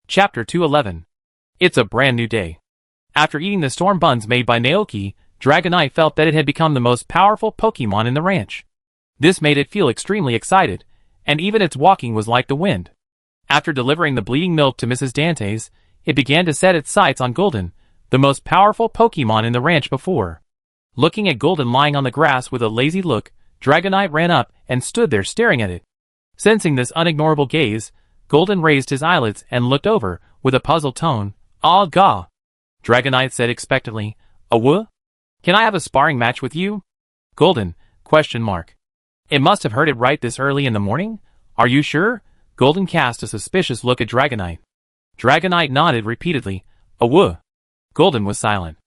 Chapter 211. It's a brand new day. After eating the storm buns made by Naoki, Dragonite felt that it had become the most powerful Pokemon in the ranch. This made it feel extremely excited, and even its walking was like the wind. After delivering the bleeding milk to Mrs. Dante's, it began to set its sights on Golden, the most powerful Pokemon in the ranch before. Looking at Golden lying on the grass with a lazy look, Dragonite ran up and stood there staring at it. Sensing this unignorable gaze, Golden raised his eyelids and looked over, with a puzzled tone. "Ah gah," Dragonite said expectantly. "What? Can I have a sparring match with you?" "Golden, ? It must have heard it right this early in the morning? Are you sure?" Golden cast a suspicious look at Dragonite. Dragonite nodded repeatedly. "What?" Golden was silent.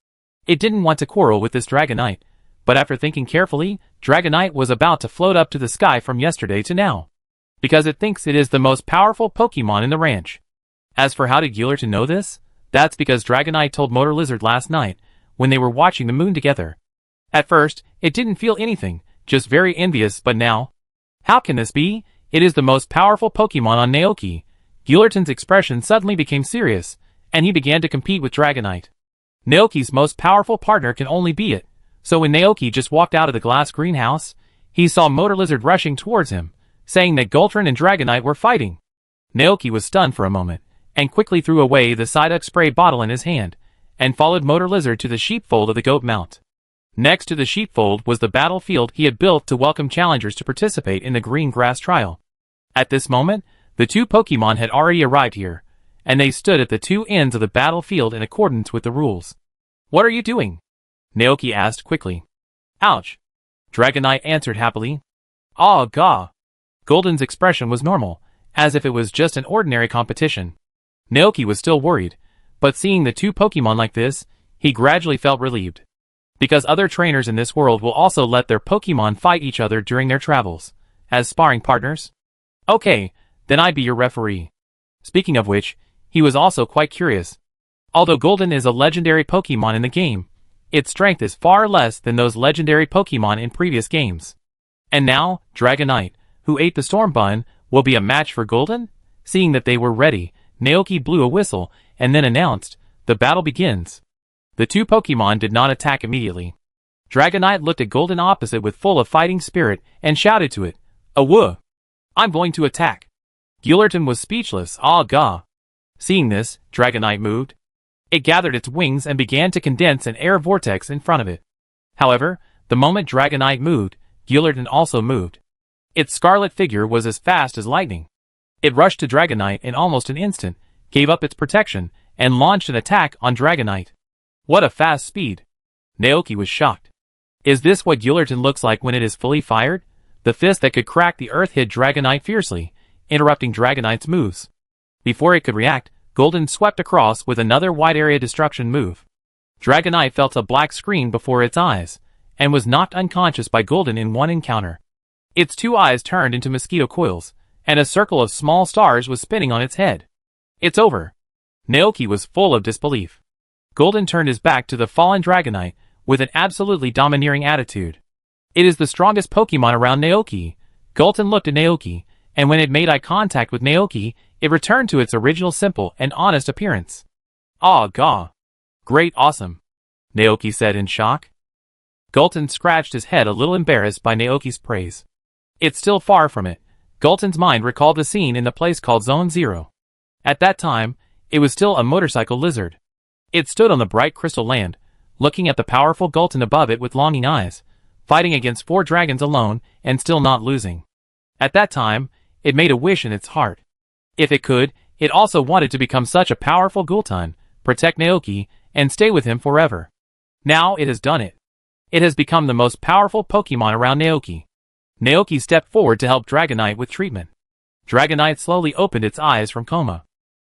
It didn't want to quarrel with this Dragonite, but after thinking carefully, Dragonite was about to float up to the sky from yesterday to now. Because it thinks it is the most powerful Pokemon in the ranch. As for how did Guillerton know this? That's because Dragonite told Motor Lizard last night, when they were watching the moon together. At first, it didn't feel anything, just very envious, but now? How can this be? It is the most powerful Pokemon on Naoki. Guillerton's expression suddenly became serious, and he began to compete with Dragonite. Naoki's most powerful partner can only be it, so when Naoki just walked out of the glass greenhouse, he saw Motor Lizard rushing towards him, saying that Guillerton and Dragonite were fighting. Naoki was stunned for a moment, and quickly threw away the Psyduck spray bottle in his hand, and followed Motor Lizard to the sheepfold of the goat mount. Next to the sheepfold was the battlefield he had built to welcome challengers to participate in the green grass trial. At this moment, the two Pokemon had already arrived here, and they stood at the two ends of the battlefield in accordance with the rules. "What are you doing?" Naoki asked quickly. "Ouch," Dragonite answered happily. "Ah gah." Golden's expression was normal, as if it was just an ordinary competition. Naoki was still worried, but seeing the two Pokemon like this, he gradually felt relieved. Because other trainers in this world will also let their Pokemon fight each other during their travels, as sparring partners. "Okay, then I'd be your referee." Speaking of which, he was also quite curious. Although Golden is a legendary Pokemon in the game, its strength is far less than those legendary Pokemon in previous games. And now, Dragonite, who ate the storm bun, will be a match for Golden? Seeing that they were ready, Naoki blew a whistle, and then announced, "The battle begins." The two Pokemon did not attack immediately. Dragonite looked at Golden opposite with full of fighting spirit, and shouted to it, "Awoo! I'm going to attack." Guillerton was speechless. "Ah gah." Seeing this, Dragonite moved. It gathered its wings and began to condense an air vortex in front of it. However, the moment Dragonite moved, Guillerton also moved. Its scarlet figure was as fast as lightning. It rushed to Dragonite in almost an instant, gave up its protection, and launched an attack on Dragonite. What a fast speed! Naoki was shocked. Is this what Guillerton looks like when it is fully fired? The fist that could crack the earth hit Dragonite fiercely, interrupting Dragonite's moves. Before it could react, Golden swept across with another wide area destruction move. Dragonite felt a black screen before its eyes, and was knocked unconscious by Golden in one encounter. Its two eyes turned into mosquito coils, and a circle of small stars was spinning on its head. "It's over." Naoki was full of disbelief. Golden turned his back to the fallen Dragonite with an absolutely domineering attitude. It is the strongest Pokemon around Naoki. Golden looked at Naoki, and when it made eye contact with Naoki, it returned to its original simple and honest appearance. "Ah gah. Great, awesome," Naoki said in shock. Golden scratched his head a little embarrassed by Naoki's praise. It's still far from it. Golden's mind recalled the scene in the place called Zone Zero. At that time, it was still a motorcycle lizard. It stood on the bright crystal land, looking at the powerful Golden above it with longing eyes, fighting against 4 dragons alone and still not losing. At that time, it made a wish in its heart. If it could, it also wanted to become such a powerful Gulton, protect Naoki, and stay with him forever. Now it has done it. It has become the most powerful Pokemon around Naoki. Naoki stepped forward to help Dragonite with treatment. Dragonite slowly opened its eyes from coma.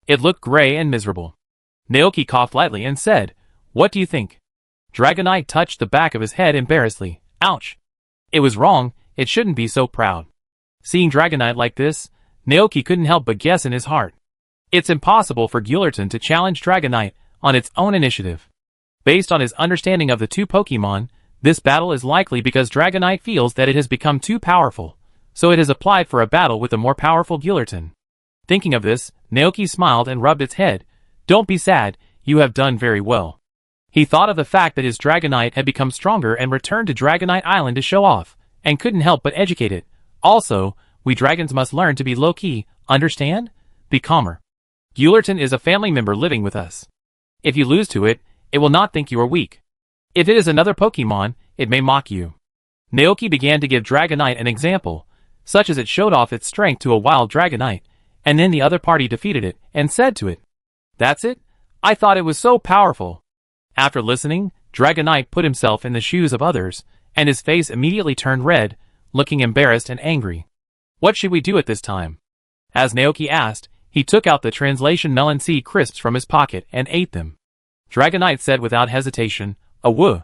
It looked gray and miserable. Naoki coughed lightly and said, "What do you think?" Dragonite touched the back of his head embarrassedly. "Ouch. It was wrong, it shouldn't be so proud." Seeing Dragonite like this, Naoki couldn't help but guess in his heart. It's impossible for Guillerton to challenge Dragonite on its own initiative. Based on his understanding of the two Pokemon, this battle is likely because Dragonite feels that it has become too powerful, so it has applied for a battle with a more powerful Guillerton. Thinking of this, Naoki smiled and rubbed its head. Don't be sad, you have done very well. He thought of the fact that his Dragonite had become stronger and returned to Dragonite Island to show off, and couldn't help but educate it. Also, we dragons must learn to be low-key, understand? Be calmer. Guillerton is a family member living with us. If you lose to it, it will not think you are weak. If it is another Pokemon, it may mock you. Naoki began to give Dragonite an example, such as it showed off its strength to a wild Dragonite, and then the other party defeated it, and said to it, "That's it? I thought it was so powerful." After listening, Dragonite put himself in the shoes of others, and his face immediately turned red, looking embarrassed and angry. What should we do at this time? As Naoki asked, he took out the translation melon seed crisps from his pocket and ate them. Dragonite said without hesitation, "Awoo.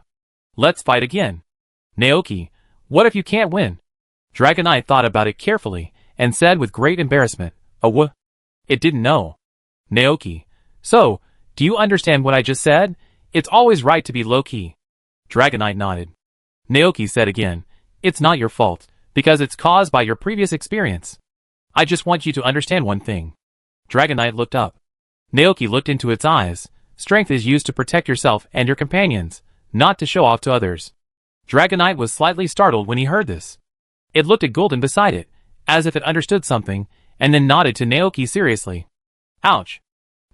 Let's fight again." Naoki, what if you can't win? Dragonite thought about it carefully, and said with great embarrassment, "Awoo." It didn't know. Naoki, so, do you understand what I just said? It's always right to be low-key. Dragonite nodded. Naoki said again, "It's not your fault, because it's caused by your previous experience. I just want you to understand one thing." Dragonite looked up. Naoki looked into its eyes. Strength is used to protect yourself and your companions, not to show off to others. Dragonite was slightly startled when he heard this. It looked at Golden beside it, as if it understood something, and then nodded to Naoki seriously. Ouch.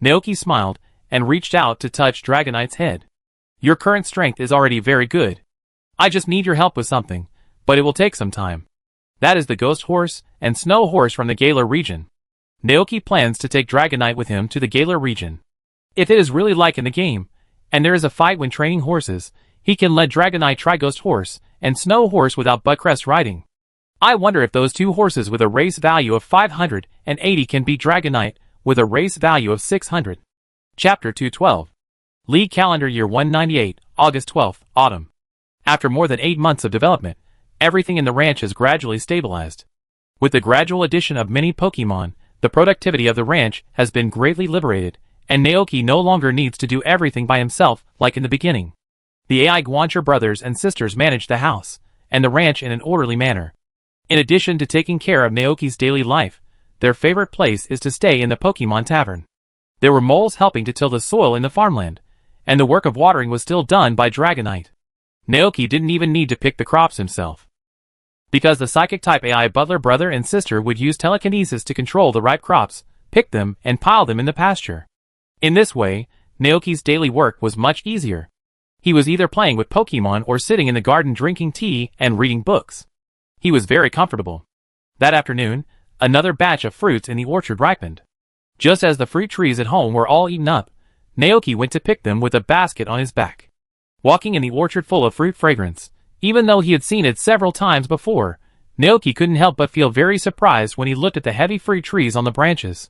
Naoki smiled, and reached out to touch Dragonite's head. Your current strength is already very good. I just need your help with something, but it will take some time. That is the Ghost Horse and Snow Horse from the Galar region. Naoki plans to take Dragonite with him to the Galar region. If it is really like in the game, and there is a fight when training horses, he can let Dragonite try Ghost Horse and Snow Horse without Buttcrest riding. I wonder if those two horses with a race value of 580 can beat Dragonite with a race value of 600. Chapter 212. League Calendar Year 198, August 12th, Autumn. After more than 8 months of development, everything in the ranch has gradually stabilized. With the gradual addition of many Pokemon, the productivity of the ranch has been greatly liberated, and Naoki no longer needs to do everything by himself like in the beginning. The AI Guancher brothers and sisters manage the house and the ranch in an orderly manner. In addition to taking care of Naoki's daily life, their favorite place is to stay in the Pokemon Tavern. There were moles helping to till the soil in the farmland, and the work of watering was still done by Dragonite. Naoki didn't even need to pick the crops himself, because the Psychic-type AI butler brother and sister would use telekinesis to control the ripe crops, pick them, and pile them in the pasture. In this way, Naoki's daily work was much easier. He was either playing with Pokemon or sitting in the garden drinking tea and reading books. He was very comfortable. That afternoon, another batch of fruits in the orchard ripened. Just as the fruit trees at home were all eaten up, Naoki went to pick them with a basket on his back. Walking in the orchard full of fruit fragrance, even though he had seen it several times before, Naoki couldn't help but feel very surprised when he looked at the heavy fruit trees on the branches.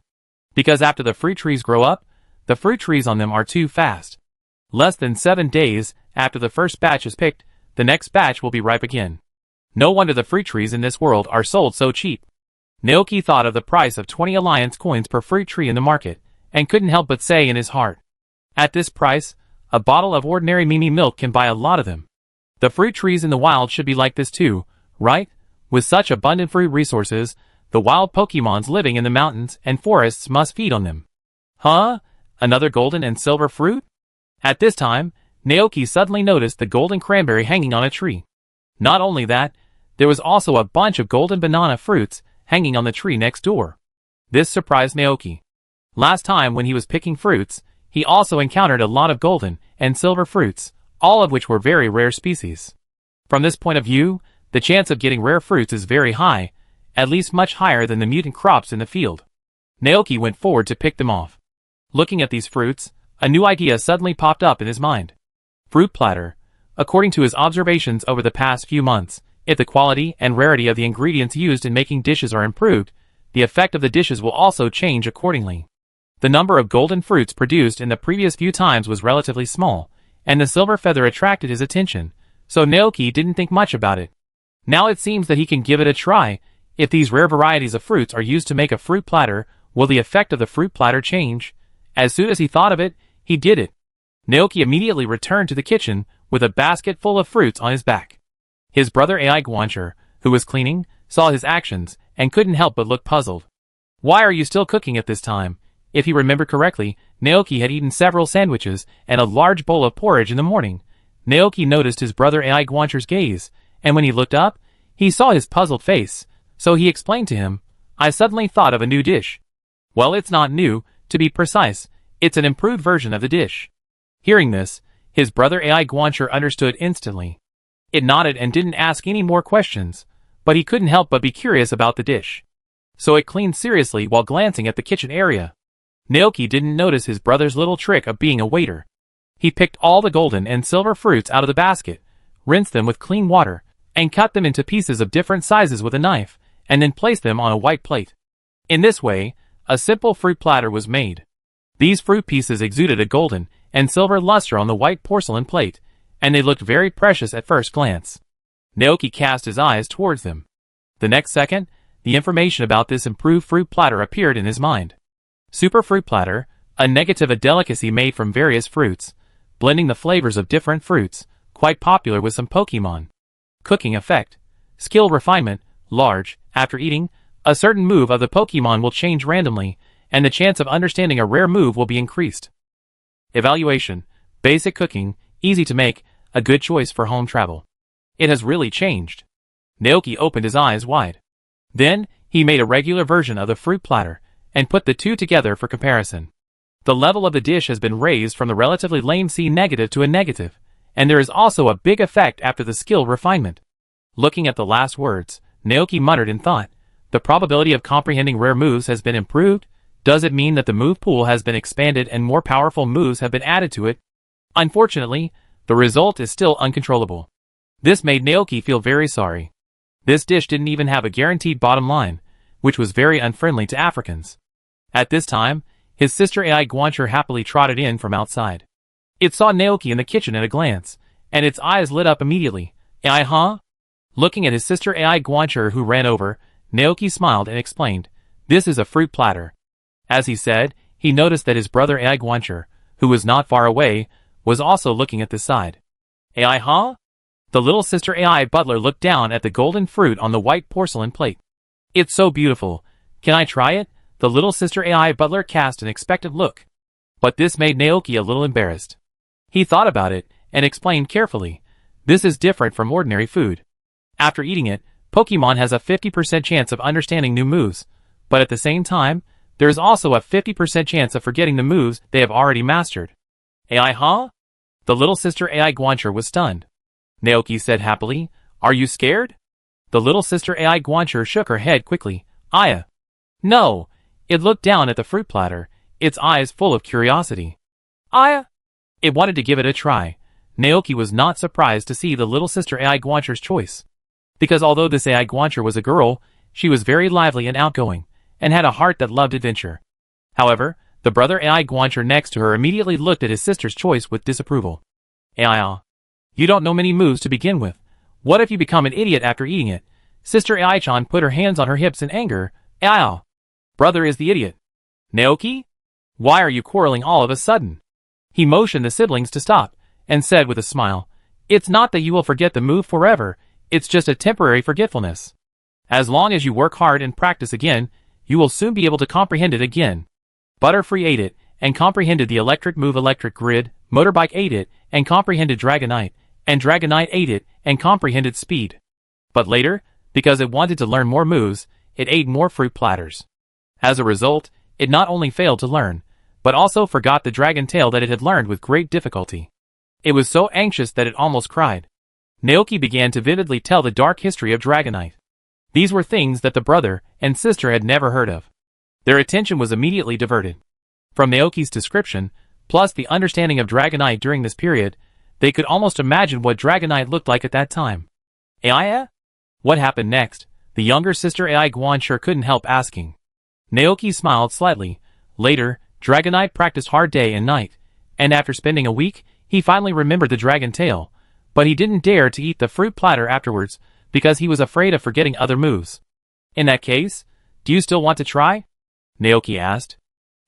Because after the fruit trees grow up, the fruit trees on them are too fast. Less than 7 days after the first batch is picked, the next batch will be ripe again. No wonder the fruit trees in this world are sold so cheap. Naoki thought of the price of 20 alliance coins per fruit tree in the market, and couldn't help but say in his heart, at this price, a bottle of ordinary Mimi milk can buy a lot of them. The fruit trees in the wild should be like this too, right? With such abundant fruit resources, the wild Pokemons living in the mountains and forests must feed on them. Huh? Another golden and silver fruit? At this time, Naoki suddenly noticed the golden cranberry hanging on a tree. Not only that, there was also a bunch of golden banana fruits hanging on the tree next door. This surprised Naoki. Last time when he was picking fruits, he also encountered a lot of golden and silver fruits, all of which were very rare species. From this point of view, the chance of getting rare fruits is very high, at least much higher than the mutant crops in the field. Naoki went forward to pick them off. Looking at these fruits, a new idea suddenly popped up in his mind. Fruit platter. According to his observations over the past few months, if the quality and rarity of the ingredients used in making dishes are improved, the effect of the dishes will also change accordingly. The number of golden fruits produced in the previous few times was relatively small, and the silver feather attracted his attention, so Naoki didn't think much about it. Now it seems that he can give it a try. If these rare varieties of fruits are used to make a fruit platter, will the effect of the fruit platter change? As soon as he thought of it, he did it. Naoki immediately returned to the kitchen with a basket full of fruits on his back. His brother AI Guancher, who was cleaning, saw his actions and couldn't help but look puzzled. Why are you still cooking at this time? If he remembered correctly, Naoki had eaten several sandwiches and a large bowl of porridge in the morning. Naoki noticed his brother Ai Guancher's gaze, and when he looked up, he saw his puzzled face, so he explained to him, I suddenly thought of a new dish. Well, it's not new, to be precise, it's an improved version of the dish. Hearing this, his brother Ai Guancher understood instantly. It nodded and didn't ask any more questions, but he couldn't help but be curious about the dish. So it cleaned seriously while glancing at the kitchen area. Naoki didn't notice his brother's little trick of being a waiter. He picked all the golden and silver fruits out of the basket, rinsed them with clean water, and cut them into pieces of different sizes with a knife, and then placed them on a white plate. In this way, a simple fruit platter was made. These fruit pieces exuded a golden and silver luster on the white porcelain plate, and they looked very precious at first glance. Naoki cast his eyes towards them. The next second, the information about this improved fruit platter appeared in his mind. Super Fruit Platter, a delicacy made from various fruits, blending the flavors of different fruits, quite popular with some Pokemon. Cooking effect. Skill refinement, large, after eating, a certain move of the Pokemon will change randomly, and the chance of understanding a rare move will be increased. Evaluation. Basic cooking, easy to make, a good choice for home travel. It has really changed. Naoki opened his eyes wide. Then, he made a regular version of the fruit platter, and put the two together for comparison. The level of the dish has been raised from the relatively lame C- to a negative, and there is also a big effect after the skill refinement. Looking at the last words, Naoki muttered in thought, the probability of comprehending rare moves has been improved? Does it mean that the move pool has been expanded and more powerful moves have been added to it? Unfortunately, the result is still uncontrollable. This made Naoki feel very sorry. This dish didn't even have a guaranteed bottom line, which was very unfriendly to Africans. At this time, his sister Ai Guancher happily trotted in from outside. It saw Naoki in the kitchen at a glance, and its eyes lit up immediately. Ai, huh? Looking at his sister Ai Guancher who ran over, Naoki smiled and explained, this is a fruit platter. As he said, he noticed that his brother Ai Guancher, who was not far away, was also looking at this side. Ai, huh? The little sister Ai butler looked down at the golden fruit on the white porcelain plate. It's so beautiful. Can I try it? The little sister Ai butler cast an expectant look. But this made Naoki a little embarrassed. He thought about it, and explained carefully, this is different from ordinary food. After eating it, Pokemon has a 50% chance of understanding new moves, but at the same time, there is also a 50% chance of forgetting the moves they have already mastered. Ai, huh? The little sister Ai Guancher was stunned. Naoki said happily, are you scared? The little sister Ai Guancher shook her head quickly. Aya. No. It looked down at the fruit platter, its eyes full of curiosity. Aya. It wanted to give it a try. Naoki was not surprised to see the little sister Ai Guancher's choice. Because although this Ai Guancher was a girl, she was very lively and outgoing, and had a heart that loved adventure. However, the brother Ai Guancher next to her immediately looked at his sister's choice with disapproval. Ai. You don't know many moves to begin with. What if you become an idiot after eating it? Sister Ai-chan put her hands on her hips in anger. Ai. Brother is the idiot. Naoki? Why are you quarreling all of a sudden? He motioned the siblings to stop, and said with a smile, it's not that you will forget the move forever, it's just a temporary forgetfulness. As long as you work hard and practice again, you will soon be able to comprehend it again. Butterfree ate it, and comprehended the electric move Electric Grid, Motorbike ate it, and comprehended Dragonite, and Dragonite ate it, and comprehended Speed. But later, because it wanted to learn more moves, it ate more fruit platters. As a result, it not only failed to learn, but also forgot the dragon tail that it had learned with great difficulty. It was so anxious that it almost cried. Naoki began to vividly tell the dark history of Dragonite. These were things that the brother and sister had never heard of. Their attention was immediately diverted. From Naoki's description, plus the understanding of Dragonite during this period, they could almost imagine what Dragonite looked like at that time. Ai? What happened next? The younger sister Ai Guancher couldn't help asking. Naoki smiled slightly. Later, Dragonite practiced hard day and night, and after spending a week, he finally remembered the dragon tail, but he didn't dare to eat the fruit platter afterwards because he was afraid of forgetting other moves. In that case, do you still want to try? Naoki asked.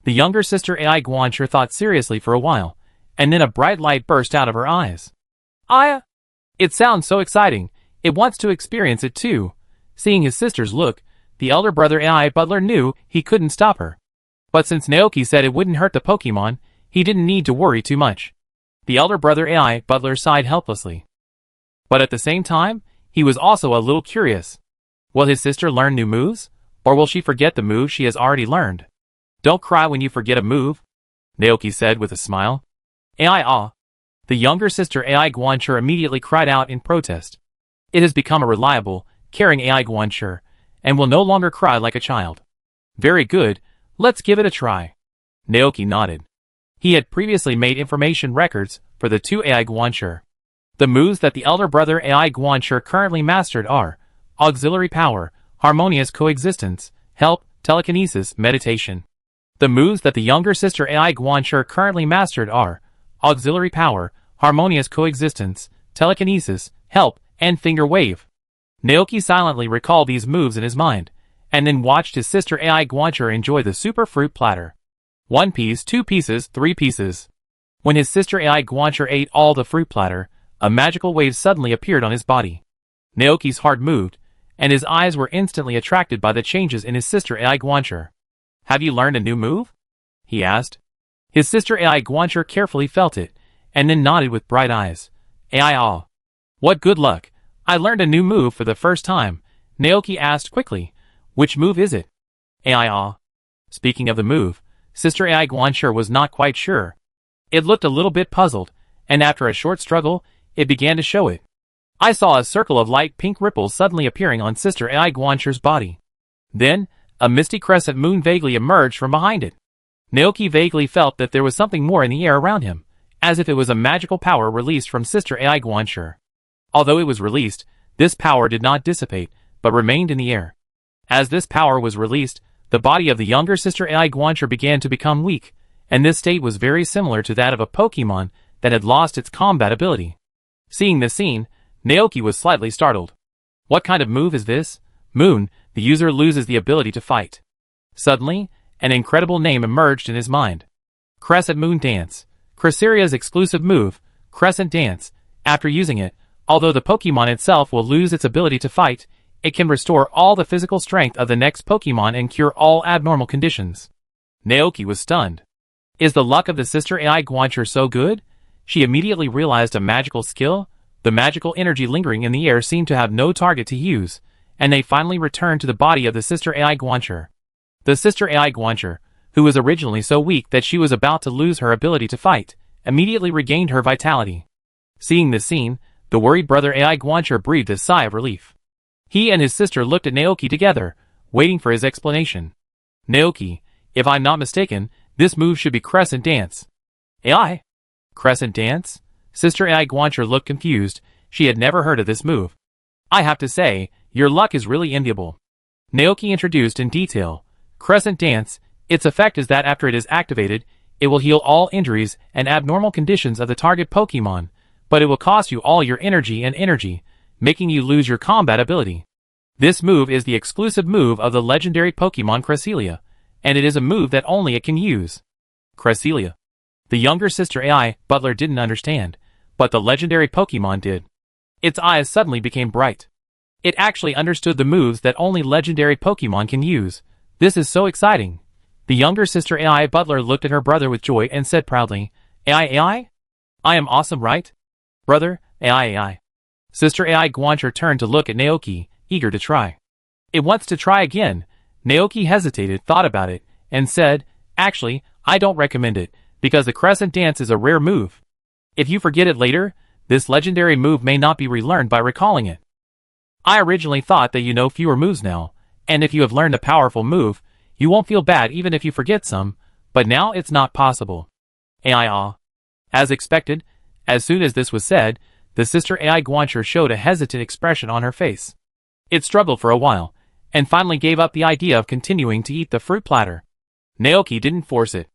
The younger sister Ai Guancher thought seriously for a while, and then a bright light burst out of her eyes. Aya! It sounds so exciting, it wants to experience it too. Seeing his sister's look, the elder brother AI Butler knew he couldn't stop her. But since Naoki said it wouldn't hurt the Pokemon, he didn't need to worry too much. The elder brother AI Butler sighed helplessly. But at the same time, he was also a little curious. Will his sister learn new moves? Or will she forget the moves she has already learned? Don't cry when you forget a move, Naoki said with a smile. AI ah. The younger sister AI Guancher immediately cried out in protest. It has become a reliable, caring AI Guancher, and will no longer cry like a child. Very good, let's give it a try. Naoki nodded. He had previously made information records for the two AI Guancher. The moves that the elder brother AI Guancher currently mastered are Auxiliary Power, Harmonious Coexistence, Help, Telekinesis, Meditation. The moves that the younger sister AI Guancher currently mastered are Auxiliary Power, Harmonious Coexistence, Telekinesis, Help, and Finger Wave. Naoki silently recalled these moves in his mind, and then watched his sister AI Guancher enjoy the super fruit platter. 1 piece, 2 pieces, 3 pieces. When his sister AI Guancher ate all the fruit platter, a magical wave suddenly appeared on his body. Naoki's heart moved, and his eyes were instantly attracted by the changes in his sister AI Guancher. Have you learned a new move? He asked. His sister AI Guancher carefully felt it, and then nodded with bright eyes. AI ah. What good luck. I learned a new move for the first time, Naoki asked quickly. Which move is it? AI ah. Speaking of the move, sister AI Guancher was not quite sure. It looked a little bit puzzled, and after a short struggle, it began to show it. I saw a circle of light pink ripples suddenly appearing on sister AI Guancher's body. Then, a misty crescent moon vaguely emerged from behind it. Naoki vaguely felt that there was something more in the air around him, as if it was a magical power released from sister AI Guancher. Although it was released, this power did not dissipate, but remained in the air. As this power was released, the body of the younger sister AI Guancher began to become weak, and this state was very similar to that of a Pokemon that had lost its combat ability. Seeing this scene, Naoki was slightly startled. What kind of move is this? Moon, the user loses the ability to fight. Suddenly, an incredible name emerged in his mind. Crescent Moon Dance. Cresseria's exclusive move, Crescent Dance. After using it, although the Pokemon itself will lose its ability to fight, it can restore all the physical strength of the next Pokemon and cure all abnormal conditions. Naoki was stunned. Is the luck of the sister AI Guancher so good? She immediately realized a magical skill. The magical energy lingering in the air seemed to have no target to use, and they finally returned to the body of the sister AI Guancher. The sister AI Guancher, who was originally so weak that she was about to lose her ability to fight, immediately regained her vitality. Seeing this scene, the worried brother AI Guancher breathed a sigh of relief. He and his sister looked at Naoki together, waiting for his explanation. Naoki, if I'm not mistaken, this move should be Crescent Dance. AI? Crescent Dance? Sister AI Guancher looked confused. She had never heard of this move. I have to say, your luck is really enviable. Naoki introduced in detail. Crescent Dance, its effect is that after it is activated, it will heal all injuries and abnormal conditions of the target Pokemon, but it will cost you all your energy, making you lose your combat ability. This move is the exclusive move of the legendary Pokemon Cresselia, and it is a move that only it can use. Cresselia. The younger sister AI Butler didn't understand, but the legendary Pokemon did. Its eyes suddenly became bright. It actually understood the moves that only legendary Pokemon can use. This is so exciting. The younger sister AI Butler looked at her brother with joy and said proudly, AI? I am awesome, right? Brother, AI. Sister AI Guancher turned to look at Naoki, eager to try. It wants to try again. Naoki hesitated, thought about it, and said, actually, I don't recommend it, because the Crescent Dance is a rare move. If you forget it later, this legendary move may not be relearned by recalling it. I originally thought that you know fewer moves now, and if you have learned a powerful move, you won't feel bad even if you forget some, but now it's not possible. AI. As expected, as soon as this was said, the sister AI Guancher showed a hesitant expression on her face. It struggled for a while, and finally gave up the idea of continuing to eat the fruit platter. Naoki didn't force it.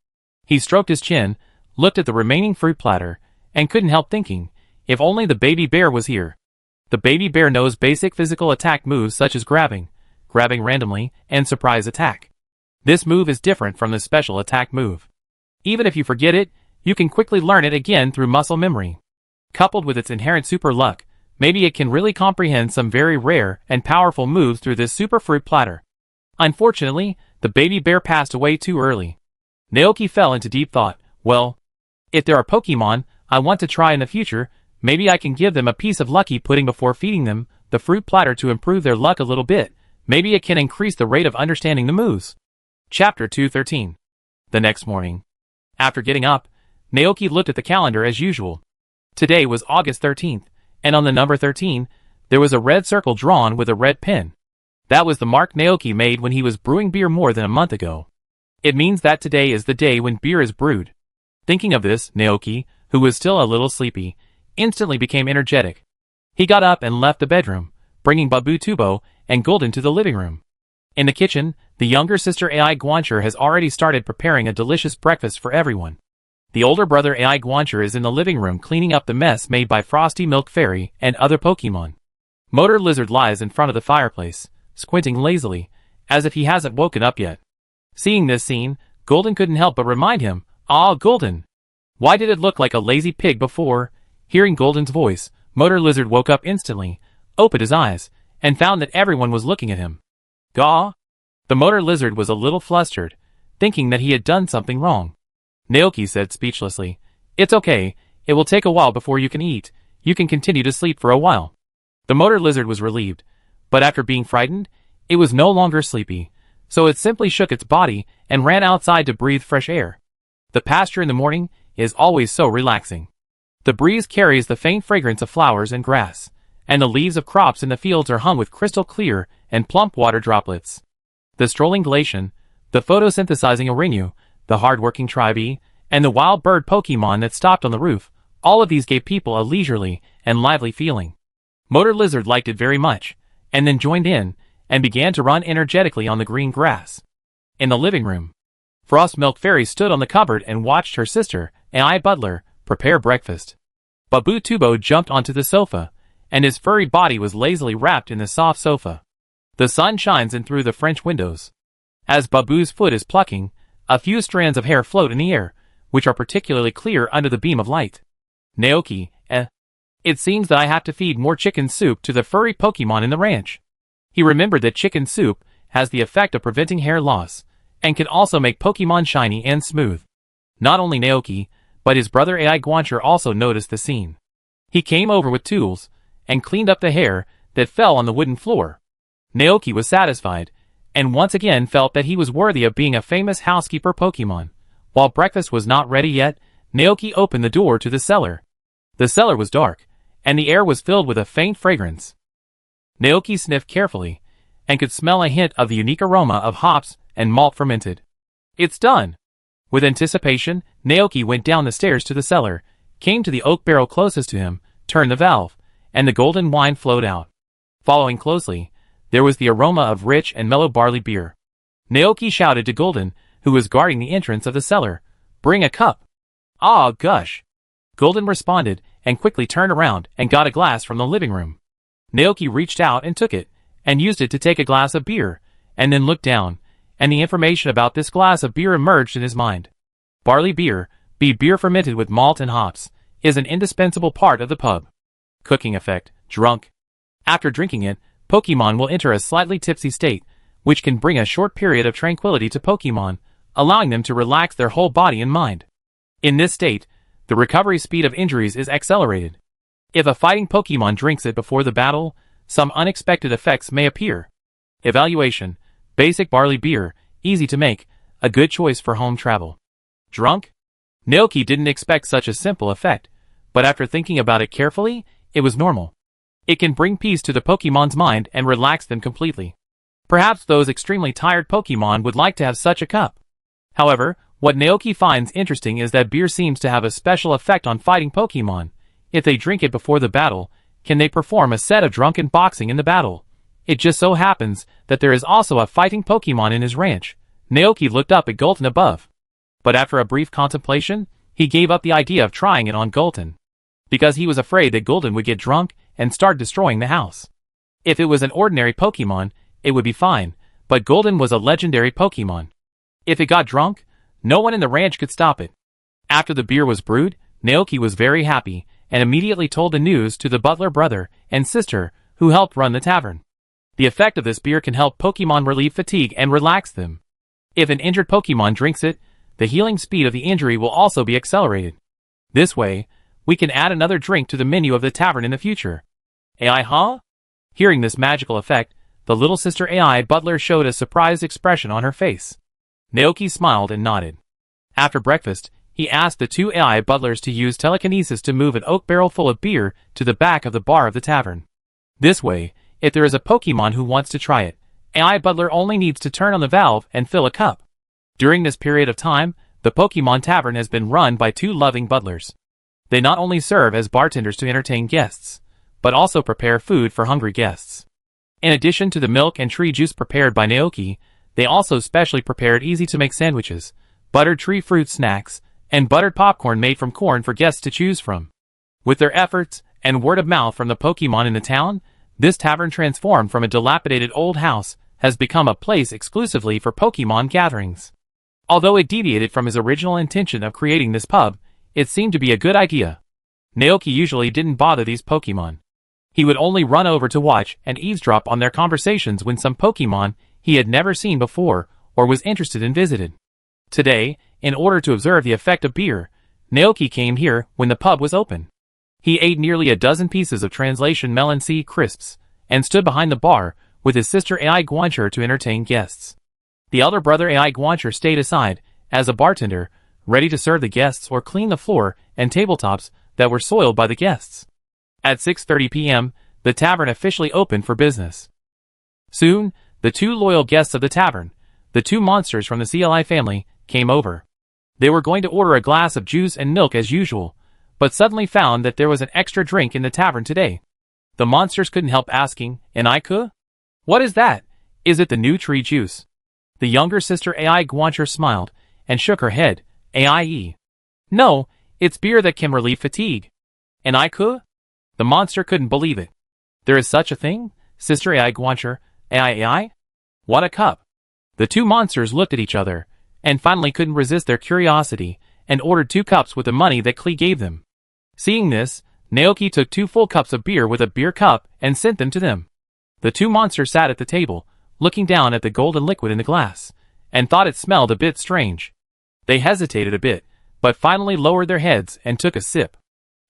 He stroked his chin, looked at the remaining fruit platter, and couldn't help thinking, if only the baby bear was here. The baby bear knows basic physical attack moves such as grabbing randomly, and surprise attack. This move is different from the special attack move. Even if you forget it, you can quickly learn it again through muscle memory. Coupled with its inherent super luck, maybe it can really comprehend some very rare and powerful moves through this super fruit platter. Unfortunately, the baby bear passed away too early. Naoki fell into deep thought. Well, if there are Pokemon I want to try in the future, maybe I can give them a piece of lucky pudding before feeding them the fruit platter to improve their luck a little bit. Maybe it can increase the rate of understanding the moves. Chapter 213. The next morning. After getting up, Naoki looked at the calendar as usual. Today was August 13th, and on the number 13, there was a red circle drawn with a red pen. That was the mark Naoki made when he was brewing beer more than a month ago. It means that today is the day when beer is brewed. Thinking of this, Naoki, who was still a little sleepy, instantly became energetic. He got up and left the bedroom, bringing Babu Tubo and Golden to the living room. In the kitchen, the younger sister Ai Guancher has already started preparing a delicious breakfast for everyone. The older brother Ai Guancher is in the living room cleaning up the mess made by Frosty Milk Fairy and other Pokemon. Motor Lizard lies in front of the fireplace, squinting lazily, as if he hasn't woken up yet. Seeing this scene, Golden couldn't help but remind him, "Ah, Golden! Why did it look like a lazy pig before?" Hearing Golden's voice, Motor Lizard woke up instantly, opened his eyes, and found that everyone was looking at him. Gaw! The Motor Lizard was a little flustered, thinking that he had done something wrong. Naoki said speechlessly, "It's okay, it will take a while before you can eat, you can continue to sleep for a while." The Motor Lizard was relieved, but after being frightened, it was no longer sleepy, so it simply shook its body and ran outside to breathe fresh air. The pasture in the morning is always so relaxing. The breeze carries the faint fragrance of flowers and grass, and the leaves of crops in the fields are hung with crystal clear and plump water droplets. The strolling Glacian, the photosynthesizing Orinu, the hard-working Tribe, and the wild bird Pokemon that stopped on the roof, all of these gave people a leisurely and lively feeling. Motor Lizard liked it very much, and then joined in, and began to run energetically on the green grass. In the living room, Frost Milk Fairy stood on the cupboard and watched her sister, Ai Butler, prepare breakfast. Babu Tubo jumped onto the sofa, and his furry body was lazily wrapped in the soft sofa. The sun shines in through the French windows. As Babu's foot is plucking, a few strands of hair float in the air, which are particularly clear under the beam of light. Naoki, it seems that I have to feed more chicken soup to the furry Pokemon in the ranch. He remembered that chicken soup has the effect of preventing hair loss, and can also make Pokemon shiny and smooth. Not only Naoki, but his brother Ai Guancher also noticed the scene. He came over with tools, and cleaned up the hair that fell on the wooden floor. Naoki was satisfied, and once again felt that he was worthy of being a famous housekeeper Pokemon. While breakfast was not ready yet, Naoki opened the door to the cellar. The cellar was dark, and the air was filled with a faint fragrance. Naoki sniffed carefully, and could smell a hint of the unique aroma of hops and malt fermented. "It's done!" With anticipation, Naoki went down the stairs to the cellar, came to the oak barrel closest to him, turned the valve, and the golden wine flowed out. Following closely, there was the aroma of rich and mellow barley beer. Naoki shouted to Golden, who was guarding the entrance of the cellar, "Bring a cup." "Ah, gush!" Golden responded, and quickly turned around and got a glass from the living room. Naoki reached out and took it, and used it to take a glass of beer, and then looked down, and the information about this glass of beer emerged in his mind. Barley beer, beer fermented with malt and hops, is an indispensable part of the pub. Cooking effect, drunk. After drinking it, Pokemon will enter a slightly tipsy state, which can bring a short period of tranquility to Pokemon, allowing them to relax their whole body and mind. In this state, the recovery speed of injuries is accelerated. If a fighting Pokemon drinks it before the battle, some unexpected effects may appear. Evaluation: basic barley beer, easy to make, a good choice for home travel. Drunk? Naoki didn't expect such a simple effect, but after thinking about it carefully, it was normal. It can bring peace to the Pokemon's mind and relax them completely. Perhaps those extremely tired Pokemon would like to have such a cup. However, what Naoki finds interesting is that beer seems to have a special effect on fighting Pokemon. If they drink it before the battle, can they perform a set of drunken boxing in the battle? It just so happens that there is also a fighting Pokemon in his ranch. Naoki looked up at Golden above. But after a brief contemplation, he gave up the idea of trying it on Golden, because he was afraid that Golden would get drunk and start destroying the house. If it was an ordinary Pokemon, it would be fine, but Golden was a legendary Pokemon. If it got drunk, no one in the ranch could stop it. After the beer was brewed, Naoki was very happy, and immediately told the news to the butler brother and sister who helped run the tavern. The effect of this beer can help Pokemon relieve fatigue and relax them. If an injured Pokemon drinks it, the healing speed of the injury will also be accelerated. This way, we can add another drink to the menu of the tavern in the future. AI huh? Hearing this magical effect, the little sister AI butler showed a surprised expression on her face. Naoki smiled and nodded. After breakfast, he asked the two AI butlers to use telekinesis to move an oak barrel full of beer to the back of the bar of the tavern. This way, if there is a Pokemon who wants to try it, AI butler only needs to turn on the valve and fill a cup. During this period of time, the Pokemon Tavern has been run by two loving butlers. They not only serve as bartenders to entertain guests, but also prepare food for hungry guests. In addition to the milk and tree juice prepared by Naoki, they also specially prepared easy-to-make sandwiches, buttered tree fruit snacks, and buttered popcorn made from corn for guests to choose from. With their efforts and word of mouth from the Pokemon in the town, this tavern transformed from a dilapidated old house has become a place exclusively for Pokemon gatherings. Although it deviated from his original intention of creating this pub, it seemed to be a good idea. Naoki usually didn't bother these Pokemon. He would only run over to watch and eavesdrop on their conversations when some Pokemon he had never seen before or was interested in visited. Today, in order to observe the effect of beer, Naoki came here when the pub was open. He ate nearly a dozen pieces of translation melon sea crisps and stood behind the bar with his sister AI Guancher to entertain guests. The elder brother AI Guancher stayed aside as a bartender, ready to serve the guests or clean the floor and tabletops that were soiled by the guests. At 6:30 p.m., the tavern officially opened for business. Soon, the two loyal guests of the tavern, the two monsters from the CLI family, came over. They were going to order a glass of juice and milk as usual, but suddenly found that there was an extra drink in the tavern today. The monsters couldn't help asking, "Enaiku? What is that? Is it the new tree juice?" The younger sister AI Guancher smiled and shook her head. AIE. No, it's beer that can relieve fatigue. Enaiku? The monster couldn't believe it. There is such a thing? Sister AI Guancher, AI? What a cup. The two monsters looked at each other, and finally couldn't resist their curiosity, and ordered 2 cups with the money that Klee gave them. Seeing this, Naoki took 2 full cups of beer with a beer cup and sent them to them. The two monsters sat at the table, looking down at the golden liquid in the glass, and thought it smelled a bit strange. They hesitated a bit, but finally lowered their heads and took a sip.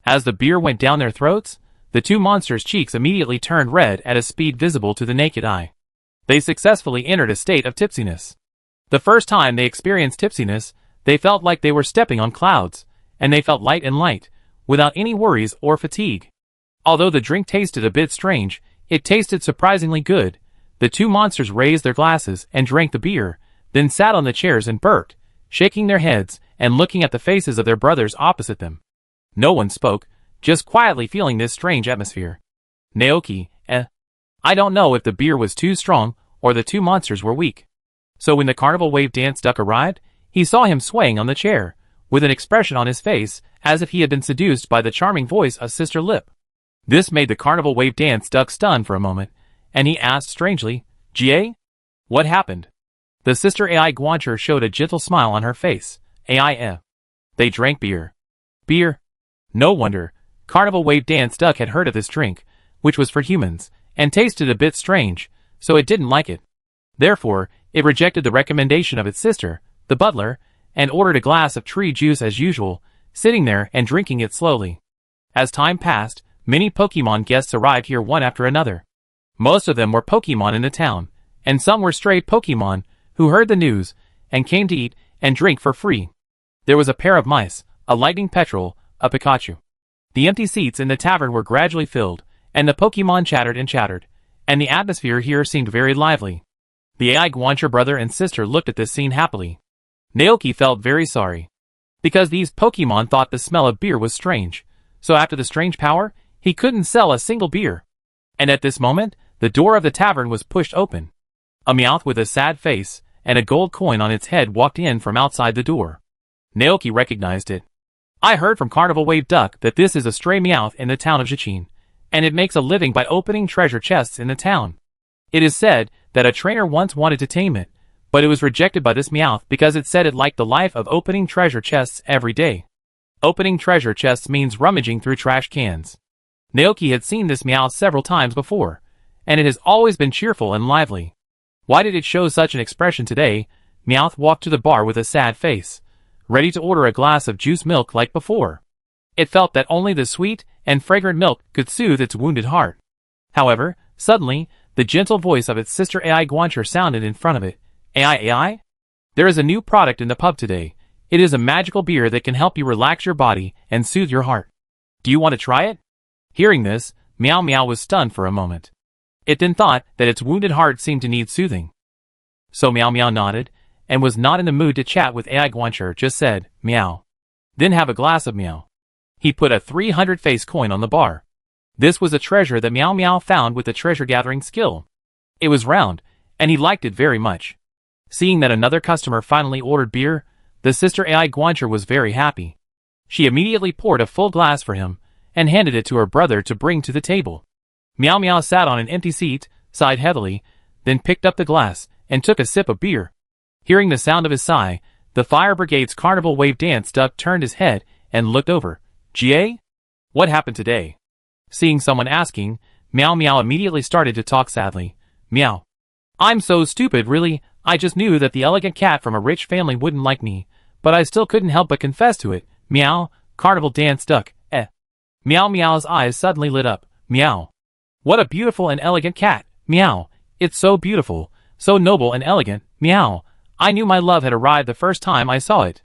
As the beer went down their throats, the two monsters' cheeks immediately turned red at a speed visible to the naked eye. They successfully entered a state of tipsiness. The first time they experienced tipsiness, they felt like they were stepping on clouds, and they felt light and light, without any worries or fatigue. Although the drink tasted a bit strange, it tasted surprisingly good. The two monsters raised their glasses and drank the beer, then sat on the chairs and burped, shaking their heads and looking at the faces of their brothers opposite them. No one spoke, just quietly feeling this strange atmosphere. Naoki, I don't know if the beer was too strong or the two monsters were weak. So when the carnival wave dance duck arrived, he saw him swaying on the chair, with an expression on his face as if he had been seduced by the charming voice of Sister Lip. This made the carnival wave dance duck stunned for a moment, and he asked strangely, "GA? What happened?" The sister AI Guancher showed a gentle smile on her face. AI. They drank beer. Beer? No wonder. Carnival wave dance duck had heard of this drink, which was for humans, and tasted a bit strange, so it didn't like it. Therefore, it rejected the recommendation of its sister, the butler, and ordered a glass of tree juice as usual, sitting there and drinking it slowly. As time passed, many Pokemon guests arrived here one after another. Most of them were Pokemon in the town, and some were stray Pokemon who heard the news and came to eat and drink for free. There was a pair of mice, a lightning petrel, a Pikachu. The empty seats in the tavern were gradually filled, and the Pokemon chattered, and the atmosphere here seemed very lively. The AI Guancher brother and sister looked at this scene happily. Naoki felt very sorry, because these Pokemon thought the smell of beer was strange, so after the strange power, he couldn't sell a single beer. And at this moment, the door of the tavern was pushed open. A Meowth with a sad face and a gold coin on its head walked in from outside the door. Naoki recognized it. I heard from Carnival Wave Duck that this is a stray Meowth in the town of Jichin, and it makes a living by opening treasure chests in the town. It is said that a trainer once wanted to tame it, but it was rejected by this Meowth because it said it liked the life of opening treasure chests every day. Opening treasure chests means rummaging through trash cans. Naoki had seen this Meowth several times before, and it has always been cheerful and lively. Why did it show such an expression today? Meowth walked to the bar with a sad face, ready to order a glass of juice milk like before. It felt that only the sweet and fragrant milk could soothe its wounded heart. However, suddenly, the gentle voice of its sister AI Guancher sounded in front of it. AI? There is a new product in the pub today. It is a magical beer that can help you relax your body and soothe your heart. Do you want to try it? Hearing this, Meow Meow was stunned for a moment. It then thought that its wounded heart seemed to need soothing. So Meow Meow nodded, and was not in the mood to chat with AI Guancher, just said, meow. Then have a glass of meow. He put a 300 face coin on the bar. This was a treasure that Meow Meow found with the treasure gathering skill. It was round, and he liked it very much. Seeing that another customer finally ordered beer, the sister AI Guancher was very happy. She immediately poured a full glass for him, and handed it to her brother to bring to the table. Meow Meow sat on an empty seat, sighed heavily, then picked up the glass, and took a sip of beer. Hearing the sound of his sigh, the Fire Brigade's Carnival Wave Dance Duck turned his head and looked over. GA? What happened today? Seeing someone asking, Meow Meow immediately started to talk sadly. Meow. I'm so stupid, really. I just knew that the elegant cat from a rich family wouldn't like me, but I still couldn't help but confess to it. Meow. Carnival Dance Duck. Meow Meow's eyes suddenly lit up. Meow. What a beautiful and elegant cat. Meow. It's so beautiful, so noble and elegant. Meow. I knew my love had arrived the first time I saw it.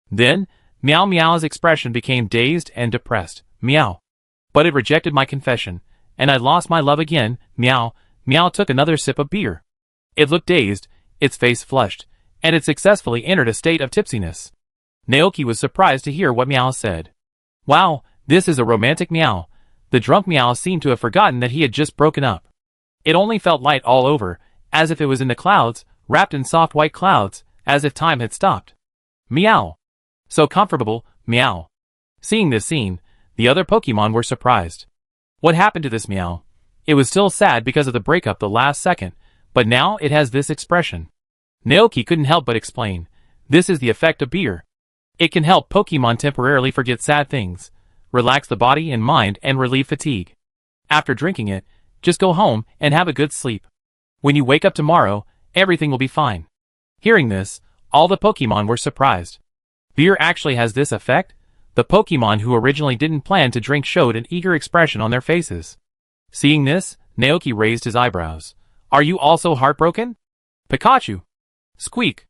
Then, Meow Meow's expression became dazed and depressed. Meow. But it rejected my confession, and I lost my love again. Meow. Meow took another sip of beer. It looked dazed, its face flushed, and it successfully entered a state of tipsiness. Naoki was surprised to hear what Meow said. Wow, this is a romantic Meow. The drunk Meow seemed to have forgotten that he had just broken up. It only felt light all over, as if it was in the clouds, wrapped in soft white clouds, as if time had stopped. Meow. So comfortable, Meow. Seeing this scene, the other Pokemon were surprised. What happened to this Meow? It was still sad because of the breakup the last second, but now it has this expression. Naoki couldn't help but explain. This is the effect of beer. It can help Pokemon temporarily forget sad things, relax the body and mind, and relieve fatigue. After drinking it, just go home and have a good sleep. When you wake up tomorrow, everything will be fine. Hearing this, all the Pokemon were surprised. Beer actually has this effect? The Pokemon who originally didn't plan to drink showed an eager expression on their faces. Seeing this, Naoki raised his eyebrows. Are you also heartbroken? Pikachu! Squeak!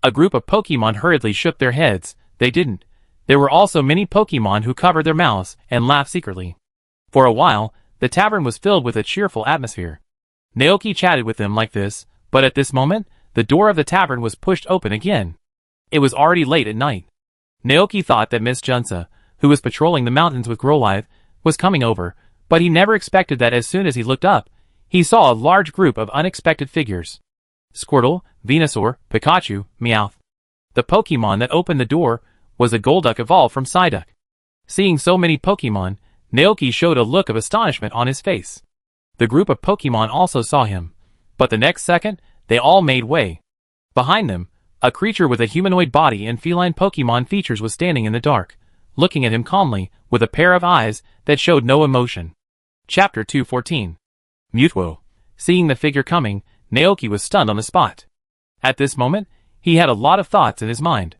A group of Pokemon hurriedly shook their heads. They didn't. There were also many Pokemon who covered their mouths and laughed secretly. For a while, the tavern was filled with a cheerful atmosphere. Naoki chatted with them like this, but at this moment, the door of the tavern was pushed open again. It was already late at night. Naoki thought that Miss Junsa, who was patrolling the mountains with Growlithe, was coming over, but he never expected that as soon as he looked up, he saw a large group of unexpected figures. Squirtle, Venusaur, Pikachu, Meowth. The Pokemon that opened the door was a Golduck evolved from Psyduck. Seeing so many Pokemon, Naoki showed a look of astonishment on his face. The group of Pokemon also saw him, but the next second, they all made way. Behind them, a creature with a humanoid body and feline Pokemon features was standing in the dark, looking at him calmly, with a pair of eyes that showed no emotion. Chapter 214. Mewtwo. Seeing the figure coming, Naoki was stunned on the spot. At this moment, he had a lot of thoughts in his mind.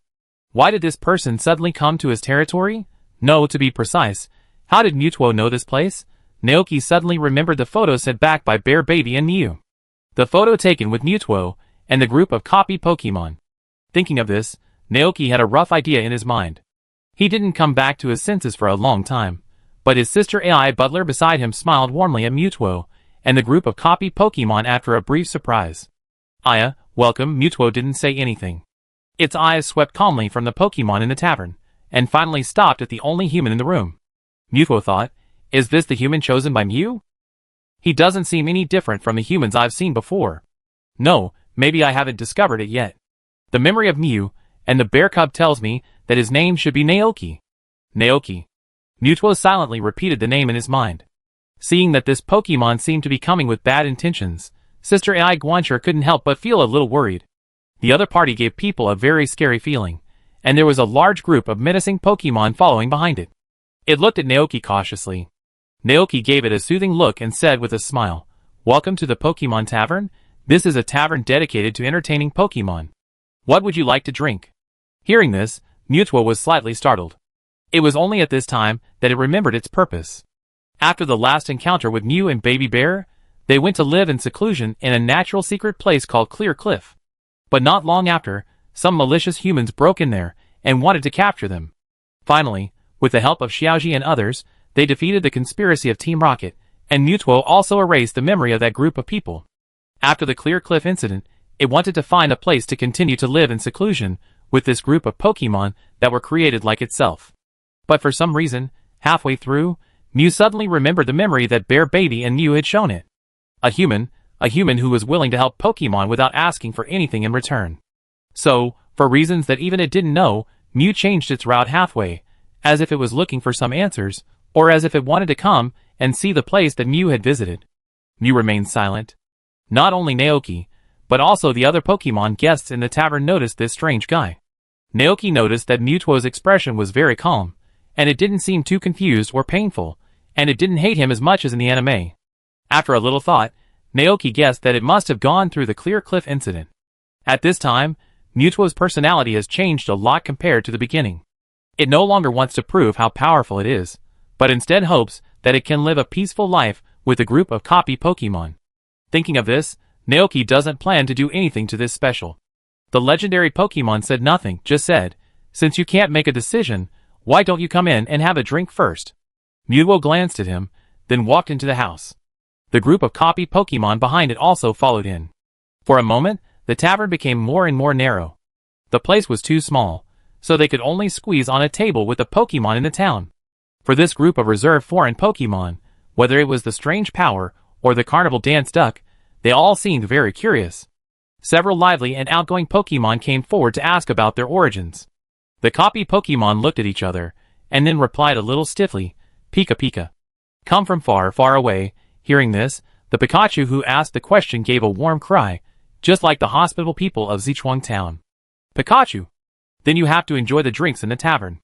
Why did this person suddenly come to his territory? No, to be precise, how did Mewtwo know this place? Naoki suddenly remembered the photo sent back by Bear Baby and Mew. The photo taken with Mewtwo and the group of copy Pokemon. Thinking of this, Naoki had a rough idea in his mind. He didn't come back to his senses for a long time, but his sister AI Butler beside him smiled warmly at Mewtwo and the group of copy Pokemon after a brief surprise. Aya, welcome. Mewtwo didn't say anything. Its eyes swept calmly from the Pokemon in the tavern, and finally stopped at the only human in the room. Mewtwo thought, is this the human chosen by Mew? He doesn't seem any different from the humans I've seen before. No, maybe I haven't discovered it yet. The memory of Mew and the bear cub tells me that his name should be Naoki. Naoki. Mewtwo silently repeated the name in his mind. Seeing that this Pokemon seemed to be coming with bad intentions, Sister AI Guancher couldn't help but feel a little worried. The other party gave people a very scary feeling, and there was a large group of menacing Pokemon following behind it. It looked at Naoki cautiously. Naoki gave it a soothing look and said with a smile, Welcome to the Pokemon Tavern. This is a tavern dedicated to entertaining Pokemon. What would you like to drink? Hearing this, Mewtwo was slightly startled. It was only at this time that it remembered its purpose. After the last encounter with Mew and Baby Bear, they went to live in seclusion in a natural secret place called Clear Cliff. But not long after, some malicious humans broke in there and wanted to capture them. Finally, with the help of Xiaoji and others, they defeated the conspiracy of Team Rocket, and Mewtwo also erased the memory of that group of people. After the Clear Cliff incident, it wanted to find a place to continue to live in seclusion with this group of Pokemon that were created like itself. But for some reason, halfway through, Mew suddenly remembered the memory that Bear Baby and Mew had shown it. A human who was willing to help Pokemon without asking for anything in return. So, for reasons that even it didn't know, Mew changed its route halfway, as if it was looking for some answers, or as if it wanted to come and see the place that Mew had visited. Mew remained silent. Not only Naoki, but also the other Pokemon guests in the tavern noticed this strange guy. Naoki noticed that Mewtwo's expression was very calm, and it didn't seem too confused or painful, and it didn't hate him as much as in the anime. After a little thought, Naoki guessed that it must have gone through the Clear Cliff incident. At this time, Mewtwo's personality has changed a lot compared to the beginning. It no longer wants to prove how powerful it is, but instead hopes that it can live a peaceful life with a group of copy Pokemon. Thinking of this, Naoki doesn't plan to do anything to this special. The legendary Pokemon said nothing, just said, "Since you can't make a decision, why don't you come in and have a drink first?" Mewtwo glanced at him, then walked into the house. The group of copy Pokemon behind it also followed in. For a moment, the tavern became more and more narrow. The place was too small, so they could only squeeze on a table with the Pokemon in the town. For this group of reserved foreign Pokemon, whether it was the strange power or the carnival dance duck, they all seemed very curious. Several lively and outgoing Pokemon came forward to ask about their origins. The copy Pokemon looked at each other, and then replied a little stiffly, "Pika Pika." Come from far, far away. Hearing this, the Pikachu who asked the question gave a warm cry, just like the hospitable people of Zichuang Town. "Pikachu! Then you have to enjoy the drinks in the tavern.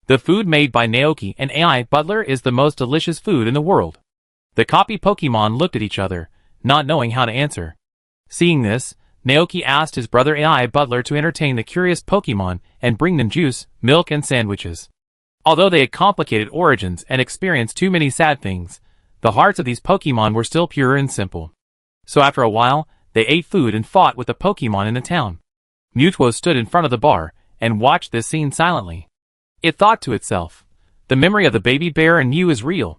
The food made by Naoki and AI Butler is the most delicious food in the world." The copy Pokemon looked at each other, not knowing how to answer. Seeing this, Naoki asked his brother AI Butler to entertain the curious Pokemon and bring them juice, milk, and sandwiches. Although they had complicated origins and experienced too many sad things, the hearts of these Pokemon were still pure and simple. So after a while, they ate food and fought with the Pokemon in the town. Mewtwo stood in front of the bar and watched this scene silently. It thought to itself, the memory of the Baby Bear and Mew is real.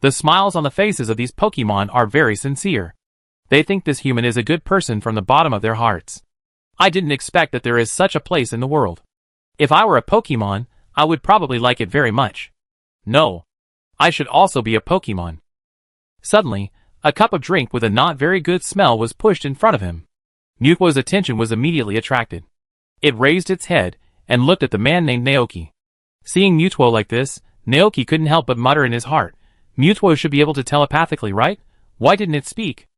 The smiles on the faces of these Pokemon are very sincere. They think this human is a good person from the bottom of their hearts. I didn't expect that there is such a place in the world. If I were a Pokemon, I would probably like it very much. No. I should also be a Pokemon. Suddenly, a cup of drink with a not very good smell was pushed in front of him. Mewtwo's attention was immediately attracted. It raised its head and looked at the man named Naoki. Seeing Mewtwo like this, Naoki couldn't help but mutter in his heart, "Mewtwo should be able to telepathically, right? Why didn't it speak?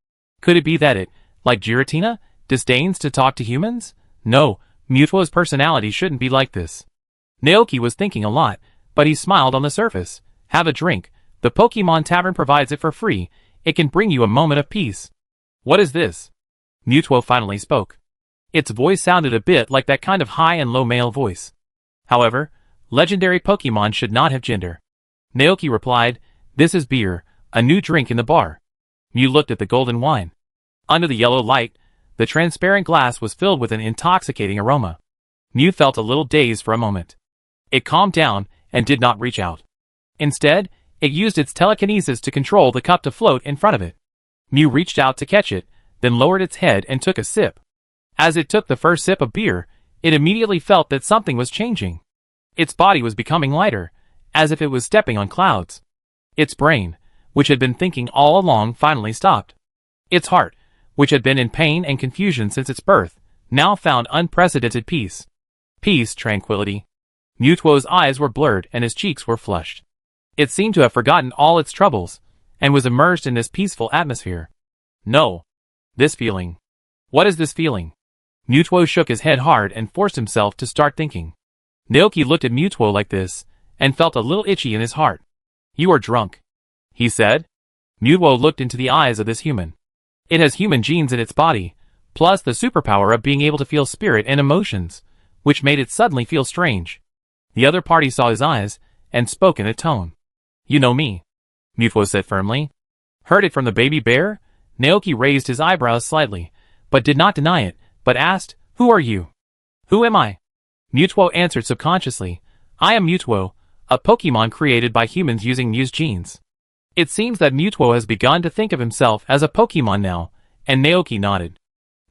Could it be that it, like Giratina, disdains to talk to humans? No, Mewtwo's personality shouldn't be like this." Naoki was thinking a lot, but he smiled on the surface. "Have a drink. The Pokemon Tavern provides it for free. It can bring you a moment of peace." "What is this?" Mewtwo finally spoke. Its voice sounded a bit like that kind of high and low male voice. However, legendary Pokemon should not have gender. Naoki replied, "This is beer, a new drink in the bar." Mew looked at the golden wine. Under the yellow light, the transparent glass was filled with an intoxicating aroma. Mew felt a little dazed for a moment. It calmed down and did not reach out. Instead, it used its telekinesis to control the cup to float in front of it. Mew reached out to catch it, then lowered its head and took a sip. As it took the first sip of beer, it immediately felt that something was changing. Its body was becoming lighter, as if it was stepping on clouds. Its brain, which had been thinking all along, finally stopped. Its heart, which had been in pain and confusion since its birth, now found unprecedented peace. Peace, tranquility. Mewtwo's eyes were blurred and his cheeks were flushed. It seemed to have forgotten all its troubles, and was immersed in this peaceful atmosphere. No. This feeling. What is this feeling? Mewtwo shook his head hard and forced himself to start thinking. Naoki looked at Mewtwo like this, and felt a little itchy in his heart. "You are drunk," he said. Mewtwo looked into the eyes of this human. It has human genes in its body, plus the superpower of being able to feel spirit and emotions, which made it suddenly feel strange. The other party saw his eyes, and spoke in a tone. You know me, Mutwo said firmly. Heard it from the baby bear? Naoki raised his eyebrows slightly, but did not deny it, but asked, Who are you? Who am I? Mutwo answered subconsciously, I am Mutwo, a Pokemon created by humans using Mew's genes. It seems that Mutwo has begun to think of himself as a Pokemon now, and Naoki nodded.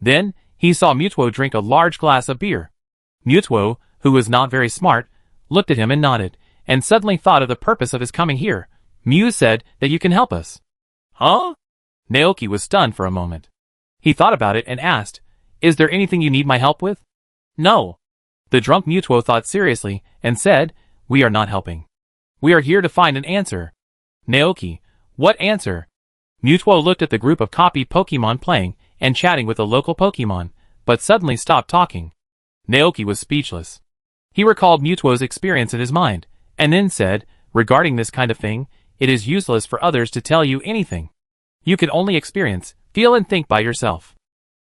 Then, he saw Mutwo drink a large glass of beer. Mutwo, who was not very smart, looked at him and nodded, and suddenly thought of the purpose of his coming here. Mew said that you can help us. Huh? Naoki was stunned for a moment. He thought about it and asked, Is there anything you need my help with? No. The drunk Mutwo thought seriously, and said, We are not helping. We are here to find an answer. Naoki, what answer? Mutwo looked at the group of copy Pokemon playing and chatting with a local Pokemon, but suddenly stopped talking. Naoki was speechless. He recalled Mutwo's experience in his mind, and then said, Regarding this kind of thing, it is useless for others to tell you anything. You can only experience, feel and think by yourself.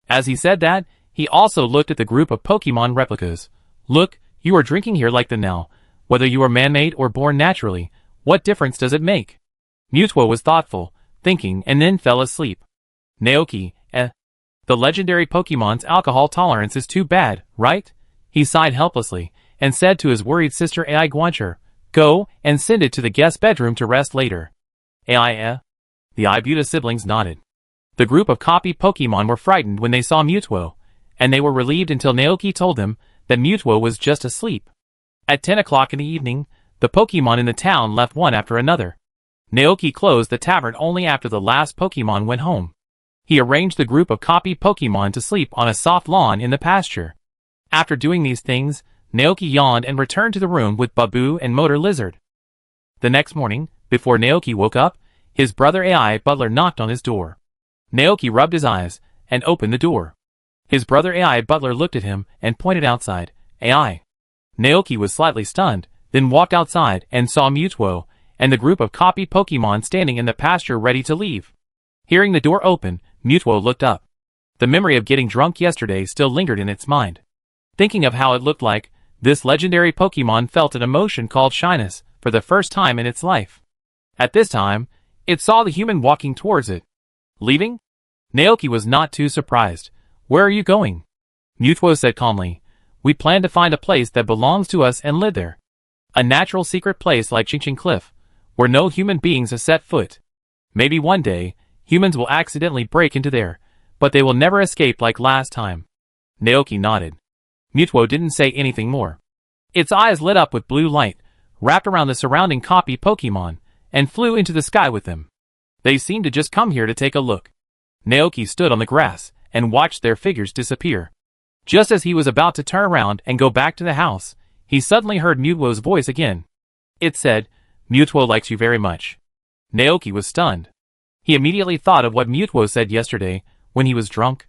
As he said that, he also looked at the group of Pokemon replicas. Look, you are drinking here like them now. Whether you are man-made or born naturally, what difference does it make? Mutwo was thoughtful, thinking, and then fell asleep. Naoki, the legendary Pokemon's alcohol tolerance is too bad, right? He sighed helplessly, and said to his worried sister Ai Guancher, Go, and send it to the guest bedroom to rest later. Ai, The Ibuta siblings nodded. The group of copy Pokemon were frightened when they saw Mutwo, and they were relieved until Naoki told them that Mutwo was just asleep. At 10 o'clock in the evening, the Pokemon in the town left one after another. Naoki closed the tavern only after the last Pokemon went home. He arranged the group of copy Pokemon to sleep on a soft lawn in the pasture. After doing these things, Naoki yawned and returned to the room with Babu and Motor Lizard. The next morning, before Naoki woke up, his brother Ai Butler knocked on his door. Naoki rubbed his eyes and opened the door. His brother Ai Butler looked at him and pointed outside. Ai. Naoki was slightly stunned, then walked outside and saw Mutwo and the group of copy Pokemon standing in the pasture ready to leave. Hearing the door open, Mutwo looked up. The memory of getting drunk yesterday still lingered in its mind. Thinking of how it looked like, this legendary Pokemon felt an emotion called shyness for the first time in its life. At this time, it saw the human walking towards it. Leaving? Naoki was not too surprised. Where are you going? Mutwo said calmly. We plan to find a place that belongs to us and live there. A natural secret place like Qingqing Cliff, where no human beings have set foot. Maybe one day, humans will accidentally break into there, but they will never escape like last time. Naoki nodded. Mutwo didn't say anything more. Its eyes lit up with blue light, wrapped around the surrounding copy Pokemon, and flew into the sky with them. They seemed to just come here to take a look. Naoki stood on the grass and watched their figures disappear. Just as he was about to turn around and go back to the house, he suddenly heard Mutwo's voice again. It said, Mutwo likes you very much. Naoki was stunned. He immediately thought of what Mutwo said yesterday when he was drunk.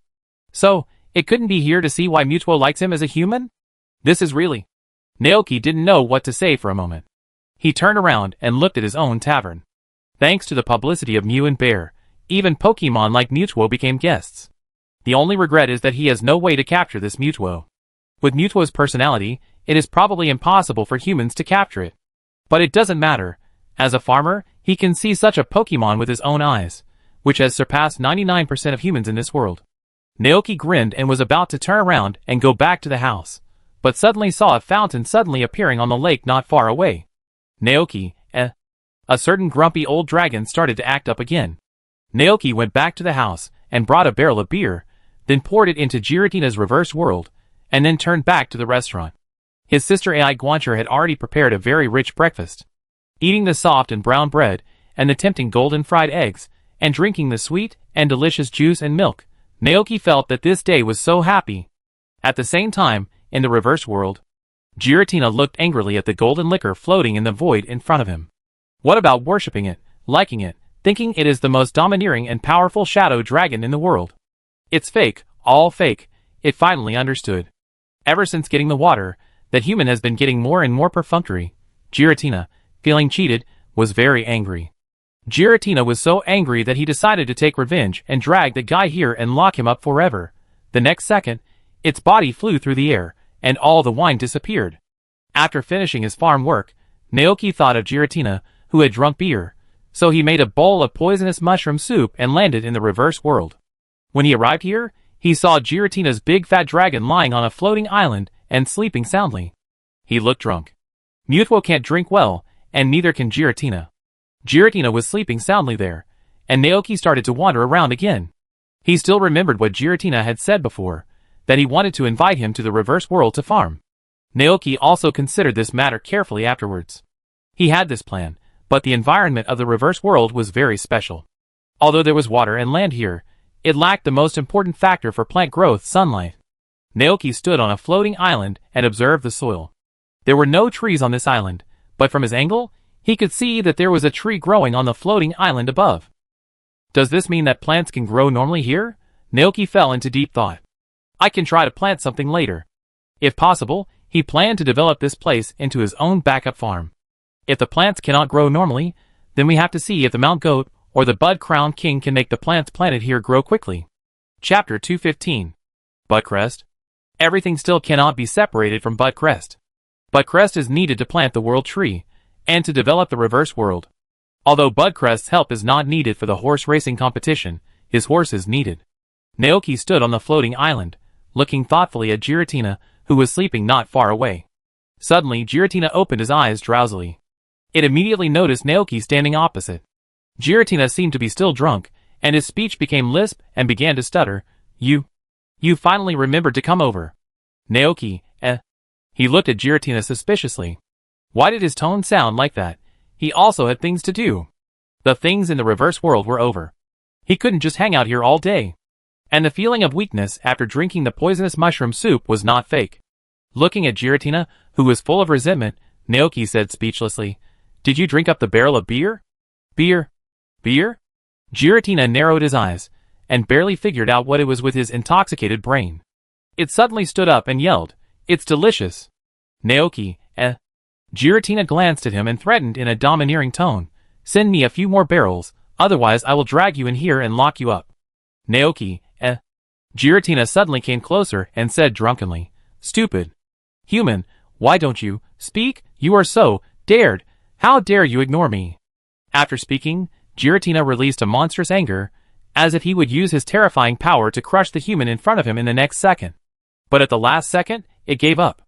So, it couldn't be here to see why Mutwo likes him as a human? This is really... Naoki didn't know what to say for a moment. He turned around and looked at his own tavern. Thanks to the publicity of Mew and Bear, even Pokemon like Mutwo became guests. The only regret is that he has no way to capture this Mutwo. With Mutwo's personality, it is probably impossible for humans to capture it. But it doesn't matter. As a farmer, he can see such a Pokemon with his own eyes, which has surpassed 99% of humans in this world. Naoki grinned and was about to turn around and go back to the house, but suddenly saw a fountain suddenly appearing on the lake not far away. Naoki, A certain grumpy old dragon started to act up again. Naoki went back to the house and brought a barrel of beer, then poured it into Giratina's reverse world, and then turned back to the restaurant. His sister Ai Guancher had already prepared a very rich breakfast. Eating the soft and brown bread, and the tempting golden fried eggs, and drinking the sweet and delicious juice and milk, Naoki felt that this day was so happy. At the same time, in the reverse world, Giratina looked angrily at the golden liquor floating in the void in front of him. What about worshipping it, liking it, thinking it is the most domineering and powerful shadow dragon in the world? It's fake, all fake, it finally understood. Ever since getting the water, that human has been getting more and more perfunctory. Giratina, feeling cheated, was very angry. Giratina was so angry that he decided to take revenge and drag the guy here and lock him up forever. The next second, its body flew through the air, and all the wine disappeared. After finishing his farm work, Naoki thought of Giratina, who had drunk beer, so he made a bowl of poisonous mushroom soup and landed in the reverse world. When he arrived here, he saw Giratina's big fat dragon lying on a floating island and sleeping soundly. He looked drunk. Mutwo can't drink well, and neither can Giratina. Giratina was sleeping soundly there, and Naoki started to wander around again. He still remembered what Giratina had said before, that he wanted to invite him to the reverse world to farm. Naoki also considered this matter carefully afterwards. He had this plan, but the environment of the reverse world was very special. Although there was water and land here, it lacked the most important factor for plant growth, sunlight. Naoki stood on a floating island and observed the soil. There were no trees on this island, but from his angle, he could see that there was a tree growing on the floating island above. Does this mean that plants can grow normally here? Naoki fell into deep thought. I can try to plant something later. If possible, he planned to develop this place into his own backup farm. If the plants cannot grow normally, then we have to see if the Mount Goat or the Bud Crown King can make the plants planted here grow quickly. Chapter 215. Budcrest. Everything still cannot be separated from Budcrest. Budcrest is needed to plant the world tree, and to develop the reverse world. Although Budcrest's help is not needed for the horse racing competition, his horse is needed. Naoki stood on the floating island, looking thoughtfully at Giratina, who was sleeping not far away. Suddenly, Giratina opened his eyes drowsily. It immediately noticed Naoki standing opposite. Giratina seemed to be still drunk, and his speech became lisp and began to stutter. You finally remembered to come over. Naoki, He looked at Giratina suspiciously. Why did his tone sound like that? He also had things to do. The things in the reverse world were over. He couldn't just hang out here all day. And the feeling of weakness after drinking the poisonous mushroom soup was not fake. Looking at Giratina, who was full of resentment, Naoki said speechlessly, Did you drink up the barrel of beer? Beer? Giratina narrowed his eyes, and barely figured out what it was with his intoxicated brain. It suddenly stood up and yelled, It's delicious. Naoki, Giratina glanced at him and threatened in a domineering tone, Send me a few more barrels, otherwise I will drag you in here and lock you up. Naoki, Giratina suddenly came closer and said drunkenly, Stupid. Human, why don't you speak? You are so dared. How dare you ignore me? After speaking, Giratina released a monstrous anger, as if he would use his terrifying power to crush the human in front of him in the next second. But at the last second, it gave up.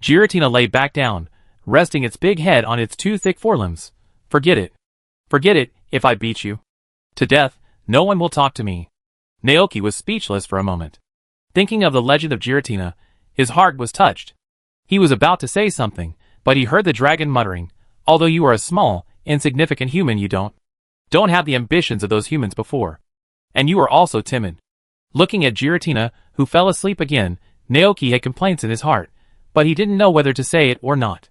Giratina lay back down, resting its big head on its two thick forelimbs. Forget it. Forget it, if I beat you to death, no one will talk to me. Naoki was speechless for a moment. Thinking of the legend of Giratina, his heart was touched. He was about to say something, but he heard the dragon muttering, Although you are a small, insignificant human, you don't have the ambitions of those humans before. And you are also timid. Looking at Giratina, who fell asleep again, Naoki had complaints in his heart, but he didn't know whether to say it or not.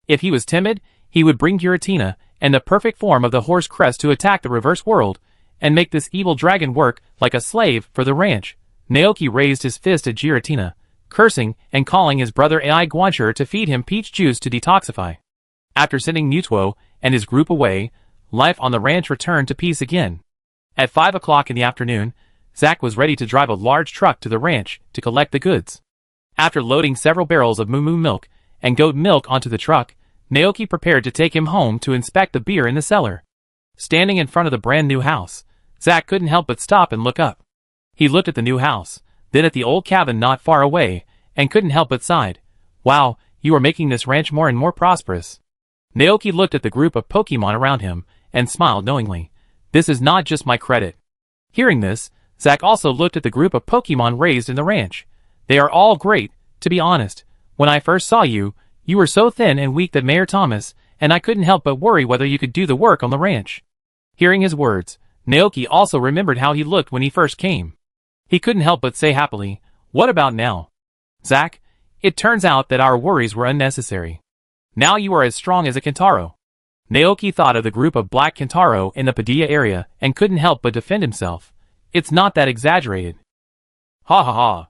If he was timid, he would bring Giratina and the perfect form of the horse crest to attack the reverse world, and make this evil dragon work like a slave for the ranch. Naoki raised his fist at Giratina, cursing and calling his brother Ai Guancher to feed him peach juice to detoxify. After sending Mutwo and his group away, life on the ranch returned to peace again. At 5 o'clock in the afternoon, Zack was ready to drive a large truck to the ranch to collect the goods. After loading several barrels of moo milk and goat milk onto the truck, Naoki prepared to take him home to inspect the beer in the cellar. Standing in front of the brand new house, Zack couldn't help but stop and look up. He looked at the new house, then at the old cabin not far away, and couldn't help but sighed. Wow, you are making this ranch more and more prosperous. Naoki looked at the group of Pokemon around him, and smiled knowingly. This is not just my credit. Hearing this, Zack also looked at the group of Pokemon raised in the ranch. They are all great, to be honest. When I first saw you, you were so thin and weak that Mayor Thomas and I couldn't help but worry whether you could do the work on the ranch. Hearing his words, Naoki also remembered how he looked when he first came. He couldn't help but say happily, What about now? Zack, it turns out that our worries were unnecessary. Now you are as strong as a Kintaro. Naoki thought of the group of black Kintaro in the Padilla area and couldn't help but defend himself. It's not that exaggerated. Ha ha ha.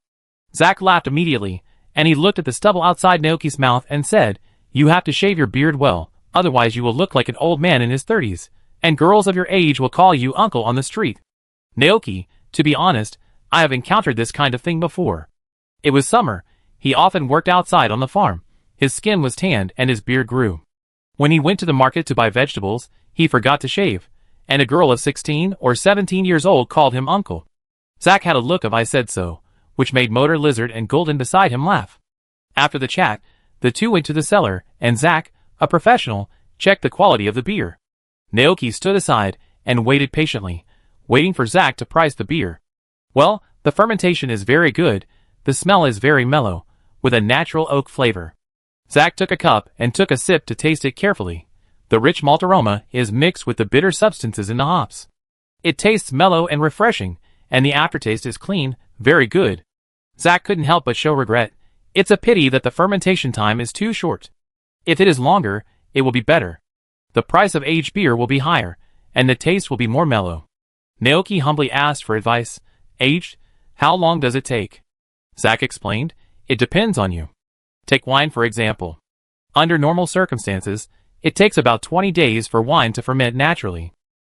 Zack laughed immediately, and he looked at the stubble outside Naoki's mouth and said, You have to shave your beard well, otherwise you will look like an old man in his 30s. And girls of your age will call you uncle on the street. Naoki, to be honest, I have encountered this kind of thing before. It was summer. He often worked outside on the farm. His skin was tanned and his beard grew. When he went to the market to buy vegetables, he forgot to shave, and a girl of 16 or 17 years old called him uncle. Zack had a look of "I said so," which made Motor Lizard and Golden beside him laugh. After the chat, the two went to the cellar, and Zack, a professional, checked the quality of the beer. Naoki stood aside and waited patiently, waiting for Zack to price the beer. Well, the fermentation is very good, the smell is very mellow, with a natural oak flavor. Zack took a cup and took a sip to taste it carefully. The rich malt aroma is mixed with the bitter substances in the hops. It tastes mellow and refreshing, and the aftertaste is clean, very good. Zack couldn't help but show regret. It's a pity that the fermentation time is too short. If it is longer, it will be better. The price of aged beer will be higher, and the taste will be more mellow. Naoki humbly asked for advice. Aged? How long does it take? Zack explained. It depends on you. Take wine for example. Under normal circumstances, it takes about 20 days for wine to ferment naturally.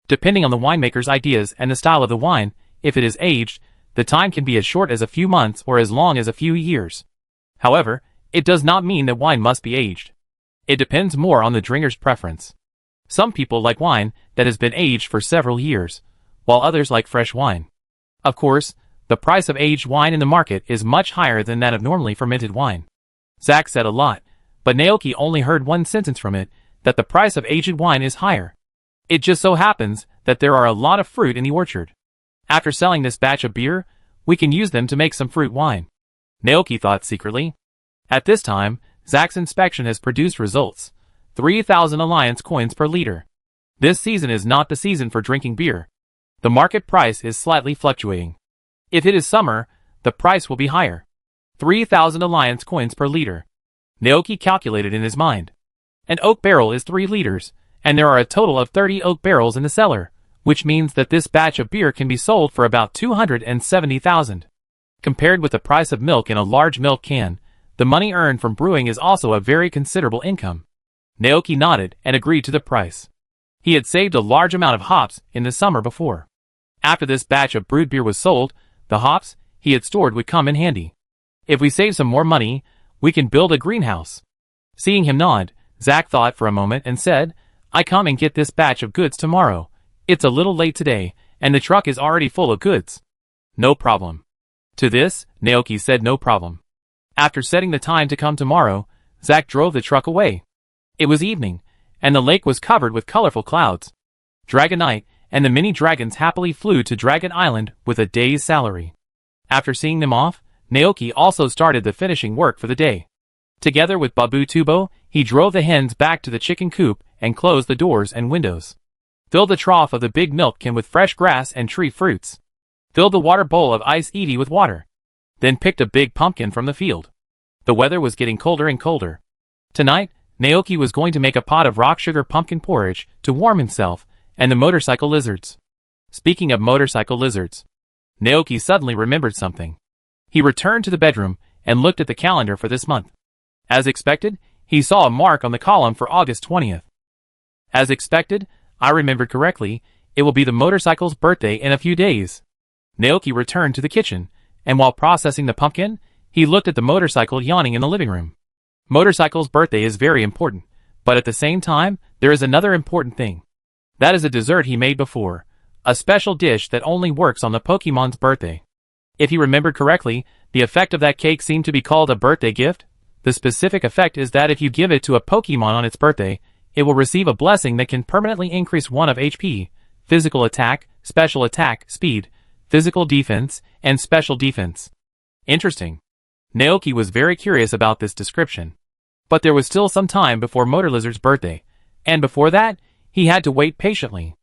Depending on the winemaker's ideas and the style of the wine, if it is aged, the time can be as short as a few months or as long as a few years. However, it does not mean that wine must be aged. It depends more on the drinker's preference. Some people like wine that has been aged for several years, while others like fresh wine. Of course, the price of aged wine in the market is much higher than that of normally fermented wine. Zack said a lot, but Naoki only heard one sentence from it, that the price of aged wine is higher. It just so happens that there are a lot of fruit in the orchard. After selling this batch of beer, we can use them to make some fruit wine. Naoki thought secretly. At this time, Zack's inspection has produced results. 3,000 Alliance coins per liter. This season is not the season for drinking beer. The market price is slightly fluctuating. If it is summer, the price will be higher. 3,000 Alliance coins per liter. Naoki calculated in his mind. An oak barrel is 3 liters, and there are a total of 30 oak barrels in the cellar, which means that this batch of beer can be sold for about 270,000. Compared with the price of milk in a large milk can, the money earned from brewing is also a very considerable income. Naoki nodded and agreed to the price. He had saved a large amount of hops in the summer before. After this batch of brewed beer was sold, the hops he had stored would come in handy. If we save some more money, we can build a greenhouse. Seeing him nod, Zack thought for a moment and said, I come and get this batch of goods tomorrow. It's a little late today, and the truck is already full of goods. No problem. To this, Naoki said no problem. After setting the time to come tomorrow, Zack drove the truck away. It was evening, and the lake was covered with colorful clouds. Dragonite and the mini dragons happily flew to Dragon Island with a day's salary. After seeing them off, Naoki also started the finishing work for the day. Together with Babu Tubo, he drove the hens back to the chicken coop and closed the doors and windows. Filled the trough of the big milk can with fresh grass and tree fruits. Filled the water bowl of Ice Eevee with water. Then picked a big pumpkin from the field. The weather was getting colder and colder. Tonight, Naoki was going to make a pot of rock sugar pumpkin porridge to warm himself and the motorcycle lizards. Speaking of motorcycle lizards, Naoki suddenly remembered something. He returned to the bedroom and looked at the calendar for this month. As expected, he saw a mark on the column for August 20th. As expected, I remembered correctly, it will be the motorcycle's birthday in a few days. Naoki returned to the kitchen, and while processing the pumpkin, he looked at the motorcycle yawning in the living room. Motorcycle's birthday is very important, but at the same time, there is another important thing. That is a dessert he made before, a special dish that only works on the Pokemon's birthday. If he remembered correctly, the effect of that cake seemed to be called a birthday gift. The specific effect is that if you give it to a Pokemon on its birthday, it will receive a blessing that can permanently increase 1 of HP, physical attack, special attack, speed, physical defense, and special defense. Interesting. Naoki was very curious about this description. But there was still some time before Motor Lizard's birthday, and before that, he had to wait patiently.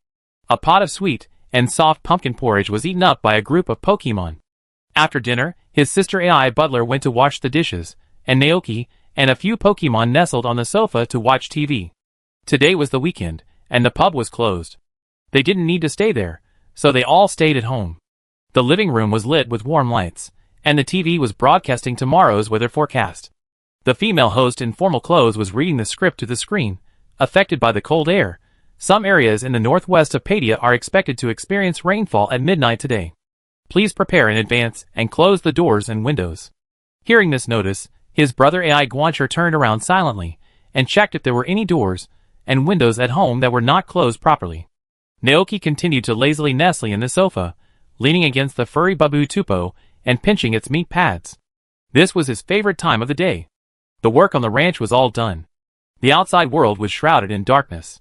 A pot of sweet and soft pumpkin porridge was eaten up by a group of Pokemon. After dinner, his sister AI Butler went to wash the dishes, and Naoki and a few Pokemon nestled on the sofa to watch TV. Today was the weekend, and the pub was closed. They didn't need to stay there, so they all stayed at home. The living room was lit with warm lights, and the TV was broadcasting tomorrow's weather forecast. The female host in formal clothes was reading the script to the screen, affected by the cold air, Some areas in the northwest of Padia are expected to experience rainfall at midnight today. Please prepare in advance and close the doors and windows. Hearing this notice, his brother Ai Guancher turned around silently and checked if there were any doors and windows at home that were not closed properly. Naoki continued to lazily nestle in the sofa, leaning against the furry Babu Tupo and pinching its meat pads. This was his favorite time of the day. The work on the ranch was all done. The outside world was shrouded in darkness.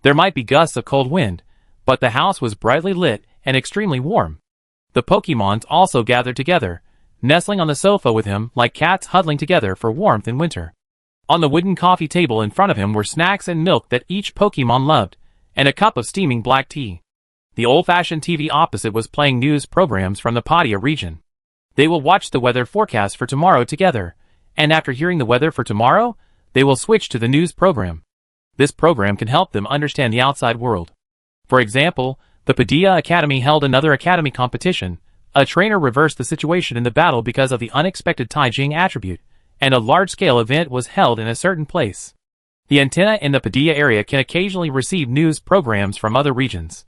There might be gusts of cold wind, but the house was brightly lit and extremely warm. The Pokemons also gathered together, nestling on the sofa with him like cats huddling together for warmth in winter. On the wooden coffee table in front of him were snacks and milk that each Pokemon loved, and a cup of steaming black tea. The old-fashioned TV opposite was playing news programs from the Padia region. They will watch the weather forecast for tomorrow together, and after hearing the weather for tomorrow, they will switch to the news program. This program can help them understand the outside world. For example, the Padia Academy held another academy competition. A trainer reversed the situation in the battle because of the unexpected Taijing attribute, and a large-scale event was held in a certain place. The antenna in the Padia area can occasionally receive news programs from other regions,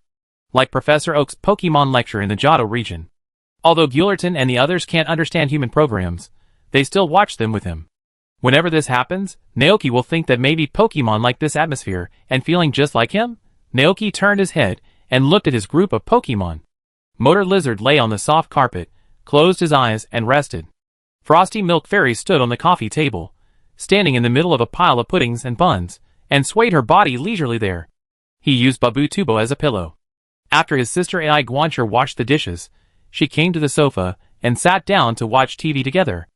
like Professor Oak's Pokemon lecture in the Johto region. Although Guillerton and the others can't understand human programs, they still watch them with him. Whenever this happens, Naoki will think that maybe Pokemon like this atmosphere, and feeling just like him, Naoki turned his head and looked at his group of Pokemon. Motor Lizard lay on the soft carpet, closed his eyes and rested. Frosty Milk Fairy stood on the coffee table, standing in the middle of a pile of puddings and buns, and swayed her body leisurely there. He used Babu Tubo as a pillow. After his sister Ai Guancher washed the dishes, she came to the sofa and sat down to watch TV together.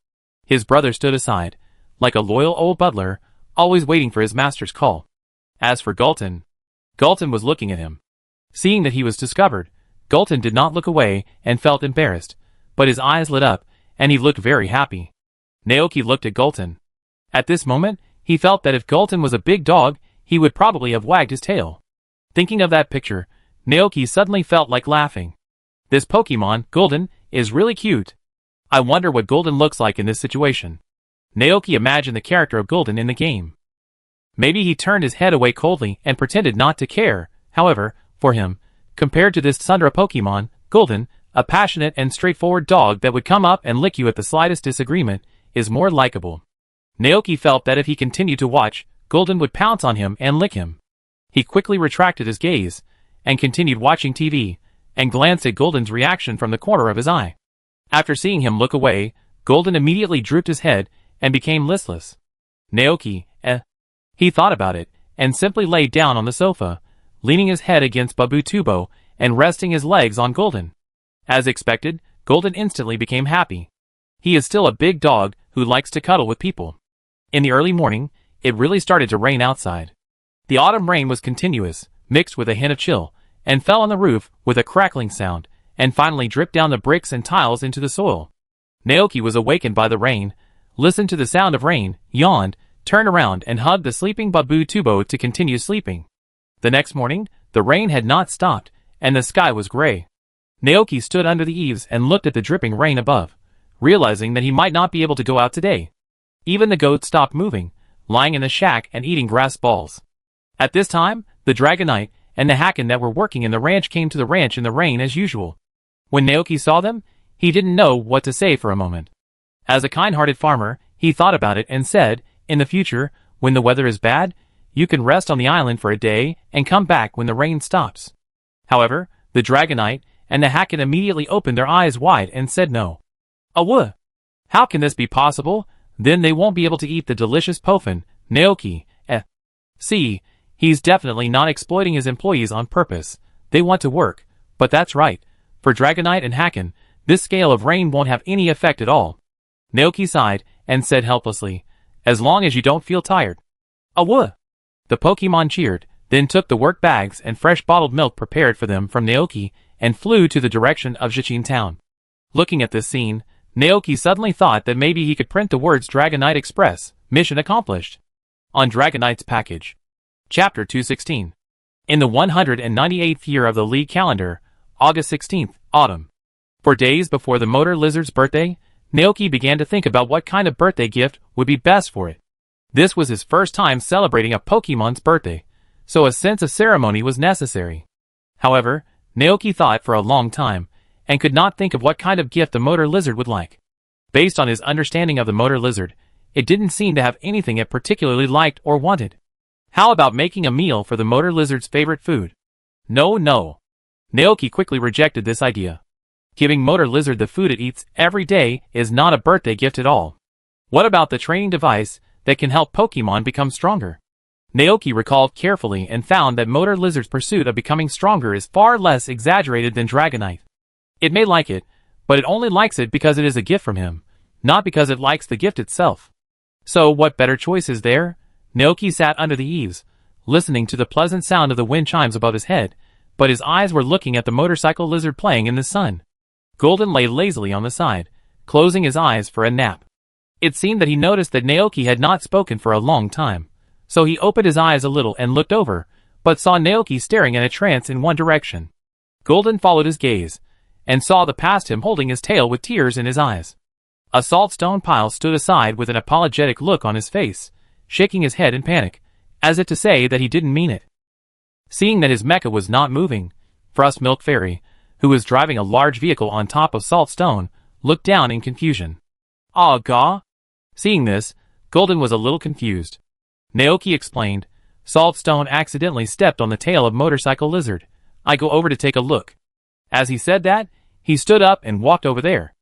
His brother stood aside, like a loyal old butler, always waiting for his master's call. As for Gulton was looking at him. Seeing that he was discovered, Gulton did not look away and felt embarrassed, but his eyes lit up, and he looked very happy. Naoki looked at Gulton. At this moment, he felt that if Gulton was a big dog, he would probably have wagged his tail. Thinking of that picture, Naoki suddenly felt like laughing. This Pokemon, Gulton, is really cute. I wonder what Gulton looks like in this situation. Naoki imagined the character of Gulton in the game. Maybe he turned his head away coldly and pretended not to care. However, for him, compared to this Sundra Pokemon, Gulton, a passionate and straightforward dog that would come up and lick you at the slightest disagreement, is more likable. Naoki felt that if he continued to watch, Gulton would pounce on him and lick him. He quickly retracted his gaze, and continued watching TV, and glanced at Gulton's reaction from the corner of his eye. After seeing him look away, Gulton immediately drooped his head, and became listless. Naoki, He thought about it, and simply lay down on the sofa, leaning his head against Babu Tubo, and resting his legs on Gulton. As expected, Gulton instantly became happy. He is still a big dog who likes to cuddle with people. In the early morning, it really started to rain outside. The autumn rain was continuous, mixed with a hint of chill, and fell on the roof with a crackling sound, and finally dripped down the bricks and tiles into the soil. Naoki was awakened by the rain, listened to the sound of rain, yawned, turned around and hugged the sleeping Babu Tubo to continue sleeping. The next morning, the rain had not stopped, and the sky was gray. Naoki stood under the eaves and looked at the dripping rain above, realizing that he might not be able to go out today. Even the goat stopped moving, lying in the shack and eating grass balls. At this time, the Dragonite and the Hacken that were working in the ranch came to the ranch in the rain as usual. When Naoki saw them, he didn't know what to say for a moment. As a kind-hearted farmer, he thought about it and said, in the future, when the weather is bad, you can rest on the island for a day and come back when the rain stops. However, the Dragonite and the Hacken immediately opened their eyes wide and said no. Awuh! How can this be possible? Then they won't be able to eat the delicious Pofin, Naoki, See, he's definitely not exploiting his employees on purpose. They want to work, but that's right. For Dragonite and Hacken, this scale of rain won't have any effect at all. Naoki sighed and said helplessly, as long as you don't feel tired. Awuh! The Pokemon cheered, then took the work bags and fresh bottled milk prepared for them from Naoki and flew to the direction of Jichin town. Looking at this scene, Naoki suddenly thought that maybe he could print the words Dragonite Express, mission accomplished, on Dragonite's package. Chapter 216. In the 198th year of the League calendar, August 16th, autumn. For days before the Motor Lizard's birthday, Naoki began to think about what kind of birthday gift would be best for it. This was his first time celebrating a Pokemon's birthday, so a sense of ceremony was necessary. However, Naoki thought for a long time, and could not think of what kind of gift the motor lizard would like. Based on his understanding of the motor lizard, it didn't seem to have anything it particularly liked or wanted. How about making a meal for the motor lizard's favorite food? No. Naoki quickly rejected this idea. Giving motor lizard the food it eats every day is not a birthday gift at all. What about the training device that can help Pokemon become stronger? Naoki recalled carefully and found that motor lizard's pursuit of becoming stronger is far less exaggerated than Dragonite. It may like it, but it only likes it because it is a gift from him, not because it likes the gift itself. So what better choice is there? Naoki sat under the eaves, listening to the pleasant sound of the wind chimes above his head, but his eyes were looking at the motorcycle lizard playing in the sun. Golden lay lazily on the side, closing his eyes for a nap. It seemed that he noticed that Naoki had not spoken for a long time, so he opened his eyes a little and looked over, but saw Naoki staring in a trance in one direction. Golden followed his gaze, and saw the past him holding his tail with tears in his eyes. A saltstone pile stood aside with an apologetic look on his face, shaking his head in panic, as if to say that he didn't mean it. Seeing that his mecha was not moving, Frost Milk Fairy, who was driving a large vehicle on top of Saltstone, looked down in confusion. "Ah, Gaw?" Seeing this, Golden was a little confused. Naoki explained, "Saltstone accidentally stepped on the tail of Motorcycle Lizard. I go over to take a look." As he said that, he stood up and walked over there.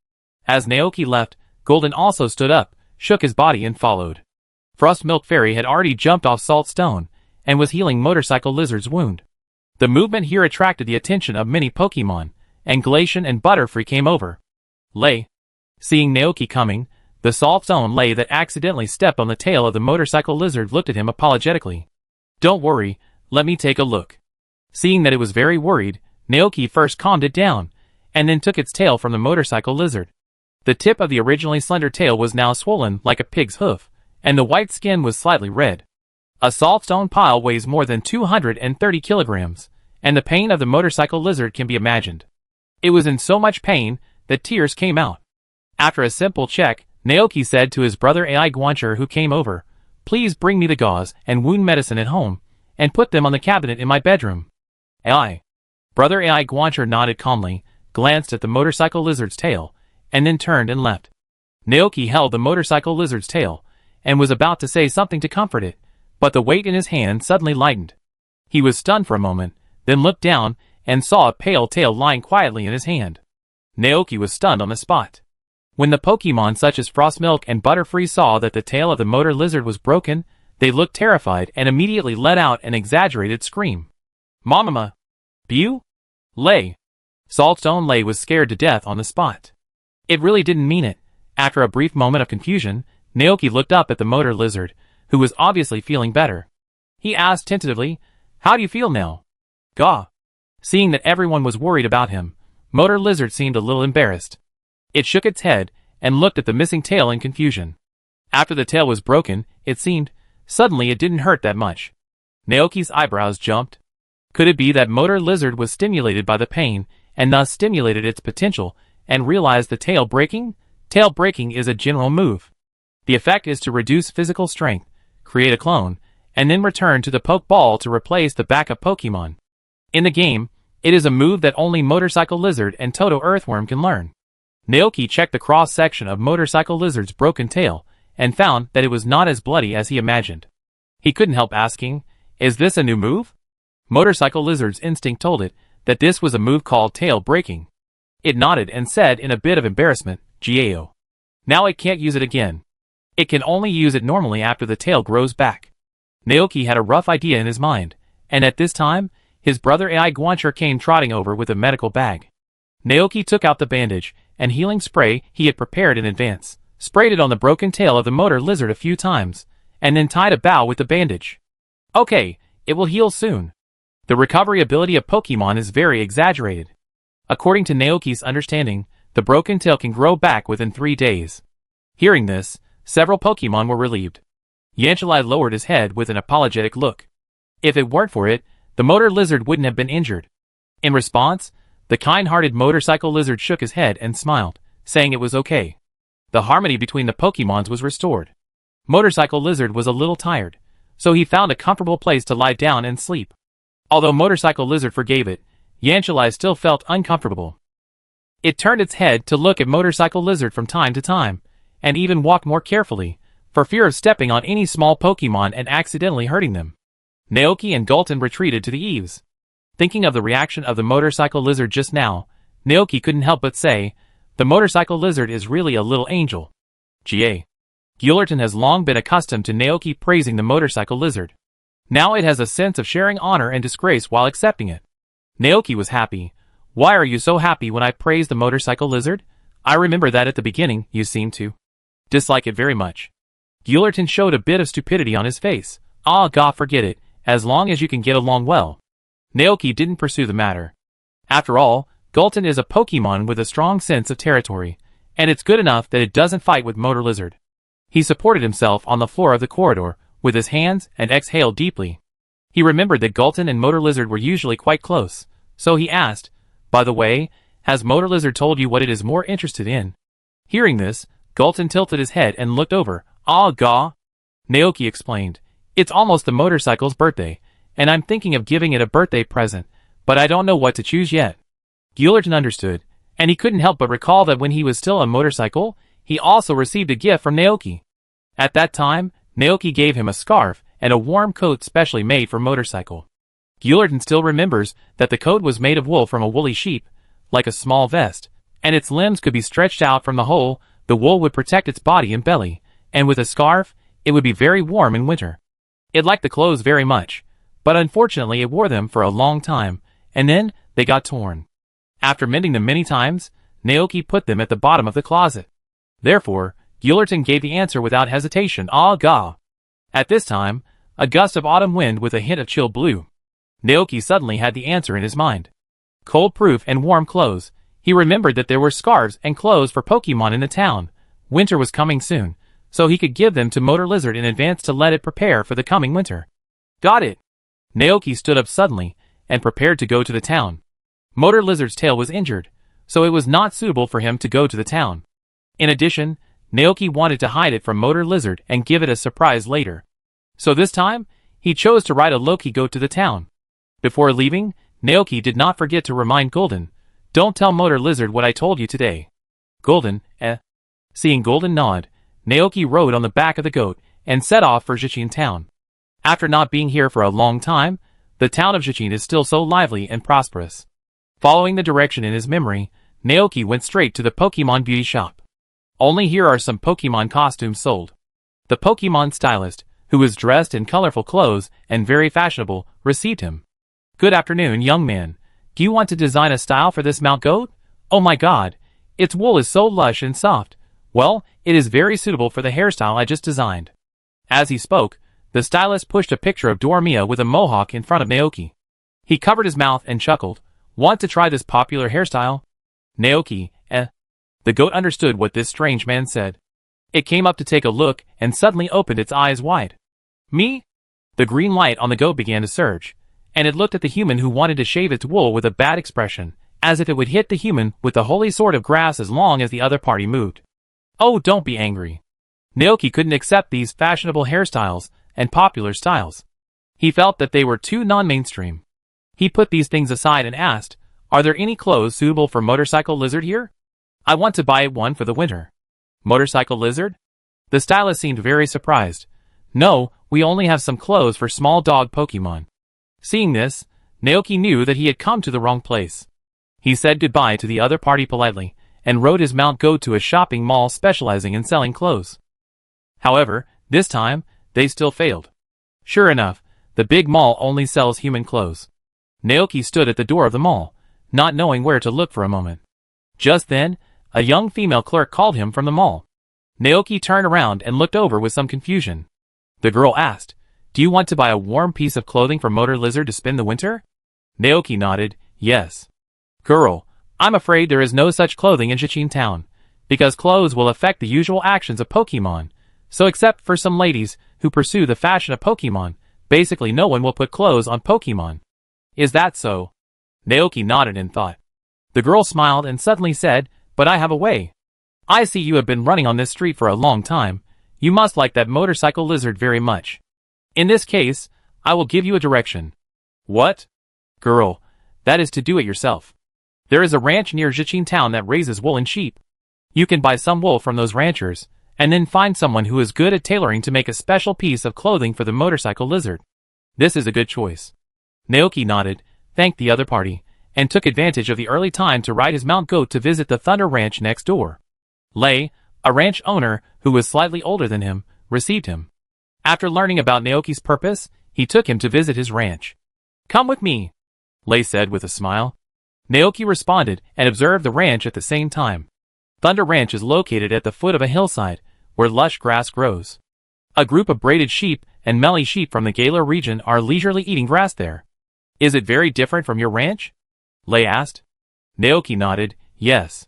As Naoki left, Golden also stood up, shook his body and followed. Frost Milk Fairy had already jumped off Saltstone, and was healing Motorcycle Lizard's wound. The movement here attracted the attention of many Pokemon, and Glacian and Butterfree came over. Lay. Seeing Naoki coming, the Saltstone Lay that accidentally stepped on the tail of the Motorcycle Lizard looked at him apologetically. "Don't worry, let me take a look." Seeing that it was very worried, Naoki first calmed it down, and then took its tail from the Motorcycle Lizard. The tip of the originally slender tail was now swollen like a pig's hoof, and the white skin was slightly red. A saltstone pile weighs more than 230 kilograms, and the pain of the Motorcycle Lizard can be imagined. It was in so much pain that tears came out. After a simple check, Naoki said to his brother Ai Guancher who came over, "Please bring me the gauze and wound medicine at home, and put them on the cabinet in my bedroom." Ai. Brother Ai Guancher nodded calmly, glanced at the Motorcycle Lizard's tail, and then turned and left. Naoki held the Motorcycle Lizard's tail, and was about to say something to comfort it, but the weight in his hand suddenly lightened. He was stunned for a moment, then looked down, and saw a pale tail lying quietly in his hand. Naoki was stunned on the spot. When the Pokemon such as Frostmilk and Butterfree saw that the tail of the motor lizard was broken, they looked terrified and immediately let out an exaggerated scream. "Mamama! Bew? Lay!" Saltstone Lay was scared to death on the spot. It really didn't mean it. After a brief moment of confusion, Naoki looked up at the motor lizard, who was obviously feeling better. He asked tentatively, "How do you feel now?" "Gaw." Seeing that everyone was worried about him, Motor Lizard seemed a little embarrassed. It shook its head, and looked at the missing tail in confusion. After the tail was broken, it seemed, suddenly it didn't hurt that much. Naoki's eyebrows jumped. Could it be that Motor Lizard was stimulated by the pain, and thus stimulated its potential, and realized the tail breaking? Tail breaking is a general move. The effect is to reduce physical strength, create a clone, and then return to the Pokeball to replace the backup Pokemon. In the game, it is a move that only Motorcycle Lizard and Toto Earthworm can learn. Naoki checked the cross-section of Motorcycle Lizard's broken tail, and found that it was not as bloody as he imagined. He couldn't help asking, "Is this a new move?" Motorcycle Lizard's instinct told it that this was a move called tail breaking. It nodded and said in a bit of embarrassment, "Gao. Now it can't use it again. It can only use it normally after the tail grows back." Naoki had a rough idea in his mind, and at this time, his brother Ai Guancher came trotting over with a medical bag. Naoki took out the bandage and healing spray he had prepared in advance, sprayed it on the broken tail of the motor lizard a few times, and then tied a bow with the bandage. "Okay, it will heal soon." The recovery ability of Pokemon is very exaggerated. According to Naoki's understanding, the broken tail can grow back within 3 days. Hearing this, several Pokemon were relieved. Yanchelai lowered his head with an apologetic look. If it weren't for it, the motor lizard wouldn't have been injured. In response, the kind-hearted Motorcycle Lizard shook his head and smiled, saying it was okay. The harmony between the Pokemons was restored. Motorcycle Lizard was a little tired, so he found a comfortable place to lie down and sleep. Although Motorcycle Lizard forgave it, Yanchulai still felt uncomfortable. It turned its head to look at Motorcycle Lizard from time to time, and even walked more carefully, for fear of stepping on any small Pokemon and accidentally hurting them. Naoki and Gulton retreated to the eaves. Thinking of the reaction of the Motorcycle Lizard just now, Naoki couldn't help but say, "The Motorcycle Lizard is really a little angel." Ga. Gullerton has long been accustomed to Naoki praising the Motorcycle Lizard. Now it has a sense of sharing honor and disgrace while accepting it. Naoki was happy. "Why are you so happy when I praise the Motorcycle Lizard? I remember that at the beginning, you seemed to dislike it very much." Gullerton showed a bit of stupidity on his face. "Ah, forget it, as long as you can get along well." Naoki didn't pursue the matter. After all, Gulton is a Pokemon with a strong sense of territory, and it's good enough that it doesn't fight with Motor Lizard. He supported himself on the floor of the corridor with his hands and exhaled deeply. He remembered that Gulton and Motor Lizard were usually quite close, so he asked, "By the way, has Motor Lizard told you what it is more interested in?" Hearing this, Gulton tilted his head and looked over. "Ah, Naoki explained. "It's almost the motorcycle's birthday, and I'm thinking of giving it a birthday present, but I don't know what to choose yet." Gullerton understood, and he couldn't help but recall that when he was still a motorcycle, he also received a gift from Naoki. At that time, Naoki gave him a scarf and a warm coat specially made for Motorcycle. Gullerton still remembers that the coat was made of wool from a woolly sheep, like a small vest, and its limbs could be stretched out from the hole. The wool would protect its body and belly, and with a scarf, it would be very warm in winter. It liked the clothes very much, but unfortunately it wore them for a long time, and then they got torn. After mending them many times, Naoki put them at the bottom of the closet. Therefore, Gullerton gave the answer without hesitation. "Ah, At this time, a gust of autumn wind with a hint of chill blew. Naoki suddenly had the answer in his mind. Cold-proof and warm clothes. He remembered that there were scarves and clothes for Pokemon in the town. Winter was coming soon, so he could give them to Motor Lizard in advance to let it prepare for the coming winter. Got it! Naoki stood up suddenly and prepared to go to the town. Motor Lizard's tail was injured, so it was not suitable for him to go to the town. In addition, Naoki wanted to hide it from Motor Lizard and give it a surprise later. So this time, he chose to ride a Loki goat to the town. Before leaving, Naoki did not forget to remind Golden, "Don't tell Motor Lizard what I told you today." Golden, Seeing Golden nod, Naoki rode on the back of the goat and set off for Zichin town. After not being here for a long time, the town of Zichin is still so lively and prosperous. Following the direction in his memory, Naoki went straight to the Pokemon beauty shop. Only here are some Pokemon costumes sold. The Pokemon stylist, who was dressed in colorful clothes and very fashionable, received him. "Good afternoon, young man. Do you want to design a style for this Mount Goat? Oh my god, its wool is so lush and soft. Well, it is very suitable for the hairstyle I just designed." As he spoke, the stylist pushed a picture of Dormia with a mohawk in front of Naoki. He covered his mouth and chuckled. "Want to try this popular hairstyle?" Naoki, The goat understood what this strange man said. It came up to take a look and suddenly opened its eyes wide. "Me?" The green light on the goat began to surge, and it looked at the human who wanted to shave its wool with a bad expression, as if it would hit the human with the holy sword of grass as long as the other party moved. "Oh, don't be angry." Naoki couldn't accept these fashionable hairstyles and popular styles. He felt that they were too non-mainstream. He put these things aside and asked, "Are there any clothes suitable for Motorcycle Lizard here? I want to buy one for the winter." "Motorcycle Lizard?" The stylist seemed very surprised. "No, we only have some clothes for small dog Pokemon." Seeing this, Naoki knew that he had come to the wrong place. He said goodbye to the other party politely, and rode his Mount Goat to a shopping mall specializing in selling clothes. However, this time, they still failed. Sure enough, the big mall only sells human clothes. Naoki stood at the door of the mall, not knowing where to look for a moment. Just then, a young female clerk called him from the mall. Naoki turned around and looked over with some confusion. The girl asked, "Do you want to buy a warm piece of clothing for Motor Lizard to spend the winter?" Naoki nodded, "Yes." "Girl, I'm afraid there is no such clothing in Zichin town, because clothes will affect the usual actions of Pokemon, so except for some ladies who pursue the fashion of Pokemon, basically no one will put clothes on Pokemon." "Is that so?" Naoki nodded in thought. The girl smiled and suddenly said, "But I have a way. I see you have been running on this street for a long time. You must like that Motorcycle Lizard very much. In this case, I will give you a direction. What? Girl, that is to do it yourself. There is a ranch near Zhiqing town that raises wool and sheep. You can buy some wool from those ranchers, and then find someone who is good at tailoring to make a special piece of clothing for the motorcycle lizard. This is a good choice. Naoki nodded, thanked the other party, and took advantage of the early time to ride his mount goat to visit the Thunder Ranch next door. Lei, a ranch owner who was slightly older than him, received him. After learning about Naoki's purpose, he took him to visit his ranch. Come with me, Lei said with a smile. Naoki responded and observed the ranch at the same time. Thunder Ranch is located at the foot of a hillside, where lush grass grows. A group of braided sheep and melly sheep from the Galar region are leisurely eating grass there. Is it very different from your ranch? Lei asked. Naoki nodded, yes.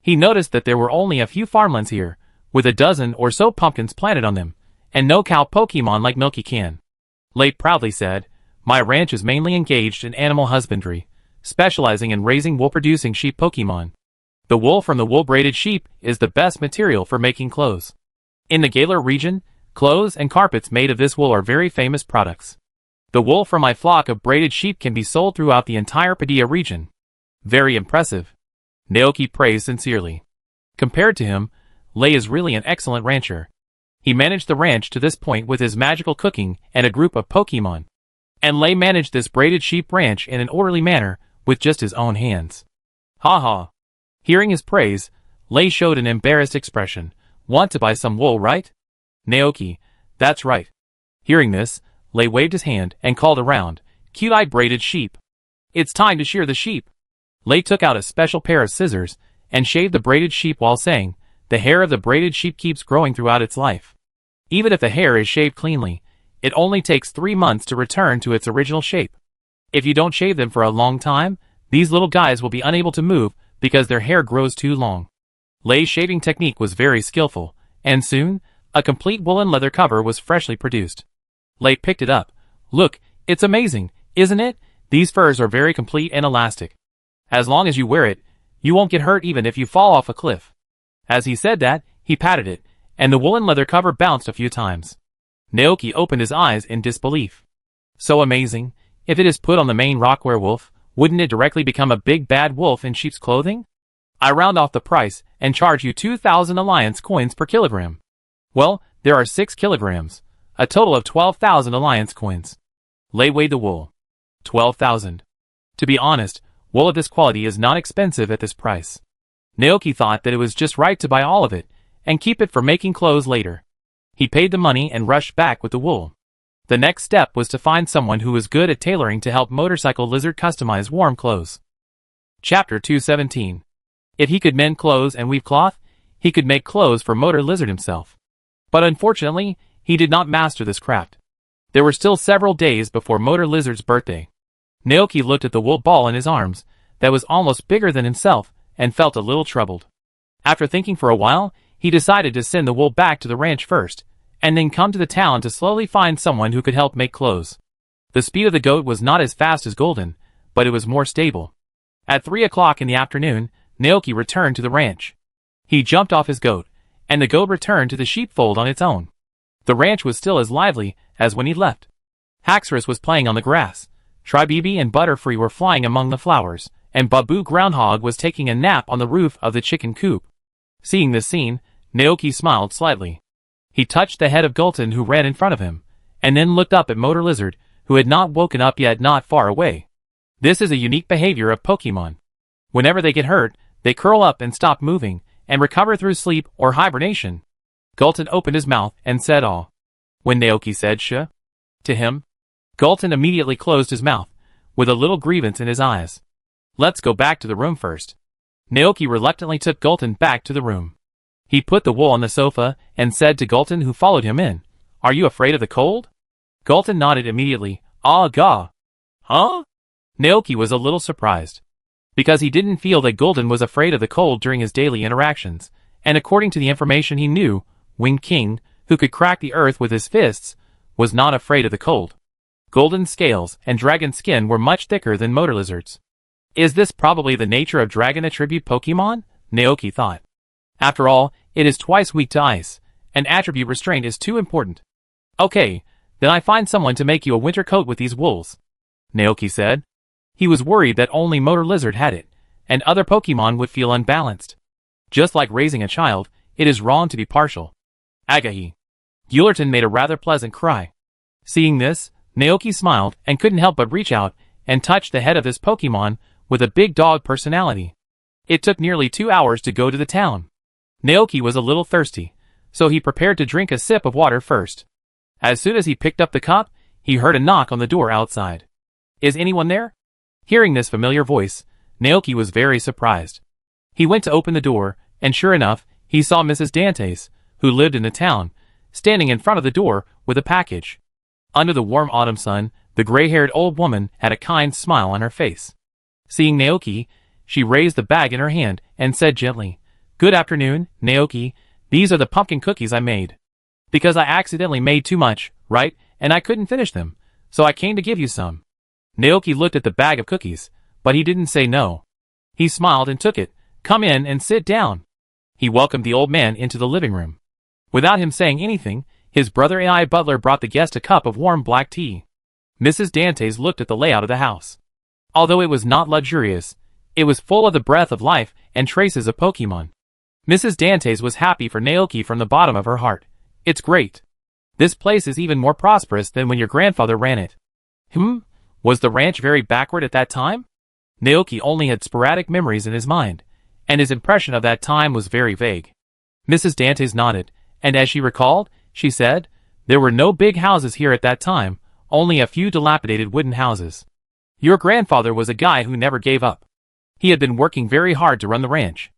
He noticed that there were only a few farmlands here, with a dozen or so pumpkins planted on them, and no cow Pokemon like Milky Can. Lei proudly said, my ranch is mainly engaged in animal husbandry, specializing in raising wool-producing sheep Pokemon. The wool from the wool-braided sheep is the best material for making clothes. In the Galar region, clothes and carpets made of this wool are very famous products. The wool from my flock of braided sheep can be sold throughout the entire Padilla region. Very impressive. Naoki praised sincerely. Compared to him, Lei is really an excellent rancher. He managed the ranch to this point with his magical cooking and a group of Pokemon. And Lei managed this braided sheep ranch in an orderly manner with just his own hands. Ha ha. Hearing his praise, Lei showed an embarrassed expression. Want to buy some wool, right? Naoki, that's right. Hearing this, Lei waved his hand and called around, cute-eyed braided sheep. It's time to shear the sheep. Lei took out a special pair of scissors and shaved the braided sheep while saying, the hair of the braided sheep keeps growing throughout its life. Even if the hair is shaved cleanly, it only takes 3 months to return to its original shape. If you don't shave them for a long time, these little guys will be unable to move because their hair grows too long. Lei's shaving technique was very skillful, and soon, a complete woolen leather cover was freshly produced. Lei picked it up. Look, it's amazing, isn't it? These furs are very complete and elastic. As long as you wear it, you won't get hurt even if you fall off a cliff. As he said that, he patted it, and the woolen leather cover bounced a few times. Naoki opened his eyes in disbelief. So amazing. If it is put on the main rock werewolf, wouldn't it directly become a big bad wolf in sheep's clothing? I round off the price and charge you 2,000 alliance coins per kilogram. Well, there are 6 kilograms, a total of 12,000 alliance coins. Lei weighed the wool. 12,000. To be honest, wool of this quality is not expensive at this price. Naoki thought that it was just right to buy all of it and keep it for making clothes later. He paid the money and rushed back with the wool. The next step was to find someone who was good at tailoring to help Motorcycle Lizard customize warm clothes. Chapter 217. If he could mend clothes and weave cloth, he could make clothes for Motor Lizard himself. But unfortunately, he did not master this craft. There were still several days before Motor Lizard's birthday. Naoki looked at the wool ball in his arms, that was almost bigger than himself, and felt a little troubled. After thinking for a while, he decided to send the wool back to the ranch first, and then come to the town to slowly find someone who could help make clothes. The speed of the goat was not as fast as Golden, but it was more stable. At 3 o'clock in the afternoon, Naoki returned to the ranch. He jumped off his goat, and the goat returned to the sheepfold on its own. The ranch was still as lively as when he left. Haxorus was playing on the grass, Tribibi and Butterfree were flying among the flowers, and Babu Groundhog was taking a nap on the roof of the chicken coop. Seeing this scene, Naoki smiled slightly. He touched the head of Gulton who ran in front of him, and then looked up at Motor Lizard, who had not woken up yet not far away. This is a unique behavior of Pokemon. Whenever they get hurt, they curl up and stop moving, and recover through sleep or hibernation. Gulton opened his mouth and said "Aw." When Naoki said "Sh" to him, Gulton immediately closed his mouth, with a little grievance in his eyes. Let's go back to the room first. Naoki reluctantly took Gulton back to the room. He put the wool on the sofa and said to Gulton who followed him in, "Are you afraid of the cold?" Gulton nodded immediately. "Ah gah." Huh? Naoki was a little surprised. Because he didn't feel that Gulton was afraid of the cold during his daily interactions, and according to the information he knew, Winged King, who could crack the earth with his fists, was not afraid of the cold. Golden's scales and dragon skin were much thicker than Motor Lizard's. Is this probably the nature of dragon attribute Pokemon? Naoki thought. After all, it is twice weak to ice, and attribute restraint is too important. Okay, Then I find someone to make you a winter coat with these wools," Naoki said. He was worried that only Motor Lizard had it, and other Pokemon would feel unbalanced. Just like raising a child, it is wrong to be partial. Agahi. Gullerton made a rather pleasant cry. Seeing this, Naoki smiled and couldn't help but reach out and touch the head of this Pokemon with a big dog personality. It took nearly 2 hours to go to the town. Naoki was a little thirsty, so he prepared to drink a sip of water first. As soon as he picked up the cup, he heard a knock on the door outside. "Is anyone there?" Hearing this familiar voice, Naoki was very surprised. He went to open the door, and sure enough, he saw Mrs. Dantes, who lived in the town, standing in front of the door with a package. Under the warm autumn sun, the gray-haired old woman had a kind smile on her face. Seeing Naoki, she raised the bag in her hand and said gently, "Good afternoon, Naoki. These are the pumpkin cookies I made. Because I accidentally made too much, right, and I couldn't finish them, so I came to give you some." Naoki looked at the bag of cookies, but he didn't say no. He smiled and took it. "Come in and sit down." He welcomed the old man into the living room. Without him saying anything, his brother AI butler brought the guest a cup of warm black tea. Mrs. Dantes looked at the layout of the house. Although it was not luxurious, it was full of the breath of life and traces of Pokemon. Mrs. Dantes was happy for Naoki from the bottom of her heart. "It's great. This place is even more prosperous than when your grandfather ran it." Was the ranch very backward at that time? Naoki only had sporadic memories in his mind, and his impression of that time was very vague. Mrs. Dantes nodded, and as she recalled, she said, "There were no big houses here at that time, only a few dilapidated wooden houses. Your grandfather was a guy who never gave up. He had been working very hard to run the ranch.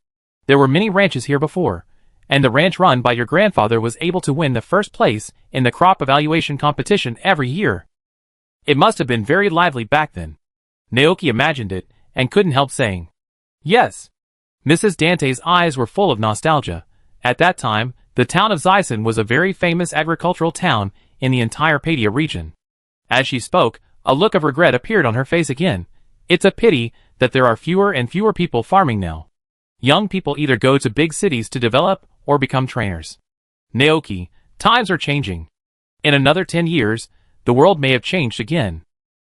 There were many ranches here before, and the ranch run by your grandfather was able to win the first place in the crop evaluation competition every year. It must have been very lively back then." Naoki imagined it, and couldn't help saying, "Yes." Mrs. Dante's eyes were full of nostalgia. At that time, the town of Zyson was a very famous agricultural town in the entire Padia region. As she spoke, a look of regret appeared on her face again. "It's a pity that there are fewer and fewer people farming now. Young people either go to big cities to develop or become trainers. Naoki, times are changing. In another 10 years, the world may have changed again.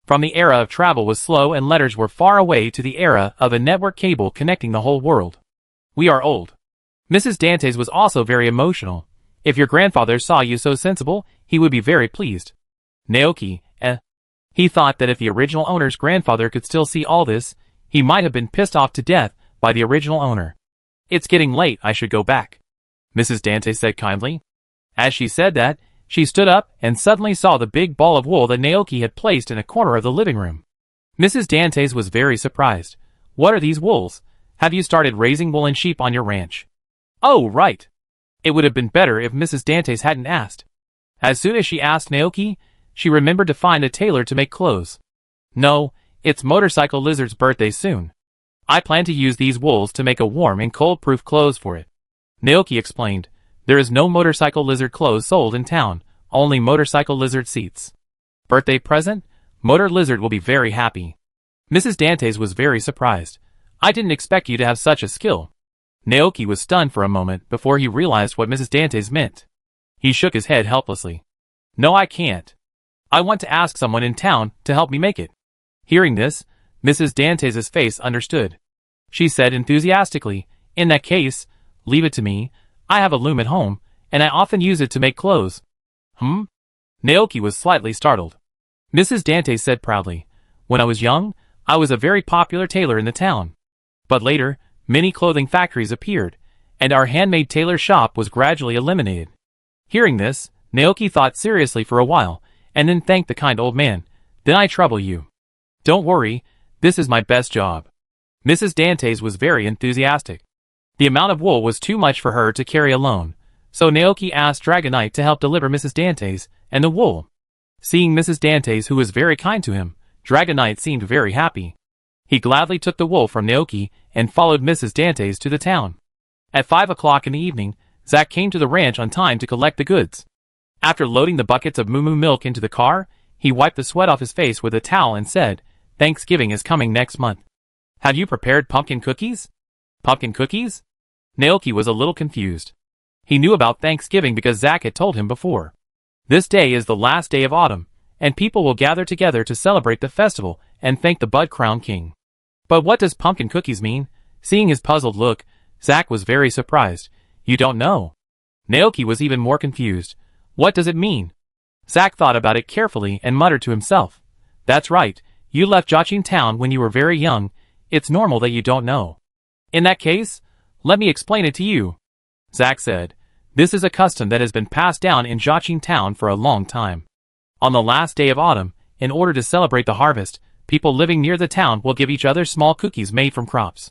From the era of travel was slow and letters were far away to the era of a network cable connecting the whole world. We are old." Mrs. Dantes was also very emotional. "If your grandfather saw you so sensible, he would be very pleased." Naoki, He thought that if the original owner's grandfather could still see all this, he might have been pissed off to death by the original owner. "It's getting late, I should go back," Mrs. Dantes said kindly. As she said that, she stood up and suddenly saw the big ball of wool that Naoki had placed in a corner of the living room. Mrs. Dantes was very surprised. "What are these wools? Have you started raising woolen sheep on your ranch?" "Oh, right." It would have been better if Mrs. Dantes hadn't asked. As soon as she asked Naoki, she remembered to find a tailor to make clothes. "No, it's Motorcycle Lizard's birthday soon. I plan to use these wools to make a warm and cold-proof clothes for it." Naoki explained, "There is no Motorcycle Lizard clothes sold in town, only Motorcycle Lizard seats. Birthday present? Motor Lizard will be very happy." Mrs. Dantes was very surprised. "I didn't expect you to have such a skill." Naoki was stunned for a moment before he realized what Mrs. Dantes meant. He shook his head helplessly. "No, I can't. I want to ask someone in town to help me make it." Hearing this, Mrs. Dantes' face understood. She said enthusiastically, "In that case, leave it to me. I have a loom at home, and I often use it to make clothes." Naoki was slightly startled. Mrs. Dantes said proudly, "When I was young, I was a very popular tailor in the town. But later, many clothing factories appeared, and our handmade tailor shop was gradually eliminated." Hearing this, Naoki thought seriously for a while, and then thanked the kind old man. "Then I trouble you. Don't worry, this is my best job." Mrs. Dantes was very enthusiastic. The amount of wool was too much for her to carry alone, so Naoki asked Dragonite to help deliver Mrs. Dantes and the wool. Seeing Mrs. Dantes, who was very kind to him, Dragonite seemed very happy. He gladly took the wool from Naoki and followed Mrs. Dantes to the town. At 5 o'clock in the evening, Zack came to the ranch on time to collect the goods. After loading the buckets of moo milk into the car, he wiped the sweat off his face with a towel and said, "Thanksgiving is coming next month. Have you prepared pumpkin cookies?" "Pumpkin cookies?" Naoki was a little confused. He knew about Thanksgiving because Zack had told him before. This day is the last day of autumn, and people will gather together to celebrate the festival and thank the Bud Crown King. But what does pumpkin cookies mean? Seeing his puzzled look, Zack was very surprised. You don't know? Naoki was even more confused. What does it mean? Zack thought about it carefully and muttered to himself. That's right, you left Jochin Town when you were very young. It's normal that you don't know. In that case, let me explain it to you. Zack said. This is a custom that has been passed down in Jochin Town for a long time. On the last day of autumn, in order to celebrate the harvest, people living near the town will give each other small cookies made from crops.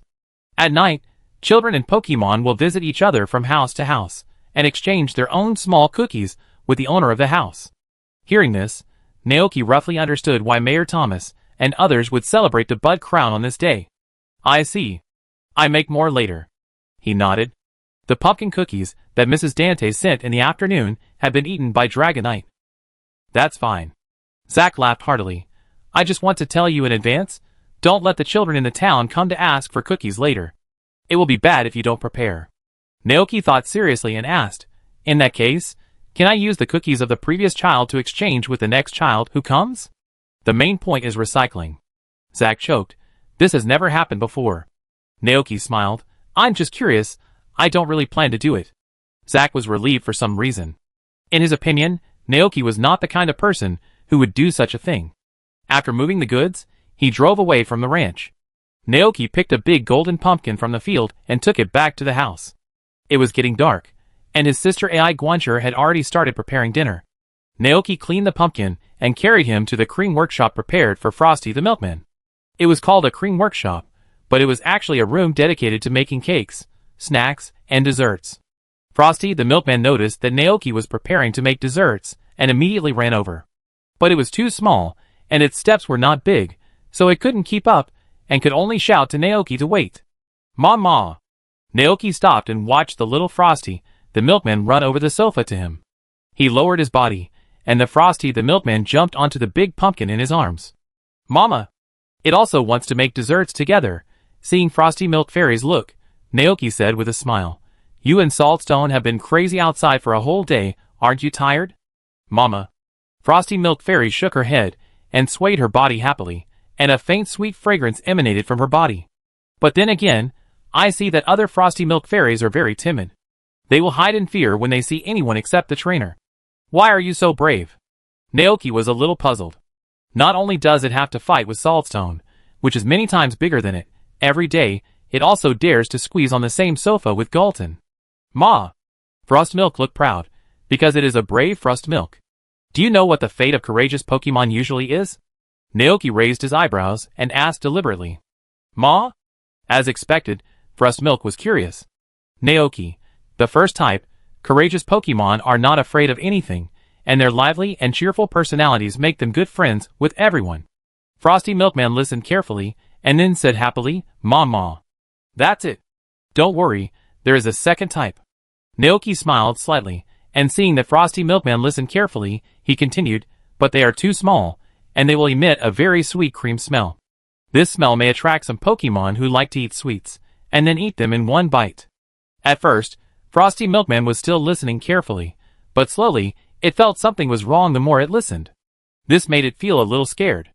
At night, children and Pokemon will visit each other from house to house and exchange their own small cookies with the owner of the house. Hearing this, Naoki roughly understood why Mayor Thomas and others would celebrate the Bud Crown on this day. I see. I make more later. He nodded. The pumpkin cookies that Mrs. Dante sent in the afternoon had been eaten by Dragonite. That's fine. Zack laughed heartily. I just want to tell you in advance, don't let the children in the town come to ask for cookies later. It will be bad if you don't prepare. Naoki thought seriously and asked, in that case, can I use the cookies of the previous child to exchange with the next child who comes? The main point is recycling. Zack choked. This has never happened before. Naoki smiled. I'm just curious. I don't really plan to do it. Zack was relieved for some reason. In his opinion, Naoki was not the kind of person who would do such a thing. After moving the goods, he drove away from the ranch. Naoki picked a big golden pumpkin from the field and took it back to the house. It was getting dark, and his sister Ai Guancher had already started preparing dinner. Naoki cleaned the pumpkin and carried him to the cream workshop prepared for Frosty the milkman. It was called a cream workshop, but it was actually a room dedicated to making cakes, snacks, and desserts. Frosty the milkman noticed that Naoki was preparing to make desserts and immediately ran over. But it was too small, and its steps were not big, so it couldn't keep up and could only shout to Naoki to wait. Mama! Naoki stopped and watched the little Frosty the milkman run over the sofa to him. He lowered his body, and the Frosty the milkman jumped onto the big pumpkin in his arms. Mama! It also wants to make desserts together. Seeing Frosty Milk Fairy's look, Naoki said with a smile. You and Saltstone have been crazy outside for a whole day, aren't you tired? Mama. Frosty Milk Fairy shook her head and swayed her body happily, and a faint sweet fragrance emanated from her body. But then again, I see that other Frosty Milk Fairies are very timid. They will hide in fear when they see anyone except the trainer. Why are you so brave? Naoki was a little puzzled. Not only does it have to fight with Saltstone, which is many times bigger than it, every day, it also dares to squeeze on the same sofa with Galton. Ma! Frost Milk looked proud, because it is a brave Frost Milk. Do you know what the fate of courageous Pokemon usually is? Naoki raised his eyebrows and asked deliberately. Ma? As expected, Frost Milk was curious. Naoki, the first type, courageous Pokemon are not afraid of anything, and their lively and cheerful personalities make them good friends with everyone. Frosty Milkman listened carefully, and then said happily, Ma. That's it. Don't worry, there is a second type. Naoki smiled slightly, and seeing that Frosty Milkman listened carefully, he continued, but they are too small, and they will emit a very sweet cream smell. This smell may attract some Pokemon who like to eat sweets, and then eat them in one bite. At first, Frosty Milkman was still listening carefully, but slowly, it felt something was wrong the more it listened. This made it feel a little scared.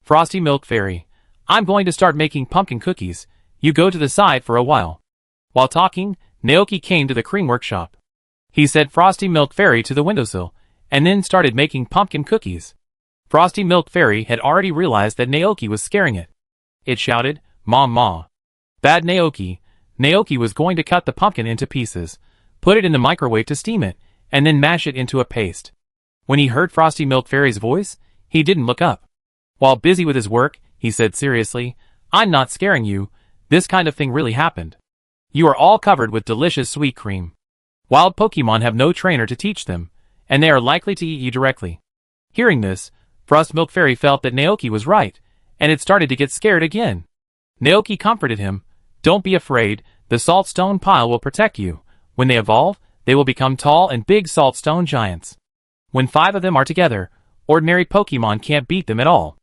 Frosty Milk Fairy, I'm going to start making pumpkin cookies. You go to the side for a while. While talking, Naoki came to the cream workshop. He said Frosty Milk Fairy to the windowsill, and then started making pumpkin cookies. Frosty Milk Fairy had already realized that Naoki was scaring it. It shouted, Ma. Bad Naoki. Naoki was going to cut the pumpkin into pieces, put it in the microwave to steam it, and then mash it into a paste. When he heard Frosty Milk Fairy's voice, he didn't look up. While busy with his work, he said seriously, I'm not scaring you. This kind of thing really happened. You are all covered with delicious sweet cream. Wild Pokemon have no trainer to teach them, and they are likely to eat you directly. Hearing this, Frost Milk Fairy felt that Naoki was right, and it started to get scared again. Naoki comforted him. Don't be afraid, the Saltstone pile will protect you. When they evolve, they will become tall and big Saltstone giants. When 5 of them are together, ordinary Pokemon can't beat them at all.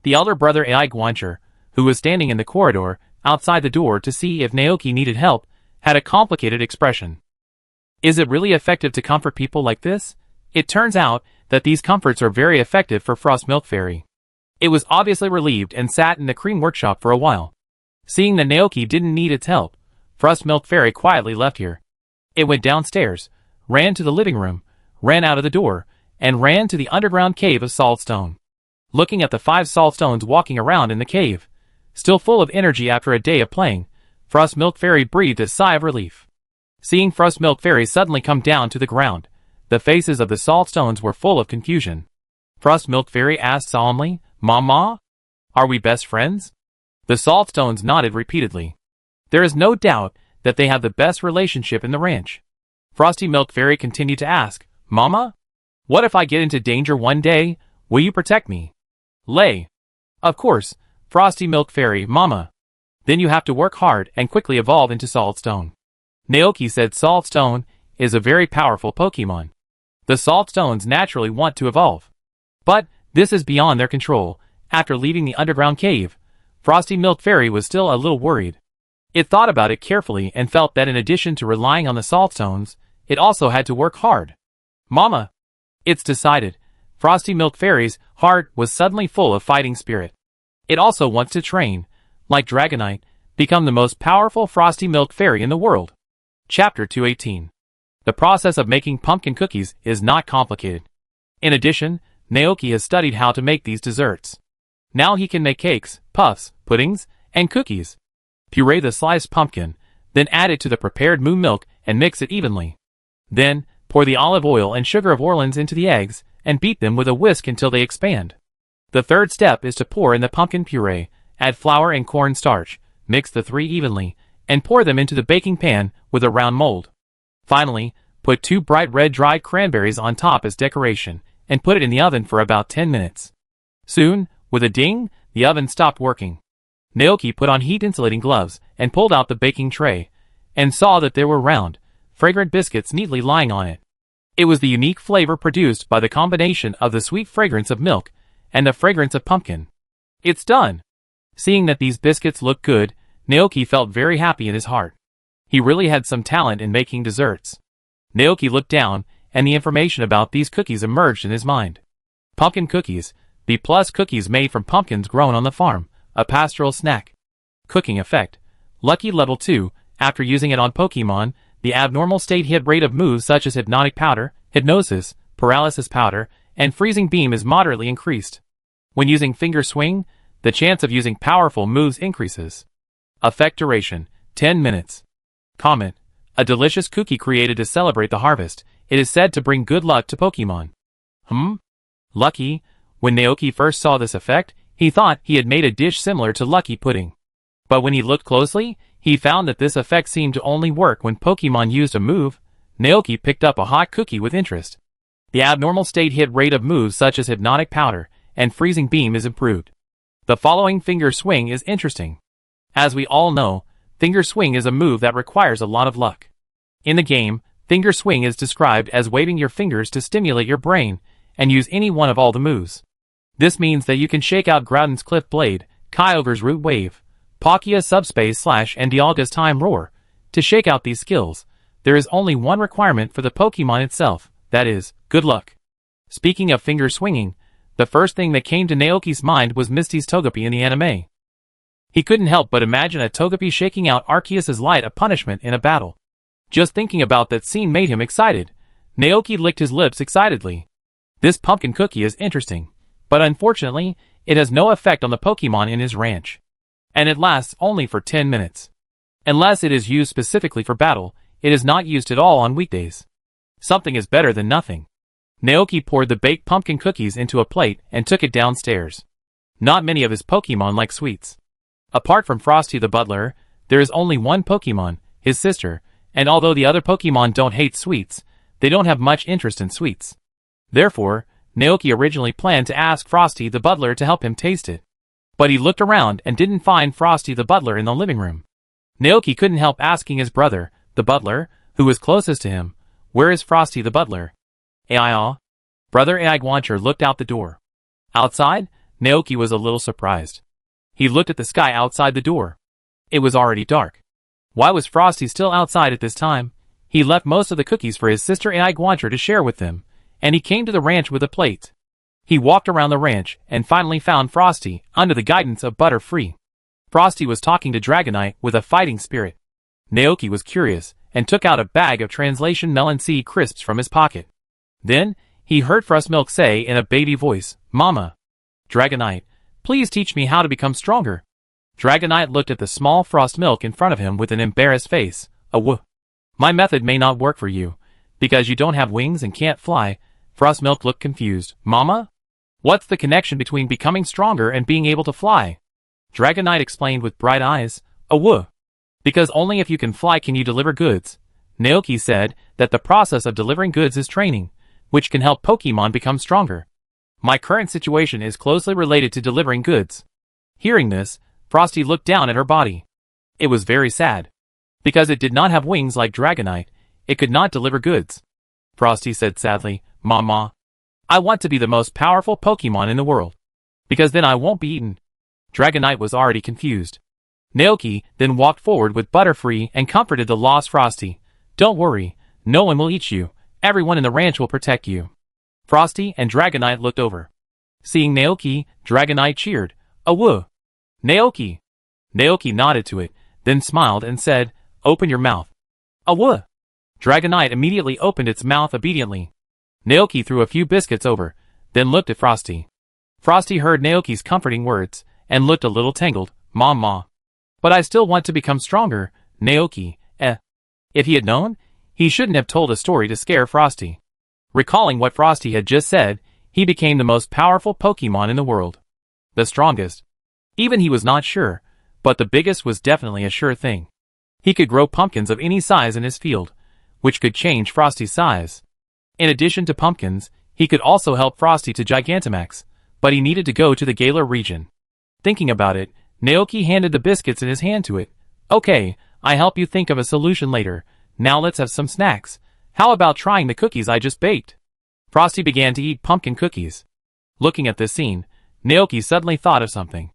The elder brother Ai Guancher, who was standing in the corridor, outside the door to see if Naoki needed help, had a complicated expression. Is it really effective to comfort people like this? It turns out that these comforts are very effective for Frost Milk Fairy. It was obviously relieved and sat in the cream workshop for a while. Seeing that Naoki didn't need its help, Frost Milk Fairy quietly left here. It went downstairs, ran to the living room, ran out of the door, and ran to the underground cave of Saltstone. Looking at the 5 Saltstones walking around in the cave, still full of energy after a day of playing, Frost Milk Fairy breathed a sigh of relief. Seeing Frost Milk Fairy suddenly come down to the ground, the faces of the Saltstones were full of confusion. Frost Milk Fairy asked solemnly, "Mama? Are we best friends?" The Saltstones nodded repeatedly. There is no doubt that they have the best relationship in the ranch. Frosty Milk Fairy continued to ask, "Mama? What if I get into danger one day? Will you protect me?" Lay. "Of course, Frosty Milk Fairy, Mama. Then you have to work hard and quickly evolve into Saltstone." Naoki said Saltstone is a very powerful Pokemon. The Saltstones naturally want to evolve. But this is beyond their control. After leaving the underground cave, Frosty Milk Fairy was still a little worried. It thought about it carefully and felt that in addition to relying on the Saltstones, it also had to work hard. "Mama, it's decided." Frosty Milk Fairy's heart was suddenly full of fighting spirit. It also wants to train, like Dragonite, become the most powerful Frosty Milk Fairy in the world. Chapter 218. The process of making pumpkin cookies is not complicated. In addition, Naoki has studied how to make these desserts. Now he can make cakes, puffs, puddings, and cookies. Puree the sliced pumpkin, then add it to the prepared moo milk and mix it evenly. Then, pour the olive oil and sugar of Orleans into the eggs and beat them with a whisk until they expand. The third step is to pour in the pumpkin puree, add flour and corn starch, mix the 3 evenly, and pour them into the baking pan with a round mold. Finally, put 2 bright red dried cranberries on top as decoration, and put it in the oven for about 10 minutes. Soon, with a ding, the oven stopped working. Naoki put on heat-insulating gloves and pulled out the baking tray, and saw that there were round, fragrant biscuits neatly lying on it. It was the unique flavor produced by the combination of the sweet fragrance of milk and the fragrance of pumpkin. "It's done!" Seeing that these biscuits looked good, Naoki felt very happy in his heart. He really had some talent in making desserts. Naoki looked down, and the information about these cookies emerged in his mind. Pumpkin cookies, B+ cookies made from pumpkins grown on the farm, a pastoral snack. Cooking effect, Lucky Level 2, after using it on Pokemon, the abnormal state hit rate of moves such as Hypnotic Powder, Hypnosis, Paralysis Powder, and Freezing Beam is moderately increased. When using Finger Swing, the chance of using powerful moves increases. Effect duration, 10 minutes. Comment, a delicious cookie created to celebrate the harvest. It is said to bring good luck to Pokemon. Lucky? When Naoki first saw this effect, he thought he had made a dish similar to Lucky Pudding. But when he looked closely, he found that this effect seemed to only work when Pokemon used a move. Naoki picked up a hot cookie with interest. The abnormal state hit rate of moves such as Hypnotic Powder and Freezing Beam is improved. The following Finger Swing is interesting. As we all know, Finger Swing is a move that requires a lot of luck. In the game, Finger Swing is described as waving your fingers to stimulate your brain and use any one of all the moves. This means that you can shake out Groudon's Cliff Blade, Kyogre's Root Wave, Palkia's Subspace Slash and Dialga's Time Roar. To shake out these skills, there is only one requirement for the Pokemon itself, that is, good luck. Speaking of finger swinging, the first thing that came to Naoki's mind was Misty's Togepi in the anime. He couldn't help but imagine a Togepi shaking out Arceus's Light of Punishment in a battle. Just thinking about that scene made him excited. Naoki licked his lips excitedly. This pumpkin cookie is interesting, but unfortunately, it has no effect on the Pokemon in his ranch. And it lasts only for 10 minutes. Unless it is used specifically for battle, it is not used at all on weekdays. Something is better than nothing. Naoki poured the baked pumpkin cookies into a plate and took it downstairs. Not many of his Pokemon like sweets. Apart from Frosty the Butler, there is only one Pokemon, his sister, and although the other Pokemon don't hate sweets, they don't have much interest in sweets. Therefore, Naoki originally planned to ask Frosty the Butler to help him taste it. But he looked around and didn't find Frosty the Butler in the living room. Naoki couldn't help asking his brother, the butler, who was closest to him, "Where is Frosty the Butler?" Brother Aigwancher looked out the door. Outside, Naoki was a little surprised. He looked at the sky outside the door. It was already dark. Why was Frosty still outside at this time? He left most of the cookies for his sister Aigwancher to share with them, and he came to the ranch with a plate. He walked around the ranch and finally found Frosty under the guidance of Butterfree. Frosty was talking to Dragonite with a fighting spirit. Naoki was curious and took out a bag of translation melon seed crisps from his pocket. Then, he heard Frostmilk say in a baby voice, "Mama." "Dragonite, please teach me how to become stronger." Dragonite looked at the small Frostmilk in front of him with an embarrassed face. My method may not work for you, because you don't have wings and can't fly." Frostmilk looked confused. "Mama? What's the connection between becoming stronger and being able to fly?" Dragonite explained with bright eyes. Because only if you can fly can you deliver goods." Naoki said that the process of delivering goods is training, which can help Pokemon become stronger. "My current situation is closely related to delivering goods." Hearing this, Frosty looked down at her body. It was very sad. Because it did not have wings like Dragonite, it could not deliver goods. Frosty said sadly, "Mama, I want to be the most powerful Pokemon in the world. Because then I won't be eaten." Dragonite was already confused. Naoki then walked forward with Butterfree and comforted the lost Frosty. "Don't worry, no one will eat you. Everyone in the ranch will protect you." Frosty and Dragonite looked over. Seeing Naoki, Dragonite cheered. "Awoo! Naoki!" Naoki nodded to it, then smiled and said, "Open your mouth." "Awoo!" Dragonite immediately opened its mouth obediently. Naoki threw a few biscuits over, then looked at Frosty. Frosty heard Naoki's comforting words, and looked a little tangled. "Mama. But I still want to become stronger, Naoki, If he had known, he shouldn't have told a story to scare Frosty. Recalling what Frosty had just said, he became the most powerful Pokemon in the world. The strongest. Even he was not sure, but the biggest was definitely a sure thing. He could grow pumpkins of any size in his field, which could change Frosty's size. In addition to pumpkins, he could also help Frosty to Gigantamax, but he needed to go to the Galar region. Thinking about it, Naoki handed the biscuits in his hand to it. "Okay, I help you think of a solution later. Now let's have some snacks. How about trying the cookies I just baked?" Frosty began to eat pumpkin cookies. Looking at this scene, Naoki suddenly thought of something.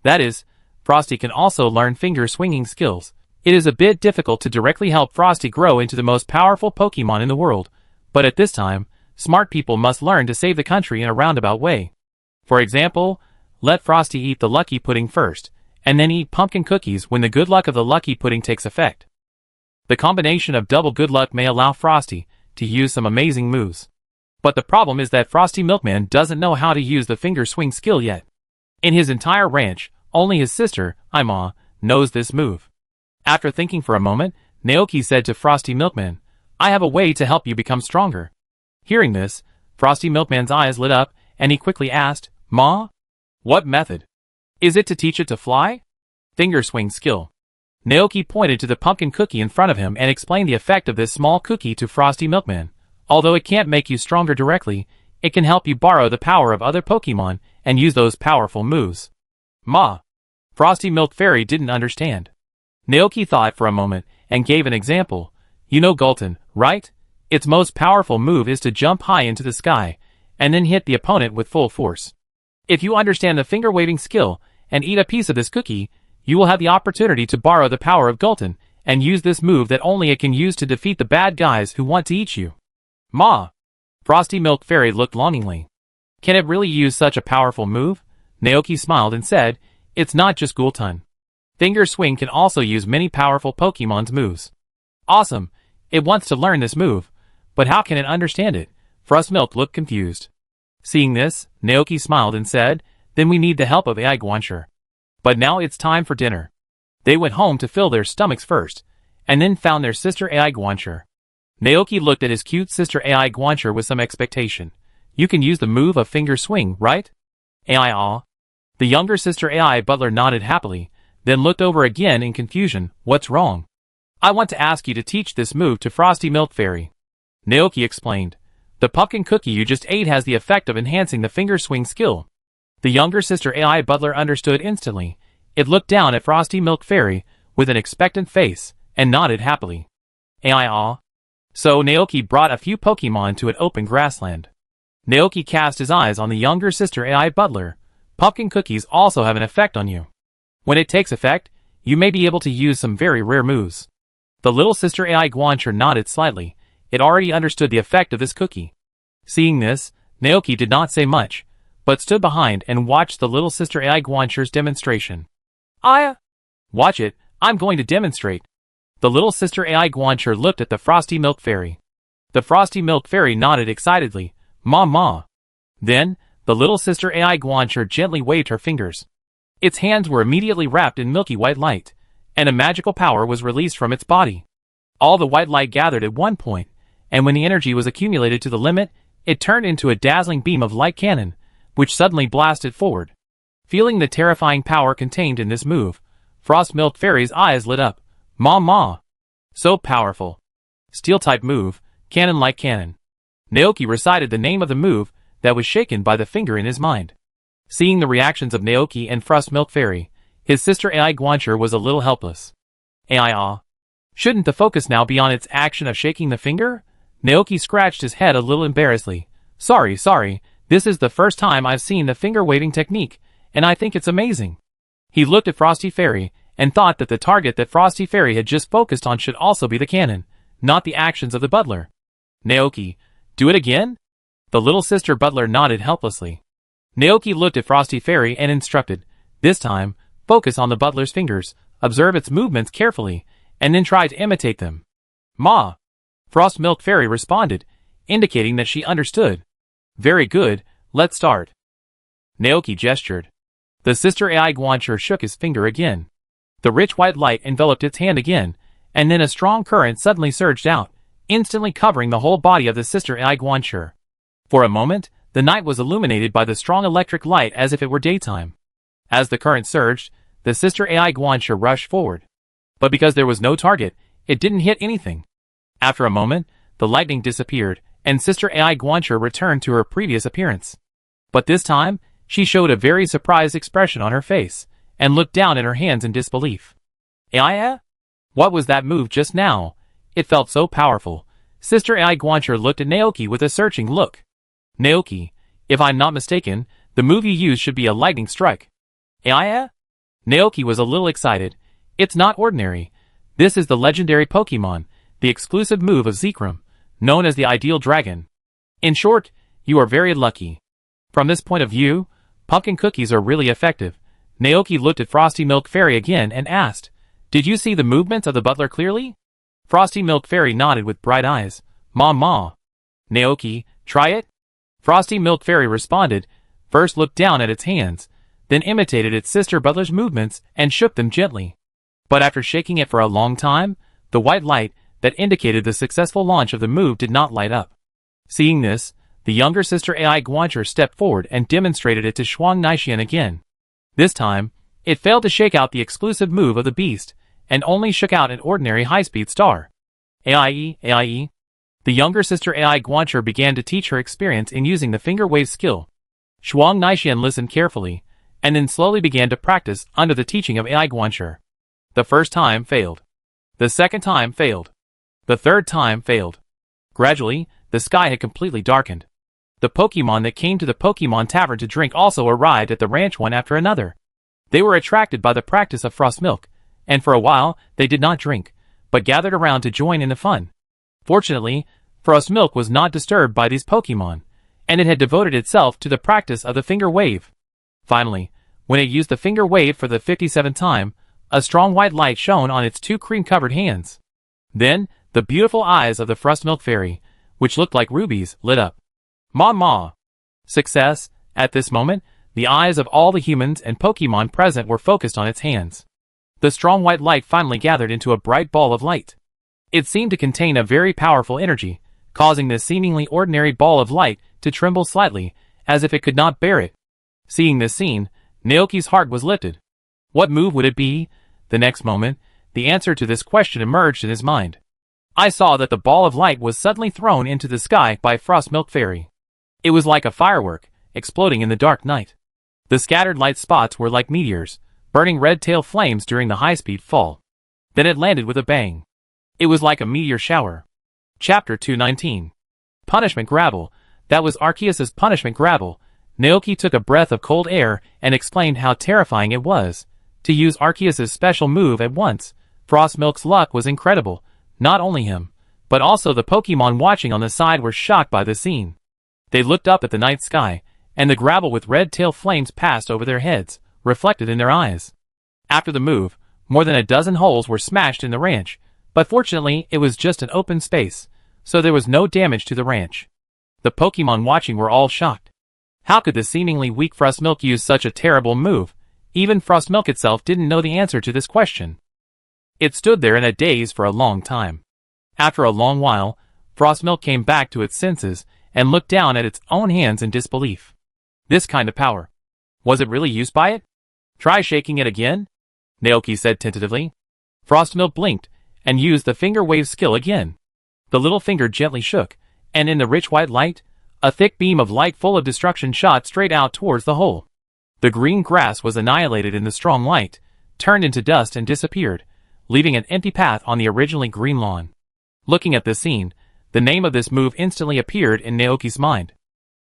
That is, Frosty can also learn finger swinging skills. It is a bit difficult to directly help Frosty grow into the most powerful Pokemon in the world, but at this time, smart people must learn to save the country in a roundabout way. For example, let Frosty eat the lucky pudding first, and then eat pumpkin cookies when the good luck of the lucky pudding takes effect. The combination of double good luck may allow Frosty to use some amazing moves. But the problem is that Frosty Milkman doesn't know how to use the finger swing skill yet. In his entire ranch, only his sister, Ima, knows this move. After thinking for a moment, Naoki said to Frosty Milkman, "I have a way to help you become stronger." Hearing this, Frosty Milkman's eyes lit up, and he quickly asked, "Ma? What method? Is it to teach it to fly?" "Finger swing skill." Naoki pointed to the pumpkin cookie in front of him and explained the effect of this small cookie to Frosty Milkman. Although it can't make you stronger directly, it can help you borrow the power of other Pokemon and use those powerful moves. "Ma." Frosty Milk Fairy didn't understand. Naoki thought for a moment and gave an example. "You know Gulton, right? Its most powerful move is to jump high into the sky, and then hit the opponent with full force. If you understand the finger-waving skill, and eat a piece of this cookie, you will have the opportunity to borrow the power of Gulton, and use this move that only it can use to defeat the bad guys who want to eat you." "Ma." Frosty Milk Fairy looked longingly. "Can it really use such a powerful move?" Naoki smiled and said, "It's not just Gulton. Finger Swing can also use many powerful Pokemon's moves." "Awesome, it wants to learn this move, but how can it understand it?" Frostmilk looked confused. Seeing this, Naoki smiled and said, "Then we need the help of AI Guancher. But now it's time for dinner." They went home to fill their stomachs first, and then found their sister AI Guancher. Naoki looked at his cute sister AI Guancher with some expectation. "You can use the move of Finger Swing, right?" AI. The younger sister AI Butler nodded happily, then looked over again in confusion. "What's wrong?" "I want to ask you to teach this move to Frosty Milk Fairy." Naoki explained. "The pumpkin cookie you just ate has the effect of enhancing the finger swing skill." The younger sister AI Butler understood instantly. It looked down at Frosty Milk Fairy with an expectant face and nodded happily. AI. So Naoki brought a few Pokemon to an open grassland. Naoki cast his eyes on the younger sister AI Butler. "Pumpkin cookies also have an effect on you. When it takes effect, you may be able to use some very rare moves." The little sister AI Guancher nodded slightly. It already understood the effect of this cookie. Seeing this, Naoki did not say much, but stood behind and watched the little sister AI Guancher's demonstration. Watch it, I'm going to demonstrate. The little sister AI Guancher looked at the Frosty Milk Fairy. The Frosty Milk Fairy nodded excitedly, Ma. Then, the little sister AI Guancher gently waved her fingers. Its hands were immediately wrapped in milky white light, and a magical power was released from its body. All the white light gathered at one point, and when the energy was accumulated to the limit, it turned into a dazzling beam of light cannon, which suddenly blasted forward. Feeling the terrifying power contained in this move, Frost Milk Fairy's eyes lit up. Ma. So powerful. Steel-type move, cannon-like cannon. Naoki recited the name of the move that was shaken by the finger in his mind. Seeing the reactions of Naoki and Frost Milk Fairy, his sister AI Guancher was a little helpless. Shouldn't the focus now be on its action of shaking the finger? Naoki scratched his head a little embarrassedly. Sorry, this is the first time I've seen the finger-waving technique, and I think it's amazing. He looked at Frosty Fairy, and thought that the target that Frosty Fairy had just focused on should also be the cannon, not the actions of the butler. Naoki, do it again? The little sister butler nodded helplessly. Naoki looked at Frosty Fairy and instructed, this time, focus on the butler's fingers, observe its movements carefully, and then try to imitate them. Ma. Frost Milk Fairy responded, indicating that she understood. Very good, let's start. Naoki gestured. The sister AI Guancher shook his finger again. The rich white light enveloped its hand again, and then a strong current suddenly surged out, instantly covering the whole body of the sister AI Guancher. For a moment, the night was illuminated by the strong electric light as if it were daytime. As the current surged, the sister AI Guancher rushed forward. But because there was no target, it didn't hit anything. After a moment, the lightning disappeared, and sister AI Guancher returned to her previous appearance. But this time, she showed a very surprised expression on her face, and looked down at her hands in disbelief. What was that move just now? It felt so powerful. Sister AI Guancher looked at Naoki with a searching look. Naoki, if I'm not mistaken, the move you used should be a lightning strike. Naoki was a little excited. It's not ordinary. This is the legendary Pokemon, the exclusive move of Zekrom, known as the Ideal Dragon. In short, you are very lucky. From this point of view, pumpkin cookies are really effective. Naoki looked at Frosty Milk Fairy again and asked, did you see the movements of the butler clearly? Frosty Milk Fairy nodded with bright eyes. Ma. Naoki, try it? Frosty Milk Fairy responded, first looked down at its hands, then imitated its sister butler's movements and shook them gently. But after shaking it for a long time, the white light that indicated the successful launch of the move did not light up. Seeing this, the younger sister AI Guancher stepped forward and demonstrated it to Shuang Nixian again. This time, it failed to shake out the exclusive move of the beast, and only shook out an ordinary high-speed star. AIE. The younger sister AI Guancher began to teach her experience in using the finger wave skill. Shuang Nixian listened carefully, and then slowly began to practice under the teaching of AI Guancher. The first time failed. The second time failed. The third time failed. Gradually, the sky had completely darkened. The Pokemon that came to the Pokemon Tavern to drink also arrived at the ranch one after another. They were attracted by the practice of Frost Milk, and for a while, they did not drink, but gathered around to join in the fun. Fortunately, Frost Milk was not disturbed by these Pokemon, and it had devoted itself to the practice of the finger wave. Finally, when it used the finger wave for the 57th time, a strong white light shone on its two cream-covered hands. Then, the beautiful eyes of the Frost Milk Fairy, which looked like rubies, lit up. Ma. Success. At this moment, the eyes of all the humans and Pokemon present were focused on its hands. The strong white light finally gathered into a bright ball of light. It seemed to contain a very powerful energy, causing this seemingly ordinary ball of light to tremble slightly, as if it could not bear it. Seeing this scene, Naoki's heart was lifted. What move would it be? The next moment, the answer to this question emerged in his mind. I saw that the ball of light was suddenly thrown into the sky by Frost Milk Fairy. It was like a firework, exploding in the dark night. The scattered light spots were like meteors, burning red tail flames during the high-speed fall. Then it landed with a bang. It was like a meteor shower. Chapter 219. Punishment Grapple. That was Arceus's punishment grapple. Naoki took a breath of cold air and explained how terrifying it was to use Arceus's special move at once. Frost Milk's luck was incredible. Not only him, but also the Pokemon watching on the side were shocked by the scene. They looked up at the night sky, and the gravel with red tail flames passed over their heads, reflected in their eyes. After the move, more than a dozen holes were smashed in the ranch, but fortunately it was just an open space, so there was no damage to the ranch. The Pokemon watching were all shocked. How could the seemingly weak Frostmilk use such a terrible move? Even Frostmilk itself didn't know the answer to this question. It stood there in a daze for a long time. After a long while, Frostmilk came back to its senses and looked down at its own hands in disbelief. This kind of power. Was it really used by it? Try shaking it again? Naoki said tentatively. Frostmilk blinked and used the finger wave skill again. The little finger gently shook, and in the rich white light, a thick beam of light full of destruction shot straight out towards the hole. The green grass was annihilated in the strong light, turned into dust and disappeared, leaving an empty path on the originally green lawn. Looking at this scene, the name of this move instantly appeared in Naoki's mind.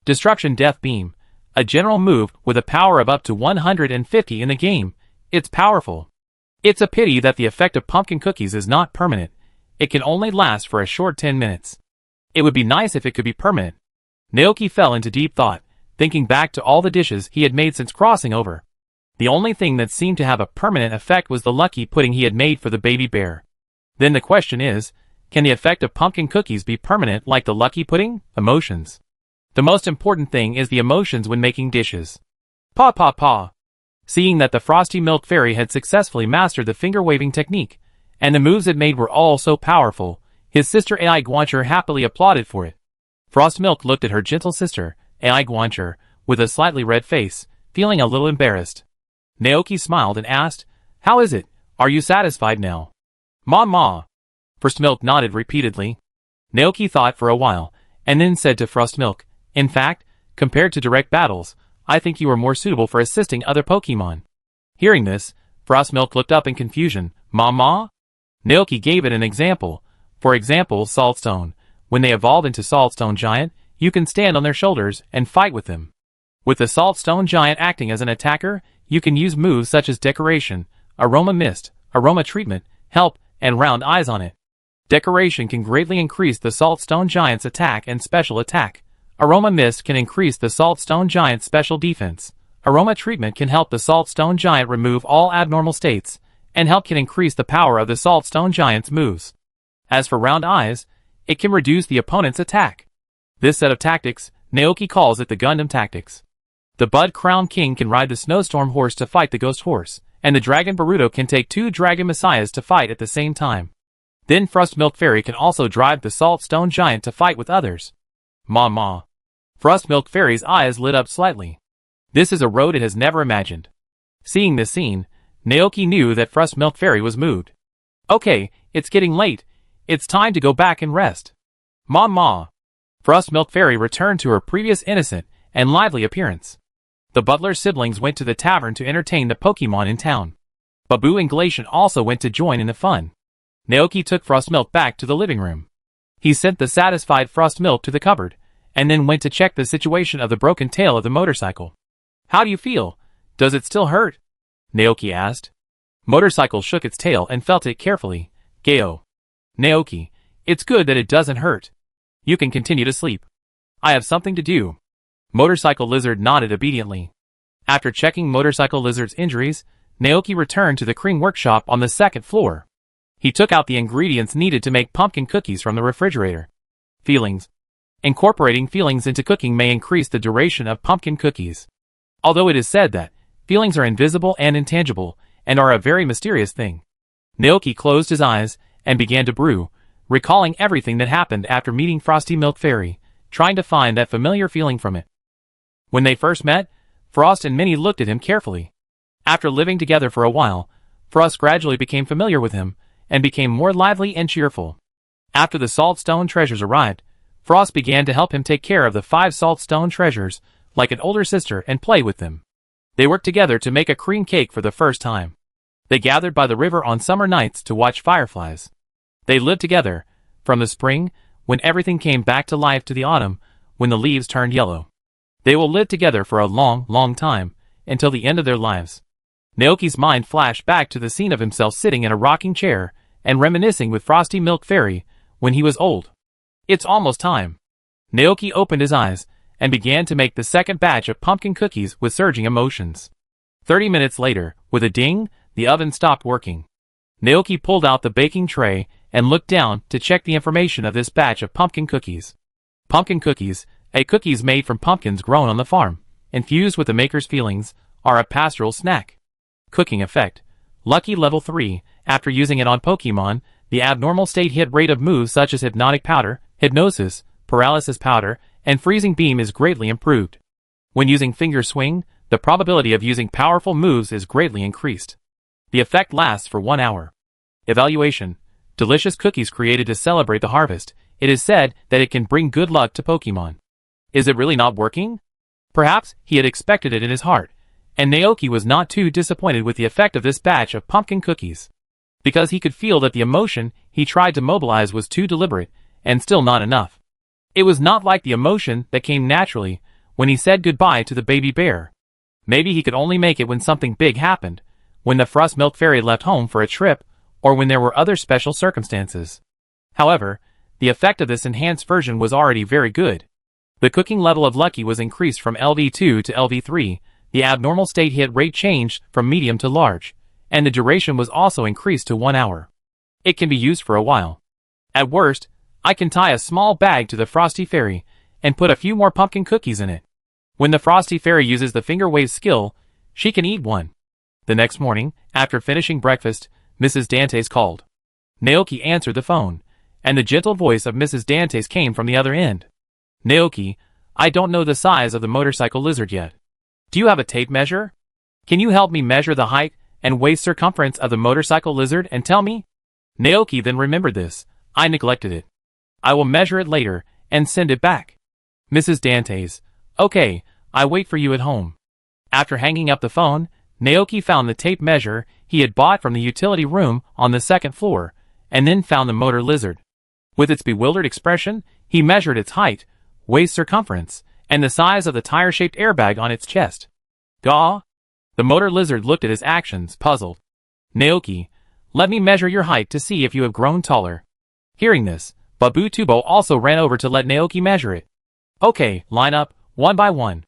Destruction Death Beam, a general move with a power of up to 150 in the game. It's powerful. It's a pity that the effect of pumpkin cookies is not permanent. It can only last for a short 10 minutes. It would be nice if it could be permanent. Naoki fell into deep thought, thinking back to all the dishes he had made since crossing over. The only thing that seemed to have a permanent effect was the lucky pudding he had made for the baby bear. Then the question is, can the effect of pumpkin cookies be permanent like the lucky pudding? Emotions. The most important thing is the emotions when making dishes. Paw paw paw. Seeing that the Frosty Milk Fairy had successfully mastered the finger-waving technique, and the moves it made were all so powerful, his sister Ai Guancher happily applauded for it. Frostmilk looked at her gentle sister, Ai Guancher, with a slightly red face, feeling a little embarrassed. Naoki smiled and asked, "How is it? Are you satisfied now?" "Ma." Frostmilk nodded repeatedly. Naoki thought for a while, and then said to Frostmilk, "In fact, compared to direct battles, I think you are more suitable for assisting other Pokemon." Hearing this, Frostmilk looked up in confusion. Ma? Naoki gave it an example. For example, Saltstone. When they evolve into Saltstone Giant, you can stand on their shoulders and fight with them. With the Saltstone Giant acting as an attacker, you can use moves such as Decoration, Aroma Mist, Aroma Treatment, Help, and Round Eyes on it. Decoration can greatly increase the Saltstone Giant's attack and special attack. Aroma Mist can increase the Saltstone Giant's special defense. Aroma Treatment can help the Saltstone Giant remove all abnormal states, and Help can increase the power of the Saltstone Giant's moves. As for Round Eyes, it can reduce the opponent's attack. This set of tactics, Naoki calls it the Gundam Tactics. The Bud Crown King can ride the Snowstorm Horse to fight the Ghost Horse, and the Dragon Baruto can take two Dragon Messiahs to fight at the same time. Then Frostmilk Fairy can also drive the Saltstone Giant to fight with others. Ma. Frostmilk Fairy's eyes lit up slightly. This is a road it has never imagined. Seeing this scene, Naoki knew that Frostmilk Fairy was moved. "Okay, it's getting late. It's time to go back and rest." Ma. Frostmilk Fairy returned to her previous innocent and lively appearance. The butler's siblings went to the tavern to entertain the Pokemon in town. Babu and Glacian also went to join in the fun. Naoki took Frostmilk back to the living room. He sent the satisfied Frostmilk to the cupboard, and then went to check the situation of the broken tail of the motorcycle. "How do you feel? Does it still hurt?" Naoki asked. Motorcycle shook its tail and felt it carefully. "Geo. Naoki, it's good that it doesn't hurt. You can continue to sleep. I have something to do." Motorcycle Lizard nodded obediently. After checking Motorcycle Lizard's injuries, Naoki returned to the cream workshop on the second floor. He took out the ingredients needed to make pumpkin cookies from the refrigerator. Feelings. Incorporating feelings into cooking may increase the duration of pumpkin cookies. Although it is said that feelings are invisible and intangible, and are a very mysterious thing. Naoki closed his eyes and began to brew, recalling everything that happened after meeting Frosty Milk Fairy, trying to find that familiar feeling from it. When they first met, Frost and Minnie looked at him carefully. After living together for a while, Frost gradually became familiar with him, and became more lively and cheerful. After the Saltstone treasures arrived, Frost began to help him take care of the 5 Saltstone treasures, like an older sister, and play with them. They worked together to make a cream cake for the first time. They gathered by the river on summer nights to watch fireflies. They lived together, from the spring, when everything came back to life, to the autumn, when the leaves turned yellow. They will live together for a long, long time, until the end of their lives. Naoki's mind flashed back to the scene of himself sitting in a rocking chair, and reminiscing with Frosty Milk Fairy, when he was old. It's almost time. Naoki opened his eyes, and began to make the second batch of pumpkin cookies with surging emotions. 30 minutes later, with a ding, the oven stopped working. Naoki pulled out the baking tray and looked down to check the information of this batch of pumpkin cookies. Pumpkin cookies, cookies made from pumpkins grown on the farm, infused with the maker's feelings, are a pastoral snack. Cooking effect. Lucky level 3, after using it on Pokemon, the abnormal state hit rate of moves such as Hypnotic Powder, Hypnosis, Paralysis Powder, and Freezing Beam is greatly improved. When using Finger Swing, the probability of using powerful moves is greatly increased. The effect lasts for 1 hour. Evaluation. Delicious cookies created to celebrate the harvest. It is said that it can bring good luck to Pokemon. Is it really not working? Perhaps he had expected it in his heart, and Naoki was not too disappointed with the effect of this batch of pumpkin cookies. Because he could feel that the emotion he tried to mobilize was too deliberate, and still not enough. It was not like the emotion that came naturally when he said goodbye to the baby bear. Maybe he could only make it when something big happened, when the Frost Milk Fairy left home for a trip, or when there were other special circumstances. However, the effect of this enhanced version was already very good. The cooking level of Lucky was increased from LV2 to LV3, the abnormal state hit rate changed from medium to large, and the duration was also increased to 1 hour. It can be used for a while. At worst, I can tie a small bag to the Frosty Fairy and put a few more pumpkin cookies in it. When the Frosty Fairy uses the finger wave skill, she can eat one. The next morning, after finishing breakfast, Mrs. Dantes called. Naoki answered the phone, and the gentle voice of Mrs. Dantes came from the other end. Naoki, I don't know the size of the motorcycle lizard yet. Do you have a tape measure? Can you help me measure the height and waist circumference of the motorcycle lizard and tell me? Naoki then remembered this. I neglected it. I will measure it later and send it back. Mrs. Dantes, okay, I wait for you at home. After hanging up the phone, Naoki found the tape measure he had bought from the utility room on the second floor, and then found the motor lizard. With its bewildered expression, he measured its height, waist circumference, and the size of the tire-shaped airbag on its chest. Gaw? The motor lizard looked at his actions, puzzled. Naoki, let me measure your height to see if you have grown taller. Hearing this, Babu Tubo also ran over to let Naoki measure it. Okay, line up, one by one.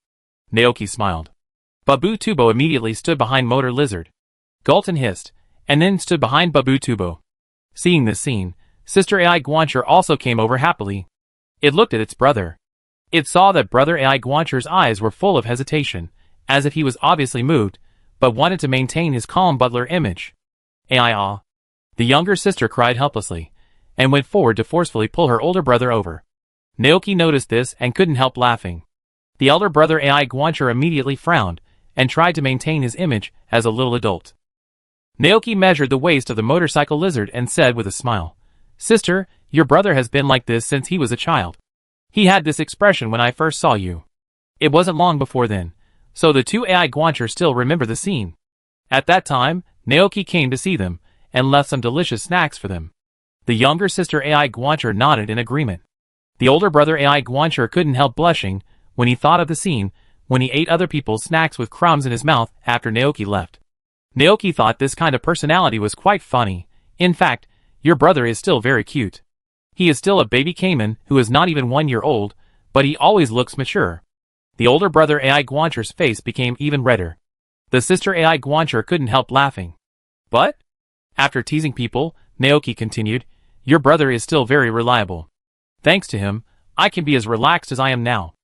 Naoki smiled. Babu Tubo immediately stood behind Motor Lizard. Galton hissed, and then stood behind Babu Tubo. Seeing this scene, Sister Ai Guancher also came over happily. It looked at its brother. It saw that Brother Ai Guancher's eyes were full of hesitation, as if he was obviously moved, but wanted to maintain his calm butler image. Ai. The younger sister cried helplessly, and went forward to forcefully pull her older brother over. Naoki noticed this and couldn't help laughing. The elder brother Ai Guancher immediately frowned, and tried to maintain his image as a little adult. Naoki measured the waist of the motorcycle lizard and said with a smile, Sister, your brother has been like this since he was a child. He had this expression when I first saw you. It wasn't long before then, so the two Ai Guancher still remember the scene. At that time, Naoki came to see them, and left some delicious snacks for them. The younger sister Ai Guancher nodded in agreement. The older brother Ai Guancher couldn't help blushing when he thought of the scene when he ate other people's snacks with crumbs in his mouth after Naoki left. Naoki thought this kind of personality was quite funny. In fact, your brother is still very cute. He is still a baby Cayman who is not even 1 year old, but he always looks mature. The older brother Ai Guancher's face became even redder. The sister Ai Guancher couldn't help laughing. But? After teasing people, Naoki continued, your brother is still very reliable. Thanks to him, I can be as relaxed as I am now.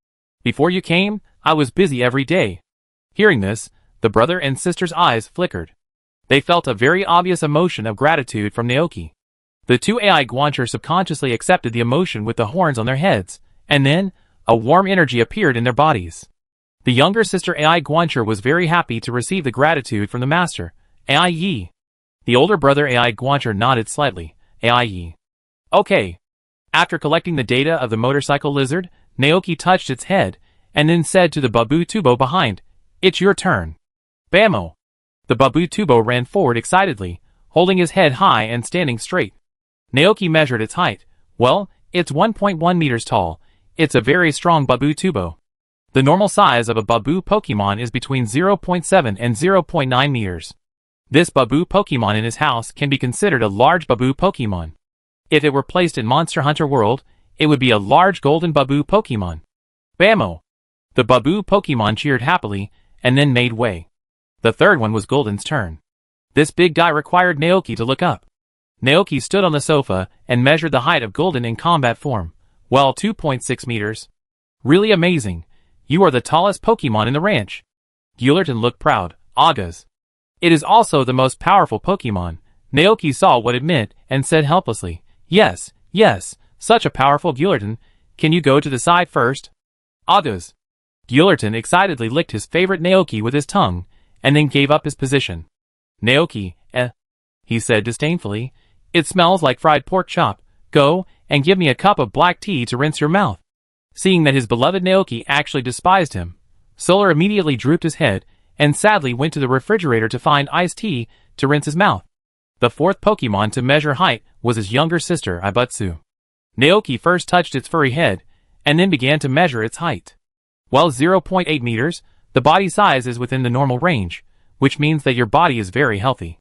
Before you came, I was busy every day. Hearing this, the brother and sister's eyes flickered. They felt a very obvious emotion of gratitude from Naoki. The two Ai Guancher subconsciously accepted the emotion with the horns on their heads, and then, a warm energy appeared in their bodies. The younger sister Ai Guancher was very happy to receive the gratitude from the master, Ai Yi. The older brother Ai Guancher nodded slightly, Ai Yi. Okay. After collecting the data of the motorcycle lizard, Naoki touched its head, and then said to the Babu Tubo behind, It's your turn. Bammo! The Babu Tubo ran forward excitedly, holding his head high and standing straight. Naoki measured its height. Well, it's 1.1 meters tall. It's a very strong Babu Tubo. The normal size of a Babu Pokemon is between 0.7 and 0.9 meters. This Babu Pokemon in his house can be considered a large Babu Pokemon. If it were placed in Monster Hunter World, it would be a large golden Babu Pokemon. Bammo! The Baboo Pokemon cheered happily, and then made way. The third one was Golden's turn. This big guy required Naoki to look up. Naoki stood on the sofa and measured the height of Golden in combat form. Well, 2.6 meters. Really amazing. You are the tallest Pokemon in the ranch. Gillerton looked proud. Agas. It is also the most powerful Pokemon. Naoki saw what it meant and said helplessly, Yes, yes, such a powerful Gillerton. Can you go to the side first? Agas. Gillerton excitedly licked his favorite Naoki with his tongue, and then gave up his position. Naoki, he said disdainfully. It smells like fried pork chop. Go, and give me a cup of black tea to rinse your mouth. Seeing that his beloved Naoki actually despised him, Solar immediately drooped his head, and sadly went to the refrigerator to find iced tea to rinse his mouth. The fourth Pokemon to measure height was his younger sister, Ibutsu. Naoki first touched its furry head, and then began to measure its height. Well, 0.8 meters, the body size is within the normal range, which means that your body is very healthy.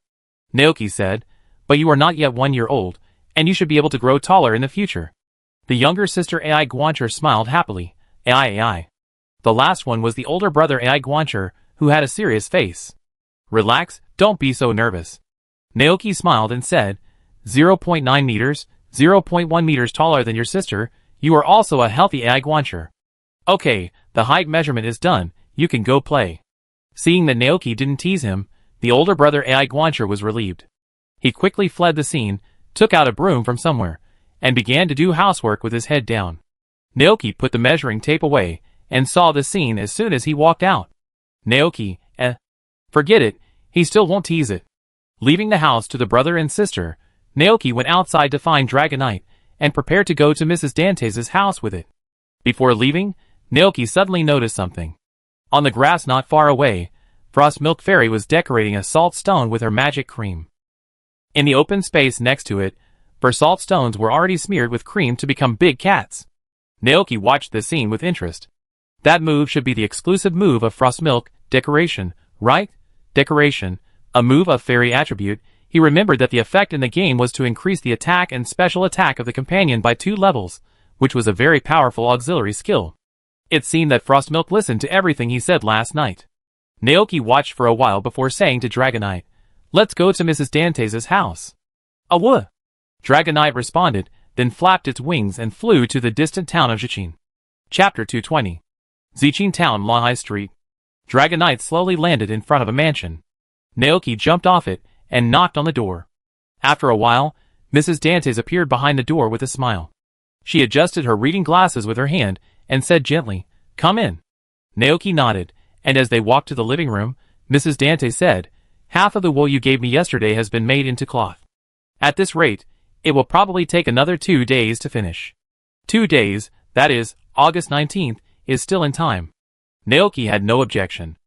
Naoki said, but you are not yet 1 year old, and you should be able to grow taller in the future. The younger sister Ai Guancher smiled happily. Ai. The last one was the older brother Ai Guancher, who had a serious face. Relax, don't be so nervous. Naoki smiled and said, 0.9 meters, 0.1 meters taller than your sister, you are also a healthy Ai Guancher. Okay, the height measurement is done, you can go play. Seeing that Naoki didn't tease him, the older brother Ai Guancher was relieved. He quickly fled the scene, took out a broom from somewhere, and began to do housework with his head down. Naoki put the measuring tape away, and saw the scene as soon as he walked out. Naoki, forget it, he still won't tease it. Leaving the house to the brother and sister, Naoki went outside to find Dragonite, and prepared to go to Mrs. Dante's house with it. Before leaving, Naoki suddenly noticed something. On the grass not far away, Frost Milk Fairy was decorating a salt stone with her magic cream. In the open space next to it, her salt stones were already smeared with cream to become big cats. Naoki watched the scene with interest. That move should be the exclusive move of Frost Milk, decoration, right? Decoration, a move of fairy attribute. He remembered that the effect in the game was to increase the attack and special attack of the companion by 2 levels, which was a very powerful auxiliary skill. It seemed that Frost Milk listened to everything he said last night. Naoki watched for a while before saying to Dragonite, Let's go to Mrs. Dante's house. Awoo! Dragonite responded, then flapped its wings and flew to the distant town of Zichin. Chapter 220. Zichin Town, Lahai Street. Dragonite slowly landed in front of a mansion. Naoki jumped off it and knocked on the door. After a while, Mrs. Dante's appeared behind the door with a smile. She adjusted her reading glasses with her hand and said gently, Come in. Naoki nodded, and as they walked to the living room, Mrs. Dante said, Half of the wool you gave me yesterday has been made into cloth. At this rate, it will probably take another 2 days to finish. 2 days, that is, August 19th, is still in time. Naoki had no objection.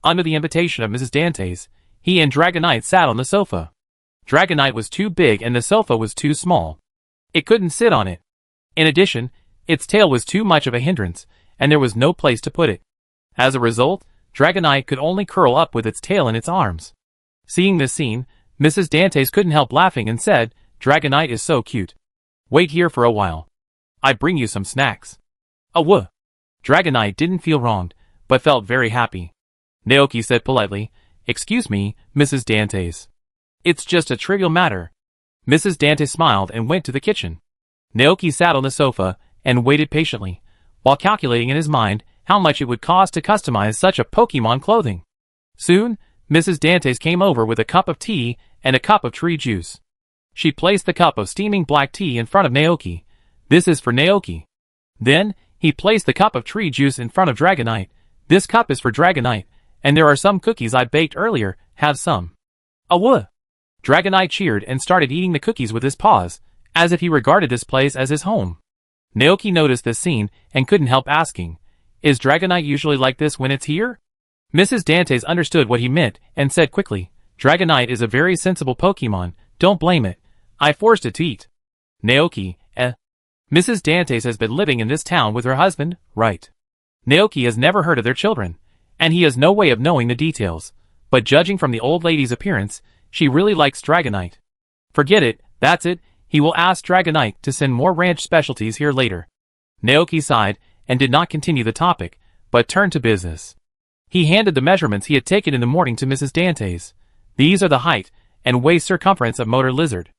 Under the invitation of Mrs. Dante's, he and Dragonite sat on the sofa. Dragonite was too big and the sofa was too small. It couldn't sit on it. In addition, its tail was too much of a hindrance, and there was no place to put it. As a result, Dragonite could only curl up with its tail in its arms. Seeing this scene, Mrs. Dante's couldn't help laughing and said, Dragonite is so cute. Wait here for a while. I bring you some snacks. Awoo! Dragonite didn't feel wronged, but felt very happy. Naoki said politely, Excuse me, Mrs. Dante's. It's just a trivial matter. Mrs. Dante smiled and went to the kitchen. Naoki sat on the sofa and waited patiently, while calculating in his mind how much it would cost to customize such a Pokemon clothing. Soon, Mrs. Dante's came over with a cup of tea and a cup of tree juice. She placed the cup of steaming black tea in front of Naoki. This is for Naoki. Then, he placed the cup of tree juice in front of Dragonite. This cup is for Dragonite, and there are some cookies I baked earlier, have some. Awoo! Dragonite cheered and started eating the cookies with his paws, as if he regarded this place as his home. Naoki noticed this scene and couldn't help asking, Is Dragonite usually like this when it's here? Mrs. Dante's understood what he meant and said quickly, Dragonite is a very sensible Pokemon, don't blame it. I forced it to eat. Naoki, Mrs. Dante's has been living in this town with her husband, right? Naoki has never heard of their children, and he has no way of knowing the details, but judging from the old lady's appearance, she really likes Dragonite. Forget it, that's it, he will ask Dragonite to send more ranch specialties here later. Naoki sighed and did not continue the topic, but turned to business. He handed the measurements he had taken in the morning to Mrs. Dantes. These are the height and waist circumference of Motor Lizard.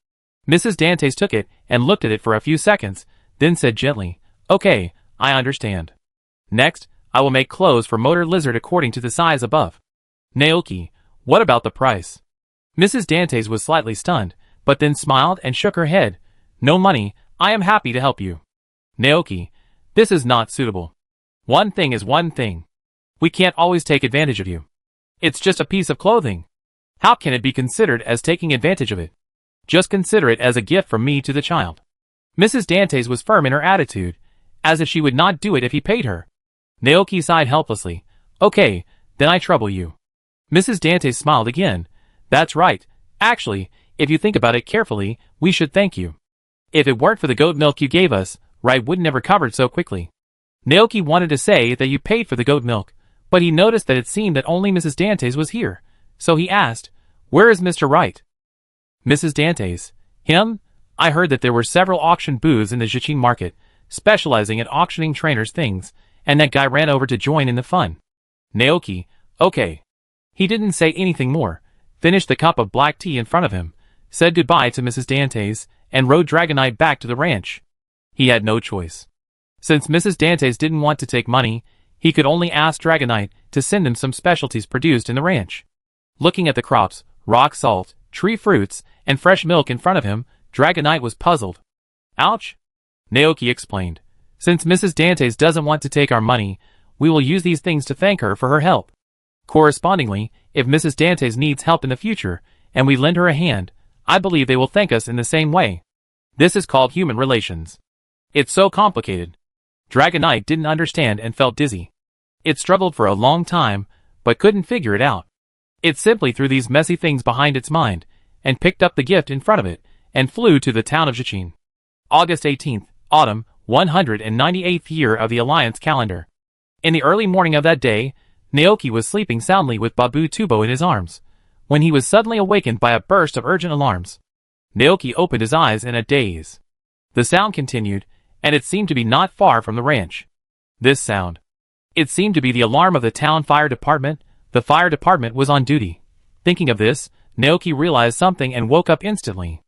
Mrs. Dantes took it and looked at it for a few seconds, then said gently, "Okay, I understand. Next, I will make clothes for Motor Lizard according to the size above." "Naoki, what about the price?" Mrs. Dantes was slightly stunned, but then smiled and shook her head. "No money, I am happy to help you." "Naoki, this is not suitable. One thing is one thing. We can't always take advantage of you. It's just a piece of clothing. How can it be considered as taking advantage of it? Just consider it as a gift from me to the child." Mrs. Dantes was firm in her attitude, as if she would not do it if he paid her. Naoki sighed helplessly. "Okay, then I trouble you." Mrs. Dantes smiled again. "That's right. Actually, if you think about it carefully, we should thank you. If it weren't for the goat milk you gave us, Right wouldn't have recovered so quickly." Naoki wanted to say that you paid for the goat milk, but he noticed that it seemed that only Mrs. Dantes was here, so he asked, "Where is Mr. Wright?" "Mrs. Dantes. Him? I heard that there were several auction booths in the Jichin market, specializing in auctioning trainers' things, and that guy ran over to join in the fun." Naoki, "Okay." He didn't say anything more, finished the cup of black tea in front of him, said goodbye to Mrs. Dantes, and rode Dragonite back to the ranch. He had no choice. Since Mrs. Dantes didn't want to take money, he could only ask Dragonite to send him some specialties produced in the ranch. Looking at the crops, rock salt, tree fruits, and fresh milk in front of him, Dragonite was puzzled. "Ouch," Naoki explained. "Since Mrs. Dantes doesn't want to take our money, we will use these things to thank her for her help. Correspondingly, if Mrs. Dantes needs help in the future, and we lend her a hand, I believe they will thank us in the same way. This is called human relations. It's so complicated." Dragonite didn't understand and felt dizzy. It struggled for a long time, but couldn't figure it out. It simply threw these messy things behind its mind, and picked up the gift in front of it, and flew to the town of Jichin. August 18th, autumn, 198th year of the Alliance calendar. In the early morning of that day, Naoki was sleeping soundly with Babu Tubo in his arms, when he was suddenly awakened by a burst of urgent alarms. Naoki opened his eyes in a daze. The sound continued, and it seemed to be not far from the ranch. This sound. It seemed to be the alarm of the town fire department. The fire department was on duty. Thinking of this, Naoki realized something and woke up instantly.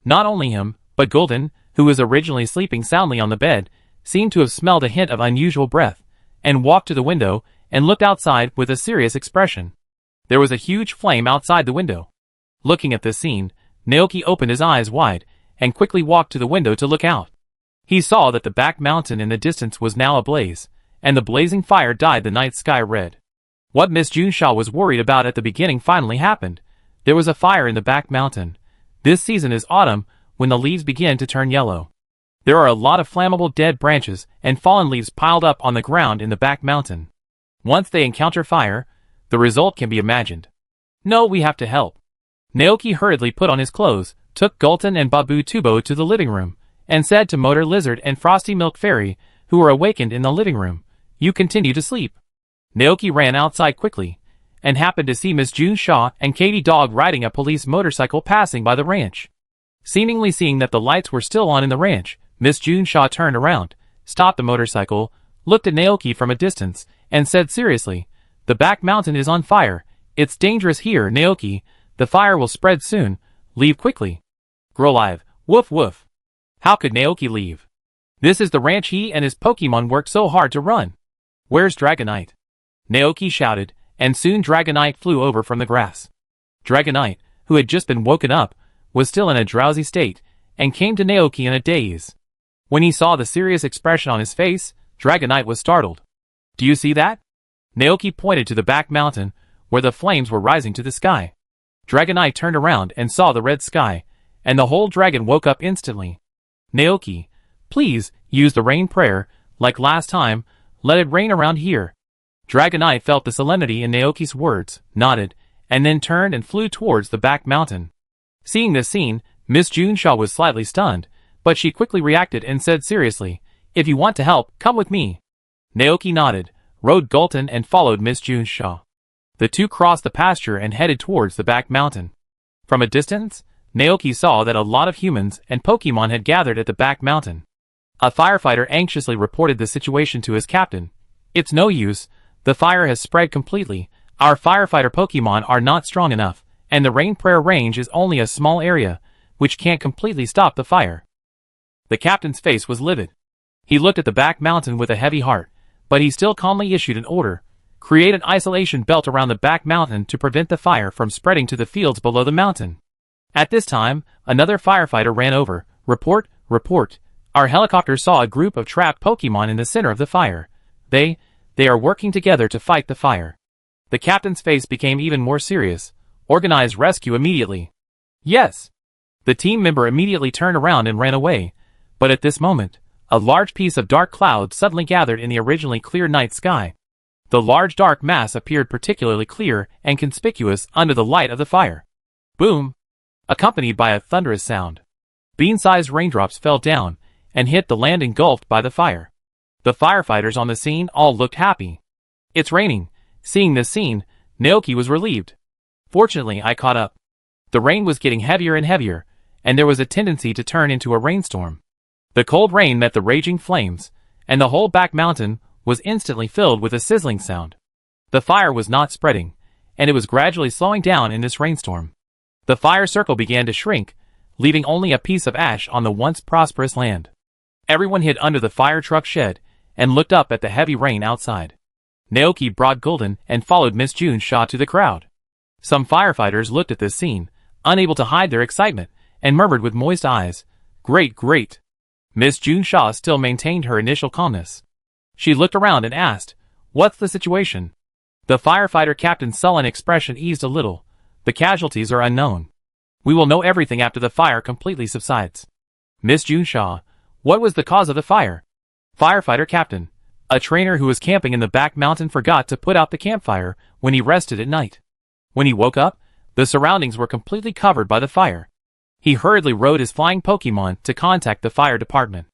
Not only him, but Golden, who was originally sleeping soundly on the bed, seemed to have smelled a hint of unusual breath, and walked to the window and looked outside with a serious expression. There was a huge flame outside the window. Looking at this scene, Naoki opened his eyes wide, and quickly walked to the window to look out. He saw that the back mountain in the distance was now ablaze, and the blazing fire dyed the night sky red. What Miss Junshaw was worried about at the beginning finally happened. There was a fire in the back mountain. This season is autumn, when the leaves begin to turn yellow. There are a lot of flammable dead branches and fallen leaves piled up on the ground in the back mountain. Once they encounter fire, the result can be imagined. "No, we have to help." Naoki hurriedly put on his clothes, took Gulton and Babu Tubo to the living room, and said to Motor Lizard and Frosty Milk Fairy, who were awakened in the living room, "You continue to sleep." Naoki ran outside quickly, and happened to see Miss Junshaw and Katie Dog riding a police motorcycle passing by the ranch. Seemingly seeing that the lights were still on in the ranch, Miss Junshaw turned around, stopped the motorcycle, looked at Naoki from a distance, and said seriously, "The back mountain is on fire. It's dangerous here, Naoki. The fire will spread soon. Leave quickly." "Grow live. Woof woof." How could Naoki leave? This is the ranch he and his Pokemon worked so hard to run. "Where's Dragonite?" Naoki shouted, and soon Dragonite flew over from the grass. Dragonite, who had just been woken up, was still in a drowsy state, and came to Naoki in a daze. When he saw the serious expression on his face, Dragonite was startled. "Do you see that?" Naoki pointed to the back mountain, where the flames were rising to the sky. Dragonite turned around and saw the red sky, and the whole dragon woke up instantly. "Naoki, please, use the rain prayer, like last time, let it rain around here." Dragonite felt the solemnity in Naoki's words, nodded, and then turned and flew towards the back mountain. Seeing this scene, Miss Junshaw was slightly stunned, but she quickly reacted and said seriously, "If you want to help, come with me." Naoki nodded, rode Gulton and followed Miss Junshaw. The two crossed the pasture and headed towards the back mountain. From a distance, Naoki saw that a lot of humans and Pokemon had gathered at the back mountain. A firefighter anxiously reported the situation to his captain. It's no use, the fire has spread completely, our firefighter Pokemon are not strong enough, and the rain prayer range is only a small area, which can't completely stop the fire. The captain's face was livid. He looked at the back mountain with a heavy heart, but he still calmly issued an order. Create an isolation belt around the back mountain to prevent the fire from spreading to the fields below the mountain. At this time, another firefighter ran over. Report, report. Our helicopter saw a group of trapped Pokemon in the center of the fire. They are working together to fight the fire. The captain's face became even more serious. Organize rescue immediately. Yes. The team member immediately turned around and ran away. But at this moment, a large piece of dark cloud suddenly gathered in the originally clear night sky. The large dark mass appeared particularly clear and conspicuous under the light of the fire. Boom! Accompanied by a thunderous sound. Bean-sized raindrops fell down and hit the land engulfed by the fire. The firefighters on the scene all looked happy. It's raining. Seeing this scene, Naoki was relieved. Fortunately, I caught up. The rain was getting heavier and heavier, and there was a tendency to turn into a rainstorm. The cold rain met the raging flames, and the whole back mountain was instantly filled with a sizzling sound. The fire was not spreading, and it was gradually slowing down in this rainstorm. The fire circle began to shrink, leaving only a piece of ash on the once prosperous land. Everyone hid under the fire truck shed and looked up at the heavy rain outside. Naoki brought Golden and followed Miss June Shaw to the crowd. Some firefighters looked at this scene, unable to hide their excitement, and murmured with moist eyes, "Great, great." Miss June Shaw still maintained her initial calmness. She looked around and asked, "What's the situation?" The firefighter captain's sullen expression eased a little. "The casualties are unknown. We will know everything after the fire completely subsides." Miss June Shaw, what was the cause of the fire? Firefighter captain, a trainer who was camping in the back mountain forgot to put out the campfire when he rested at night. When he woke up, the surroundings were completely covered by the fire. He hurriedly rode his flying Pokemon to contact the fire department.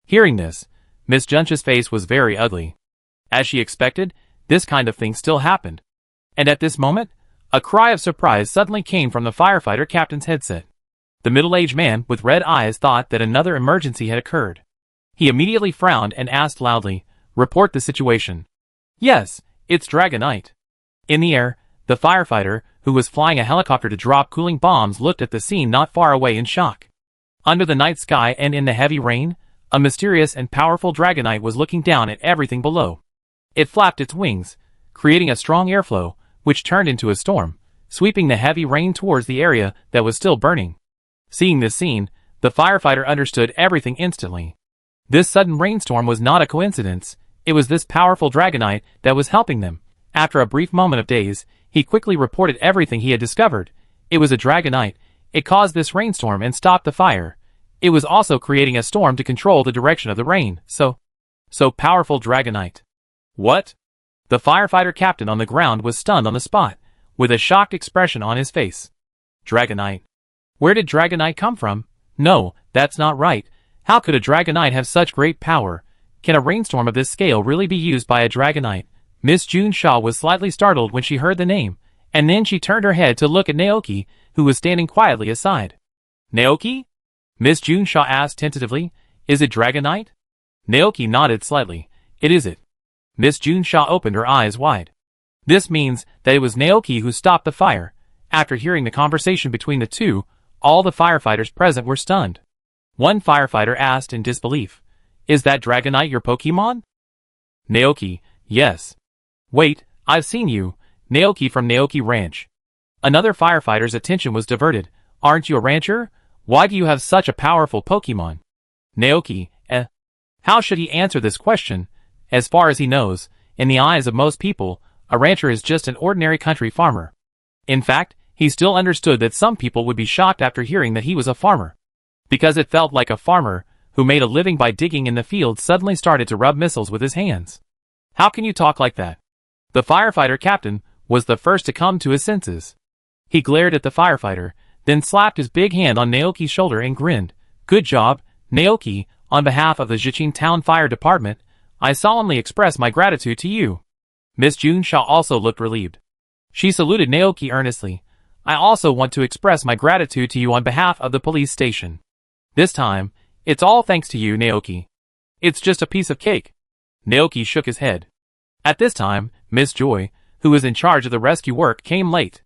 Hearing this, Miss Juncha's face was very ugly. As she expected, this kind of thing still happened. And at this moment, a cry of surprise suddenly came from the firefighter captain's headset. The middle-aged man with red eyes thought that another emergency had occurred. He immediately frowned and asked loudly, "Report the situation." "Yes, it's Dragonite." In the air, the firefighter, who was flying a helicopter to drop cooling bombs, looked at the scene not far away in shock. Under the night sky and in the heavy rain, a mysterious and powerful Dragonite was looking down at everything below. It flapped its wings, creating a strong airflow, which turned into a storm, sweeping the heavy rain towards the area that was still burning. Seeing this scene, the firefighter understood everything instantly. This sudden rainstorm was not a coincidence. It was this powerful Dragonite that was helping them. After a brief moment of daze, he quickly reported everything he had discovered. It was a Dragonite. It caused this rainstorm and stopped the fire. It was also creating a storm to control the direction of the rain. So powerful Dragonite. What? The firefighter captain on the ground was stunned on the spot, with a shocked expression on his face. Dragonite. Where did Dragonite come from? No, that's not right. How could a Dragonite have such great power? Can a rainstorm of this scale really be used by a Dragonite? Miss June Shaw was slightly startled when she heard the name, and then she turned her head to look at Naoki, who was standing quietly aside. "Naoki?" Miss June Shaw asked tentatively, "Is it Dragonite?" Naoki nodded slightly. "It is it." Miss June Shaw opened her eyes wide. This means that it was Naoki who stopped the fire. After hearing the conversation between the two, all the firefighters present were stunned. One firefighter asked in disbelief, "Is that Dragonite your Pokemon?" Naoki, "Yes." "Wait, I've seen you, Naoki from Naoki Ranch." Another firefighter's attention was diverted. "Aren't you a rancher? Why do you have such a powerful Pokemon?" Naoki, How should he answer this question? As far as he knows, in the eyes of most people, a rancher is just an ordinary country farmer. In fact, he still understood that some people would be shocked after hearing that he was a farmer. Because it felt like a farmer, who made a living by digging in the fields, suddenly started to rub missiles with his hands. How can you talk like that? The firefighter captain was the first to come to his senses. He glared at the firefighter, then slapped his big hand on Naoki's shoulder and grinned. "Good job, Naoki. On behalf of the Jichin Town Fire Department, I solemnly express my gratitude to you." Miss June Shaw also looked relieved. She saluted Naoki earnestly. "I also want to express my gratitude to you on behalf of the police station. This time, it's all thanks to you, Naoki. It's just a piece of cake." Naoki shook his head. At this time, Miss Joy, who was in charge of the rescue work, came late.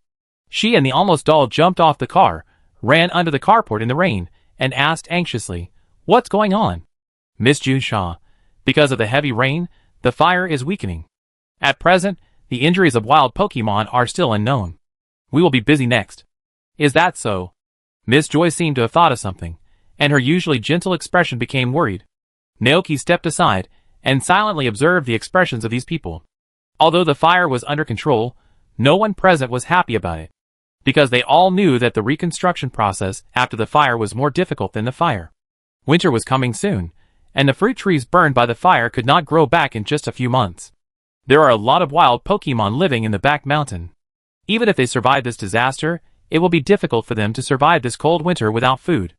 She and the almost doll jumped off the car, ran under the carport in the rain, and asked anxiously, "What's going on?" Miss June Shaw, "Because of the heavy rain, the fire is weakening. At present, the injuries of wild Pokemon are still unknown. We will be busy next." "Is that so?" Miss Joy seemed to have thought of something, and her usually gentle expression became worried. Naoki stepped aside and silently observed the expressions of these people. Although the fire was under control, no one present was happy about it, because they all knew that the reconstruction process after the fire was more difficult than the fire. Winter was coming soon, and the fruit trees burned by the fire could not grow back in just a few months. There are a lot of wild Pokemon living in the back mountain. Even if they survive this disaster, it will be difficult for them to survive this cold winter without food.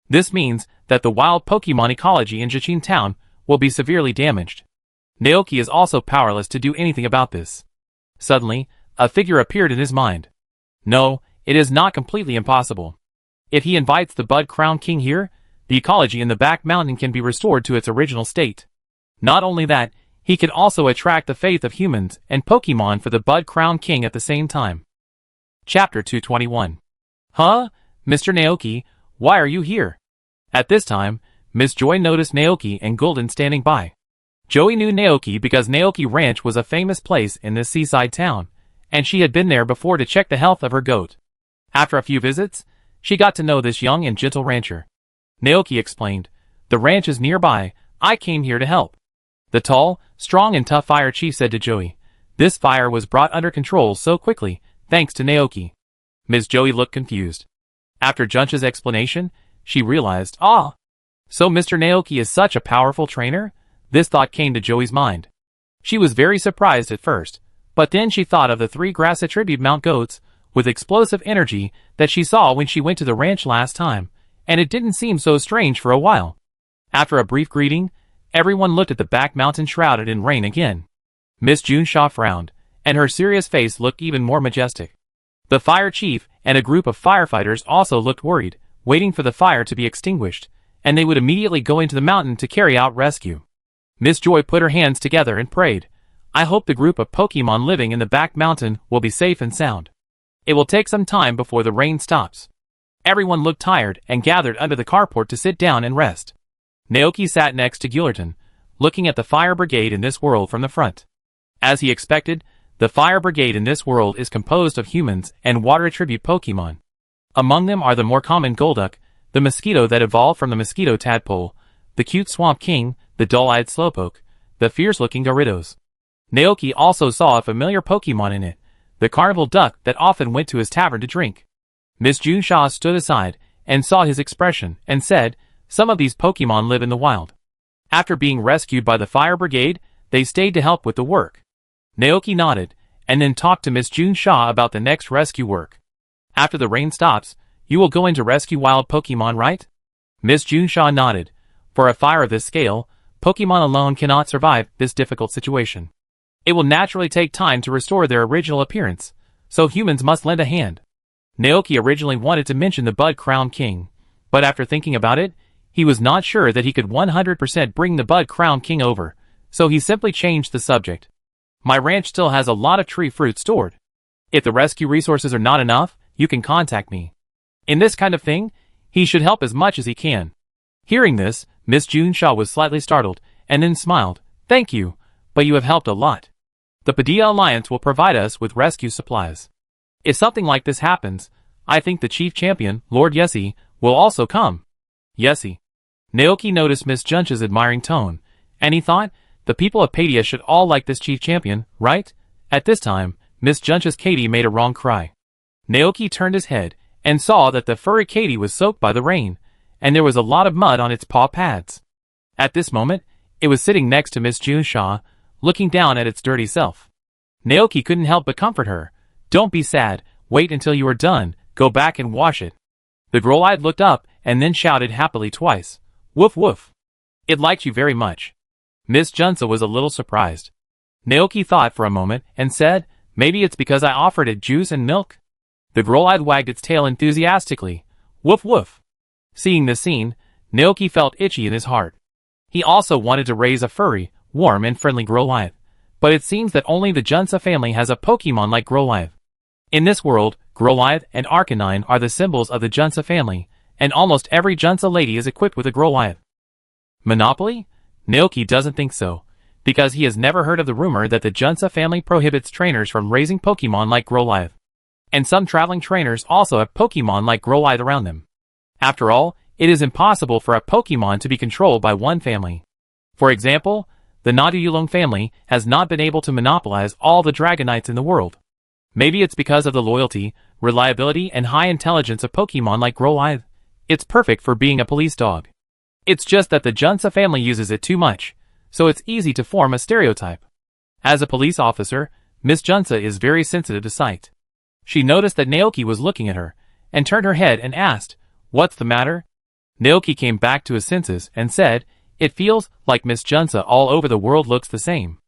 This means that the wild Pokemon ecology in Jichin Town will be severely damaged. Naoki is also powerless to do anything about this. Suddenly, a figure appeared in his mind. No, it is not completely impossible. If he invites the Bud Crown King here, the ecology in the back mountain can be restored to its original state. Not only that, he can also attract the faith of humans and Pokemon for the Bud Crown King at the same time. Chapter 221. Huh? Mr. Naoki, why are you here? At this time, Miss Joy noticed Naoki and Golden standing by. Joey knew Naoki because Naoki Ranch was a famous place in this seaside town, and she had been there before to check the health of her goat. After a few visits, she got to know this young and gentle rancher. Naoki explained, "The ranch is nearby, I came here to help." The tall, strong and tough fire chief said to Joey, "This fire was brought under control so quickly, thanks to Naoki." Ms. Joey looked confused. After Juncha's explanation, she realized, so Mr. Naoki is such a powerful trainer? This thought came to Joey's mind. She was very surprised at first, but then she thought of the 3 grass attribute Mount Goats with explosive energy that she saw when she went to the ranch last time, and it didn't seem so strange for a while. After a brief greeting, everyone looked at the back mountain shrouded in rain again. Miss June Shaw frowned, and her serious face looked even more majestic. The fire chief and a group of firefighters also looked worried, waiting for the fire to be extinguished, and they would immediately go into the mountain to carry out rescue. Miss Joy put her hands together and prayed, "I hope the group of Pokemon living in the back mountain will be safe and sound. It will take some time before the rain stops." Everyone looked tired and gathered under the carport to sit down and rest. Naoki sat next to Gillerton, looking at the fire brigade in this world from the front. As he expected, the fire brigade in this world is composed of humans and water attribute Pokemon. Among them are the more common Golduck, the mosquito that evolved from the mosquito tadpole, the cute Swamp King, the dull-eyed Slowpoke, the fierce-looking Gyarados. Naoki also saw a familiar Pokemon in it, the carnival duck that often went to his tavern to drink. Miss June Shaw stood aside and saw his expression and said, "Some of these Pokemon live in the wild." After being rescued by the fire brigade, they stayed to help with the work. Naoki nodded, and then talked to Miss June Shaw about the next rescue work. "After the rain stops, you will go in to rescue wild Pokemon, right?" Miss June Shaw nodded. For a fire of this scale, Pokemon alone cannot survive this difficult situation. It will naturally take time to restore their original appearance, so humans must lend a hand. Naoki originally wanted to mention the Bud Crown King, but after thinking about it, he was not sure that he could 100% bring the Bud Crown King over, so he simply changed the subject. "My ranch still has a lot of tree fruit stored. If the rescue resources are not enough, you can contact me." In this kind of thing, he should help as much as he can. Hearing this, Miss June Shaw was slightly startled, and then smiled. "Thank you, but you have helped a lot. The Padilla Alliance will provide us with rescue supplies. If something like this happens, I think the chief champion, Lord Yessie, will also come." Yessie. Naoki noticed Miss Juncha's admiring tone, and he thought, the people of Padilla should all like this chief champion, right? At this time, Miss Juncha's Katie made a wrong cry. Naoki turned his head, and saw that the furry Katie was soaked by the rain, and there was a lot of mud on its paw pads. At this moment, it was sitting next to Miss June Shaw, looking down at its dirty self. Naoki couldn't help but comfort her. "Don't be sad, wait until you are done, go back and wash it." The Growlithe looked up, and then shouted happily twice, "Woof woof. It liked you very much." Miss Junsa was a little surprised. Naoki thought for a moment, and said, "Maybe it's because I offered it juice and milk?" The Growlithe wagged its tail enthusiastically. "Woof woof." Seeing this scene, Naoki felt itchy in his heart. He also wanted to raise a furry, warm and friendly Growlithe. but it seems that only the Junsa family has a Pokemon like Growlithe. In this world, Growlithe and Arcanine are the symbols of the Junsa family, and almost every Junsa lady is equipped with a Growlithe. Monopoly? Naoki doesn't think so, because he has never heard of the rumor that the Junsa family prohibits trainers from raising Pokemon like Growlithe. And some traveling trainers also have Pokemon like Growlithe around them. After all, it is impossible for a Pokemon to be controlled by one family. For example, the Naduyulong family has not been able to monopolize all the Dragonites in the world. Maybe it's because of the loyalty, reliability, and high intelligence of Pokemon like Growlithe. It's perfect for being a police dog. It's just that the Junsa family uses it too much, so it's easy to form a stereotype. As a police officer, Miss Junsa is very sensitive to sight. She noticed that Naoki was looking at her, and turned her head and asked, "What's the matter?" Naoki came back to his senses and said, "It feels like Miss Junsa all over the world looks the same."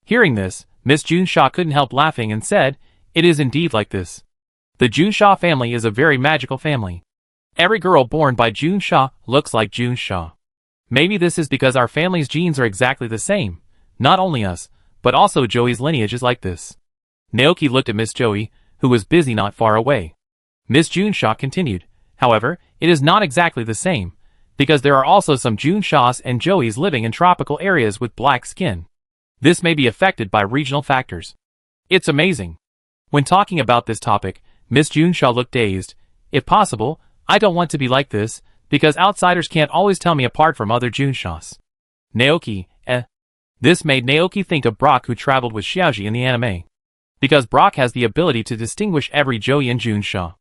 Hearing this, Miss Junsha couldn't help laughing and said, "It is indeed like this. The Junsha family is a very magical family. Every girl born by Junsha looks like Junsha. Maybe this is because our family's genes are exactly the same. Not only us, but also Joey's lineage is like this." Naoki looked at Miss Joey, who was busy not far away. Miss Junsha continued, "However, it is not exactly the same, because there are also some Junshas and Joeys living in tropical areas with black skin. This may be affected by regional factors. It's amazing." When talking about this topic, Miss Junsha looked dazed. "If possible, I don't want to be like this, because outsiders can't always tell me apart from other Junshas." Naoki, This made Naoki think of Brock, who traveled with Xiaoji in the anime. Because Brock has the ability to distinguish every Joey and Junsha.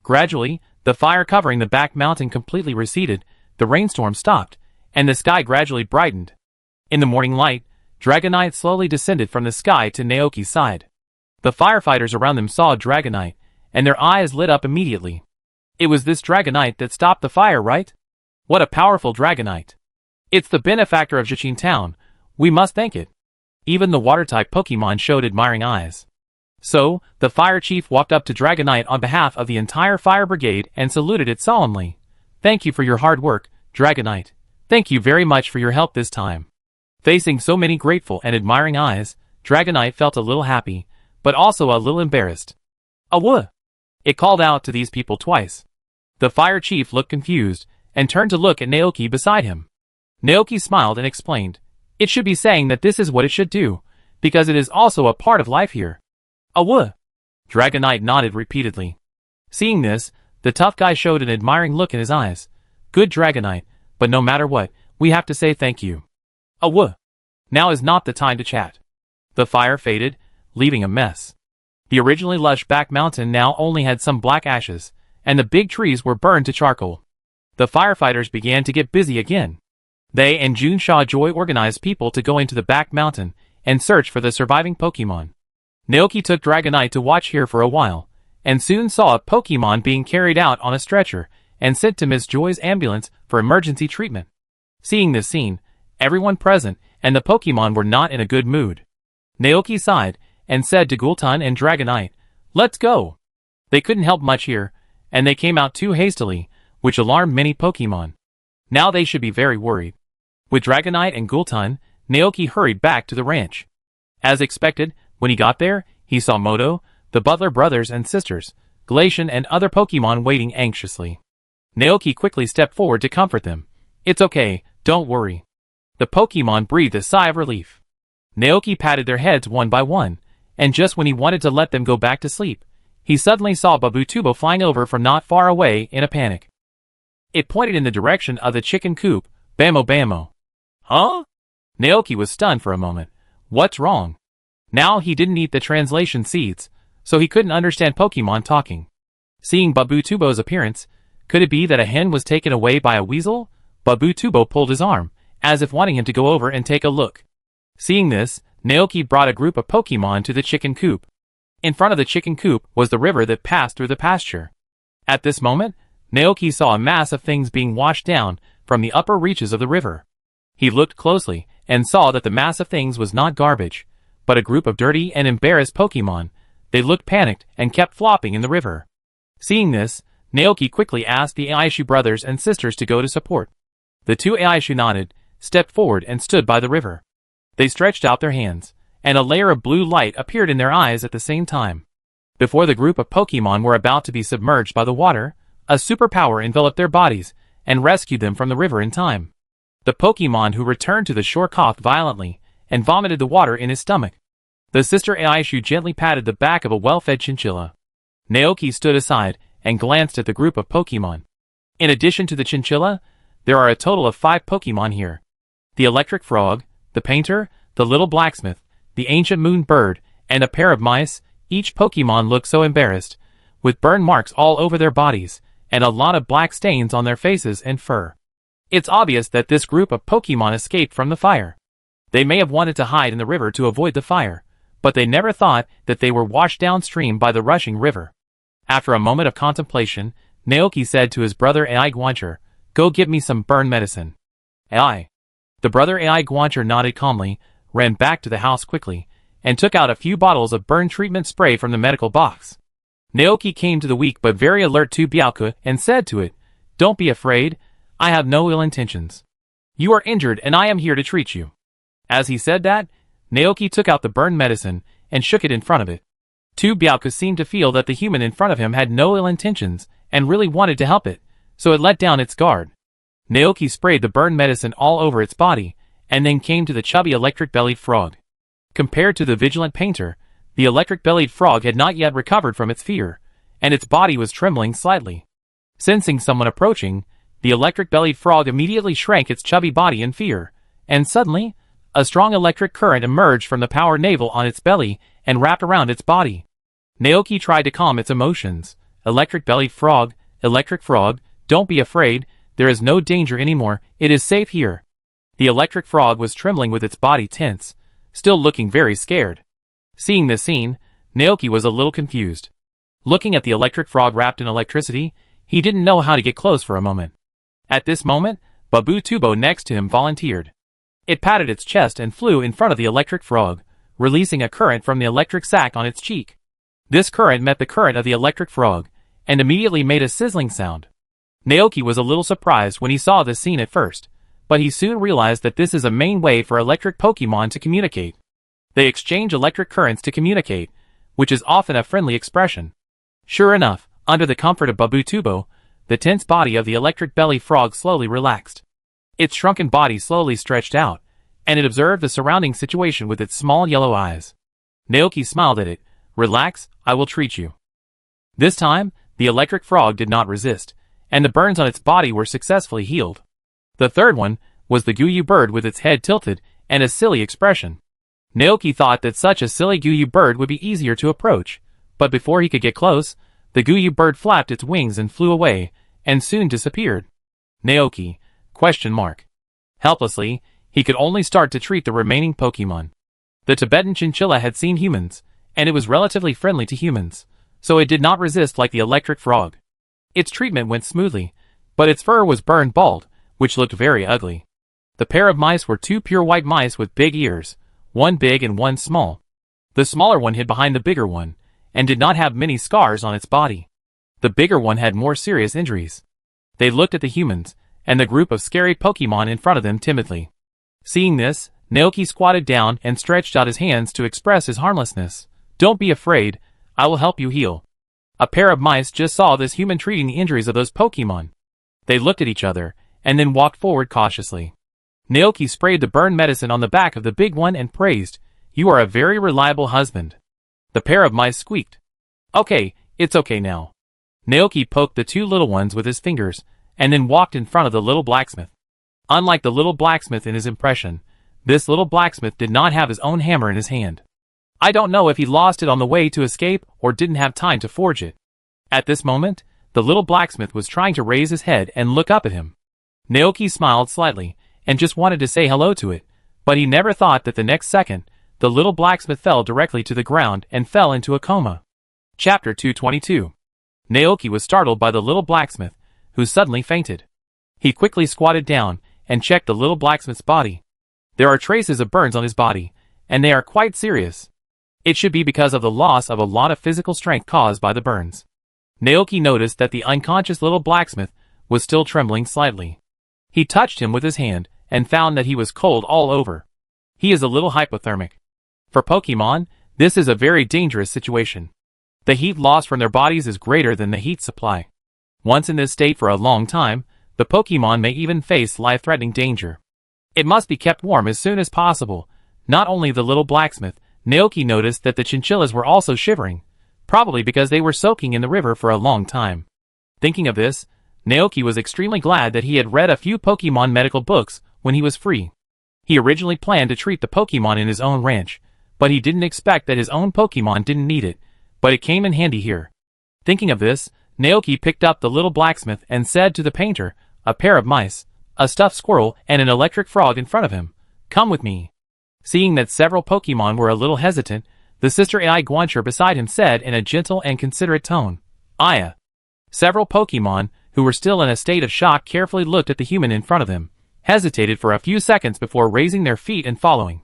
Gradually, the fire covering the back mountain completely receded, the rainstorm stopped, and the sky gradually brightened. In the morning light, Dragonite slowly descended from the sky to Naoki's side. The firefighters around them saw Dragonite, and their eyes lit up immediately. It was this Dragonite that stopped the fire, right? What a powerful Dragonite. It's the benefactor of Jichin Town. We must thank it. Even the water-type Pokemon showed admiring eyes. So, the fire chief walked up to Dragonite on behalf of the entire fire brigade and saluted it solemnly. "Thank you for your hard work, Dragonite. Thank you very much for your help this time." Facing so many grateful and admiring eyes, Dragonite felt a little happy, but also a little embarrassed. "Aww!" It called out to these people twice. The fire chief looked confused, and turned to look at Naoki beside him. Naoki smiled and explained, "It should be saying that this is what it should do, because it is also a part of life here." "Aww!" Dragonite nodded repeatedly. Seeing this, the tough guy showed an admiring look in his eyes. "Good Dragonite, but no matter what, we have to say thank you." "Aww! Now is not the time to chat." The fire faded, leaving a mess. The originally lush back mountain now only had some black ashes, and the big trees were burned to charcoal. The firefighters began to get busy again. They and Junsha Joy organized people to go into the back mountain and search for the surviving Pokemon. Naoki took Dragonite to watch here for a while, and soon saw a Pokemon being carried out on a stretcher and sent to Miss Joy's ambulance for emergency treatment. Seeing this scene, everyone present and the Pokemon were not in a good mood. Naoki sighed and said to Gulton and Dragonite, "Let's go." They couldn't help much here, and they came out too hastily, which alarmed many Pokemon. Now they should be very worried. With Dragonite and Gulton, Naoki hurried back to the ranch. As expected, when he got there, he saw Moto, the Butler brothers and sisters, Glacian and other Pokemon waiting anxiously. Naoki quickly stepped forward to comfort them. "It's okay, don't worry." The Pokemon breathed a sigh of relief. Naoki patted their heads one by one, and just when he wanted to let them go back to sleep, he suddenly saw Babutubo flying over from not far away in a panic. It pointed in the direction of the chicken coop. Bamo Bamo. "Huh?" Naoki was stunned for a moment. What's wrong? Now he didn't eat the translation seeds, so he couldn't understand Pokemon talking. Seeing Babutubo's appearance, could it be that a hen was taken away by a weasel? Babutubo pulled his arm, as if wanting him to go over and take a look. Seeing this, Naoki brought a group of Pokemon to the chicken coop. In front of the chicken coop was the river that passed through the pasture. At this moment, Naoki saw a mass of things being washed down from the upper reaches of the river. He looked closely and saw that the mass of things was not garbage, but a group of dirty and embarrassed Pokemon. They looked panicked and kept flopping in the river. Seeing this, Naoki quickly asked the Aishu brothers and sisters to go to support. The two Aishu nodded, stepped forward and stood by the river. They stretched out their hands, and a layer of blue light appeared in their eyes at the same time. Before the group of Pokemon were about to be submerged by the water, a superpower enveloped their bodies and rescued them from the river in time. The Pokemon who returned to the shore coughed violently and vomited the water in his stomach. The sister Aishu gently patted the back of a well-fed chinchilla. Naoki stood aside and glanced at the group of Pokemon. In addition to the chinchilla, there are a total of 5 Pokemon here. The electric frog, the painter, the little blacksmith, the ancient moon bird, and a pair of mice. Each Pokemon looked so embarrassed, with burn marks all over their bodies, and a lot of black stains on their faces and fur. It's obvious that this group of Pokemon escaped from the fire. They may have wanted to hide in the river to avoid the fire, but they never thought that they were washed downstream by the rushing river. After a moment of contemplation, Naoki said to his brother Ai Guancher, "Go get me some burn medicine." Ai. The brother Ai Guancher nodded calmly, ran back to the house quickly, and took out a few bottles of burn treatment spray from the medical box. Naoki came to the weak but very alert 2 Biaoku and said to it, "Don't be afraid, I have no ill intentions. You are injured and I am here to treat you." As he said that, Naoki took out the burn medicine and shook it in front of it. 2 Biaoku seemed to feel that the human in front of him had no ill intentions and really wanted to help it, so it let down its guard. Naoki sprayed the burn medicine all over its body, and then came to the chubby electric-bellied frog. Compared to the vigilant painter, the electric-bellied frog had not yet recovered from its fear, and its body was trembling slightly. Sensing someone approaching, the electric-bellied frog immediately shrank its chubby body in fear, and suddenly, a strong electric current emerged from the power navel on its belly and wrapped around its body. Naoki tried to calm its emotions. Electric-bellied frog, don't be afraid, there is no danger anymore, it is safe here." The electric frog was trembling with its body tense, still looking very scared. Seeing this scene, Naoki was a little confused. Looking at the electric frog wrapped in electricity, he didn't know how to get close for a moment. At this moment, Babu Tubo next to him volunteered. It patted its chest and flew in front of the electric frog, releasing a current from the electric sac on its cheek. This current met the current of the electric frog, and immediately made a sizzling sound. Naoki was a little surprised when he saw this scene at first, but he soon realized that this is a main way for electric Pokemon to communicate. They exchange electric currents to communicate, which is often a friendly expression. Sure enough, under the comfort of Babu Tubo, the tense body of the electric belly frog slowly relaxed. Its shrunken body slowly stretched out, and it observed the surrounding situation with its small yellow eyes. Naoki smiled at it. "Relax, I will treat you." This time, the electric frog did not resist, and the burns on its body were successfully healed. The third one was the Guyu bird with its head tilted and a silly expression. Naoki thought that such a silly Guyu bird would be easier to approach, but before he could get close, the Guyu bird flapped its wings and flew away, and soon disappeared. Naoki, ? Helplessly, he could only start to treat the remaining Pokemon. The Tibetan chinchilla had seen humans, and it was relatively friendly to humans, so it did not resist like the electric frog. Its treatment went smoothly, but its fur was burned bald, which looked very ugly. The pair of mice were 2 pure white mice with big ears, one big and one small. The smaller one hid behind the bigger one, and did not have many scars on its body. The bigger one had more serious injuries. They looked at the humans, and the group of scary Pokemon in front of them timidly. Seeing this, Naoki squatted down and stretched out his hands to express his harmlessness. "Don't be afraid, I will help you heal." A pair of mice just saw this human treating the injuries of those Pokemon. They looked at each other, and then walked forward cautiously. Naoki sprayed the burn medicine on the back of the big one and praised, "You are a very reliable husband." The pair of mice squeaked. "Okay, it's okay now." Naoki poked the 2 little ones with his fingers, and then walked in front of the little blacksmith. Unlike the little blacksmith in his impression, this little blacksmith did not have his own hammer in his hand. I don't know if he lost it on the way to escape or didn't have time to forge it. At this moment, the little blacksmith was trying to raise his head and look up at him. Naoki smiled slightly, and just wanted to say hello to it, but he never thought that the next second, the little blacksmith fell directly to the ground and fell into a coma. Chapter 222. Naoki was startled by the little blacksmith, who suddenly fainted. He quickly squatted down and checked the little blacksmith's body. There are traces of burns on his body, and they are quite serious. It should be because of the loss of a lot of physical strength caused by the burns. Naoki noticed that the unconscious little blacksmith was still trembling slightly. He touched him with his hand and found that he was cold all over. He is a little hypothermic. For Pokemon, this is a very dangerous situation. The heat loss from their bodies is greater than the heat supply. Once in this state for a long time, the Pokemon may even face life-threatening danger. It must be kept warm as soon as possible. Not only the little blacksmith, Naoki noticed that the chinchillas were also shivering, probably because they were soaking in the river for a long time. Thinking of this, Naoki was extremely glad that he had read a few Pokemon medical books when he was free. He originally planned to treat the Pokemon in his own ranch, but he didn't expect that his own Pokemon didn't need it, but it came in handy here. Thinking of this, Naoki picked up the little blacksmith and said to the painter, a pair of mice, a stuffed squirrel, and an electric frog in front of him, "Come with me." Seeing that several Pokemon were a little hesitant, the sister AI Guancher beside him said in a gentle and considerate tone, "Aya." Several Pokemon, who were still in a state of shock, carefully looked at the human in front of them, hesitated for a few seconds before raising their feet and following.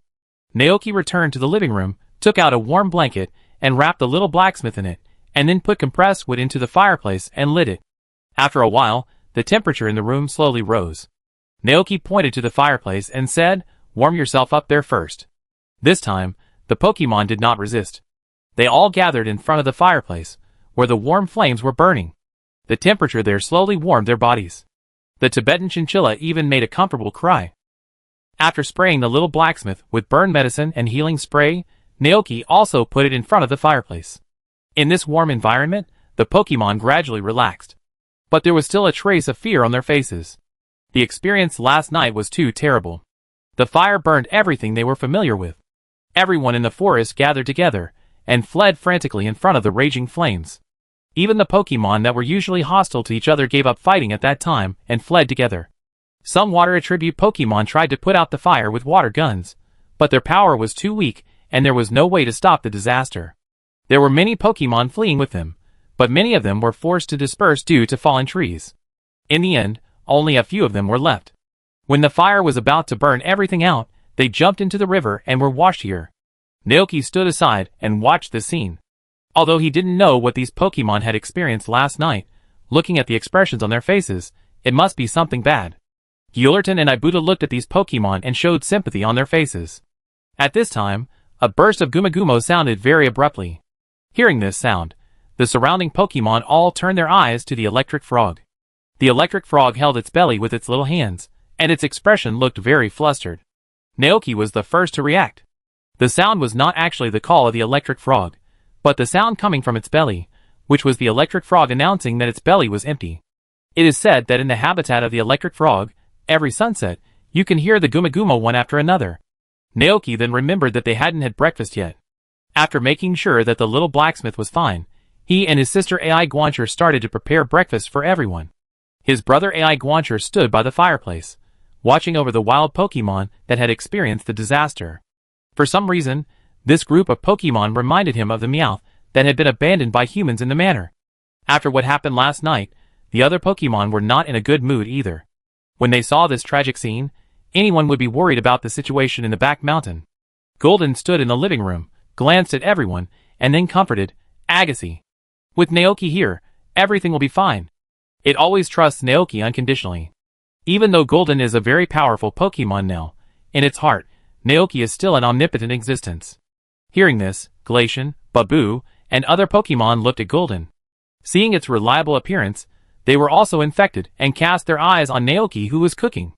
Naoki returned to the living room, took out a warm blanket, and wrapped the little blacksmith in it, and then put compressed wood into the fireplace and lit it. After a while, the temperature in the room slowly rose. Naoki pointed to the fireplace and said, "Warm yourself up there first." This time, the Pokemon did not resist. They all gathered in front of the fireplace, where the warm flames were burning. The temperature there slowly warmed their bodies. The Tibetan chinchilla even made a comfortable cry. After spraying the little blacksmith with burn medicine and healing spray, Naoki also put it in front of the fireplace. In this warm environment, the Pokemon gradually relaxed. But there was still a trace of fear on their faces. The experience last night was too terrible. The fire burned everything they were familiar with. Everyone in the forest gathered together and fled frantically in front of the raging flames. Even the Pokemon that were usually hostile to each other gave up fighting at that time and fled together. Some water attribute Pokemon tried to put out the fire with water guns, but their power was too weak and there was no way to stop the disaster. There were many Pokemon fleeing with them, but many of them were forced to disperse due to fallen trees. In the end, only a few of them were left. When the fire was about to burn everything out, they jumped into the river and were washed here. Naoki stood aside and watched the scene. Although he didn't know what these Pokemon had experienced last night, looking at the expressions on their faces, it must be something bad. Gyulerton and Ibuta looked at these Pokemon and showed sympathy on their faces. At this time, a burst of Gumagumo sounded very abruptly. Hearing this sound, the surrounding Pokemon all turned their eyes to the electric frog. The electric frog held its belly with its little hands, and its expression looked very flustered. Naoki was the first to react. The sound was not actually the call of the electric frog, but the sound coming from its belly, which was the electric frog announcing that its belly was empty. It is said that in the habitat of the electric frog, every sunset, you can hear the Gumagumo one after another. Naoki then remembered that they hadn't had breakfast yet. After making sure that the little blacksmith was fine, he and his sister AI Guancher started to prepare breakfast for everyone. His brother AI Guancher stood by the fireplace, watching over the wild Pokemon that had experienced the disaster. For some reason, this group of Pokemon reminded him of the Meowth that had been abandoned by humans in the manor. After what happened last night, the other Pokemon were not in a good mood either. When they saw this tragic scene, anyone would be worried about the situation in the back mountain. Golden stood in the living room, glanced at everyone, and then comforted, "Agassi. With Naoki here, everything will be fine." It always trusts Naoki unconditionally. Even though Golden is a very powerful Pokemon now, in its heart, Naoki is still an omnipotent existence. Hearing this, Glacian, Babu, and other Pokemon looked at Golden. Seeing its reliable appearance, they were also infected and cast their eyes on Naoki, who was cooking.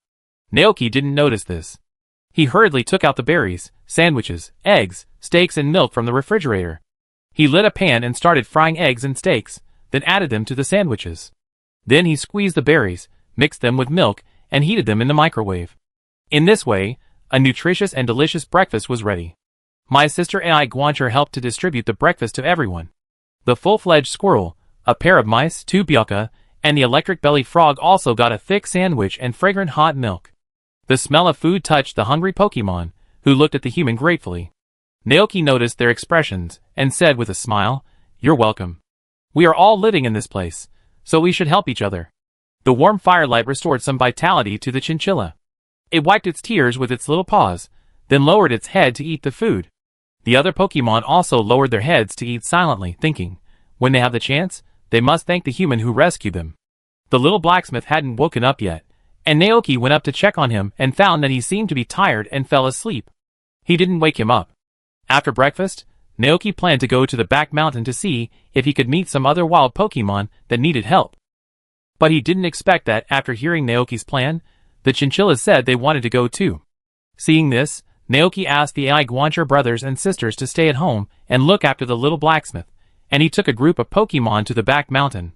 Naoki didn't notice this. He hurriedly took out the berries, sandwiches, eggs, steaks and milk from the refrigerator. He lit a pan and started frying eggs and steaks, then added them to the sandwiches. Then he squeezed the berries, mixed them with milk, and heated them in the microwave. In this way, a nutritious and delicious breakfast was ready. My sister AI Guancher helped to distribute the breakfast to everyone. The full-fledged squirrel, a pair of mice, 2 byoka, and the electric-bellied frog also got a thick sandwich and fragrant hot milk. The smell of food touched the hungry Pokemon, who looked at the human gratefully. Naoki noticed their expressions and said with a smile, "You're welcome. We are all living in this place, so we should help each other." The warm firelight restored some vitality to the chinchilla. It wiped its tears with its little paws, then lowered its head to eat the food. The other Pokemon also lowered their heads to eat silently, thinking, when they have the chance, they must thank the human who rescued them. The little blacksmith hadn't woken up yet, and Naoki went up to check on him and found that he seemed to be tired and fell asleep. He didn't wake him up. After breakfast, Naoki planned to go to the back mountain to see if he could meet some other wild Pokemon that needed help. But he didn't expect that after hearing Naoki's plan, the chinchillas said they wanted to go too. Seeing this, Naoki asked the Iguancher brothers and sisters to stay at home and look after the little blacksmith, and he took a group of Pokemon to the back mountain.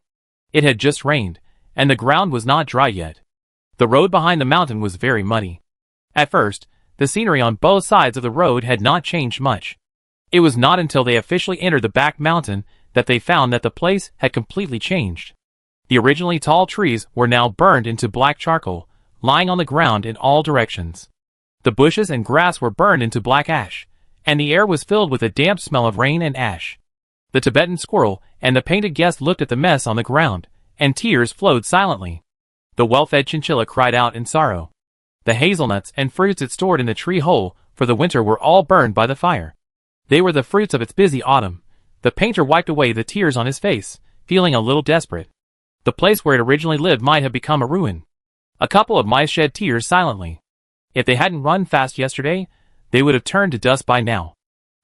It had just rained, and the ground was not dry yet. The road behind the mountain was very muddy. At first, the scenery on both sides of the road had not changed much. It was not until they officially entered the back mountain that they found that the place had completely changed. The originally tall trees were now burned into black charcoal, lying on the ground in all directions. The bushes and grass were burned into black ash, and the air was filled with a damp smell of rain and ash. The Tibetan squirrel and the painted guest looked at the mess on the ground, and tears flowed silently. The well-fed chinchilla cried out in sorrow. The hazelnuts and fruits it stored in the tree hole for the winter were all burned by the fire. They were the fruits of its busy autumn. The painter wiped away the tears on his face, feeling a little desperate. The place where it originally lived might have become a ruin. A couple of mice shed tears silently. If they hadn't run fast yesterday, they would have turned to dust by now.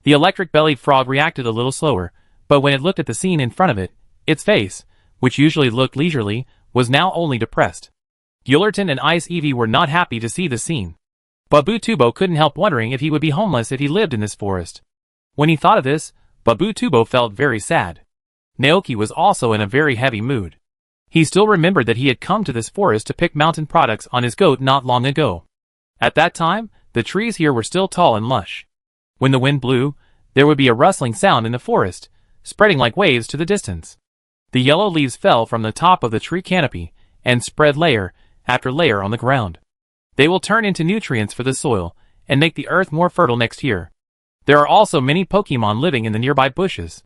The electric-bellied frog reacted a little slower, but when it looked at the scene in front of it, its face, which usually looked leisurely, was now only depressed. Gillerton and Ice Eevee were not happy to see the scene. Babu-Tubo couldn't help wondering if he would be homeless if he lived in this forest. When he thought of this, Babu-Tubo felt very sad. Naoki was also in a very heavy mood. He still remembered that he had come to this forest to pick mountain products on his goat not long ago. At that time, the trees here were still tall and lush. When the wind blew, there would be a rustling sound in the forest, spreading like waves to the distance. The yellow leaves fell from the top of the tree canopy and spread layer after layer on the ground. They will turn into nutrients for the soil and make the earth more fertile next year. There are also many Pokemon living in the nearby bushes.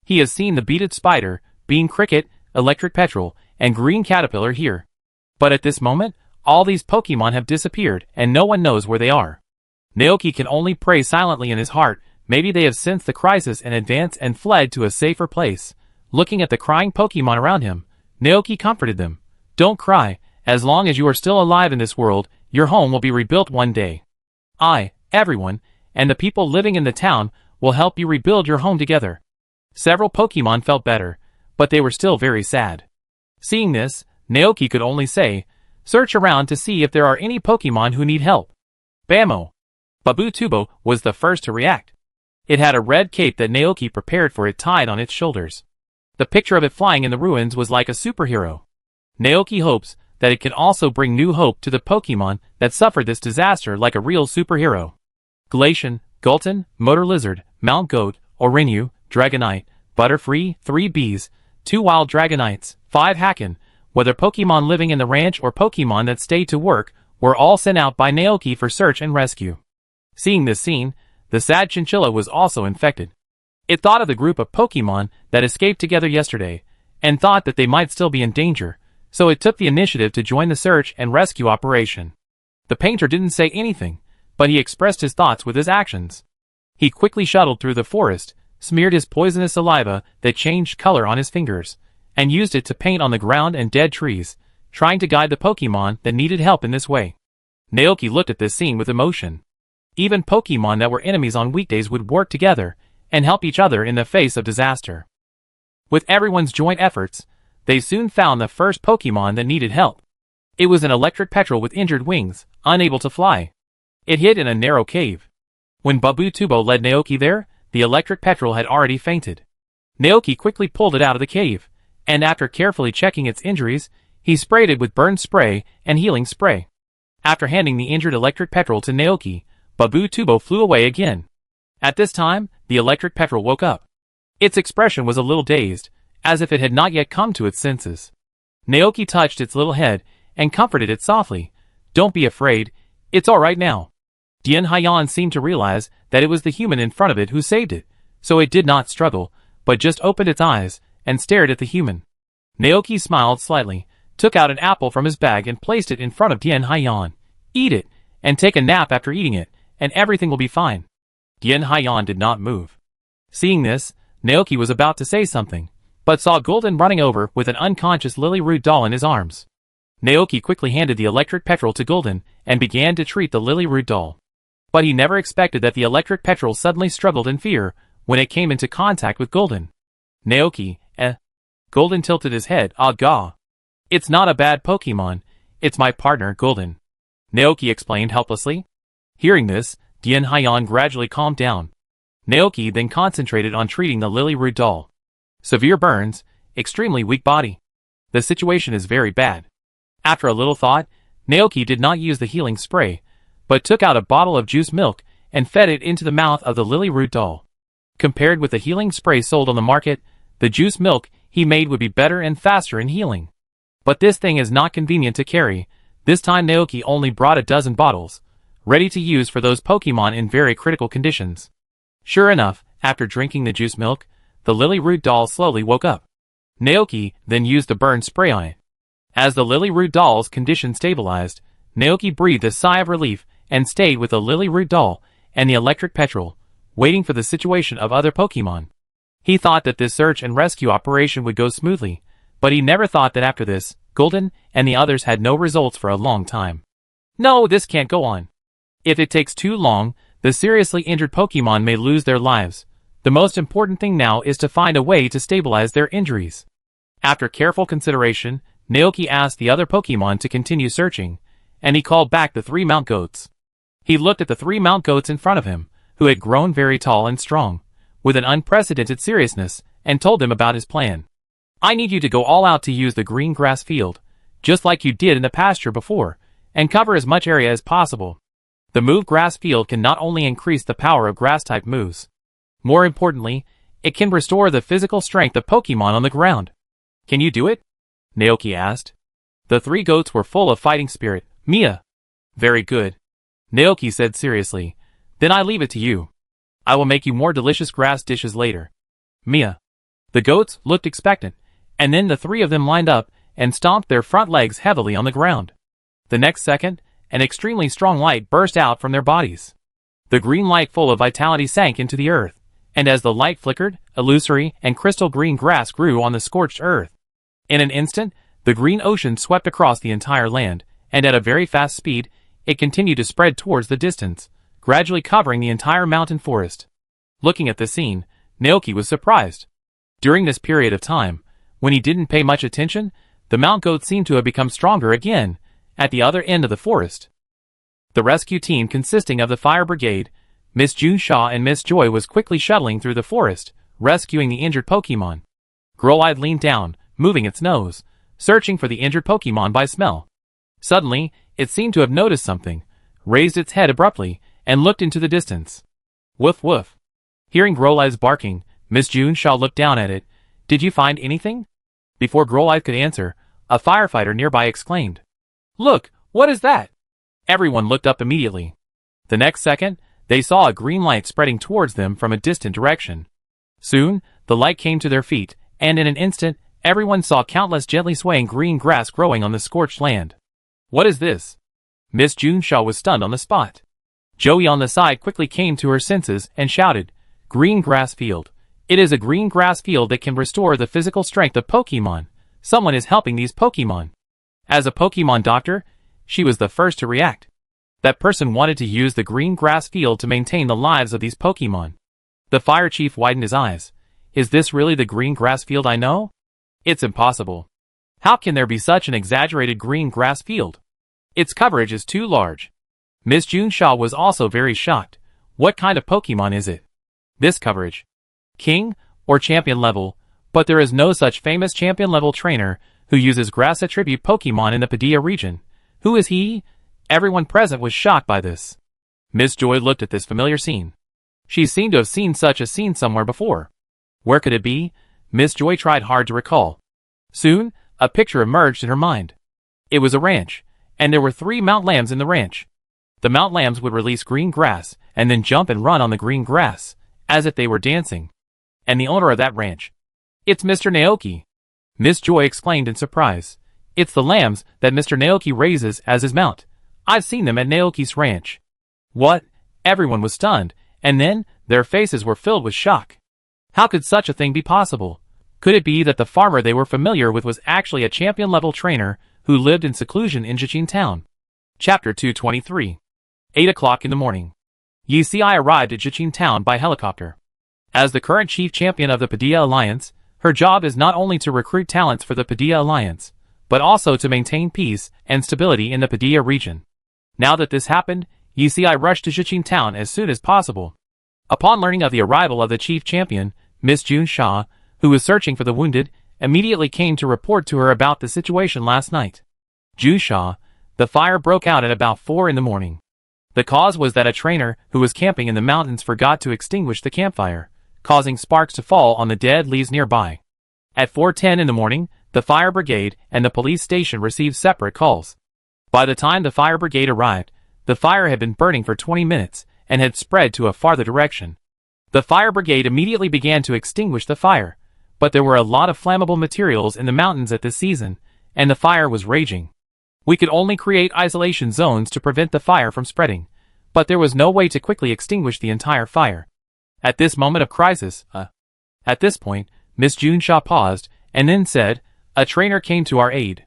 He has seen the beaded spider, bean cricket, electric petrel, and green caterpillar here. But at this moment, all these Pokemon have disappeared and no one knows where they are. Naoki can only pray silently in his heart. Maybe they have sensed the crisis in advance and fled to a safer place. Looking at the crying Pokemon around him, Naoki comforted them. Don't cry. As long as you are still alive in this world, your home will be rebuilt one day. I, everyone, and the people living in the town will help you rebuild your home together. Several Pokemon felt better, but they were still very sad. Seeing this, Naoki could only say, search around to see if there are any Pokemon who need help. Bammo! Babu-Tubo was the first to react. It had a red cape that Naoki prepared for it tied on its shoulders. The picture of it flying in the ruins was like a superhero. Naoki hopes that it can also bring new hope to the Pokemon that suffered this disaster like a real superhero. Glacian, Gulton, Motor Lizard, Mount Goat, Orinu, Dragonite, Butterfree, 3 bees, 2 wild Dragonites, 5 Hacken, whether Pokemon living in the ranch or Pokemon that stayed to work, were all sent out by Naoki for search and rescue. Seeing this scene, the sad chinchilla was also infected. It thought of the group of Pokemon that escaped together yesterday, and thought that they might still be in danger, so it took the initiative to join the search and rescue operation. The painter didn't say anything, but he expressed his thoughts with his actions. He quickly shuttled through the forest, smeared his poisonous saliva that changed color on his fingers, and used it to paint on the ground and dead trees, trying to guide the Pokemon that needed help in this way. Naoki looked at this scene with emotion. Even Pokemon that were enemies on weekdays would work together and help each other in the face of disaster. With everyone's joint efforts, they soon found the first Pokemon that needed help. It was an electric petrel with injured wings, unable to fly. It hid in a narrow cave. When Babu-Tubo led Naoki there, the electric petrel had already fainted. Naoki quickly pulled it out of the cave, and after carefully checking its injuries, he sprayed it with burn spray and healing spray. After handing the injured electric petrel to Naoki, Babu-Tubo flew away again. At this time, the electric petrel woke up. Its expression was a little dazed, as if it had not yet come to its senses. Naoki touched its little head and comforted it softly. Don't be afraid, it's all right now. Dian Haiyan seemed to realize that it was the human in front of it who saved it, so it did not struggle, but just opened its eyes and stared at the human. Naoki smiled slightly, took out an apple from his bag and placed it in front of Dian Haiyan. Eat it, and take a nap after eating it, and everything will be fine. Dian Haiyan did not move. Seeing this, Naoki was about to say something, but saw Gulden running over with an unconscious lily root doll in his arms. Naoki quickly handed the electric petrel to Gulden and began to treat the lily root doll. But he never expected that the electric petrel suddenly struggled in fear when it came into contact with Golden. Naoki, Golden tilted his head. Ah gah. It's not a bad Pokemon, it's my partner, Golden. Naoki explained helplessly. Hearing this, Dian Haiyan gradually calmed down. Naoki then concentrated on treating the Lily Root doll. Severe burns, extremely weak body. The situation is very bad. After a little thought, Naoki did not use the healing spray, but took out a bottle of juice milk and fed it into the mouth of the Lily Root doll. Compared with the healing spray sold on the market, the juice milk he made would be better and faster in healing. But this thing is not convenient to carry. This time Naoki only brought a dozen bottles, ready to use for those Pokemon in very critical conditions. Sure enough, after drinking the juice milk, the Lily Root doll slowly woke up. Naoki then used a burn spray on it. As the Lily Root doll's condition stabilized, Naoki breathed a sigh of relief and stayed with the Lily Root doll and the electric petrel, waiting for the situation of other Pokemon. He thought that this search and rescue operation would go smoothly, but he never thought that after this, Golden and the others had no results for a long time. No, this can't go on. If it takes too long, the seriously injured Pokemon may lose their lives. The most important thing now is to find a way to stabilize their injuries. After careful consideration, Naoki asked the other Pokemon to continue searching, and he called back the 3 Mount Goats. He looked at the 3 Mount Goats in front of him, who had grown very tall and strong, with an unprecedented seriousness, and told them about his plan. I need you to go all out to use the green grass field, just like you did in the pasture before, and cover as much area as possible. The move grass field can not only increase the power of grass-type moves. More importantly, it can restore the physical strength of Pokemon on the ground. Can you do it? Naoki asked. The 3 goats were full of fighting spirit. Mia. Very good. Naoki said seriously. Then I leave it to you. I will make you more delicious grass dishes later. Mia. The goats looked expectant, and then the 3 of them lined up and stomped their front legs heavily on the ground. The next second, an extremely strong light burst out from their bodies. The green light full of vitality sank into the earth, and as the light flickered, illusory and crystal green grass grew on the scorched earth. In an instant, the green ocean swept across the entire land, and at a very fast speed, it continued to spread towards the distance, gradually covering the entire mountain forest. Looking at the scene, Naoki was surprised. During this period of time, when he didn't pay much attention, the Mount Goat seemed to have become stronger again, at the other end of the forest. The rescue team consisting of the fire brigade, Miss June Shaw and Miss Joy was quickly shuttling through the forest, rescuing the injured Pokemon. Growlithe leaned down, moving its nose, searching for the injured Pokemon by smell. Suddenly, it seemed to have noticed something, raised its head abruptly, and looked into the distance. Woof woof. Hearing Growlithe's barking, Miss June Shaw looked down at it. Did you find anything? Before Growlithe could answer, a firefighter nearby exclaimed. Look, what is that? Everyone looked up immediately. The next second, they saw a green light spreading towards them from a distant direction. Soon, the light came to their feet, and in an instant, everyone saw countless gently swaying green grass growing on the scorched land. What is this? Miss June Shaw was stunned on the spot. Joey on the side quickly came to her senses and shouted, Green grass field. It is a green grass field that can restore the physical strength of Pokemon. Someone is helping these Pokemon. As a Pokemon doctor, she was the first to react. That person wanted to use the green grass field to maintain the lives of these Pokemon. The fire chief widened his eyes. Is this really the green grass field I know? It's impossible. How can there be such an exaggerated green grass field? Its coverage is too large. Miss June Shaw was also very shocked. What kind of Pokemon is it? This coverage. King or champion level, but there is no such famous champion level trainer who uses grass attribute Pokemon in the Padilla region. Who is he? Everyone present was shocked by this. Miss Joy looked at this familiar scene. She seemed to have seen such a scene somewhere before. Where could it be? Miss Joy tried hard to recall. Soon, a picture emerged in her mind. It was a ranch, and there were 3 Mount Lambs in the ranch. The Mount Lambs would release green grass and then jump and run on the green grass, as if they were dancing. And the owner of that ranch. It's Mr. Naoki. Miss Joy exclaimed in surprise. It's the lambs that Mr. Naoki raises as his mount. I've seen them at Naoki's ranch. What? Everyone was stunned, and then, their faces were filled with shock. How could such a thing be possible? Could it be that the farmer they were familiar with was actually a champion-level trainer who lived in seclusion in Jichin Town? Chapter 223. 8 o'clock in the morning. UCI arrived at Jiqing Town by helicopter. As the current chief champion of the Padilla Alliance, her job is not only to recruit talents for the Padilla Alliance, but also to maintain peace and stability in the Padilla region. Now that this happened, UCI rushed to Jiqing Town as soon as possible. Upon learning of the arrival of the chief champion, Miss June Shaw, who was searching for the wounded, immediately came to report to her about the situation last night. June Shaw, the fire broke out at about 4 in the morning. The cause was that a trainer who was camping in the mountains forgot to extinguish the campfire, causing sparks to fall on the dead leaves nearby. At 4:10 in the morning, the fire brigade and the police station received separate calls. By the time the fire brigade arrived, the fire had been burning for 20 minutes and had spread to a farther direction. The fire brigade immediately began to extinguish the fire, but there were a lot of flammable materials in the mountains at this season, and the fire was raging. We could only create isolation zones to prevent the fire from spreading, but there was no way to quickly extinguish the entire fire. At this moment of crisis, At this point, Miss June Shaw paused, and then said, "A trainer came to our aid.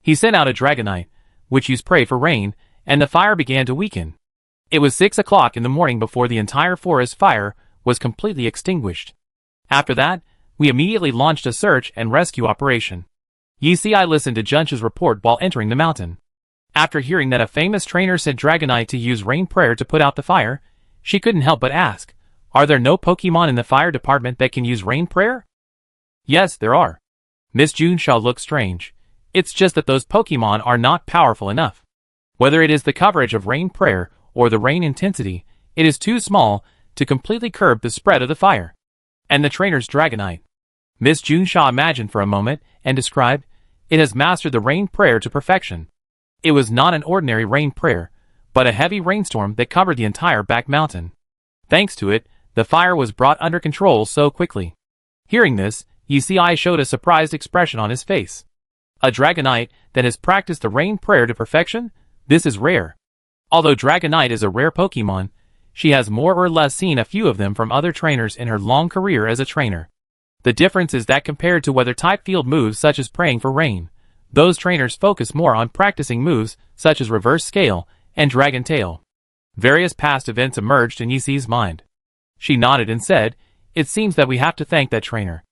He sent out a dragonite, which used prey for rain, and the fire began to weaken. It was 6 o'clock in the morning before the entire forest fire was completely extinguished. After that, we immediately launched a search and rescue operation." UCI listened to Junsh's report while entering the mountain. After hearing that a famous trainer sent Dragonite to use rain prayer to put out the fire, she couldn't help but ask, "Are there no Pokemon in the fire department that can use rain prayer?" "Yes, there are." Miss June Shaw looked strange. "It's just that those Pokemon are not powerful enough. Whether it is the coverage of rain prayer or the rain intensity, it is too small to completely curb the spread of the fire." "And the trainer's Dragonite?" Miss June Shaw imagined for a moment and described, "It has mastered the rain prayer to perfection. It was not an ordinary rain prayer, but a heavy rainstorm that covered the entire back mountain. Thanks to it, the fire was brought under control so quickly." Hearing this, UCI showed a surprised expression on his face. "A Dragonite that has practiced the rain prayer to perfection? This is rare." Although Dragonite is a rare Pokemon, she has more or less seen a few of them from other trainers in her long career as a trainer. The difference is that compared to weather-type field moves such as praying for rain, those trainers focus more on practicing moves such as Reverse Scale and Dragon Tail. Various past events emerged in Yisi's mind. She nodded and said, "It seems that we have to thank that trainer."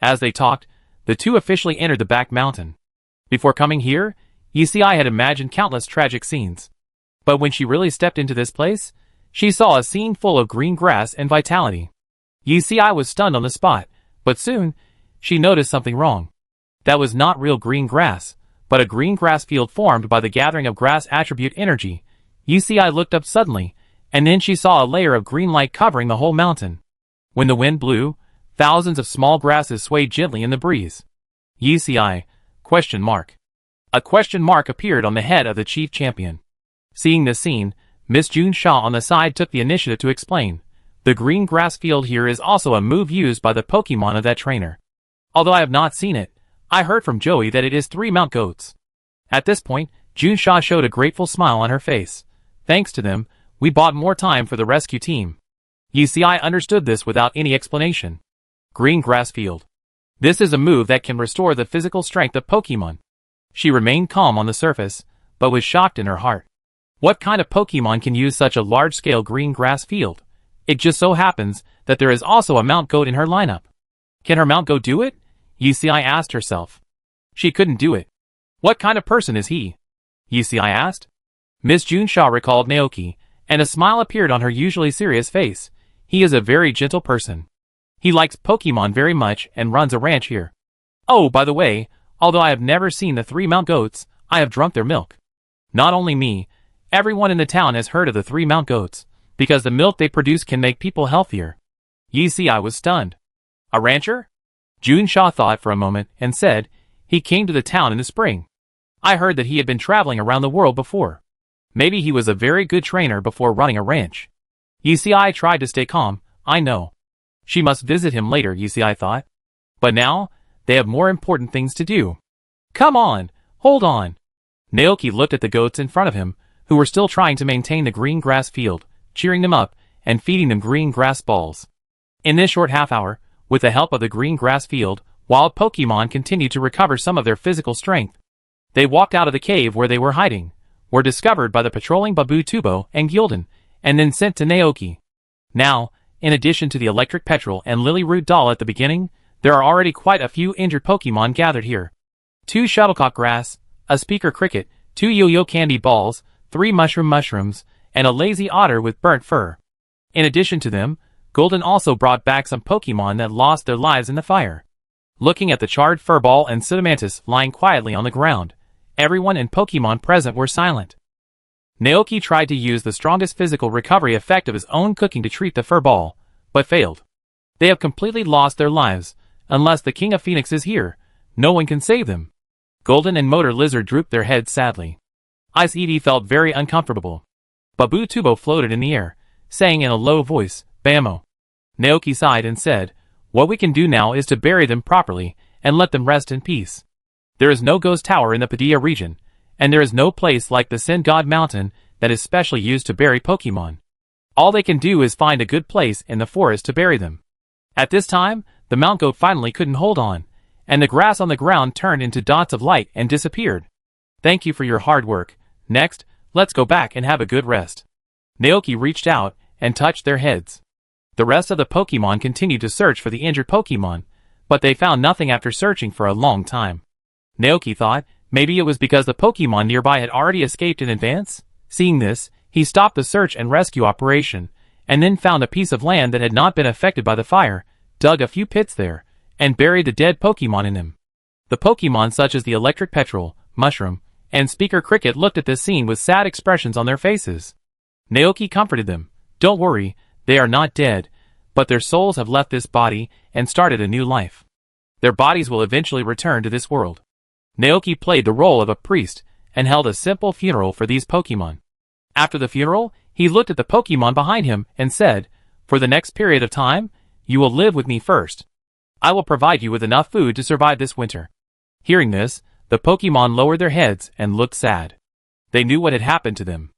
As they talked, the two officially entered the back mountain. Before coming here, Yisi had imagined countless tragic scenes. But when she really stepped into this place, she saw a scene full of green grass and vitality. Yisi was stunned on the spot, but soon, she noticed something wrong. That was not real green grass, but a green grass field formed by the gathering of grass attribute energy. Yisi looked up suddenly, and then she saw a layer of green light covering the whole mountain. When the wind blew, thousands of small grasses swayed gently in the breeze. Yisi? Question mark. A question mark appeared on the head of the chief champion. Seeing this scene, Miss June Shaw on the side took the initiative to explain. "The green grass field here is also a move used by the Pokemon of that trainer. Although I have not seen it, I heard from Joey that it is 3 Mount Goats." At this point, June Shaw showed a grateful smile on her face. "Thanks to them, we bought more time for the rescue team." UCI understood this without any explanation. Green grass field. This is a move that can restore the physical strength of Pokemon. She remained calm on the surface, but was shocked in her heart. What kind of Pokemon can use such a large-scale green grass field? It just so happens that there is also a Mount Goat in her lineup. Can her Mount Goat do it? UCI asked herself. She couldn't do it. What kind of person is he? UCI asked. Miss June Shaw recalled Naoki, and a smile appeared on her usually serious face. He is a very gentle person. He likes Pokemon very much and runs a ranch here. Oh, by the way, although I have never seen the 3 Mount Goats, I have drunk their milk. Not only me, everyone in the town has heard of the 3 Mount Goats, because the milk they produce can make people healthier. I was stunned. A rancher? June Shaw thought for a moment and said, he came to the town in the spring. I heard that he had been traveling around the world before. Maybe he was a very good trainer before running a ranch. I tried to stay calm. I know. She must visit him later, I thought. But now, they have more important things to do. Come on, hold on. Naoki looked at the goats in front of him, who were still trying to maintain the green grass field, cheering them up, and feeding them green grass balls. In this short half hour, with the help of the green grass field, wild Pokemon continued to recover some of their physical strength. They walked out of the cave where they were hiding, were discovered by the patrolling Babu Tubo and Gildan, and then sent to Naoki. Now, in addition to the electric petrel and lily root doll at the beginning, there are already quite a few injured Pokemon gathered here. 2 shuttlecock grass, a speaker cricket, 2 yo-yo candy balls, 3 mushrooms, and a lazy otter with burnt fur. In addition to them, Golden also brought back some Pokemon that lost their lives in the fire. Looking at the charred furball and Pseudomantis lying quietly on the ground, everyone and Pokemon present were silent. Naoki tried to use the strongest physical recovery effect of his own cooking to treat the furball, but failed. They have completely lost their lives. Unless the King of Phoenix is here, no one can save them. Golden and Motor Lizard drooped their heads sadly. Ice Eevee felt very uncomfortable. Babu Tubo floated in the air, saying in a low voice, "Bammo." Naoki sighed and said, "What we can do now is to bury them properly, and let them rest in peace. There is no ghost tower in the Padilla region, and there is no place like the Sin God Mountain that is specially used to bury Pokemon. All they can do is find a good place in the forest to bury them." At this time, the Mount Goat finally couldn't hold on, and the grass on the ground turned into dots of light and disappeared. "Thank you for your hard work. Next, let's go back and have a good rest." Naoki reached out and touched their heads. The rest of the Pokemon continued to search for the injured Pokemon, but they found nothing after searching for a long time. Naoki thought maybe it was because the Pokemon nearby had already escaped in advance. Seeing this, he stopped the search and rescue operation, and then found a piece of land that had not been affected by the fire, dug a few pits there, and buried the dead Pokemon in them. The Pokemon such as the Electric Petrel, Mushroom, and Speaker Cricket looked at this scene with sad expressions on their faces. Naoki comforted them. "Don't worry, they are not dead, but their souls have left this body and started a new life. Their bodies will eventually return to this world." Naoki played the role of a priest and held a simple funeral for these Pokemon. After the funeral, he looked at the Pokemon behind him and said, "For the next period of time, you will live with me first. I will provide you with enough food to survive this winter." Hearing this, the Pokemon lowered their heads and looked sad. They knew what had happened to them.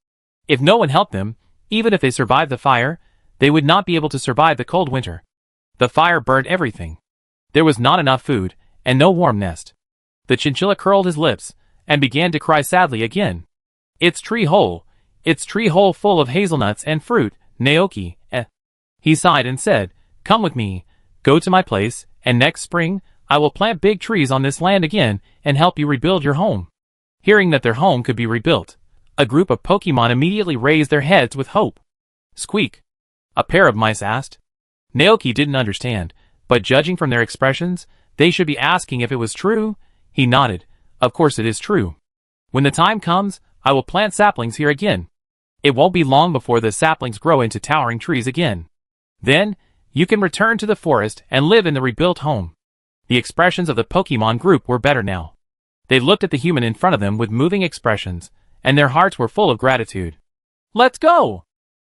If no one helped them, even if they survived the fire, they would not be able to survive the cold winter. The fire burned everything. There was not enough food, and no warm nest. The chinchilla curled his lips, and began to cry sadly again. It's tree hole full of hazelnuts and fruit, Naoki, He sighed and said, "Come with me, go to my place, and next spring, I will plant big trees on this land again and help you rebuild your home." Hearing that their home could be rebuilt, a group of Pokemon immediately raised their heads with hope. "Squeak?" a pair of mice asked. Naoki didn't understand, but judging from their expressions, they should be asking if it was true. He nodded. "Of course it is true. When the time comes, I will plant saplings here again. It won't be long before the saplings grow into towering trees again. Then, you can return to the forest and live in the rebuilt home." The expressions of the Pokemon group were better now. They looked at the human in front of them with moving expressions, and their hearts were full of gratitude. "Let's go!"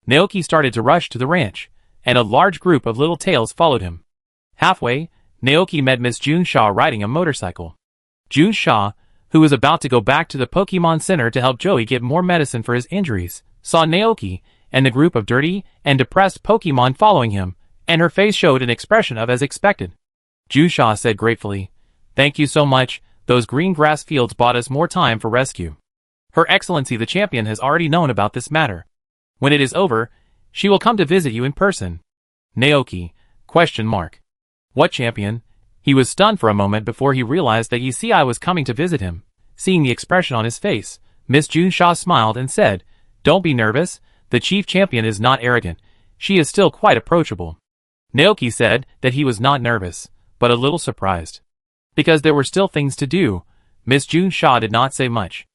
Naoki started to rush to the ranch, and a large group of little tails followed him. Halfway, Naoki met Miss June Shaw riding a motorcycle. June Shaw, who was about to go back to the Pokemon Center to help Joey get more medicine for his injuries, saw Naoki and the group of dirty and depressed Pokemon following him, and her face showed an expression of as expected. June Shaw said gratefully, "Thank you so much, those green grass fields bought us more time for rescue. Her Excellency the Champion has already known about this matter. When it is over, she will come to visit you in person." Naoki, ? What champion? He was stunned for a moment before he realized that I was coming to visit him. Seeing the expression on his face, Miss June Shaw smiled and said, "Don't be nervous, the chief champion is not arrogant, she is still quite approachable." Naoki said that he was not nervous, but a little surprised. Because there were still things to do, Miss June Shaw did not say much.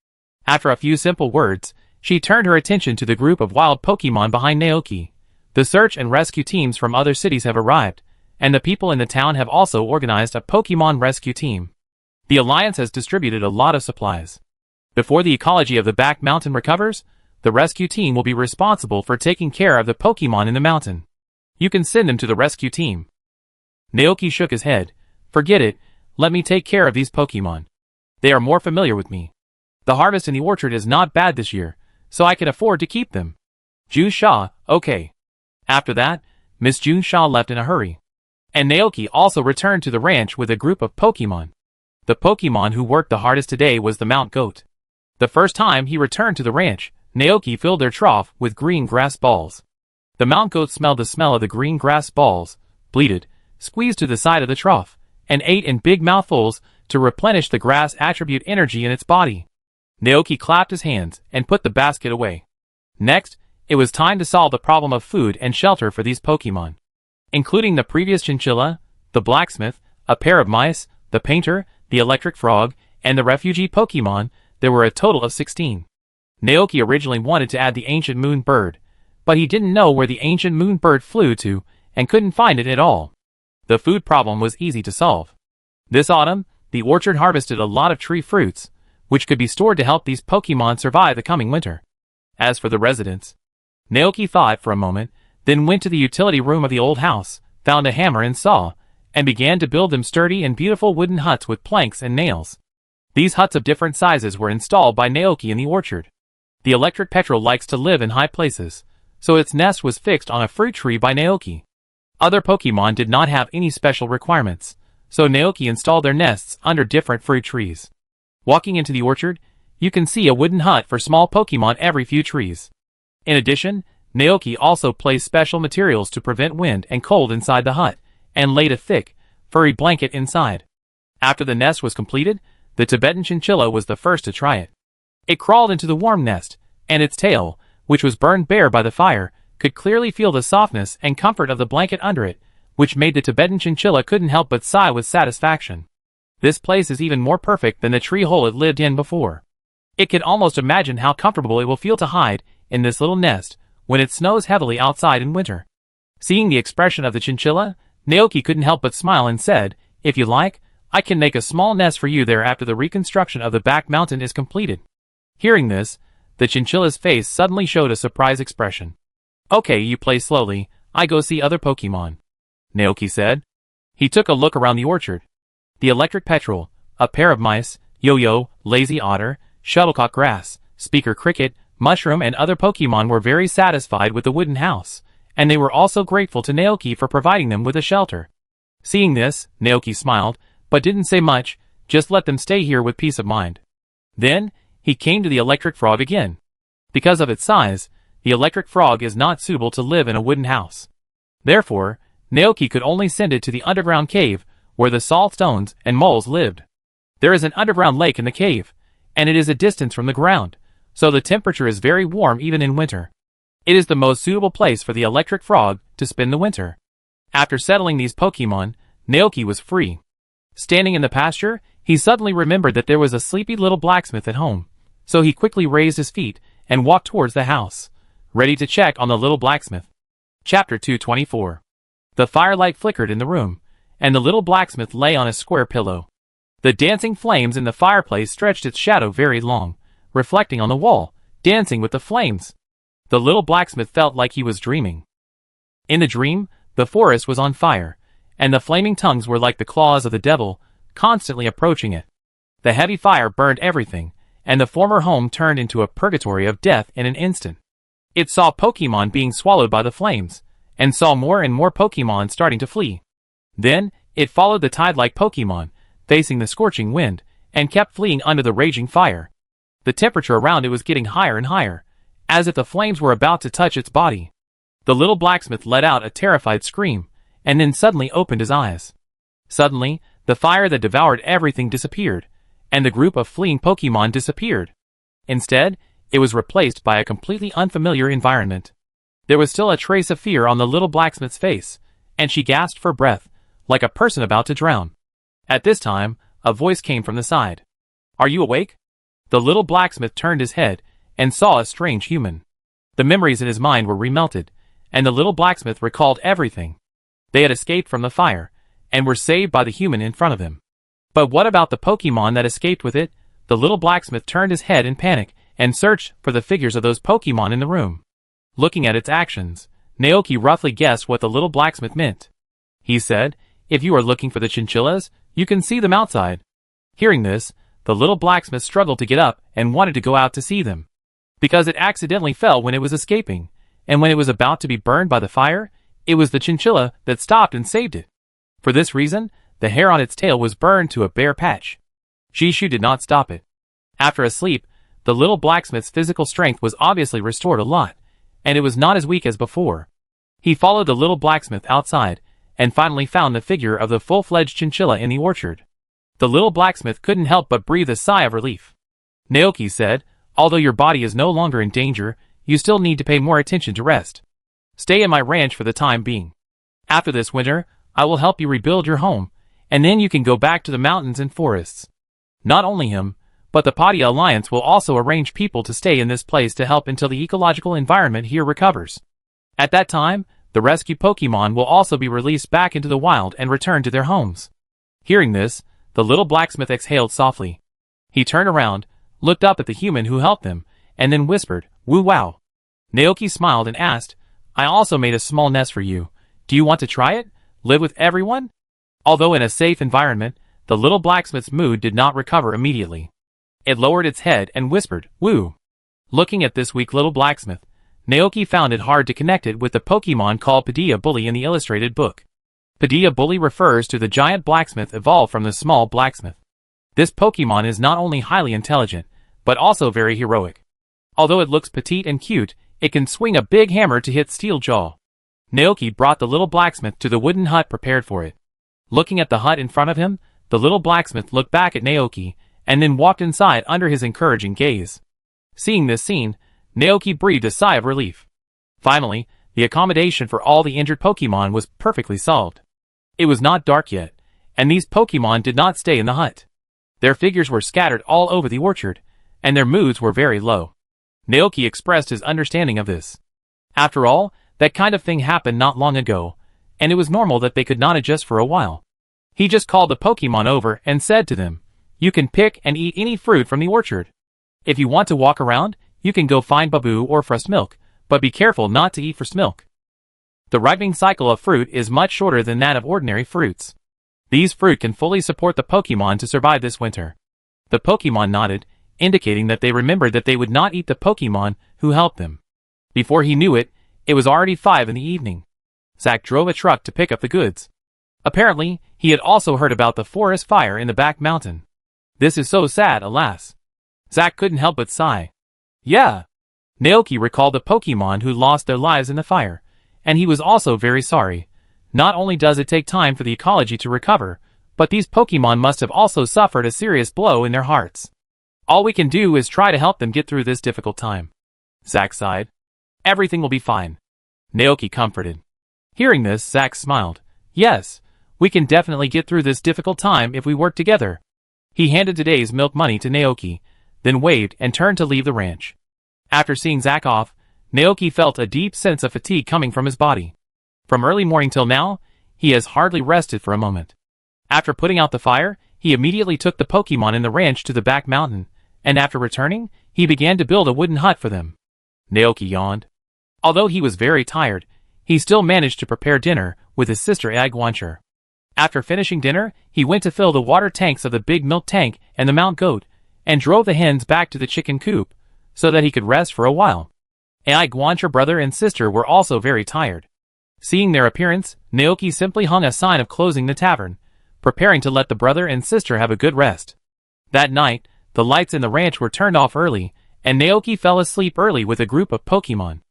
After a few simple words, she turned her attention to the group of wild Pokemon behind Naoki. The search and rescue teams from other cities have arrived, and the people in the town have also organized a Pokemon rescue team. The Alliance has distributed a lot of supplies. Before the ecology of the back mountain recovers, the rescue team will be responsible for taking care of the Pokemon in the mountain. You can send them to the rescue team. Naoki shook his head. "Forget it, let me take care of these Pokemon. They are more familiar with me. The harvest in the orchard is not bad this year, so I can afford to keep them." June Shaw, okay. After that, Miss June Shaw left in a hurry. And Naoki also returned to the ranch with a group of Pokemon. The Pokemon who worked the hardest today was the Mount Goat. The first time he returned to the ranch, Naoki filled their trough with green grass balls. The mountain goat smelled the smell of the green grass balls, bleated, squeezed to the side of the trough, and ate in big mouthfuls to replenish the grass attribute energy in its body. Naoki clapped his hands and put the basket away. Next, it was time to solve the problem of food and shelter for these Pokemon. Including the previous chinchilla, the blacksmith, a pair of mice, the painter, the electric frog, and the refugee Pokemon, there were a total of 16. Naoki originally wanted to add the ancient moon bird, but he didn't know where the ancient moon bird flew to and couldn't find it at all. The food problem was easy to solve. This autumn, the orchard harvested a lot of tree fruits, which could be stored to help these Pokemon survive the coming winter. As for the residents, Naoki thought for a moment, then went to the utility room of the old house, found a hammer and saw, and began to build them sturdy and beautiful wooden huts with planks and nails. These huts of different sizes were installed by Naoki in the orchard. The electric petrel likes to live in high places, so its nest was fixed on a fruit tree by Naoki. Other Pokemon did not have any special requirements, so Naoki installed their nests under different fruit trees. Walking into the orchard, you can see a wooden hut for small Pokemon every few trees. In addition, Naoki also placed special materials to prevent wind and cold inside the hut, and laid a thick, furry blanket inside. After the nest was completed, the Tibetan chinchilla was the first to try it. It crawled into the warm nest, and its tail, which was burned bare by the fire, could clearly feel the softness and comfort of the blanket under it, which made the Tibetan chinchilla couldn't help but sigh with satisfaction. This place is even more perfect than the tree hole it lived in before. It can almost imagine how comfortable it will feel to hide in this little nest when it snows heavily outside in winter. Seeing the expression of the chinchilla, Naoki couldn't help but smile and said, "If you like, I can make a small nest for you there after the reconstruction of the back mountain is completed." Hearing this, the chinchilla's face suddenly showed a surprised expression. "Okay, you play slowly, I go see other Pokemon," Naoki said. He took a look around the orchard. The electric petrel, a pair of mice, Yo-Yo, Lazy Otter, Shuttlecock Grass, Speaker Cricket, Mushroom and other Pokemon were very satisfied with the wooden house, and they were also grateful to Naoki for providing them with a shelter. Seeing this, Naoki smiled, but didn't say much, just let them stay here with peace of mind. Then, he came to the electric frog again. Because of its size, the electric frog is not suitable to live in a wooden house. Therefore, Naoki could only send it to the underground cave, where the salt stones and moles lived. There is an underground lake in the cave, and it is a distance from the ground, so the temperature is very warm even in winter. It is the most suitable place for the electric frog to spend the winter. After settling these Pokemon, Naoki was free. Standing in the pasture, he suddenly remembered that there was a sleepy little blacksmith at home, so he quickly raised his feet and walked towards the house, ready to check on the little blacksmith. Chapter 224. The firelight flickered in the room, and the little blacksmith lay on a square pillow. The dancing flames in the fireplace stretched its shadow very long, reflecting on the wall, dancing with the flames. The little blacksmith felt like he was dreaming. In the dream, the forest was on fire, and the flaming tongues were like the claws of the devil, constantly approaching it. The heavy fire burned everything, and the former home turned into a purgatory of death in an instant. It saw Pokemon being swallowed by the flames, and saw more and more Pokemon starting to flee. Then, it followed the tide-like Pokemon, facing the scorching wind, and kept fleeing under the raging fire. The temperature around it was getting higher and higher, as if the flames were about to touch its body. The little blacksmith let out a terrified scream, and then suddenly opened his eyes. Suddenly, the fire that devoured everything disappeared, and the group of fleeing Pokemon disappeared. Instead, it was replaced by a completely unfamiliar environment. There was still a trace of fear on the little blacksmith's face, and she gasped for breath, like a person about to drown. At this time, a voice came from the side. "Are you awake?" The little blacksmith turned his head, and saw a strange human. The memories in his mind were remelted, and the little blacksmith recalled everything. They had escaped from the fire, and were saved by the human in front of him. But what about the Pokemon that escaped with it? The little blacksmith turned his head in panic, and searched for the figures of those Pokemon in the room. Looking at its actions, Naoki roughly guessed what the little blacksmith meant. He said, "If you are looking for the chinchillas, you can see them outside." Hearing this, the little blacksmith struggled to get up and wanted to go out to see them. Because it accidentally fell when it was escaping, and when it was about to be burned by the fire, it was the chinchilla that stopped and saved it. For this reason, the hair on its tail was burned to a bare patch. Jishu did not stop it. After a sleep, The little blacksmith's physical strength was obviously restored a lot, and it was not as weak as before. He followed the little blacksmith outside, and finally found the figure of the full-fledged chinchilla in the orchard. The little blacksmith couldn't help but breathe a sigh of relief. Naoki said, "Although your body is no longer in danger, you still need to pay more attention to rest. Stay in my ranch for the time being. After this winter, I will help you rebuild your home, and then you can go back to the mountains and forests." Not only him, but the Padia Alliance will also arrange people to stay in this place to help until the ecological environment here recovers. At that time, the rescue Pokemon will also be released back into the wild and return to their homes. Hearing this, the little blacksmith exhaled softly. He turned around, looked up at the human who helped them, and then whispered, "Woo wow." Naoki smiled and asked, "I also made a small nest for you. Do you want to try it? Live with everyone?" Although in a safe environment, the little blacksmith's mood did not recover immediately. It lowered its head and whispered, "Woo." Looking at this weak little blacksmith, Naoki found it hard to connect it with the Pokemon called Padilla Bully in the illustrated book. Padilla Bully refers to the giant blacksmith evolved from the small blacksmith. This Pokemon is not only highly intelligent, but also very heroic. Although it looks petite and cute, it can swing a big hammer to hit Steel Jaw. Naoki brought the little blacksmith to the wooden hut prepared for it. Looking at the hut in front of him, the little blacksmith looked back at Naoki, and then walked inside under his encouraging gaze. Seeing this scene, Naoki breathed a sigh of relief. Finally, the accommodation for all the injured Pokemon was perfectly solved. It was not dark yet, and these Pokemon did not stay in the hut. Their figures were scattered all over the orchard, and their moods were very low. Naoki expressed his understanding of this. After all, that kind of thing happened not long ago, and it was normal that they could not adjust for a while. He just called the Pokemon over and said to them, "You can pick and eat any fruit from the orchard. If you want to walk around, you can go find Babu or Frost Milk, but be careful not to eat Frost Milk. The ripening cycle of fruit is much shorter than that of ordinary fruits. These fruit can fully support the Pokemon to survive this winter." The Pokemon nodded, indicating that they remembered that they would not eat the Pokemon who helped them. Before he knew it, it was already 5 in the evening. Zack drove a truck to pick up the goods. Apparently, he had also heard about the forest fire in the back mountain. "This is so sad, alas." Zack couldn't help but sigh. "Yeah." Naoki recalled the Pokemon who lost their lives in the fire, and he was also very sorry. Not only does it take time for the ecology to recover, but these Pokemon must have also suffered a serious blow in their hearts. "All we can do is try to help them get through this difficult time." Zack sighed. "Everything will be fine," Naoki comforted. Hearing this, Zack smiled. "Yes, we can definitely get through this difficult time if we work together." He handed today's milk money to Naoki, then waved and turned to leave the ranch. After seeing Zack off, Naoki felt a deep sense of fatigue coming from his body. From early morning till now, he has hardly rested for a moment. After putting out the fire, he immediately took the Pokemon in the ranch to the back mountain, and after returning, he began to build a wooden hut for them. Naoki yawned. Although he was very tired, he still managed to prepare dinner with his sister Agwancher. After finishing dinner, he went to fill the water tanks of the big milk tank and the Mount Goat, and drove the hens back to the chicken coop, so that he could rest for a while. Agwancher brother and sister were also very tired. Seeing their appearance, Naoki simply hung a sign of closing the tavern, preparing to let the brother and sister have a good rest. That night, the lights in the ranch were turned off early, and Naoki fell asleep early with a group of Pokemon.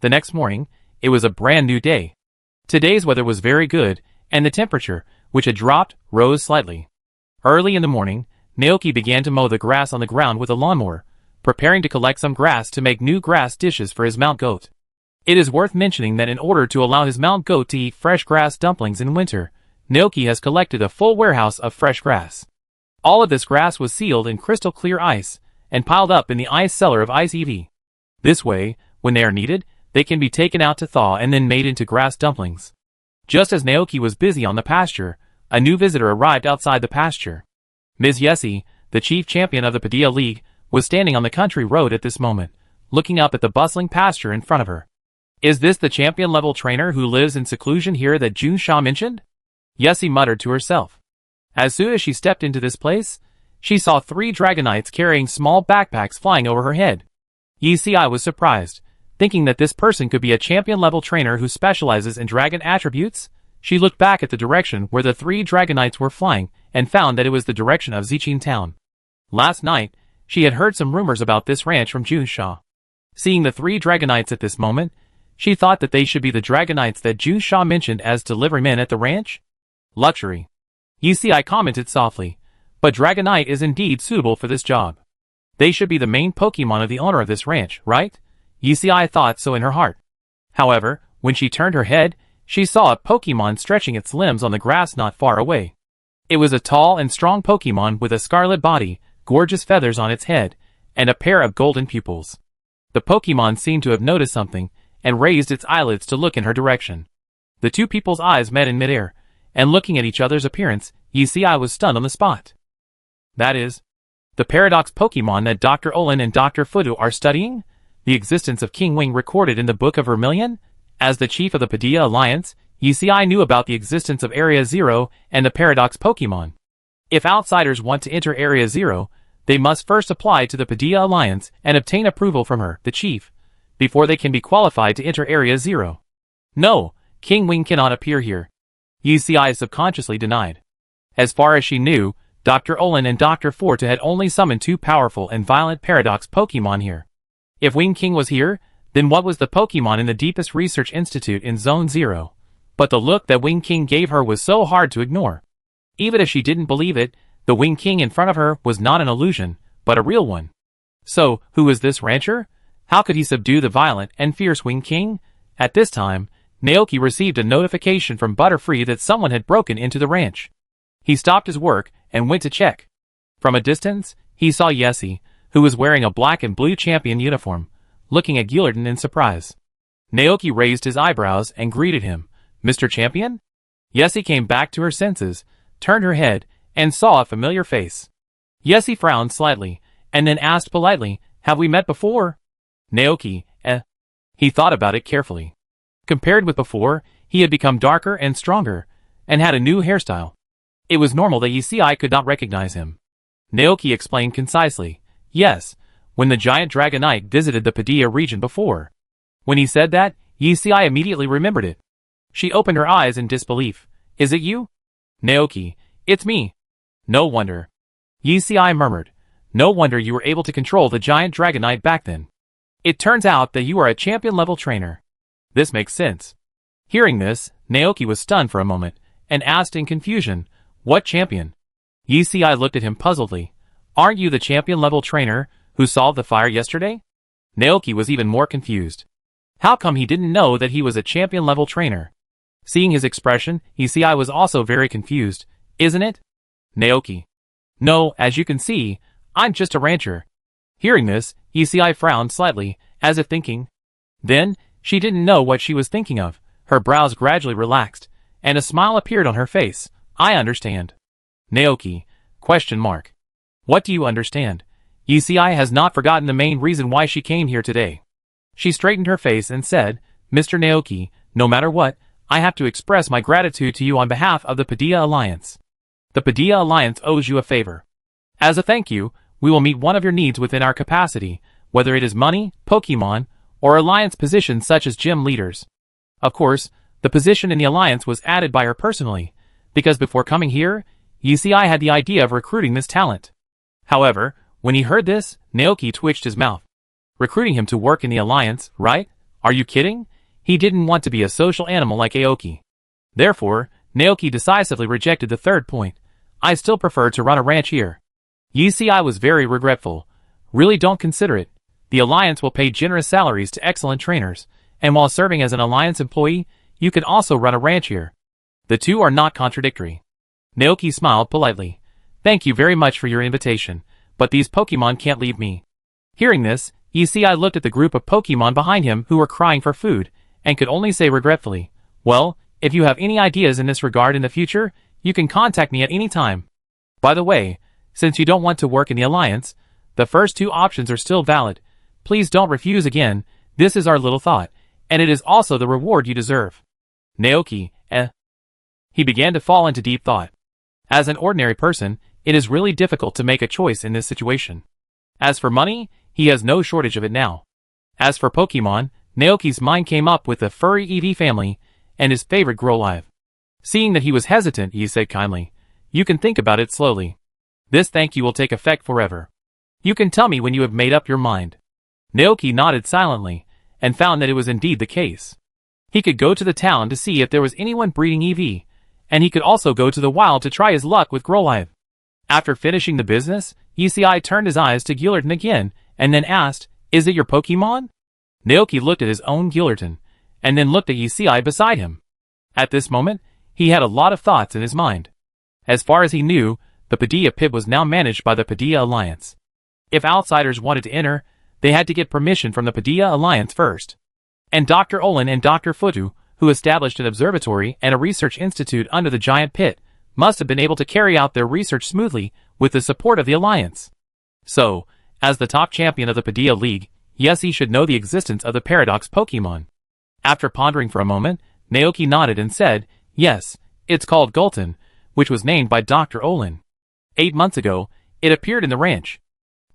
The next morning, it was a brand new day. Today's weather was very good, and the temperature, which had dropped, rose slightly. Early in the morning, Naoki began to mow the grass on the ground with a lawnmower, preparing to collect some grass to make new grass dishes for his Mount Goat. It is worth mentioning that in order to allow his Mount Goat to eat fresh grass dumplings in winter, Naoki has collected a full warehouse of fresh grass. All of this grass was sealed in crystal clear ice, and piled up in the ice cellar of Ice EV. This way, when they are needed, they can be taken out to thaw and then made into grass dumplings. Just as Naoki was busy on the pasture, a new visitor arrived outside the pasture. Ms. Yessie, the chief champion of the Padilla League, was standing on the country road at this moment, looking up at the bustling pasture in front of her. "Is this the champion-level trainer who lives in seclusion here that Junsha mentioned?" Yessie muttered to herself. As soon as she stepped into this place, she saw 3 Dragonites carrying small backpacks flying over her head. Yessie was surprised, thinking that this person could be a champion-level trainer who specializes in dragon attributes. She looked back at the direction where the 3 Dragonites were flying, and found that it was the direction of Zichin Town. Last night, She had heard some rumors about this ranch from Junsha. Seeing the 3 Dragonites at this moment, she thought that they should be the Dragonites that Junsha mentioned as deliverymen at the ranch. Luxury. I commented softly, but Dragonite is indeed suitable for this job. They should be the main Pokemon of the owner of this ranch, right? I thought so in her heart. However, when she turned her head, she saw a Pokemon stretching its limbs on the grass not far away. It was a tall and strong Pokemon with a scarlet body, gorgeous feathers on its head, and a pair of golden pupils. The Pokemon seemed to have noticed something, and raised its eyelids to look in her direction. The 2 people's eyes met in midair, and looking at each other's appearance, I was stunned on the spot. That is, the Paradox Pokemon that Dr. Olin and Dr. Fudu are studying? The existence of King Wing recorded in the Book of Vermilion? As the chief of the Padilla Alliance, I knew about the existence of Area Zero and the Paradox Pokemon. If outsiders want to enter Area Zero, they must first apply to the Padilla Alliance and obtain approval from her, the chief, before they can be qualified to enter Area Zero. No, King Wing cannot appear here. I subconsciously denied. As far as she knew, Dr. Olin and Dr. Forta had only summoned 2 powerful and violent Paradox Pokemon here. If Wing King was here, then what was the Pokemon in the deepest research institute in Zone Zero? But the look that Wing King gave her was so hard to ignore. Even if she didn't believe it, the Wing King in front of her was not an illusion, but a real one. So, who is this rancher? How could he subdue the violent and fierce Wing King? At this time, Naoki received a notification from Butterfree that someone had broken into the ranch. He stopped his work and went to check. From a distance, he saw Yessie, who was wearing a black and blue champion uniform, looking at Gillardin in surprise. Naoki raised his eyebrows and greeted him. Mr. Champion? Yessie came back to her senses, turned her head, and saw a familiar face. Yessie frowned slightly, and then asked politely, have we met before? Naoki, He thought about it carefully. Compared with before, he had become darker and stronger, and had a new hairstyle. It was normal that I could not recognize him. Naoki explained concisely, yes, when the giant Dragonite visited the Padilla region before. When he said that, I immediately remembered it. She opened her eyes in disbelief. Is it you? Naoki, it's me. No wonder. I murmured. No wonder you were able to control the giant Dragonite back then. It turns out that you are a champion-level trainer. This makes sense. Hearing this, Naoki was stunned for a moment, and asked in confusion, what champion? I looked at him puzzledly. Aren't you the champion-level trainer who solved the fire yesterday? Naoki was even more confused. How come he didn't know that he was a champion-level trainer? Seeing his expression, I was also very confused. Isn't it? Naoki. No, as you can see, I'm just a rancher. Hearing this, I frowned slightly, as if thinking. Then, she didn't know what she was thinking of. Her brows gradually relaxed, and a smile appeared on her face. I understand. Naoki. ? What do you understand? I has not forgotten the main reason why she came here today. She straightened her face and said, Mr. Naoki, no matter what, I have to express my gratitude to you on behalf of the Padilla Alliance. The Padilla Alliance owes you a favor. As a thank you, we will meet one of your needs within our capacity, whether it is money, Pokemon, or Alliance positions such as gym leaders. Of course, the position in the Alliance was added by her personally, because before coming here, I had the idea of recruiting this talent. However, when he heard this, Naoki twitched his mouth. Recruiting him to work in the Alliance, right? Are you kidding? He didn't want to be a social animal like Aoki. Therefore, Naoki decisively rejected the third point. I still prefer to run a ranch here. I was very regretful. Really don't consider it. The Alliance will pay generous salaries to excellent trainers, and while serving as an Alliance employee, you can also run a ranch here. The two are not contradictory. Naoki smiled politely. Thank you very much for your invitation, but these Pokemon can't leave me. Hearing this, I looked at the group of Pokemon behind him who were crying for food, and could only say regretfully, well, if you have any ideas in this regard in the future, you can contact me at any time. By the way, since you don't want to work in the Alliance, the first 2 options are still valid. Please don't refuse again. This is our little thought, and it is also the reward you deserve. Naoki, He began to fall into deep thought. As an ordinary person, it is really difficult to make a choice in this situation. As for money, he has no shortage of it now. As for Pokemon, Naoki's mind came up with the furry EV family and his favorite Growlive. Seeing that he was hesitant, he said kindly, you can think about it slowly. This thank you will take effect forever. You can tell me when you have made up your mind. Naoki nodded silently, and found that it was indeed the case. He could go to the town to see if there was anyone breeding EV, and he could also go to the wild to try his luck with Grolive. After finishing the business, Yusei turned his eyes to Gillerton again, and then asked, "Is it your Pokemon?" Naoki looked at his own Gillerton, and then looked at Yusei beside him. At this moment, he had a lot of thoughts in his mind. As far as he knew, the Padilla pit was now managed by the Padilla Alliance. If outsiders wanted to enter, they had to get permission from the Padilla Alliance first. And Dr. Olin and Dr. Futu, who established an observatory and a research institute under the giant pit, must have been able to carry out their research smoothly with the support of the Alliance. So, as the top champion of the Padilla League, yes, he should know the existence of the Paradox Pokemon. After pondering for a moment, Naoki nodded and said, "Yes, it's called Gulton, which was named by Dr. Olin. 8 months ago, it appeared in the ranch.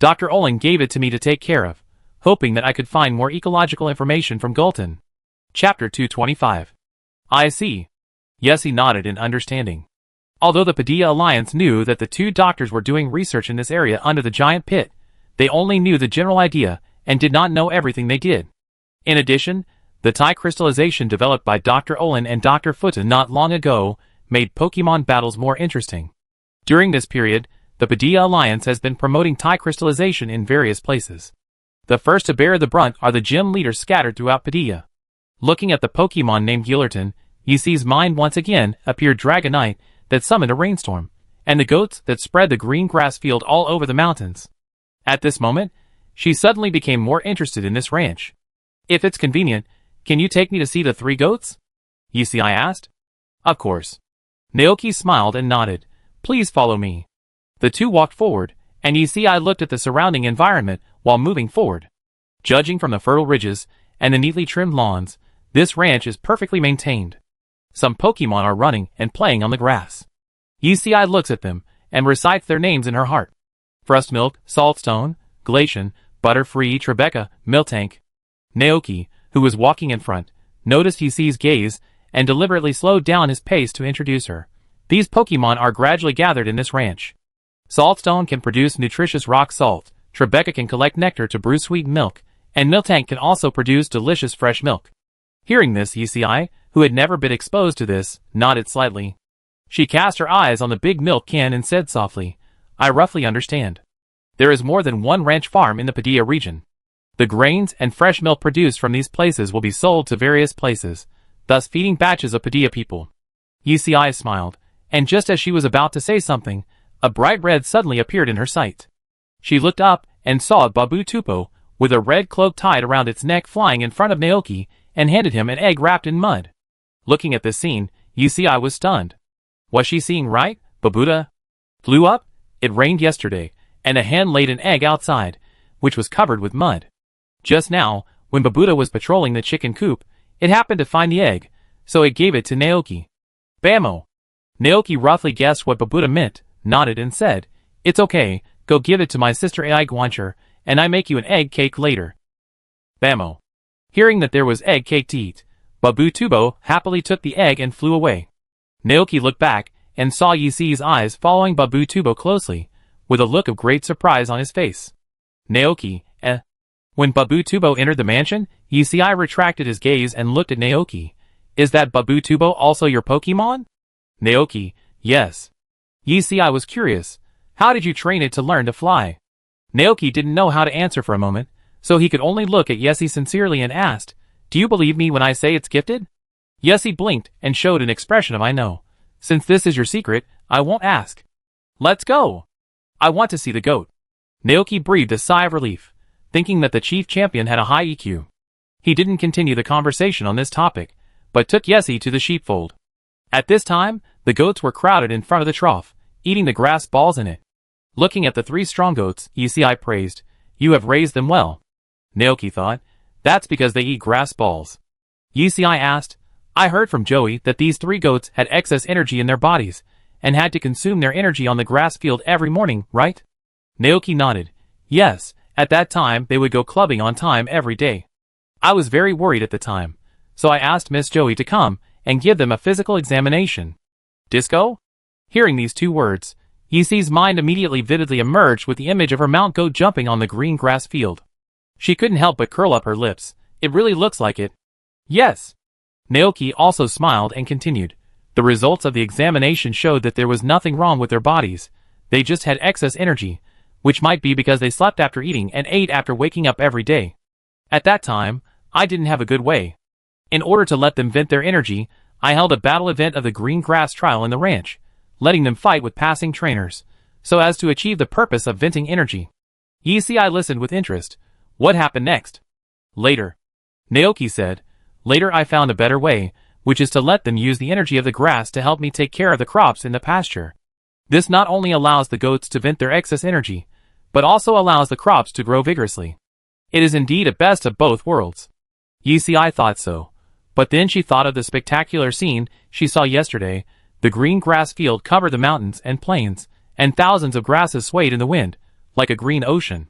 Dr. Olin gave it to me to take care of, hoping that I could find more ecological information from Gulton." Chapter 225. I see. Yes, he nodded in understanding. Although the Padilla Alliance knew that the two doctors were doing research in this area under the giant pit, they only knew the general idea and did not know everything they did. In addition, the Thai crystallization developed by Dr. Olin and Dr. Futa not long ago made Pokemon battles more interesting. During this period, the Padilla Alliance has been promoting Thai crystallization in various places. The first to bear the brunt are the gym leaders scattered throughout Padilla. Looking at the Pokemon named Gillerton, Yusei's mind once again appeared Dragonite that summoned a rainstorm, and the goats that spread the green grass field all over the mountains. At this moment, she suddenly became more interested in this ranch. "If it's convenient, can you take me to see the 3 goats?" Yusei asked. "Of course." Naoki smiled and nodded. "Please follow me." The two walked forward, and Yusei looked at the surrounding environment while moving forward. Judging from the fertile ridges and the neatly trimmed lawns, this ranch is perfectly maintained. Some Pokemon are running and playing on the grass. Yusei looks at them and recites their names in her heart. Frostmilk, Saltstone, Glacian, Butterfree, Tribeca, Miltank. Naoki, who was walking in front, noticed Yusei's gaze and deliberately slowed down his pace to introduce her. These Pokemon are gradually gathered in this ranch. Saltstone can produce nutritious rock salt, Tribeca can collect nectar to brew sweet milk, and Miltank can also produce delicious fresh milk. Hearing this, Yusei, who had never been exposed to this, nodded slightly. She cast her eyes on the big milk can and said softly, "I roughly understand. There is more than one ranch farm in the Padilla region. The grains and fresh milk produced from these places will be sold to various places, thus feeding batches of Padilla people." Yusei smiled, and just as she was about to say something, a bright red suddenly appeared in her sight. She looked up and saw Babu Tupo, with a red cloak tied around its neck, flying in front of Naoki, and handed him an egg wrapped in mud. Looking at this scene, Yusei was stunned. Was she seeing right? Babuta flew up? It rained yesterday, and a hen laid an egg outside, which was covered with mud. Just now, when Babuta was patrolling the chicken coop, it happened to find the egg, so it gave it to Naoki. Bammo! Naoki roughly guessed what Babuta meant, nodded and said, "It's okay, go give it to my sister Ai Guancher, and I make you an egg cake later." Bammo! Hearing that there was egg cake to eat, Babu Tubo happily took the egg and flew away. Naoki looked back and saw Yusei's eyes following Babu Tubo closely, with a look of great surprise on his face. Naoki, When Babu Tubo entered the mansion, Yusei retracted his gaze and looked at Naoki. "Is that Babu Tubo also your Pokemon?" Naoki, "Yes." Yusei was curious. "How did you train it to learn to fly?" Naoki didn't know how to answer for a moment, so he could only look at Yusei sincerely and asked, "Do you believe me when I say it's gifted?" Yusei blinked and showed an expression of "I know. Since this is your secret, I won't ask." "Let's go. I want to see the goat." Naoki breathed a sigh of relief, thinking that the chief champion had a high EQ. He didn't continue the conversation on this topic, but took Yusei to the sheepfold. At this time, the goats were crowded in front of the trough, eating the grass balls in it. Looking at the 3 strong goats, Yusei praised, "You have raised them well." Naoki thought, "That's because they eat grass balls." Yusei asked, "I heard from Joey that these 3 goats had excess energy in their bodies, and had to consume their energy on the grass field every morning, right?" Naoki nodded. "Yes, at that time they would go clubbing on time every day. I was very worried at the time, so I asked Miss Joey to come and give them a physical examination." Disco? Hearing these 2 words, Yisi's mind immediately vividly emerged with the image of her mount goat jumping on the green grass field. She couldn't help but curl up her lips. It really looks like it. Yes. Naoki also smiled and continued. The results of the examination showed that there was nothing wrong with their bodies. They just had excess energy, which might be because they slept after eating and ate after waking up every day. At that time, I didn't have a good way. In order to let them vent their energy, I held a battle event of the green grass trial in the ranch, letting them fight with passing trainers, so as to achieve the purpose of venting energy. Yisi listened with interest. What happened next? Later. Naoki said, later I found a better way, which is to let them use the energy of the grass to help me take care of the crops in the pasture. This not only allows the goats to vent their excess energy, but also allows the crops to grow vigorously. It is indeed a best of both worlds. Yisi thought so. But then she thought of the spectacular scene she saw yesterday. The green grass field covered the mountains and plains, and thousands of grasses swayed in the wind, like a green ocean.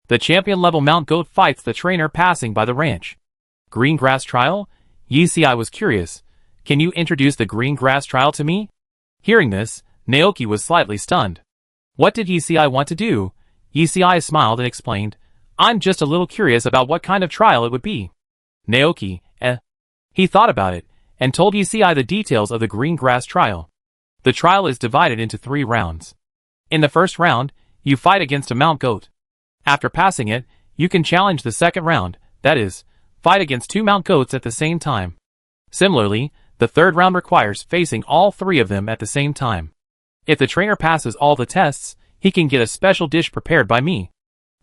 The champion-level mount goat fights the trainer passing by the ranch. Green grass trial? Yisi was curious. Can you introduce the green grass trial to me? Hearing this, Naoki was slightly stunned. What did Yisi want to do? Yisi smiled and explained, I'm just a little curious about what kind of trial it would be. Naoki, He thought about it, and told Yisi the details of the green grass trial. The trial is divided into 3 rounds. In the first round, you fight against a mount goat. After passing it, you can challenge the second round, that is, fight against 2 mount goats at the same time. Similarly, the third round requires facing all 3 of them at the same time. If the trainer passes all the tests, he can get a special dish prepared by me.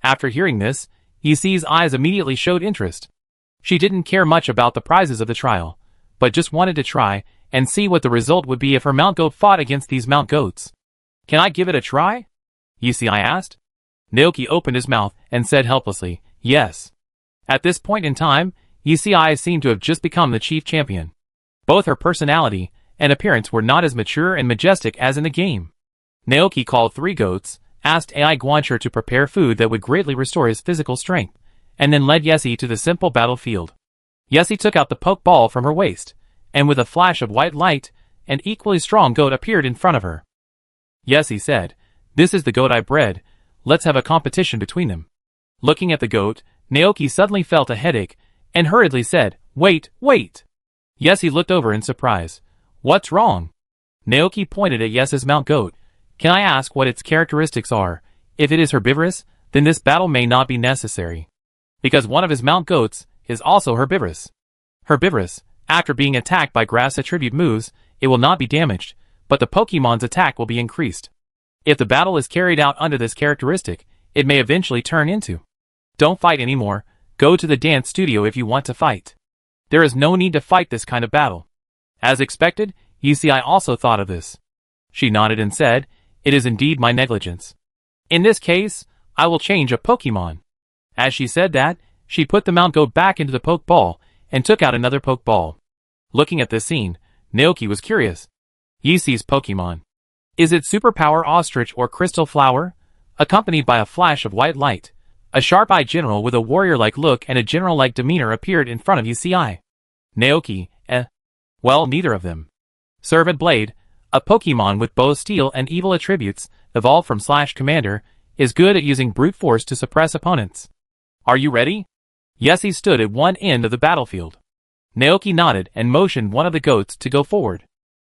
After hearing this, Yisi's eyes immediately showed interest. She didn't care much about the prizes of the trial, but just wanted to try and see what the result would be if her mount goat fought against these mount goats. Can I give it a try? Yisi asked. Naoki opened his mouth and said helplessly, yes. At this point in time, Yisi seemed to have just become the chief champion. Both her personality and appearance were not as mature and majestic as in the game. Naoki called 3 goats, asked Ai Guancher to prepare food that would greatly restore his physical strength, and then led Yesi to the simple battlefield. Yesi took out the poke ball from her waist, and with a flash of white light, an equally strong goat appeared in front of her. Yesi said, this is the goat I bred, let's have a competition between them. Looking at the goat, Naoki suddenly felt a headache, and hurriedly said, wait. Yesi looked over in surprise. What's wrong? Naoki pointed at Yesi's mount goat. Can I ask what its characteristics are? If it is herbivorous, then this battle may not be necessary. Because one of his mount goats is also herbivorous. Herbivorous, after being attacked by grass attribute moves, it will not be damaged, but the Pokemon's attack will be increased. If the battle is carried out under this characteristic, it may eventually turn into. Don't fight anymore, go to the dance studio if you want to fight. There is no need to fight this kind of battle. As expected, Yisi also thought of this. She nodded and said, it is indeed my negligence. In this case, I will change a Pokemon. As she said that, she put the mount goat back into the Pokeball, and took out another Pokeball. Looking at this scene, Naoki was curious. Yisi's Pokemon. Is it Superpower Ostrich or Crystal Flower? Accompanied by a flash of white light, a sharp-eyed general with a warrior-like look and a general-like demeanor appeared in front of Yisi. Naoki, well, neither of them. Servant Blade, a Pokemon with both steel and evil attributes, evolved from Commander, is good at using brute force to suppress opponents. Are you ready? Yesi stood at one end of the battlefield. Naoki nodded and motioned one of the goats to go forward.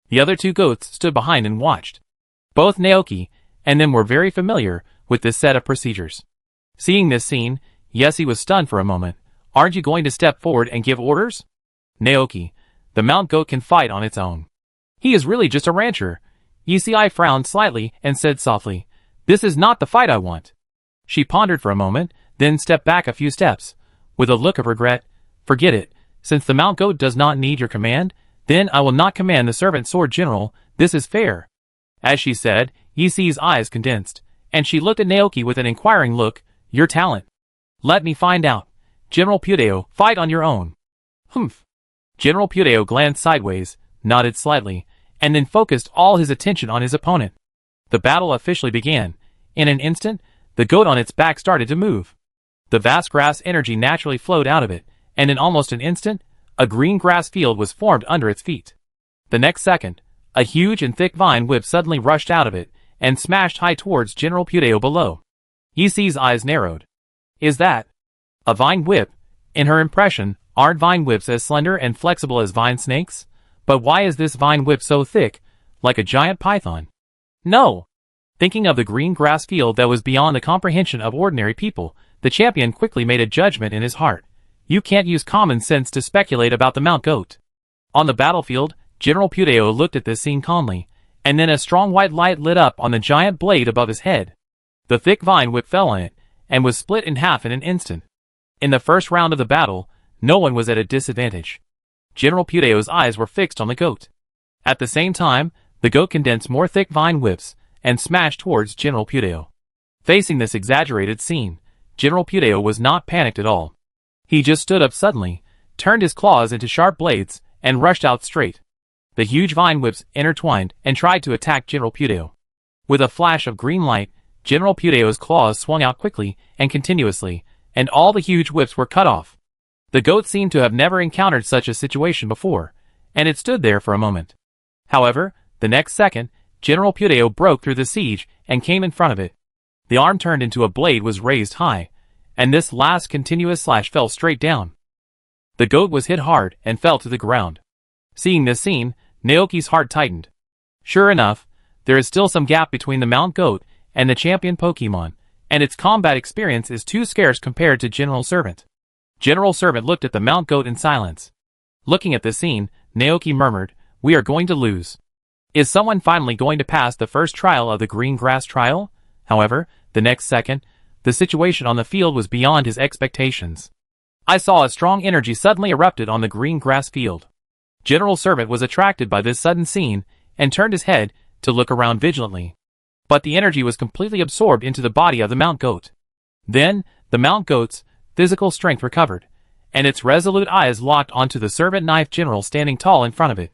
The other 2 goats stood behind and watched. Both Naoki and them were very familiar with this set of procedures. Seeing this scene, Yesi was stunned for a moment. Aren't you going to step forward and give orders? Naoki, the mount goat can fight on its own. He is really just a rancher. Yisi frowned slightly and said softly, this is not the fight I want. She pondered for a moment, then stepped back a few steps. With a look of regret, forget it. Since the mount goat does not need your command, then I will not command the servant sword general. This is fair. As she said, Yisi's eyes condensed, and she looked at Naoki with an inquiring look. Your talent. Let me find out. General Pudeo, fight on your own. Humph. General Pudeo glanced sideways, nodded slightly, and then focused all his attention on his opponent. The battle officially began. In an instant, the goat on its back started to move. The vast grass energy naturally flowed out of it, and in almost an instant, a green grass field was formed under its feet. The next second, a huge and thick vine whip suddenly rushed out of it, and smashed high towards General Puteo below. Yici's eyes narrowed. Is that a vine whip? In her impression, aren't vine whips as slender and flexible as vine snakes? But why is this vine whip so thick, like a giant python? No! Thinking of the green grass field that was beyond the comprehension of ordinary people, the champion quickly made a judgment in his heart. You can't use common sense to speculate about the Mount Goat. On the battlefield, General Puteo looked at this scene calmly, and then a strong white light lit up on the giant blade above his head. The thick vine whip fell on it, and was split in half in an instant. In the first round of the battle, no one was at a disadvantage. General Puteo's eyes were fixed on the goat. At the same time, the goat condensed more thick vine whips, and smashed towards General Puteo. Facing this exaggerated scene, General Puteo was not panicked at all. He just stood up suddenly, turned his claws into sharp blades, and rushed out straight. The huge vine whips intertwined and tried to attack General Puteo. With a flash of green light, General Puteo's claws swung out quickly and continuously, and all the huge whips were cut off. The goat seemed to have never encountered such a situation before, and it stood there for a moment. However, the next second, General Puteo broke through the siege and came in front of it. The arm turned into a blade was raised high, and this last continuous slash fell straight down. The goat was hit hard and fell to the ground. Seeing this scene, Naoki's heart tightened. Sure enough, there is still some gap between the Mount Goat and the champion Pokemon, and its combat experience is too scarce compared to General Servant. General Servant looked at the Mount Goat in silence. Looking at this scene, Naoki murmured, "We are going to lose. Is someone finally going to pass the first trial of the green grass trial?" However, the next second, the situation on the field was beyond his expectations. I saw a strong energy suddenly erupted on the green grass field. General Servant was attracted by this sudden scene and turned his head to look around vigilantly. But the energy was completely absorbed into the body of the Mount Goat. Then, the Mount Goat's physical strength recovered, and its resolute eyes locked onto the Servant Knife General standing tall in front of it.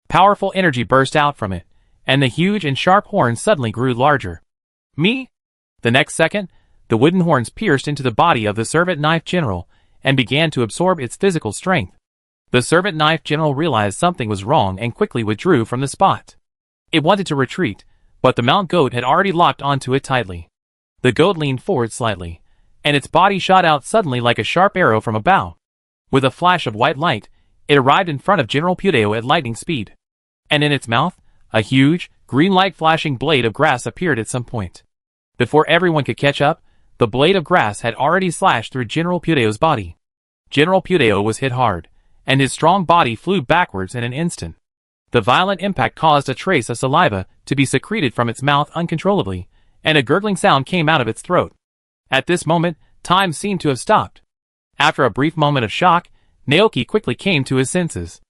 Powerful energy burst out from it, and the huge and sharp horns suddenly grew larger. Me? The next second, the wooden horns pierced into the body of the Servant Knife General and began to absorb its physical strength. The Servant Knife General realized something was wrong and quickly withdrew from the spot. It wanted to retreat, but the Mount Goat had already locked onto it tightly. The goat leaned forward slightly, and its body shot out suddenly like a sharp arrow from a bow. With a flash of white light, it arrived in front of General Puteo at lightning speed. And in its mouth, a huge, green light flashing blade of grass appeared at some point. Before everyone could catch up, the blade of grass had already slashed through General Puteo's body. General Puteo was hit hard, and his strong body flew backwards in an instant. The violent impact caused a trace of saliva to be secreted from its mouth uncontrollably, and a gurgling sound came out of its throat. At this moment, time seemed to have stopped. After a brief moment of shock, Naoki quickly came to his senses.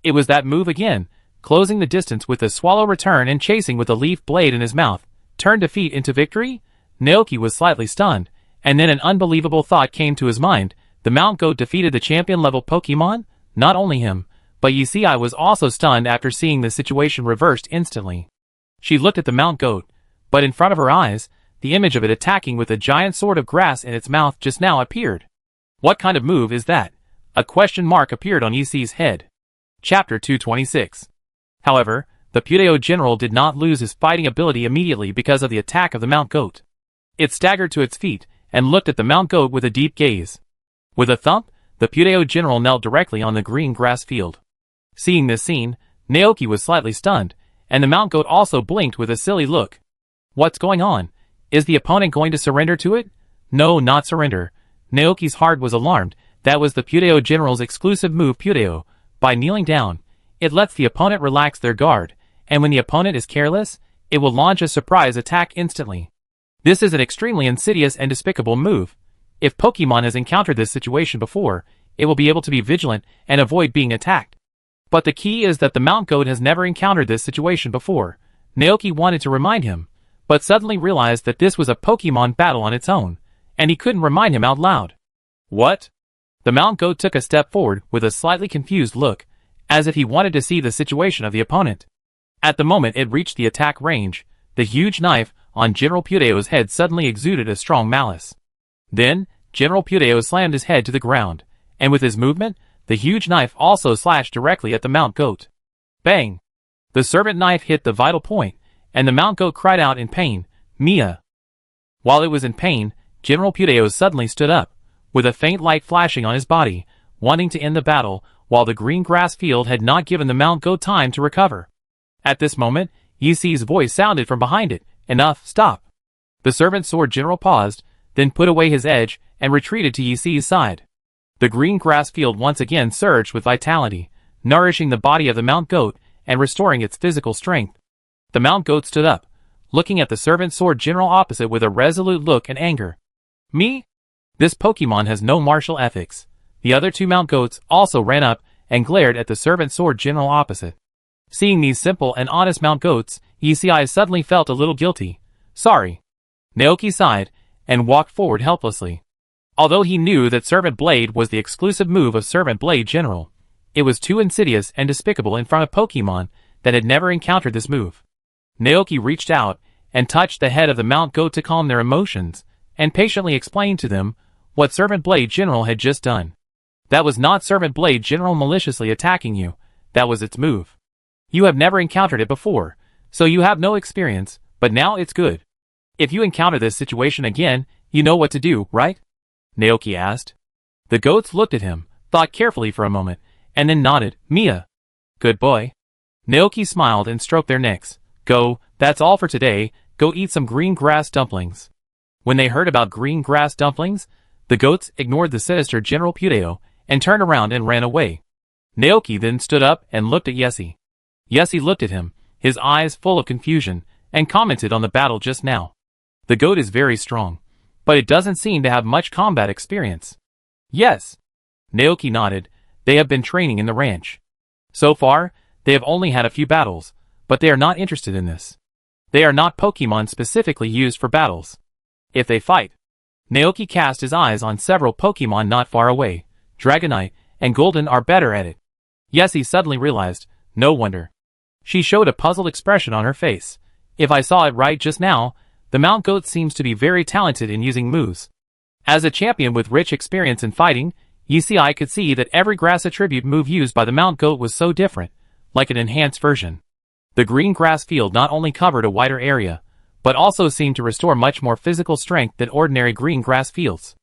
It was that move again, closing the distance with a swallow return and chasing with a leaf blade in his mouth. Turn defeat into victory? Naoki was slightly stunned, and then an unbelievable thought came to his mind. The Mount Goat defeated the champion-level Pokemon? Not only him, but Yicai was also stunned after seeing the situation reversed instantly. She looked at the Mount Goat, but in front of her eyes, the image of it attacking with a giant sword of grass in its mouth just now appeared. What kind of move is that? A question mark appeared on Yicai's head. Chapter 226. However, the Puteo General did not lose his fighting ability immediately because of the attack of the Mount Goat. It staggered to its feet and looked at the Mount Goat with a deep gaze. With a thump, the Puteo General knelt directly on the green grass field. Seeing this scene, Naoki was slightly stunned, and the Mount Goat also blinked with a silly look. What's going on? Is the opponent going to surrender to it? No, not surrender. Naoki's heart was alarmed. That was the Puteo General's exclusive move. Puteo, by kneeling down, it lets the opponent relax their guard, and when the opponent is careless, it will launch a surprise attack instantly. This is an extremely insidious and despicable move. If Pokemon has encountered this situation before, it will be able to be vigilant and avoid being attacked. But the key is that the Mount Goat has never encountered this situation before. Naoki wanted to remind him, but suddenly realized that this was a Pokemon battle on its own, and he couldn't remind him out loud. What? The Mount Goat took a step forward with a slightly confused look, as if he wanted to see the situation of the opponent. At the moment it reached the attack range, the huge knife on General Puteo's head suddenly exuded a strong malice. Then, General Puteo slammed his head to the ground, and with his movement, the huge knife also slashed directly at the Mount Goat. Bang! The servant knife hit the vital point, and the Mount Goat cried out in pain, "Mia!" While it was in pain, General Puteo suddenly stood up, with a faint light flashing on his body, wanting to end the battle, while the green grass field had not given the Mount Goat time to recover. At this moment, Yi-Si's voice sounded from behind it, "Enough, stop." The servant sword general paused, then put away his edge, and retreated to Yi-Si's side. The green grass field once again surged with vitality, nourishing the body of the Mount Goat, and restoring its physical strength. The Mount Goat stood up, looking at the servant sword general opposite with a resolute look and anger. "Me? This Pokemon has no martial ethics." The other two Mount Goats also ran up and glared at the servant sword general opposite. Seeing these simple and honest Mount Goats, Yi-Si suddenly felt a little guilty. "Sorry." Naoki sighed, and walked forward helplessly. Although he knew that Servant Blade was the exclusive move of Servant Blade General, it was too insidious and despicable in front of Pokemon that had never encountered this move. Naoki reached out and touched the head of the Mount Goat to calm their emotions, and patiently explained to them what Servant Blade General had just done. That was not Servant Blade General maliciously attacking you, that was its move. You have never encountered it before, so you have no experience, but now it's good. If you encounter this situation again, you know what to do, right? Naoki asked. The goats looked at him, thought carefully for a moment, and then nodded. "Mia." "Good boy." Naoki smiled and stroked their necks. "Go, that's all for today, go eat some green grass dumplings." When they heard about green grass dumplings, the goats ignored the sinister General Puteo and turned around and ran away. Naoki then stood up and looked at Yessie. Yessie looked at him, his eyes full of confusion, and commented on the battle just now. The goat is very strong, but it doesn't seem to have much combat experience. Yes. Naoki nodded. They have been training in the ranch. So far, they have only had a few battles, but they are not interested in this. They are not Pokemon specifically used for battles. If they fight. Naoki cast his eyes on several Pokemon not far away. Dragonite and Golden are better at it. Yessie suddenly realized, no wonder. She showed a puzzled expression on her face. If I saw it right just now, the Mount Goat seems to be very talented in using moves. As a champion with rich experience in fighting, I could see that every grass attribute move used by the Mount Goat was so different, like an enhanced version. The green grass field not only covered a wider area, but also seemed to restore much more physical strength than ordinary green grass fields.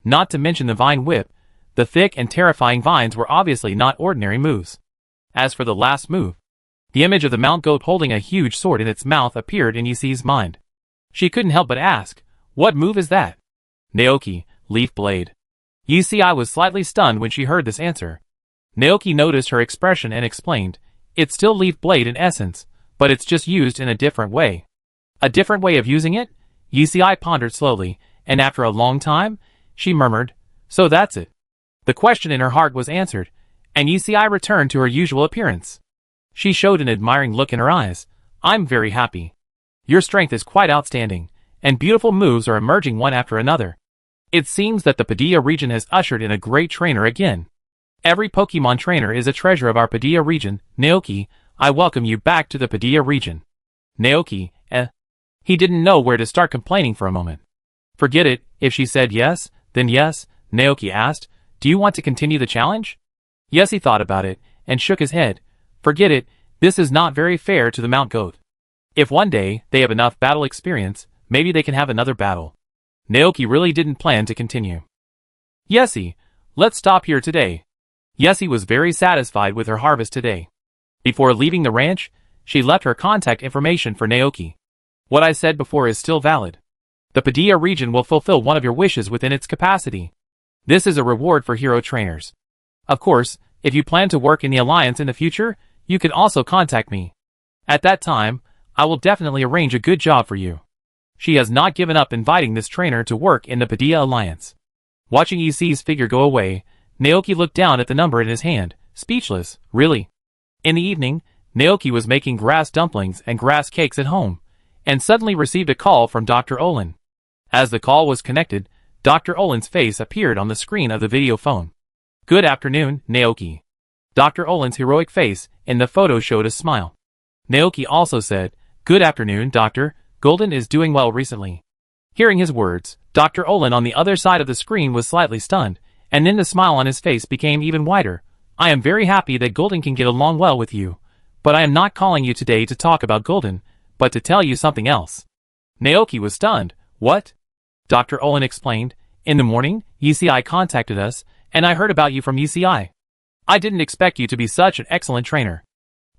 Not to mention the vine whip, the thick and terrifying vines were obviously not ordinary moves. As for the last move, the image of the Mount Goat holding a huge sword in its mouth appeared in Yissie's mind. She couldn't help but ask, what move is that? Naoki, Leaf Blade. Yissei was slightly stunned when she heard this answer. Naoki noticed her expression and explained, it's still Leaf Blade in essence, but it's just used in a different way. A different way of using it? Yissei pondered slowly, and after a long time, she murmured, so that's it. The question in her heart was answered, and Yissei returned to her usual appearance. She showed an admiring look in her eyes. I'm very happy. Your strength is quite outstanding, and beautiful moves are emerging one after another. It seems that the Padilla region has ushered in a great trainer again. Every Pokemon trainer is a treasure of our Padilla region. Naoki, I welcome you back to the Padilla region. Naoki, He didn't know where to start complaining for a moment. Forget it, if she said yes, then yes, Naoki asked, do you want to continue the challenge? Yes, he thought about it, and shook his head. Forget it, this is not very fair to the Mount Goat. If one day they have enough battle experience, maybe they can have another battle. Naoki really didn't plan to continue. Yessie, let's stop here today. Yessie was very satisfied with her harvest today. Before leaving the ranch, she left her contact information for Naoki. What I said before is still valid. The Padilla region will fulfill one of your wishes within its capacity. This is a reward for hero trainers. Of course, if you plan to work in the Alliance in the future, you can also contact me. At that time, I will definitely arrange a good job for you. She has not given up inviting this trainer to work in the Padilla Alliance. Watching Yissei's figure go away, Naoki looked down at the number in his hand, speechless, really. In the evening, Naoki was making grass dumplings and grass cakes at home, and suddenly received a call from Dr. Olin. As the call was connected, Dr. Olin's face appeared on the screen of the video phone. Good afternoon, Naoki. Dr. Olin's heroic face in the photo showed a smile. Naoki also said, good afternoon, Doctor. Golden is doing well recently. Hearing his words, Dr. Olin on the other side of the screen was slightly stunned, and then the smile on his face became even wider. I am very happy that Golden can get along well with you, but I am not calling you today to talk about Golden, but to tell you something else. Naoki was stunned. What? Dr. Olin explained. In the morning, UCI contacted us, and I heard about you from UCI. I didn't expect you to be such an excellent trainer.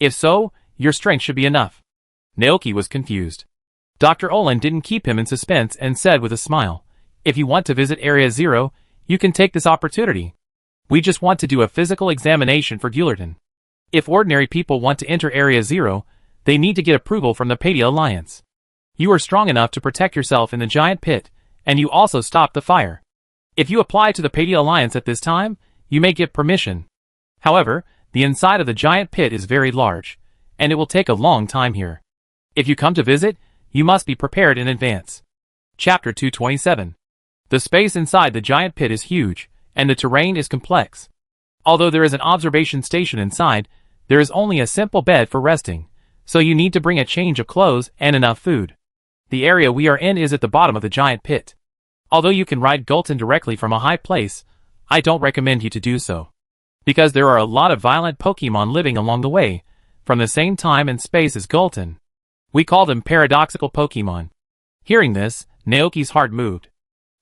If so, your strength should be enough. Naoki was confused. Dr. Olin didn't keep him in suspense and said with a smile, if you want to visit Area 0, you can take this opportunity. We just want to do a physical examination for Guillerton. If ordinary people want to enter Area 0, they need to get approval from the Padia Alliance. You are strong enough to protect yourself in the giant pit, and you also stopped the fire. If you apply to the Padia Alliance at this time, you may get permission. However, the inside of the giant pit is very large, and it will take a long time here. If you come to visit, you must be prepared in advance. Chapter 227. The space inside the giant pit is huge, and the terrain is complex. Although there is an observation station inside, there is only a simple bed for resting, so you need to bring a change of clothes and enough food. The area we are in is at the bottom of the giant pit. Although you can ride Gulton directly from a high place, I don't recommend you to do so. Because there are a lot of violent Pokemon living along the way, from the same time and space as Gulton. We call them paradoxical Pokemon. Hearing this, Naoki's heart moved.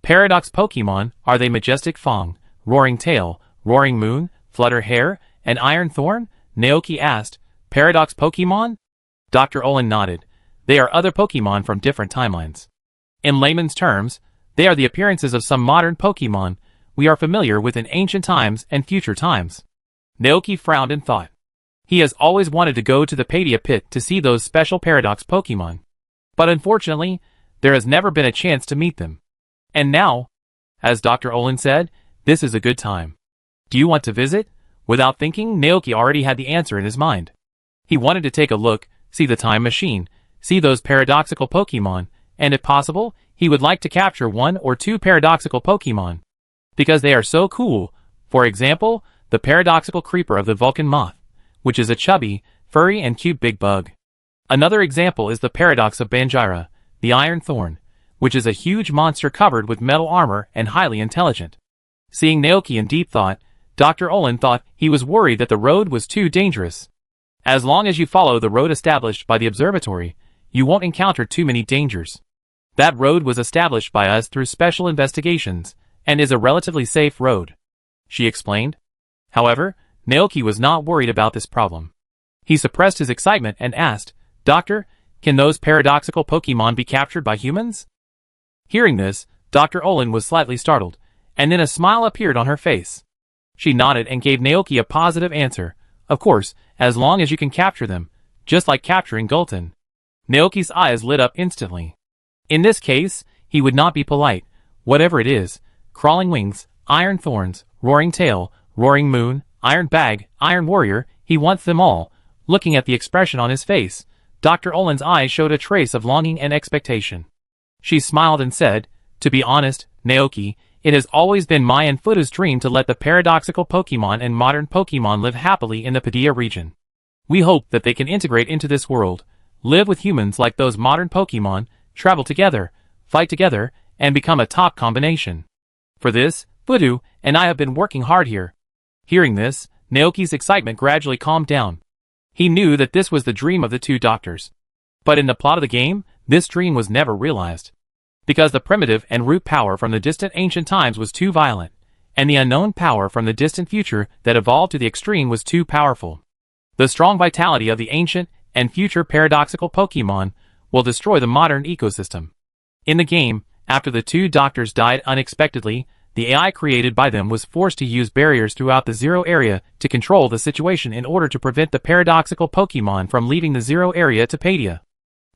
Paradox Pokemon, are they Majestic Fong, Roaring Tail, Roaring Moon, Flutter Hair, and Iron Thorn? Naoki asked. Paradox Pokemon? Dr. Olin nodded. They are other Pokemon from different timelines. In layman's terms, they are the appearances of some modern Pokemon we are familiar with in ancient times and future times. Naoki frowned and thought. He has always wanted to go to the Padia pit to see those special Paradox Pokemon. But unfortunately, there has never been a chance to meet them. And now, as Dr. Olin said, this is a good time. Do you want to visit? Without thinking, Naoki already had the answer in his mind. He wanted to take a look, see the time machine, see those paradoxical Pokemon, and if possible, he would like to capture 1 or 2 paradoxical Pokemon. Because they are so cool. For example, the paradoxical creeper of the Vulcan moth, which is a chubby, furry and cute big bug. Another example is the paradox of Banjira, the iron thorn, which is a huge monster covered with metal armor and highly intelligent. Seeing Naoki in deep thought, Dr. Olin thought he was worried that the road was too dangerous. As long as you follow the road established by the observatory, you won't encounter too many dangers. That road was established by us through special investigations, and is a relatively safe road, she explained. However, Naoki was not worried about this problem. He suppressed his excitement and asked, Doctor, can those paradoxical Pokemon be captured by humans? Hearing this, Dr. Olin was slightly startled, and then a smile appeared on her face. She nodded and gave Naoki a positive answer. Of course, as long as you can capture them, just like capturing Gulton. Naoki's eyes lit up instantly. In this case, he would not be polite. Whatever it is, Crawling Wings, Iron Thorns, Roaring Tail, Roaring Moon, Iron Bag, Iron Warrior, he wants them all. Looking at the expression on his face, Dr. Olin's eyes showed a trace of longing and expectation. She smiled and said, to be honest, Naoki, it has always been my and Fuda's dream to let the paradoxical Pokemon and modern Pokemon live happily in the Padia region. We hope that they can integrate into this world, live with humans like those modern Pokemon, travel together, fight together, and become a top combination. For this, Fudu and I have been working hard here. Hearing this, Naoki's excitement gradually calmed down. He knew that this was the dream of the two doctors. But in the plot of the game, this dream was never realized. Because the primitive and root power from the distant ancient times was too violent, and the unknown power from the distant future that evolved to the extreme was too powerful. The strong vitality of the ancient and future paradoxical Pokemon will destroy the modern ecosystem. In the game, after the two doctors died unexpectedly, the AI created by them was forced to use barriers throughout the Zero area to control the situation in order to prevent the paradoxical Pokemon from leaving the Zero area to Padia.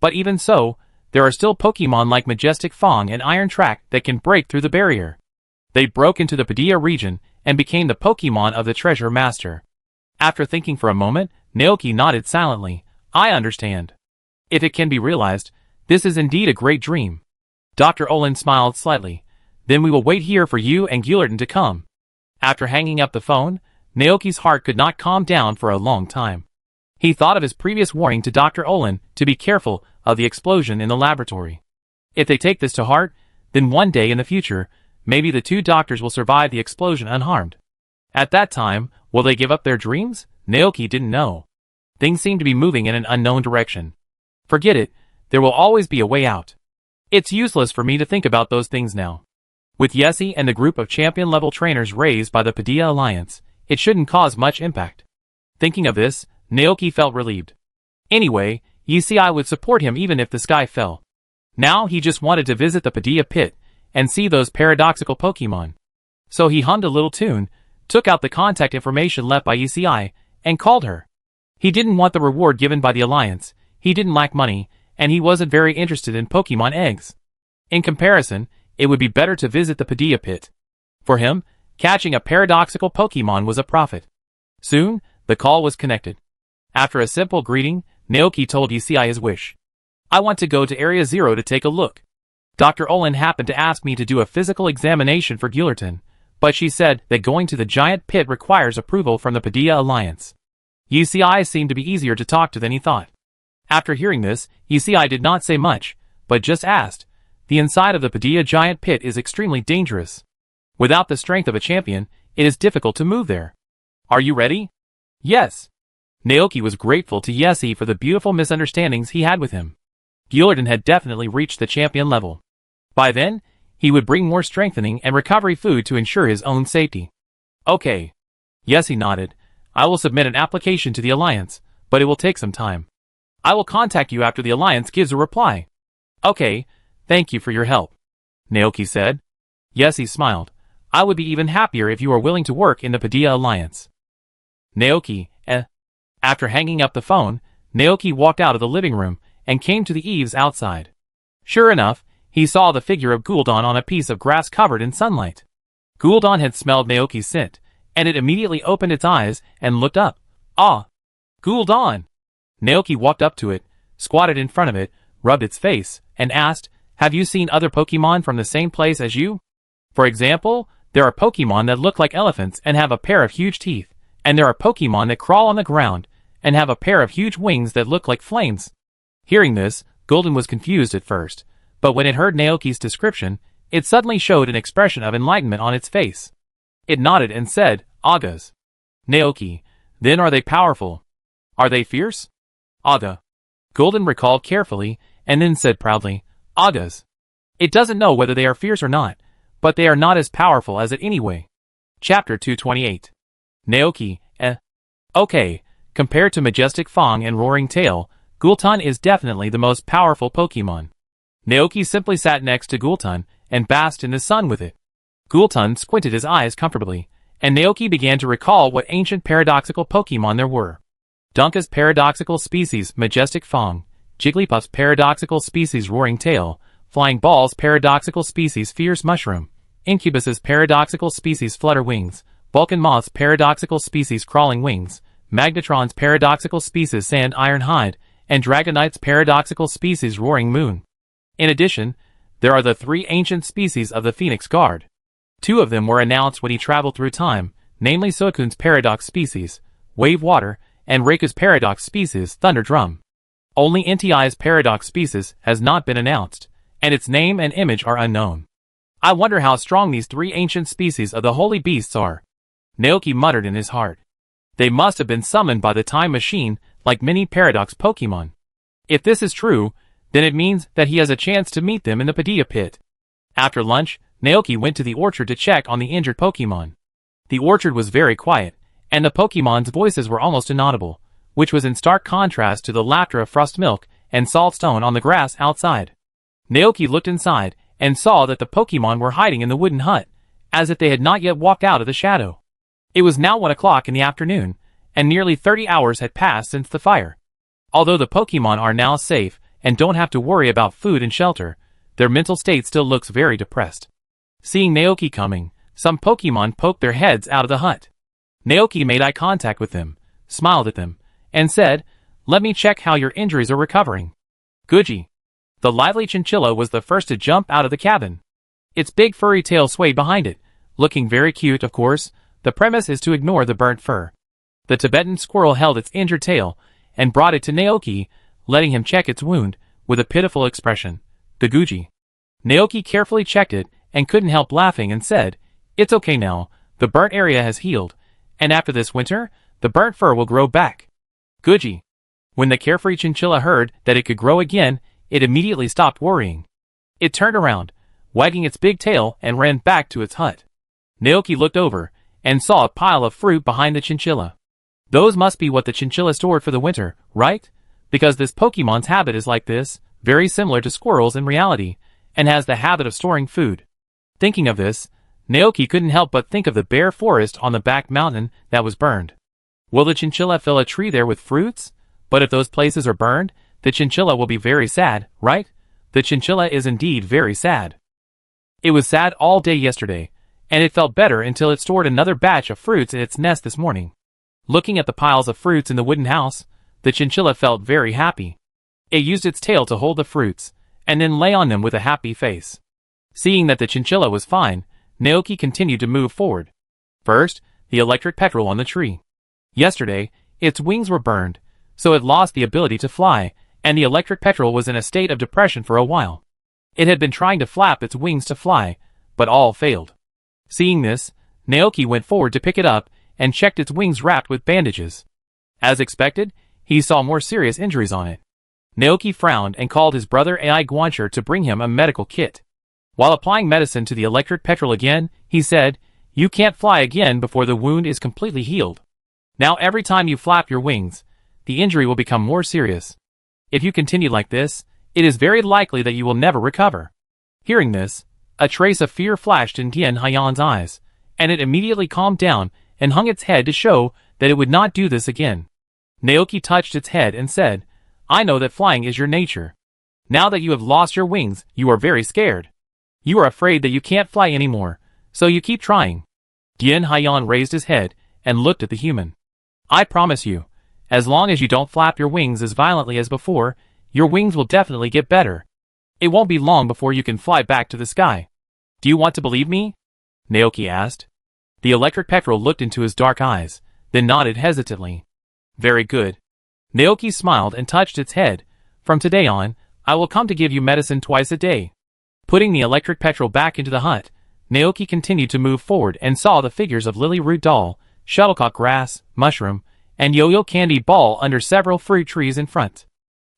But even so, there are still Pokemon like Majestic Fong and Iron Track that can break through the barrier. They broke into the Padia region and became the Pokemon of the Treasure Master. After thinking for a moment, Naoki nodded silently. I understand. If it can be realized, this is indeed a great dream. Dr. Olin smiled slightly. Then we will wait here for you and Guillerton to come. After hanging up the phone, Naoki's heart could not calm down for a long time. He thought of his previous warning to Dr. Olin to be careful of the explosion in the laboratory. If they take this to heart, then one day in the future, maybe the two doctors will survive the explosion unharmed. At that time, will they give up their dreams? Naoki didn't know. Things seemed to be moving in an unknown direction. Forget it, There will always be a way out. It's useless for me to think about those things now. With Yessie and the group of champion-level trainers raised by the Padilla Alliance, it shouldn't cause much impact. Thinking of this, Naoki felt relieved. Anyway, Yesii would support him even if the sky fell. Now he just wanted to visit the Padilla pit and see those paradoxical Pokemon. So he hummed a little tune, took out the contact information left by Yesii, and called her. He didn't want the reward given by the Alliance, he didn't lack money, and he wasn't very interested in Pokemon eggs. In comparison, it would be better to visit the Padilla pit. For him, catching a paradoxical Pokemon was a profit. Soon, the call was connected. After a simple greeting, Naoki told Yesii his wish. I want to go to Area 0 to take a look. Dr. Olin happened to ask me to do a physical examination for Gillerton, but she said that going to the giant pit requires approval from the Padilla Alliance. Yesii seemed to be easier to talk to than he thought. After hearing this, Yesii did not say much, but just asked, the inside of the Padilla giant pit is extremely dangerous. Without the strength of a champion, it is difficult to move there. Are you ready? Yes. Naoki was grateful to Yessie for the beautiful misunderstandings he had with him. Gillerton had definitely reached the champion level. By then, he would bring more strengthening and recovery food to ensure his own safety. Okay. Yessie nodded. I will submit an application to the Alliance, but it will take some time. I will contact you after the Alliance gives a reply. Okay, thank you for your help, Naoki said. Yessie smiled. I would be even happier if you are willing to work in the Padilla Alliance. Naoki, After hanging up the phone, Naoki walked out of the living room and came to the eaves outside. Sure enough, he saw the figure of Gul'dan on a piece of grass covered in sunlight. Gul'dan had smelled Naoki's scent, and it immediately opened its eyes and looked up. Ah! Gul'dan! Naoki walked up to it, squatted in front of it, rubbed its face, and asked, Have you seen other Pokemon from the same place as you? For example, there are Pokemon that look like elephants and have a pair of huge teeth, and there are Pokemon that crawl on the ground and have a pair of huge wings that look like flames. Hearing this, Gul'dan was confused at first, but when it heard Naoki's description, it suddenly showed an expression of enlightenment on its face. It nodded and said, Agas. Naoki, then are they powerful? Are they fierce? Aga. Gul'dan recalled carefully, and then said proudly, Agas. It doesn't know whether they are fierce or not, but they are not as powerful as it anyway. Chapter 228. Naoki, Okay, compared to Majestic Fong and Roaring Tail, Gul'dan is definitely the most powerful Pokemon. Naoki simply sat next to Gul'dan and basked in the sun with it. Gul'dan squinted his eyes comfortably, and Naoki began to recall what ancient paradoxical Pokemon there were. Dunka's paradoxical species Majestic Fong, Jigglypuff's paradoxical species Roaring Tail, Flying Ball's paradoxical species Fierce Mushroom, Incubus's paradoxical species Flutter Wings, Vulcan Moth's paradoxical species Crawling Wings, Magnetron's paradoxical species Sand Iron Hide, and Dragonite's paradoxical species Roaring Moon. In addition, there are the three ancient species of the Phoenix Guard. Two of them were announced when he traveled through time, namely Suicune's paradox species, Wave Water, and Reiku's paradox species, Thunder Drum. Only Entei's paradox species has not been announced, and its name and image are unknown. I wonder how strong these three ancient species of the holy beasts are. Naoki muttered in his heart. They must have been summoned by the time machine like many paradox Pokemon. If this is true, then it means that he has a chance to meet them in the Padilla pit. After lunch, Naoki went to the orchard to check on the injured Pokemon. The orchard was very quiet, and the Pokemon's voices were almost inaudible, which was in stark contrast to the laughter of Frost Milk and Saltstone on the grass outside. Naoki looked inside and saw that the Pokemon were hiding in the wooden hut, as if they had not yet walked out of the shadow. It was now 1 o'clock in the afternoon, and nearly 30 hours had passed since the fire. Although the Pokemon are now safe and don't have to worry about food and shelter, their mental state still looks very depressed. Seeing Naoki coming, some Pokemon poked their heads out of the hut. Naoki made eye contact with them, smiled at them, and said, Let me check how your injuries are recovering. Guji. The lively chinchilla was the first to jump out of the cabin. Its big furry tail swayed behind it, looking very cute, of course. The premise is to ignore the burnt fur. The Tibetan squirrel held its injured tail and brought it to Naoki, letting him check its wound with a pitiful expression. The Guji. Naoki carefully checked it and couldn't help laughing and said, It's okay now, the burnt area has healed, and after this winter, the burnt fur will grow back. Guji. When the carefree chinchilla heard that it could grow again, it immediately stopped worrying. It turned around, wagging its big tail, and ran back to its hut. Naoki looked over and saw a pile of fruit behind the chinchilla. Those must be what the chinchilla stored for the winter, right? Because this Pokemon's habit is like this, very similar to squirrels in reality, and has the habit of storing food. Thinking of this, Naoki couldn't help but think of the bare forest on the back mountain that was burned. Will the chinchilla fill a tree there with fruits? But if those places are burned, the chinchilla will be very sad, right? The chinchilla is indeed very sad. It was sad all day yesterday, and it felt better until it stored another batch of fruits in its nest this morning. Looking at the piles of fruits in the wooden house, the chinchilla felt very happy. It used its tail to hold the fruits, and then lay on them with a happy face. Seeing that the chinchilla was fine, Naoki continued to move forward. First, the electric petrel on the tree. Yesterday, its wings were burned, so it lost the ability to fly, and the electric petrel was in a state of depression for a while. It had been trying to flap its wings to fly, but all failed. Seeing this, Naoki went forward to pick it up and checked its wings wrapped with bandages. As expected, he saw more serious injuries on it. Naoki frowned and called his brother Ai Guancher to bring him a medical kit. While applying medicine to the electric petrel again, he said, "You can't fly again before the wound is completely healed. Now every time you flap your wings, the injury will become more serious. If you continue like this, it is very likely that you will never recover." Hearing this, a trace of fear flashed in Tien Haiyan's eyes, and it immediately calmed down and hung its head to show that it would not do this again. Naoki touched its head and said, "I know that flying is your nature. Now that you have lost your wings, you are very scared. You are afraid that you can't fly anymore, so you keep trying." Tien Haiyan raised his head and looked at the human. "I promise you, as long as you don't flap your wings as violently as before, your wings will definitely get better. It won't be long before you can fly back to the sky. Do you want to believe me?" Naoki asked. The electric petrel looked into his dark eyes, then nodded hesitantly. "Very good." Naoki smiled and touched its head. "From today on, I will come to give you medicine twice a day." Putting the electric petrel back into the hut, Naoki continued to move forward and saw the figures of Lily Root Doll, Shuttlecock Grass, Mushroom, and Yo-Yo Candy Ball under several fruit trees in front.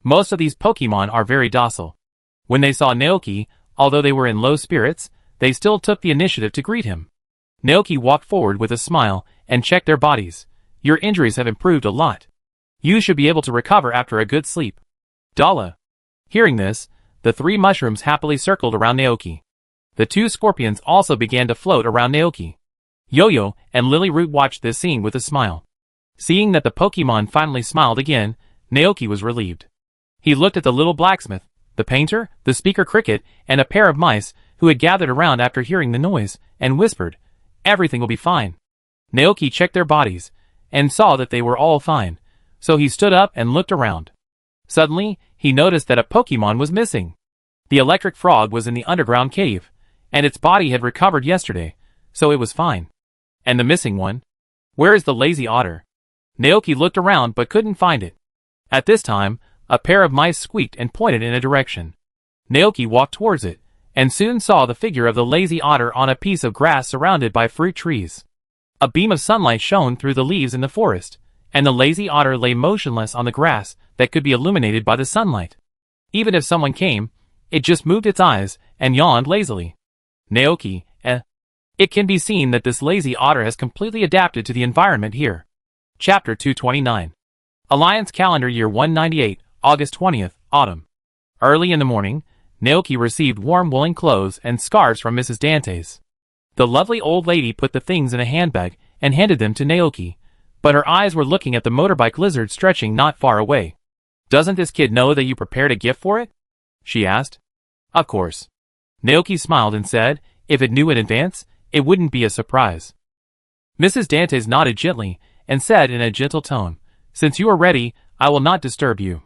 Most of these Pokemon are very docile. When they saw Naoki, although they were in low spirits, they still took the initiative to greet him. Naoki walked forward with a smile and checked their bodies. "Your injuries have improved a lot. You should be able to recover after a good sleep." Dala. Hearing this, the three mushrooms happily circled around Naoki. The two scorpions also began to float around Naoki. Yo-Yo and Lily Root watched this scene with a smile. Seeing that the Pokemon finally smiled again, Naoki was relieved. He looked at the little blacksmith, the painter, the speaker cricket, and a pair of mice who had gathered around after hearing the noise, and whispered, "Everything will be fine." Naoki checked their bodies, and saw that they were all fine, so he stood up and looked around. Suddenly, he noticed that a Pokemon was missing. The electric frog was in the underground cave, and its body had recovered yesterday, so it was fine. And the missing one? Where is the lazy otter? Naoki looked around but couldn't find it. At this time, a pair of mice squeaked and pointed in a direction. Naoki walked towards it, and soon saw the figure of the lazy otter on a piece of grass surrounded by fruit trees. A beam of sunlight shone through the leaves in the forest, and the lazy otter lay motionless on the grass that could be illuminated by the sunlight. Even if someone came, it just moved its eyes and yawned lazily. Naoki, It can be seen that this lazy otter has completely adapted to the environment here. Chapter 229. Alliance Calendar Year 198, August 20th, Autumn. Early in the morning, Naoki received warm woolen clothes and scarves from Mrs. Dante's. The lovely old lady put the things in a handbag and handed them to Naoki, but her eyes were looking at the motorbike lizard stretching not far away. "Doesn't this kid know that you prepared a gift for it?" she asked. "Of course." Naoki smiled and said, "If it knew in advance, it wouldn't be a surprise." Mrs. Dantes nodded gently and said in a gentle tone, "Since you are ready, I will not disturb you.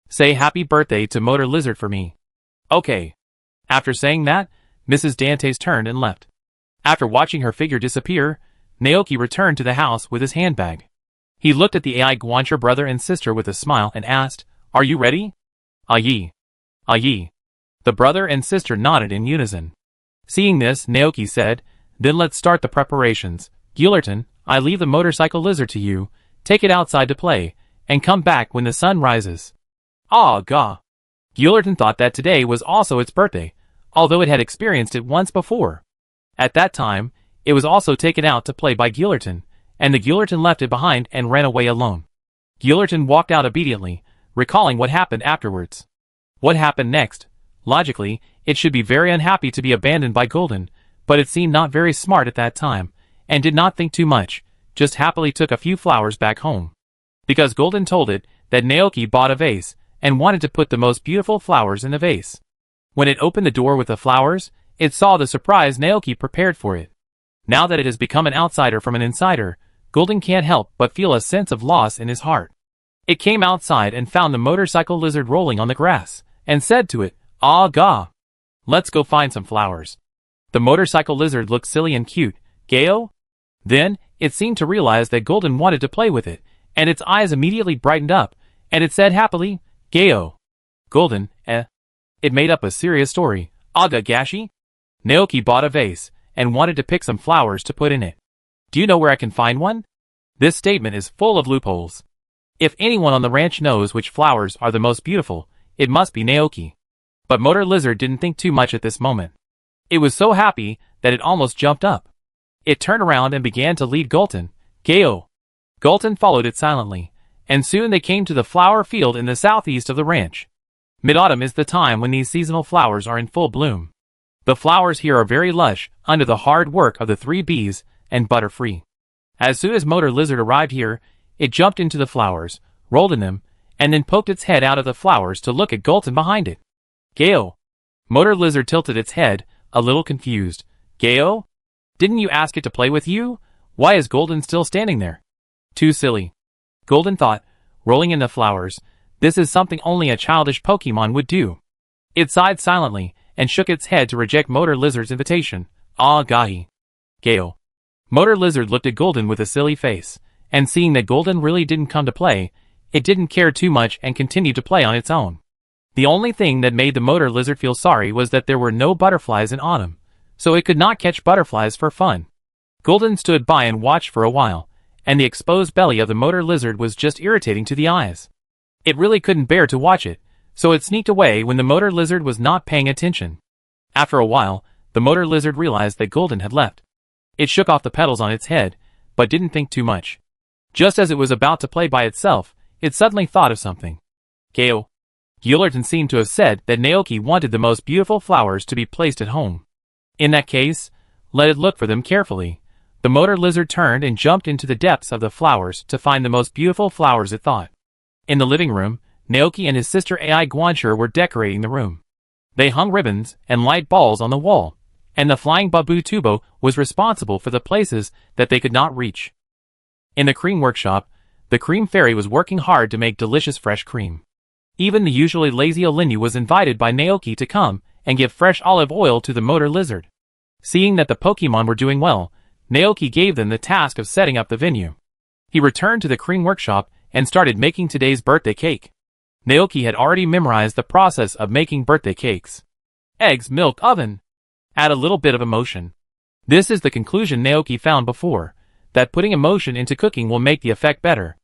Say happy birthday to Motor Lizard for me." "Okay." After saying that, Mrs. Dantes turned and left. After watching her figure disappear, Naoki returned to the house with his handbag. He looked at the Ai Guancher brother and sister with a smile and asked, "Are you ready?" "Aye. Aye." The brother and sister nodded in unison. Seeing this, Naoki said, "Then let's start the preparations. Gillerton, I leave the motorcycle lizard to you. Take it outside to play, and come back when the sun rises." "Ah, ga." Gillerton thought that today was also its birthday, although it had experienced it once before. At that time, it was also taken out to play by Gillerton, and the Gillerton left it behind and ran away alone. Gillerton walked out obediently, recalling what happened afterwards. What happened next? Logically, it should be very unhappy to be abandoned by Golden, but it seemed not very smart at that time, and did not think too much, just happily took a few flowers back home. Because Golden told it that Naoki bought a vase, and wanted to put the most beautiful flowers in the vase. When it opened the door with the flowers, it saw the surprise Naoki prepared for it. Now that it has become an outsider from an insider, Golden can't help but feel a sense of loss in his heart. It came outside and found the motorcycle lizard rolling on the grass, and said to it, "Ah gah. Let's go find some flowers." The motorcycle lizard looked silly and cute. "Gayo?" Then, it seemed to realize that Golden wanted to play with it, and its eyes immediately brightened up, and it said happily, "Gayo." Golden, It made up a serious story. "Aga gashi?" Naoki bought a vase, and wanted to pick some flowers to put in it. "Do you know where I can find one?" This statement is full of loopholes. If anyone on the ranch knows which flowers are the most beautiful, it must be Naoki. But Motor Lizard didn't think too much at this moment. It was so happy that it almost jumped up. It turned around and began to lead Gulton. "Gayo." Gulton followed it silently, and soon they came to the flower field in the southeast of the ranch. Mid-autumn is the time when these seasonal flowers are in full bloom. The flowers here are very lush, under the hard work of the 3 bees, and butter-free. As soon as Motor Lizard arrived here, it jumped into the flowers, rolled in them, and then poked its head out of the flowers to look at Gulton behind it. "Gayo." Motor Lizard tilted its head, a little confused. "Gayo? Didn't you ask it to play with you? Why is Golden still standing there?" "Too silly." Golden thought, rolling in the flowers. This is something only a childish Pokemon would do. It sighed silently, and shook its head to reject Motor Lizard's invitation. "Ah gahi. Gayo." Motor Lizard looked at Golden with a silly face, and seeing that Golden really didn't come to play, it didn't care too much and continued to play on its own. The only thing that made the Motor Lizard feel sorry was that there were no butterflies in autumn, so it could not catch butterflies for fun. Golden stood by and watched for a while, and the exposed belly of the Motor Lizard was just irritating to the eyes. It really couldn't bear to watch it, so it sneaked away when the Motor Lizard was not paying attention. After a while, the Motor Lizard realized that Golden had left. It shook off the petals on its head, but didn't think too much. Just as it was about to play by itself, it suddenly thought of something. "Gayo." Gillerton seemed to have said that Naoki wanted the most beautiful flowers to be placed at home. In that case, let it look for them carefully. The Motor Lizard turned and jumped into the depths of the flowers to find the most beautiful flowers it thought. In the living room, Naoki and his sister Ai Guancher were decorating the room. They hung ribbons and light balls on the wall, and the flying Babu Tubo was responsible for the places that they could not reach. In the cream workshop, the cream fairy was working hard to make delicious fresh cream. Even the usually lazy Olinyu was invited by Naoki to come and give fresh olive oil to the Motor Lizard. Seeing that the Pokemon were doing well, Naoki gave them the task of setting up the venue. He returned to the cream workshop and started making today's birthday cake. Naoki had already memorized the process of making birthday cakes. Eggs, milk, oven. Add a little bit of emotion. This is the conclusion Naoki found before, that putting emotion into cooking will make the effect better.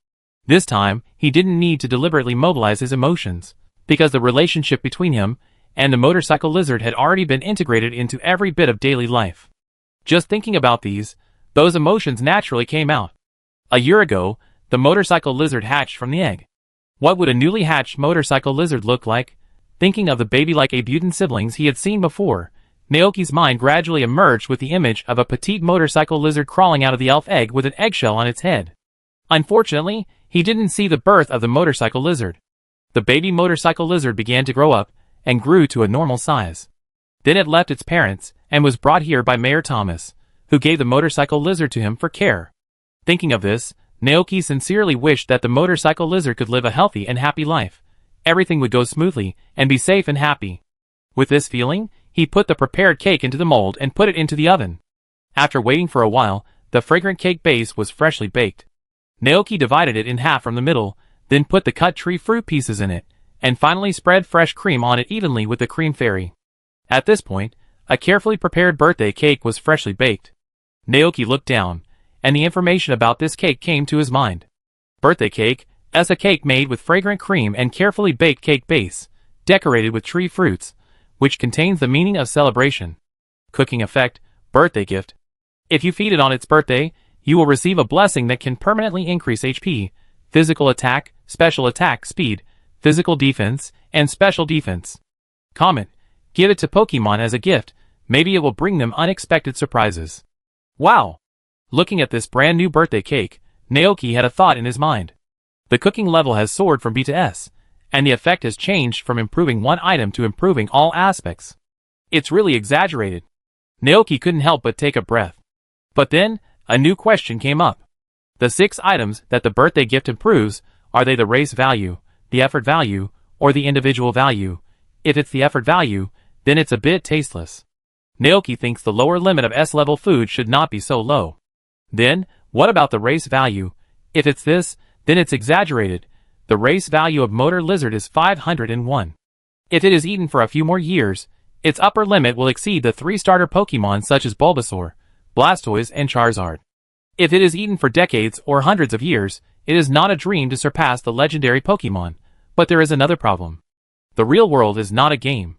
This time, he didn't need to deliberately mobilize his emotions, because the relationship between him and the motorcycle lizard had already been integrated into every bit of daily life. Just thinking about those emotions naturally came out. A year ago, the motorcycle lizard hatched from the egg. What would a newly hatched motorcycle lizard look like? Thinking of the baby-like Abutin siblings he had seen before, Naoki's mind gradually emerged with the image of a petite motorcycle lizard crawling out of the elf egg with an eggshell on its head. Unfortunately, he didn't see the birth of the motorcycle lizard. The baby motorcycle lizard began to grow up, and grew to a normal size. Then it left its parents, and was brought here by Mayor Thomas, who gave the motorcycle lizard to him for care. Thinking of this, Naoki sincerely wished that the motorcycle lizard could live a healthy and happy life. Everything would go smoothly, and be safe and happy. With this feeling, he put the prepared cake into the mold and put it into the oven. After waiting for a while, the fragrant cake base was freshly baked. Naoki divided it in half from the middle, then put the cut tree fruit pieces in it, and finally spread fresh cream on it evenly with the cream fairy. At this point, a carefully prepared birthday cake was freshly baked. Naoki looked down, and the information about this cake came to his mind. Birthday cake is a cake made with fragrant cream and carefully baked cake base. decorated with tree fruits, which contains the meaning of celebration. Cooking effect, birthday gift. If you feed it on its birthday, you will receive a blessing that can permanently increase HP, physical attack, special attack speed, physical defense, and special defense. Comment: give it to Pokemon as a gift, maybe it will bring them unexpected surprises. Wow! Looking at this brand new birthday cake, Naoki had a thought in his mind. The cooking level has soared from B to S, and the effect has changed from improving one item to improving all aspects. It's really exaggerated. Naoki couldn't help but take a breath. But then, a new question came up. The 6 items that the birthday gift improves, are they the race value, the effort value, or the individual value? If it's the effort value, then it's a bit tasteless. Naoki thinks the lower limit of S-level food should not be so low. Then, what about the race value? If it's this, then it's exaggerated. The race value of Motor Lizard is 501. If it is eaten for a few more years, its upper limit will exceed the 3 starter Pokemon such as Bulbasaur, Blastoise, and Charizard. If it is eaten for decades or hundreds of years, it is not a dream to surpass the legendary Pokemon. But there is another problem. The real world is not a game.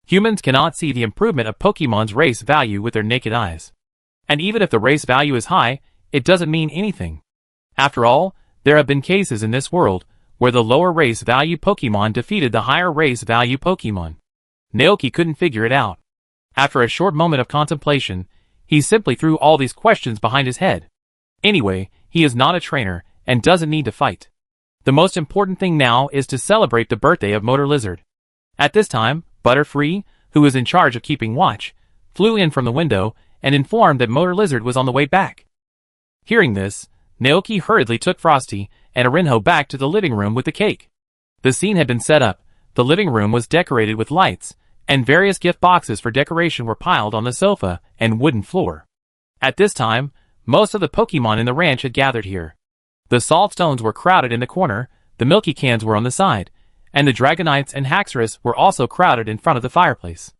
Humans cannot see the improvement of Pokemon's race value with their naked eyes. And even if the race value is high, it doesn't mean anything. After all, there have been cases in this world where the lower race value Pokemon defeated the higher race value Pokemon. Naoki couldn't figure it out. After a short moment of contemplation, he simply threw all these questions behind his head. Anyway, he is not a trainer and doesn't need to fight. The most important thing now is to celebrate the birthday of Motor Lizard. At this time, Butterfree, who was in charge of keeping watch, flew in from the window and informed that Motor Lizard was on the way back. Hearing this, Naoki hurriedly took Frosty and Arinho back to the living room with the cake. The scene had been set up, the living room was decorated with lights, and various gift boxes for decoration were piled on the sofa and wooden floor. At this time, most of the Pokemon in the ranch had gathered here. The salt stones were crowded in the corner, the Milky cans were on the side, and the Dragonites and Haxorus were also crowded in front of the fireplace.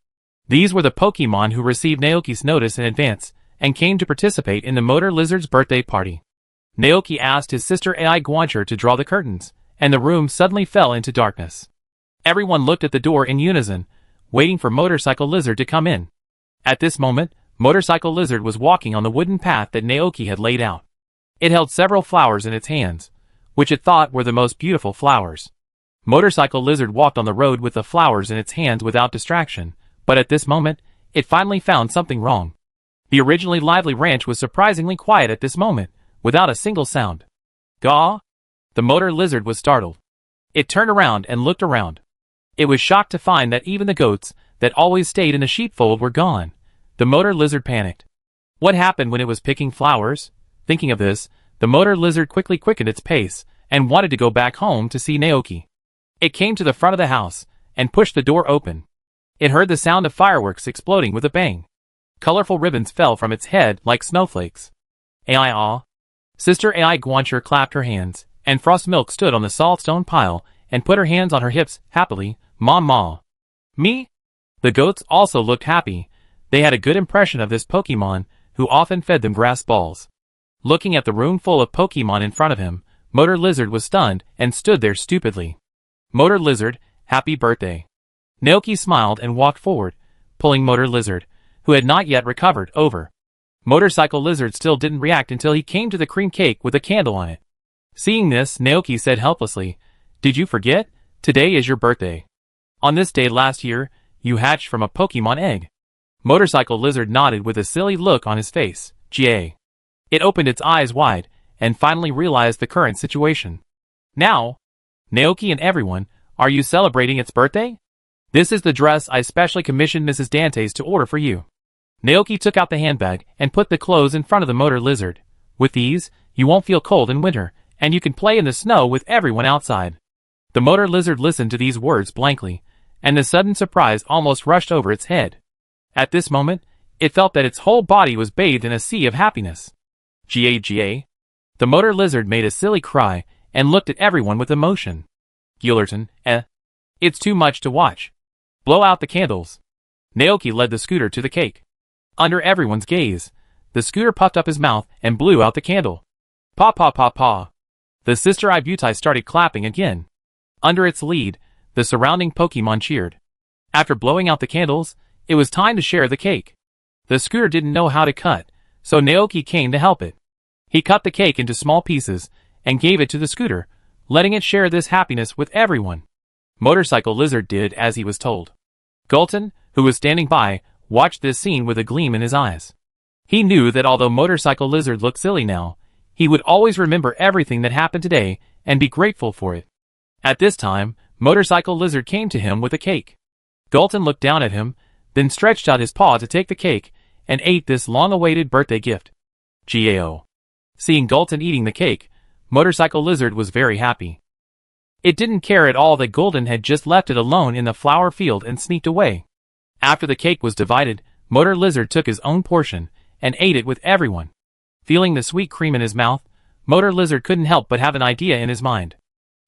These were the Pokemon who received Naoki's notice in advance and came to participate in the Motor Lizard's birthday party. Naoki asked his sister Ai Guancher to draw the curtains, and the room suddenly fell into darkness. Everyone looked at the door in unison, waiting for Motorcycle Lizard to come in. At this moment, Motorcycle Lizard was walking on the wooden path that Naoki had laid out. It held several flowers in its hands, which it thought were the most beautiful flowers. Motorcycle Lizard walked on the road with the flowers in its hands without distraction, but at this moment, it finally found something wrong. The originally lively ranch was surprisingly quiet at this moment, without a single sound. Gaw! The Motor Lizard was startled. It turned around and looked around. It was shocked to find that even the goats, that always stayed in the sheepfold, were gone. The Motor Lizard panicked. What happened when it was picking flowers? Thinking of this, the Motor Lizard quickly quickened its pace, and wanted to go back home to see Naoki. It came to the front of the house, and pushed the door open. It heard the sound of fireworks exploding with a bang. Colorful ribbons fell from its head like snowflakes. Ai. Sister Ai Guancher clapped her hands, and Frost Milk stood on the saltstone pile, and put her hands on her hips, happily. Ma. Me? The goats also looked happy. They had a good impression of this Pokemon, who often fed them grass balls. Looking at the room full of Pokemon in front of him, Motor Lizard was stunned and stood there stupidly. Motor Lizard, happy birthday. Naoki smiled and walked forward, pulling Motor Lizard, who had not yet recovered, over. Motorcycle Lizard still didn't react until he came to the cream cake with a candle on it. Seeing this, Naoki said helplessly, "Did you forget? Today is your birthday. On this day last year, you hatched from a Pokemon egg." Motorcycle Lizard nodded with a silly look on his face. Ga. It opened its eyes wide, and finally realized the current situation. Now, Naoki and everyone, are you celebrating its birthday? This is the dress I specially commissioned Mrs. Dantes to order for you. Naoki took out the handbag and put the clothes in front of the Motor Lizard. With these, you won't feel cold in winter, and you can play in the snow with everyone outside. The Motor Lizard listened to these words blankly, and the sudden surprise almost rushed over its head. At this moment, it felt that its whole body was bathed in a sea of happiness. Ga. The Motor Lizard made a silly cry, and looked at everyone with emotion. Gillerton, it's too much to watch. Blow out the candles. Naoki led the scooter to the cake. Under everyone's gaze, the scooter puffed up his mouth and blew out the candle. Pa. The Sister Ibutai started clapping again. Under its lead, The surrounding Pokemon cheered. After blowing out the candles, it was time to share the cake. The scooter didn't know how to cut, so Naoki came to help it. He cut the cake into small pieces and gave it to the scooter, letting it share this happiness with everyone. Motorcycle Lizard did as he was told. Gulton, who was standing by, watched this scene with a gleam in his eyes. He knew that although Motorcycle Lizard looked silly now, he would always remember everything that happened today and be grateful for it. At this time, Motorcycle Lizard came to him with a cake. Gulton looked down at him, then stretched out his paw to take the cake, and ate this long-awaited birthday gift. Gao. Seeing Gulton eating the cake, Motorcycle Lizard was very happy. It didn't care at all that Gulton had just left it alone in the flower field and sneaked away. After the cake was divided, Motor Lizard took his own portion and ate it with everyone. Feeling the sweet cream in his mouth, Motor Lizard couldn't help but have an idea in his mind.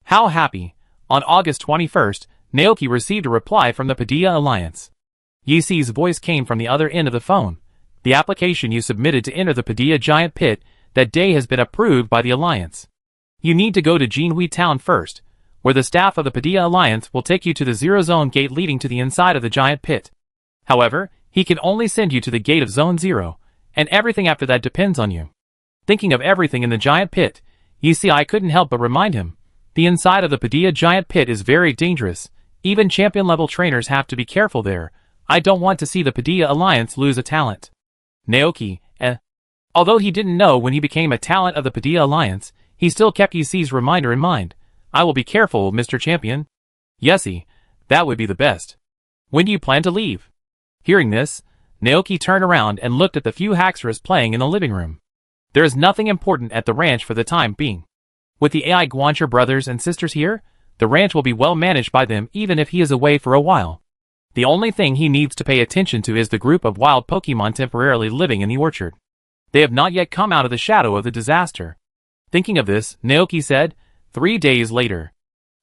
How happy! On August 21st, Naoki received a reply from the Padilla Alliance. Yisi's voice came from the other end of the phone. The application you submitted to enter the Padilla Giant Pit that day has been approved by the Alliance. You need to go to Jinhui Town first, where the staff of the Padilla Alliance will take you to the Zero Zone gate leading to the inside of the Giant Pit. However, he can only send you to the gate of Zone 0, and everything after that depends on you. Thinking of everything in the Giant Pit, I couldn't help but remind him. The inside of the Padilla Giant Pit is very dangerous. Even champion-level trainers have to be careful there. I don't want to see the Padilla Alliance lose a talent. Naoki, Although he didn't know when he became a talent of the Padilla Alliance, he still kept Yisi's reminder in mind. I will be careful, Mr. Champion. Yesi, that would be the best. When do you plan to leave? Hearing this, Naoki turned around and looked at the few Haxorus playing in the living room. There is nothing important at the ranch for the time being. With the AI Guancher brothers and sisters here, the ranch will be well managed by them even if he is away for a while. The only thing he needs to pay attention to is the group of wild Pokemon temporarily living in the orchard. They have not yet come out of the shadow of the disaster. Thinking of this, Naoki said, 3 days later.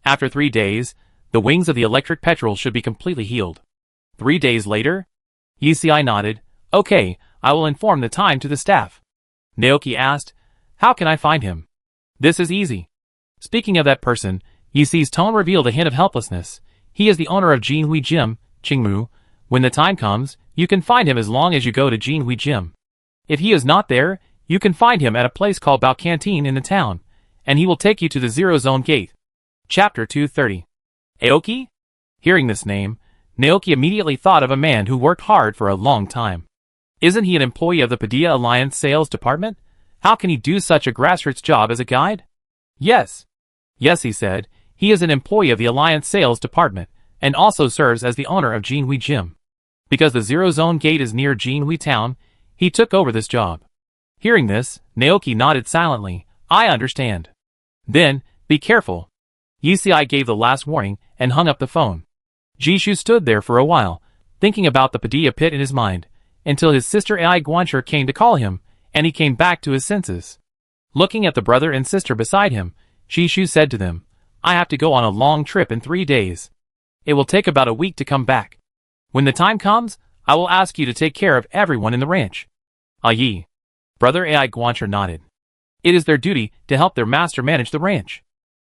After 3 days, the wings of the electric petrel should be completely healed. 3 days later? Yisi nodded. Okay, I will inform the time to the staff. Naoki asked, how can I find him? This is easy. Speaking of that person, Yisi's tone revealed a hint of helplessness. He is the owner of Jinhui Gym, Qingmu. When the time comes, you can find him as long as you go to Jinhui Gym. If he is not there, you can find him at a place called Bao Canteen in the town, and he will take you to the Zero Zone gate. Chapter 230. Aoki? Hearing this name, Naoki immediately thought of a man who worked hard for a long time. Isn't he an employee of the Padilla Alliance sales department? How can he do such a grassroots job as a guide? Yes. Yes, he said. He is an employee of the Alliance sales department, and also serves as the owner of Jinhui Gym. Because the Zero Zone gate is near Jinhui Town, he took over this job. Hearing this, Naoki nodded silently. I understand. Then, be careful. Yisi gave the last warning and hung up the phone. Jishu stood there for a while, thinking about the Padilla pit in his mind, until his sister AI Guancher came to call him, and he came back to his senses. Looking at the brother and sister beside him, Jishu said to them, I have to go on a long trip in 3 days. It will take about a week to come back. When the time comes, I will ask you to take care of everyone in the ranch. Aye. Brother AI Guancher nodded. It is their duty to help their master manage the ranch.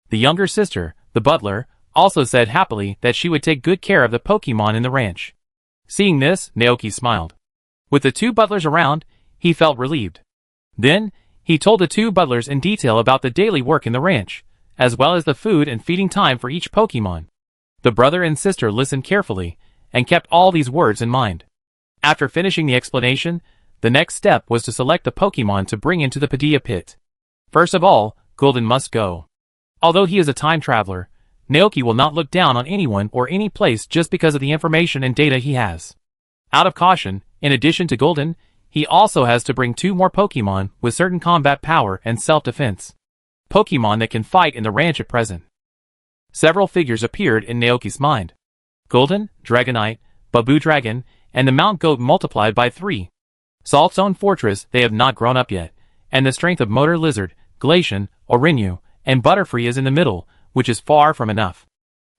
The younger sister, the butler, also said happily that she would take good care of the Pokemon in the ranch. Seeing this, Naoki smiled. With the 2 butlers around, he felt relieved. Then, he told the 2 butlers in detail about the daily work in the ranch, as well as the food and feeding time for each Pokemon. The brother and sister listened carefully, and kept all these words in mind. After finishing the explanation, the next step was to select the Pokemon to bring into the Padilla pit. First of all, Gulden must go. Although he is a time traveler, Naoki will not look down on anyone or any place just because of the information and data he has. Out of caution, in addition to Gulden, he also has to bring 2 more Pokemon with certain combat power and self-defense. Pokemon that can fight in the ranch at present. Several figures appeared in Naoki's mind. Gulden, Dragonite, Babu Dragon, and the Mount Goat multiplied by 3. Saltzone Fortress, they have not grown up yet, and the strength of Motor Lizard, Glacian, Orinyu, and Butterfree is in the middle, which is far from enough.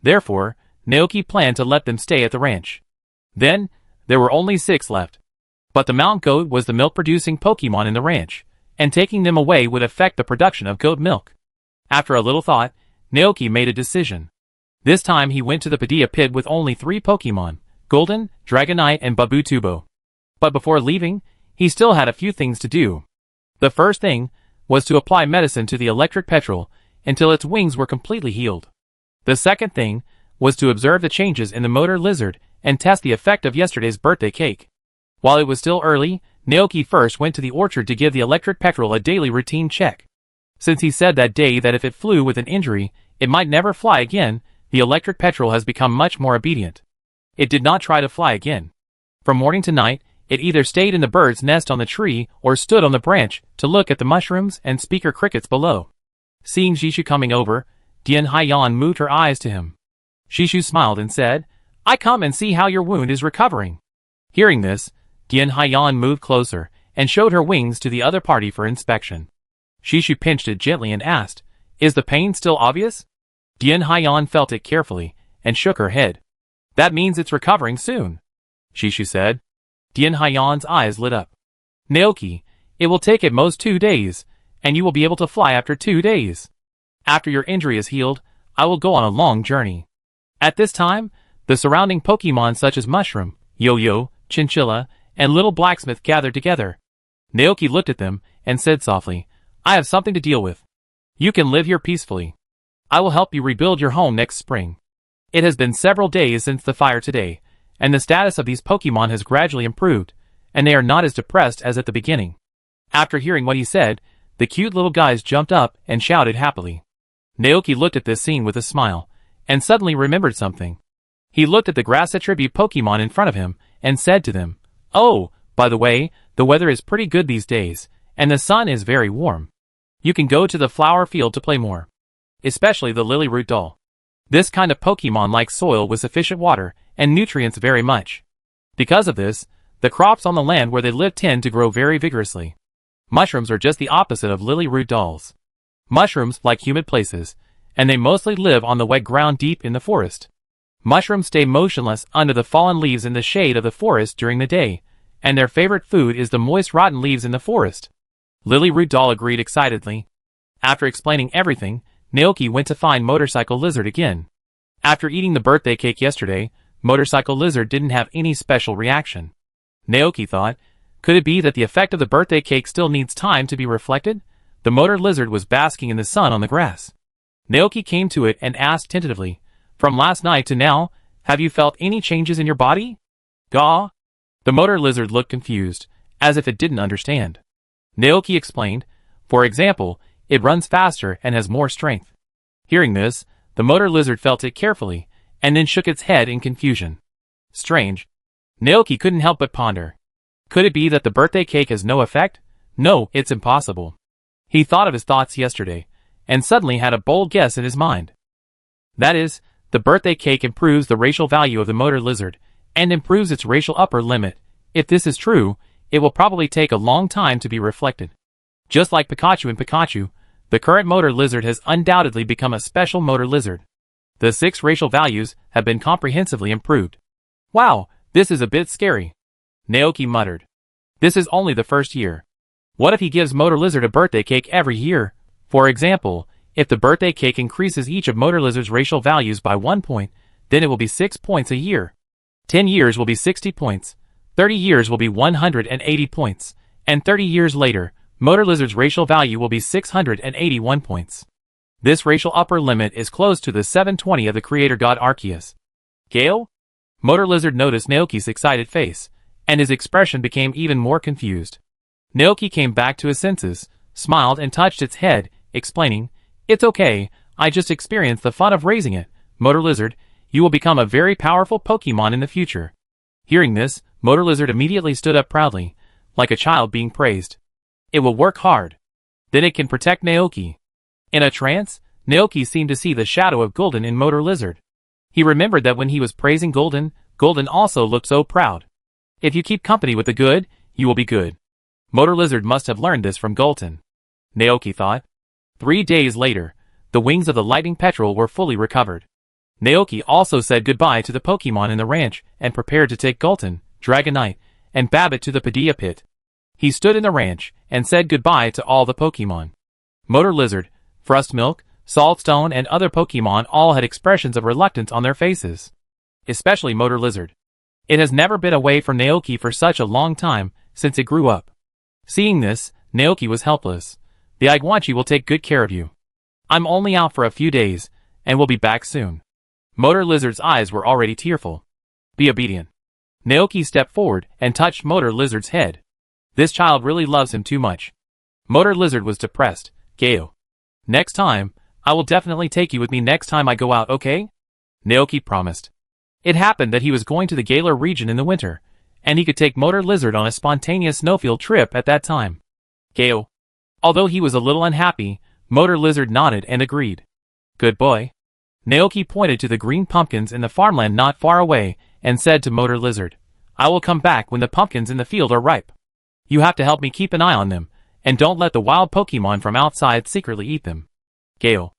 Therefore, Naoki planned to let them stay at the ranch. Then, there were only 6 left. But the Mount Goat was the milk-producing Pokemon in the ranch, and taking them away would affect the production of goat milk. After a little thought, Naoki made a decision. This time he went to the Padilla pit with only 3 Pokemon, Golden, Dragonite, and Babutubo. But before leaving, he still had a few things to do. The first thing was to apply medicine to the electric petrel until its wings were completely healed. The second thing was to observe the changes in the motor lizard and test the effect of yesterday's birthday cake. While it was still early, Naoki first went to the orchard to give the electric petrel a daily routine check. Since he said that day that if it flew with an injury, it might never fly again, the electric petrel has become much more obedient. It did not try to fly again. From morning to night, it either stayed in the bird's nest on the tree or stood on the branch to look at the mushrooms and speaker crickets below. Seeing Jishu coming over, Dian Haiyan moved her eyes to him. Jishu smiled and said, "I come and see how your wound is recovering." Hearing this, Dian Haiyan moved closer and showed her wings to the other party for inspection. Jishu pinched it gently and asked, "Is the pain still obvious?" Dian Haiyan felt it carefully and shook her head. "That means it's recovering soon," Jishu said. Dian Haiyan's eyes lit up. "Naoki, it will take at most 2 days, and you will be able to fly after 2 days. After your injury is healed, I will go on a long journey." At this time, the surrounding Pokemon such as Mushroom, Yo-Yo, Chinchilla, and Little Blacksmith gathered together. Naoki looked at them and said softly, "I have something to deal with. You can live here peacefully. I will help you rebuild your home next spring. It has been several days since the fire today, and the status of these Pokemon has gradually improved, and they are not as depressed as at the beginning." After hearing what he said, the cute little guys jumped up and shouted happily. Naoki looked at this scene with a smile, and suddenly remembered something. He looked at the grass attribute Pokemon in front of him, and said to them, "Oh, by the way, the weather is pretty good these days, and the sun is very warm. You can go to the flower field to play more. Especially the lily root doll. This kind of Pokemon likes soil with sufficient water and nutrients very much. Because of this, the crops on the land where they live tend to grow very vigorously. Mushrooms are just the opposite of lily root dolls. Mushrooms like humid places, and they mostly live on the wet ground deep in the forest. Mushrooms stay motionless under the fallen leaves in the shade of the forest during the day, and their favorite food is the moist rotten leaves in the forest." Lily Root Doll agreed excitedly. After explaining everything, Naoki went to find Motorcycle Lizard again. After eating the birthday cake yesterday, Motorcycle Lizard didn't have any special reaction. Naoki thought, could it be that the effect of the birthday cake still needs time to be reflected? The Motor Lizard was basking in the sun on the grass. Naoki came to it and asked tentatively, "From last night to now, have you felt any changes in your body?" "Gaw?" The Motor Lizard looked confused, as if it didn't understand. Naoki explained, "For example, it runs faster and has more strength." Hearing this, the Motor Lizard felt it carefully, and then shook its head in confusion. Strange. Naoki couldn't help but ponder. Could it be that the birthday cake has no effect? No, it's impossible. He thought of his thoughts yesterday, and suddenly had a bold guess in his mind. That is, the birthday cake improves the racial value of the Motor Lizard, and improves its racial upper limit. If this is true, it will probably take a long time to be reflected. Just like Pikachu and Pikachu, the current Motor Lizard has undoubtedly become a special Motor Lizard. The 6 racial values have been comprehensively improved. Wow, this is a bit scary, Naoki muttered. This is only the first year. What if he gives Motor Lizard a birthday cake every year? For example, if the birthday cake increases each of Motor Lizard's racial values by 1 point, then it will be 6 points a year. 10 years will be 60 points, 30 years will be 180 points, and 30 years later, Motor Lizard's racial value will be 681 points. This racial upper limit is close to the 720 of the creator god Arceus. Gale? Motor Lizard noticed Naoki's excited face, and his expression became even more confused. Naoki came back to his senses, smiled and touched its head, explaining, "It's okay, I just experienced the fun of raising it. Motor Lizard, you will become a very powerful Pokemon in the future." Hearing this, Motor Lizard immediately stood up proudly, like a child being praised. It will work hard. Then it can protect Naoki. In a trance, Naoki seemed to see the shadow of Golden in Motor Lizard. He remembered that when he was praising Golden, Golden also looked so proud. If you keep company with the good, you will be good. Motor Lizard must have learned this from Golden, Naoki thought. 3 days later, the wings of the lightning petrel were fully recovered. Naoki also said goodbye to the Pokemon in the ranch and prepared to take Golden, Dragonite, and Babbitt to the Padilla pit. He stood in the ranch and said goodbye to all the Pokemon. Motor Lizard, Frust Milk, Saltstone, and other Pokemon all had expressions of reluctance on their faces. Especially Motor Lizard. It has never been away from Naoki for such a long time, since it grew up. Seeing this, Naoki was helpless. The Iguanchi will take good care of you. I'm only out for a few days, and will be back soon. Motor Lizard's eyes were already tearful. Be obedient. Naoki stepped forward and touched Motor Lizard's head. This child really loves him too much. Motor Lizard was depressed. Geo. Next time, I will definitely take you with me next time I go out, okay? Naoki promised. It happened that he was going to the Galar region in the winter, and he could take Motor Lizard on a spontaneous snowfield trip at that time. Geo. Although he was a little unhappy, Motor Lizard nodded and agreed. Good boy. Naoki pointed to the green pumpkins in the farmland not far away and said to Motor Lizard, I will come back when the pumpkins in the field are ripe. You have to help me keep an eye on them, and don't let the wild Pokemon from outside secretly eat them. Gale.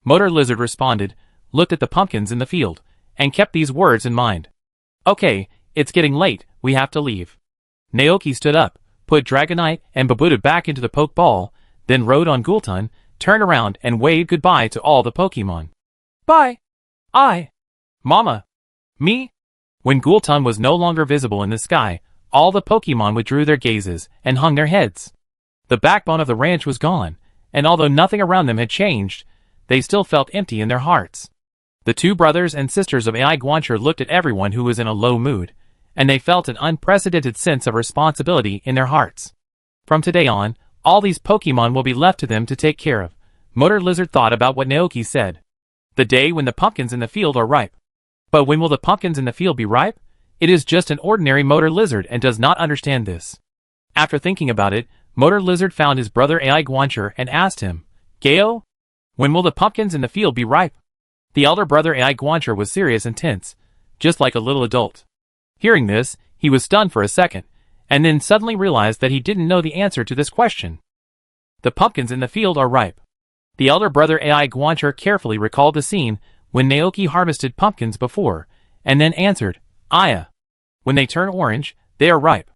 Motor Lizard responded, looked at the pumpkins in the field, and kept these words in mind. Okay, it's getting late, we have to leave. Naoki stood up, put Dragonite and Babuta back into the Pokeball, then rode on Gulton, turned around and waved goodbye to all the Pokemon. Bye. Mama. Me? When Gulton was no longer visible in the sky, all the Pokemon withdrew their gazes and hung their heads. The backbone of the ranch was gone, and although nothing around them had changed, they still felt empty in their hearts. The two brothers and sisters of AI Guancher looked at everyone who was in a low mood, and they felt an unprecedented sense of responsibility in their hearts. From today on, all these Pokemon will be left to them to take care of. Motor Lizard thought about what Naoki said. The day when the pumpkins in the field are ripe. But when will the pumpkins in the field be ripe? It is just an ordinary Motor Lizard and does not understand this. After thinking about it, Motor Lizard found his brother AI Guancher and asked him, Gale? When will the pumpkins in the field be ripe? The elder brother AI Guancher was serious and tense, just like a little adult. Hearing this, he was stunned for a second, and then suddenly realized that he didn't know the answer to this question. The pumpkins in the field are ripe. The elder brother AI Guancher carefully recalled the scene when Naoki harvested pumpkins before, and then answered, Aya. When they turn orange, they are ripe.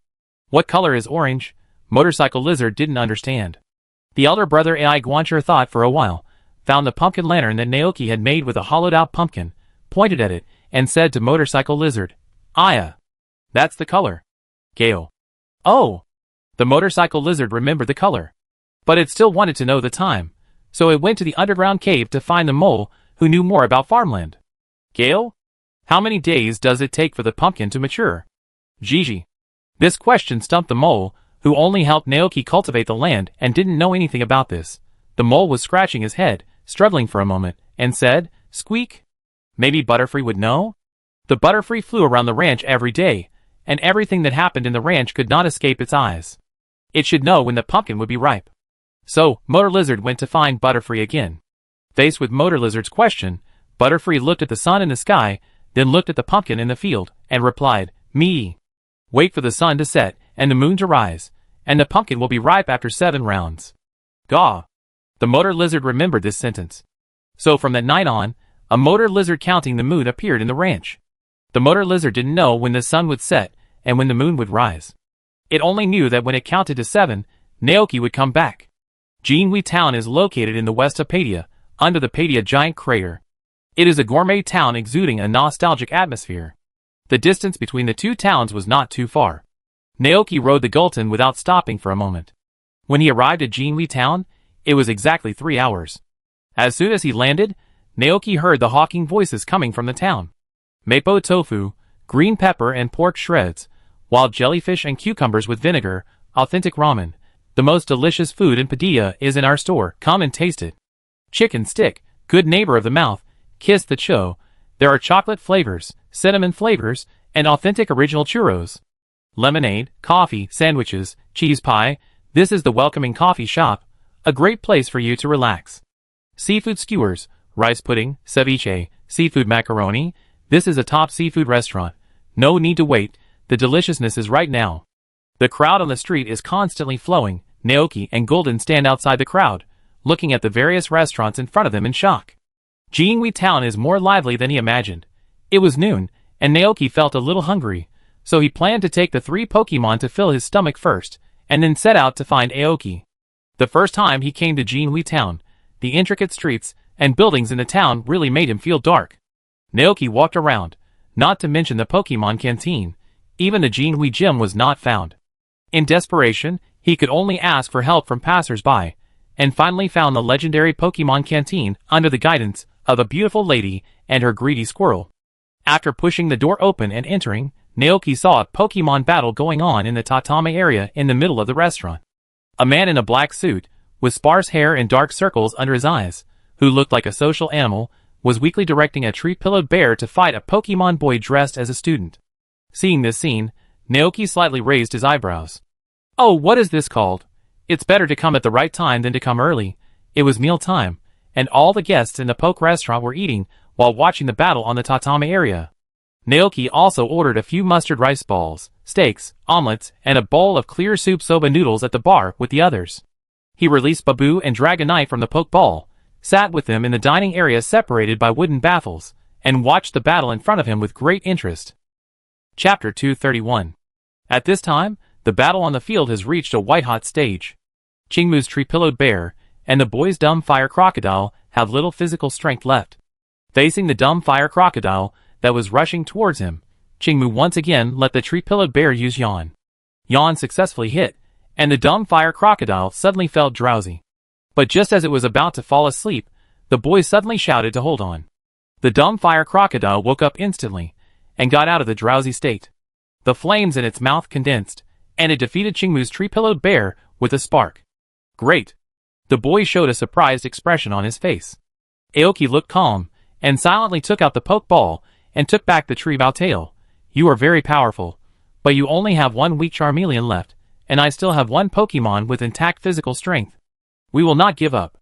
What color is orange? Motorcycle Lizard didn't understand. The elder brother AI Guancher thought for a while, found the pumpkin lantern that Naoki had made with a hollowed-out pumpkin, pointed at it, and said to Motorcycle Lizard, Aya. That's the color. Gale. Oh! The Motorcycle Lizard remembered the color. But it still wanted to know the time, so it went to the underground cave to find the mole who knew more about farmland. Gale? How many days does it take for the pumpkin to mature? Gigi. This question stumped the mole, who only helped Naoki cultivate the land and didn't know anything about this. The mole was scratching his head, struggling for a moment, and said, Squeak? Maybe Butterfree would know? The Butterfree flew around the ranch every day, and everything that happened in the ranch could not escape its eyes. It should know when the pumpkin would be ripe. So, Motor Lizard went to find Butterfree again. Faced with Motor Lizard's question, Butterfree looked at the sun in the sky, then looked at the pumpkin in the field, and replied, Me. Wait for the sun to set, and the moon to rise, and the pumpkin will be ripe after 7 rounds. Gaw. The Motor Lizard remembered this sentence. So from that night on, a Motor Lizard counting the moon appeared in the ranch. The Motor Lizard didn't know when the sun would set, and when the moon would rise. It only knew that when it counted to 7, Naoki would come back. Jinhui Town is located in the west of Padia, under the Padia giant crater. It is a gourmet town exuding a nostalgic atmosphere. The distance between the two towns was not too far. Naoki rode the Gulton without stopping for a moment. When he arrived at Jinhui Town, it was exactly 3 hours. As soon as he landed, Naoki heard the hawking voices coming from the town. Mapo tofu, green pepper and pork shreds, wild jellyfish and cucumbers with vinegar, authentic ramen. The most delicious food in Padilla is in our store, come and taste it. Chicken stick, good neighbor of the mouth, kiss the cho. There are chocolate flavors, cinnamon flavors, and authentic original churros. Lemonade, coffee, sandwiches, cheese pie. This is the welcoming coffee shop, a great place for you to relax. Seafood skewers, rice pudding, ceviche, seafood macaroni. This is a top seafood restaurant. No need to wait, the deliciousness is right now. The crowd on the street is constantly flowing. Naoki and Golden stand outside the crowd, looking at the various restaurants in front of them in shock. Jinhui Town is more lively than he imagined. It was noon, and Naoki felt a little hungry, so he planned to take the 3 Pokemon to fill his stomach first, and then set out to find Aoki. The first time he came to Jinhui Town, the intricate streets and buildings in the town really made him feel dark. Naoki walked around, not to mention the Pokemon canteen. Even the Jinhui gym was not found. In desperation, he could only ask for help from passers-by, and finally found the legendary Pokemon canteen under the guidance of a beautiful lady and her greedy squirrel. After pushing the door open and entering, Naoki saw a Pokemon battle going on in the tatami area in the middle of the restaurant. A man in a black suit, with sparse hair and dark circles under his eyes, who looked like a social animal, was weakly directing a tree-pillowed bear to fight a Pokemon boy dressed as a student. Seeing this scene, Naoki slightly raised his eyebrows. Oh, what is this called? It's better to come at the right time than to come early. It was meal time, and all the guests in the poke restaurant were eating while watching the battle on the tatami area. Naoki also ordered a few mustard rice balls, steaks, omelets, and a bowl of clear soup soba noodles at the bar with the others. He released Babu and Dragonite from the poke ball, sat with them in the dining area separated by wooden baffles, and watched the battle in front of him with great interest. Chapter 231. At this time, the battle on the field has reached a white-hot stage. Chingmu's tree-pillowed bear and the boy's dumb fire crocodile have little physical strength left. Facing the dumb fire crocodile that was rushing towards him, Chingmu once again let the tree-pillowed bear use Yawn. Yawn successfully hit, and the dumb fire crocodile suddenly felt drowsy. But just as it was about to fall asleep, the boy suddenly shouted to hold on. The dumb fire crocodile woke up instantly, and got out of the drowsy state. The flames in its mouth condensed, and it defeated Chingmu's tree-pillowed bear with a spark. Great! The boy showed a surprised expression on his face. Aoki looked calm, and silently took out the poke ball, and took back the tree bow tail. You are very powerful, but you only have one weak Charmeleon left, and I still have one Pokemon with intact physical strength. We will not give up.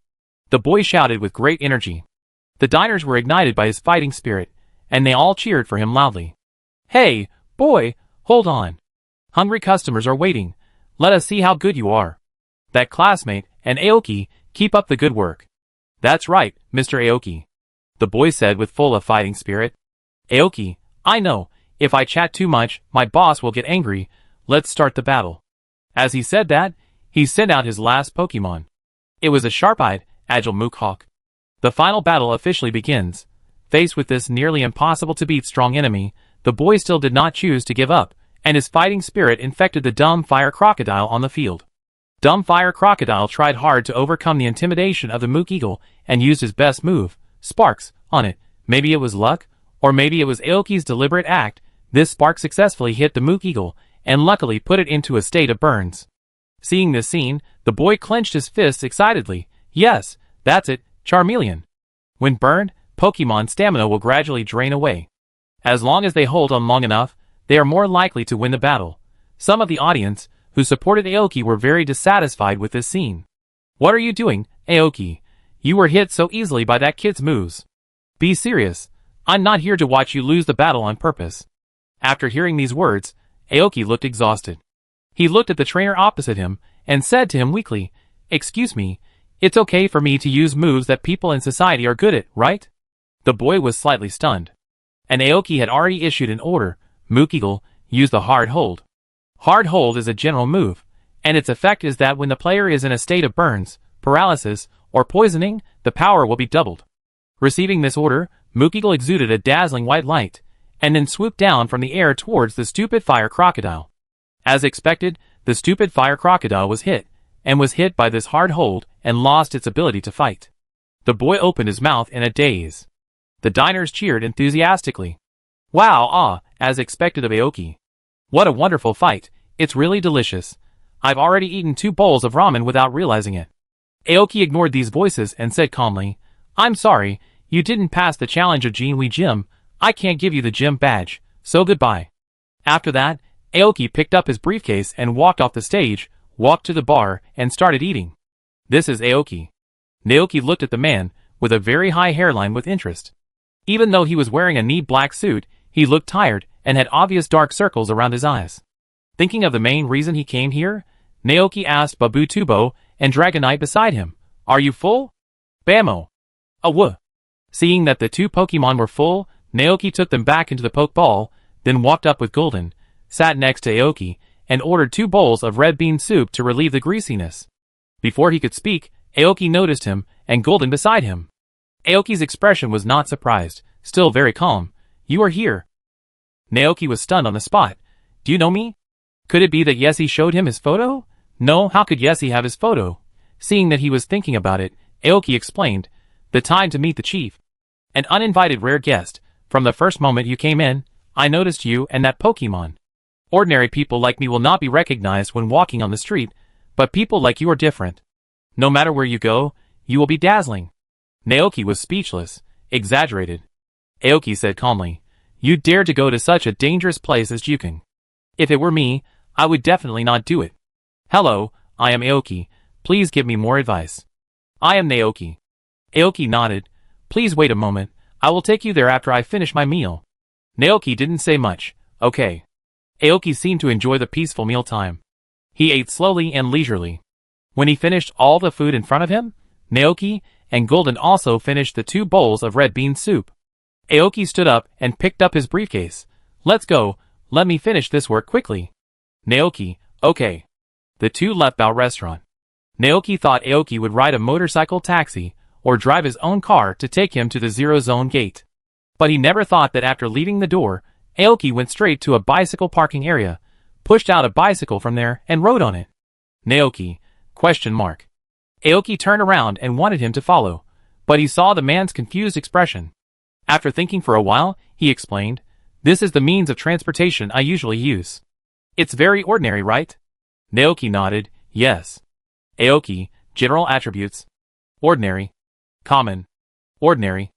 The boy shouted with great energy. The diners were ignited by his fighting spirit, and they all cheered for him loudly. Hey, boy, hold on. Hungry customers are waiting. Let us see how good you are. That classmate and Aoki, keep up the good work. That's right, Mr. Aoki, the boy said with full of fighting spirit. Aoki, I know, if I chat too much, my boss will get angry. Let's start the battle. As he said that, he sent out his last Pokemon. It was a sharp-eyed, agile Mookhawk. The final battle officially begins. Faced with this nearly impossible-to-beat strong enemy, the boy still did not choose to give up, and his fighting spirit infected the dumb fire crocodile on the field. Dumb fire crocodile tried hard to overcome the intimidation of the Mook Eagle and used his best move, Sparks, on it. Maybe it was luck, or maybe it was Aoki's deliberate act. This spark successfully hit the Mook Eagle, and luckily put it into a state of burns. Seeing this scene, the boy clenched his fists excitedly. Yes, that's it, Charmeleon. When burned, Pokemon stamina will gradually drain away. As long as they hold on long enough, they are more likely to win the battle. Some of the audience, who supported Aoki, were very dissatisfied with this scene. What are you doing, Aoki? You were hit so easily by that kid's moves. Be serious. I'm not here to watch you lose the battle on purpose. After hearing these words, Aoki looked exhausted. He looked at the trainer opposite him, and said to him weakly, Excuse me, it's okay for me to use moves that people in society are good at, right? The boy was slightly stunned. And Aoki had already issued an order. Mook Eagle, use the hard hold. Hard hold is a general move, and its effect is that when the player is in a state of burns, paralysis, or poisoning, the power will be doubled. Receiving this order, Mook Eagle exuded a dazzling white light, and then swooped down from the air towards the stupid fire crocodile. As expected, the stupid fire crocodile was hit by this hard hold and lost its ability to fight. The boy opened his mouth in a daze. The diners cheered enthusiastically. Wow, as expected of Aoki. What a wonderful fight, it's really delicious. I've already eaten 2 bowls of ramen without realizing it. Aoki ignored these voices and said calmly, I'm sorry, you didn't pass the challenge of Jinhui Gym. I can't give you the gym badge, so goodbye. After that, Aoki picked up his briefcase and walked off the stage, walked to the bar, and started eating. This is Aoki. Naoki looked at the man, with a very high hairline with interest. Even though he was wearing a neat black suit, he looked tired, and had obvious dark circles around his eyes. Thinking of the main reason he came here, Naoki asked Babu Tubo and Dragonite beside him, Are you full? Bammo. Awoo. Seeing that the 2 Pokemon were full, Naoki took them back into the Pokeball, then walked up with Golden, sat next to Aoki, and ordered 2 bowls of red bean soup to relieve the greasiness. Before he could speak, Aoki noticed him, and Golden beside him. Aoki's expression was not surprised, still very calm. You are here. Naoki was stunned on the spot. Do you know me? Could it be that Yesi showed him his photo? No, how could Yesi have his photo? Seeing that he was thinking about it, Aoki explained, the time to meet the chief. An uninvited rare guest. From the first moment you came in, I noticed you and that Pokemon. Ordinary people like me will not be recognized when walking on the street, but people like you are different. No matter where you go, you will be dazzling. Naoki was speechless, exaggerated. Aoki said calmly, you dared to go to such a dangerous place as Jukin. If it were me, I would definitely not do it. Hello, I am Aoki. Please give me more advice. I am Naoki. Aoki nodded. Please wait a moment. I will take you there after I finish my meal. Naoki didn't say much. Okay. Aoki seemed to enjoy the peaceful meal time. He ate slowly and leisurely. When he finished all the food in front of him, Naoki and Golden also finished the 2 bowls of red bean soup. Aoki stood up and picked up his briefcase. Let's go, let me finish this work quickly. Naoki, okay. The 2 left Bao restaurant. Naoki thought Aoki would ride a motorcycle taxi or drive his own car to take him to the Zero Zone gate. But he never thought that after leaving the door, Aoki went straight to a bicycle parking area, pushed out a bicycle from there and rode on it. Naoki, ? Aoki turned around and wanted him to follow, but he saw the man's confused expression. After thinking for a while, he explained, this is the means of transportation I usually use. It's very ordinary, right? Naoki nodded, yes. Aoki, general attributes. Ordinary. Common. Ordinary.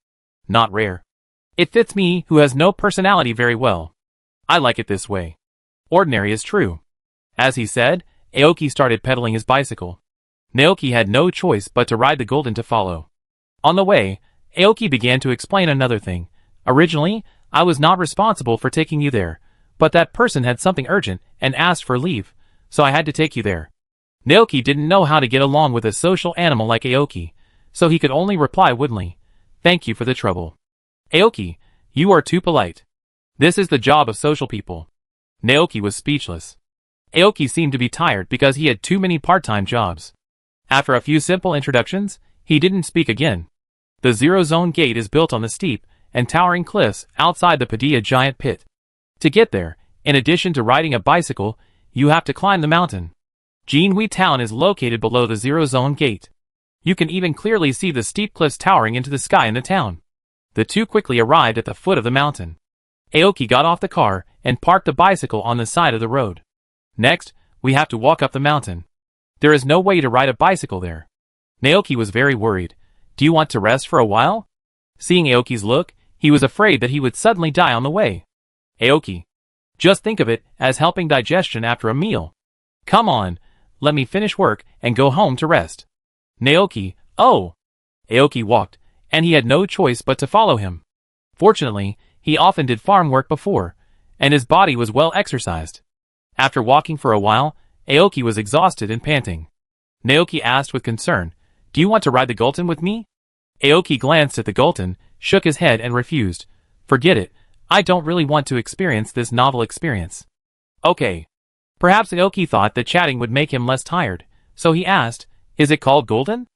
Not rare. It fits me, who has no personality, very well. I like it this way. Ordinary is true. As he said, Aoki started pedaling his bicycle. Naoki had no choice but to ride the Golden to follow. On the way, Aoki began to explain another thing. Originally, I was not responsible for taking you there, but that person had something urgent and asked for leave, so I had to take you there. Naoki didn't know how to get along with a social animal like Aoki, so he could only reply woodenly, thank you for the trouble. Aoki, you are too polite. This is the job of social people. Naoki was speechless. Aoki seemed to be tired because he had too many part-time jobs. After a few simple introductions, he didn't speak again. The Zero Zone gate is built on the steep and towering cliffs outside the Padilla giant pit. To get there, in addition to riding a bicycle, you have to climb the mountain. Jinhui town is located below the Zero Zone gate. You can even clearly see the steep cliffs towering into the sky in the town. The 2 quickly arrived at the foot of the mountain. Aoki got off the car and parked the bicycle on the side of the road. Next, we have to walk up the mountain. There is no way to ride a bicycle there. Naoki was very worried. Do you want to rest for a while? Seeing Aoki's look, he was afraid that he would suddenly die on the way. Aoki. Just think of it as helping digestion after a meal. Come on, let me finish work and go home to rest. Naoki, oh! Aoki walked, and he had no choice but to follow him. Fortunately, he often did farm work before, and his body was well exercised. After walking for a while, Aoki was exhausted and panting. Naoki asked with concern, do you want to ride the Gulton with me? Aoki glanced at the Gulton, shook his head and refused. Forget it, I don't really want to experience this novel experience. Okay. Perhaps Aoki thought that chatting would make him less tired, so he asked, is it called Golden?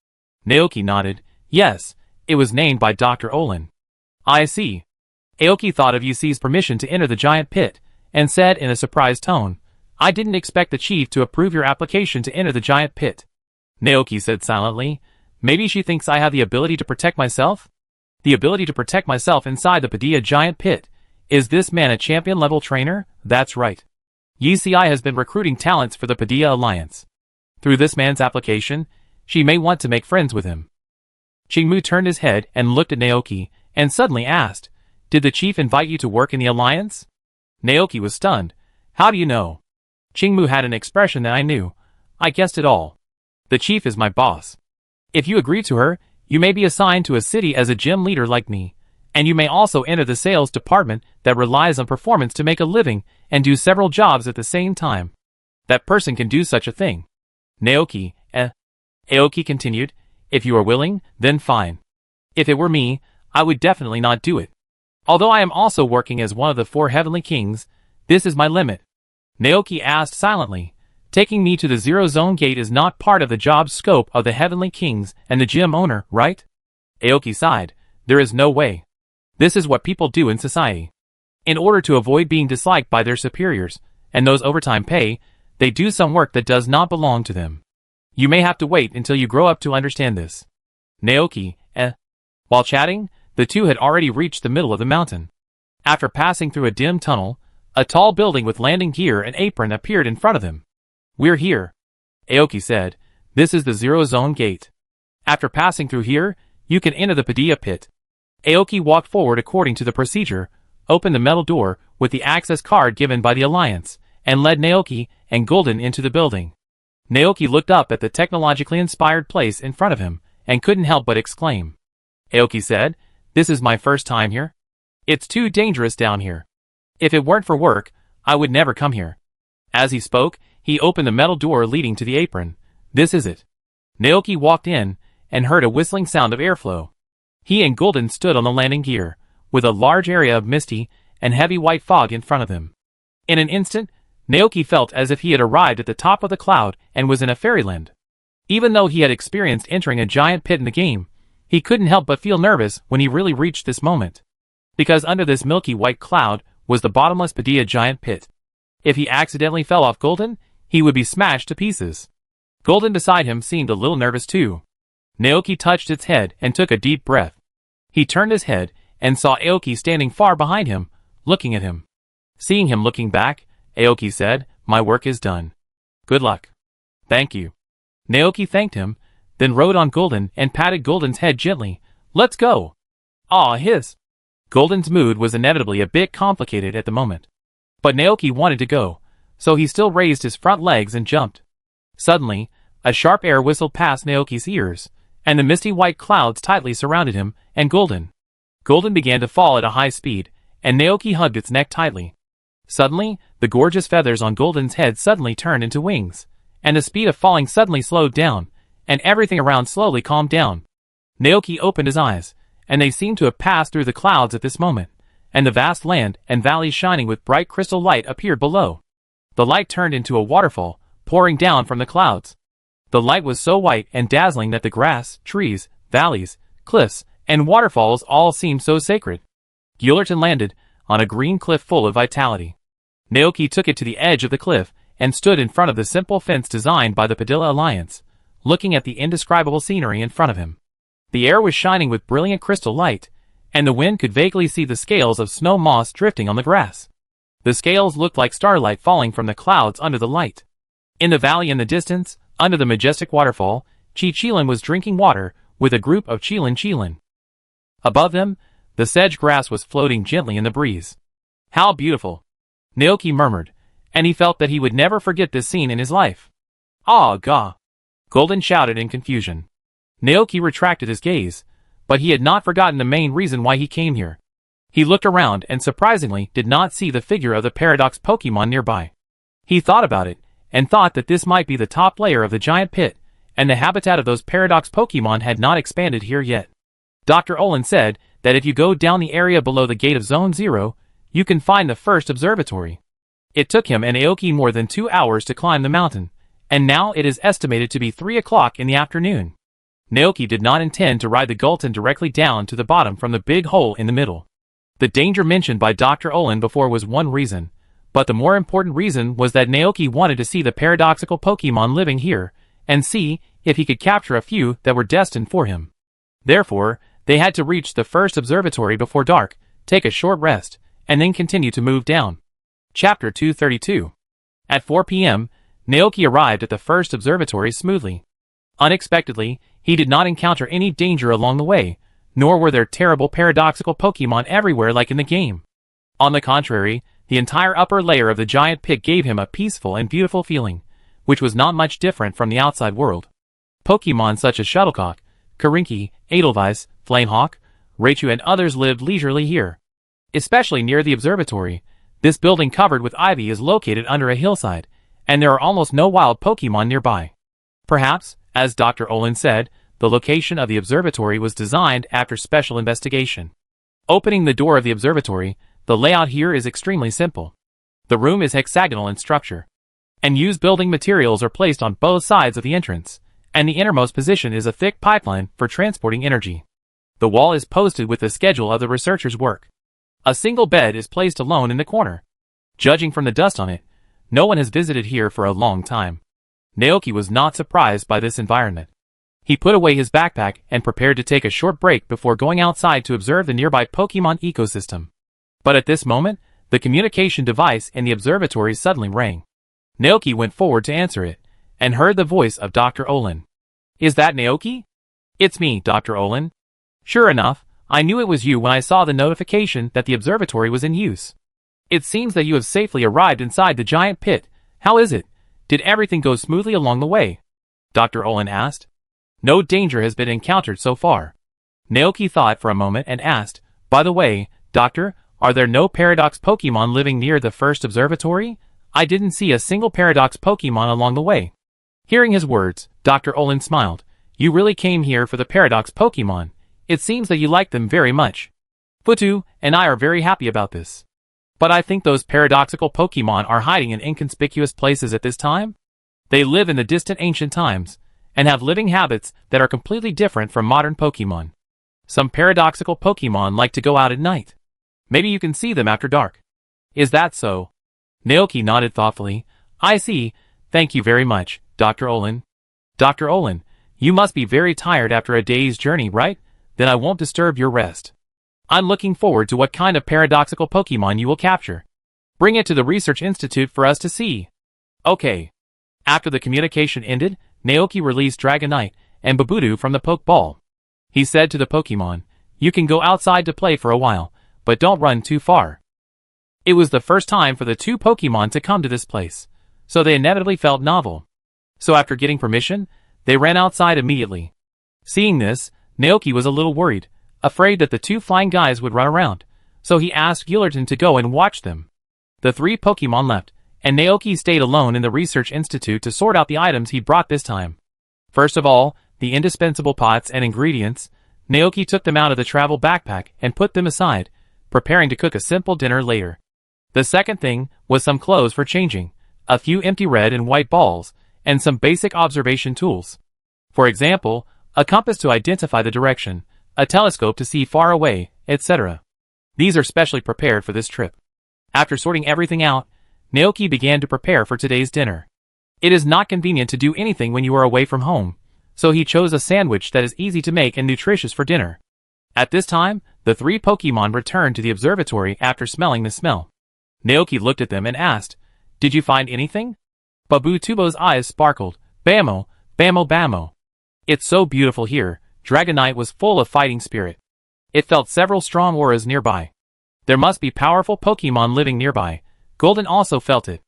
Naoki nodded, yes, it was named by Dr. Olin. I see. Aoki thought of Yusi's permission to enter the giant pit, and said in a surprised tone, I didn't expect the chief to approve your application to enter the giant pit. Naoki said silently, maybe she thinks I have the ability to protect myself? The ability to protect myself inside the Padilla giant pit. Is this man a champion-level trainer? That's right. UCI has been recruiting talents for the Padilla Alliance. Through this man's application, she may want to make friends with him. Qingmu turned his head and looked at Naoki, and suddenly asked, did the chief invite you to work in the Alliance? Naoki was stunned. How do you know? Qingmu had an expression that I knew. I guessed it all. The chief is my boss. If you agree to her, you may be assigned to a city as a gym leader like me, and you may also enter the sales department that relies on performance to make a living and do several jobs at the same time. That person can do such a thing. Naoki, Aoki continued, if you are willing, then fine. If it were me, I would definitely not do it. Although I am also working as one of the 4 heavenly kings, this is my limit. Naoki asked silently, taking me to the Zero Zone gate is not part of the job scope of the heavenly kings and the gym owner, right? Aoki sighed. There is no way. This is what people do in society. In order to avoid being disliked by their superiors, and those overtime pay, they do some work that does not belong to them. You may have to wait until you grow up to understand this. Naoki, While chatting, the two had already reached the middle of the mountain. After passing through a dim tunnel, a tall building with landing gear and apron appeared in front of them. We're here, Aoki said. This is the Zero Zone Gate. After passing through here, you can enter the Padilla pit. Aoki walked forward according to the procedure, opened the metal door with the access card given by the Alliance, and led Naoki and Golden into the building. Naoki looked up at the technologically inspired place in front of him, and couldn't help but exclaim. Aoki said, "This is my first time here. It's too dangerous down here. If it weren't for work, I would never come here." As he spoke, he opened the metal door leading to the apron. "This is it." Naoki walked in, and heard a whistling sound of airflow. He and Golden stood on the landing gear, with a large area of misty and heavy white fog in front of them. In an instant, Naoki felt as if he had arrived at the top of the cloud and was in a fairyland. Even though he had experienced entering a giant pit in the game, he couldn't help but feel nervous when he really reached this moment. Because under this milky white cloud was the bottomless Padilla giant pit. If he accidentally fell off Golden, he would be smashed to pieces. Golden beside him seemed a little nervous too. Naoki touched its head and took a deep breath. He turned his head and saw Aoki standing far behind him, looking at him. Seeing him looking back, Aoki said, "My work is done. Good luck." "Thank you." Naoki thanked him, then rode on Golden and patted Golden's head gently. "Let's go." "Aw, hiss." Golden's mood was inevitably a bit complicated at the moment. But Naoki wanted to go, so he still raised his front legs and jumped. Suddenly, a sharp air whistled past Naoki's ears, and the misty white clouds tightly surrounded him and Golden. Golden began to fall at a high speed, and Naoki hugged its neck tightly. Suddenly, the gorgeous feathers on Golden's head suddenly turned into wings, and the speed of falling suddenly slowed down, and everything around slowly calmed down. Naoki opened his eyes, and they seemed to have passed through the clouds at this moment, and the vast land and valleys shining with bright crystal light appeared below. The light turned into a waterfall, pouring down from the clouds. The light was so white and dazzling that the grass, trees, valleys, cliffs, and waterfalls all seemed so sacred. Gullerton landed on a green cliff full of vitality. Naoki took it to the edge of the cliff and stood in front of the simple fence designed by the Padilla Alliance, looking at the indescribable scenery in front of him. The air was shining with brilliant crystal light, and the wind could vaguely see the scales of snow moss drifting on the grass. The scales looked like starlight falling from the clouds under the light. In the valley in the distance, under the majestic waterfall, Chi-Chilin was drinking water with a group of Chilin. Above them, the sedge grass was floating gently in the breeze. "How beautiful," Naoki murmured, and he felt that he would never forget this scene in his life. "Ah, gah!" Golden shouted in confusion. Naoki retracted his gaze, but he had not forgotten the main reason why he came here. He looked around and surprisingly did not see the figure of the Paradox Pokemon nearby. He thought about it, and thought that this might be the top layer of the giant pit, and the habitat of those Paradox Pokemon had not expanded here yet. Dr. Olin said that if you go down the area below the gate of Zone 0, you can find the first observatory. It took him and Aoki more than 2 hours to climb the mountain, and now it is estimated to be 3 o'clock in the afternoon. Naoki did not intend to ride the Gulton directly down to the bottom from the big hole in the middle. The danger mentioned by Dr. Olin before was one reason, but the more important reason was that Naoki wanted to see the paradoxical Pokemon living here, and see if he could capture a few that were destined for him. Therefore, they had to reach the first observatory before dark, take a short rest, and then continue to move down. Chapter 232. At 4 p.m., Naoki arrived at the first observatory smoothly. Unexpectedly, he did not encounter any danger along the way, nor were there terrible paradoxical Pokemon everywhere like in the game. On the contrary, the entire upper layer of the giant pit gave him a peaceful and beautiful feeling, which was not much different from the outside world. Pokemon such as Shuttlecock, Karinky, Edelweiss, Flamehawk, Raichu and others lived leisurely here. Especially near the observatory, this building covered with ivy is located under a hillside, and there are almost no wild Pokemon nearby. Perhaps, as Dr. Olin said, the location of the observatory was designed after special investigation. Opening the door of the observatory, the layout here is extremely simple. The room is hexagonal in structure, and used building materials are placed on both sides of the entrance, and the innermost position is a thick pipeline for transporting energy. The wall is posted with the schedule of the researchers' work. A single bed is placed alone in the corner. Judging from the dust on it, no one has visited here for a long time. Naoki was not surprised by this environment. He put away his backpack and prepared to take a short break before going outside to observe the nearby Pokemon ecosystem. But at this moment, the communication device in the observatory suddenly rang. Naoki went forward to answer it, and heard the voice of Dr. Olin. "Is that Naoki?" "It's me, Dr. Olin." "Sure enough, I knew it was you when I saw the notification that the observatory was in use. It seems that you have safely arrived inside the giant pit. How is it? Did everything go smoothly along the way?" Dr. Olin asked. "No danger has been encountered so far." Naoki thought for a moment and asked, "By the way, Doctor, are there no Paradox Pokemon living near the first observatory? I didn't see a single Paradox Pokemon along the way." Hearing his words, Dr. Olin smiled. "You really came here for the Paradox Pokemon. It seems that you like them very much. Futu and I are very happy about this. But I think those paradoxical Pokemon are hiding in inconspicuous places at this time. They live in the distant ancient times, and have living habits that are completely different from modern Pokemon. Some paradoxical Pokemon like to go out at night. Maybe you can see them after dark." "Is that so?" Naoki nodded thoughtfully. "I see. Thank you very much, Dr. Olin." "Dr. Olin, you must be very tired after a day's journey, right? Then I won't disturb your rest. I'm looking forward to what kind of paradoxical Pokemon you will capture. Bring it to the Research Institute for us to see." "Okay." After the communication ended, Naoki released Dragonite and Babudu from the Pokeball. He said to the Pokemon, "You can go outside to play for a while, but don't run too far." It was the first time for the two Pokemon to come to this place, so they inevitably felt novel. So after getting permission, they ran outside immediately. Seeing this, Naoki was a little worried, afraid that the two flying guys would run around, so he asked Gillerton to go and watch them. The three Pokemon left, and Naoki stayed alone in the Research Institute to sort out the items he brought this time. First of all, the indispensable pots and ingredients. Naoki took them out of the travel backpack and put them aside, preparing to cook a simple dinner later. The second thing was some clothes for changing, a few empty red and white balls, and some basic observation tools. For example, a compass to identify the direction, a telescope to see far away, etc. These are specially prepared for this trip. After sorting everything out, Naoki began to prepare for today's dinner. It is not convenient to do anything when you are away from home, so he chose a sandwich that is easy to make and nutritious for dinner. At this time, the three Pokemon returned to the observatory after smelling the smell. Naoki looked at them and asked, "Did you find anything?" Babutubo's eyes sparkled. "Bamo, bamo bamo. It's so beautiful here." Dragonite was full of fighting spirit. It felt several strong auras nearby. There must be powerful Pokemon living nearby. Golden also felt it.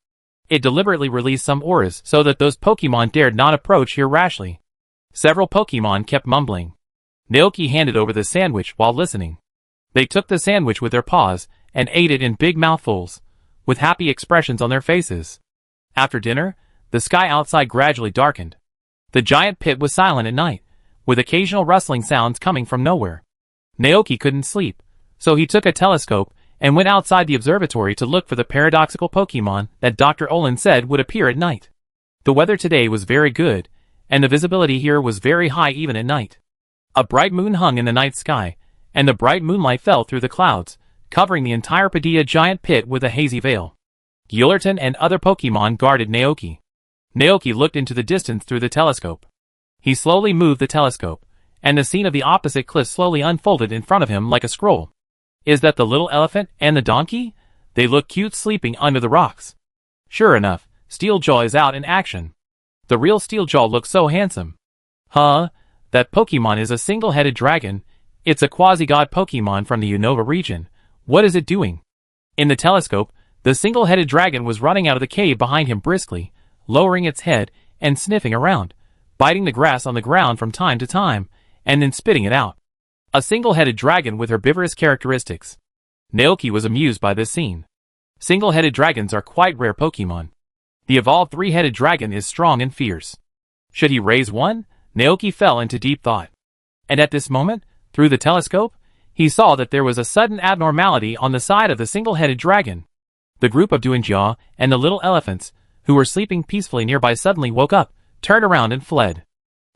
It deliberately released some auras so that those Pokemon dared not approach here rashly. Several Pokemon kept mumbling. Naoki handed over the sandwich while listening. They took the sandwich with their paws and ate it in big mouthfuls, with happy expressions on their faces. After dinner, the sky outside gradually darkened. The giant pit was silent at night, with occasional rustling sounds coming from nowhere. Naoki couldn't sleep, so he took a telescope and went outside the observatory to look for the paradoxical Pokemon that Dr. Olin said would appear at night. The weather today was very good, and the visibility here was very high even at night. A bright moon hung in the night sky, and the bright moonlight fell through the clouds, covering the entire Padilla giant pit with a hazy veil. Gillerton and other Pokemon guarded Naoki. Naoki looked into the distance through the telescope. He slowly moved the telescope, and the scene of the opposite cliff slowly unfolded in front of him like a scroll. Is that the little elephant and the donkey? They look cute sleeping under the rocks. Sure enough, Steeljaw is out in action. The real Steeljaw looks so handsome. Huh? That Pokemon is a single-headed dragon. It's a quasi-god Pokemon from the Unova region. What is it doing? In the telescope, the single-headed dragon was running out of the cave behind him briskly, lowering its head and sniffing around, biting the grass on the ground from time to time, and then spitting it out. A single-headed dragon with herbivorous characteristics. Naoki was amused by this scene. Single-headed dragons are quite rare Pokemon. The evolved three-headed dragon is strong and fierce. Should he raise one? Naoki fell into deep thought. And at this moment, through the telescope, he saw that there was a sudden abnormality on the side of the single-headed dragon. The group of Duinjia and the little elephants, who were sleeping peacefully nearby, suddenly woke up, turned around and fled.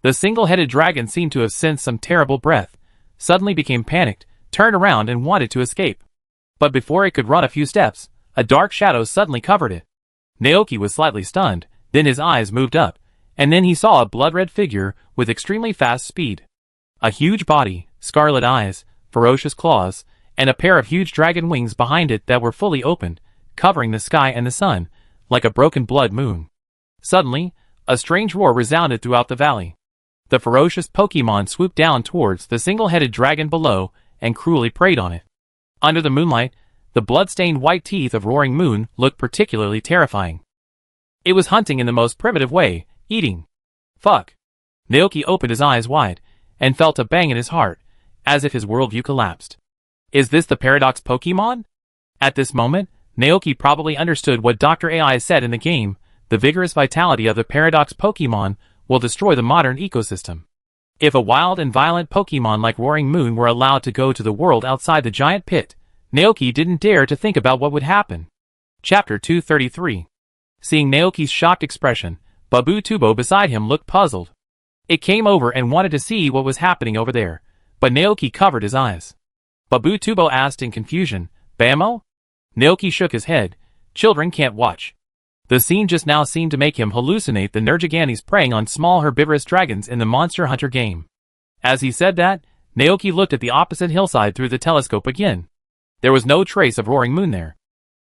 The single-headed dragon seemed to have sensed some terrible breath, suddenly became panicked, turned around and wanted to escape. But before it could run a few steps, a dark shadow suddenly covered it. Naoki was slightly stunned, then his eyes moved up, and then he saw a blood-red figure with extremely fast speed. A huge body, scarlet eyes, ferocious claws, and a pair of huge dragon wings behind it that were fully opened, covering the sky and the sun, like a broken blood moon. Suddenly, a strange roar resounded throughout the valley. The ferocious Pokemon swooped down towards the single-headed dragon below and cruelly preyed on it. Under the moonlight, the blood-stained white teeth of Roaring Moon looked particularly terrifying. It was hunting in the most primitive way, eating. Fuck. Naoki opened his eyes wide, and felt a bang in his heart, as if his worldview collapsed. Is this the Paradox Pokemon? At this moment, Naoki probably understood what Dr. AI said in the game: the vigorous vitality of the Paradox Pokemon will destroy the modern ecosystem. If a wild and violent Pokemon like Roaring Moon were allowed to go to the world outside the giant pit, Naoki didn't dare to think about what would happen. Chapter 233. Seeing Naoki's shocked expression, Babu Tubo beside him looked puzzled. It came over and wanted to see what was happening over there, but Naoki covered his eyes. Babu Tubo asked in confusion, Bamo? Naoki shook his head. Children can't watch. The scene just now seemed to make him hallucinate the Nergigantes preying on small herbivorous dragons in the Monster Hunter game. As he said that, Naoki looked at the opposite hillside through the telescope again. There was no trace of Roaring Moon there.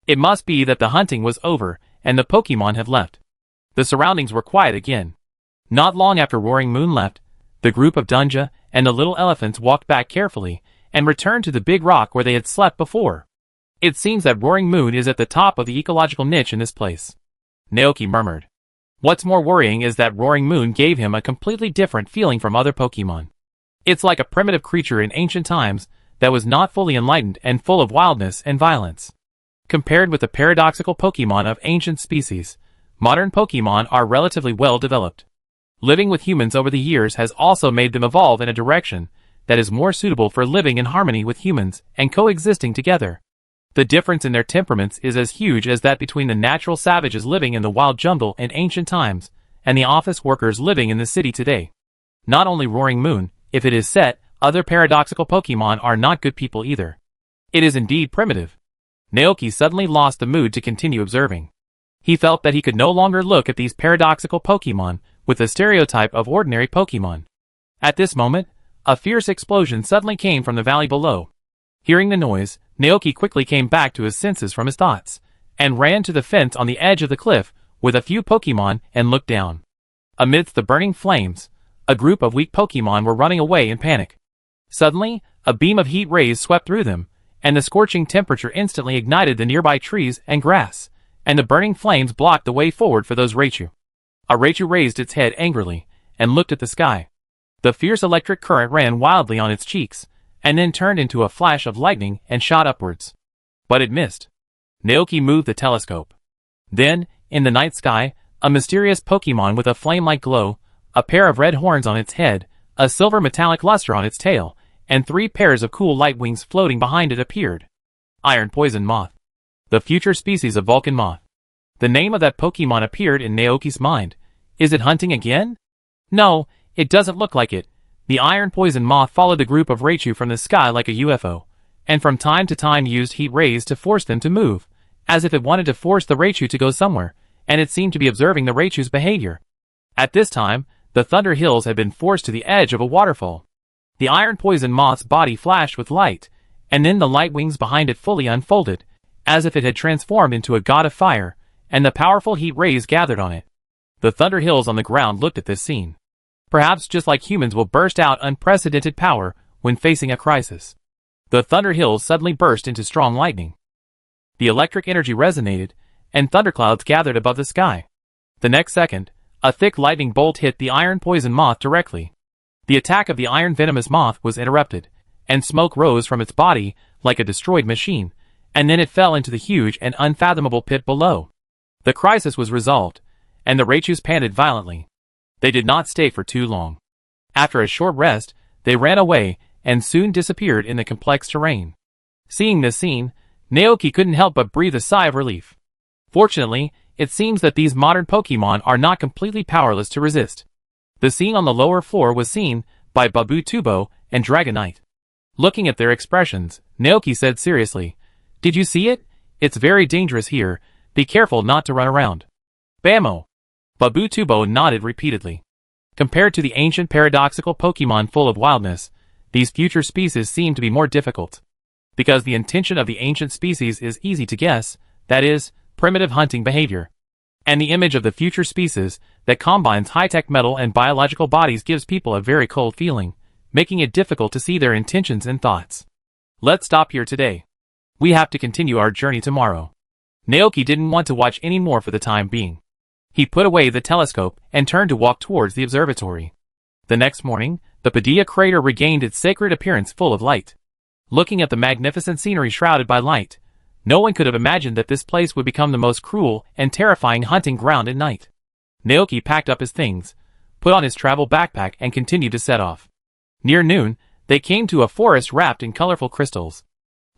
It must be that the hunting was over and the Pokemon have left. The surroundings were quiet again. Not long after Roaring Moon left, the group of Dunja and the little elephants walked back carefully and returned to the big rock where they had slept before. It seems that Roaring Moon is at the top of the ecological niche in this place, Naoki murmured. What's more worrying is that Roaring Moon gave him a completely different feeling from other Pokemon. It's like a primitive creature in ancient times that was not fully enlightened and full of wildness and violence. Compared with the paradoxical Pokemon of ancient species, modern Pokemon are relatively well developed. Living with humans over the years has also made them evolve in a direction that is more suitable for living in harmony with humans and coexisting together. The difference in their temperaments is as huge as that between the natural savages living in the wild jungle in ancient times and the office workers living in the city today. Not only Roaring Moon, if it is set, other paradoxical Pokemon are not good people either. It is indeed primitive. Naoki suddenly lost the mood to continue observing. He felt that he could no longer look at these paradoxical Pokemon with the stereotype of ordinary Pokemon. At this moment, a fierce explosion suddenly came from the valley below. Hearing the noise, Naoki quickly came back to his senses from his thoughts, and ran to the fence on the edge of the cliff with a few Pokemon and looked down. Amidst the burning flames, a group of weak Pokemon were running away in panic. Suddenly, a beam of heat rays swept through them, and the scorching temperature instantly ignited the nearby trees and grass, and the burning flames blocked the way forward for those Raichu. A Raichu raised its head angrily, and looked at the sky. The fierce electric current ran wildly on its cheeks, and then turned into a flash of lightning and shot upwards. But it missed. Naoki moved the telescope. Then, in the night sky, a mysterious Pokemon with a flame-like glow, a pair of red horns on its head, a silver metallic luster on its tail, and 3 pairs of cool light wings floating behind it appeared. Iron Poison Moth. The future species of Vulcan Moth. The name of that Pokemon appeared in Naoki's mind. Is it hunting again? No, it doesn't look like it. The Iron Poison Moth followed the group of Raichu from the sky like a UFO, and from time to time used heat rays to force them to move, as if it wanted to force the Raichu to go somewhere, and it seemed to be observing the Raichu's behavior. At this time, the Thunder Hills had been forced to the edge of a waterfall. The Iron Poison Moth's body flashed with light, and then the light wings behind it fully unfolded, as if it had transformed into a god of fire, and the powerful heat rays gathered on it. The Thunder Hills on the ground looked at this scene. Perhaps just like humans will burst out unprecedented power when facing a crisis. The Thunder Hills suddenly burst into strong lightning. The electric energy resonated, and thunderclouds gathered above the sky. The next second, a thick lightning bolt hit the Iron Poison Moth directly. The attack of the Iron Venomous Moth was interrupted, and smoke rose from its body like a destroyed machine, and then it fell into the huge and unfathomable pit below. The crisis was resolved, and the Raichus panted violently. They did not stay for too long. After a short rest, they ran away and soon disappeared in the complex terrain. Seeing this scene, Naoki couldn't help but breathe a sigh of relief. Fortunately, it seems that these modern Pokemon are not completely powerless to resist. The scene on the lower floor was seen by Babu Tubo and Dragonite. Looking at their expressions, Naoki said seriously, "Did you see it? It's very dangerous here. Be careful not to run around." Bammo! Babutubo nodded repeatedly. Compared to the ancient paradoxical Pokemon full of wildness, these future species seem to be more difficult. Because the intention of the ancient species is easy to guess, that is, primitive hunting behavior. And the image of the future species that combines high-tech metal and biological bodies gives people a very cold feeling, making it difficult to see their intentions and thoughts. Let's stop here today. We have to continue our journey tomorrow. Naoki didn't want to watch any more for the time being. He put away the telescope and turned to walk towards the observatory. The next morning, the Padilla crater regained its sacred appearance full of light. Looking at the magnificent scenery shrouded by light, no one could have imagined that this place would become the most cruel and terrifying hunting ground at night. Naoki packed up his things, put on his travel backpack and continued to set off. Near noon, they came to a forest wrapped in colorful crystals.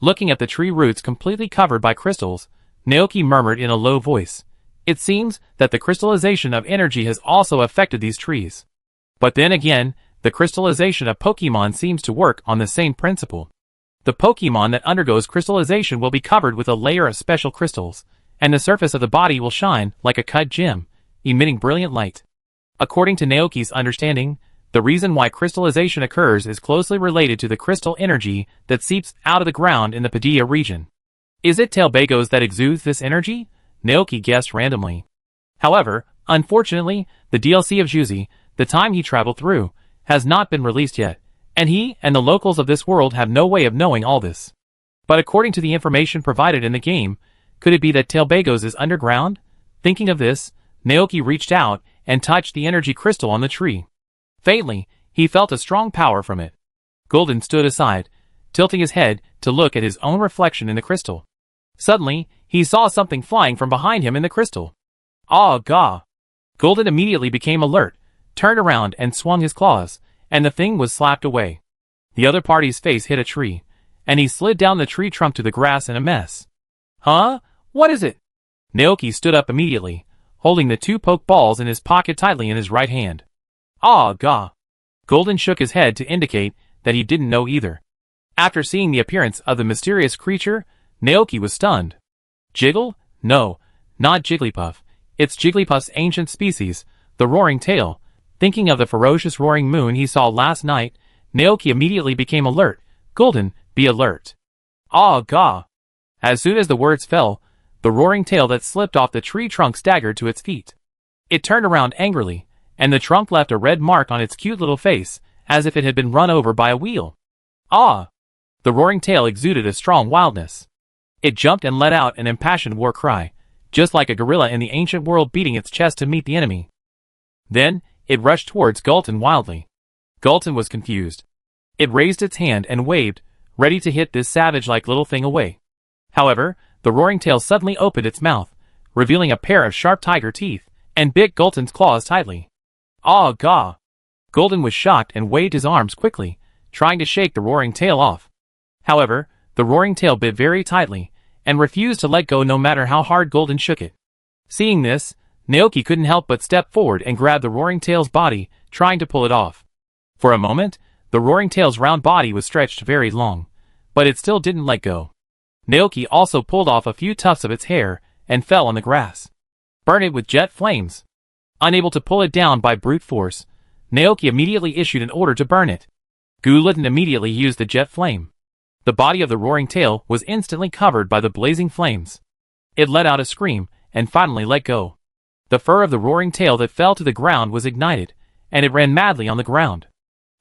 Looking at the tree roots completely covered by crystals, Naoki murmured in a low voice, "It seems that the crystallization of energy has also affected these trees. But then again, the crystallization of Pokemon seems to work on the same principle. The Pokemon that undergoes crystallization will be covered with a layer of special crystals, and the surface of the body will shine like a cut gem, emitting brilliant light." According to Naoki's understanding, the reason why crystallization occurs is closely related to the crystal energy that seeps out of the ground in the Padilla region. Is it Talbagos that exudes this energy? Naoki guessed randomly. However, unfortunately, the DLC of Juzi, the time he traveled through, has not been released yet, and he and the locals of this world have no way of knowing all this. But according to the information provided in the game, could it be that Talbagos is underground? Thinking of this, Naoki reached out and touched the energy crystal on the tree. Faintly, he felt a strong power from it. Golden stood aside, tilting his head to look at his own reflection in the crystal. Suddenly, he saw something flying from behind him in the crystal. Ah, gah! Golden immediately became alert, turned around and swung his claws, and the thing was slapped away. The other party's face hit a tree, and he slid down the tree trunk to the grass in a mess. Huh? What is it? Naoki stood up immediately, holding the two poke balls in his pocket tightly in his right hand. Ah, gah! Golden shook his head to indicate that he didn't know either. After seeing the appearance of the mysterious creature, Naoki was stunned. Jiggle? No, not Jigglypuff. It's Jigglypuff's ancient species, the Roaring Tail. Thinking of the ferocious roaring moon he saw last night, Naoki immediately became alert. Golden, be alert. Ah, gah! As soon as the words fell, the roaring tail that slipped off the tree trunk staggered to its feet. It turned around angrily, and the trunk left a red mark on its cute little face, as if it had been run over by a wheel. Ah! The roaring tail exuded a strong wildness. It jumped and let out an impassioned war cry, just like a gorilla in the ancient world beating its chest to meet the enemy. Then, it rushed towards Gulton wildly. Gulton was confused. It raised its hand and waved, ready to hit this savage-like little thing away. However, the roaring tail suddenly opened its mouth, revealing a pair of sharp tiger teeth, and bit Gulton's claws tightly. Ah, gah! Golden was shocked and waved his arms quickly, trying to shake the roaring tail off. However, the roaring tail bit very tightly, and refused to let go no matter how hard Golden shook it. Seeing this, Naoki couldn't help but step forward and grab the roaring tail's body, trying to pull it off. For a moment, the roaring tail's round body was stretched very long, but it still didn't let go. Naoki also pulled off a few tufts of its hair, and fell on the grass. Burn it with jet flames. Unable to pull it down by brute force, Naoki immediately issued an order to burn it. Gulatin immediately used the jet flame. The body of the roaring tail was instantly covered by the blazing flames. It let out a scream, and finally let go. The fur of the roaring tail that fell to the ground was ignited, and it ran madly on the ground.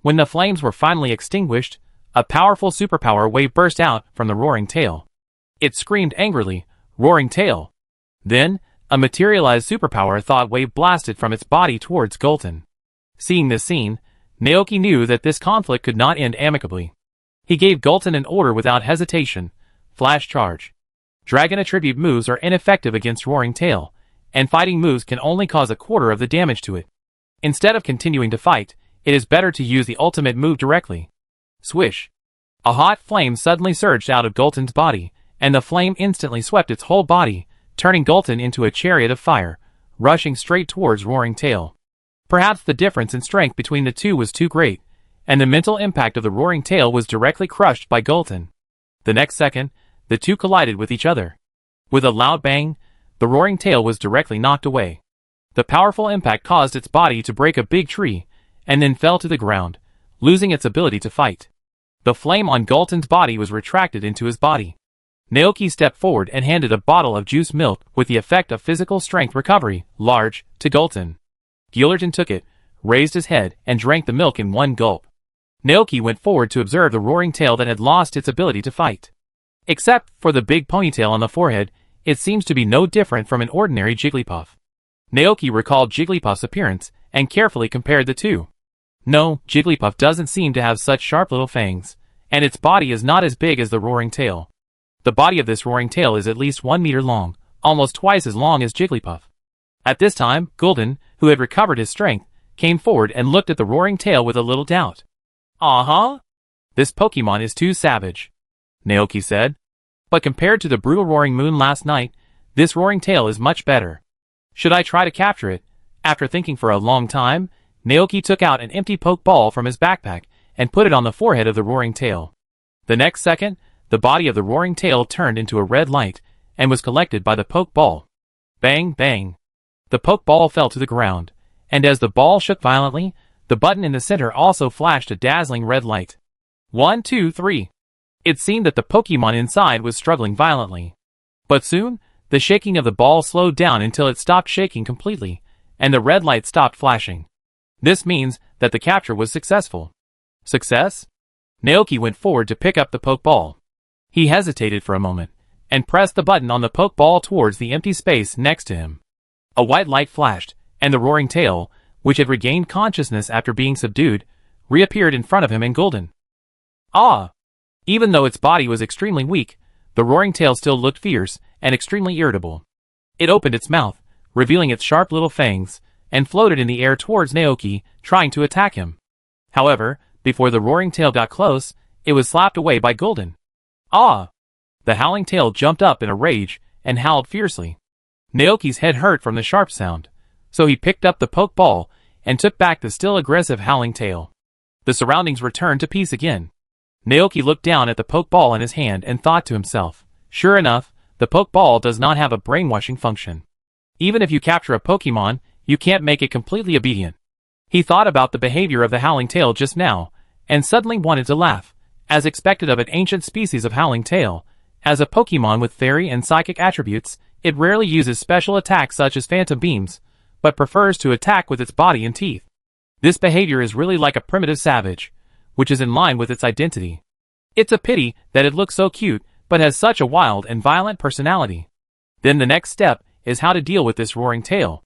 When the flames were finally extinguished, a powerful superpower wave burst out from the roaring tail. It screamed angrily, "Roaring tail!" Then, a materialized superpower thought wave blasted from its body towards Gulton. Seeing this scene, Naoki knew that this conflict could not end amicably. He gave Gulton an order without hesitation: Flash Charge. Dragon attribute moves are ineffective against Roaring Tail, and fighting moves can only cause a quarter of the damage to it. Instead of continuing to fight, it is better to use the ultimate move directly. Swish! A hot flame suddenly surged out of Gulton's body, and the flame instantly swept its whole body, turning Gulton into a chariot of fire, rushing straight towards Roaring Tail. Perhaps the difference in strength between the two was too great, and the mental impact of the roaring tail was directly crushed by Gulton. The next second, the two collided with each other. With a loud bang, the roaring tail was directly knocked away. The powerful impact caused its body to break a big tree, and then fell to the ground, losing its ability to fight. The flame on Gulton's body was retracted into his body. Naoki stepped forward and handed a bottle of juice milk with the effect of physical strength recovery, large, to Gulton. Gillerton took it, raised his head, and drank the milk in one gulp. Naoki went forward to observe the roaring tail that had lost its ability to fight. Except for the big ponytail on the forehead, it seems to be no different from an ordinary Jigglypuff. Naoki recalled Jigglypuff's appearance and carefully compared the two. No, Jigglypuff doesn't seem to have such sharp little fangs, and its body is not as big as the roaring tail. The body of this roaring tail is at least 1 meter long, almost twice as long as Jigglypuff. At this time, Gulton, who had recovered his strength, came forward and looked at the roaring tail with a little doubt. Uh-huh. This Pokemon is too savage, Naoki said. But compared to the brutal roaring moon last night, this roaring tail is much better. Should I try to capture it? After thinking for a long time, Naoki took out an empty Pokeball from his backpack and put it on the forehead of the roaring tail. The next second, the body of the roaring tail turned into a red light and was collected by the Pokeball. Bang, bang. The Pokeball fell to the ground, and as the ball shook violently, the button in the center also flashed a dazzling red light. 1, 2, 3. It seemed that the Pokemon inside was struggling violently. But soon, the shaking of the ball slowed down until it stopped shaking completely, and the red light stopped flashing. This means that the capture was successful. Success? Naoki went forward to pick up the Pokeball. He hesitated for a moment, and pressed the button on the Pokeball towards the empty space next to him. A white light flashed, and the roaring tail, which had regained consciousness after being subdued, reappeared in front of him and Gulton. Ah! Even though its body was extremely weak, the roaring tail still looked fierce and extremely irritable. It opened its mouth, revealing its sharp little fangs, and floated in the air towards Naoki, trying to attack him. However, before the roaring tail got close, it was slapped away by Gulton. Ah! The howling tail jumped up in a rage and howled fiercely. Naoki's head hurt from the sharp sound, so he picked up the Pokeball and took back the still aggressive howling tail. The surroundings returned to peace again. Naoki looked down at the Pokeball in his hand and thought to himself, sure enough, the Pokeball does not have a brainwashing function. Even if you capture a Pokemon, you can't make it completely obedient. He thought about the behavior of the howling tail just now, and suddenly wanted to laugh, as expected of an ancient species of howling tail. As a Pokemon with fairy and psychic attributes, it rarely uses special attacks such as phantom beams, but prefers to attack with its body and teeth. This behavior is really like a primitive savage, which is in line with its identity. It's a pity that it looks so cute, but has such a wild and violent personality. Then the next step is how to deal with this roaring tail.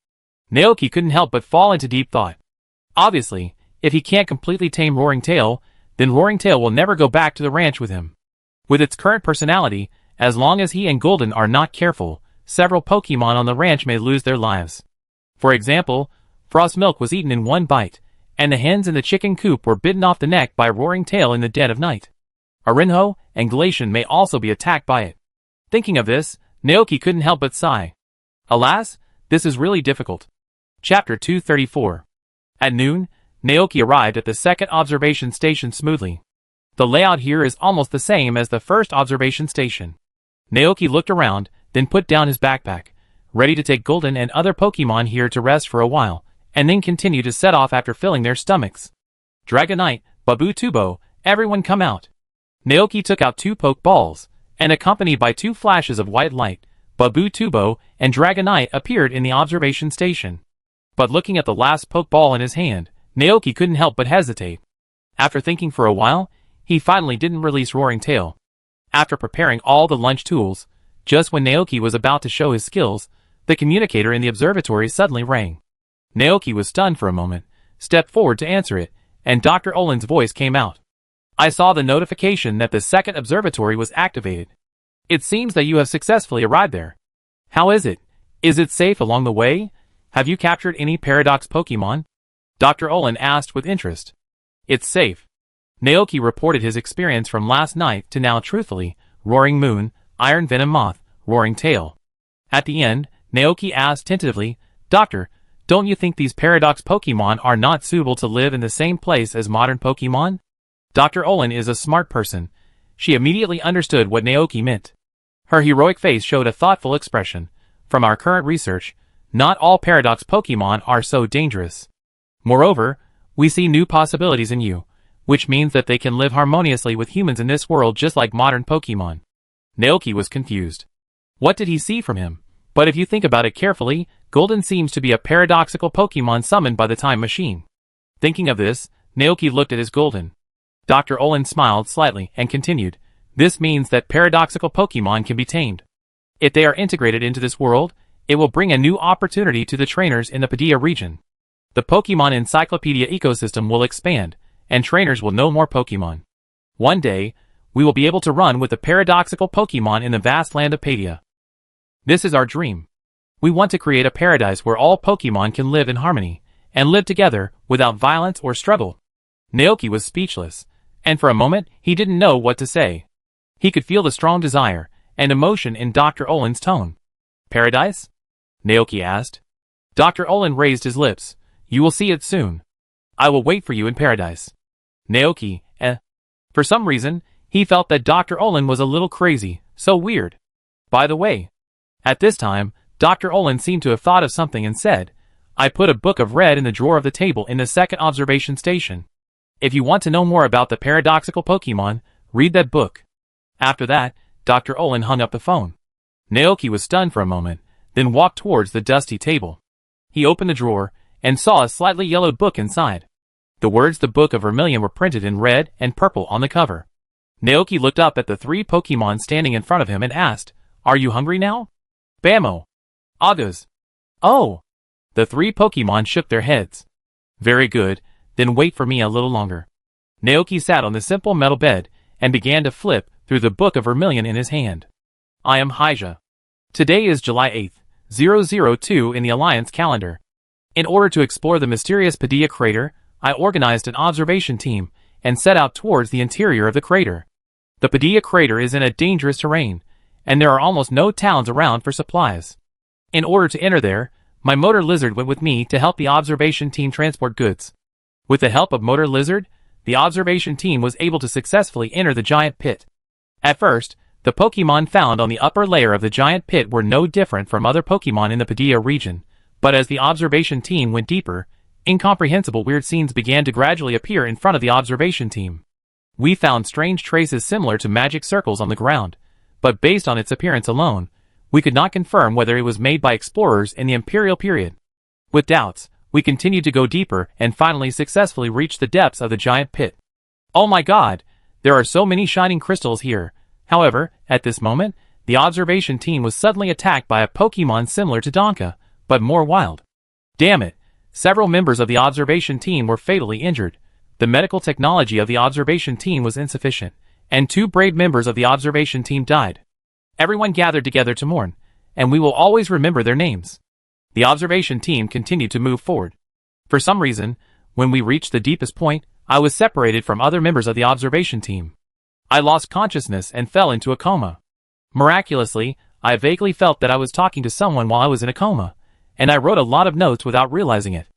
Naoki couldn't help but fall into deep thought. Obviously, if he can't completely tame Roaring Tail, then Roaring Tail will never go back to the ranch with him. With its current personality, as long as he and Gulton are not careful, several Pokemon on the ranch may lose their lives. For example, Frost Milk was eaten in one bite, and the hens in the chicken coop were bitten off the neck by Roaring Tail in the dead of night. Arinho and Glacian may also be attacked by it. Thinking of this, Naoki couldn't help but sigh. Alas, this is really difficult. Chapter 234. At noon, Naoki arrived at the second observation station smoothly. The layout here is almost the same as the first observation station. Naoki looked around, then put down his backpack, ready to take Gulton and other Pokemon here to rest for a while, and then continue to set off after filling their stomachs. Dragonite, Babu Tubo, everyone come out. Naoki took out 2 Pokeballs, and accompanied by 2 flashes of white light, Babu Tubo and Dragonite appeared in the observation station. But looking at the last Pokeball in his hand, Naoki couldn't help but hesitate. After thinking for a while, he finally didn't release Roaring Tail. After preparing all the lunch tools, just when Naoki was about to show his skills, the communicator in the observatory suddenly rang. Naoki was stunned for a moment, stepped forward to answer it, and Dr. Olin's voice came out. I saw the notification that the second observatory was activated. It seems that you have successfully arrived there. How is it? Is it safe along the way? Have you captured any Paradox Pokemon? Dr. Olin asked with interest. It's safe. Naoki reported his experience from last night to now truthfully, Roaring Moon, Iron Venom Moth, Roaring Tail. At the end, Naoki asked tentatively, Doctor, Don't you think these paradox Pokemon are not suitable to live in the same place as modern Pokemon? Dr. Olin is a smart person. She immediately understood what Naoki meant. Her heroic face showed a thoughtful expression. From our current research, not all paradox Pokemon are so dangerous. Moreover, we see new possibilities in you, which means that they can live harmoniously with humans in this world just like modern Pokemon. Naoki was confused. What did he see from him? But if you think about it carefully, Golden seems to be a paradoxical Pokemon summoned by the time machine. Thinking of this, Naoki looked at his Golden. Dr. Olin smiled slightly and continued, this means that paradoxical Pokemon can be tamed. If they are integrated into this world, it will bring a new opportunity to the trainers in the Padilla region. The Pokemon Encyclopedia ecosystem will expand, and trainers will know more Pokemon. One day, we will be able to run with the paradoxical Pokemon in the vast land of Padilla. This is our dream. We want to create a paradise where all Pokemon can live in harmony, and live together without violence or struggle. Naoki was speechless, and for a moment he didn't know what to say. He could feel the strong desire and emotion in Dr. Olin's tone. Paradise? Naoki asked. Dr. Olin raised his lips. You will see it soon. I will wait for you in paradise. Naoki, For some reason, he felt that Dr. Olin was a little crazy, so weird. By the way, at this time, Dr. Olin seemed to have thought of something and said, I put a book of red in the drawer of the table in the second observation station. If you want to know more about the paradoxical Pokemon, read that book. After that, Dr. Olin hung up the phone. Naoki was stunned for a moment, then walked towards the dusty table. He opened the drawer, and saw a slightly yellowed book inside. The words the Book of Vermilion were printed in red and purple on the cover. Naoki looked up at the three Pokemon standing in front of him and asked, Are you hungry now? Bammo. Agas. Oh. The three Pokemon shook their heads. Very good, then wait for me a little longer. Naoki sat on the simple metal bed, and began to flip through the Book of Vermilion in his hand. I am Hyja. Today is July 8th, 002 in the Alliance calendar. In order to explore the mysterious Padilla crater, I organized an observation team and set out towards the interior of the crater. The Padilla crater is in a dangerous terrain, and there are almost no towns around for supplies. In order to enter there, my Motor Lizard went with me to help the observation team transport goods. With the help of Motor Lizard, the observation team was able to successfully enter the giant pit. At first, the Pokemon found on the upper layer of the giant pit were no different from other Pokemon in the Padilla region. But as the observation team went deeper, incomprehensible weird scenes began to gradually appear in front of the observation team. We found strange traces similar to magic circles on the ground, but based on its appearance alone, we could not confirm whether it was made by explorers in the Imperial period. With doubts, we continued to go deeper and finally successfully reached the depths of the giant pit. Oh my god, there are so many shining crystals here. However, at this moment, the observation team was suddenly attacked by a Pokemon similar to Donka, but more wild. Damn it, several members of the observation team were fatally injured. The medical technology of the observation team was insufficient, and 2 brave members of the observation team died. Everyone gathered together to mourn, and we will always remember their names. The observation team continued to move forward. For some reason, when we reached the deepest point, I was separated from other members of the observation team. I lost consciousness and fell into a coma. Miraculously, I vaguely felt that I was talking to someone while I was in a coma, and I wrote a lot of notes without realizing it.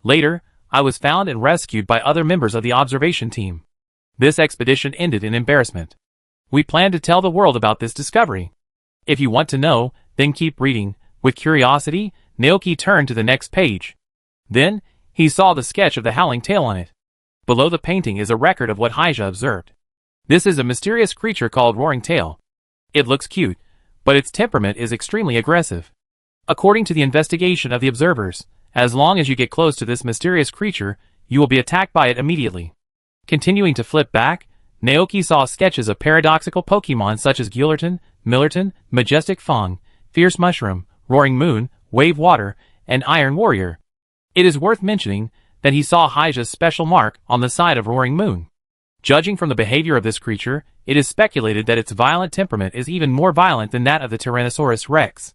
Later, I was found and rescued by other members of the observation team. This expedition ended in embarrassment. We plan to tell the world about this discovery. If you want to know, then keep reading. With curiosity, Naoki turned to the next page. Then, he saw the sketch of the howling tail on it. Below the painting is a record of what Hyja observed. This is a mysterious creature called Roaring Tail. It looks cute, but its temperament is extremely aggressive. According to the investigation of the observers, as long as you get close to this mysterious creature, you will be attacked by it immediately. Continuing to flip back, Naoki saw sketches of paradoxical Pokemon such as Guillerton, Millerton, Majestic Fong, Fierce Mushroom, Roaring Moon, Wave Water, and Iron Warrior. It is worth mentioning that he saw Hyja's special mark on the side of Roaring Moon. Judging from the behavior of this creature, it is speculated that its violent temperament is even more violent than that of the Tyrannosaurus Rex.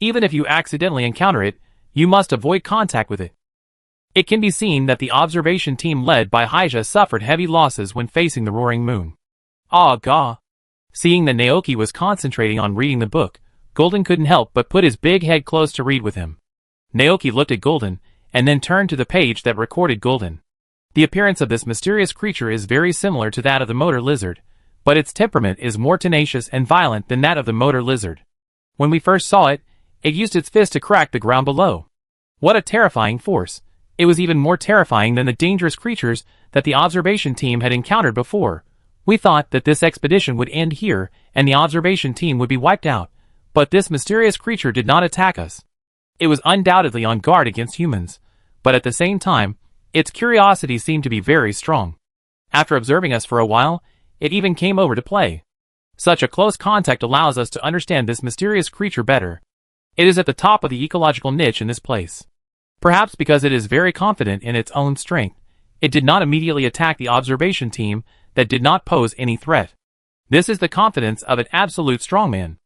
Even if you accidentally encounter it, you must avoid contact with it. It can be seen that the observation team led by Hyja suffered heavy losses when facing the Roaring Moon. Ah gah! Seeing that Naoki was concentrating on reading the book, Golden couldn't help but put his big head close to read with him. Naoki looked at Golden, and then turned to the page that recorded Gulden. The appearance of this mysterious creature is very similar to that of the motor lizard, but its temperament is more tenacious and violent than that of the motor lizard. When we first saw it, it used its fist to crack the ground below. What a terrifying force! It was even more terrifying than the dangerous creatures that the observation team had encountered before. We thought that this expedition would end here, and the observation team would be wiped out, but this mysterious creature did not attack us. It was undoubtedly on guard against humans, but at the same time, its curiosity seemed to be very strong. After observing us for a while, it even came over to play. Such a close contact allows us to understand this mysterious creature better. It is at the top of the ecological niche in this place. Perhaps because it is very confident in its own strength, it did not immediately attack the observation team that did not pose any threat. This is the confidence of an absolute strongman.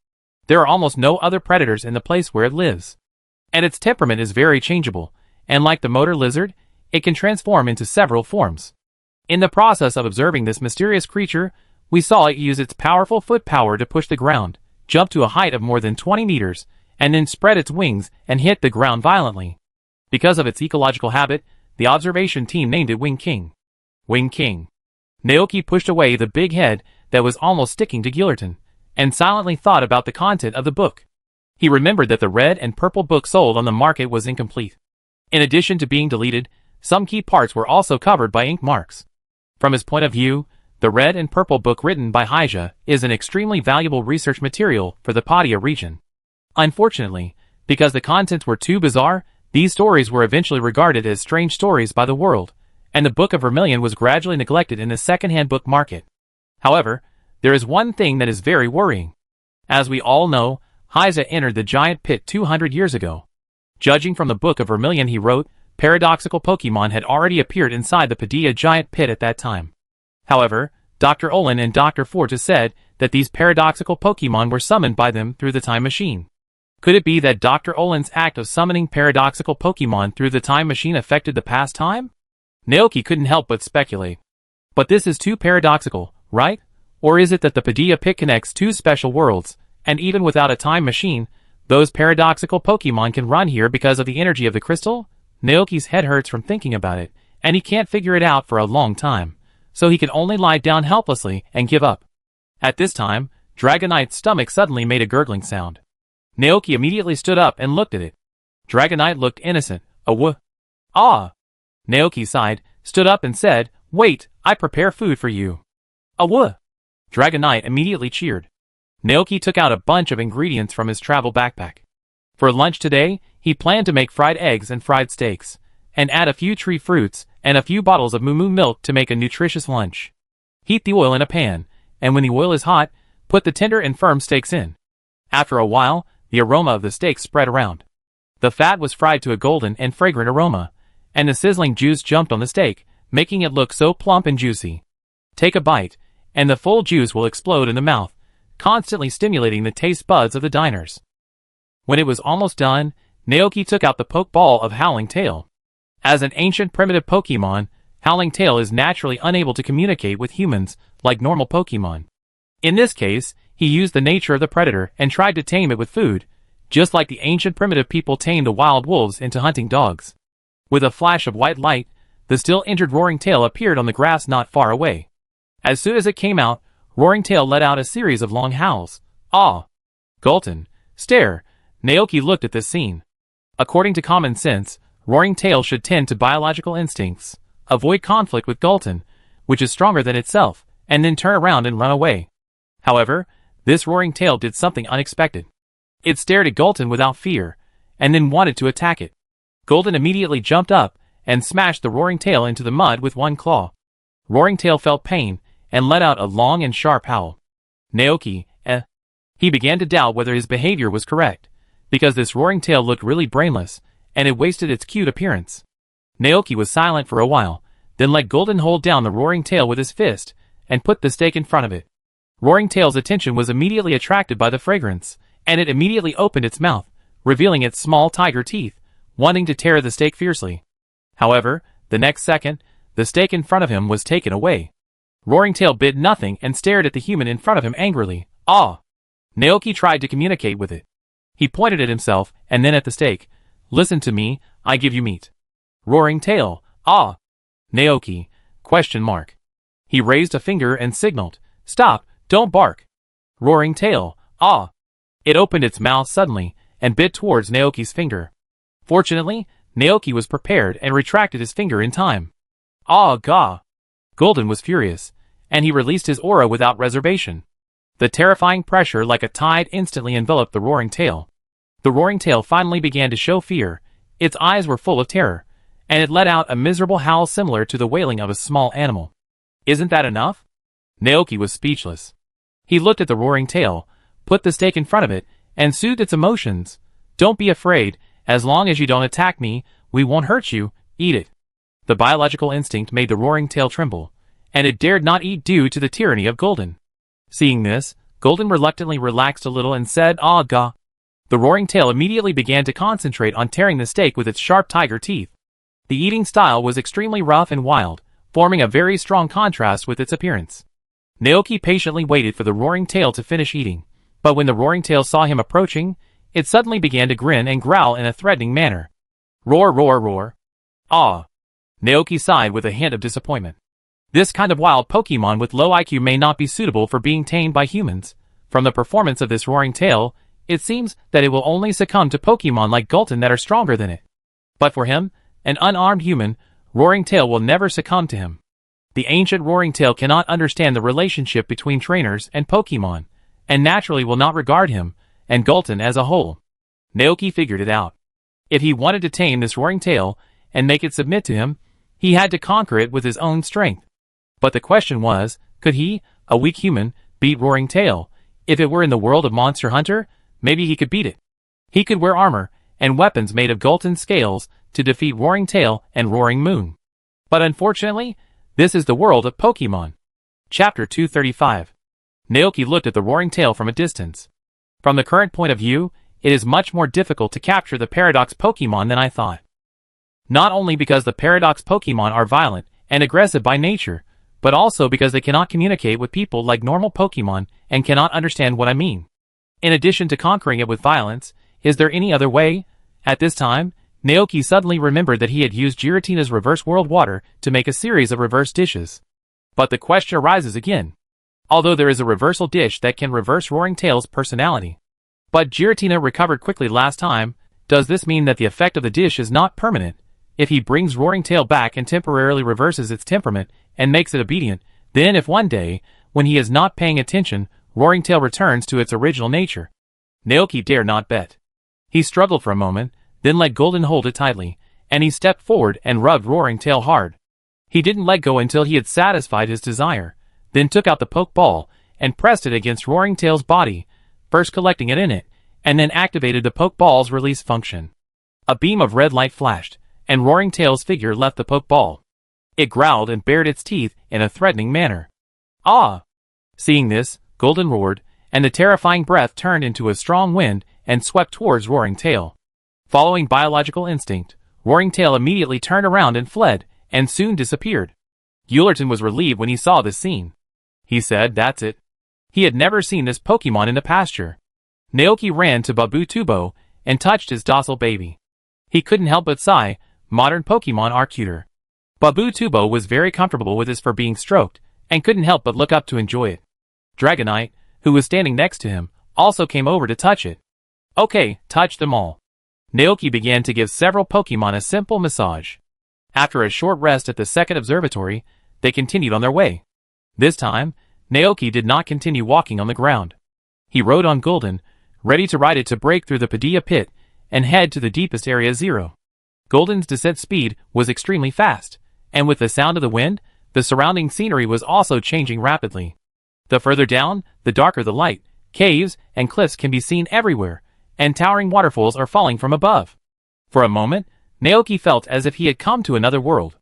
There are almost no other predators in the place where it lives. And its temperament is very changeable, and like the motor lizard, it can transform into several forms. In the process of observing this mysterious creature, we saw it use its powerful foot power to push the ground, jump to a height of more than 20 meters, and then spread its wings and hit the ground violently. Because of its ecological habit, the observation team named it Wing King. Wing King. Naoki pushed away the big head that was almost sticking to Gillerton, and silently thought about the content of the book. He remembered that the red and purple book sold on the market was incomplete. In addition to being deleted, some key parts were also covered by ink marks. From his point of view, the red and purple book written by Hyja is an extremely valuable research material for the Padia region. Unfortunately, because the contents were too bizarre, these stories were eventually regarded as strange stories by the world, and the Book of Vermilion was gradually neglected in the second-hand book market. However, there is one thing that is very worrying. As we all know, Hyja entered the giant pit 200 years ago. Judging from the Book of Vermilion he wrote, paradoxical Pokemon had already appeared inside the Padia giant pit at that time. However, Dr. Olin and Dr. Forta said that these paradoxical Pokemon were summoned by them through the time machine. Could it be that Dr. Olin's act of summoning paradoxical Pokemon through the time machine affected the past time? Naoki couldn't help but speculate. But this is too paradoxical, right? Or is it that the Padia pit connects two special worlds, and even without a time machine, those paradoxical Pokemon can run here because of the energy of the crystal? Naoki's head hurts from thinking about it, and he can't figure it out for a long time, so he can only lie down helplessly and give up. At this time, Dragonite's stomach suddenly made a gurgling sound. Naoki immediately stood up and looked at it. Dragonite looked innocent. Ah! Naoki sighed, stood up and said, "Wait, I prepare food for you." Dragonite immediately cheered. Naoki took out a bunch of ingredients from his travel backpack. For lunch today, he planned to make fried eggs and fried steaks, and add a few tree fruits and a few bottles of moo milk to make a nutritious lunch. Heat the oil in a pan, and when the oil is hot, put the tender and firm steaks in. After a while, the aroma of the steaks spread around. The fat was fried to a golden and fragrant aroma, and the sizzling juice jumped on the steak, making it look so plump and juicy. Take a bite, and the full juice will explode in the mouth, constantly stimulating the taste buds of the diners. When it was almost done, Naoki took out the Pokeball of Howling Tail. As an ancient primitive Pokemon, Howling Tail is naturally unable to communicate with humans like normal Pokemon. In this case, he used the nature of the predator and tried to tame it with food, just like the ancient primitive people tamed the wild wolves into hunting dogs. With a flash of white light, the still injured Roaring Tail appeared on the grass not far away. As soon as it came out, Roaring Tail let out a series of long howls. Gulton. Stare. Naoki looked at this scene. According to common sense, Roaring Tail should tend to biological instincts, avoid conflict with Gulton, which is stronger than itself, and then turn around and run away. However, this Roaring Tail did something unexpected. It stared at Gulton without fear, and then wanted to attack it. Gulton immediately jumped up and smashed the Roaring Tail into the mud with one claw. Roaring Tail felt pain and let out a long and sharp howl. Naoki, He began to doubt whether his behavior was correct, because this Roaring Tail looked really brainless, and it wasted its cute appearance. Naoki was silent for a while, then let Gulton hold down the Roaring Tail with his fist, and put the steak in front of it. Roaring Tail's attention was immediately attracted by the fragrance, and it immediately opened its mouth, revealing its small tiger teeth, wanting to tear the steak fiercely. However, the next second, the steak in front of him was taken away. Roaring Tail bit nothing and stared at the human in front of him angrily. Naoki tried to communicate with it. He pointed at himself and then at the steak. "Listen to me, I give you meat. Roaring tail. Ah. Naoki. Question mark. He raised a finger and signaled. Stop, don't bark. Roaring tail. Ah. It opened its mouth suddenly and bit towards Naoki's finger. Fortunately, Naoki was prepared and retracted his finger in time. Ah gah. Golden was furious, and he released his aura without reservation. The terrifying pressure like a tide instantly enveloped the roaring tail. The roaring tail finally began to show fear. Its eyes were full of terror, and it let out a miserable howl similar to the wailing of a small animal. Isn't that enough? Naoki was speechless. He looked at the roaring tail, put the stake in front of it, and soothed its emotions. Don't be afraid, as long as you don't attack me, we won't hurt you, eat it. The biological instinct made the roaring tail tremble, and it dared not eat due to the tyranny of Golden. Seeing this, Golden reluctantly relaxed a little and said, "Ah gah." The roaring tail immediately began to concentrate on tearing the steak with its sharp tiger teeth. The eating style was extremely rough and wild, forming a very strong contrast with its appearance. Naoki patiently waited for the roaring tail to finish eating, but when the roaring tail saw him approaching, it suddenly began to grin and growl in a threatening manner. Roar, roar, roar. Ah. Naoki sighed with a hint of disappointment. This kind of wild Pokemon with low IQ may not be suitable for being tamed by humans. From the performance of this roaring tail, it seems that it will only succumb to Pokemon like Gulton that are stronger than it. But for him, an unarmed human, Roaring Tail will never succumb to him. The ancient Roaring Tail cannot understand the relationship between trainers and Pokemon, and naturally will not regard him and Gulton as a whole. Naoki figured it out. If he wanted to tame this Roaring Tail and make it submit to him, he had to conquer it with his own strength. But the question was, could he, a weak human, beat Roaring Tail? If it were in the world of Monster Hunter, maybe he could beat it. He could wear armor and weapons made of Gulton scales to defeat Roaring Tail and Roaring Moon. But unfortunately, this is the world of Pokemon. Chapter 235. Naoki looked at the Roaring Tail from a distance. From the current point of view, it is much more difficult to capture the Paradox Pokemon than I thought. Not only because the Paradox Pokemon are violent and aggressive by nature, but also because they cannot communicate with people like normal Pokemon and cannot understand what I mean. In addition to conquering it with violence, is there any other way? At this time, Naoki suddenly remembered that he had used Giratina's reverse world water to make a series of reverse dishes. But the question arises again. Although there is a reversal dish that can reverse Roaring Tail's personality. But Giratina recovered quickly last time, does this mean that the effect of the dish is not permanent? If he brings Roaring Tail back and temporarily reverses its temperament and makes it obedient, then if one day, when he is not paying attention, Roaring Tail returns to its original nature. Naoki dare not bet. He struggled for a moment, then let Golden hold it tightly, and he stepped forward and rubbed Roaring Tail hard. He didn't let go until he had satisfied his desire, then took out the Pokeball and pressed it against Roaring Tail's body, first collecting it in it, and then activated the Pokeball's release function. A beam of red light flashed, and Roaring Tail's figure left the Pokeball. It growled and bared its teeth in a threatening manner. Ah! Seeing this, Golden roared, and the terrifying breath turned into a strong wind and swept towards Roaring Tail. Following biological instinct, Roaring Tail immediately turned around and fled, and soon disappeared. Ullerton was relieved when he saw this scene. He said, "That's it." He had never seen this Pokemon in the pasture. Naoki ran to Babutubo and touched his docile baby. He couldn't help but sigh, modern Pokemon are cuter. Babutubo was very comfortable with his fur being stroked, and couldn't help but look up to enjoy it. Dragonite, who was standing next to him, also came over to touch it. Okay, touch them all. Naoki began to give several Pokemon a simple massage. After a short rest at the second observatory, they continued on their way. This time, Naoki did not continue walking on the ground. He rode on Golden, ready to ride it to break through the Padilla pit and head to the deepest area 0. Golden's descent speed was extremely fast, and with the sound of the wind, the surrounding scenery was also changing rapidly. The further down, the darker the light, caves and cliffs can be seen everywhere, and towering waterfalls are falling from above. For a moment, Naoki felt as if he had come to another world.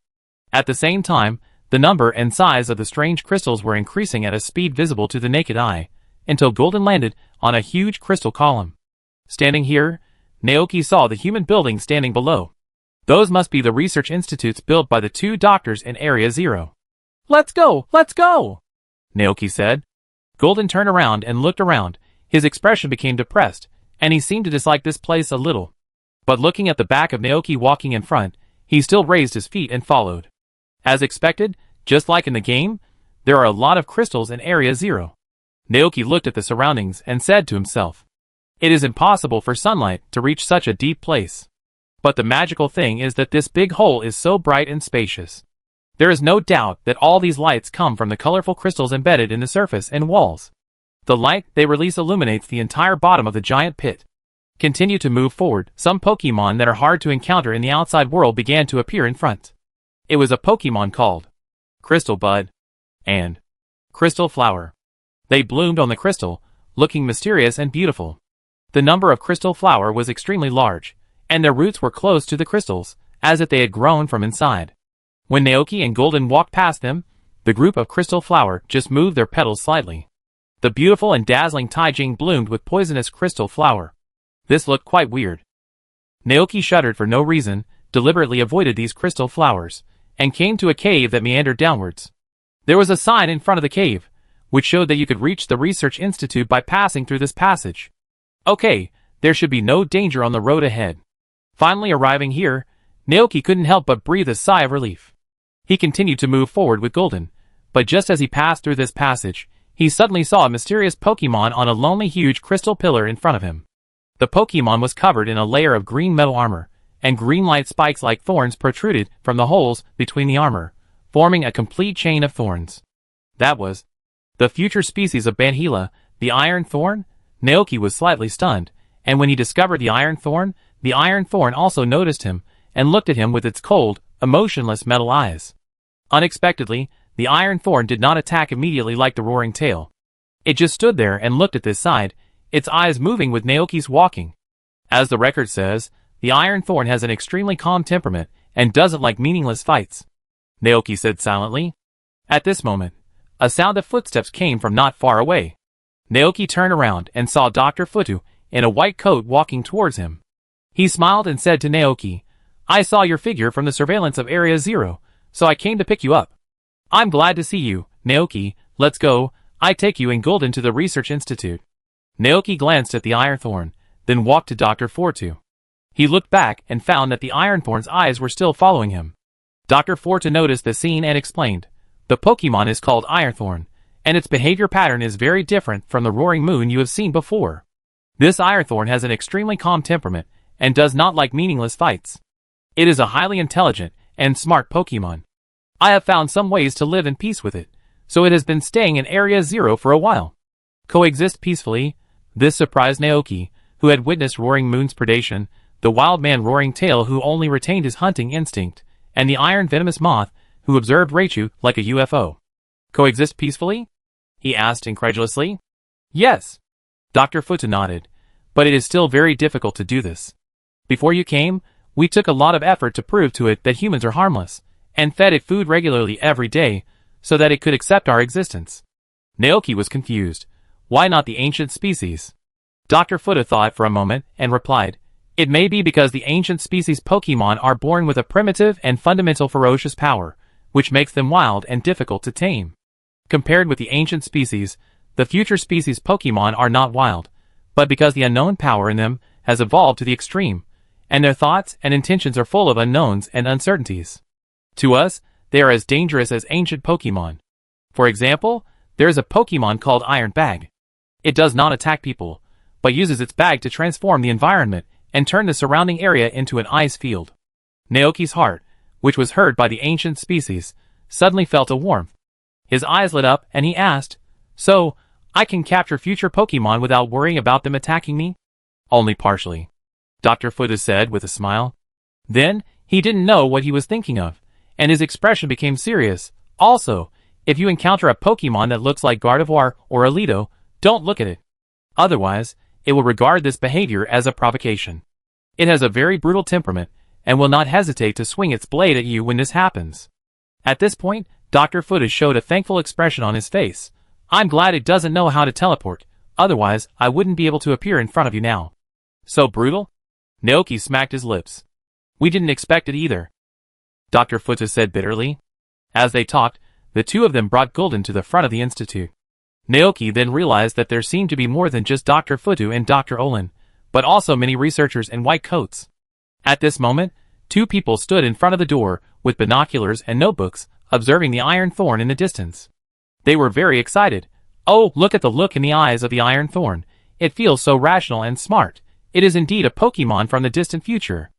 At the same time, the number and size of the strange crystals were increasing at a speed visible to the naked eye, until Golden landed on a huge crystal column. Standing here, Naoki saw the human buildings standing below. Those must be the research institutes built by the 2 doctors in Area 0. Let's go! Let's go! Naoki said. Golden turned around and looked around. His expression became depressed, and he seemed to dislike this place a little. But looking at the back of Naoki walking in front, He still raised his feet and followed. As expected, just like in the game, there are a lot of crystals in Area Zero. Naoki looked at the surroundings and said to himself, "It is impossible for sunlight to reach such a deep place. But the magical thing is that this big hole is so bright and spacious. There is no doubt that all these lights come from the colorful crystals embedded in the surface and walls. The light they release illuminates the entire bottom of the giant pit." Continue to move forward. Some Pokemon that are hard to encounter in the outside world began to appear in front. It was a Pokemon called Crystal Bud and Crystal Flower. They bloomed on the crystal, looking mysterious and beautiful. The number of Crystal Flower was extremely large, and their roots were close to the crystals, as if they had grown from inside. When Naoki and Golden walked past them, the group of Crystal Flower just moved their petals slightly. The beautiful and dazzling Taijing bloomed with poisonous Crystal Flower. This looked quite weird. Naoki shuddered for no reason, deliberately avoided these crystal flowers, and came to a cave that meandered downwards. There was a sign in front of the cave, which showed that you could reach the Research Institute by passing through this passage. Okay, there should be no danger on the road ahead. Finally arriving here, Naoki couldn't help but breathe a sigh of relief. He continued to move forward with Golden, but just as he passed through this passage, he suddenly saw a mysterious Pokemon on a lonely huge crystal pillar in front of him. The Pokemon was covered in a layer of green metal armor, and green light spikes like thorns protruded from the holes between the armor, forming a complete chain of thorns. That was the future species of Banhila, the Iron Thorn. Naoki was slightly stunned, and when he discovered the Iron Thorn also noticed him, and looked at him with its cold, emotionless metal eyes. Unexpectedly, the Iron Thorn did not attack immediately like the Roaring Tail. It just stood there and looked at this side, its eyes moving with Naoki's walking. As the record says, the Iron Thorn has an extremely calm temperament and doesn't like meaningless fights, Naoki said silently. At this moment, a sound of footsteps came from not far away. Naoki turned around and saw Dr. Futu in a white coat walking towards him. He smiled and said to Naoki, "I saw your figure from the surveillance of Area Zero, so I came to pick you up. I'm glad to see you, Naoki. Let's go. I take you and Golden to the Research Institute." Naoki glanced at the Iron Thorn, then walked to Dr. Fortu. He looked back and found that the Iron Thorn's eyes were still following him. Dr. Fortu noticed the scene and explained, "The Pokemon is called Iron Thorn, and its behavior pattern is very different from the Roaring Moon you have seen before. This Iron Thorn has an extremely calm temperament and does not like meaningless fights. It is a highly intelligent and smart Pokemon. I have found some ways to live in peace with it, so it has been staying in Area Zero for a while. Coexist peacefully." This surprised Naoki, who had witnessed Roaring Moon's predation, the wild man Roaring Tail who only retained his hunting instinct, and the iron venomous moth who observed Raichu like a UFO. "Coexist peacefully?" he asked incredulously. "Yes." Dr. Futa nodded, "but it is still very difficult to do this. Before you came, we took a lot of effort to prove to it that humans are harmless, and fed it food regularly every day, so that it could accept our existence." Naoki was confused. Why not the ancient species? Dr. Futa thought for a moment and replied, "It may be because the ancient species Pokemon are born with a primitive and fundamental ferocious power, which makes them wild and difficult to tame. Compared with the ancient species, the future species Pokemon are not wild, but because the unknown power in them has evolved to the extreme, and their thoughts and intentions are full of unknowns and uncertainties. To us, they are as dangerous as ancient Pokemon. For example, there is a Pokemon called Iron Bag. It does not attack people, but uses its bag to transform the environment and turn the surrounding area into an ice field." Naoki's heart, which was heard by the ancient species, suddenly felt a warmth. His eyes lit up and he asked, "So, I can capture future Pokemon without worrying about them attacking me?" "Only partially," Dr. Futa said with a smile. Then, he didn't know what he was thinking of, and his expression became serious. "Also, if you encounter a Pokemon that looks like Gardevoir or Alito, don't look at it. Otherwise, it will regard this behavior as a provocation. It has a very brutal temperament, and will not hesitate to swing its blade at you when this happens." At this point, Dr. Futa showed a thankful expression on his face. "I'm glad it doesn't know how to teleport, otherwise I wouldn't be able to appear in front of you now." "So brutal?" Naoki smacked his lips. "We didn't expect it either," Dr. Futa said bitterly. As they talked, the two of them brought Golden to the front of the institute. Naoki then realized that there seemed to be more than just Dr. Futu and Dr. Olin, but also many researchers in white coats. At this moment, two people stood in front of the door, with binoculars and notebooks, observing the iron thorn in the distance. They were very excited. Oh, look at the look in the eyes of the iron thorn. It feels so rational and smart. It is indeed a Pokemon from the distant future.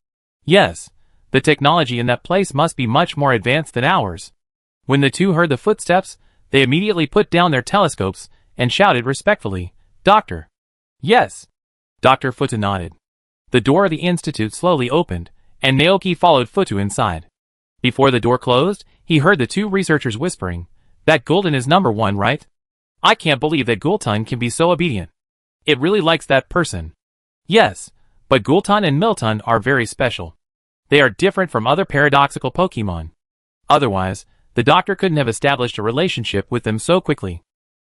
Yes, the technology in that place must be much more advanced than ours. When the two heard the footsteps, they immediately put down their telescopes and shouted respectfully, "Doctor." "Yes." Dr. Futu nodded. The door of the institute slowly opened, and Naoki followed Futu inside. Before the door closed, he heard the two researchers whispering, "That Gulden is number one, right? I can't believe that Gulton can be so obedient. It really likes that person." "Yes, but Gulton and Milton are very special. They are different from other paradoxical Pokemon. Otherwise, the doctor couldn't have established a relationship with them so quickly."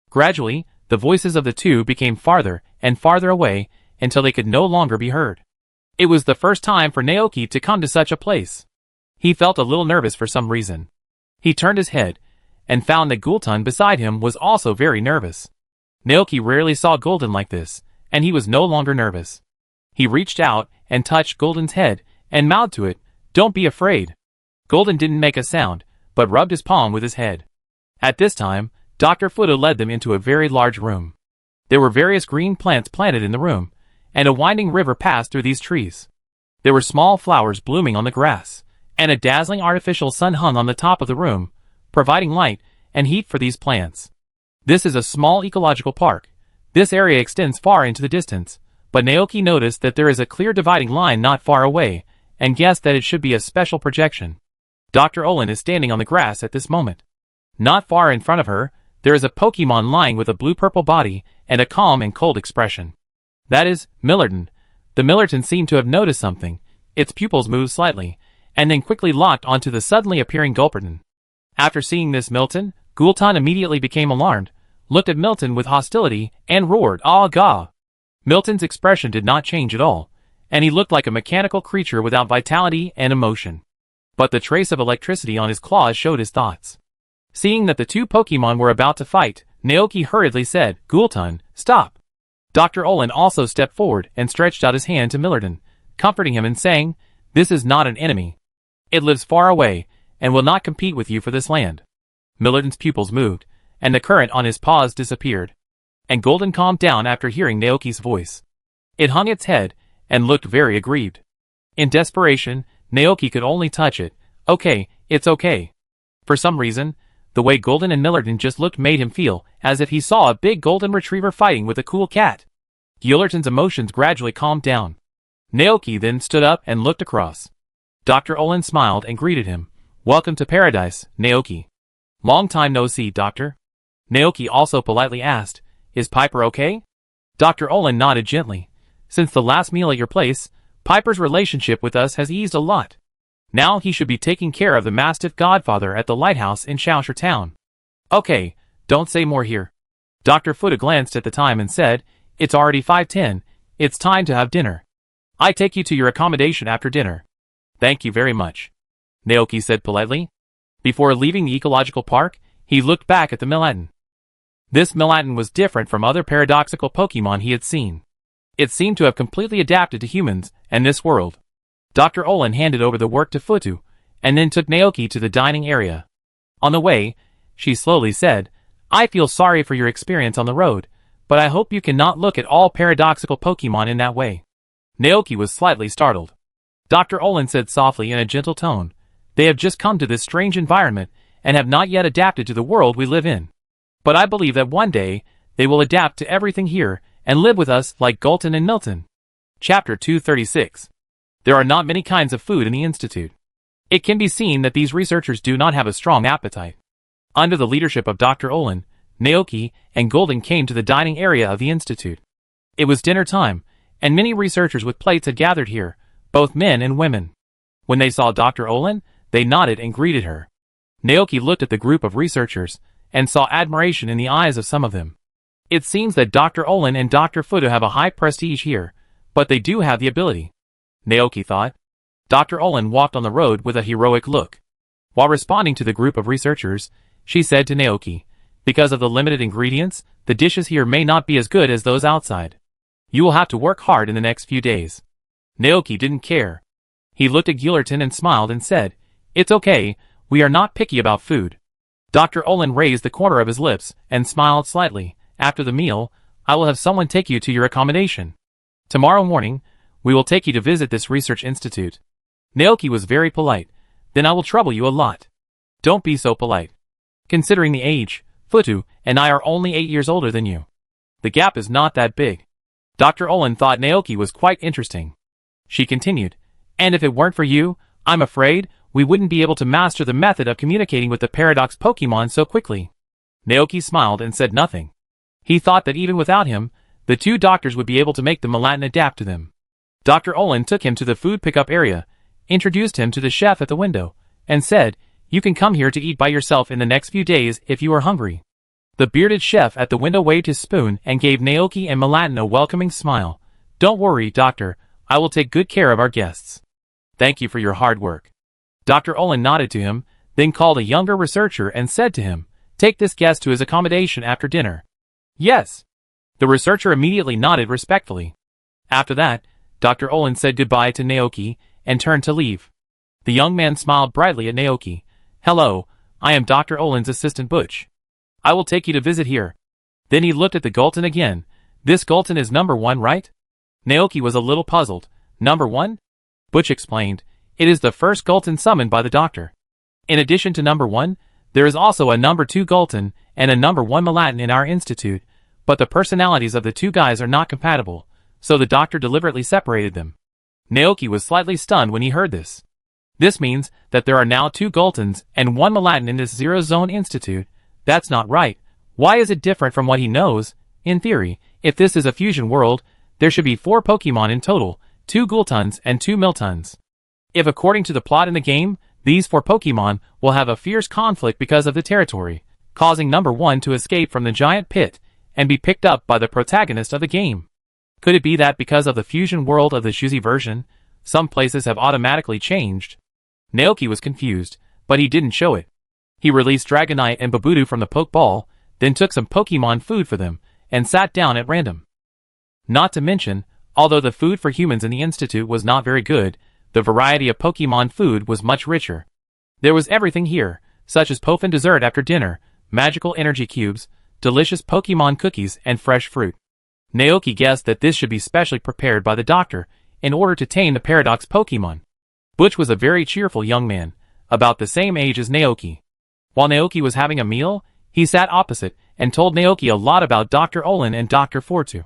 Gradually, the voices of the two became farther and farther away until they could no longer be heard. It was the first time for Naoki to come to such a place. He felt a little nervous for some reason. He turned his head and found that Gulton beside him was also very nervous. Naoki rarely saw Gulden like this, and he was no longer nervous. He reached out and touched Gulden's head and mouthed to it, "Don't be afraid." Gulden didn't make a sound, but rubbed his palm with his head. At this time, Dr. Futo led them into a very large room. There were various green plants planted in the room, and a winding river passed through these trees. There were small flowers blooming on the grass, and a dazzling artificial sun hung on the top of the room, providing light and heat for these plants. This is a small ecological park. This area extends far into the distance, but Naoki noticed that there is a clear dividing line not far away, and guessed that it should be a special projection. Dr. Olin is standing on the grass at this moment. Not far in front of her, there is a Pokemon lying with a blue-purple body and a calm and cold expression. That is Millerton. The Millerton seemed to have noticed something. Its pupils moved slightly, and then quickly locked onto the suddenly appearing Gulperton. After seeing this Milton, Gulton immediately became alarmed, looked at Milton with hostility, and roared, "Ah gah!" Milton's expression did not change at all, and he looked like a mechanical creature without vitality and emotion. But the trace of electricity on his claws showed his thoughts. Seeing that the two Pokemon were about to fight, Naoki hurriedly said, "Gulton, stop." Dr. Olin also stepped forward and stretched out his hand to Millerton, comforting him and saying, "This is not an enemy. It lives far away, and will not compete with you for this land." Millerton's pupils moved, and the current on his paws disappeared. And Gulden calmed down after hearing Naoki's voice. It hung its head, and looked very aggrieved. In desperation, Naoki could only touch it. "Okay, it's okay." For some reason, the way Gulden and Millerton just looked made him feel as if he saw a big golden retriever fighting with a cool cat. Gillerton's emotions gradually calmed down. Naoki then stood up and looked across. Dr. Olin smiled and greeted him. "Welcome to paradise, Naoki." "Long time no see, Doctor." Naoki also politely asked, "Is Piper okay?" Dr. Olin nodded gently. "Since the last meal at your place, Piper's relationship with us has eased a lot. Now he should be taking care of the Mastiff Godfather at the lighthouse in Shropshire Town." "Okay, don't say more here." Dr. Fuda glanced at the time and said, "It's already 5:10, it's time to have dinner. I take you to your accommodation after dinner." "Thank you very much," Naoki said politely. Before leaving the ecological park, he looked back at the Milatan. This Milatan was different from other paradoxical Pokemon he had seen. It seemed to have completely adapted to humans and this world. Dr. Olin handed over the work to Futu, and then took Naoki to the dining area. On the way, she slowly said, "I feel sorry for your experience on the road, but I hope you cannot look at all paradoxical Pokemon in that way." Naoki was slightly startled. Dr. Olin said softly in a gentle tone, "They have just come to this strange environment, and have not yet adapted to the world we live in. But I believe that one day, they will adapt to everything here, and live with us like Gulton and Milton." Chapter 236. There are not many kinds of food in the Institute. It can be seen that these researchers do not have a strong appetite. Under the leadership of Dr. Olin, Naoki and Gulden came to the dining area of the Institute. It was dinner time, and many researchers with plates had gathered here, both men and women. When they saw Dr. Olin, they nodded and greeted her. Naoki looked at the group of researchers, and saw admiration in the eyes of some of them. It seems that Dr. Olin and Dr. Fudo have a high prestige here, but they do have the ability, Naoki thought. Dr. Olin walked on the road with a heroic look. While responding to the group of researchers, she said to Naoki, "Because of the limited ingredients, the dishes here may not be as good as those outside. You will have to work hard in the next few days." Naoki didn't care. He looked at Gillerton and smiled and said, "It's okay, we are not picky about food." Dr. Olin raised the corner of his lips and smiled slightly. "After the meal, I will have someone take you to your accommodation. Tomorrow morning, we will take you to visit this research institute." Naoki was very polite. "Then I will trouble you a lot." "Don't be so polite. Considering the age, Futu and I are only 8 years older than you. The gap is not that big." Dr. Olin thought Naoki was quite interesting. She continued, "And if it weren't for you, I'm afraid we wouldn't be able to master the method of communicating with the Paradox Pokemon so quickly." Naoki smiled and said nothing. He thought that even without him, the two doctors would be able to make the Malatin adapt to them. Dr. Olin took him to the food pickup area, introduced him to the chef at the window, and said, "You can come here to eat by yourself in the next few days if you are hungry." The bearded chef at the window waved his spoon and gave Naoki and Malatin a welcoming smile. "Don't worry, doctor, I will take good care of our guests." "Thank you for your hard work." Dr. Olin nodded to him, then called a younger researcher and said to him, "Take this guest to his accommodation after dinner." "Yes." The researcher immediately nodded respectfully. After that, Dr. Olin said goodbye to Naoki and turned to leave. The young man smiled brightly at Naoki. "Hello, I am Dr. Olin's assistant Butch. I will take you to visit here." Then he looked at the Gulton again. "This Gulton is number 1, right?" Naoki was a little puzzled. "Number 1? Butch explained. "It is the first Gulton summoned by the doctor. In addition to number 1, there is also a number 2 Gulton and a number 1 Malatin in our institute, but the personalities of the two guys are not compatible, so the doctor deliberately separated them." Naoki was slightly stunned when he heard this. "This means that there are now 2 Gultons and 1 Malatin in this Zero Zone Institute. That's not right. Why is it different from what he knows? In theory, if this is a fusion world, there should be 4 Pokemon in total, 2 Gultons and 2 Miltons. If according to the plot in the game, these 4 Pokemon will have a fierce conflict because of the territory, causing number 1 to escape from the giant pit and be picked up by the protagonist of the game. Could it be that because of the fusion world of the Shuzi version, some places have automatically changed?" Naoki was confused, but he didn't show it. He released Dragonite and Babudu from the Pokeball, then took some Pokemon food for them, and sat down at random. Not to mention, although the food for humans in the Institute was not very good, the variety of Pokemon food was much richer. There was everything here, such as Pofin dessert after dinner, magical energy cubes, delicious Pokemon cookies, and fresh fruit. Naoki guessed that this should be specially prepared by the doctor, in order to tame the Paradox Pokemon. Butch was a very cheerful young man, about the same age as Naoki. While Naoki was having a meal, he sat opposite and told Naoki a lot about Dr. Olin and Dr. Fortu.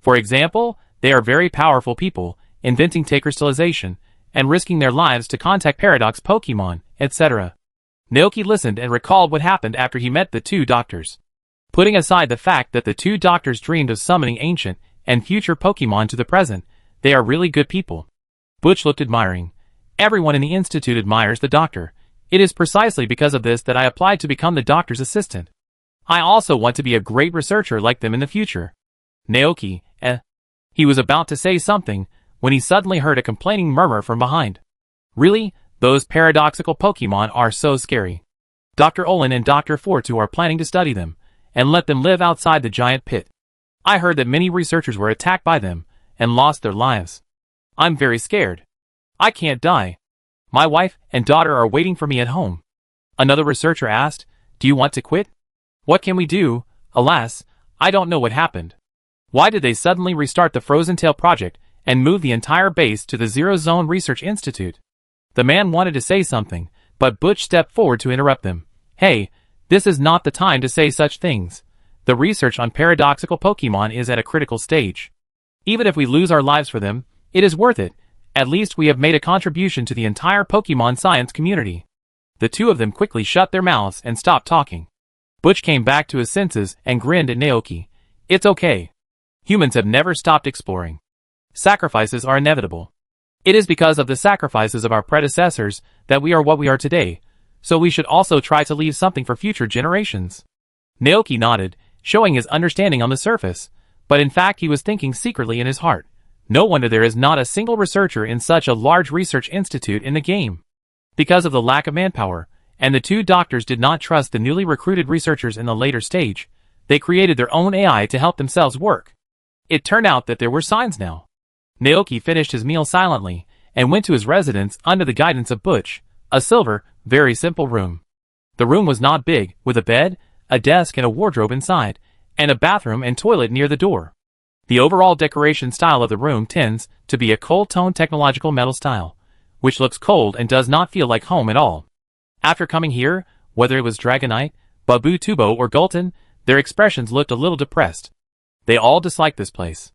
For example, they are very powerful people, inventing crystallization, and risking their lives to contact Paradox Pokemon, etc. Naoki listened and recalled what happened after he met the 2 doctors. Putting aside the fact that the 2 doctors dreamed of summoning ancient and future Pokemon to the present, they are really good people. Butch looked admiring. "Everyone in the Institute admires the doctor. It is precisely because of this that I applied to become the doctor's assistant. I also want to be a great researcher like them in the future." Naoki, He was about to say something, when he suddenly heard a complaining murmur from behind. "Really? Those paradoxical Pokemon are so scary. Dr. Olin and Dr. Fortu are planning to study them, and let them live outside the giant pit. I heard that many researchers were attacked by them, and lost their lives. I'm very scared. I can't die. My wife and daughter are waiting for me at home." Another researcher asked, "Do you want to quit?" "What can we do? Alas, I don't know what happened. Why did they suddenly restart the Frozen Tail project and move the entire base to the Zero Zone Research Institute?" The man wanted to say something, but Butch stepped forward to interrupt them. "Hey, this is not the time to say such things. The research on paradoxical Pokemon is at a critical stage. Even if we lose our lives for them, it is worth it. At least we have made a contribution to the entire Pokemon science community." The 2 of them quickly shut their mouths and stopped talking. Butch came back to his senses and grinned at Naoki. "It's okay. Humans have never stopped exploring. Sacrifices are inevitable. It is because of the sacrifices of our predecessors that we are what we are today, so we should also try to leave something for future generations." Naoki nodded, showing his understanding on the surface, but in fact he was thinking secretly in his heart. No wonder there is not a single researcher in such a large research institute in the game. Because of the lack of manpower, and the 2 doctors did not trust the newly recruited researchers in the later stage, they created their own AI to help themselves work. It turned out that there were signs now. Naoki finished his meal silently, and went to his residence under the guidance of Butch, a silver, very simple room. The room was not big, with a bed, a desk and a wardrobe inside, and a bathroom and toilet near the door. The overall decoration style of the room tends to be a cold-tone technological metal style, which looks cold and does not feel like home at all. After coming here, whether it was Dragonite, Babu Tubo or Gulton, their expressions looked a little depressed. They all disliked this place.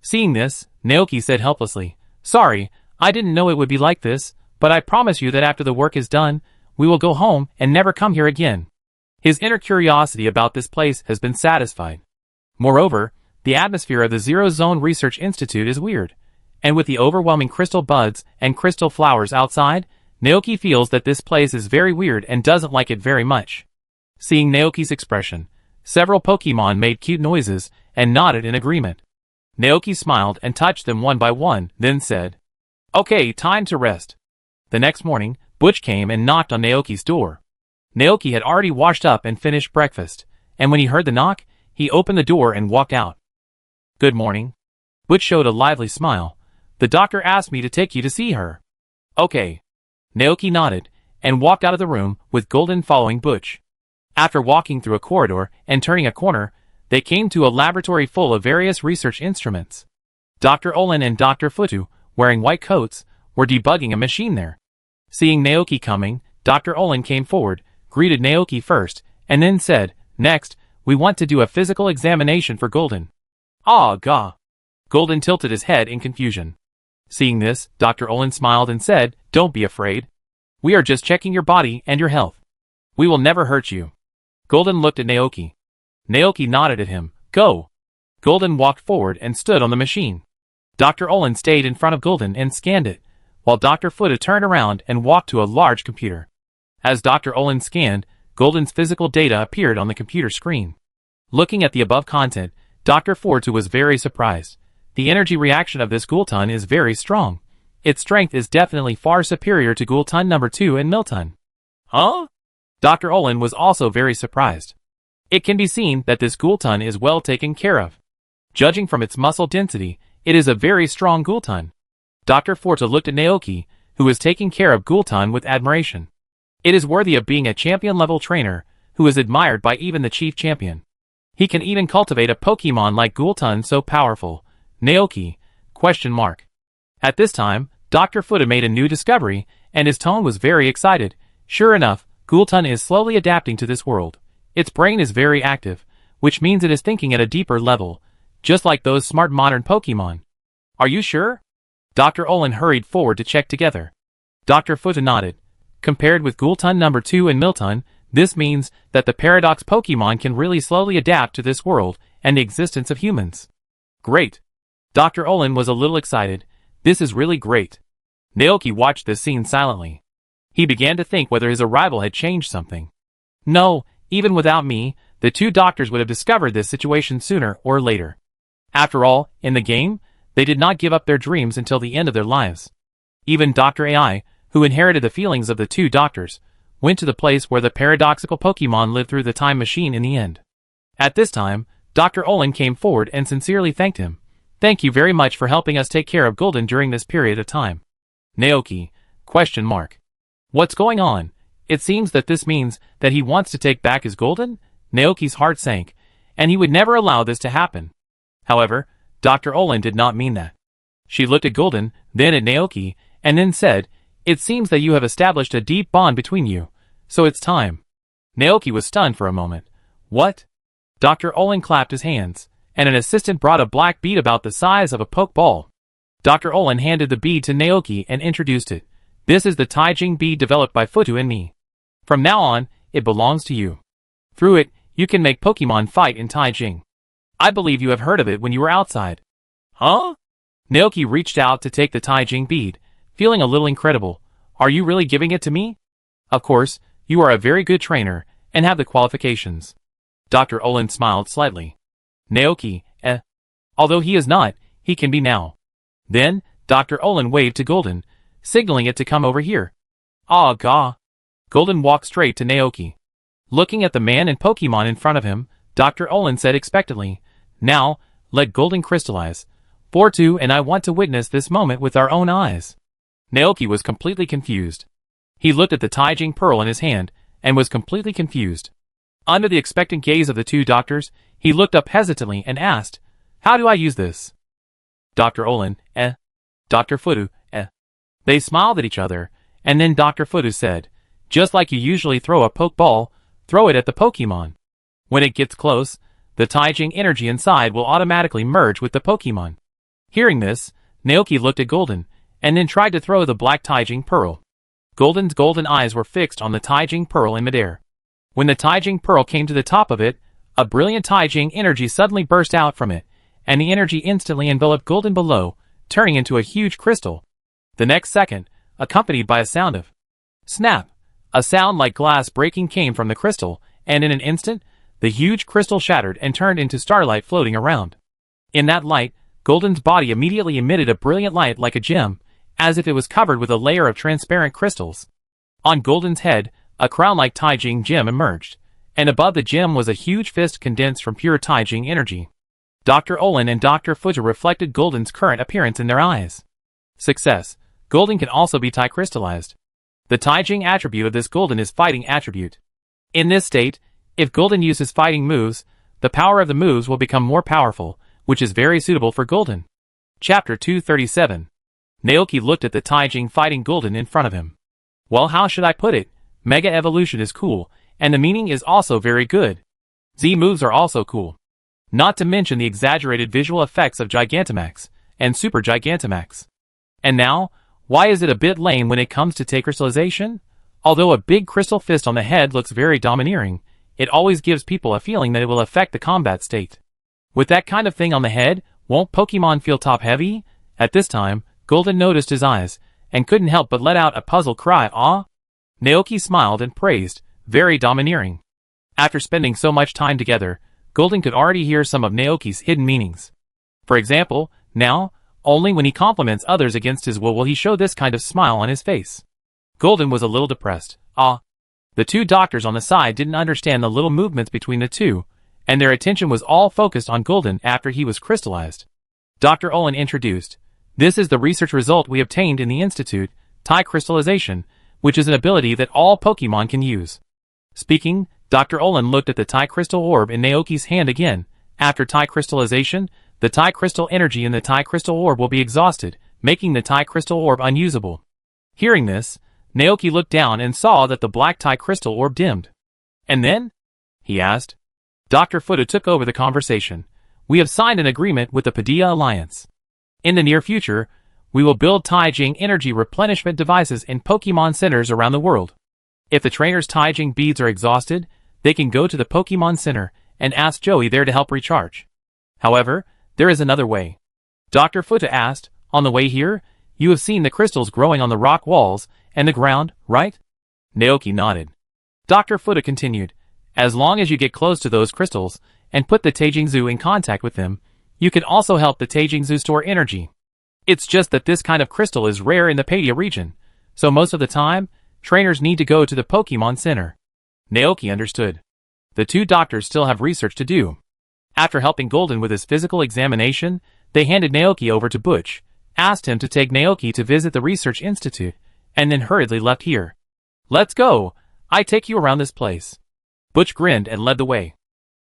Seeing this, Naoki said helplessly, "Sorry, I didn't know it would be like this, but I promise you that after the work is done, we will go home and never come here again." His inner curiosity about this place has been satisfied. Moreover, the atmosphere of the Zero Zone Research Institute is weird, and with the overwhelming crystal buds and crystal flowers outside, Naoki feels that this place is very weird and doesn't like it very much. Seeing Naoki's expression, several Pokemon made cute noises and nodded in agreement. Naoki smiled and touched them one by one, then said, "Okay, time to rest." The next morning, Butch came and knocked on Naoki's door. Naoki had already washed up and finished breakfast, and when he heard the knock, he opened the door and walked out. "Good morning." Butch showed a lively smile. "The doctor asked me to take you to see her." "Okay." Naoki nodded, and walked out of the room, with Golden following Butch. After walking through a corridor and turning a corner, they came to a laboratory full of various research instruments. Dr. Olin and Dr. Futu, wearing white coats, were debugging a machine there. Seeing Naoki coming, Dr. Olin came forward, greeted Naoki first, and then said, "Next, we want to do a physical examination for Golden." "Ah, gah." Golden tilted his head in confusion. Seeing this, Dr. Olin smiled and said, "Don't be afraid. We are just checking your body and your health. We will never hurt you." Golden looked at Naoki. Naoki nodded at him. "Go." Golden walked forward and stood on the machine. Dr. Olin stayed in front of Golden and scanned it, while Dr. Futa turned around and walked to a large computer. As Dr. Olin scanned, Golden's physical data appeared on the computer screen. Looking at the above content, Dr. Futa was very surprised. The energy reaction of this Gulton is very strong. Its strength is definitely far superior to Gulton number 2 and Milton. "Huh?" Dr. Olin was also very surprised. It can be seen that this Gulton is well taken care of. Judging from its muscle density, it is a very strong Gulton. Dr. Futa looked at Naoki, who was taking care of Gulton with admiration. It is worthy of being a champion-level trainer, who is admired by even the chief champion. He can even cultivate a Pokemon like Gulton so powerful. Naoki? ? At this time, Dr. Futa made a new discovery, and his tone was very excited. Sure enough, Gulton is slowly adapting to this world. Its brain is very active, which means it is thinking at a deeper level, just like those smart modern Pokemon. "Are you sure?" Dr. Olin hurried forward to check together. Dr. Futa nodded. Compared with Gulton number 2 and Milton, this means that the Paradox Pokemon can really slowly adapt to this world and the existence of humans. Great. Dr. Olin was a little excited. This is really great. Naoki watched this scene silently. He began to think whether his arrival had changed something. No, even without me, the two doctors would have discovered this situation sooner or later. After all, in the game, they did not give up their dreams until the end of their lives. Even Dr. AI, who inherited the feelings of the two doctors, went to the place where the paradoxical Pokemon lived through the time machine in the end. At this time, Dr. Olin came forward and sincerely thanked him. "Thank you very much for helping us take care of Golden during this period of time." Naoki? ? What's going on? It seems that this means that he wants to take back his Golden? Naoki's heart sank, and he would never allow this to happen. However, Dr. Olin did not mean that. She looked at Golden, then at Naoki, and then said, "It seems that you have established a deep bond between you, so it's time." Naoki was stunned for a moment. "What?" Dr. Olin clapped his hands, and an assistant brought a black bead about the size of a pokeball. Dr. Olin handed the bead to Naoki and introduced it. "This is the Taijing bead developed by Futu and me. From now on, it belongs to you. Through it, you can make Pokemon fight in Taijing. I believe you have heard of it when you were outside." "Huh?" Naoki reached out to take the Taijing bead, feeling a little incredible. "Are you really giving it to me?" "Of course, you are a very good trainer, and have the qualifications." Dr. Olin smiled slightly. Naoki, Although he is not, he can be now. Then, Dr. Olin waved to Golden, signaling it to come over here. "Ah, gah." Golden walked straight to Naoki. Looking at the man and Pokemon in front of him, Dr. Olin said expectantly, "Now, let Golden crystallize. Fortu and I want to witness this moment with our own eyes." Naoki was completely confused. He looked at the Taijing pearl in his hand, and was completely confused. Under the expectant gaze of the two doctors, he looked up hesitantly and asked, "How do I use this?" Dr. Olin, Dr. Fudu, They smiled at each other, and then Dr. Fudu said, "Just like you usually throw a poke ball, throw it at the Pokemon. When it gets close, the Taijing energy inside will automatically merge with the Pokemon." Hearing this, Naoki looked at Golden, and then tried to throw the black Taijing pearl. Golden's golden eyes were fixed on the Taijing pearl in midair. When the Taijing pearl came to the top of it, a brilliant Taijing energy suddenly burst out from it, and the energy instantly enveloped Golden below, turning into a huge crystal. The next second, accompanied by a sound of snap, a sound like glass breaking came from the crystal, and in an instant, the huge crystal shattered and turned into starlight floating around. In that light, Golden's body immediately emitted a brilliant light like a gem, as if it was covered with a layer of transparent crystals. On Golden's head, a crown-like Taijing gem emerged, and above the gem was a huge fist condensed from pure Taijing energy. Dr. Olin and Dr. Fuja reflected Golden's current appearance in their eyes. Success. Golden can also be Tai-crystallized. The Taijing attribute of this Golden is fighting attribute. In this state, if Golden uses fighting moves, the power of the moves will become more powerful, which is very suitable for Golden. Chapter 237. Naoki looked at the Taijing fighting Golden in front of him. Well, how should I put it? Mega Evolution is cool, and the meaning is also very good. Z moves are also cool. Not to mention the exaggerated visual effects of Gigantamax and Super Gigantamax. And now, why is it a bit lame when it comes to Tai-crystallization? Although a big crystal fist on the head looks very domineering, it always gives people a feeling that it will affect the combat state. With that kind of thing on the head, won't Pokemon feel top-heavy? At this time, Golden noticed his eyes, and couldn't help but let out a puzzled cry, "Ah!" Naoki smiled and praised, "Very domineering." After spending so much time together, Golden could already hear some of Naoki's hidden meanings. For example, now, only when he compliments others against his will he show this kind of smile on his face. Golden was a little depressed. "Ah." The two doctors on the side didn't understand the little movements between the two, and their attention was all focused on Golden after he was crystallized. Dr. Olin introduced, "This is the research result we obtained in the Institute, Tai-crystallization, which is an ability that all Pokemon can use." Speaking, Dr. Olin looked at the Tai-crystal orb in Naoki's hand again. After Tai-crystallization, the Tai-crystal energy in the Tai-crystal orb will be exhausted, making the Tai-crystal orb unusable. Hearing this, Naoki looked down and saw that the black Tai-crystal orb dimmed. "And then?" he asked. Dr. Fuda took over the conversation. "We have signed an agreement with the Padilla Alliance. In the near future, we will build Taijing energy replenishment devices in Pokemon centers around the world. If the trainer's Taijing beads are exhausted, they can go to the Pokemon Center and ask Joey there to help recharge. However, there is another way." Dr. Futa asked, "On the way here, you have seen the crystals growing on the rock walls and the ground, right?" Naoki nodded. Dr. Futa continued, "As long as you get close to those crystals and put the Taijing Zoo in contact with them, you can also help the Taijing Zoo store energy. It's just that this kind of crystal is rare in the Padia region, so most of the time, trainers need to go to the Pokemon Center." Naoki understood. The two doctors still have research to do. After helping Golden with his physical examination, they handed Naoki over to Butch, asked him to take Naoki to visit the Research Institute, and then hurriedly left here. "Let's go, I take you around this place." Butch grinned and led the way.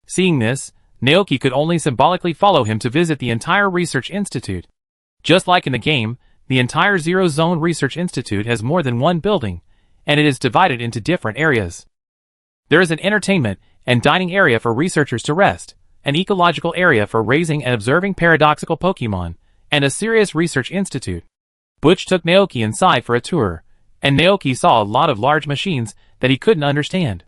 Seeing this, Naoki could only symbolically follow him to visit the entire Research Institute. Just like in the game, the entire Zero Zone Research Institute has more than one building, and it is divided into different areas. There is an entertainment and dining area for researchers to rest, an ecological area for raising and observing paradoxical Pokemon, and a serious research institute. Butch took Naoki inside for a tour, and Naoki saw a lot of large machines that he couldn't understand.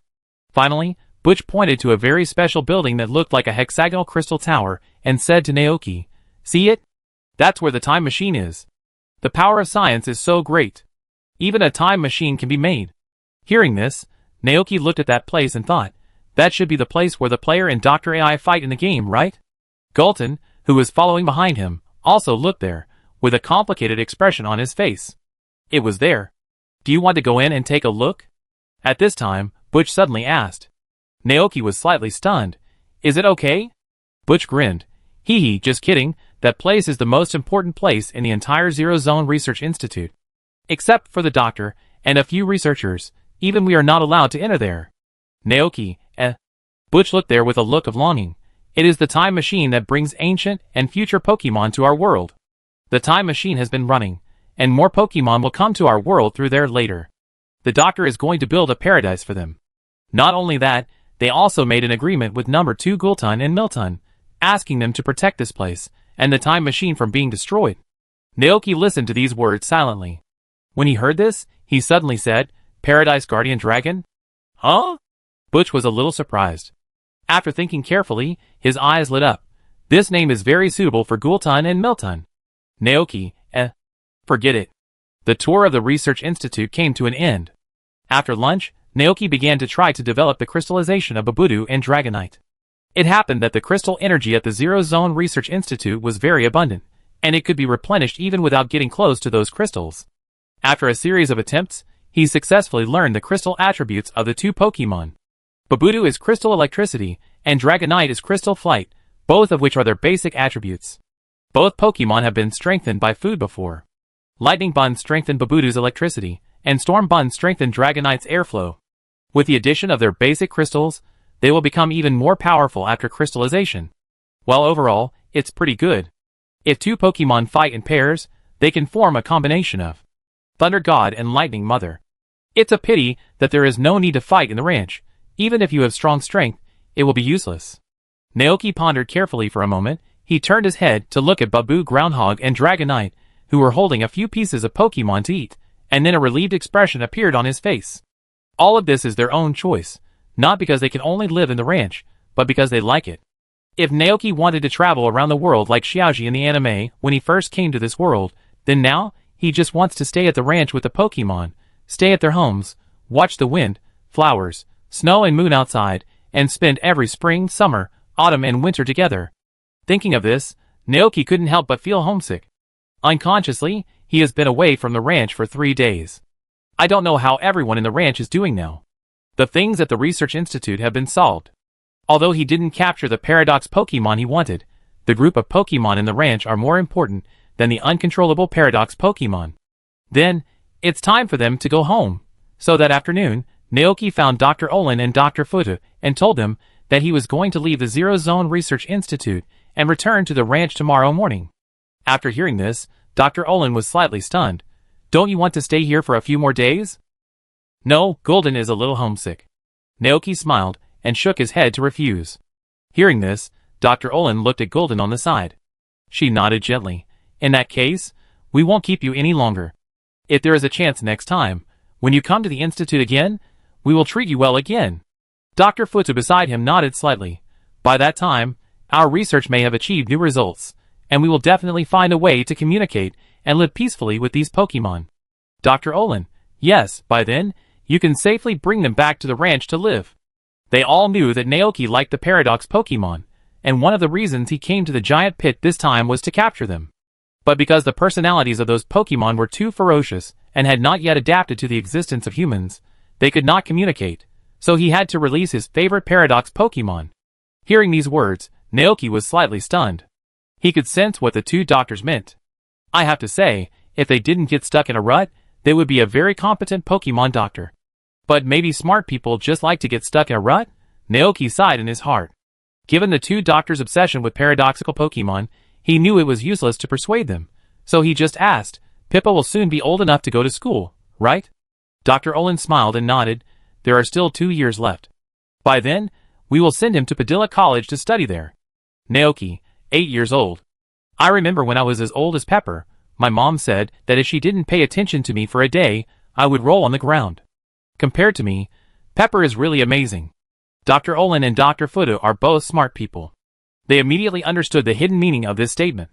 Finally, Butch pointed to a very special building that looked like a hexagonal crystal tower and said to Naoki, "See it? That's where the time machine is. The power of science is so great. Even a time machine can be made." Hearing this, Naoki looked at that place and thought, that should be the place where the player and Dr. AI fight in the game, right? Galton, who was following behind him, also looked there, with a complicated expression on his face. It was there. "Do you want to go in and take a look?" At this time, Butch suddenly asked. Naoki was slightly stunned. "Is it okay?" Butch grinned. Hee, just kidding, that place is the most important place in the entire Zero Zone Research Institute. Except for the doctor and a few researchers, even we are not allowed to enter there. Naoki, Butch looked there with a look of longing. It is the time machine that brings ancient and future Pokemon to our world. The time machine has been running, and more Pokemon will come to our world through there later. The doctor is going to build a paradise for them. Not only that, they also made an agreement with number 2 Gulton and Milton, asking them to protect this place and the time machine from being destroyed. Naoki listened to these words silently. When he heard this, he suddenly said, "Paradise Guardian Dragon?" Huh? Butch was a little surprised. After thinking carefully, his eyes lit up. This name is very suitable for Gulton and Milton. Naoki, forget it. The tour of the Research Institute came to an end. After lunch, Naoki began to try to develop the crystallization of Babudu and Dragonite. It happened that the crystal energy at the Zero Zone Research Institute was very abundant, and it could be replenished even without getting close to those crystals. After a series of attempts, he successfully learned the crystal attributes of the 2 Pokemon. Babudu is crystal electricity, and Dragonite is crystal flight, both of which are their basic attributes. Both Pokemon have been strengthened by food before. Lightning Bun strengthened Babudu's electricity, and Storm Bun strengthened Dragonite's airflow. With the addition of their basic crystals, they will become even more powerful after crystallization. While overall, it's pretty good. If 2 Pokemon fight in pairs, they can form a combination of Thunder God and Lightning Mother. It's a pity that there is no need to fight in the ranch. Even if you have strong strength, it will be useless. Naoki pondered carefully for a moment. He turned his head to look at Babu, Groundhog, and Dragonite, who were holding a few pieces of Pokemon to eat, and then a relieved expression appeared on his face. All of this is their own choice, not because they can only live in the ranch, but because they like it. If Naoki wanted to travel around the world like Xiaoji in the anime when he first came to this world, then now, he just wants to stay at the ranch with the Pokemon, stay at their homes, watch the wind, flowers, snow and moon outside, and spend every spring, summer, autumn and winter together. Thinking of this, Naoki couldn't help but feel homesick. Unconsciously, he has been away from the ranch for 3 days. I don't know how everyone in the ranch is doing now. The things at the Research Institute have been solved. Although he didn't capture the Paradox Pokemon he wanted, the group of Pokemon in the ranch are more important than the uncontrollable Paradox Pokemon. Then, it's time for them to go home. So that afternoon, Naoki found Dr. Olin and Dr. Futa and told them that he was going to leave the Zero Zone Research Institute and return to the ranch tomorrow morning. After hearing this, Dr. Olin was slightly stunned. "Don't you want to stay here for a few more days?" "No, Golden is a little homesick." Naoki smiled and shook his head to refuse. Hearing this, Dr. Olin looked at Golden on the side. She nodded gently. "In that case, we won't keep you any longer. If there is a chance next time, when you come to the Institute again, we will treat you well again." Dr. Futa beside him nodded slightly. "By that time, our research may have achieved new results, and we will definitely find a way to communicate and live peacefully with these Pokemon." Dr. Olin: "Yes, by then, you can safely bring them back to the ranch to live." They all knew that Naoki liked the Paradox Pokemon, and one of the reasons he came to the giant pit this time was to capture them. But because the personalities of those Pokemon were too ferocious and had not yet adapted to the existence of humans, they could not communicate, so he had to release his favorite Paradox Pokemon. Hearing these words, Naoki was slightly stunned. He could sense what the 2 doctors meant. I have to say, if they didn't get stuck in a rut, they would be a very competent Pokemon doctor. But maybe smart people just like to get stuck in a rut? Naoki sighed in his heart. Given the 2 doctors' obsession with paradoxical Pokemon, he knew it was useless to persuade them, so he just asked, "Pippa will soon be old enough to go to school, right?" Dr. Olin smiled and nodded. "There are still 2 years left. By then, we will send him to Padilla College to study there." Naoki: 8 years old. I remember when I was as old as Pepper, my mom said that if she didn't pay attention to me for a day, I would roll on the ground. Compared to me, Pepper is really amazing. Dr. Olin and Dr. Futa are both smart people. They immediately understood the hidden meaning of this statement.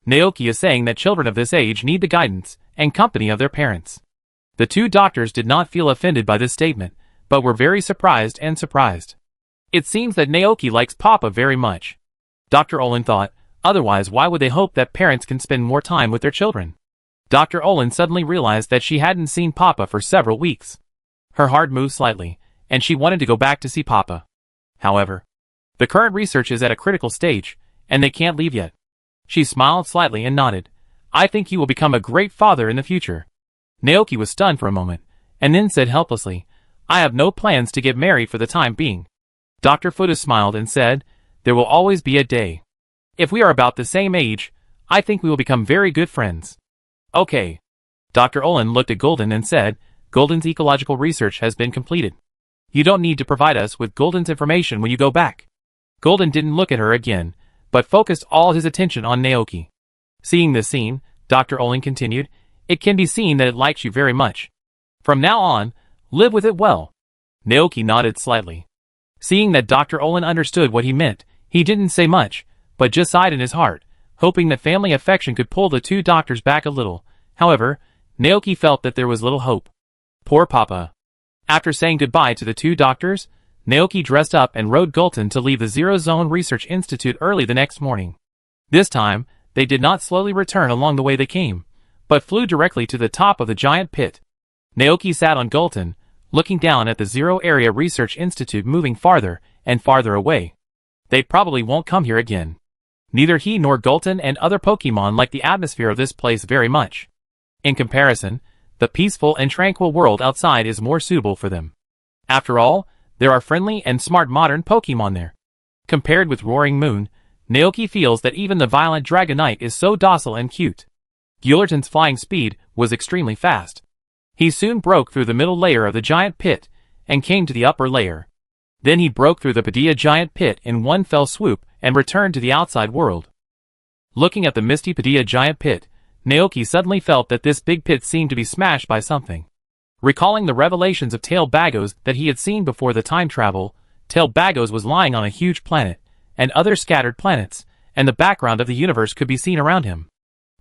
Naoki is saying that children of this age need the guidance and company of their parents. The 2 doctors did not feel offended by this statement, but were very surprised. It seems that Naoki likes Papa very much. Dr. Olin thought, otherwise why would they hope that parents can spend more time with their children? Dr. Olin suddenly realized that she hadn't seen Papa for several weeks. Her heart moved slightly, and she wanted to go back to see Papa. However, the current research is at a critical stage, and they can't leave yet. She smiled slightly and nodded. "I think you will become a great father in the future." Naoki was stunned for a moment, and then said helplessly, I have no plans to get married for the time being. Dr. Fuda smiled and said, there will always be a day. If we are about the same age, I think we will become very good friends. Okay. Dr. Olin looked at Golden and said, Golden's ecological research has been completed. You don't need to provide us with Golden's information when you go back. Golden didn't look at her again, but focused all his attention on Naoki. Seeing this scene, Dr. Olin continued, it can be seen that it likes you very much. From now on, live with it well. Naoki nodded slightly. Seeing that Dr. Olin understood what he meant, he didn't say much, but just sighed in his heart, hoping that family affection could pull the two doctors back a little. However, Naoki felt that there was little hope. Poor Papa. After saying goodbye to the two doctors, Naoki dressed up and rode Gulton to leave the Zero Zone Research Institute early the next morning. This time, they did not slowly return along the way they came, but flew directly to the top of the giant pit. Naoki sat on Gulton, looking down at the Zero Area Research Institute moving farther and farther away. They probably won't come here again. Neither he nor Gulton and other Pokemon like the atmosphere of this place very much. In comparison, the peaceful and tranquil world outside is more suitable for them. After all, there are friendly and smart modern Pokemon there. Compared with Roaring Moon, Naoki feels that even the violent Dragonite is so docile and cute. Gullerton's flying speed was extremely fast. He soon broke through the middle layer of the giant pit and came to the upper layer. Then he broke through the Padilla giant pit in one fell swoop and returned to the outside world. Looking at the misty Padilla giant pit, Naoki suddenly felt that this big pit seemed to be smashed by something. Recalling the revelations of Tail Bagos that he had seen before the time travel, Tail Bagos was lying on a huge planet, and other scattered planets, and the background of the universe could be seen around him.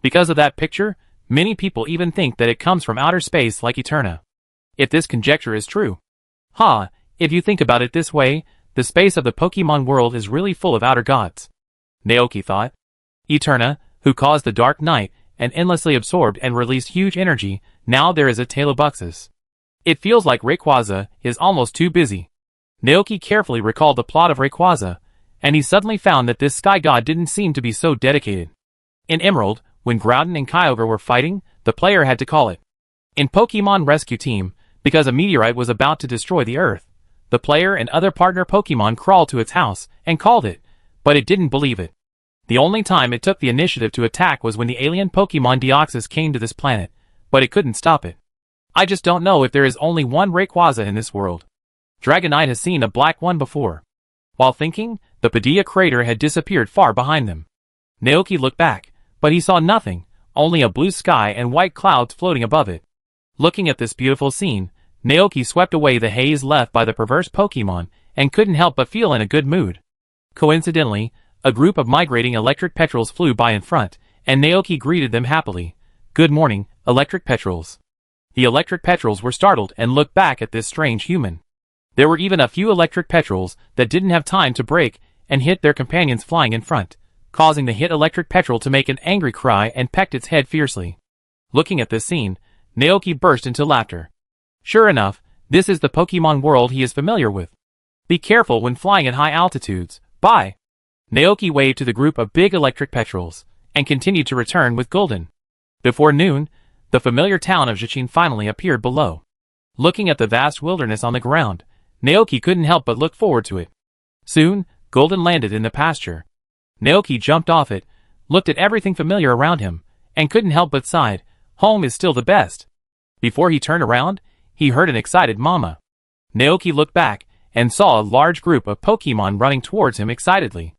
Because of that picture, many people even think that it comes from outer space like Eterna. If this conjecture is true. If you think about it this way, the space of the Pokemon world is really full of outer gods. Naoki thought. Eterna, who caused the Dark Night, and endlessly absorbed and released huge energy, now there is a Talobuxus. It feels like Rayquaza is almost too busy. Naoki carefully recalled the plot of Rayquaza, and he suddenly found that this sky god didn't seem to be so dedicated. In Emerald, when Groudon and Kyogre were fighting, the player had to call it. In Pokemon Rescue Team, because a meteorite was about to destroy the Earth, the player and other partner Pokemon crawled to its house and called it, but it didn't believe it. The only time it took the initiative to attack was when the alien Pokemon Deoxys came to this planet, but it couldn't stop it. I just don't know if there is only one Rayquaza in this world. Dragonite has seen a black one before. While thinking, the Padilla crater had disappeared far behind them. Naoki looked back, but he saw nothing, only a blue sky and white clouds floating above it. Looking at this beautiful scene, Naoki swept away the haze left by the perverse Pokemon and couldn't help but feel in a good mood. Coincidentally, a group of migrating electric petrels flew by in front, and Naoki greeted them happily. Good morning, electric petrels. The electric petrels were startled and looked back at this strange human. There were even a few electric petrels that didn't have time to brake and hit their companions flying in front, causing the hit electric petrel to make an angry cry and pecked its head fiercely. Looking at this scene, Naoki burst into laughter. Sure enough, this is the Pokemon world he is familiar with. Be careful when flying at high altitudes. Bye. Naoki waved to the group of big electric petrels, and continued to return with Gulden. Before noon, the familiar town of Jichin finally appeared below. Looking at the vast wilderness on the ground, Naoki couldn't help but look forward to it. Soon, Gulden landed in the pasture. Naoki jumped off it, looked at everything familiar around him, and couldn't help but sighed, home is still the best. Before he turned around, he heard an excited mama. Naoki looked back, and saw a large group of Pokemon running towards him excitedly.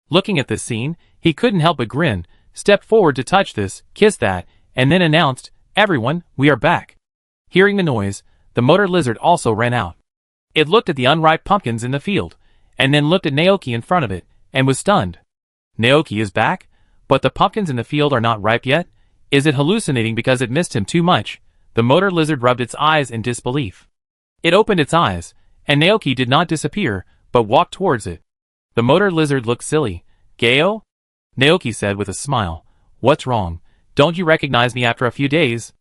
Looking at this scene, he couldn't help but grin, stepped forward to touch this, kiss that, and then announced, everyone, we are back. Hearing the noise, the motor lizard also ran out. It looked at the unripe pumpkins in the field, and then looked at Naoki in front of it, and was stunned. Naoki is back, but the pumpkins in the field are not ripe yet? Is it hallucinating because it missed him too much? The motor lizard rubbed its eyes in disbelief. It opened its eyes, and Naoki did not disappear, but walked towards it. The motor lizard looked silly. Geo? Naoki said with a smile. What's wrong? Don't you recognize me after a few days?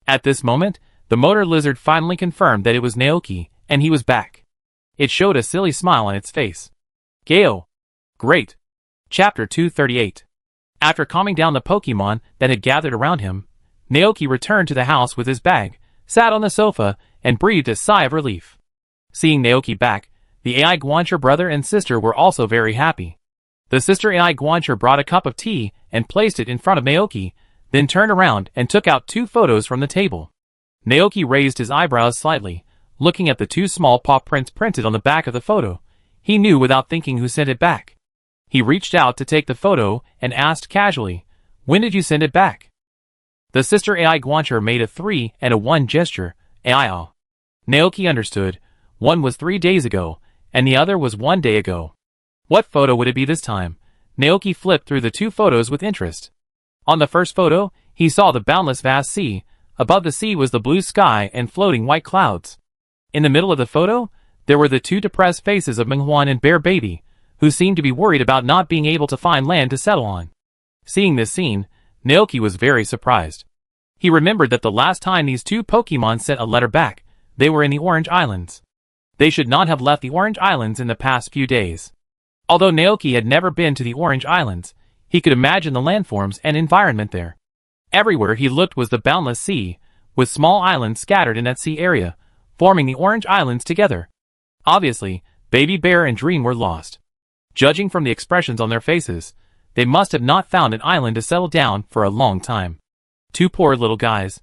At this moment, the motor lizard finally confirmed that it was Naoki, and he was back. It showed a silly smile on its face. Geo. Great. Chapter 238. After calming down the Pokemon that had gathered around him, Naoki returned to the house with his bag, sat on the sofa, and breathed a sigh of relief. Seeing Naoki back, the AI Guancher brother and sister were also very happy. The sister AI Guancher brought a cup of tea and placed it in front of Naoki, then turned around and took out 2 photos from the table. Naoki raised his eyebrows slightly, looking at the 2 small paw prints printed on the back of the photo. He knew without thinking who sent it back. He reached out to take the photo and asked casually, "When did you send it back?" The sister AI Guancher made a 3 and a 1 gesture. AI. Naoki understood. One was 3 days ago, and the other was 1 day ago. What photo would it be this time? Naoki flipped through the 2 photos with interest. On the first photo, he saw the boundless vast sea. Above the sea was the blue sky and floating white clouds. In the middle of the photo, there were the 2 depressed faces of Minghuan and Bear Baby, who seemed to be worried about not being able to find land to settle on. Seeing this scene, Naoki was very surprised. He remembered that the last time these 2 Pokemon sent a letter back, they were in the Orange Islands. They should not have left the Orange Islands in the past few days. Although Naoki had never been to the Orange Islands, he could imagine the landforms and environment there. Everywhere he looked was the boundless sea, with small islands scattered in that sea area, forming the Orange Islands together. Obviously, Baby Bear and Dream were lost. Judging from the expressions on their faces, they must have not found an island to settle down for a long time. 2 poor little guys.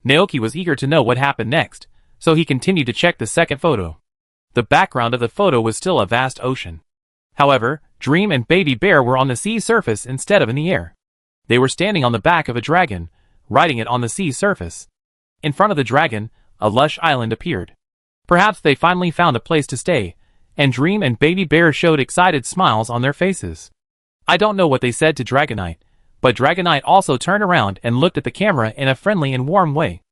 Naoki was eager to know what happened next, so he continued to check the second photo. The background of the photo was still a vast ocean. However, Dream and Baby Bear were on the sea surface instead of in the air. They were standing on the back of a dragon, riding it on the sea surface. In front of the dragon, a lush island appeared. Perhaps they finally found a place to stay, and Dream and Baby Bear showed excited smiles on their faces. I don't know what they said to Dragonite, but Dragonite also turned around and looked at the camera in a friendly and warm way.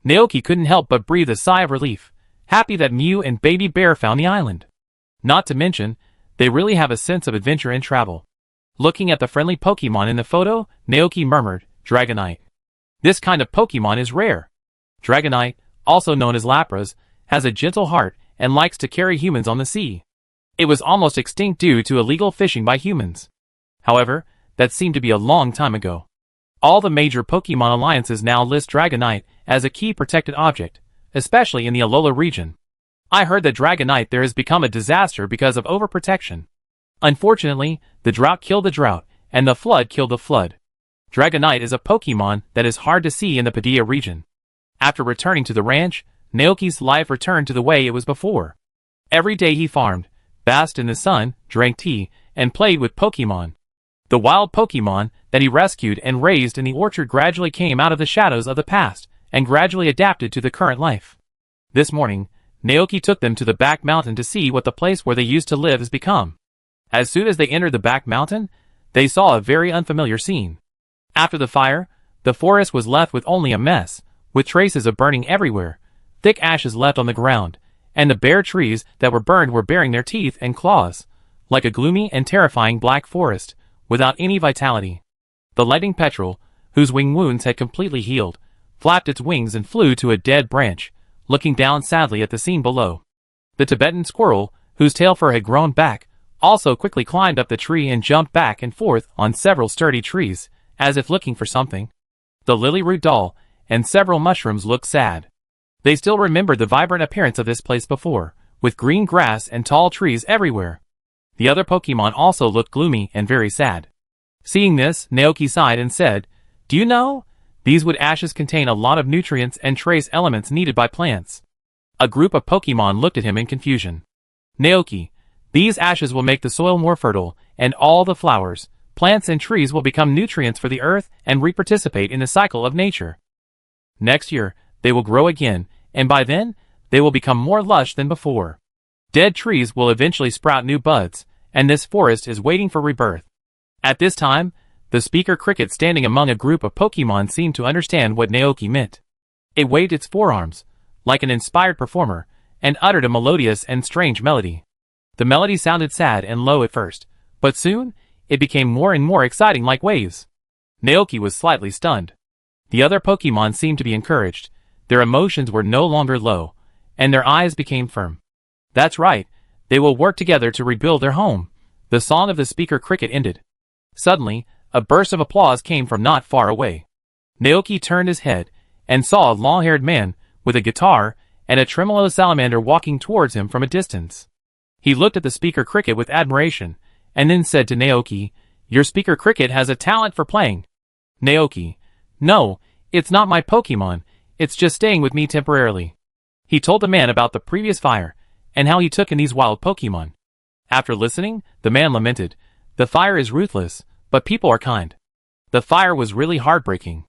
Naoki couldn't help but breathe a sigh of relief, happy that Mew and Baby Bear found the island. Not to mention, they really have a sense of adventure and travel. Looking at the friendly Pokemon in the photo, Naoki murmured, "Dragonite. This kind of Pokemon is rare." Dragonite, also known as Lapras, has a gentle heart and likes to carry humans on the sea. It was almost extinct due to illegal fishing by humans. However, that seemed to be a long time ago. All the major Pokemon alliances now list Dragonite as a key protected object, especially in the Alola region. I heard that Dragonite there has become a disaster because of overprotection. Unfortunately, the drought killed the drought, and the flood killed the flood. Dragonite is a Pokemon that is hard to see in the Padilla region. After returning to the ranch, Naoki's life returned to the way it was before. Every day he farmed, basked in the sun, drank tea, and played with Pokemon. The wild Pokemon that he rescued and raised in the orchard gradually came out of the shadows of the past and gradually adapted to the current life. This morning, Naoki took them to the back mountain to see what the place where they used to live has become. As soon as they entered the back mountain, they saw a very unfamiliar scene. After the fire, the forest was left with only a mess, with traces of burning everywhere, thick ashes left on the ground, and the bare trees that were burned were baring their teeth and claws, like a gloomy and terrifying black forest, without any vitality. The lightning petrel, whose wing wounds had completely healed, flapped its wings and flew to a dead branch, looking down sadly at the scene below. The Tibetan squirrel, whose tail fur had grown back, also quickly climbed up the tree and jumped back and forth on several sturdy trees, as if looking for something. The lily root doll and several mushrooms looked sad. They still remembered the vibrant appearance of this place before, with green grass and tall trees everywhere. The other Pokemon also looked gloomy and very sad. Seeing this, Naoki sighed and said, "Do you know? These wood ashes contain a lot of nutrients and trace elements needed by plants." A group of Pokemon looked at him in confusion. "Naoki, these ashes will make the soil more fertile, and all the flowers, plants and trees will become nutrients for the earth and reparticipate in the cycle of nature. Next year, they will grow again, and by then, they will become more lush than before. Dead trees will eventually sprout new buds, and this forest is waiting for rebirth." At this time, the speaker cricket standing among a group of Pokemon seemed to understand what Naoki meant. It waved its forearms, like an inspired performer, and uttered a melodious and strange melody. The melody sounded sad and low at first, but soon, it became more and more exciting like waves. Naoki was slightly stunned. The other Pokemon seemed to be encouraged. Their emotions were no longer low, and their eyes became firm. "That's right, they will work together to rebuild their home." The song of the speaker cricket ended. Suddenly, a burst of applause came from not far away. Naoki turned his head and saw a long-haired man with a guitar and a tremolo salamander walking towards him from a distance. He looked at the speaker cricket with admiration and then said to Naoki, "Your speaker cricket has a talent for playing." Naoki, "No, it's not my Pokemon, it's just staying with me temporarily." He told the man about the previous fire and how he took in these wild Pokemon. After listening, the man lamented, "The fire is ruthless, but people are kind." The fire was really heartbreaking.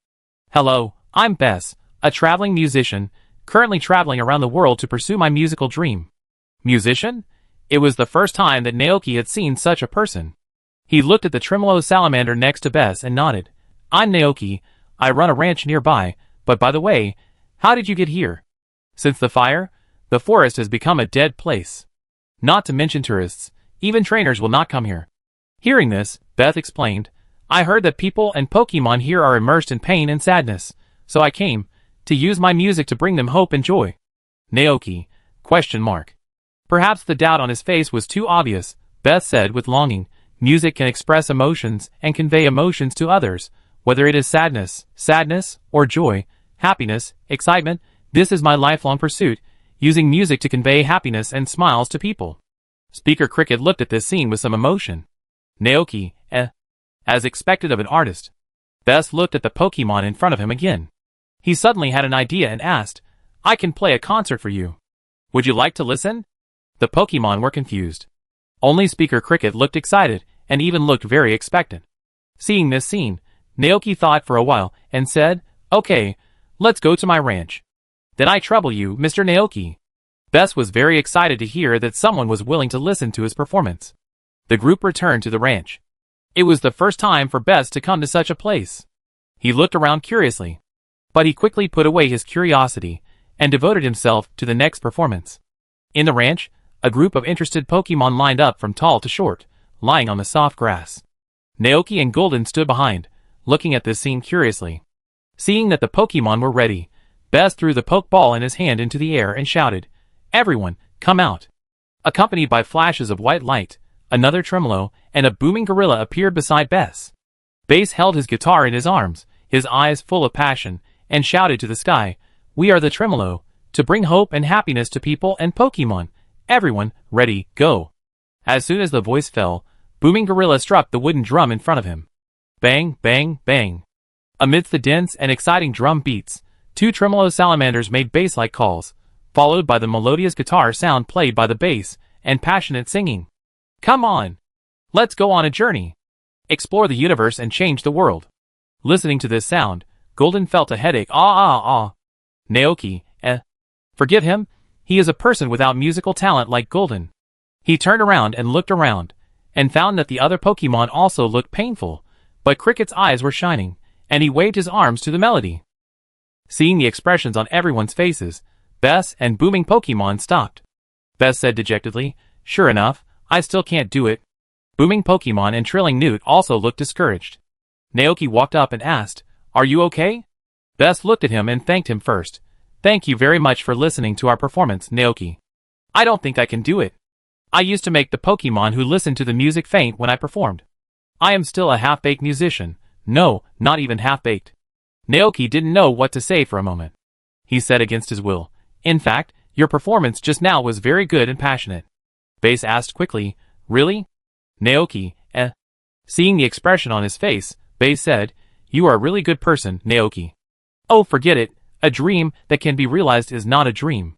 "Hello, I'm Bess, a traveling musician, currently traveling around the world to pursue my musical dream." Musician? It was the first time that Naoki had seen such a person. He looked at the tremolo salamander next to Bess and nodded. "I'm Naoki, I run a ranch nearby, but by the way, how did you get here? Since the fire, the forest has become a dead place. Not to mention tourists, even trainers will not come here." Hearing this, Beth explained, "I heard that people and Pokemon here are immersed in pain and sadness, so I came to use my music to bring them hope and joy." Naoki, question mark. Perhaps the doubt on his face was too obvious. Beth said with longing, "Music can express emotions and convey emotions to others, whether it is sadness, or joy, happiness, excitement. This is my lifelong pursuit, using music to convey happiness and smiles to people." Speaker Cricket looked at this scene with some emotion. Naoki, as expected of an artist. Bess looked at the Pokemon in front of him again. He suddenly had an idea and asked, "I can play a concert for you. Would you like to listen?" The Pokemon were confused. Only Speaker Cricket looked excited and even looked very expectant. Seeing this scene, Naoki thought for a while and said, "Okay, let's go to my ranch." "Did I trouble you, Mr. Naoki?" Bess was very excited to hear that someone was willing to listen to his performance. The group returned to the ranch. It was the first time for Bess to come to such a place. He looked around curiously, but he quickly put away his curiosity and devoted himself to the next performance. In the ranch, a group of interested Pokemon lined up from tall to short, lying on the soft grass. Naoki and Golden stood behind, looking at this scene curiously. Seeing that the Pokemon were ready, Bess threw the Pokeball in his hand into the air and shouted, "Everyone, come out!" Accompanied by flashes of white light, another tremolo and a booming gorilla appeared beside Bess. Bess held his guitar in his arms, his eyes full of passion, and shouted to the sky, "We are the tremolo, to bring hope and happiness to people and Pokemon. Everyone, ready, go." As soon as the voice fell, Booming Gorilla struck the wooden drum in front of him. Bang, bang, bang. Amidst the dense and exciting drum beats, two tremolo salamanders made bass-like calls, followed by the melodious guitar sound played by the bass and passionate singing. "Come on! Let's go on a journey! Explore the universe and change the world." Listening to this sound, Golden felt a headache. Naoki, forgive him? He is a person without musical talent like Golden. He turned around and looked around, and found that the other Pokemon also looked painful, but Cricket's eyes were shining, and he waved his arms to the melody. Seeing the expressions on everyone's faces, Bess and Booming Pokemon stopped. Bess said dejectedly, "Sure enough, I still can't do it." Booming Pokemon and Trilling Newt also looked discouraged. Naoki walked up and asked, "Are you okay?" Bess looked at him and thanked him first. "Thank you very much for listening to our performance, Naoki. I don't think I can do it. I used to make the Pokemon who listened to the music faint when I performed. I am still a half-baked musician. No, not even half-baked." Naoki didn't know what to say for a moment. He said against his will, "In fact, your performance just now was very good and passionate." Bess asked quickly, "Really?" Naoki, Seeing the expression on his face, Bess said, "You are a really good person, Naoki." "Oh, forget it. A dream that can be realized is not a dream."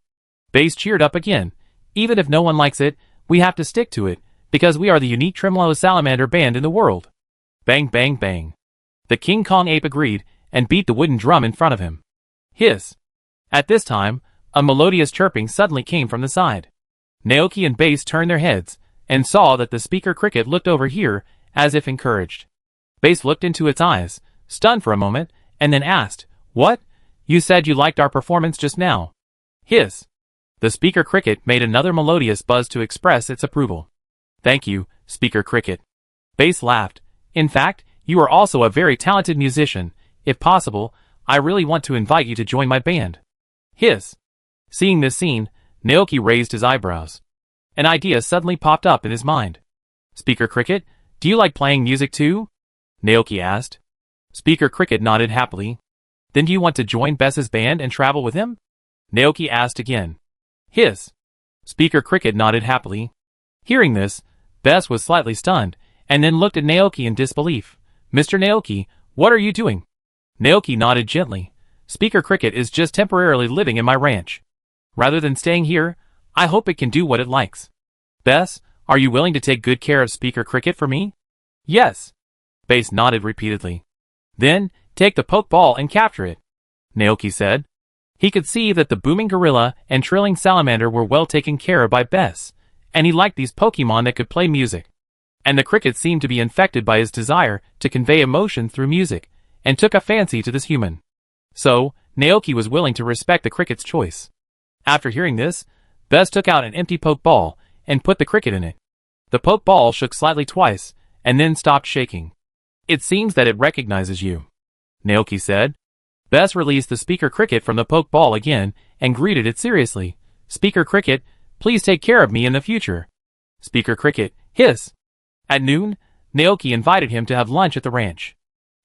Bess cheered up again. "Even if no one likes it, we have to stick to it, because we are the unique Tremolo Salamander band in the world." Bang, bang, bang. The King Kong ape agreed, and beat the wooden drum in front of him. Hiss. At this time, a melodious chirping suddenly came from the side. Naoki and Bess turned their heads, and saw that the Speaker Cricket looked over here, as if encouraged. Bess looked into its eyes, stunned for a moment, and then asked, "What? You said you liked our performance just now." Hiss. The Speaker Cricket made another melodious buzz to express its approval. "Thank you, Speaker Cricket." Bess laughed. "In fact, you are also a very talented musician. If possible, I really want to invite you to join my band." Hiss. Seeing this scene, Naoki raised his eyebrows. An idea suddenly popped up in his mind. "Speaker Cricket, do you like playing music too?" Naoki asked. Speaker Cricket nodded happily. Then do you want to join Bess's band and travel with him? Naoki asked again. Hiss. Speaker Cricket nodded happily. Hearing this, Bess was slightly stunned, and then looked at Naoki in disbelief. Mr. Naoki, what are you doing? Naoki nodded gently. Speaker Cricket is just temporarily living in my ranch. Rather than staying here, I hope it can do what it likes. Bess, are you willing to take good care of Speaker Cricket for me? Yes. Bess nodded repeatedly. Then, take the pokeball and capture it, Naoki said. He could see that the booming gorilla and trilling salamander were well taken care of by Bess, and he liked these Pokemon that could play music. And the cricket seemed to be infected by his desire to convey emotion through music, and took a fancy to this human. So, Naoki was willing to respect the cricket's choice. After hearing this, Bess took out an empty pokeball and put the cricket in it. The pokeball shook slightly twice, and then stopped shaking. It seems that it recognizes you, Naoki said. Bess released the Speaker Cricket from the pokeball again and greeted it seriously. Speaker Cricket, please take care of me in the future. Speaker Cricket, hiss. At noon, Naoki invited him to have lunch at the ranch.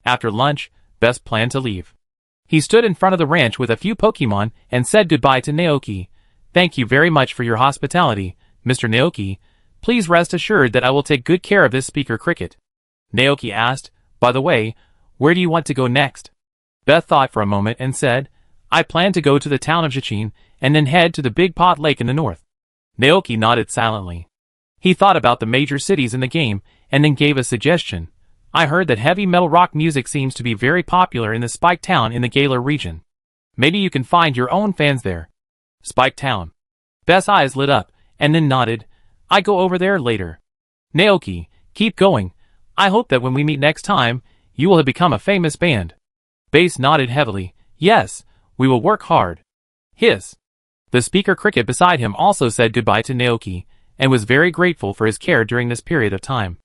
After lunch, Bess planned to leave. He stood in front of the ranch with a few Pokemon and said goodbye to Naoki. Thank you very much for your hospitality, Mr. Naoki. Please rest assured that I will take good care of this Speaker Cricket. Naoki asked, by the way, where do you want to go next? Beth thought for a moment and said, I plan to go to the town of Jichin and then head to the Big Pot Lake in the north. Naoki nodded silently. He thought about the major cities in the game and then gave a suggestion. I heard that heavy metal rock music seems to be very popular in the Spike Town in the Galar region. Maybe you can find your own fans there. Spike Town. Beth's eyes lit up and then nodded. I go over there later. Naoki, keep going. I hope that when we meet next time, you will have become a famous band. Bess nodded heavily. Yes, we will work hard. Hiss. The Speaker Cricket beside him also said goodbye to Naoki, and was very grateful for his care during this period of time.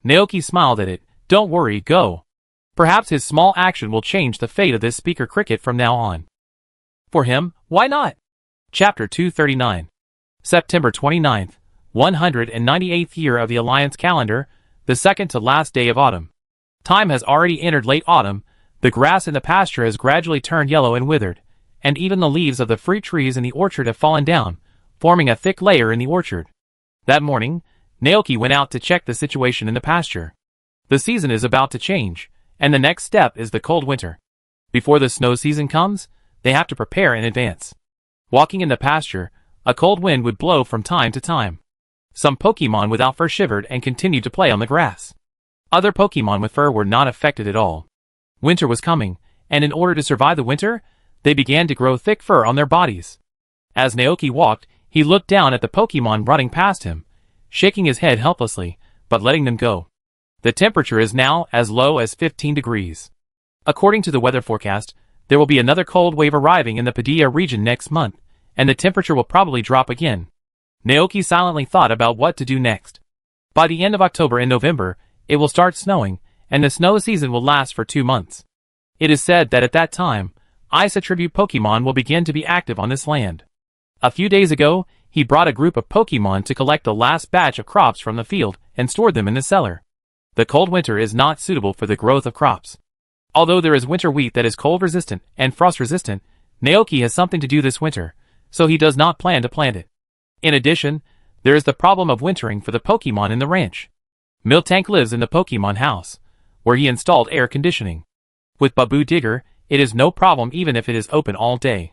Naoki smiled at it. Don't worry, go. Perhaps his small action will change the fate of this Speaker Cricket from now on. For him, why not? Chapter 239. September 29th, 198th year of the Alliance calendar, the second to last day of autumn. Time has already entered late autumn, the grass in the pasture has gradually turned yellow and withered, and even the leaves of the fruit trees in the orchard have fallen down, forming a thick layer in the orchard. That morning, Naoki went out to check the situation in the pasture. The season is about to change, and the next step is the cold winter. Before the snow season comes, they have to prepare in advance. Walking in the pasture, a cold wind would blow from time to time. Some Pokemon without fur shivered and continued to play on the grass. Other Pokemon with fur were not affected at all. Winter was coming, and in order to survive the winter, they began to grow thick fur on their bodies. As Naoki walked, he looked down at the Pokemon running past him, shaking his head helplessly, but letting them go. The temperature is now as low as 15 degrees. According to the weather forecast, there will be another cold wave arriving in the Padilla region next month, and the temperature will probably drop again. Naoki silently thought about what to do next. By the end of October and November, it will start snowing, and the snow season will last for 2 months. It is said that at that time, ice attribute Pokemon will begin to be active on this land. A few days ago, he brought a group of Pokemon to collect the last batch of crops from the field and stored them in the cellar. The cold winter is not suitable for the growth of crops. Although there is winter wheat that is cold resistant and frost resistant, Naoki has something to do this winter, so he does not plan to plant it. In addition, there is the problem of wintering for the Pokemon in the ranch. Miltank lives in the Pokemon house, where he installed air conditioning. With Babu Digger, it is no problem even if it is open all day.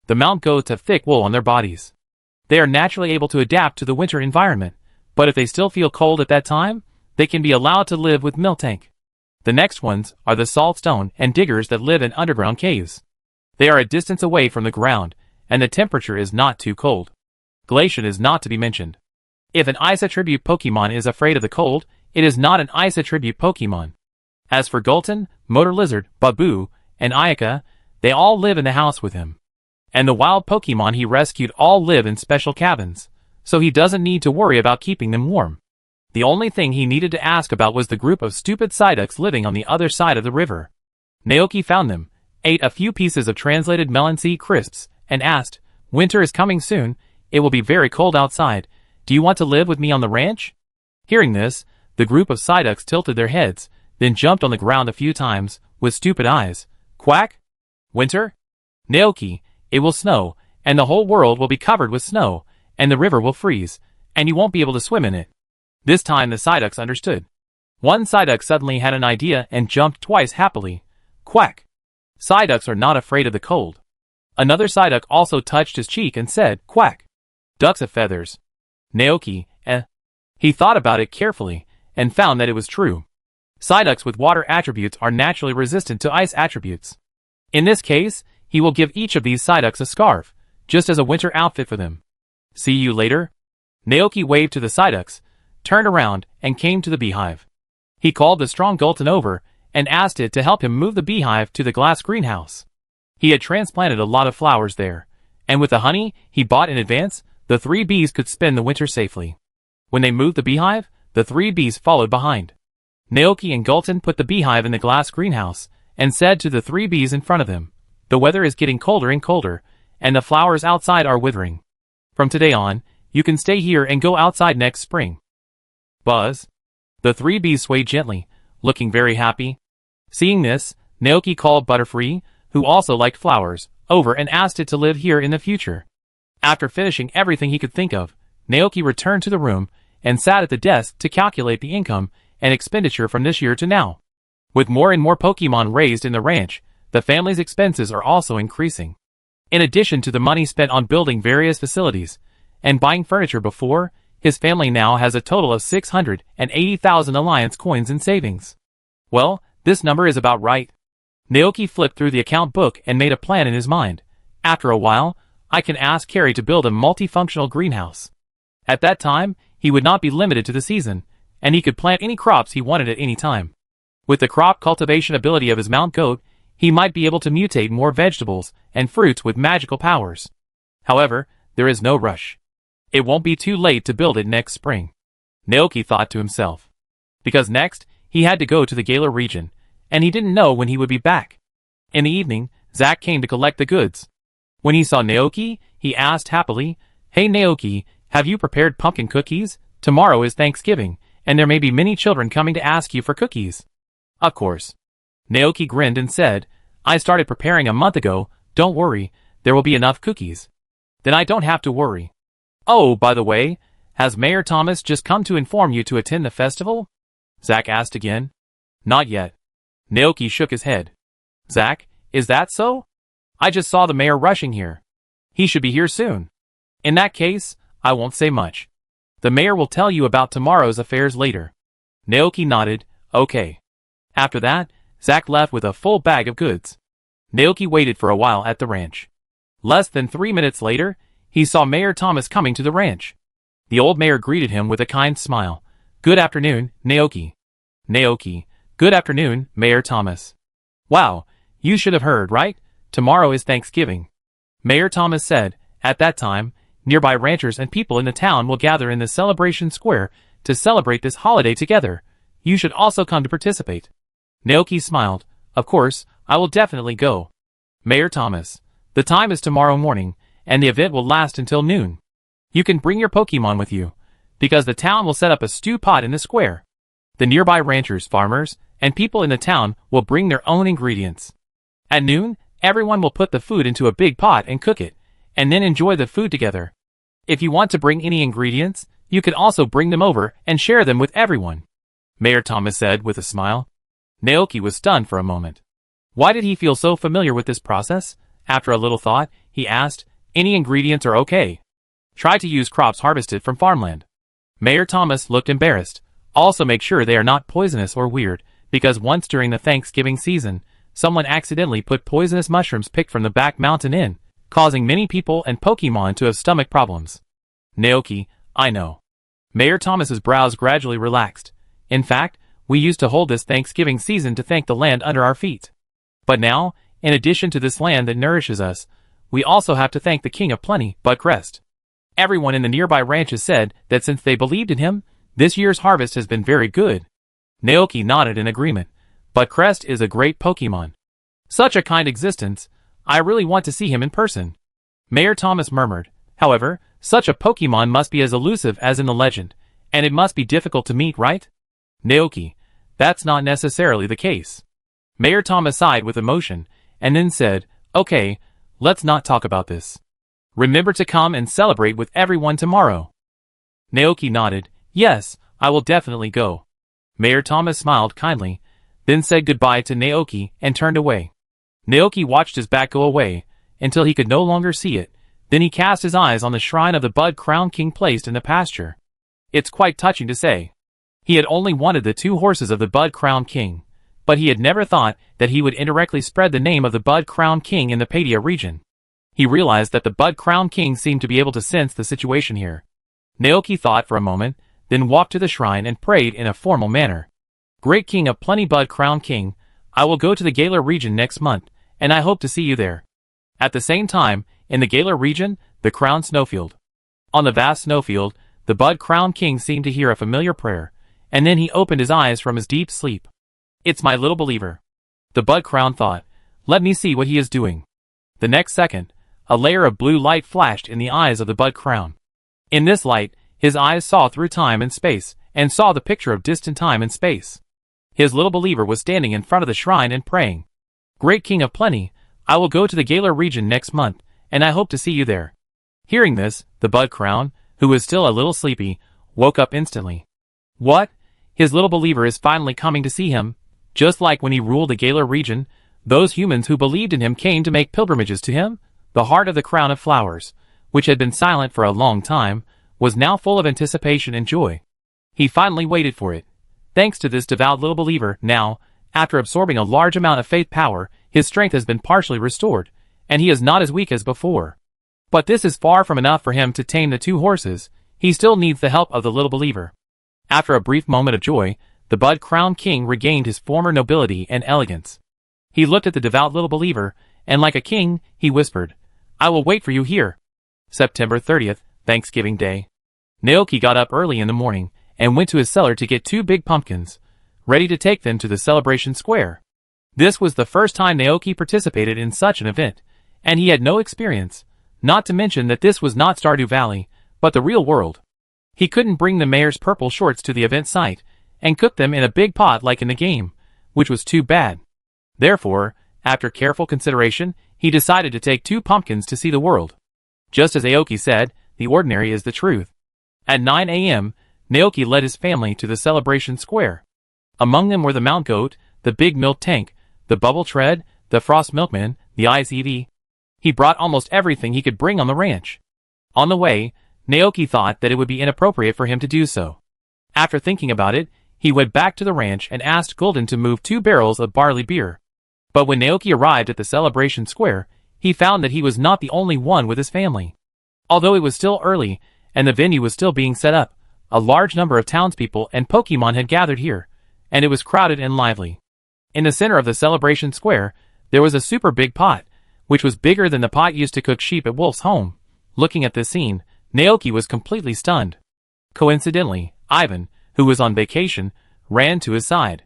The Mount goats have thick wool on their bodies. They are naturally able to adapt to the winter environment, but if they still feel cold at that time, they can be allowed to live with Miltank. The next ones are the Saltstone and Diggers that live in underground caves. They are a distance away from the ground, and the temperature is not too cold. Glacian is not to be mentioned. If an Ice attribute Pokemon is afraid of the cold, it is not an Ice attribute Pokemon. As for Gulton, Motor Lizard, Babu, and Ayaka, they all live in the house with him. And the wild Pokemon he rescued all live in special cabins, so he doesn't need to worry about keeping them warm. The only thing he needed to ask about was the group of stupid Psyducks living on the other side of the river. Naoki found them, ate a few pieces of translated melon seed crisps, and asked, "Winter is coming soon, it will be very cold outside, do you want to live with me on the ranch?" Hearing this, the group of Psyducks tilted their heads, then jumped on the ground a few times, with stupid eyes. Quack! Winter? Naoki, it will snow, and the whole world will be covered with snow, and the river will freeze, and you won't be able to swim in it. This time the Psyducks understood. One Psyduck suddenly had an idea and jumped twice happily. Quack! Psyducks are not afraid of the cold. Another Psyduck also touched his cheek and said, quack! Ducks of feathers. Naoki, He thought about it carefully, and found that it was true. Psyducks with water attributes are naturally resistant to ice attributes. In this case, he will give each of these Psyducks a scarf, just as a winter outfit for them. See you later? Naoki waved to the Psyducks, turned around, and came to the beehive. He called the strong Gulton over, and asked it to help him move the beehive to the glass greenhouse. He had transplanted a lot of flowers there, and with the honey he bought in advance, the 3 bees could spend the winter safely. When they moved the beehive, the 3 bees followed behind. Naoki and Gulton put the beehive in the glass greenhouse, and said to the 3 bees in front of them, the weather is getting colder and colder, and the flowers outside are withering. From today on, you can stay here and go outside next spring. Buzz. The 3 bees swayed gently, looking very happy. Seeing this, Naoki called Butterfree, who also liked flowers, over and asked it to live here in the future. After finishing everything he could think of, Naoki returned to the room and sat at the desk to calculate the income and expenditure from this year to now. With more and more Pokemon raised in the ranch, the family's expenses are also increasing. In addition to the money spent on building various facilities and buying furniture before, his family now has a total of 680,000 Alliance coins in savings. Well, this number is about right. Naoki flipped through the account book and made a plan in his mind. After a while, I can ask Carrie to build a multifunctional greenhouse. At that time, he would not be limited to the season, and he could plant any crops he wanted at any time. With the crop cultivation ability of his Mount Goat, he might be able to mutate more vegetables and fruits with magical powers. However, there is no rush. It won't be too late to build it next spring. Naoki thought to himself. Because next, he had to go to the Galar region, and he didn't know when he would be back. In the evening, Zack came to collect the goods. When he saw Naoki, he asked happily, Hey Naoki, have you prepared pumpkin cookies? Tomorrow is Thanksgiving, and there may be many children coming to ask you for cookies. Of course. Naoki grinned and said, I started preparing a month ago, don't worry, there will be enough cookies. Then I don't have to worry. Oh, by the way, has Mayor Thomas just come to inform you to attend the festival? Zack asked again. Not yet. Naoki shook his head. Zack, is that so? I just saw the mayor rushing here. He should be here soon. In that case, I won't say much. The mayor will tell you about tomorrow's affairs later. Naoki nodded, okay. After that, Zack left with a full bag of goods. Naoki waited for a while at the ranch. Less than 3 minutes later, he saw Mayor Thomas coming to the ranch. The old mayor greeted him with a kind smile. Good afternoon, Naoki. Naoki, good afternoon, Mayor Thomas. Wow, you should have heard, right? Tomorrow is Thanksgiving. Mayor Thomas said, at that time, nearby ranchers and people in the town will gather in the celebration square to celebrate this holiday together. You should also come to participate. Naoki smiled. Of course, I will definitely go. Mayor Thomas, the time is tomorrow morning, and the event will last until noon. You can bring your Pokemon with you, because the town will set up a stew pot in the square. The nearby ranchers, farmers, and people in the town will bring their own ingredients. At noon, everyone will put the food into a big pot and cook it, and then enjoy the food together. If you want to bring any ingredients, you can also bring them over and share them with everyone. Mayor Thomas said with a smile. Naoki was stunned for a moment. Why did he feel so familiar with this process? After a little thought, he asked, any ingredients are okay. Try to use crops harvested from farmland. Mayor Thomas looked embarrassed. Also make sure they are not poisonous or weird, because once during the Thanksgiving season, someone accidentally put poisonous mushrooms picked from the back mountain in, causing many people and Pokemon to have stomach problems. Naoki, I know. Mayor Thomas's brows gradually relaxed. In fact, we used to hold this Thanksgiving season to thank the land under our feet. But now, in addition to this land that nourishes us, we also have to thank the King of Plenty, Butcrest. Everyone in the nearby ranches said that since they believed in him, this year's harvest has been very good. Naoki nodded in agreement. Butcrest is a great Pokemon. Such a kind existence, I really want to see him in person. Mayor Thomas murmured. However, such a Pokemon must be as elusive as in the legend, and it must be difficult to meet, right? Naoki, that's not necessarily the case. Mayor Thomas sighed with emotion, and then said, Okay, let's not talk about this. Remember to come and celebrate with everyone tomorrow. Naoki nodded. Yes, I will definitely go. Mayor Thomas smiled kindly, then said goodbye to Naoki and turned away. Naoki watched his back go away, until he could no longer see it. Then he cast his eyes on the shrine of the Bud Crown King placed in the pasture. It's quite touching to say. He had only wanted the 2 horses of the Bud Crown King, but he had never thought that he would indirectly spread the name of the Bud Crown King in the Padia region. He realized that the Bud Crown King seemed to be able to sense the situation here. Naoki thought for a moment, then walked to the shrine and prayed in a formal manner. Great King of Plenty Bud Crown King, I will go to the Galar region next month, and I hope to see you there. At the same time, in the Galar region, the Crown Snowfield. On the vast snowfield, the Bud Crown King seemed to hear a familiar prayer, and then he opened his eyes from his deep sleep. It's my little believer. The Bud Crown thought, let me see what he is doing. The next second, a layer of blue light flashed in the eyes of the Bud Crown. In this light, his eyes saw through time and space, and saw the picture of distant time and space. His little believer was standing in front of the shrine and praying. Great King of Plenty, I will go to the Galar region next month, and I hope to see you there. Hearing this, the Bud Crown, who was still a little sleepy, woke up instantly. What? His little believer is finally coming to see him. Just like when he ruled the Galar region, those humans who believed in him came to make pilgrimages to him. The heart of the crown of flowers, which had been silent for a long time, was now full of anticipation and joy. He finally waited for it. Thanks to this devout little believer, now, after absorbing a large amount of faith power, his strength has been partially restored, and he is not as weak as before. But this is far from enough for him to tame the 2 horses. He still needs the help of the little believer. After a brief moment of joy, the Bud Crown King regained his former nobility and elegance. He looked at the devout little believer, and like a king, he whispered, I will wait for you here. September 30th, Thanksgiving Day. Naoki got up early in the morning, and went to his cellar to get 2 big pumpkins, ready to take them to the celebration square. This was the first time Naoki participated in such an event, and he had no experience, not to mention that this was not Stardew Valley, but the real world. He couldn't bring the mayor's purple shorts to the event site, and cook them in a big pot like in the game, which was too bad. Therefore, after careful consideration, he decided to take 2 pumpkins to see the world. Just as Aoki said, the ordinary is the truth. At 9 a.m., Naoki led his family to the celebration square. Among them were the Mount Goat, the Big Milk Tank, the Bubble Tread, the Frost Milkman, the Ice Eevee. He brought almost everything he could bring on the ranch. On the way, Naoki thought that it would be inappropriate for him to do so. After thinking about it, he went back to the ranch and asked Golden to move 2 barrels of barley beer. But when Naoki arrived at the celebration square, he found that he was not the only one with his family. Although it was still early, and the venue was still being set up, a large number of townspeople and Pokemon had gathered here, and it was crowded and lively. In the center of the celebration square, there was a super big pot, which was bigger than the pot used to cook sheep at Wolf's home. Looking at this scene, Naoki was completely stunned. Coincidentally, Ivan, who was on vacation, ran to his side.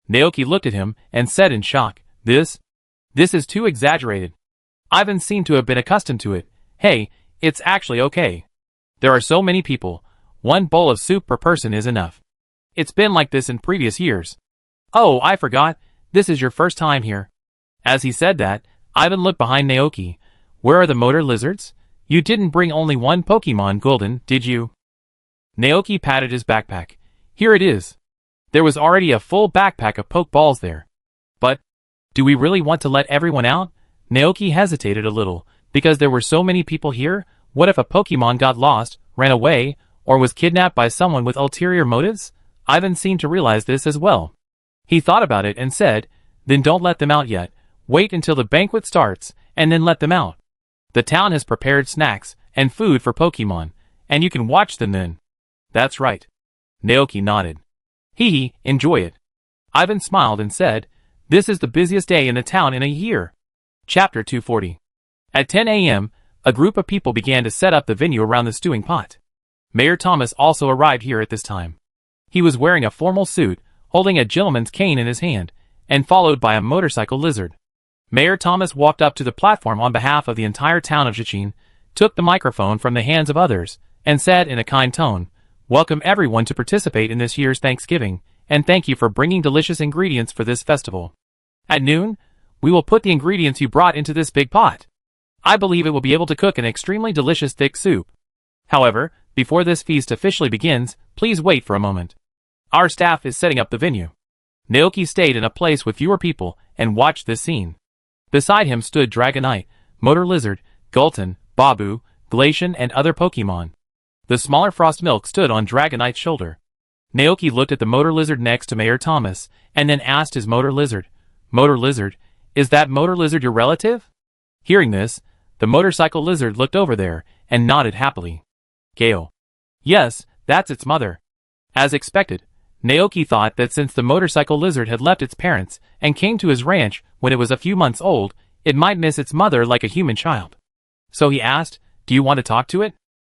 Naoki looked at him and said in shock, This is too exaggerated. Ivan seemed to have been accustomed to it. Hey, it's actually okay. There are so many people. 1 bowl of soup per person is enough. It's been like this in previous years. Oh, I forgot. This is your first time here. As he said that, Ivan looked behind Naoki. Where are the motor lizards? You didn't bring only 1 Pokemon, Golden, did you? Naoki patted his backpack. Here it is. There was already a full backpack of Pokeballs there. But, do we really want to let everyone out? Naoki hesitated a little, because there were so many people here. What if a Pokemon got lost, ran away, or was kidnapped by someone with ulterior motives? Ivan seemed to realize this as well. He thought about it and said, Then don't let them out yet. Wait until the banquet starts, and then let them out. The town has prepared snacks and food for Pokemon, and you can watch them then. That's right. Naoki nodded. Hee, enjoy it. Ivan smiled and said, This is the busiest day in the town in a year. Chapter 240. At 10 a.m., a group of people began to set up the venue around the stewing pot. Mayor Thomas also arrived here at this time. He was wearing a formal suit, holding a gentleman's cane in his hand, and followed by a motorcycle lizard. Mayor Thomas walked up to the platform on behalf of the entire town of Jichin, took the microphone from the hands of others, and said in a kind tone, Welcome everyone to participate in this year's Thanksgiving, and thank you for bringing delicious ingredients for this festival. At noon, we will put the ingredients you brought into this big pot. I believe it will be able to cook an extremely delicious thick soup. However, before this feast officially begins, please wait for a moment. Our staff is setting up the venue. Naoki stayed in a place with fewer people and watched this scene. Beside him stood Dragonite, Motor Lizard, Gulton, Babu, Glacian and other Pokemon. The smaller Frost Milk stood on Dragonite's shoulder. Naoki looked at the Motor Lizard next to Mayor Thomas, and then asked his Motor Lizard, "Motor Lizard, is that Motor Lizard your relative?" Hearing this, the Motorcycle Lizard looked over there, and nodded happily. Gale. Yes, that's its mother. As expected, Naoki thought that since the Motorcycle Lizard had left its parents, and came to his ranch when it was a few months old, it might miss its mother like a human child. So he asked, "Do you want to talk to it?"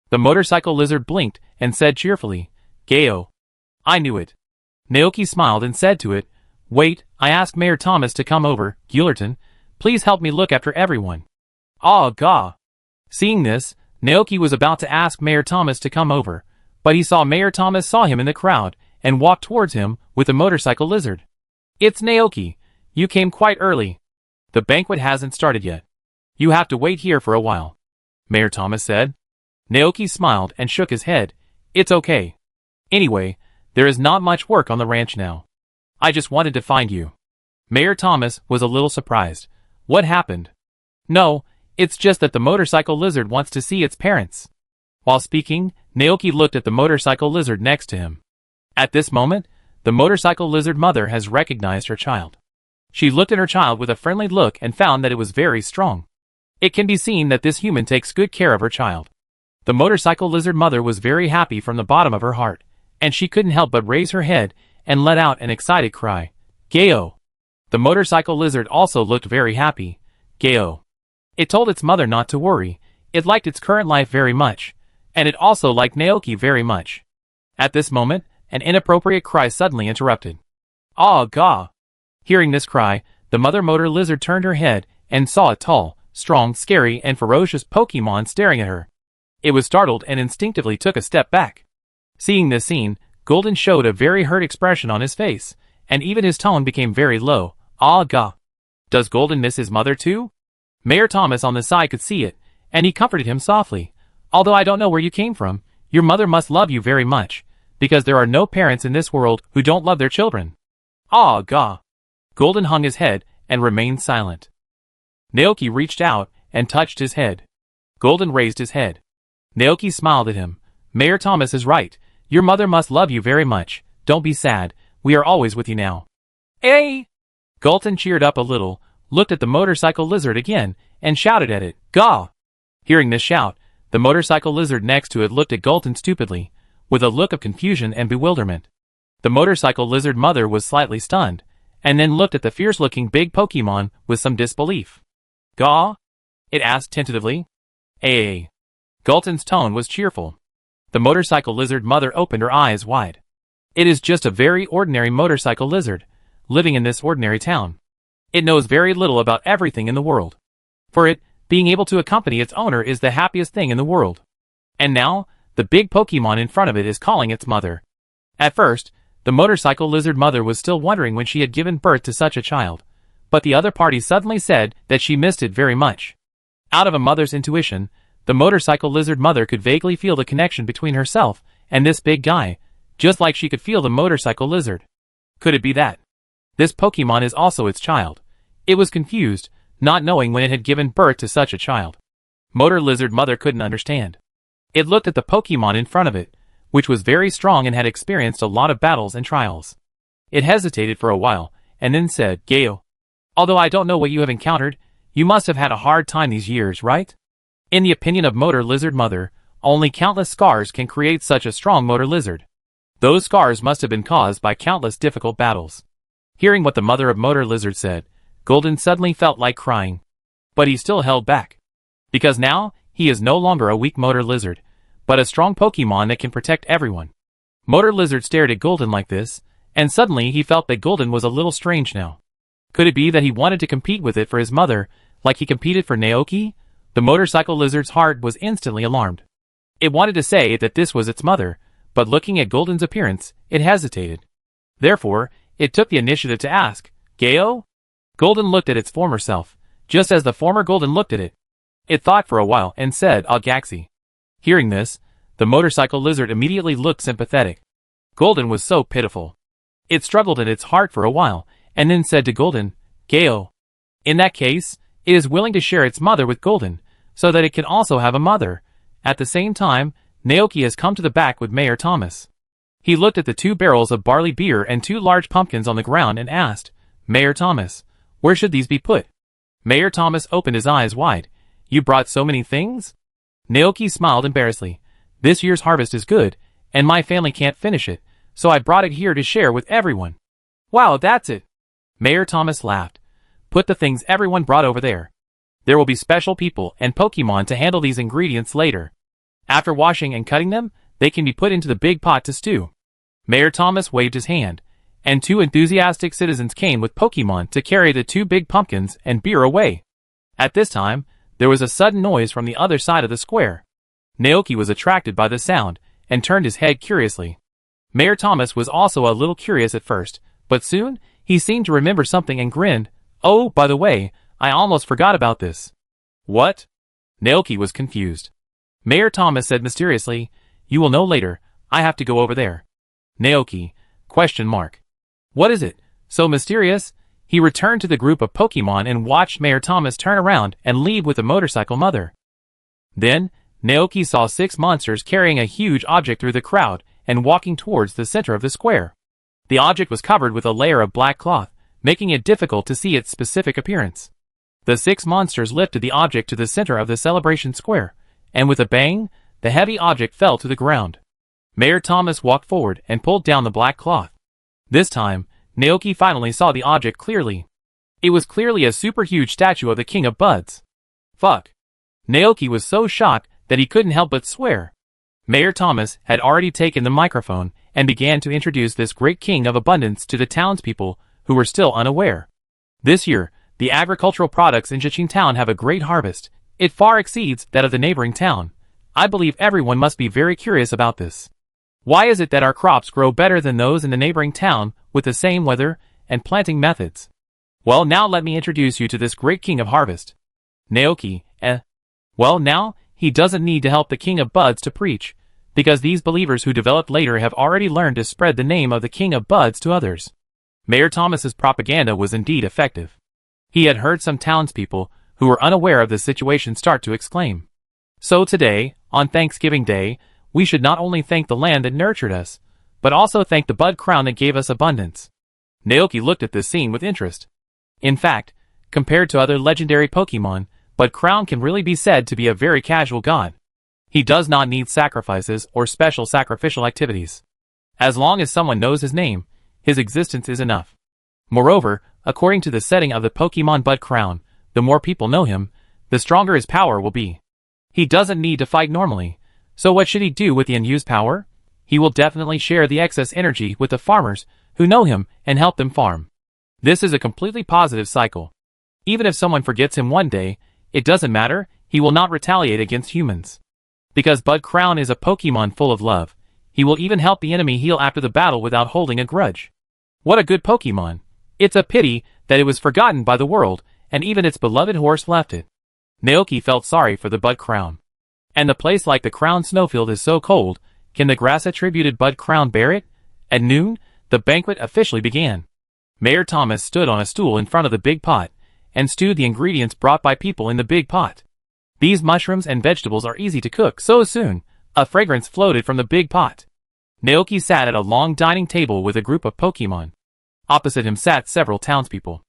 The Motorcycle Lizard blinked, and said cheerfully, "Gale." I knew it. Naoki smiled and said to it, "Wait, I asked Mayor Thomas to come over, Gullerton. Please help me look after everyone." Ah, gah. Seeing this, Naoki was about to ask Mayor Thomas to come over, but he saw Mayor Thomas saw him in the crowd, and walked towards him with the Motorcycle Lizard. "It's Naoki. You came quite early. The banquet hasn't started yet. You have to wait here for a while," Mayor Thomas said. Naoki smiled and shook his head. "It's okay. Anyway, there is not much work on the ranch now. I just wanted to find you." Mayor Thomas was a little surprised. "What happened?" "No, it's just that the Motorcycle Lizard wants to see its parents." While speaking, Naoki looked at the Motorcycle Lizard next to him. At this moment, the Motorcycle Lizard mother has recognized her child. She looked at her child with a friendly look and found that it was very strong. It can be seen that this human takes good care of her child. The Motorcycle Lizard mother was very happy from the bottom of her heart, and she couldn't help but raise her head and let out an excited cry. "Geo!" The Motorcycle Lizard also looked very happy. "Geo!" It told its mother not to worry. It liked its current life very much, and it also liked Naoki very much. At this moment, an inappropriate cry suddenly interrupted. "Ah, gah!" Hearing this cry, the mother Motor Lizard turned her head and saw a tall, strong, scary, and ferocious Pokemon staring at her. It was startled and instinctively took a step back. Seeing this scene, Golden showed a very hurt expression on his face, and even his tone became very low. "Ah, gah! Does Golden miss his mother too?" Mayor Thomas on the side could see it, and he comforted him softly. "Although I don't know where you came from, your mother must love you very much, because there are no parents in this world who don't love their children." "Ah, gah!" Golden hung his head and remained silent. Naoki reached out and touched his head. Golden raised his head. Naoki smiled at him. "Mayor Thomas is right. Your mother must love you very much. Don't be sad. We are always with you now." "Hey!" Gulton cheered up a little, looked at the Motorcycle Lizard again, and shouted at it, "Gah!" Hearing this shout, the Motorcycle Lizard next to it looked at Gulton stupidly, with a look of confusion and bewilderment. The Motorcycle Lizard mother was slightly stunned, and then looked at the fierce-looking big Pokemon with some disbelief. "Gah?" it asked tentatively. "Ay." Gulton's tone was cheerful. The Motorcycle Lizard mother opened her eyes wide. "It is just a very ordinary Motorcycle Lizard, living in this ordinary town. It knows very little about everything in the world. For it, being able to accompany its owner is the happiest thing in the world. And now, the big Pokemon in front of it is calling its mother." At first, the Motorcycle Lizard mother was still wondering when she had given birth to such a child, but the other party suddenly said that she missed it very much. Out of a mother's intuition, the Motorcycle Lizard mother could vaguely feel the connection between herself and this big guy, just like she could feel the Motorcycle Lizard. Could it be that this Pokemon is also its child? It was confused, not knowing when it had given birth to such a child. Motor Lizard mother couldn't understand. It looked at the Pokemon in front of it, which was very strong and had experienced a lot of battles and trials. It hesitated for a while, and then said, "Gale, although I don't know what you have encountered, you must have had a hard time these years, right?" In the opinion of Motor Lizard mother, only countless scars can create such a strong Motor Lizard. Those scars must have been caused by countless difficult battles. Hearing what the mother of Motor Lizard said, Golden suddenly felt like crying. But he still held back. Because now, he is no longer a weak Motor Lizard, but a strong Pokemon that can protect everyone. Motor Lizard stared at Golden like this, and suddenly he felt that Golden was a little strange now. Could it be that he wanted to compete with it for his mother, like he competed for Naoki? The Motorcycle Lizard's heart was instantly alarmed. It wanted to say that this was its mother, but looking at Golden's appearance, it hesitated. Therefore, it took the initiative to ask, "Geo?" Golden looked at its former self, just as the former Golden looked at it. It thought for a while and said, Gaxi. Hearing this, the motorcycle lizard immediately looked sympathetic. Golden was so pitiful. It struggled in its heart for a while, and then said to Golden, Geo. In that case, it is willing to share its mother with Golden, so that it can also have a mother. At the same time, Naoki has come to the back with Mayor Thomas. He looked at the 2 barrels of barley beer and 2 large pumpkins on the ground and asked, Mayor Thomas, where should these be put? Mayor Thomas opened his eyes wide. You brought so many things? Naoki smiled embarrassedly. This year's harvest is good, and my family can't finish it, so I brought it here to share with everyone. Wow, that's it. Mayor Thomas laughed. Put the things everyone brought over there. There will be special people and Pokemon to handle these ingredients later. After washing and cutting them, they can be put into the big pot to stew. Mayor Thomas waved his hand, and 2 enthusiastic citizens came with Pokemon to carry the 2 big pumpkins and beer away. At this time, there was a sudden noise from the other side of the square. Naoki was attracted by the sound, and turned his head curiously. Mayor Thomas was also a little curious at first, but soon, he seemed to remember something and grinned. Oh, by the way, I almost forgot about this. What? Naoki was confused. Mayor Thomas said mysteriously, You will know later, I have to go over there. Naoki, ? What is it? So mysterious? He returned to the group of Pokemon and watched Mayor Thomas turn around and leave with the motorcycle mother. Then, Naoki saw 6 monsters carrying a huge object through the crowd and walking towards the center of the square. The object was covered with a layer of black cloth, making it difficult to see its specific appearance. The 6 monsters lifted the object to the center of the celebration square, and with a bang, the heavy object fell to the ground. Mayor Thomas walked forward and pulled down the black cloth. This time, Naoki finally saw the object clearly. It was clearly a super huge statue of the King of Buds. Fuck. Naoki was so shocked that he couldn't help but swear. Mayor Thomas had already taken the microphone and began to introduce this great king of abundance to the townspeople who were still unaware. This year, the agricultural products in Jichin town have a great harvest. It far exceeds that of the neighboring town. I believe everyone must be very curious about this. Why is it that our crops grow better than those in the neighboring town with the same weather and planting methods? Well, now let me introduce you to this great king of harvest. Naoki, Well, now, he doesn't need to help the king of buds to preach, because these believers who developed later have already learned to spread the name of the king of buds to others. Mayor Thomas's propaganda was indeed effective. He had heard some townspeople who were unaware of the situation start to exclaim. So today, on Thanksgiving Day, we should not only thank the land that nurtured us, but also thank the bud crown that gave us abundance. Naoki looked at this scene with interest. In fact, compared to other legendary Pokemon, Bud Crown can really be said to be a very casual god. He does not need sacrifices or special sacrificial activities. As long as someone knows his name, his existence is enough. Moreover, according to the setting of the Pokemon Bud Crown, the more people know him, the stronger his power will be. He doesn't need to fight normally, so what should he do with the unused power? He will definitely share the excess energy with the farmers who know him and help them farm. This is a completely positive cycle. Even if someone forgets him one day, it doesn't matter, he will not retaliate against humans. Because Bud Crown is a Pokemon full of love, he will even help the enemy heal after the battle without holding a grudge. What a good Pokemon. It's a pity that it was forgotten by the world, and even its beloved horse left it. Naoki felt sorry for the Bud Crown. And the place like the Crown Snowfield is so cold, can the grass-attributed Bud Crown bear it? At noon, the banquet officially began. Mayor Thomas stood on a stool in front of the big pot, and stewed the ingredients brought by people in the big pot. These mushrooms and vegetables are easy to cook, so soon, a fragrance floated from the big pot. Naoki sat at a long dining table with a group of Pokemon. Opposite him sat several townspeople.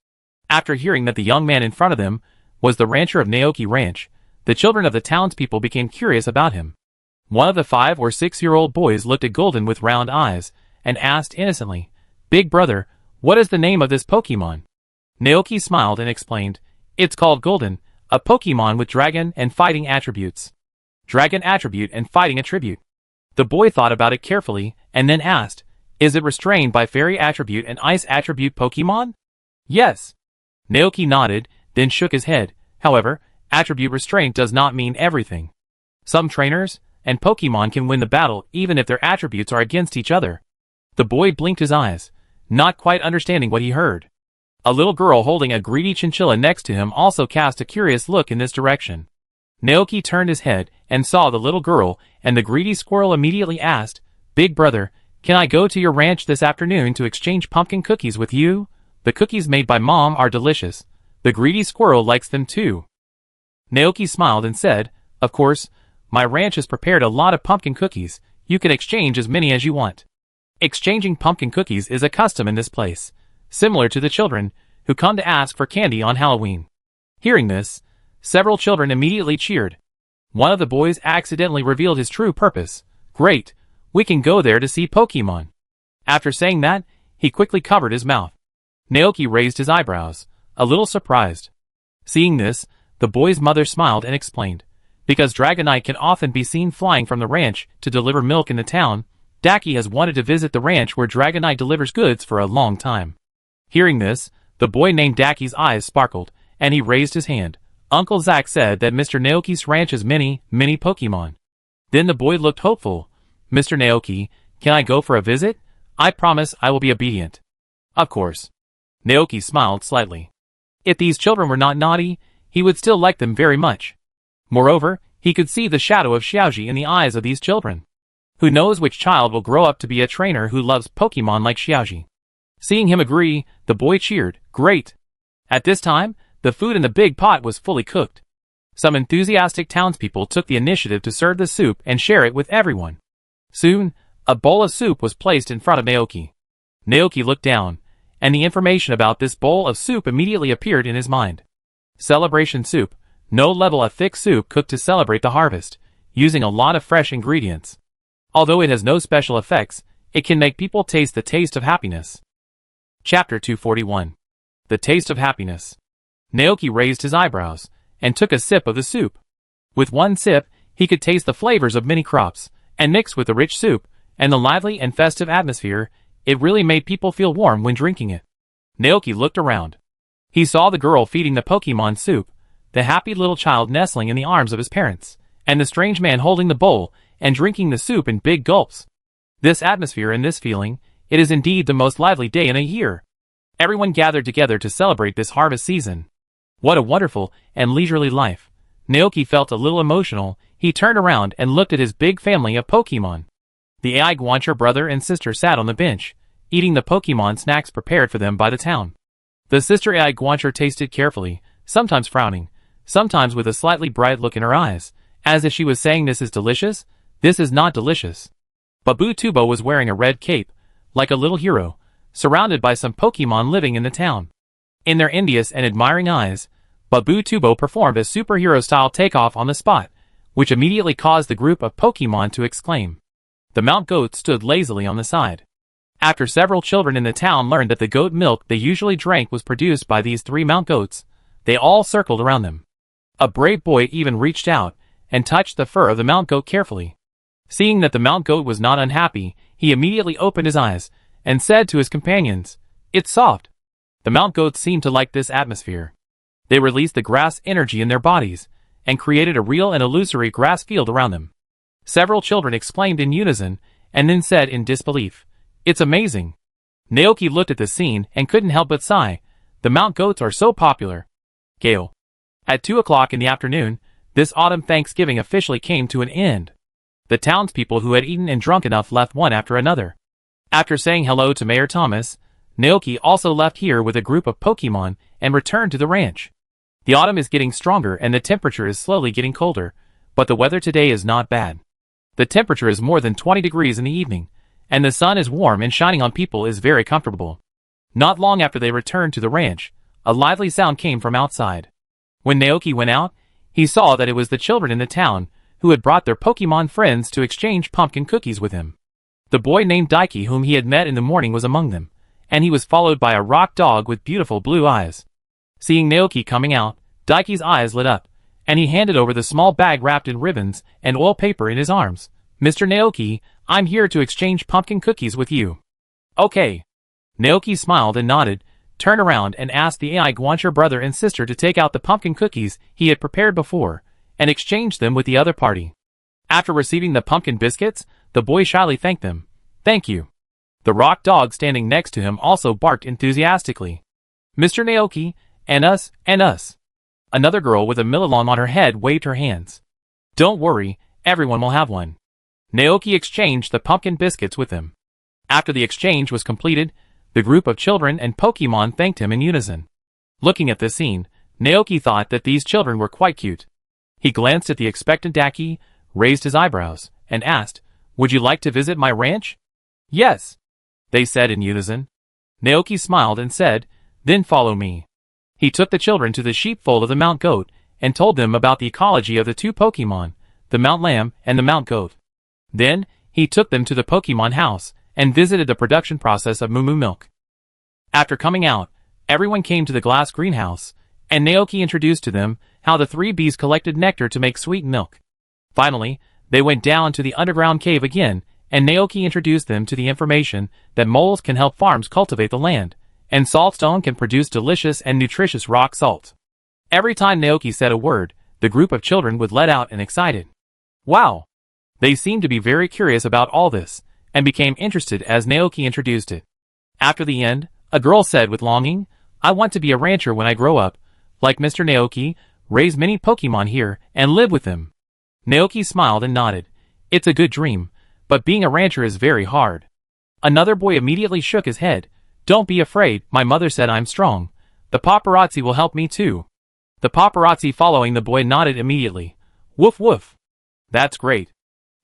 After hearing that the young man in front of them was the rancher of Naoki Ranch, the children of the townspeople became curious about him. One of the 5 or 6-year-old boys looked at Golden with round eyes, and asked innocently, Big brother, what is the name of this Pokemon? Naoki smiled and explained, It's called Golden, a Pokemon with dragon and fighting attributes. Dragon attribute and fighting attribute. The boy thought about it carefully, and then asked, Is it restrained by fairy attribute and ice attribute Pokemon? Yes. Naoki nodded, then shook his head. However, attribute restraint does not mean everything. Some trainers and Pokemon can win the battle even if their attributes are against each other. The boy blinked his eyes, not quite understanding what he heard. A little girl holding a greedy chinchilla next to him also cast a curious look in this direction. Naoki turned his head and saw the little girl, and the greedy squirrel immediately asked, "Big brother, can I go to your ranch this afternoon to exchange pumpkin cookies with you? The cookies made by Mom are delicious. The greedy squirrel likes them too." Naoki smiled and said, "Of course, my ranch has prepared a lot of pumpkin cookies. You can exchange as many as you want." Exchanging pumpkin cookies is a custom in this place, similar to the children who come to ask for candy on Halloween. Hearing this, several children immediately cheered. One of the boys accidentally revealed his true purpose. "Great, we can go there to see Pokemon." After saying that, he quickly covered his mouth. Naoki raised his eyebrows, a little surprised. Seeing this, the boy's mother smiled and explained, "Because Dragonite can often be seen flying from the ranch to deliver milk in the town, Daki has wanted to visit the ranch where Dragonite delivers goods for a long time." Hearing this, the boy named Daki's eyes sparkled, and he raised his hand. "Uncle Zack said that Mr. Naoki's ranch has many Pokemon." Then the boy looked hopeful. "Mr. Naoki, can I go for a visit? I promise I will be obedient." "Of course." Naoki smiled slightly. If these children were not naughty, he would still like them very much. Moreover, he could see the shadow of Xiaoji in the eyes of these children. Who knows which child will grow up to be a trainer who loves Pokemon like Xiaoji. Seeing him agree, the boy cheered, "Great." At this time, the food in the big pot was fully cooked. Some enthusiastic townspeople took the initiative to serve the soup and share it with everyone. Soon, a bowl of soup was placed in front of Naoki. Naoki looked down, and the information about this bowl of soup immediately appeared in his mind. Celebration soup, no level of thick soup cooked to celebrate the harvest, using a lot of fresh ingredients. Although it has no special effects, it can make people taste the taste of happiness. Chapter 241. The Taste of Happiness. Naoki raised his eyebrows, and took a sip of the soup. With one sip, he could taste the flavors of many crops, and mixed with the rich soup, and the lively and festive atmosphere, it really made people feel warm when drinking it. Naoki looked around. He saw the girl feeding the Pokemon soup, the happy little child nestling in the arms of his parents, and the strange man holding the bowl and drinking the soup in big gulps. This atmosphere and this feeling, it is indeed the most lively day in a year. Everyone gathered together to celebrate this harvest season. What a wonderful and leisurely life. Naoki felt a little emotional. He turned around and looked at his big family of Pokemon. The AI Guancher brother and sister sat on the bench, eating the Pokemon snacks prepared for them by the town. The sister AI Guancher tasted carefully, sometimes frowning, sometimes with a slightly bright look in her eyes, as if she was saying, "This is delicious, this is not delicious." Babu Tubo was wearing a red cape, like a little hero, surrounded by some Pokemon living in the town. In their envious and admiring eyes, Babu Tubo performed a superhero-style takeoff on the spot, which immediately caused the group of Pokemon to exclaim. The Mount Goat stood lazily on the side. After several children in the town learned that the goat milk they usually drank was produced by these 3 Mount Goats, they all circled around them. A brave boy even reached out and touched the fur of the Mount Goat carefully. Seeing that the Mount Goat was not unhappy, he immediately opened his eyes and said to his companions, "It's soft." The Mount Goats seemed to like this atmosphere. They released the grass energy in their bodies and created a real and illusory grass field around them. Several children exclaimed in unison and then said in disbelief, "It's amazing." Naoki looked at the scene and couldn't help but sigh. The Mount Goats are so popular. Gale. At 2 o'clock in the afternoon, this autumn Thanksgiving officially came to an end. The townspeople who had eaten and drunk enough left one after another. After saying hello to Mayor Thomas, Naoki also left here with a group of Pokemon and returned to the ranch. The autumn is getting stronger and the temperature is slowly getting colder, but the weather today is not bad. The temperature is more than 20 degrees in the evening, and the sun is warm and shining on people is very comfortable. Not long after they returned to the ranch, a lively sound came from outside. When Naoki went out, he saw that it was the children in the town who had brought their Pokemon friends to exchange pumpkin cookies with him. The boy named Daiki whom he had met in the morning was among them, and he was followed by a rock dog with beautiful blue eyes. Seeing Naoki coming out, Daiki's eyes lit up, and he handed over the small bag wrapped in ribbons and oil paper in his arms. "Mr. Naoki, I'm here to exchange pumpkin cookies with you." "Okay." Naoki smiled and nodded, turned around and asked the AI Guancher brother and sister to take out the pumpkin cookies he had prepared before, and exchange them with the other party. After receiving the pumpkin biscuits, the boy shyly thanked them. "Thank you." The rock dog standing next to him also barked enthusiastically. Mr. Naoki, and us, and us. Another girl with a millalong on her head waved her hands. Don't worry, everyone will have one. Naoki exchanged the pumpkin biscuits with him. After the exchange was completed, the group of children and Pokemon thanked him in unison. Looking at this scene, Naoki thought that these children were quite cute. He glanced at the expectant Daki, raised his eyebrows, and asked, "Would you like to visit my ranch?" "Yes," they said in unison. Naoki smiled and said, "Then follow me." He took the children to the sheepfold of the Mount Goat and told them about the ecology of the two Pokemon, the Mount Lamb and the Mount Goat. Then, he took them to the Pokemon house and visited the production process of Moo Moo milk. After coming out, everyone came to the glass greenhouse, and Naoki introduced to them how the 3 bees collected nectar to make sweet milk. Finally, they went down to the underground cave again, and Naoki introduced them to the information that moles can help farms cultivate the land, and saltstone can produce delicious and nutritious rock salt. Every time Naoki said a word, the group of children would let out an excited "Wow!" They seemed to be very curious about all this, and became interested as Naoki introduced it. After the end, a girl said with longing, "I want to be a rancher when I grow up, like Mr. Naoki, raise many Pokemon here, and live with them." Naoki smiled and nodded. "It's a good dream, but being a rancher is very hard." Another boy immediately shook his head. "Don't be afraid, my mother said I'm strong. The paparazzi will help me too." The paparazzi following the boy nodded immediately. "Woof woof. That's great."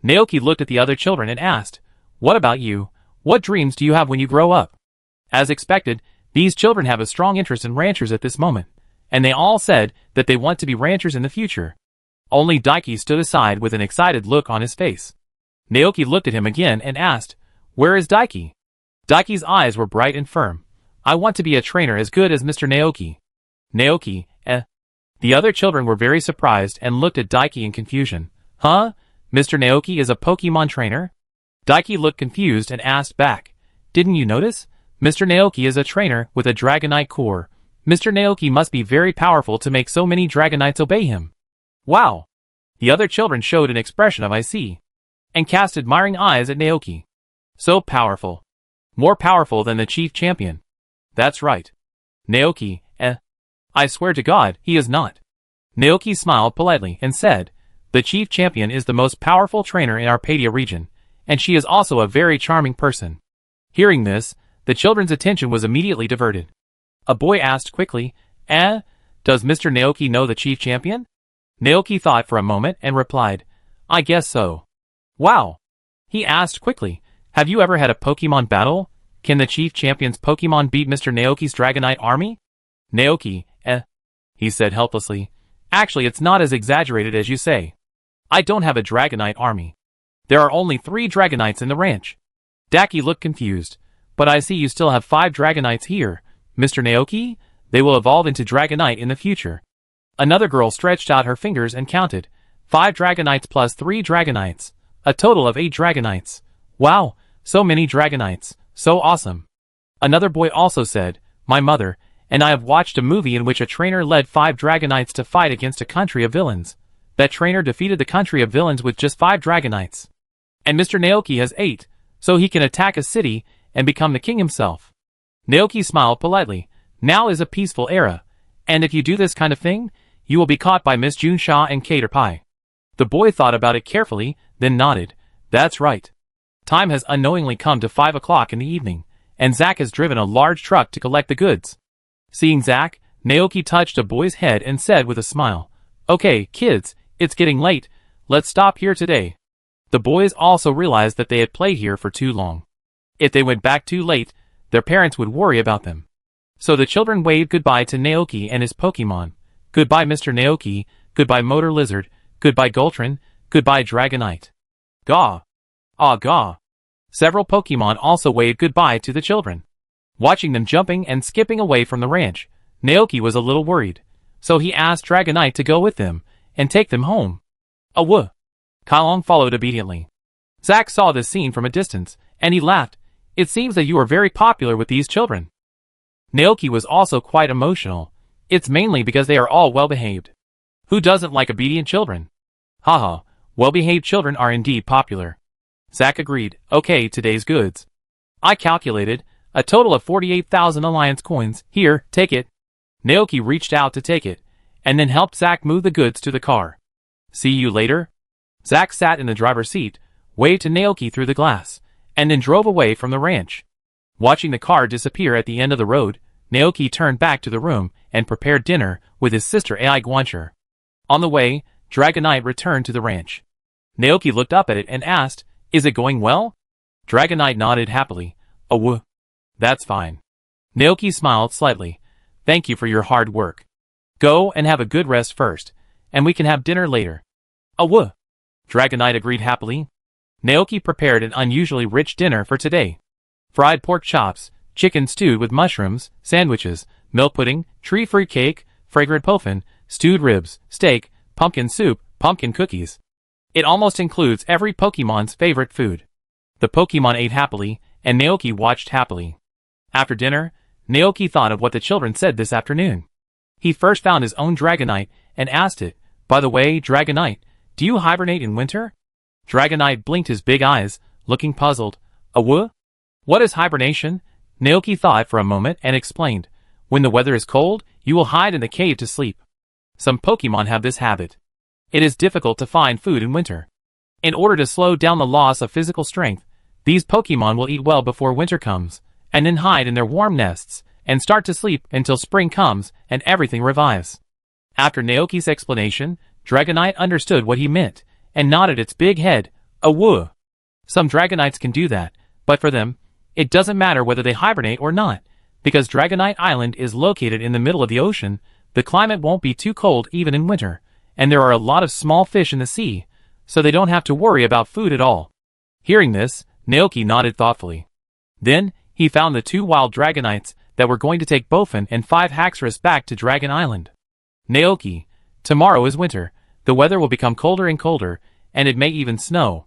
Naoki looked at the other children and asked, "What about you? What dreams do you have when you grow up?" As expected, these children have a strong interest in ranchers at this moment, and they all said that they want to be ranchers in the future. Only Daiki stood aside with an excited look on his face. Naoki looked at him again and asked, "Where is Daiki?" Daiki's eyes were bright and firm. "I want to be a trainer as good as Mr. Naoki." Naoki, eh? The other children were very surprised and looked at Daiki in confusion. "Huh? Mr. Naoki is a Pokemon trainer?" Daiki looked confused and asked back, "Didn't you notice? Mr. Naoki is a trainer with a Dragonite core. Mr. Naoki must be very powerful to make so many Dragonites obey him." "Wow!" The other children showed an expression of "I see," and cast admiring eyes at Naoki. "So powerful. More powerful than the chief champion." "That's right. Naoki, eh? I swear to God, he is not." Naoki smiled politely and said, "The chief champion is the most powerful trainer in Arcadia region, and she is also a very charming person." Hearing this, the children's attention was immediately diverted. A boy asked quickly, "Does Mr. Naoki know the chief champion?" Naoki thought for a moment and replied, "I guess so." "Wow!" He asked quickly, "Have you ever had a Pokemon battle? Can the chief champion's Pokemon beat Mr. Naoki's Dragonite army?" Naoki, he said helplessly. "Actually, it's not as exaggerated as you say. I don't have a Dragonite army. There are only 3 Dragonites in the ranch." Daki looked confused. "But I see you still have 5 Dragonites here, Mr. Naoki. They will evolve into Dragonite in the future." Another girl stretched out her fingers and counted. 5 Dragonites plus 3 Dragonites. A total of 8 Dragonites. "Wow, so many Dragonites. So awesome." Another boy also said, "My mother and I have watched a movie in which a trainer led 5 Dragonites to fight against a country of villains. That trainer defeated the country of villains with just 5 Dragonites. And Mr. Naoki has 8, so he can attack a city and become the king himself." Naoki smiled politely. "Now is a peaceful era, and if you do this kind of thing, you will be caught by Miss Junsha and Cater Pie." The boy thought about it carefully, then nodded. "That's right. Time has unknowingly come to 5 o'clock in the evening, and Zack has driven a large truck to collect the goods." Seeing Zack, Naoki touched a boy's head and said with a smile, "Okay, kids, it's getting late. Let's stop here today." The boys also realized that they had played here for too long. If they went back too late, their parents would worry about them. So the children waved goodbye to Naoki and his Pokemon. "Goodbye, Mr. Naoki. Goodbye, Motor Lizard. Goodbye, Goltron. Goodbye, Dragonite." Gaw. Ah, gaw. Several Pokemon also waved goodbye to the children. Watching them jumping and skipping away from the ranch, Naoki was a little worried. So he asked Dragonite to go with them and take them home. "Awoo." Kalong followed obediently. Zack saw this scene from a distance, and he laughed. "It seems that you are very popular with these children." Naoki was also quite emotional. "It's mainly because they are all well-behaved. Who doesn't like obedient children?" "Haha, well-behaved children are indeed popular." Zack agreed. "Okay, today's goods. I calculated, A total of 48,000 Alliance coins. Here, take it. Naoki reached out to take it, and then helped Zack move the goods to the car. See you later? Zack sat in the driver's seat, waved to Naoki through the glass, and then drove away from the ranch. Watching the car disappear at the end of the road, Naoki turned back to the room and prepared dinner with his sister Ai Guancher. On the way, Dragonite returned to the ranch. Naoki looked up at it and asked, "Is it going well?" Dragonite nodded happily. "Oh, that's fine." Naoki smiled slightly. "Thank you for your hard work. Go and have a good rest first, and we can have dinner later." "Oh, Dragonite agreed happily. Naoki prepared an unusually rich dinner for today. Fried pork chops, chicken stewed with mushrooms, sandwiches, milk pudding, tree fruit cake, fragrant puffin, stewed ribs, steak, pumpkin soup, pumpkin cookies. It almost includes every Pokemon's favorite food. The Pokemon ate happily, and Naoki watched happily. After dinner, Naoki thought of what the children said this afternoon. He first found his own Dragonite and asked it, "By the way, Dragonite, do you hibernate in winter?" Dragonite blinked his big eyes, looking puzzled. What is hibernation?" Naoki thought for a moment and explained. "When the weather is cold, you will hide in the cave to sleep. Some Pokemon have this habit. It is difficult to find food in winter. In order to slow down the loss of physical strength, these Pokemon will eat well before winter comes, and then hide in their warm nests, and start to sleep until spring comes and everything revives." After Naoki's explanation, Dragonite understood what he meant, and nodded its big head. "Oh, some Dragonites can do that, but for them, it doesn't matter whether they hibernate or not, because Dragonite Island is located in the middle of the ocean. The climate won't be too cold even in winter, and there are a lot of small fish in the sea, so they don't have to worry about food at all." Hearing this, Naoki nodded thoughtfully. Then, he found the 2 wild Dragonites that were going to take Bofin and 5 Haxorus back to Dragon Island. "Naoki, tomorrow is winter. The weather will become colder and colder, and it may even snow.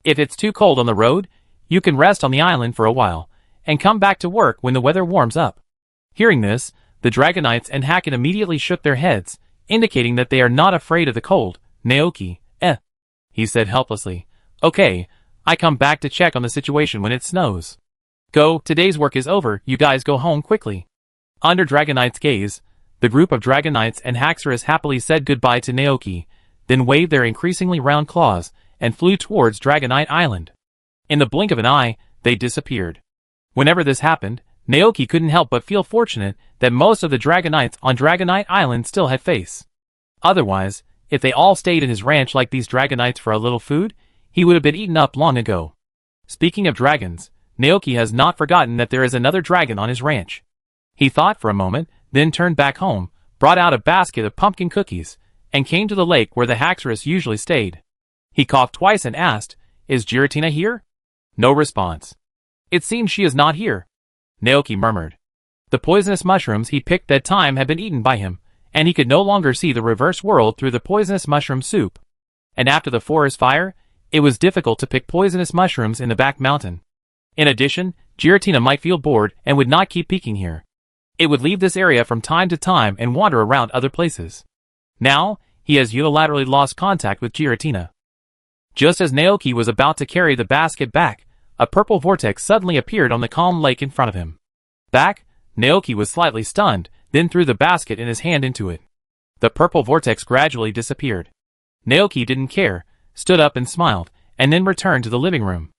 If it's too cold on the road, you can rest on the island for a while, and come back to work when the weather warms up." Hearing this, the Dragonites and Hacken immediately shook their heads, indicating that they are not afraid of the cold. "Naoki, he said helplessly. "Okay, I come back to check on the situation when it snows. Go, today's work is over, you guys go home quickly." Under Dragonite's gaze, the group of Dragonites and Haxorus happily said goodbye to Naoki, then waved their increasingly round claws, and flew towards Dragonite Island. In the blink of an eye, they disappeared. Whenever this happened, Naoki couldn't help but feel fortunate that most of the Dragonites on Dragonite Island still had face. Otherwise, if they all stayed in his ranch like these Dragonites for a little food, he would have been eaten up long ago. Speaking of dragons, Naoki has not forgotten that there is another dragon on his ranch. He thought for a moment, then turned back home, brought out a basket of pumpkin cookies, and came to the lake where the Haxorus usually stayed. He coughed twice and asked, "Is Giratina here?" No response. "It seems she is not here," Naoki murmured. The poisonous mushrooms he picked that time had been eaten by him, and he could no longer see the reverse world through the poisonous mushroom soup. And after the forest fire, it was difficult to pick poisonous mushrooms in the back mountain. In addition, Giratina might feel bored and would not keep peeking here. It would leave this area from time to time and wander around other places. Now, he has unilaterally lost contact with Giratina. Just as Naoki was about to carry the basket back, a purple vortex suddenly appeared on the calm lake in front of him. Back, Naoki was slightly stunned, then threw the basket in his hand into it. The purple vortex gradually disappeared. Naoki didn't care, stood up and smiled, and then returned to the living room.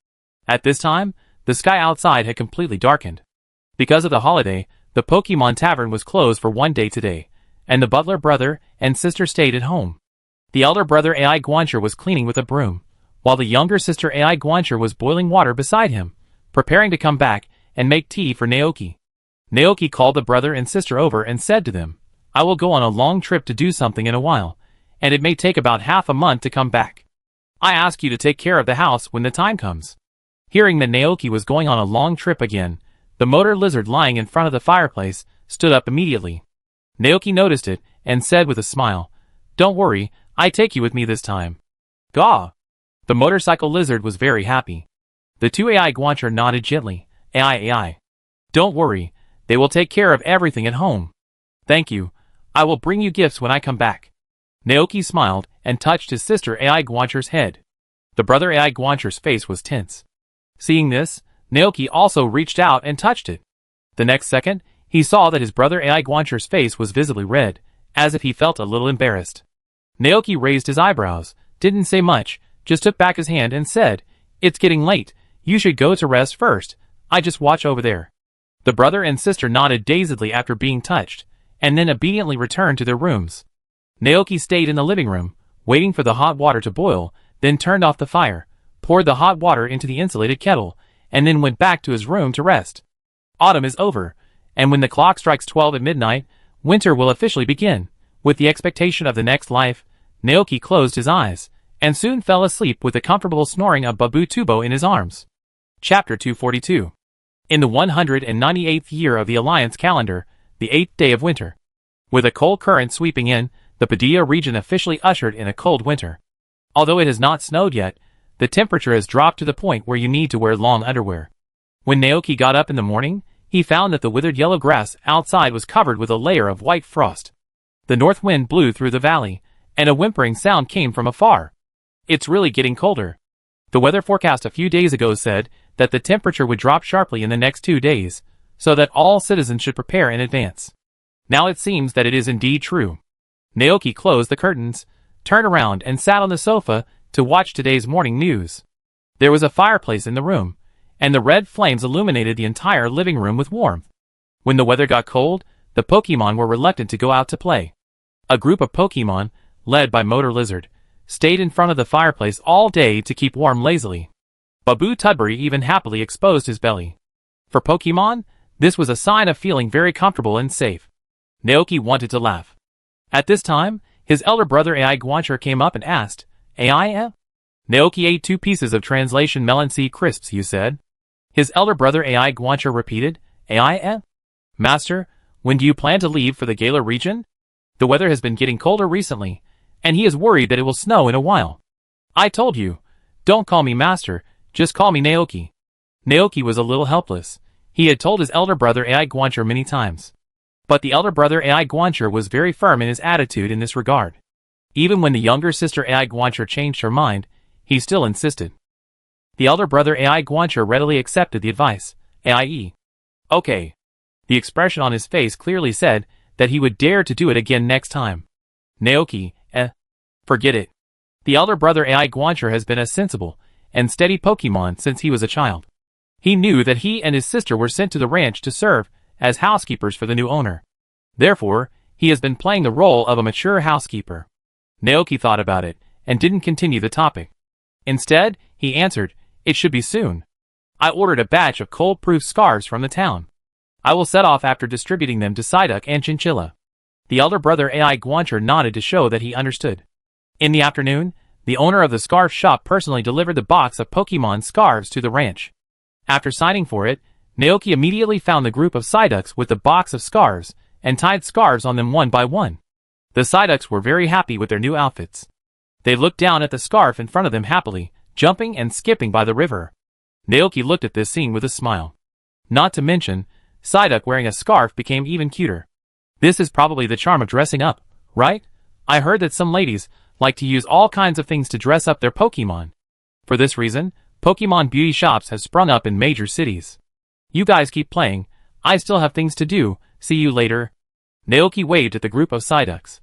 At this time, the sky outside had completely darkened. Because of the holiday, the Pokemon Tavern was closed for 1 day today, and the butler brother and sister stayed at home. The elder brother Ai Guancher was cleaning with a broom, while the younger sister Ai Guancher was boiling water beside him, preparing to come back and make tea for Naoki. Naoki called the brother and sister over and said to them, "I will go on a long trip to do something in a while, and it may take about half a month to come back. I ask you to take care of the house when the time comes." Hearing that Naoki was going on a long trip again, the motor lizard lying in front of the fireplace stood up immediately. Naoki noticed it and said with a smile, "Don't worry, I take you with me this time." "Gaw!" The motorcycle lizard was very happy. The 2 Ai Guancher nodded gently. "Ai. Don't worry, they will take care of everything at home." "Thank you. I will bring you gifts when I come back." Naoki smiled and touched his sister Ai Guancher's head. The brother Ai Guancher's face was tense. Seeing this, Naoki also reached out and touched it. The next second, he saw that his brother AI Guancher's face was visibly red, as if he felt a little embarrassed. Naoki raised his eyebrows, didn't say much, just took back his hand and said, "It's getting late, you should go to rest first, I just watch over there." The brother and sister nodded dazedly after being touched, and then obediently returned to their rooms. Naoki stayed in the living room, waiting for the hot water to boil, then turned off the fire, poured the hot water into the insulated kettle, and then went back to his room to rest. Autumn is over, and when the clock strikes 12 at midnight, winter will officially begin. With the expectation of the next life, Naoki closed his eyes, and soon fell asleep with the comfortable snoring of Babu Tubo in his arms. Chapter 242. In the 198th year of the Alliance calendar, the 8th day of winter. With a cold current sweeping in, the Padilla region officially ushered in a cold winter. Although it has not snowed yet, the temperature has dropped to the point where you need to wear long underwear. When Naoki got up in the morning, he found that the withered yellow grass outside was covered with a layer of white frost. The north wind blew through the valley, and a whimpering sound came from afar. It's really getting colder. The weather forecast a few days ago said that the temperature would drop sharply in the next 2 days, so that all citizens should prepare in advance. Now it seems that it is indeed true. Naoki closed the curtains, turned around and sat on the sofa to watch today's morning news. There was a fireplace in the room, and the red flames illuminated the entire living room with warmth. When the weather got cold, the Pokémon were reluctant to go out to play. A group of Pokémon, led by Motor Lizard, stayed in front of the fireplace all day to keep warm lazily. Babu Tudbury even happily exposed his belly. For Pokémon, this was a sign of feeling very comfortable and safe. Naoki wanted to laugh. At this time, his elder brother AI Guancher came up and asked, "AI? Naoki ate 2 pieces of translation melon seed crisps, you said?" His elder brother AI Guancher repeated, "AI? Master, when do you plan to leave for the Galar region? The weather has been getting colder recently, and he is worried that it will snow in a while." "I told you, don't call me master, just call me Naoki." Naoki was a little helpless. He had told his elder brother AI Guancher many times. But the elder brother AI Guancher was very firm in his attitude in this regard. Even when the younger sister AI Guancher changed her mind, he still insisted. The elder brother AI Guancher readily accepted the advice. "AIE. Okay." The expression on his face clearly said that he would dare to do it again next time. Naoki, forget it. The elder brother AI Guancher has been a sensible and steady Pokémon since he was a child. He knew that he and his sister were sent to the ranch to serve as housekeepers for the new owner. Therefore, he has been playing the role of a mature housekeeper. Naoki thought about it and didn't continue the topic. Instead, he answered, "It should be soon. I ordered a batch of cold-proof scarves from the town. I will set off after distributing them to Psyduck and Chinchilla." The elder brother AI Guancher nodded to show that he understood. In the afternoon, the owner of the scarf shop personally delivered the box of Pokémon scarves to the ranch. After signing for it, Naoki immediately found the group of Psyducks with the box of scarves, and tied scarves on them one by one. The Psyducks were very happy with their new outfits. They looked down at the scarf in front of them happily, jumping and skipping by the river. Naoki looked at this scene with a smile. Not to mention, Psyduck wearing a scarf became even cuter. This is probably the charm of dressing up, right? I heard that some ladies like to use all kinds of things to dress up their Pokémon. For this reason, Pokémon beauty shops have sprung up in major cities. You guys keep playing, I still have things to do, see you later. Naoki waved at the group of Psyducks.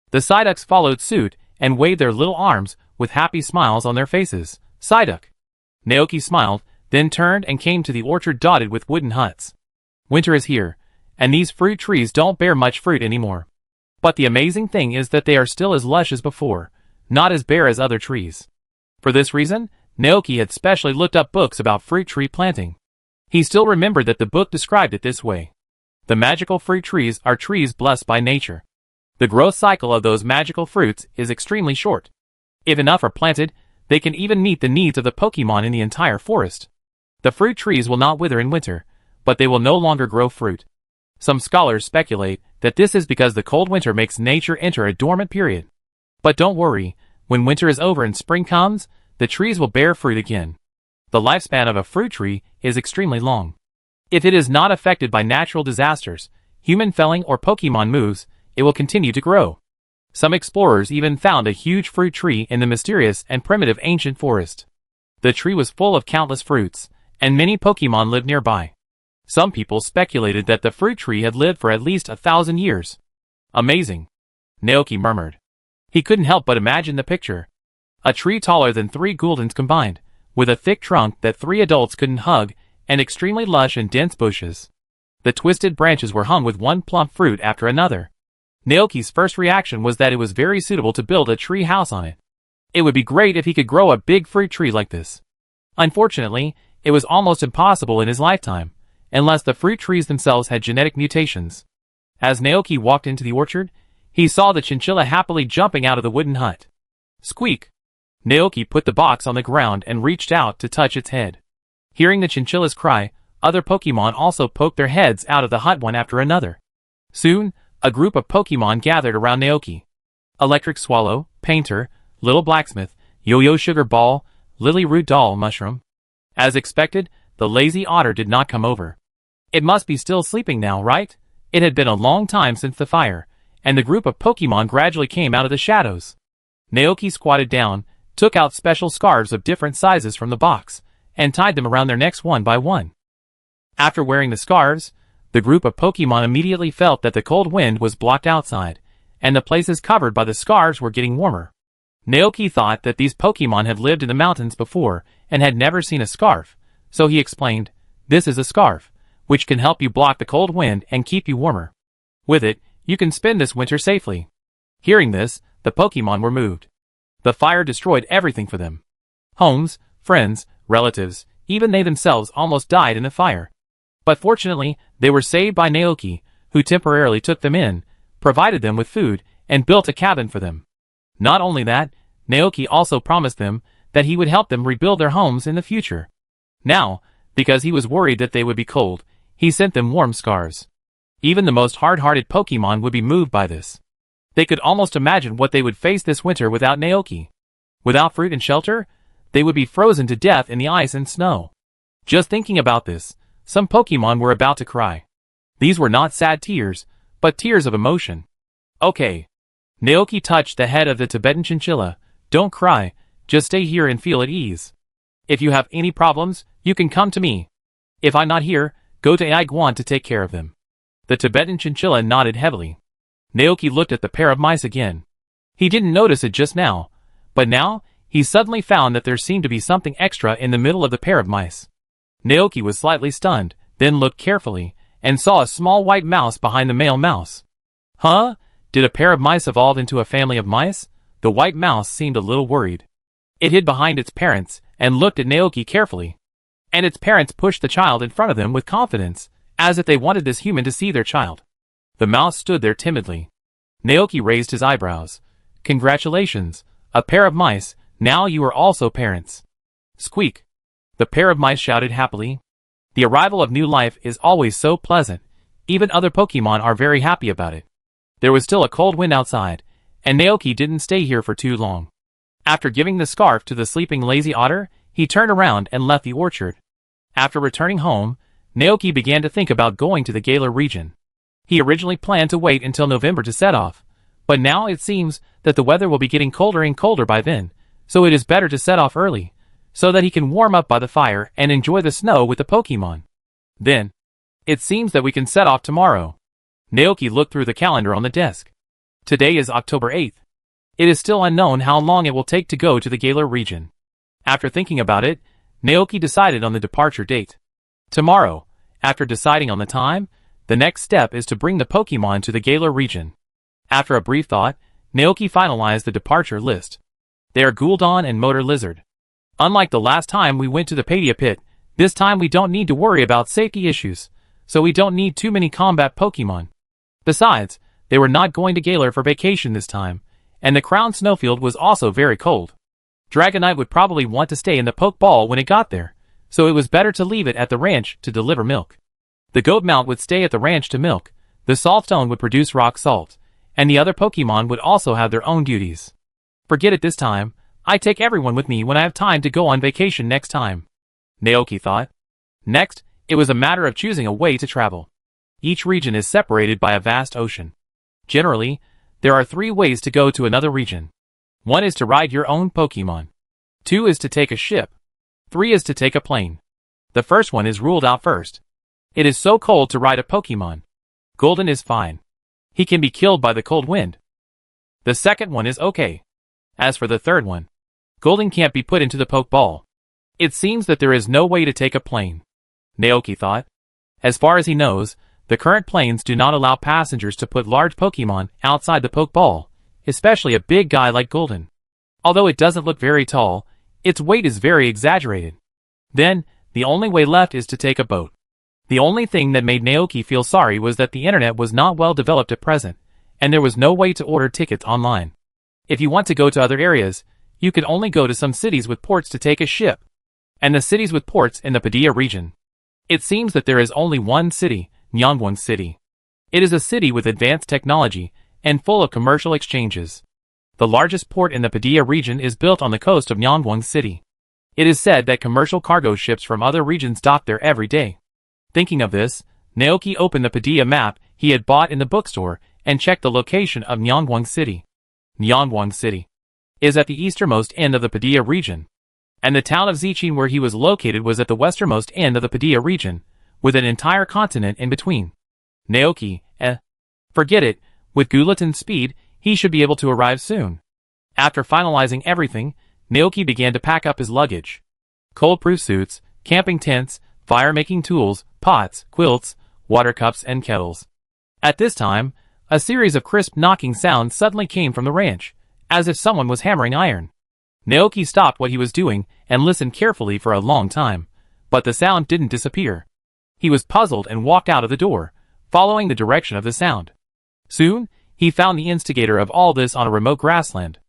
The Psyducks followed suit and waved their little arms with happy smiles on their faces. Psyduck. Naoki smiled, then turned and came to the orchard dotted with wooden huts. Winter is here, and these fruit trees don't bear much fruit anymore. But the amazing thing is that they are still as lush as before, not as bare as other trees. For this reason, Naoki had specially looked up books about fruit tree planting. He still remembered that the book described it this way. The magical fruit trees are trees blessed by nature. The growth cycle of those magical fruits is extremely short. If enough are planted, they can even meet the needs of the Pokémon in the entire forest. The fruit trees will not wither in winter, but they will no longer grow fruit. Some scholars speculate that this is because the cold winter makes nature enter a dormant period. But don't worry, when winter is over and spring comes, the trees will bear fruit again. The lifespan of a fruit tree is extremely long. If it is not affected by natural disasters, human felling or Pokémon moves, it will continue to grow. Some explorers even found a huge fruit tree in the mysterious and primitive ancient forest. The tree was full of countless fruits, and many Pokémon lived nearby. Some people speculated that the fruit tree had lived for at least 1,000 years. Amazing, Naoki murmured. He couldn't help but imagine the picture. A tree taller than 3 guldens combined, with a thick trunk that 3 adults couldn't hug, and extremely lush and dense bushes. The twisted branches were hung with one plump fruit after another. Naoki's first reaction was that it was very suitable to build a tree house on it. It would be great if he could grow a big fruit tree like this. Unfortunately, it was almost impossible in his lifetime, unless the fruit trees themselves had genetic mutations. As Naoki walked into the orchard, he saw the chinchilla happily jumping out of the wooden hut. Squeak! Naoki put the box on the ground and reached out to touch its head. Hearing the chinchilla's cry, other Pokémon also poked their heads out of the hut one after another. Soon, a group of Pokémon gathered around Naoki. Electric Swallow, Painter, Little Blacksmith, Yo-Yo Sugar Ball, Lily Root Doll Mushroom. As expected, the lazy otter did not come over. It must be still sleeping now, right? It had been a long time since the fire, and the group of Pokémon gradually came out of the shadows. Naoki squatted down, took out special scarves of different sizes from the box, and tied them around their necks one by one. After wearing the scarves, the group of Pokémon immediately felt that the cold wind was blocked outside, and the places covered by the scarves were getting warmer. Naoki thought that these Pokémon had lived in the mountains before and had never seen a scarf, so he explained, "This is a scarf, which can help you block the cold wind and keep you warmer. With it, you can spend this winter safely." Hearing this, the Pokémon were moved. The fire destroyed everything for them. Homes, friends, relatives, even they themselves almost died in the fire. But fortunately, they were saved by Naoki, who temporarily took them in, provided them with food, and built a cabin for them. Not only that, Naoki also promised them that he would help them rebuild their homes in the future. Now, because he was worried that they would be cold, he sent them warm scarves. Even the most hard-hearted Pokémon would be moved by this. They could almost imagine what they would face this winter without Naoki. Without fruit and shelter, they would be frozen to death in the ice and snow. Just thinking about this, some Pokémon were about to cry. These were not sad tears, but tears of emotion. Okay. Naoki touched the head of the Tibetan chinchilla. Don't cry, just stay here and feel at ease. If you have any problems, you can come to me. If I'm not here, go to Aiguan to take care of them. The Tibetan chinchilla nodded heavily. Naoki looked at the pair of mice again. He didn't notice it just now, but now, he suddenly found that there seemed to be something extra in the middle of the pair of mice. Naoki was slightly stunned, then looked carefully, and saw a small white mouse behind the male mouse. Huh? Did a pair of mice evolve into a family of mice? The white mouse seemed a little worried. It hid behind its parents, and looked at Naoki carefully. And its parents pushed the child in front of them with confidence, as if they wanted this human to see their child. The mouse stood there timidly. Naoki raised his eyebrows. Congratulations, a pair of mice, now you are also parents. Squeak. The pair of mice shouted happily. The arrival of new life is always so pleasant. Even other Pokémon are very happy about it. There was still a cold wind outside, and Naoki didn't stay here for too long. After giving the scarf to the sleeping lazy otter, he turned around and left the orchard. After returning home, Naoki began to think about going to the Galar region. He originally planned to wait until November to set off, but now it seems that the weather will be getting colder and colder by then, so it is better to set off early, so that he can warm up by the fire and enjoy the snow with the Pokémon. Then, it seems that we can set off tomorrow. Naoki looked through the calendar on the desk. Today is October 8th. It is still unknown how long it will take to go to the Galar region. After thinking about it, Naoki decided on the departure date. Tomorrow, after deciding on the time, the next step is to bring the Pokémon to the Galar region. After a brief thought, Naoki finalized the departure list. They are Gul'dan and Motor Lizard. Unlike the last time we went to the Padia Pit, this time we don't need to worry about safety issues, so we don't need too many combat Pokémon. Besides, they were not going to Galar for vacation this time, and the Crown Snowfield was also very cold. Dragonite would probably want to stay in the Pokeball when it got there, so it was better to leave it at the ranch to deliver milk. The Goat Mount would stay at the ranch to milk, the Saltstone would produce rock salt, and the other Pokémon would also have their own duties. Forget it this time, I take everyone with me when I have time to go on vacation next time. Naoki thought. Next, it was a matter of choosing a way to travel. Each region is separated by a vast ocean. Generally, there are 3 ways to go to another region. 1 is to ride your own Pokémon. 2 is to take a ship. 3 is to take a plane. The first one is ruled out first. It is so cold to ride a Pokemon. Golden is fine. He can be killed by the cold wind. The second one is okay. As for the third one, Golden can't be put into the Pokeball. It seems that there is no way to take a plane. Naoki thought. As far as he knows, the current planes do not allow passengers to put large Pokemon outside the Pokeball, especially a big guy like Golden. Although it doesn't look very tall, its weight is very exaggerated. Then, the only way left is to take a boat. The only thing that made Naoki feel sorry was that the internet was not well developed at present, and there was no way to order tickets online. If you want to go to other areas, you could only go to some cities with ports to take a ship. And the cities with ports in the Padilla region. It seems that there is only one city, Nyangwon City. It is a city with advanced technology and full of commercial exchanges. The largest port in the Padilla region is built on the coast of Nyangwon City. It is said that commercial cargo ships from other regions dock there every day. Thinking of this, Naoki opened the Padilla map he had bought in the bookstore and checked the location of Nyangwon City. Nyangwon City is at the easternmost end of the Padilla region, and the town of Zichin where he was located was at the westernmost end of the Padilla region, with an entire continent in between. Naoki, forget it, with Gulatin's speed, he should be able to arrive soon. After finalizing everything, Naoki began to pack up his luggage. Cold-proof suits, camping tents, fire-making tools, pots, quilts, water cups and kettles. At this time, a series of crisp knocking sounds suddenly came from the ranch, as if someone was hammering iron. Naoki stopped what he was doing and listened carefully for a long time, but the sound didn't disappear. He was puzzled and walked out of the door, following the direction of the sound. Soon, he found the instigator of all this on a remote grassland.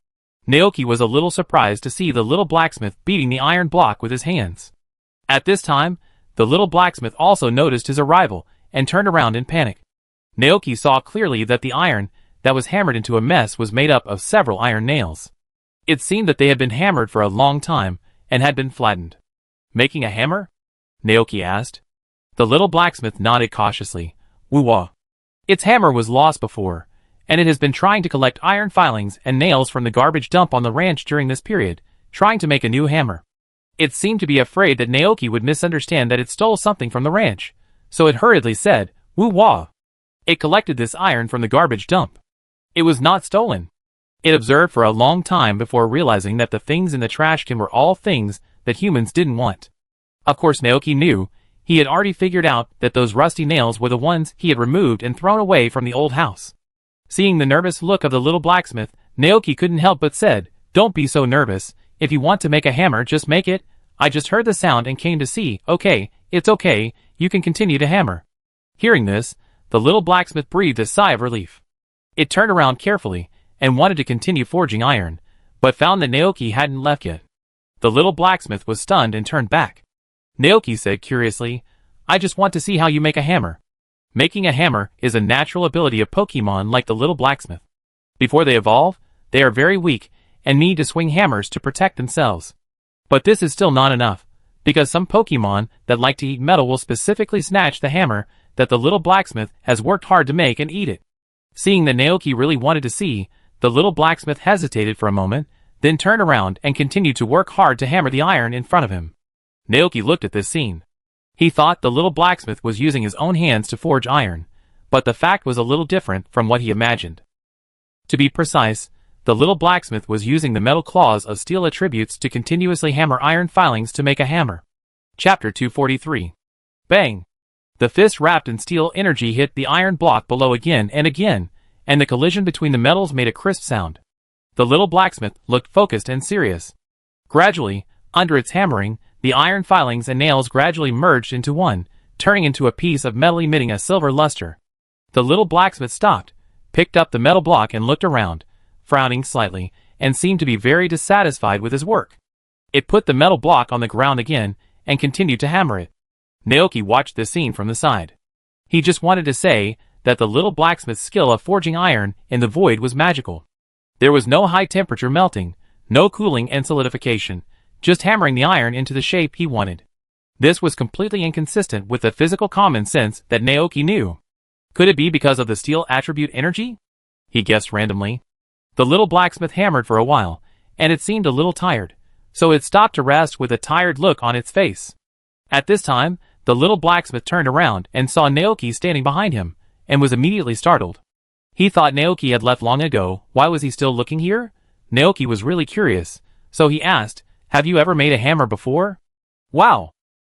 Naoki was a little surprised to see the little blacksmith beating the iron block with his hands. At this time, the little blacksmith also noticed his arrival and turned around in panic. Naoki saw clearly that the iron that was hammered into a mess was made up of several iron nails. It seemed that they had been hammered for a long time and had been flattened. Making a hammer? Naoki asked. The little blacksmith nodded cautiously. Woo-wah. Its hammer was lost before, and it has been trying to collect iron filings and nails from the garbage dump on the ranch during this period, trying to make a new hammer. It seemed to be afraid that Naoki would misunderstand that it stole something from the ranch, so it hurriedly said, Woo-wah. It collected this iron from the garbage dump. It was not stolen. It observed for a long time before realizing that the things in the trash can were all things that humans didn't want. Of course Naoki knew, he had already figured out that those rusty nails were the ones he had removed and thrown away from the old house. Seeing the nervous look of the little blacksmith, Naoki couldn't help but said, Don't be so nervous, if you want to make a hammer just make it, I just heard the sound and came to see, okay, it's okay, you can continue to hammer. Hearing this, the little blacksmith breathed a sigh of relief. It turned around carefully, and wanted to continue forging iron, but found that Naoki hadn't left yet. The little blacksmith was stunned and turned back. Naoki said curiously, I just want to see how you make a hammer. Making a hammer is a natural ability of Pokemon like the little blacksmith. Before they evolve, they are very weak and need to swing hammers to protect themselves. But this is still not enough, because some Pokemon that like to eat metal will specifically snatch the hammer that the little blacksmith has worked hard to make and eat it. Seeing that Naoki really wanted to see, the little blacksmith hesitated for a moment, then turned around and continued to work hard to hammer the iron in front of him. Naoki looked at this scene. He thought the little blacksmith was using his own hands to forge iron, but the fact was a little different from what he imagined. To be precise, the little blacksmith was using the metal claws of steel attributes to continuously hammer iron filings to make a hammer. Chapter 243. Bang! The fist wrapped in steel energy hit the iron block below again, and the collision between the metals made a crisp sound. The little blacksmith looked focused and serious. Gradually, under its hammering, the iron filings and nails gradually merged into one, turning into a piece of metal emitting a silver luster. The little blacksmith stopped, picked up the metal block and looked around, frowning slightly, and seemed to be very dissatisfied with his work. It put the metal block on the ground again, and continued to hammer it. Naoki watched this scene from the side. He just wanted to say that the little blacksmith's skill of forging iron in the void was magical. There was no high temperature melting, no cooling and solidification, just hammering the iron into the shape he wanted. This was completely inconsistent with the physical common sense that Naoki knew. Could it be because of the steel attribute energy? He guessed randomly. The little blacksmith hammered for a while, and it seemed a little tired, so it stopped to rest with a tired look on its face. At this time, The little blacksmith turned around and saw Naoki standing behind him, and was immediately startled. He thought Naoki had left long ago. Why was he still looking here? Naoki was really curious, so he asked, "Have you ever made a hammer before?" "Wow!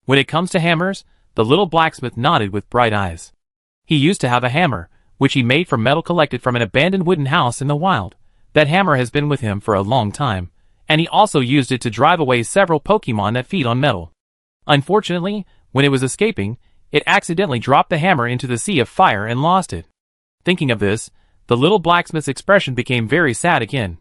When it comes to hammers," the little blacksmith nodded with bright eyes. He used to have a hammer, which he made from metal collected from an abandoned wooden house in the wild. That hammer has been with him for a long time, and he also used it to drive away several Pokemon that feed on metal. Unfortunately, when it was escaping, it accidentally dropped the hammer into the sea of fire and lost it. Thinking of this, the little blacksmith's expression became very sad again.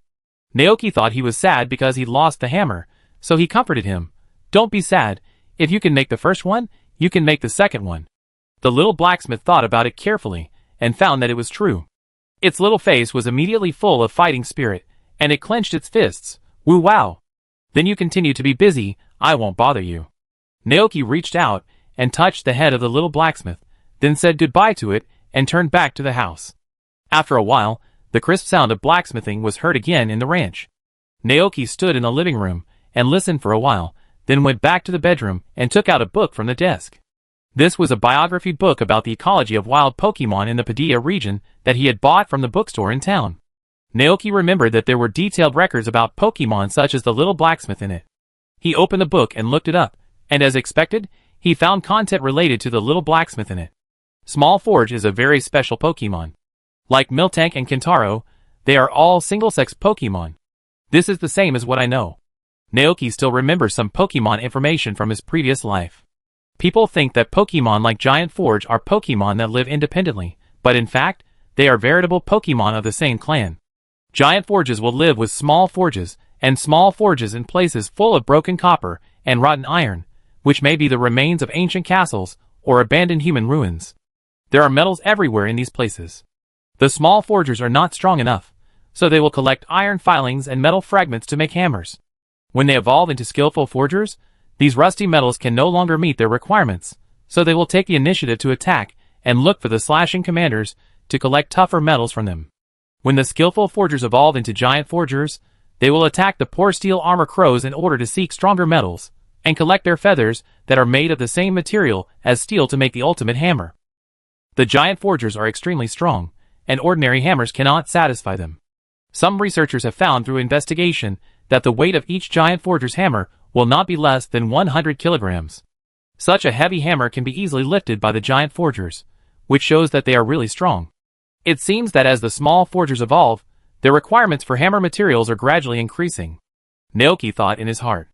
Naoki thought he was sad because he lost the hammer, so he comforted him. "Don't be sad. If you can make the first one, you can make the second one." The little blacksmith thought about it carefully, and found that it was true. Its little face was immediately full of fighting spirit, and it clenched its fists. "Woo wow! Then you continue to be busy, I won't bother you." Naoki reached out, and touched the head of the little blacksmith, then said goodbye to it, and turned back to the house. After a while, the crisp sound of blacksmithing was heard again in the ranch. Naoki stood in the living room, and listened for a while, then went back to the bedroom, and took out a book from the desk. This was a biography book about the ecology of wild Pokemon in the Padilla region that he had bought from the bookstore in town. Naoki remembered that there were detailed records about Pokemon such as the little blacksmith in it. He opened the book and looked it up, and as expected, he found content related to the little blacksmith in it. Small Forge is a very special Pokemon. Like Miltank and Kintaro, they are all single-sex Pokemon. This is the same as what I know. Naoki still remembers some Pokemon information from his previous life. People think that Pokemon like Giant Forge are Pokemon that live independently, but in fact, they are veritable Pokemon of the same clan. Giant Forges will live with small forges, and small forges in places full of broken copper and rotten iron, which may be the remains of ancient castles or abandoned human ruins. There are metals everywhere in these places. The small forgers are not strong enough, so they will collect iron filings and metal fragments to make hammers. When they evolve into skillful forgers, these rusty metals can no longer meet their requirements, so they will take the initiative to attack and look for the slashing commanders to collect tougher metals from them. When the skillful forgers evolve into giant forgers, they will attack the poor steel armor crows in order to seek stronger metals, and collect their feathers that are made of the same material as steel to make the ultimate hammer. The giant forgers are extremely strong, and ordinary hammers cannot satisfy them. Some researchers have found through investigation that the weight of each giant forger's hammer will not be less than 100 kilograms. Such a heavy hammer can be easily lifted by the giant forgers, which shows that they are really strong. It seems that as the small forgers evolve, their requirements for hammer materials are gradually increasing. Naoki thought in his heart.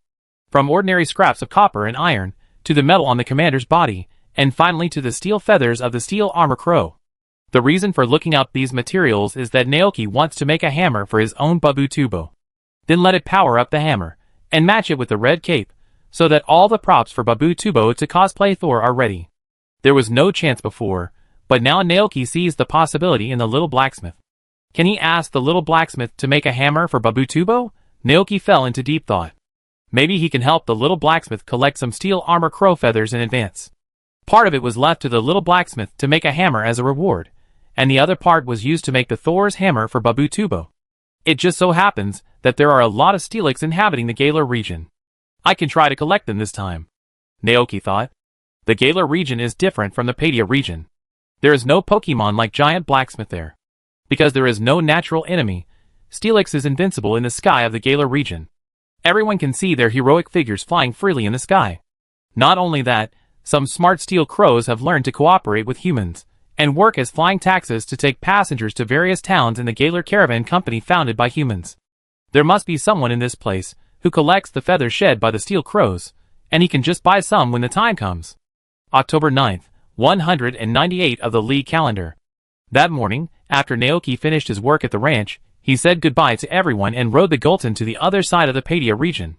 From ordinary scraps of copper and iron, to the metal on the commander's body, and finally to the steel feathers of the steel armor crow. The reason for looking up these materials is that Naoki wants to make a hammer for his own Babutubo. Then let it power up the hammer, and match it with the red cape, so that all the props for Babutubo to cosplay Thor are ready. There was no chance before, but now Naoki sees the possibility in the little blacksmith. Can he ask the little blacksmith to make a hammer for Babutubo? Naoki fell into deep thought. Maybe he can help the little blacksmith collect some steel armor crow feathers in advance. Part of it was left to the little blacksmith to make a hammer as a reward, and the other part was used to make the Thor's hammer for Babutubo. It just so happens that there are a lot of Steelix inhabiting the Galar region. I can try to collect them this time, Naoki thought. The Galar region is different from the Padilla region. There is no Pokemon like Giant Blacksmith there. Because there is no natural enemy, Steelix is invincible in the sky of the Galar region. Everyone can see their heroic figures flying freely in the sky. Not only that, some smart steel crows have learned to cooperate with humans, and work as flying taxis to take passengers to various towns in the Galar Caravan Company founded by humans. There must be someone in this place who collects the feathers shed by the steel crows, and he can just buy some when the time comes. October 9th, 198 of the League calendar. That morning, after Naoki finished his work at the ranch, he said goodbye to everyone and rode the Gulton to the other side of the Padilla region.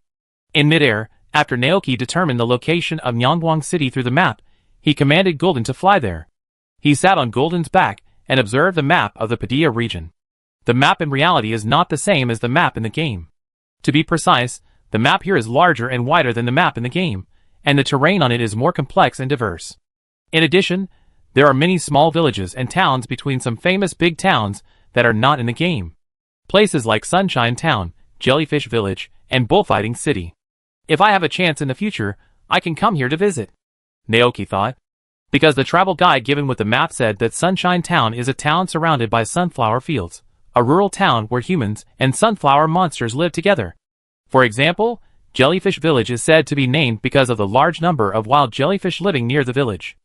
In midair, after Naoki determined the location of Nyangwang City through the map, he commanded Gulden to fly there. He sat on Gulden's back and observed the map of the Padilla region. The map in reality is not the same as the map in the game. To be precise, the map here is larger and wider than the map in the game, and the terrain on it is more complex and diverse. In addition, there are many small villages and towns between some famous big towns that are not in the game. Places like Sunshine Town, Jellyfish Village, and Bullfighting City. If I have a chance in the future, I can come here to visit. Naoki thought. Because the travel guide given with the map said that Sunshine Town is a town surrounded by sunflower fields, a rural town where humans and sunflower monsters live together. For example, Jellyfish Village is said to be named because of the large number of wild jellyfish living near the village.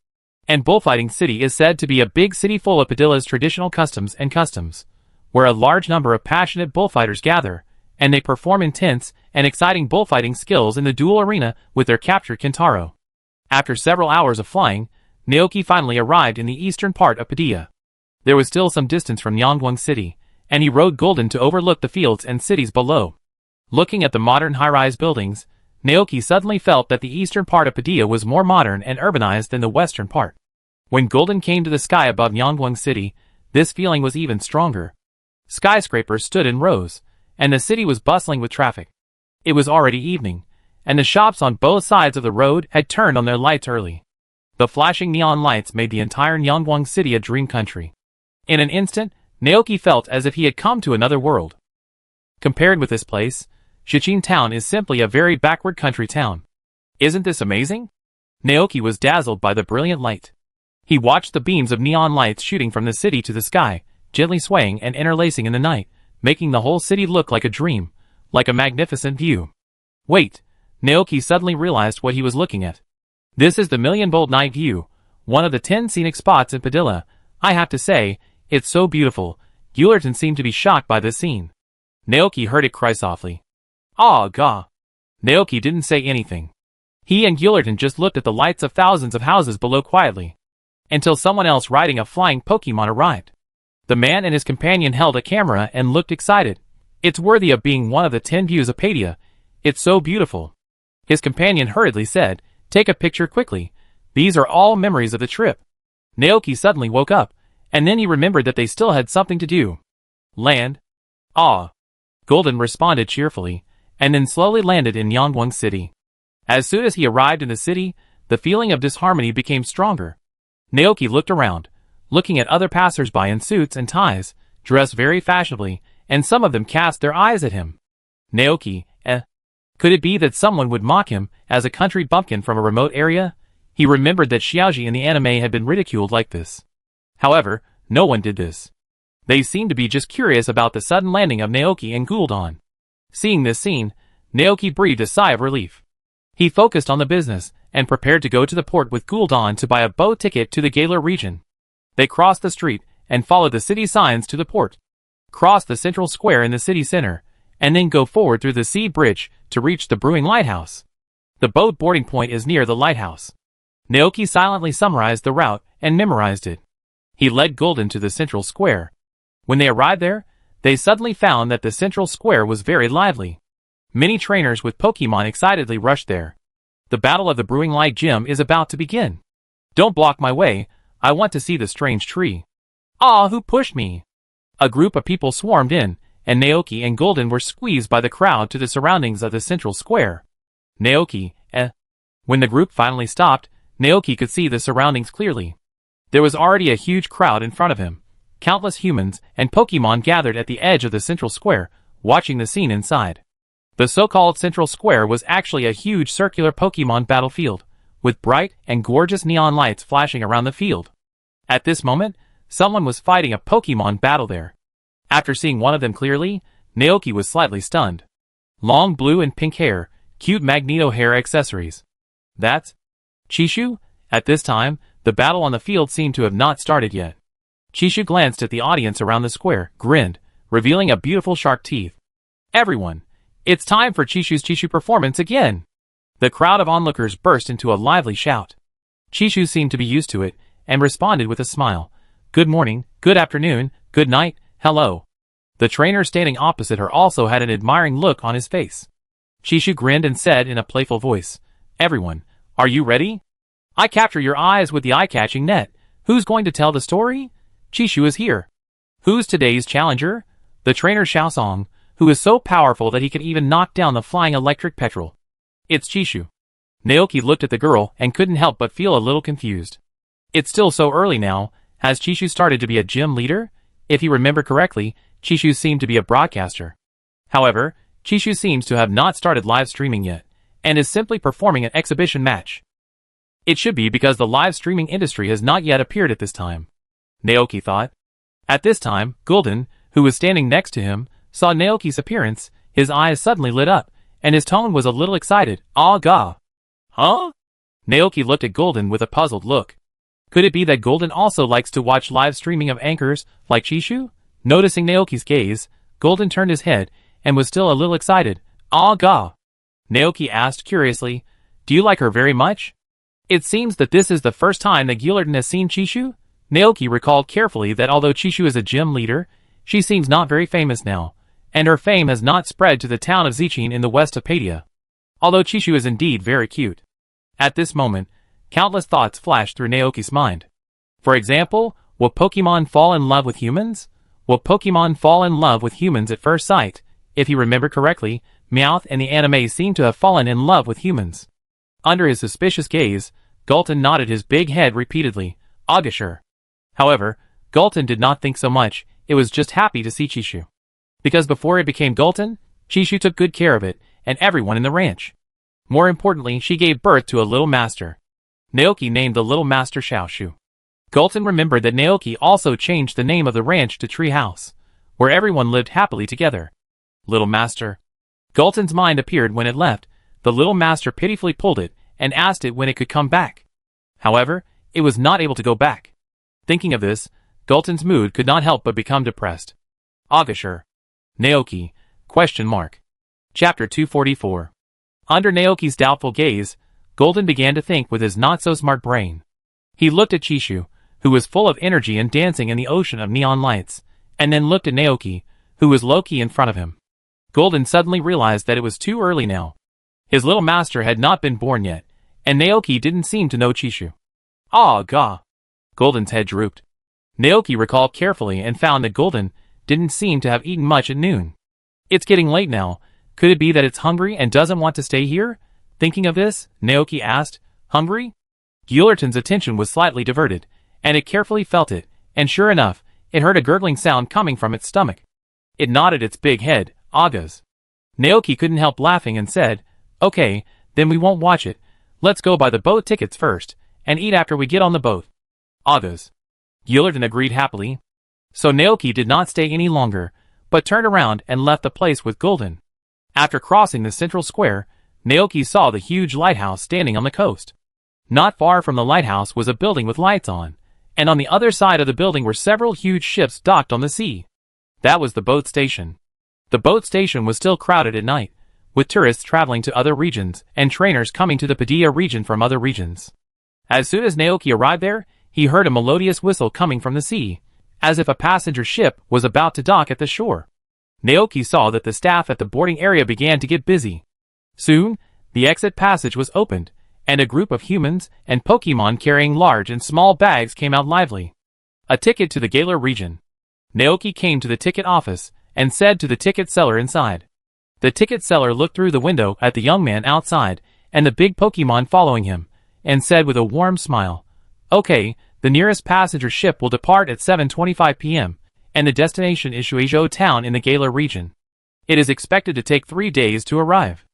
And Bullfighting City is said to be a big city full of Padilla's traditional customs, where a large number of passionate bullfighters gather, and they perform intense and exciting bullfighting skills in the duel arena with their captured Kintaro. After several hours of flying, Naoki finally arrived in the eastern part of Padilla. There was still some distance from Yangwang City, and he rode Golden to overlook the fields and cities below. Looking at the modern high-rise buildings, Naoki suddenly felt that the eastern part of Padilla was more modern and urbanized than the western part. When Golden came to the sky above Yangwang City, this feeling was even stronger. Skyscrapers stood in rows, and the city was bustling with traffic. It was already evening, and the shops on both sides of the road had turned on their lights early. The flashing neon lights made the entire Yangwang City a dream country. In an instant, Naoki felt as if he had come to another world. Compared with this place, Shiqing Town is simply a very backward country town. Isn't this amazing? Naoki was dazzled by the brilliant light. He watched the beams of neon lights shooting from the city to the sky, gently swaying and interlacing in the night, making the whole city look like a dream, like a magnificent view. Wait, Naoki suddenly realized what he was looking at. This is the Million-Bolt Night View, one of the 10 scenic spots in Padilla. I have to say, it's so beautiful. Gullerton seemed to be shocked by this scene. Naoki heard it cry softly. Ah, gah. Naoki didn't say anything. He and Gullerton just looked at the lights of thousands of houses below quietly, until someone else riding a flying Pokemon arrived. The man and his companion held a camera and looked excited. It's worthy of being one of the 10 views of Padilla. It's so beautiful. His companion hurriedly said, take a picture quickly. These are all memories of the trip. Naoki suddenly woke up, and then he remembered that they still had something to do. Land? Ah. Golden responded cheerfully, and then slowly landed in Yangwang City. As soon as he arrived in the city, the feeling of disharmony became stronger. Naoki looked around, looking at other passers-by in suits and ties, dressed very fashionably, and some of them cast their eyes at him. Naoki, could it be that someone would mock him as a country bumpkin from a remote area? He remembered that Xiaoji in the anime had been ridiculed like this. However, no one did this. They seemed to be just curious about the sudden landing of Naoki and Gulden. Seeing this scene, Naoki breathed a sigh of relief. He focused on the business, and prepared to go to the port with Gulden to buy a boat ticket to the Galar region. They crossed the street, and followed the city signs to the port. Crossed the central square in the city center, and then go forward through the sea bridge to reach the Brewing Lighthouse. The boat boarding point is near the lighthouse. Naoki silently summarized the route and memorized it. He led Golden to the central square. When they arrived there, they suddenly found that the central square was very lively. Many trainers with Pokemon excitedly rushed there. The battle of the Brewing Light Gym is about to begin. Don't block my way, I want to see the strange tree. Ah, who pushed me? A group of people swarmed in, and Naoki and Golden were squeezed by the crowd to the surroundings of the central square. Naoki, When the group finally stopped, Naoki could see the surroundings clearly. There was already a huge crowd in front of him. Countless humans and Pokemon gathered at the edge of the central square, watching the scene inside. The so-called central square was actually a huge circular Pokemon battlefield, with bright and gorgeous neon lights flashing around the field. At this moment, someone was fighting a Pokemon battle there. After seeing one of them clearly, Naoki was slightly stunned. Long blue and pink hair, cute Magneto hair accessories. That's Chishu? At this time, the battle on the field seemed to have not started yet. Chishu glanced at the audience around the square, grinned, revealing a beautiful shark teeth. Everyone, it's time for Chishu's Chishu performance again! The crowd of onlookers burst into a lively shout. Chishu seemed to be used to it, and responded with a smile. Good morning, good afternoon, good night, hello. The trainer standing opposite her also had an admiring look on his face. Chishu grinned and said in a playful voice, Everyone, are you ready? I capture your eyes with the eye-catching net. Who's going to tell the story? Chishu is here. Who's today's challenger? The trainer Xiaosong, who is so powerful that he can even knock down the flying electric petrel. It's Chishu. Naoki looked at the girl and couldn't help but feel a little confused. It's still so early now. Has Chishu started to be a gym leader? If he remembered correctly, Chishu seemed to be a broadcaster. However, Chishu seems to have not started live streaming yet, and is simply performing an exhibition match. It should be because the live streaming industry has not yet appeared at this time, Naoki thought. At this time, Gulden, who was standing next to him, saw Naoki's appearance. His eyes suddenly lit up, and his tone was a little excited. Ah ga. Huh? Naoki looked at Gulden with a puzzled look. Could it be that Gulden also likes to watch live streaming of anchors, like Chishu? Noticing Naoki's gaze, Gulden turned his head, and was still a little excited. Ah ga. Naoki asked curiously, do you like her very much? It seems that this is the first time that Gillerton has seen Chishu. Naoki recalled carefully that although Chishu is a gym leader, she seems not very famous now, and her fame has not spread to the town of Zichin in the west of Padia. Although Chishu is indeed very cute. At this moment, countless thoughts flashed through Naoki's mind. For example, will Pokemon fall in love with humans? Will Pokemon fall in love with humans at first sight? If you remember correctly, Meowth and the anime seem to have fallen in love with humans. Under his suspicious gaze, Gulton nodded his big head repeatedly. Augusher. However, Gulton did not think so much. It was just happy to see Chishu. Because before it became Gulton, Chishu took good care of it, and everyone in the ranch. More importantly, she gave birth to a little master. Naoki named the little master Xiaoshu. Gulton remembered that Naoki also changed the name of the ranch to Tree House, where everyone lived happily together. Little master. Gulton's mind appeared when it left. The little master pitifully pulled it, and asked it when it could come back. However, it was not able to go back. Thinking of this, Gulton's mood could not help but become depressed. Augusher. Naoki. ? Chapter 244. Under Naoki's doubtful gaze, Gulton began to think with his not-so-smart brain. He looked at Chishu, who was full of energy and dancing in the ocean of neon lights, and then looked at Naoki, who was low-key in front of him. Gulton suddenly realized that it was too early now. His little master had not been born yet, and Naoki didn't seem to know Chishu. Ah ga. Gulton's head drooped. Naoki recalled carefully and found that Gulton didn't seem to have eaten much at noon. It's getting late now. Could it be that it's hungry and doesn't want to stay here? Thinking of this, Naoki asked, hungry? Gillerton's attention was slightly diverted, and it carefully felt it, and sure enough, it heard a gurgling sound coming from its stomach. It nodded its big head. Agas. Naoki couldn't help laughing and said, okay, then we won't watch it. Let's go buy the boat tickets first, and eat after we get on the boat. Agas. Gillerton agreed happily. So Naoki did not stay any longer, but turned around and left the place with Gulden. After crossing the central square, Naoki saw the huge lighthouse standing on the coast. Not far from the lighthouse was a building with lights on, and on the other side of the building were several huge ships docked on the sea. That was the boat station. The boat station was still crowded at night, with tourists traveling to other regions and trainers coming to the Padilla region from other regions. As soon as Naoki arrived there, he heard a melodious whistle coming from the sea, as if a passenger ship was about to dock at the shore. Naoki saw that the staff at the boarding area began to get busy. Soon, the exit passage was opened, and a group of humans and Pokemon carrying large and small bags came out lively. A ticket to the Galar region. Naoki came to the ticket office and said to the ticket seller inside. The ticket seller looked through the window at the young man outside and the big Pokemon following him, and said with a warm smile, okay, the nearest passenger ship will depart at 7:25 p.m., and the destination is Shuizhou town in the Galar region. It is expected to take 3 days to arrive.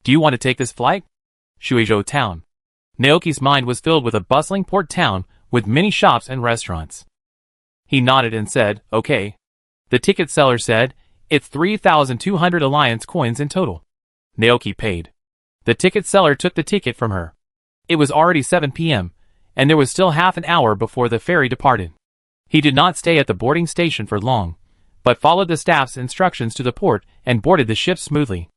Do you want to take this flight? Shuizhou town. Naoki's mind was filled with a bustling port town with many shops and restaurants. He nodded and said, okay. The ticket seller said, it's 3,200 alliance coins in total. Naoki paid. The ticket seller took the ticket from her. It was already 7 p.m., and there was still half an hour before the ferry departed. He did not stay at the boarding station for long, but followed the staff's instructions to the port and boarded the ship smoothly.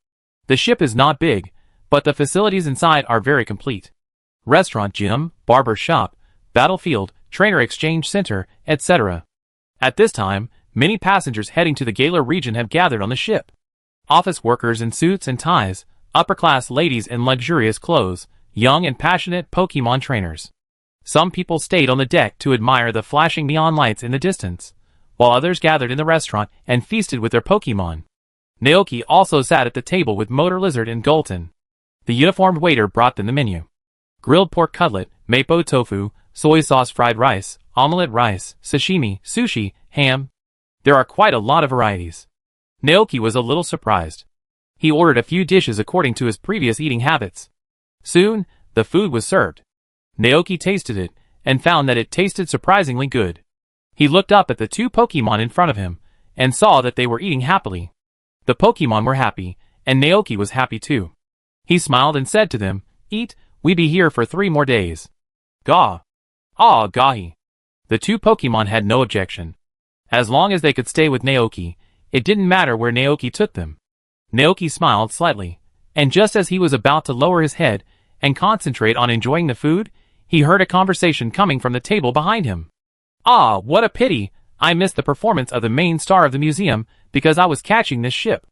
The ship is not big, but the facilities inside are very complete. Restaurant, gym, barber shop, battlefield, trainer exchange center, etc. At this time, many passengers heading to the Galar region have gathered on the ship. Office workers in suits and ties, upper-class ladies in luxurious clothes, young and passionate Pokemon trainers. Some people stayed on the deck to admire the flashing neon lights in the distance, while others gathered in the restaurant and feasted with their Pokemon. Naoki also sat at the table with Motor Lizard and Gulton. The uniformed waiter brought them the menu. Grilled pork cutlet, mapo tofu, soy sauce fried rice, omelette rice, sashimi, sushi, ham. There are quite a lot of varieties. Naoki was a little surprised. He ordered a few dishes according to his previous eating habits. Soon, the food was served. Naoki tasted it, and found that it tasted surprisingly good. He looked up at the two Pokemon in front of him, and saw that they were eating happily. The Pokemon were happy, and Naoki was happy too. He smiled and said to them, "Eat, we be here for 3 more days." Gaw. Ah, gahi. The two Pokemon had no objection. As long as they could stay with Naoki, it didn't matter where Naoki took them. Naoki smiled slightly, and just as he was about to lower his head and concentrate on enjoying the food, he heard a conversation coming from the table behind him. "Ah, what a pity! I missed the performance of the main star of the museum because I was catching this ship."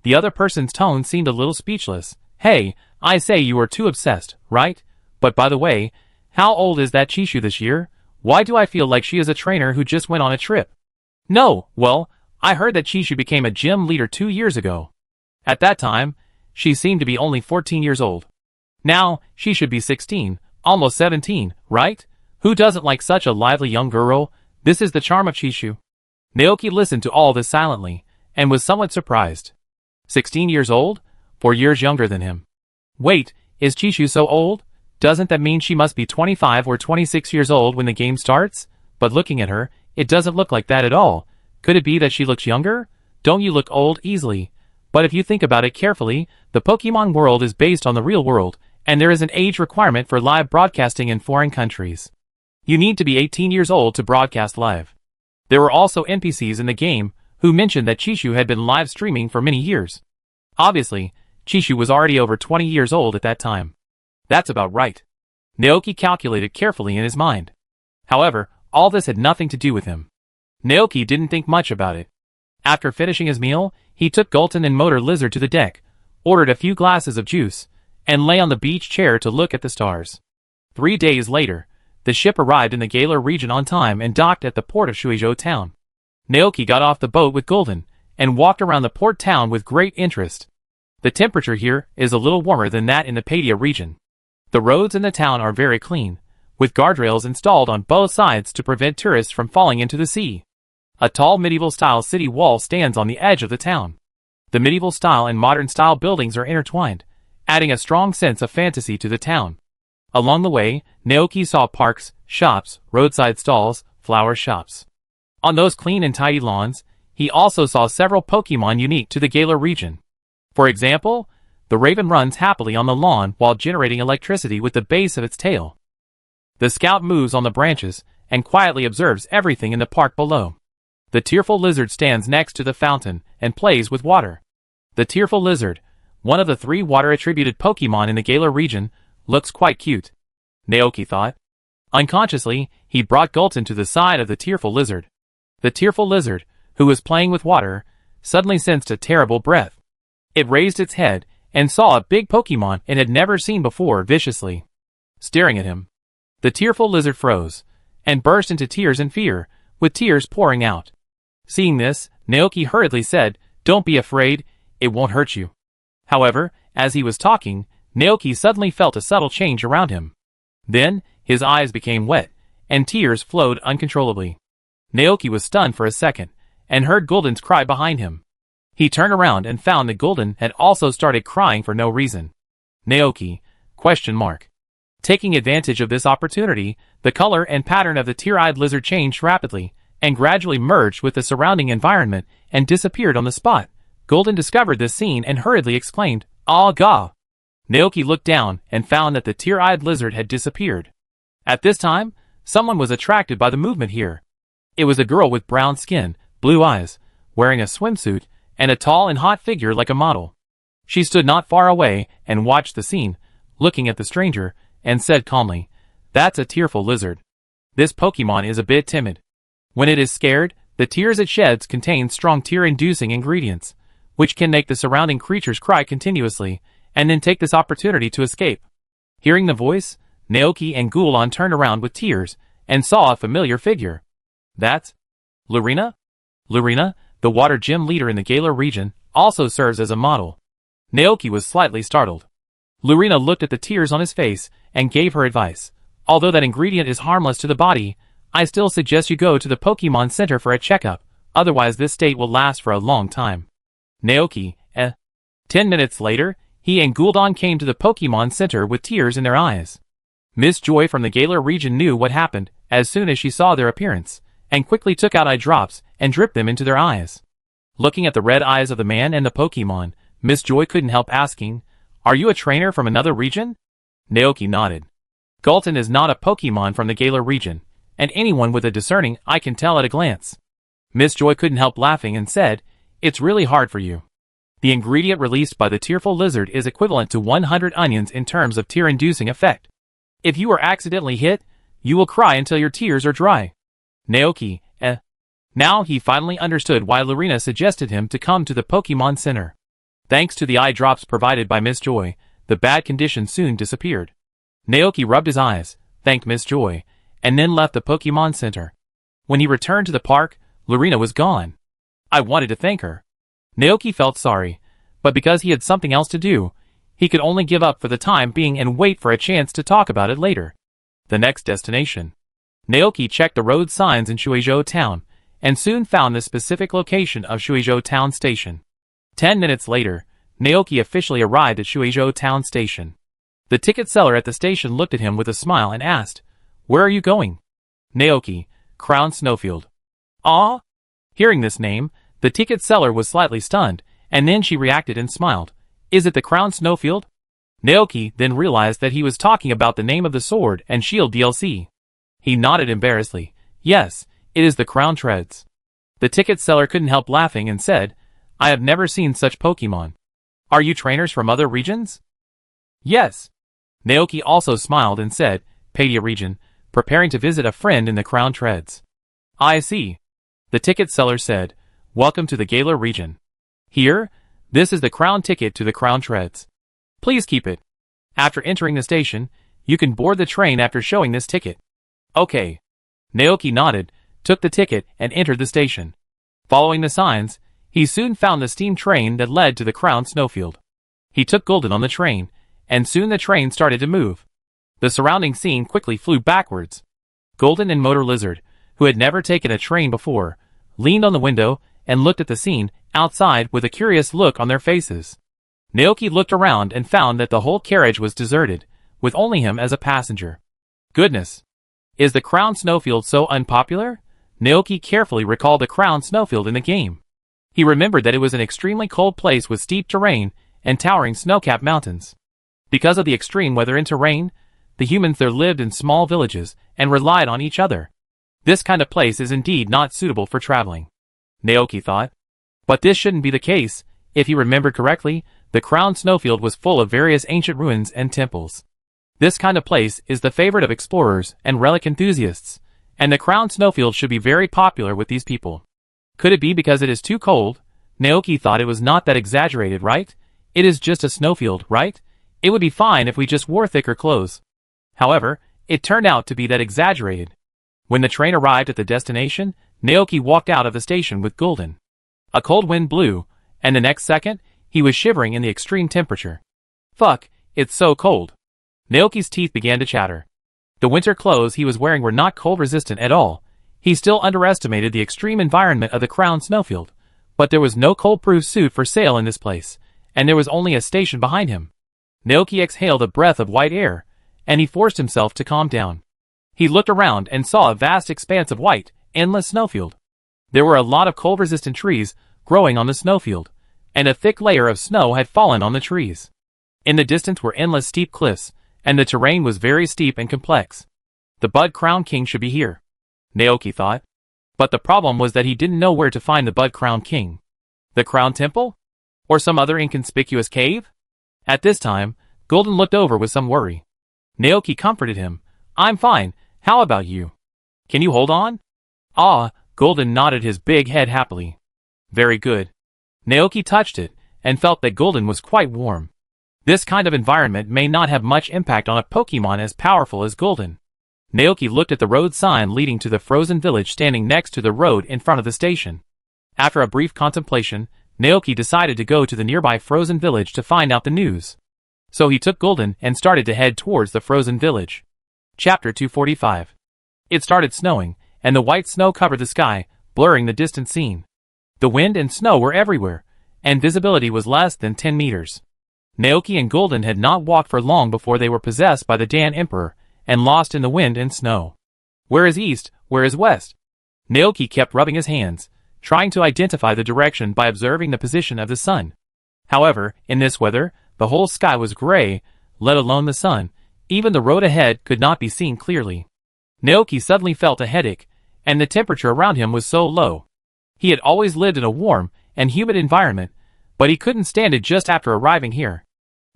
The other person's tone seemed a little speechless. "Hey, I say you are too obsessed, right? But by the way, how old is that Chishu this year? Why do I feel like she is a trainer who just went on a trip?" "No, well, I heard that Chishu became a gym leader 2 years ago. At that time, she seemed to be only 14 years old. Now, she should be 16, almost 17, right? Who doesn't like such a lively young girl? This is the charm of Chishu." Naoki listened to all this silently, and was somewhat surprised. 16 years old? 4 years younger than him. Wait, is Chishu so old? Doesn't that mean she must be 25 or 26 years old when the game starts? But looking at her, it doesn't look like that at all. Could it be that she looks younger? Don't you look old easily? But if you think about it carefully, the Pokemon world is based on the real world, and there is an age requirement for live broadcasting in foreign countries. You need to be 18 years old to broadcast live. There were also NPCs in the game who mentioned that Chishu had been live streaming for many years. Obviously, Chishu was already over 20 years old at that time. That's about right. Naoki calculated carefully in his mind. However, all this had nothing to do with him. Naoki didn't think much about it. After finishing his meal, he took Gulton and Motor Lizard to the deck, ordered a few glasses of juice, and lay on the beach chair to look at the stars. 3 days later, the ship arrived in the Galar region on time and docked at the port of Shuizhou town. Naoki got off the boat with Gulden, and walked around the port town with great interest. The temperature here is a little warmer than that in the Padia region. The roads in the town are very clean, with guardrails installed on both sides to prevent tourists from falling into the sea. A tall medieval-style city wall stands on the edge of the town. The medieval-style and modern-style buildings are intertwined, adding a strong sense of fantasy to the town. Along the way, Naoki saw parks, shops, roadside stalls, flower shops. On those clean and tidy lawns, he also saw several Pokemon unique to the Galar region. For example, the raven runs happily on the lawn while generating electricity with the base of its tail. The scout moves on the branches and quietly observes everything in the park below. The tearful lizard stands next to the fountain and plays with water. The tearful lizard, one of the 3 water-attributed Pokemon in the Galar region, looks quite cute, Naoki thought. Unconsciously, he brought Gulton to the side of the tearful lizard. The tearful lizard, who was playing with water, suddenly sensed a terrible breath. It raised its head and saw a big Pokemon it had never seen before viciously staring at him. The tearful lizard froze and burst into tears in fear, with tears pouring out. Seeing this, Naoki hurriedly said, "Don't be afraid, it won't hurt you." However, as he was talking, Naoki suddenly felt a subtle change around him. Then, his eyes became wet, and tears flowed uncontrollably. Naoki was stunned for a second, and heard Gulden's cry behind him. He turned around and found that Gulden had also started crying for no reason. Naoki? ? Taking advantage of this opportunity, the color and pattern of the tear-eyed lizard changed rapidly, and gradually merged with the surrounding environment and disappeared on the spot. Gulden discovered this scene and hurriedly exclaimed, "Ah ga!" Naoki looked down and found that the tear-eyed lizard had disappeared. At this time, someone was attracted by the movement here. It was a girl with brown skin, blue eyes, wearing a swimsuit, and a tall and hot figure like a model. She stood not far away and watched the scene, looking at the stranger, and said calmly, "That's a tearful lizard. This Pokemon is a bit timid. When it is scared, the tears it sheds contain strong tear-inducing ingredients, which can make the surrounding creatures cry continuously, and then take this opportunity to escape." Hearing the voice, Naoki and Gulon turned around with tears, and saw a familiar figure. That's Lurina? Lurina, the water gym leader in the Galar region, also serves as a model. Naoki was slightly startled. Lurina looked at the tears on his face, and gave her advice. "Although that ingredient is harmless to the body, I still suggest you go to the Pokemon Center for a checkup, otherwise this state will last for a long time." Naoki, 10 minutes later, he and Gul'dan came to the Pokemon Center with tears in their eyes. Miss Joy from the Galar region knew what happened as soon as she saw their appearance, and quickly took out eye drops and dripped them into their eyes. Looking at the red eyes of the man and the Pokemon, Miss Joy couldn't help asking, "Are you a trainer from another region?" Naoki nodded. Gulton is not a Pokemon from the Galar region, and anyone with a discerning eye can tell at a glance. Miss Joy couldn't help laughing and said, "It's really hard for you. The ingredient released by the tearful lizard is equivalent to 100 onions in terms of tear-inducing effect. If you are accidentally hit, you will cry until your tears are dry." Naoki, Now he finally understood why Lorena suggested him to come to the Pokemon Center. Thanks to the eye drops provided by Miss Joy, the bad condition soon disappeared. Naoki rubbed his eyes, thanked Miss Joy, and then left the Pokemon Center. When he returned to the park, Lorena was gone. I wanted to thank her. Naoki felt sorry, but because he had something else to do, he could only give up for the time being and wait for a chance to talk about it later. The next destination. Naoki checked the road signs in Shueizhou Town, and soon found the specific location of Shueizhou Town Station. 10 minutes later, Naoki officially arrived at Shueizhou Town Station. The ticket seller at the station looked at him with a smile and asked, "Where are you going?" Naoki, Crown Snowfield. "Ah?" Hearing this name, the ticket seller was slightly stunned, and then she reacted and smiled. "Is it the Crown Snowfield?" Naoki then realized that he was talking about the name of the Sword and Shield DLC. He nodded embarrassedly. "Yes, it is the Crown Treads." The ticket seller couldn't help laughing and said, "I have never seen such Pokemon. Are you trainers from other regions?" "Yes." Naoki also smiled and said, "Padia region, preparing to visit a friend in the Crown Treads." "I see." The ticket seller said, "Welcome to the Galar region. Here, this is the Crown ticket to the Crown Treads. Please keep it. After entering the station, you can board the train after showing this ticket." "Okay." Naoki nodded, took the ticket, and entered the station. Following the signs, he soon found the steam train that led to the Crown Snowfield. He took Golden on the train, and soon the train started to move. The surrounding scene quickly flew backwards. Golden and Motor Lizard, who had never taken a train before, leaned on the window and looked at the scene outside with a curious look on their faces. Naoki looked around and found that the whole carriage was deserted, with only him as a passenger. Goodness! Is the Crown Snowfield so unpopular? Naoki carefully recalled the Crown Snowfield in the game. He remembered that it was an extremely cold place with steep terrain and towering snow-capped mountains. Because of the extreme weather and terrain, the humans there lived in small villages and relied on each other. This kind of place is indeed not suitable for traveling, Naoki thought. But this shouldn't be the case. If he remembered correctly, the Crown Snowfield was full of various ancient ruins and temples. This kind of place is the favorite of explorers and relic enthusiasts, and the Crown Snowfield should be very popular with these people. Could it be because it is too cold? Naoki thought it was not that exaggerated, right? It is just a snowfield, right? It would be fine if we just wore thicker clothes. However, it turned out to be that exaggerated. When the train arrived at the destination, Naoki walked out of the station with Golden. A cold wind blew, and the next second, he was shivering in the extreme temperature. Fuck, it's so cold. Naoki's teeth began to chatter. The winter clothes he was wearing were not cold-resistant at all. He still underestimated the extreme environment of the Crown Snowfield, but there was no cold-proof suit for sale in this place, and there was only a station behind him. Naoki exhaled a breath of white air, and he forced himself to calm down. He looked around and saw a vast expanse of white, endless snowfield. There were a lot of cold-resistant trees growing on the snowfield, and a thick layer of snow had fallen on the trees. In the distance were endless steep cliffs, and the terrain was very steep and complex. The Bud Crown King should be here, Naoki thought. But the problem was that he didn't know where to find the Bud Crown King. The Crown Temple? Or some other inconspicuous cave? At this time, Golden looked over with some worry. Naoki comforted him. "I'm fine, how about you? Can you hold on?" "Ah," Golden nodded his big head happily. "Very good." Naoki touched it, and felt that Golden was quite warm. This kind of environment may not have much impact on a Pokemon as powerful as Golden. Naoki looked at the road sign leading to the frozen village standing next to the road in front of the station. After a brief contemplation, Naoki decided to go to the nearby frozen village to find out the news. So he took Golden and started to head towards the frozen village. Chapter 245. It started snowing, and the white snow covered the sky, blurring the distant scene. The wind and snow were everywhere, and visibility was less than 10 meters. Naoki and Golden had not walked for long before they were possessed by the Dan Emperor, and lost in the wind and snow. Where is east? Where is west? Naoki kept rubbing his hands, trying to identify the direction by observing the position of the sun. However, in this weather, the whole sky was gray, let alone the sun. Even the road ahead could not be seen clearly. Naoki suddenly felt a headache, and the temperature around him was so low. He had always lived in a warm and humid environment, but he couldn't stand it just after arriving here.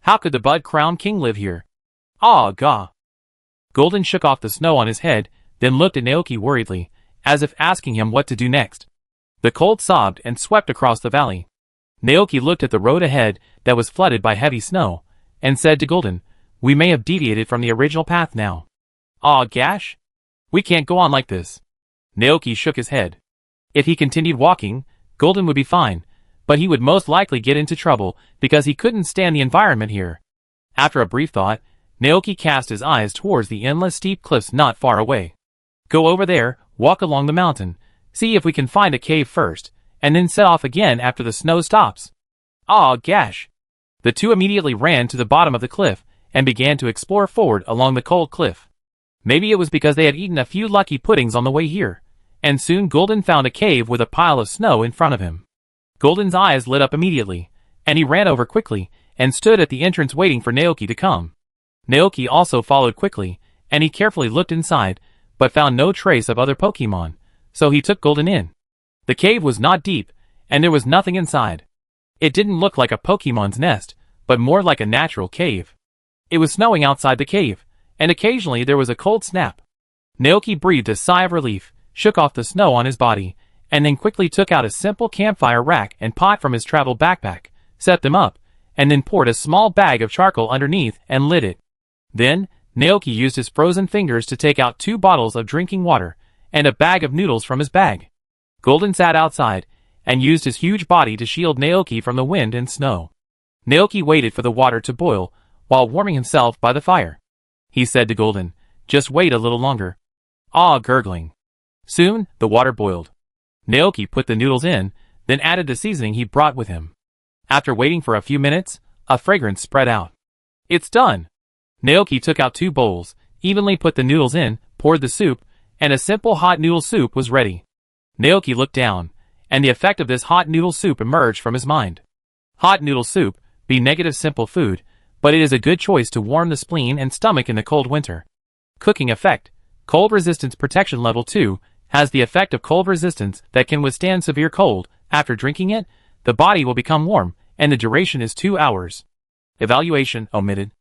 How could the Bud Crown King live here? Ah, gah. Golden shook off the snow on his head, then looked at Naoki worriedly, as if asking him what to do next. The cold sobbed and swept across the valley. Naoki looked at the road ahead that was flooded by heavy snow, and said to Golden, "We may have deviated from the original path now." "Aw, gosh. We can't go on like this." Naoki shook his head. If he continued walking, Golden would be fine, but he would most likely get into trouble because he couldn't stand the environment here. After a brief thought, Naoki cast his eyes towards the endless steep cliffs not far away. "Go over there, walk along the mountain, see if we can find a cave first, and then set off again after the snow stops." "Aw, gosh." The two immediately ran to the bottom of the cliff and began to explore forward along the cold cliff. Maybe it was because they had eaten a few lucky puddings on the way here, and soon Golden found a cave with a pile of snow in front of him. Golden's eyes lit up immediately, and he ran over quickly and stood at the entrance waiting for Naoki to come. Naoki also followed quickly, and he carefully looked inside, but found no trace of other Pokemon, so he took Golden in. The cave was not deep, and there was nothing inside. It didn't look like a Pokemon's nest, but more like a natural cave. It was snowing outside the cave, and occasionally there was a cold snap. Naoki breathed a sigh of relief, shook off the snow on his body, and then quickly took out a simple campfire rack and pot from his travel backpack, set them up, and then poured a small bag of charcoal underneath and lit it. Then, Naoki used his frozen fingers to take out 2 bottles of drinking water and a bag of noodles from his bag. Golden sat outside and used his huge body to shield Naoki from the wind and snow. Naoki waited for the water to boil while warming himself by the fire. He said to Golden, "Just wait a little longer." "Ah," gurgling. Soon, the water boiled. Naoki put the noodles in, then added the seasoning he brought with him. After waiting for a few minutes, a fragrance spread out. "It's done." Naoki took out 2 bowls, evenly put the noodles in, poured the soup, and a simple hot noodle soup was ready. Naoki looked down, and the effect of this hot noodle soup emerged from his mind. Hot noodle soup, be negative simple food, but it is a good choice to warm the spleen and stomach in the cold winter. Cooking effect. Cold resistance protection level 2, has the effect of cold resistance that can withstand severe cold. After drinking it, the body will become warm, and the duration is 2 hours. Evaluation omitted.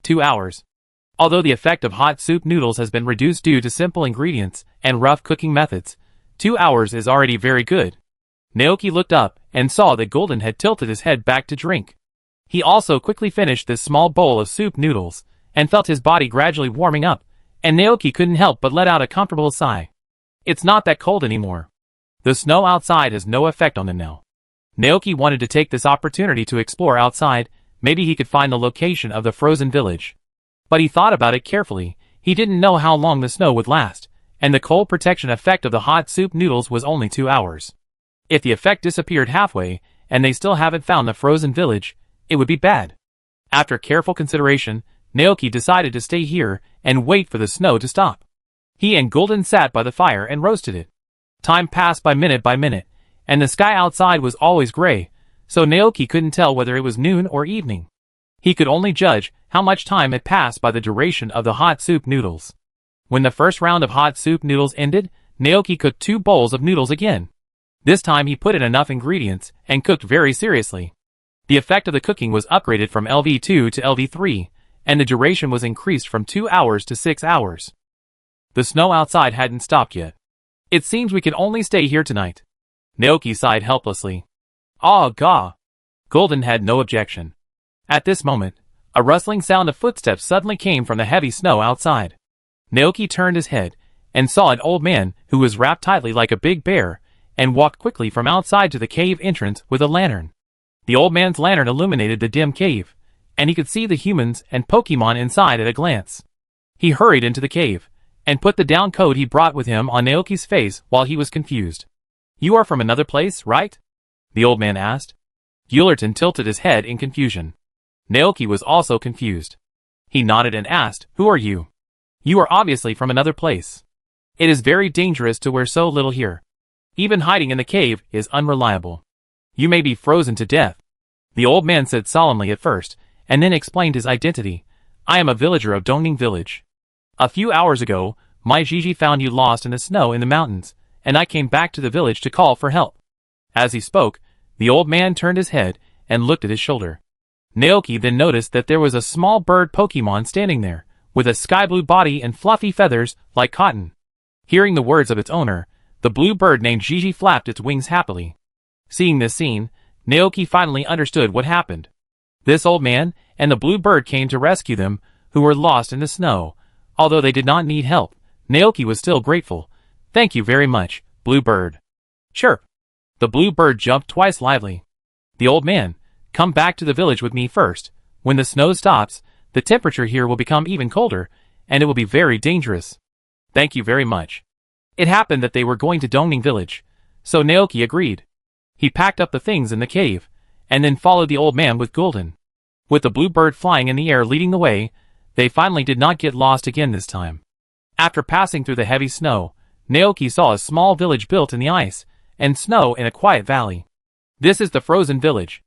2 hours. Although the effect of hot soup noodles has been reduced due to simple ingredients and rough cooking methods, 2 hours is already very good. Naoki looked up and saw that Golden had tilted his head back to drink. He also quickly finished this small bowl of soup noodles, and felt his body gradually warming up, and Naoki couldn't help but let out a comfortable sigh. It's not that cold anymore. The snow outside has no effect on them now. Naoki wanted to take this opportunity to explore outside, maybe he could find the location of the frozen village. But he thought about it carefully, he didn't know how long the snow would last, and the cold protection effect of the hot soup noodles was only 2 hours. If the effect disappeared halfway, and they still haven't found the frozen village, it would be bad. After careful consideration, Naoki decided to stay here and wait for the snow to stop. He and Golden sat by the fire and roasted it. Time passed by minute, and the sky outside was always gray, so Naoki couldn't tell whether it was noon or evening. He could only judge how much time had passed by the duration of the hot soup noodles. When the first round of hot soup noodles ended, Naoki cooked 2 bowls of noodles again. This time he put in enough ingredients and cooked very seriously. The effect of the cooking was upgraded from LV2 to LV3, and the duration was increased from 2 hours to 6 hours. The snow outside hadn't stopped yet. "It seems we can only stay here tonight." Naoki sighed helplessly. "Ah, gah." Golden had no objection. At this moment, a rustling sound of footsteps suddenly came from the heavy snow outside. Naoki turned his head, and saw an old man who was wrapped tightly like a big bear, and walked quickly from outside to the cave entrance with a lantern. The old man's lantern illuminated the dim cave, and he could see the humans and Pokemon inside at a glance. He hurried into the cave, and put the down coat he brought with him on Naoki's face while he was confused. "You are from another place, right?" the old man asked. Gullerton tilted his head in confusion. Naoki was also confused. He nodded and asked, "Who are you?" You are obviously from another place. It is very dangerous to wear so little here. Even hiding in the cave is unreliable. You may be frozen to death. The old man said solemnly at first, and then explained his identity. I am a villager of Dongning village. A few hours ago, my Gigi found you lost in the snow in the mountains, and I came back to the village to call for help. As he spoke, the old man turned his head and looked at his shoulder. Naoki then noticed that there was a small bird Pokemon standing there, with a sky blue body and fluffy feathers like cotton. Hearing the words of its owner, the blue bird named Gigi flapped its wings happily. Seeing this scene, Naoki finally understood what happened. This old man and the blue bird came to rescue them, who were lost in the snow. Although they did not need help, Naoki was still grateful. Thank you very much, blue bird. Chirp. The blue bird jumped twice lively. The old man, come back to the village with me first. When the snow stops, the temperature here will become even colder, and it will be very dangerous. Thank you very much. It happened that they were going to Dongning village, so Naoki agreed. He packed up the things in the cave, and then followed the old man with Gulden. With the blue bird flying in the air leading the way, they finally did not get lost again this time. After passing through the heavy snow, Naoki saw a small village built in the ice and snow in a quiet valley. This is the frozen village.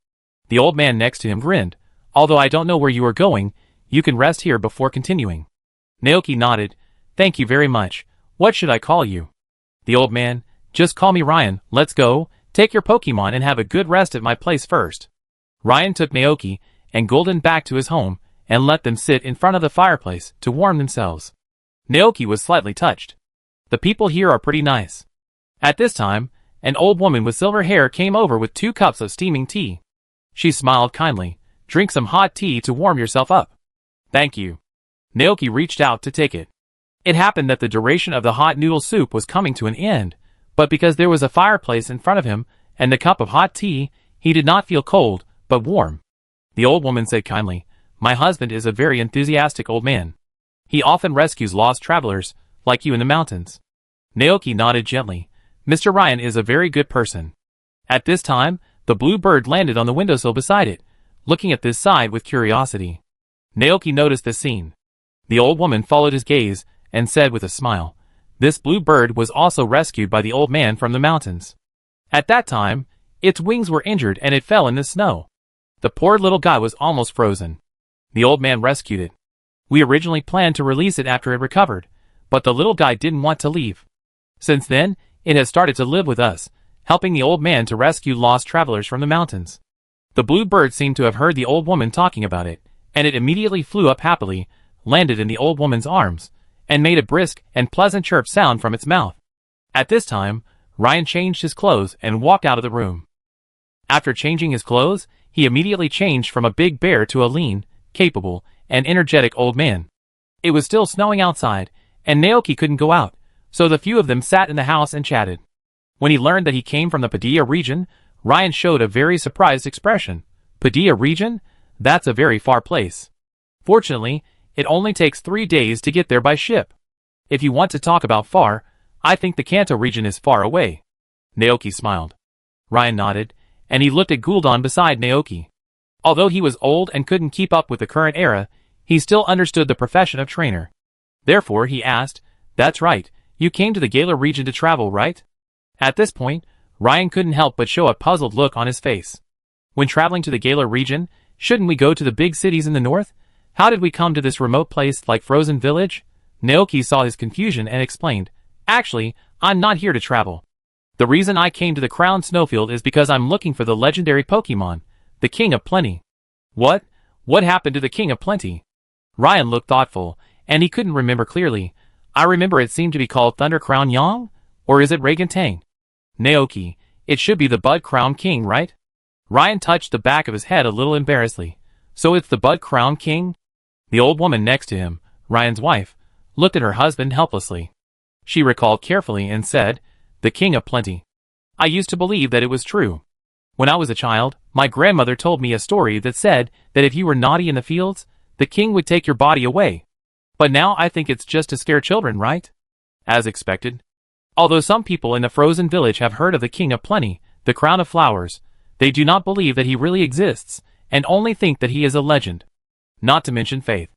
The old man next to him grinned. Although I don't know where you are going, you can rest here before continuing. Naoki nodded. Thank you very much. What should I call you? The old man, just call me Ryan. Let's go. Take your Pokemon and have a good rest at my place first. Ryan took Naoki and Gulden back to his home and let them sit in front of the fireplace to warm themselves. Naoki was slightly touched. The people here are pretty nice. At this time, an old woman with silver hair came over with 2 cups of steaming tea. She smiled kindly. Drink some hot tea to warm yourself up. Thank you. Naoki reached out to take it. It happened that the duration of the hot noodle soup was coming to an end, but because there was a fireplace in front of him and the cup of hot tea, he did not feel cold, but warm. The old woman said kindly, my husband is a very enthusiastic old man. He often rescues lost travelers, like you in the mountains. Naoki nodded gently. Mr. Ryan is a very good person. At this time, the blue bird landed on the windowsill beside it, looking at this side with curiosity. Naoki noticed the scene. The old woman followed his gaze and said with a smile, this blue bird was also rescued by the old man from the mountains. At that time, its wings were injured and it fell in the snow. The poor little guy was almost frozen. The old man rescued it. We originally planned to release it after it recovered, but the little guy didn't want to leave. Since then, it has started to live with us, helping the old man to rescue lost travelers from the mountains. The blue bird seemed to have heard the old woman talking about it, and it immediately flew up happily, landed in the old woman's arms, and made a brisk and pleasant chirp sound from its mouth. At this time, Ryan changed his clothes and walked out of the room. After changing his clothes, he immediately changed from a big bear to a lean, capable, and energetic old man. It was still snowing outside, and Naoki couldn't go out, so the few of them sat in the house and chatted. When he learned that he came from the Padilla region, Ryan showed a very surprised expression. Padilla region? That's a very far place. Fortunately, it only takes 3 days to get there by ship. If you want to talk about far, I think the Kanto region is far away. Naoki smiled. Ryan nodded, and he looked at Gulden beside Naoki. Although he was old and couldn't keep up with the current era, he still understood the profession of trainer. Therefore he asked, that's right, you came to the Galar region to travel, right? At this point, Ryan couldn't help but show a puzzled look on his face. When traveling to the Galar region, shouldn't we go to the big cities in the north? How did we come to this remote place like Frozen Village? Naoki saw his confusion and explained, actually, I'm not here to travel. The reason I came to the Crown Snowfield is because I'm looking for the legendary Pokemon, the King of Plenty. What? What happened to the King of Plenty? Ryan looked thoughtful, and he couldn't remember clearly. I remember it seemed to be called Thunder Crown Yang? Or is it Reagan Tang? Naoki, it should be the Bud Crown King, right? Ryan touched the back of his head a little embarrassedly. So it's the Bud Crown King? The old woman next to him, Ryan's wife, looked at her husband helplessly. She recalled carefully and said, the King of Plenty. I used to believe that it was true. When I was a child, my grandmother told me a story that said that if you were naughty in the fields, the king would take your body away. But now I think it's just to scare children, right? As expected. Although some people in the frozen village have heard of the King of Plenty, the Crown of Flowers, they do not believe that he really exists, and only think that he is a legend. Not to mention faith.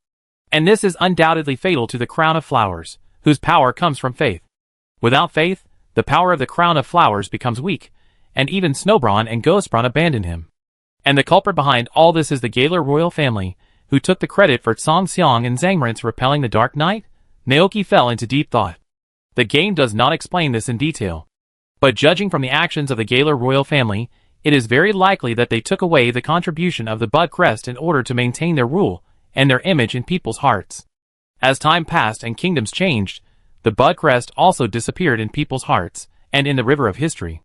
And this is undoubtedly fatal to the crown of flowers, whose power comes from faith. Without faith, the power of the crown of flowers becomes weak, and even Snowbron and Ghostbron abandon him. And the culprit behind all this is the Galar royal family, who took the credit for Song Xiang and Zangmarant's repelling the Dark Knight? Naoki fell into deep thought. The game does not explain this in detail. But judging from the actions of the Galar royal family, it is very likely that they took away the contribution of the Bud Crest in order to maintain their rule and their image in people's hearts. As time passed and kingdoms changed, the Bud Crest also disappeared in people's hearts and in the river of history.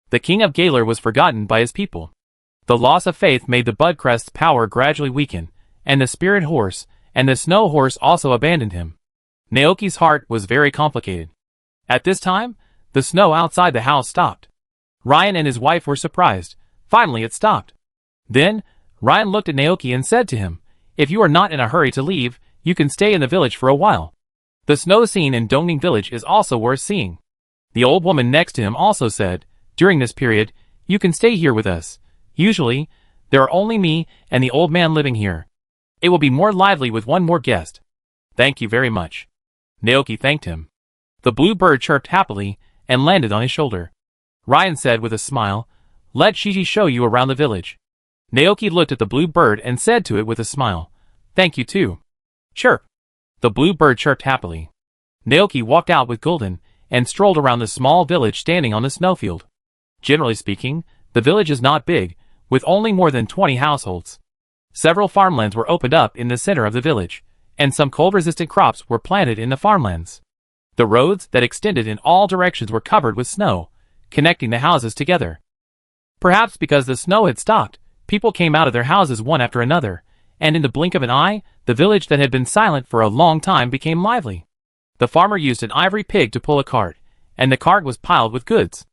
The king of Galar was forgotten by his people. The loss of faith made the Bud Crest's power gradually weaken, and the spirit horse and the snow horse also abandoned him. Naoki's heart was very complicated. At this time, the snow outside the house stopped. Ryan and his wife were surprised. Finally it stopped. Then, Ryan looked at Naoki and said to him, "If you are not in a hurry to leave, you can stay in the village for a while. The snow scene in Dongning village is also worth seeing." The old woman next to him also said, "During this period, you can stay here with us. Usually, there are only me and the old man living here. It will be more lively with one more guest." "Thank you very much." Naoki thanked him. The blue bird chirped happily and landed on his shoulder. Ryan said with a smile, "Let Shiji show you around the village." Naoki looked at the blue bird and said to it with a smile, "Thank you too." "Chirp." The blue bird chirped happily. Naoki walked out with Gulden and strolled around the small village standing on the snowfield. Generally speaking, the village is not big, with only more than 20 households. Several farmlands were opened up in the center of the village, and some cold-resistant crops were planted in the farmlands. The roads that extended in all directions were covered with snow, connecting the houses together. Perhaps because the snow had stopped, people came out of their houses one after another, and in the blink of an eye, the village that had been silent for a long time became lively. The farmer used an ivory pig to pull a cart, and the cart was piled with goods.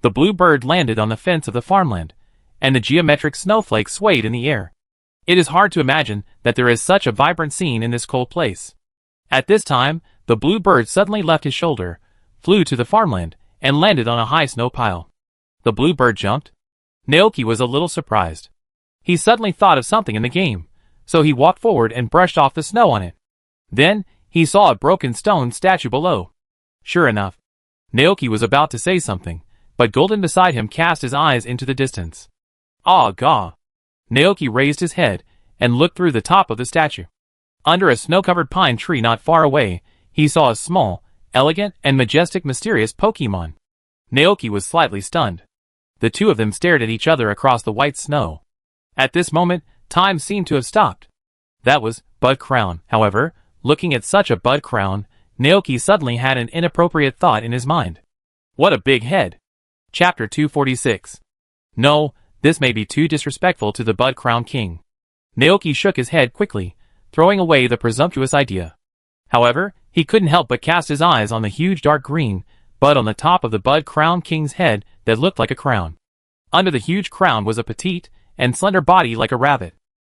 The blue bird landed on the fence of the farmland, and the geometric snowflakes swayed in the air. It is hard to imagine that there is such a vibrant scene in this cold place. At this time, the blue bird suddenly left his shoulder, flew to the farmland, and landed on a high snow pile. The blue bird jumped. Naoki was a little surprised. He suddenly thought of something in the game, so he walked forward and brushed off the snow on it. Then, he saw a broken stone statue below. Sure enough, Naoki was about to say something, but Gulden beside him cast his eyes into the distance. "Ah, gah!" Naoki raised his head and looked through the top of the statue. Under a snow-covered pine tree not far away, he saw a small, elegant, and majestic mysterious Pokémon. Naoki was slightly stunned. The two of them stared at each other across the white snow. At this moment, time seemed to have stopped. That was Bud Crown. However, looking at such a Bud Crown, Naoki suddenly had an inappropriate thought in his mind. What a big head! Chapter 246. No, this may be too disrespectful to the Bud Crown King. Naoki shook his head quickly, throwing away the presumptuous idea. However, he couldn't help but cast his eyes on the huge dark green bud on the top of the Bud Crown King's head that looked like a crown. Under the huge crown was a petite and slender body like a rabbit.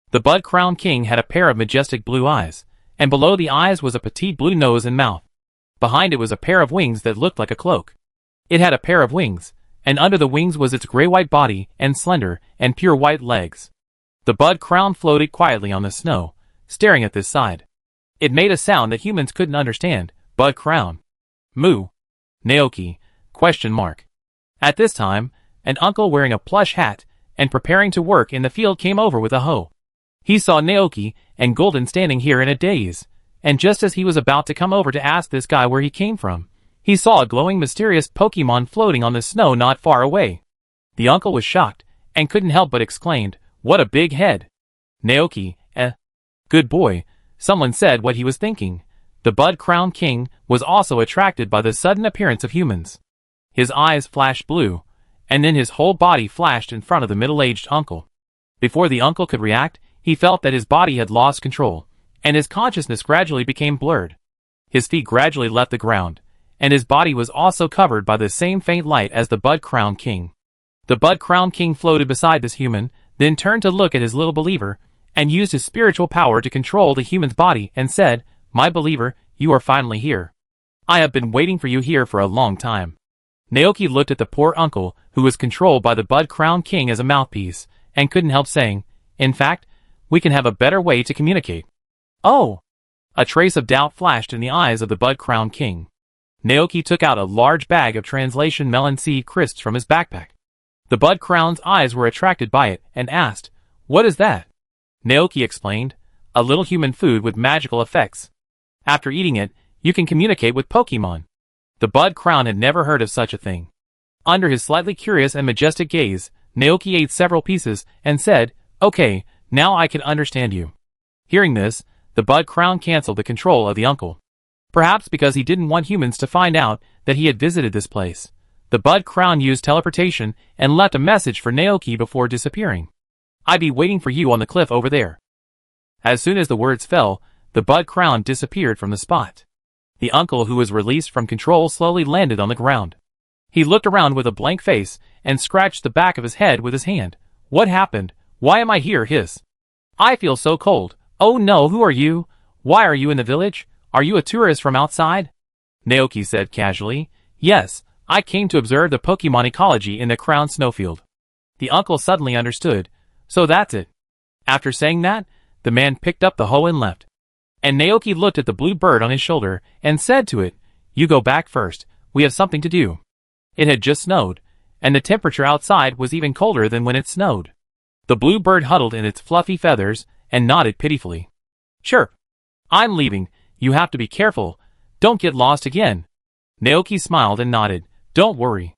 The Bud Crown King had a pair of majestic blue eyes, and below the eyes was a petite blue nose and mouth. Behind it was a pair of wings that looked like a cloak. It had a pair of wings, and under the wings was its gray-white body and slender and pure white legs. The Bud Crown floated quietly on the snow, staring at this side. It made a sound that humans couldn't understand. Bud Crown. Moo. Naoki. ? At this time, an uncle wearing a plush hat and preparing to work in the field came over with a hoe. He saw Naoki and Gulden standing here in a daze, and just as he was about to come over to ask this guy where he came from, he saw a glowing mysterious Pokémon floating on the snow not far away. The uncle was shocked, and couldn't help but exclaimed, "What a big head!" Naoki, good boy, someone said what he was thinking. The Bud Crown King was also attracted by the sudden appearance of humans. His eyes flashed blue, and then his whole body flashed in front of the middle-aged uncle. Before the uncle could react, he felt that his body had lost control, and his consciousness gradually became blurred. His feet gradually left the ground, and his body was also covered by the same faint light as the Bud Crown King. The Bud Crown King floated beside this human, then turned to look at his little believer, and used his spiritual power to control the human's body and said, "My believer, you are finally here. I have been waiting for you here for a long time." Naoki looked at the poor uncle, who was controlled by the Bud Crown King as a mouthpiece, and couldn't help saying, "In fact, we can have a better way to communicate." "Oh!" A trace of doubt flashed in the eyes of the Bud-Crowned King. Naoki took out a large bag of translation melon seed crisps from his backpack. The Bud-Crown's eyes were attracted by it and asked, "What is that?" Naoki explained, "A little human food with magical effects. After eating it, you can communicate with Pokemon." The Bud-Crown had never heard of such a thing. Under his slightly curious and majestic gaze, Naoki ate several pieces and said, "Okay, now I can understand you." Hearing this, the Bud-Crown canceled the control of the uncle. Perhaps because he didn't want humans to find out that he had visited this place, the Bud-Crown used teleportation and left a message for Naoki before disappearing. "I'll be waiting for you on the cliff over there." As soon as the words fell, the Bud-Crown disappeared from the spot. The uncle who was released from control slowly landed on the ground. He looked around with a blank face and scratched the back of his head with his hand. "What happened? Why am I here?" Hiss. "I feel so cold." "Oh no, who are you? Why are you in the village? Are you a tourist from outside?" Naoki said casually, "Yes, I came to observe the Pokemon ecology in the Crown Snowfield." The uncle suddenly understood. "So that's it." After saying that, the man picked up the hoe and left. And Naoki looked at the blue bird on his shoulder and said to it, "You go back first, we have something to do." It had just snowed, and the temperature outside was even colder than when it snowed. The blue bird huddled in its fluffy feathers and nodded pitifully. "Chirp. I'm leaving, you have to be careful, don't get lost again." Naoki smiled and nodded, "Don't worry."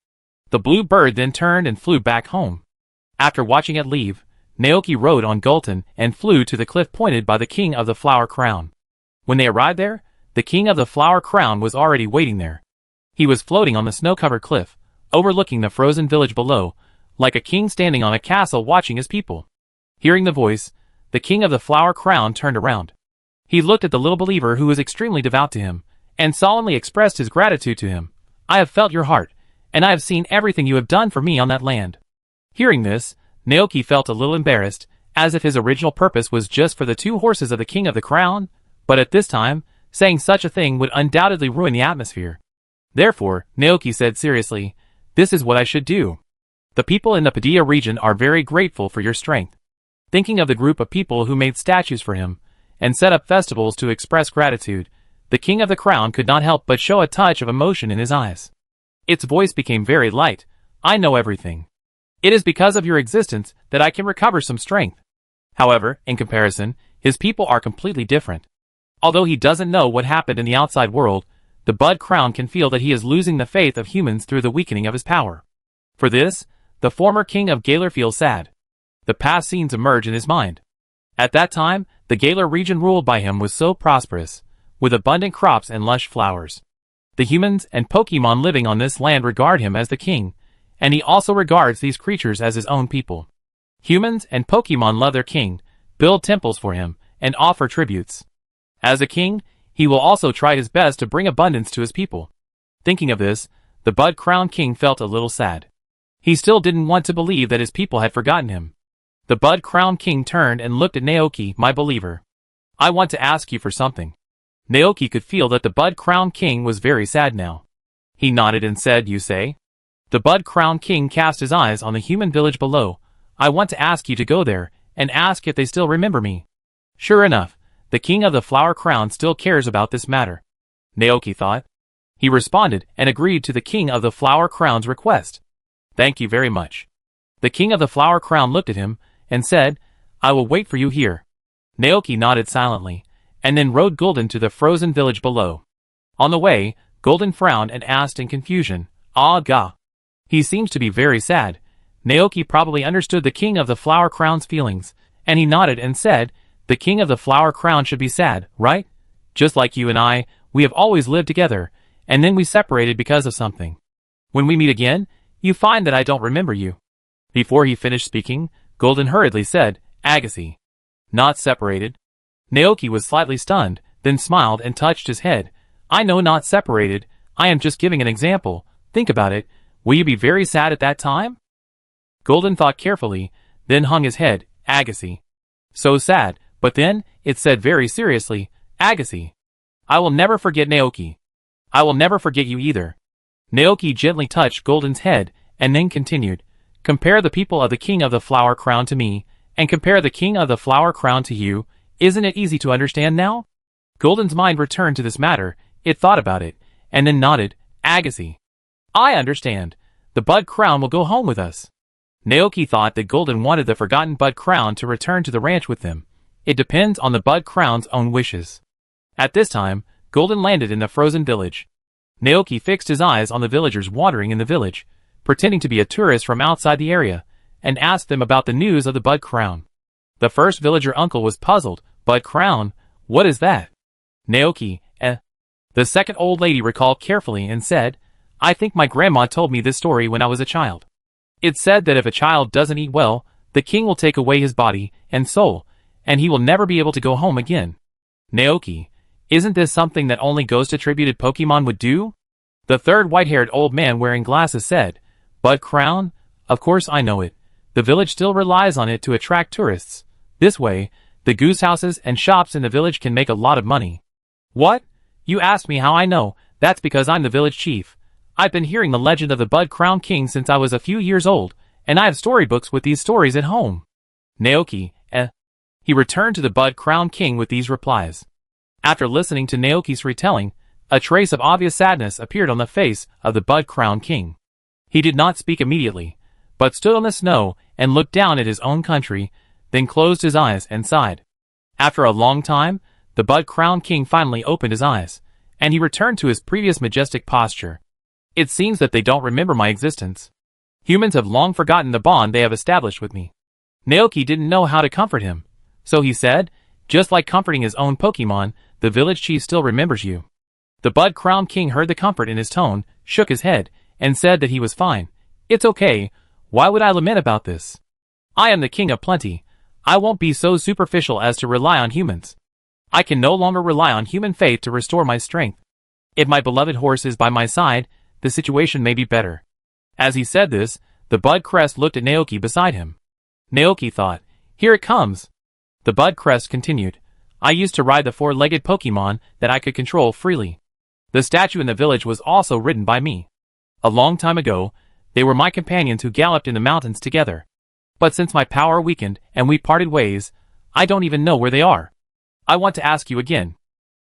The blue bird then turned and flew back home. After watching it leave, Naoki rode on Gulton and flew to the cliff pointed by the King of the Flower Crown. When they arrived there, the King of the Flower Crown was already waiting there. He was floating on the snow-covered cliff, overlooking the frozen village below, like a king standing on a castle watching his people. Hearing the voice, the King of the Flower Crown turned around. He looked at the little believer who was extremely devout to him, and solemnly expressed his gratitude to him. "I have felt your heart, and I have seen everything you have done for me on that land." Hearing this, Naoki felt a little embarrassed, as if his original purpose was just for the 2 horses of the King of the Crown, but at this time, saying such a thing would undoubtedly ruin the atmosphere. Therefore, Naoki said seriously, "This is what I should do. The people in the Padilla region are very grateful for your strength." Thinking of the group of people who made statues for him, and set up festivals to express gratitude, the King of the Crown could not help but show a touch of emotion in his eyes. Its voice became very light. "I know everything. It is because of your existence that I can recover some strength." However, in comparison, his people are completely different. Although he doesn't know what happened in the outside world, the Bud-Crown can feel that he is losing the faith of humans through the weakening of his power. For this, the former King of Galar feels sad. The past scenes emerge in his mind. At that time, the Galar region ruled by him was so prosperous, with abundant crops and lush flowers. The humans and Pokemon living on this land regard him as the king, and he also regards these creatures as his own people. Humans and Pokemon love their king, build temples for him, and offer tributes. As a king, he will also try his best to bring abundance to his people. Thinking of this, the Bud-Crowned King felt a little sad. He still didn't want to believe that his people had forgotten him. The Bud-Crowned King turned and looked at Naoki, "My believer. I want to ask you for something." Naoki could feel that the Bud-Crowned King was very sad now. He nodded and said, "You say?" The Bud-Crowned King cast his eyes on the human village below. "I want to ask you to go there, and ask if they still remember me." Sure enough, the King of the Flower Crown still cares about this matter, Naoki thought. He responded and agreed to the King of the Flower Crown's request. "Thank you very much." The King of the Flower Crown looked at him and said, "I will wait for you here." Naoki nodded silently, and then rode Gulden to the frozen village below. On the way, Gulden frowned and asked in confusion, "Ah ga. He seems to be very sad." Naoki probably understood the King of the Flower Crown's feelings, and he nodded and said, "The King of the Flower Crown should be sad, right? Just like you and I, we have always lived together, and then we separated because of something. When we meet again, you find that I don't remember you." Before he finished speaking, Gulden hurriedly said, "Agassi. Not separated." Naoki was slightly stunned, then smiled and touched his head. "I know not separated, I am just giving an example. Think about it, will you be very sad at that time?" Gulden thought carefully, then hung his head. "Agassi. So sad, but then, it said very seriously, Agassi. I will never forget Naoki. I will never forget you either." Naoki gently touched Gulden's head, and then continued, "Compare the people of the King of the Flower Crown to me, and compare the King of the Flower Crown to you. Isn't it easy to understand now?" Golden's mind returned to this matter. It thought about it, and then nodded. Agassi. I understand. The Bud Crown will go home with us. Naoki thought that Golden wanted the forgotten Bud Crown to return to the ranch with them. It depends on the Bud Crown's own wishes. At this time, Golden landed in the frozen village. Naoki fixed his eyes on the villagers wandering in the village, pretending to be a tourist from outside the area, and asked them about the news of the Bud Crown. The first villager uncle was puzzled. Bud Crown? What is that? Naoki, The second old lady recalled carefully and said, I think my grandma told me this story when I was a child. It said that if a child doesn't eat well, the king will take away his body and soul, and he will never be able to go home again. Naoki, isn't this something that only ghost-attributed Pokemon would do? The third white-haired old man wearing glasses said, Bud Crown? Of course I know it. The village still relies on it to attract tourists. This way, the goose houses and shops in the village can make a lot of money. What? You asked me how I know. That's because I'm the village chief. I've been hearing the legend of the Bud Crown King since I was a few years old, and I have storybooks with these stories at home. Naoki, He returned to the Bud Crown King with these replies. After listening to Naoki's retelling, a trace of obvious sadness appeared on the face of the Bud Crown King. He did not speak immediately, but stood on the snow and looked down at his own country, then closed his eyes and sighed. After a long time, the Bud Crown King finally opened his eyes, and he returned to his previous majestic posture. It seems that they don't remember my existence. Humans have long forgotten the bond they have established with me. Naoki didn't know how to comfort him, so he said, just like comforting his own Pokemon, the village chief still remembers you. The Bud Crown King heard the comfort in his tone, shook his head, and said that he was fine. It's okay. Why would I lament about this? I am the king of plenty. I won't be so superficial as to rely on humans. I can no longer rely on human faith to restore my strength. If my beloved horse is by my side, the situation may be better. As he said this, the Bud Crest looked at Naoki beside him. Naoki thought, here it comes. The Bud Crest continued, I used to ride the four-legged Pokemon that I could control freely. The statue in the village was also ridden by me. A long time ago, they were my companions who galloped in the mountains together. But since my power weakened and we parted ways, I don't even know where they are. I want to ask you again.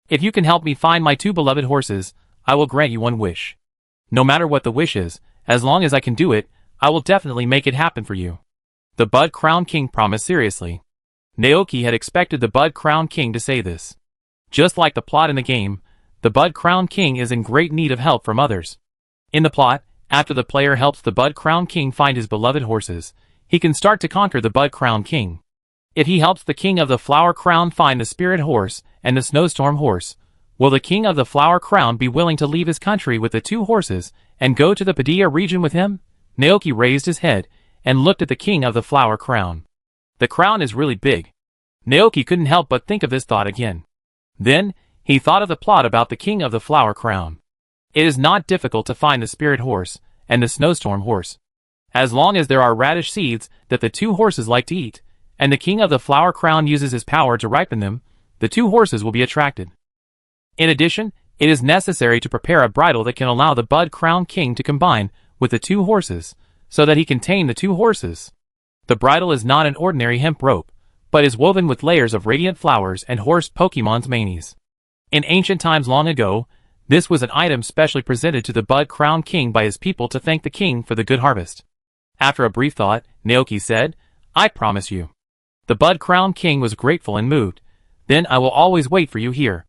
If you can help me find my two beloved horses, I will grant you one wish. No matter what the wish is, as long as I can do it, I will definitely make it happen for you. The Bud Crown King promised seriously. Naoki had expected the Bud Crown King to say this. Just like the plot in the game, the Bud Crown King is in great need of help from others. In the plot, after the player helps the Bud Crown King find his beloved horses, he can start to conquer the Bud Crown King. If he helps the King of the Flower Crown find the Spirit Horse and the Snowstorm Horse, will the King of the Flower Crown be willing to leave his country with the two horses and go to the Padilla region with him? Naoki raised his head and looked at the King of the Flower Crown. The crown is really big. Naoki couldn't help but think of this thought again. Then, he thought of the plot about the King of the Flower Crown. It is not difficult to find the Spirit Horse and the Snowstorm Horse. As long as there are radish seeds that the two horses like to eat, and the King of the Flower Crown uses his power to ripen them, the two horses will be attracted. In addition, it is necessary to prepare a bridle that can allow the Bud Crown King to combine with the two horses, so that he can tame the two horses. The bridle is not an ordinary hemp rope, but is woven with layers of radiant flowers and horse Pokemon's manes. In ancient times long ago, this was an item specially presented to the Bud Crown King by his people to thank the king for the good harvest. After a brief thought, Naoki said, I promise you. The Bud Crown King was grateful and moved. Then I will always wait for you here.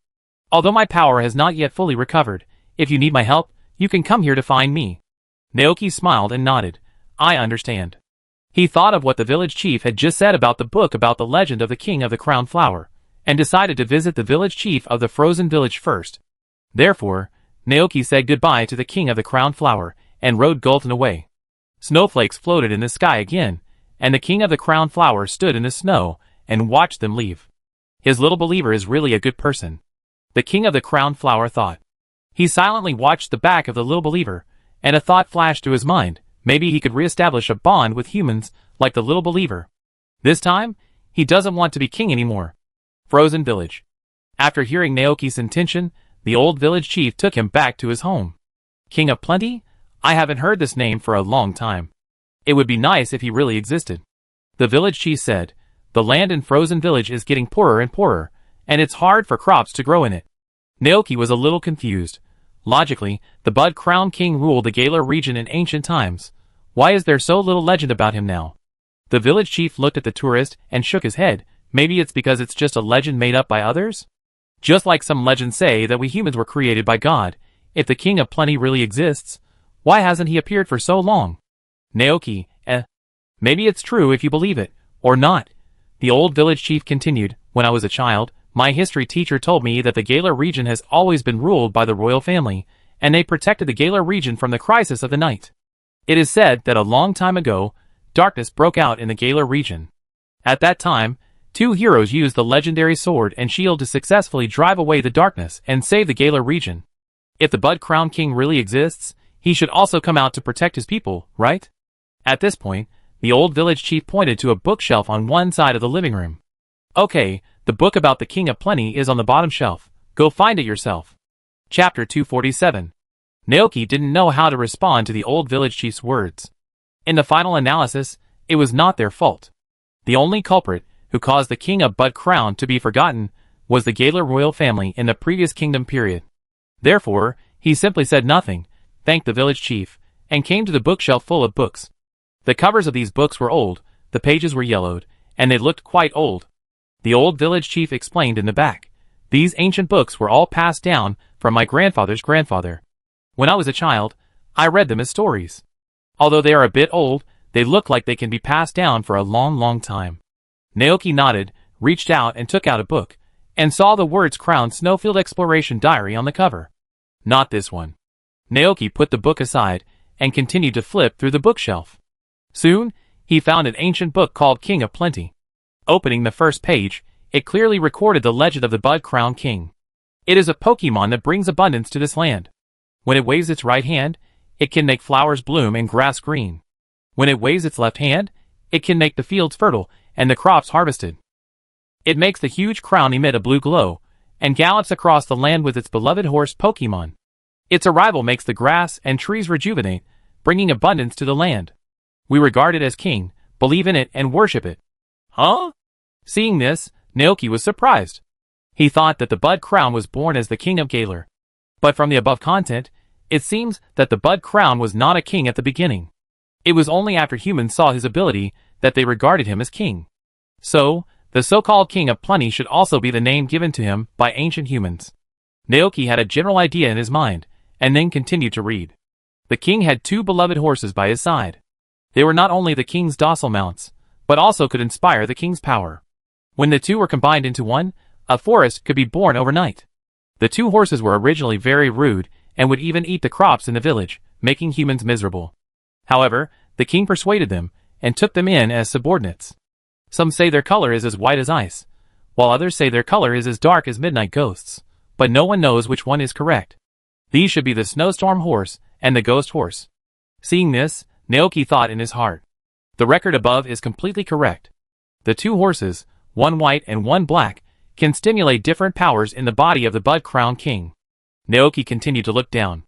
Although my power has not yet fully recovered, if you need my help, you can come here to find me. Naoki smiled and nodded. I understand. He thought of what the village chief had just said about the book about the legend of the King of the Crown Flower, and decided to visit the village chief of the frozen village first. Therefore, Naoki said goodbye to the King of the Crown Flower, and rode Golden away. Snowflakes floated in the sky again, and the King of the Crown Flower stood in the snow and watched them leave. His little believer is really a good person. The King of the Crown Flower thought. He silently watched the back of the little believer, and a thought flashed through his mind. Maybe he could reestablish a bond with humans like the little believer. This time, he doesn't want to be king anymore. Frozen Village. After hearing Naoki's intention, the old village chief took him back to his home. King of Plenty? I haven't heard this name for a long time. It would be nice if he really existed. The village chief said, the land in Frozen Village is getting poorer and poorer, and it's hard for crops to grow in it. Naoki was a little confused. Logically, the Bud Crown King ruled the Galar region in ancient times. Why is there so little legend about him now? The village chief looked at the tourist and shook his head. Maybe it's because it's just a legend made up by others? Just like some legends say that we humans were created by God. If the King of Plenty really exists, why hasn't he appeared for so long? Naoki, maybe it's true if you believe it, or not. The old village chief continued, when I was a child, my history teacher told me that the Galar region has always been ruled by the royal family, and they protected the Galar region from the crisis of the night. It is said that a long time ago, darkness broke out in the Galar region. At that time, two heroes used the legendary sword and shield to successfully drive away the darkness and save the Galar region. If the Bud Crown King really exists, he should also come out to protect his people, right? At this point, the old village chief pointed to a bookshelf on one side of the living room. Okay, the book about the King of Plenty is on the bottom shelf. Go find it yourself. Chapter 247. Naoki didn't know how to respond to the old village chief's words. In the final analysis, it was not their fault. The only culprit who caused the King of Bud Crown to be forgotten was the Galar royal family in the previous kingdom period. Therefore, he simply said nothing, thanked the village chief, and came to the bookshelf full of books. The covers of these books were old, the pages were yellowed, and they looked quite old. The old village chief explained in the back. These ancient books were all passed down from my grandfather's grandfather. When I was a child, I read them as stories. Although they are a bit old, they look like they can be passed down for a long time. Naoki nodded, reached out and took out a book, and saw the words Crown Snowfield Exploration Diary on the cover. Not this one. Naoki put the book aside and continued to flip through the bookshelf. Soon, he found an ancient book called King of Plenty. Opening the first page, it clearly recorded the legend of the Bud Crown King. It is a Pokemon that brings abundance to this land. When it waves its right hand, it can make flowers bloom and grass green. When it waves its left hand, it can make the fields fertile and the crops harvested. It makes the huge crown emit a blue glow, and gallops across the land with its beloved horse Pokemon. Its arrival makes the grass and trees rejuvenate, bringing abundance to the land. We regard it as king, believe in it and worship it. Huh? Seeing this, Naoki was surprised. He thought that the Bud Crown was born as the king of Galar. But from the above content, it seems that the Bud Crown was not a king at the beginning. It was only after humans saw his ability that they regarded him as king. So, the so-called King of Plenty should also be the name given to him by ancient humans. Naoki had a general idea in his mind, and then continued to read. The king had two beloved horses by his side. They were not only the king's docile mounts, but also could inspire the king's power. When the two were combined into one, a forest could be born overnight. The two horses were originally very rude, and would even eat the crops in the village, making humans miserable. However, the king persuaded them, and took them in as subordinates. Some say their color is as white as ice, while others say their color is as dark as midnight ghosts, but no one knows which one is correct. These should be the snowstorm horse and the ghost horse. Seeing this, Naoki thought in his heart. The record above is completely correct. The two horses, one white and one black, can stimulate different powers in the body of the Bud Crown King. Naoki continued to look down.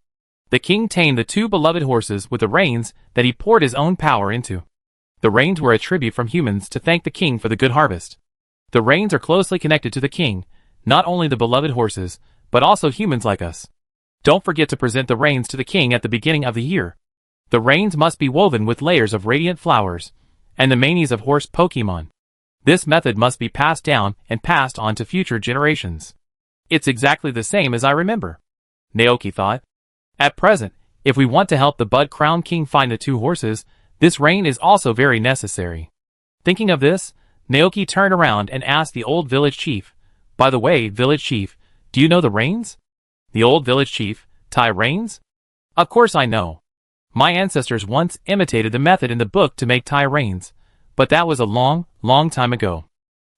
The king tamed the two beloved horses with the reins that he poured his own power into. The reins were a tribute from humans to thank the king for the good harvest. The reins are closely connected to the king, not only the beloved horses, but also humans like us. Don't forget to present the reins to the king at the beginning of the year. The reins must be woven with layers of radiant flowers, and the manes of horse Pokemon. This method must be passed down and passed on to future generations. It's exactly the same as I remember, Naoki thought. At present, if we want to help the Bud Crown King find the two horses, this rein is also very necessary. Thinking of this, Naoki turned around and asked the old village chief, "By the way, village chief, do you know the reins?" The old village chief, "Tie reins? Of course I know. My ancestors once imitated the method in the book to make tie reins, but that was a long time ago."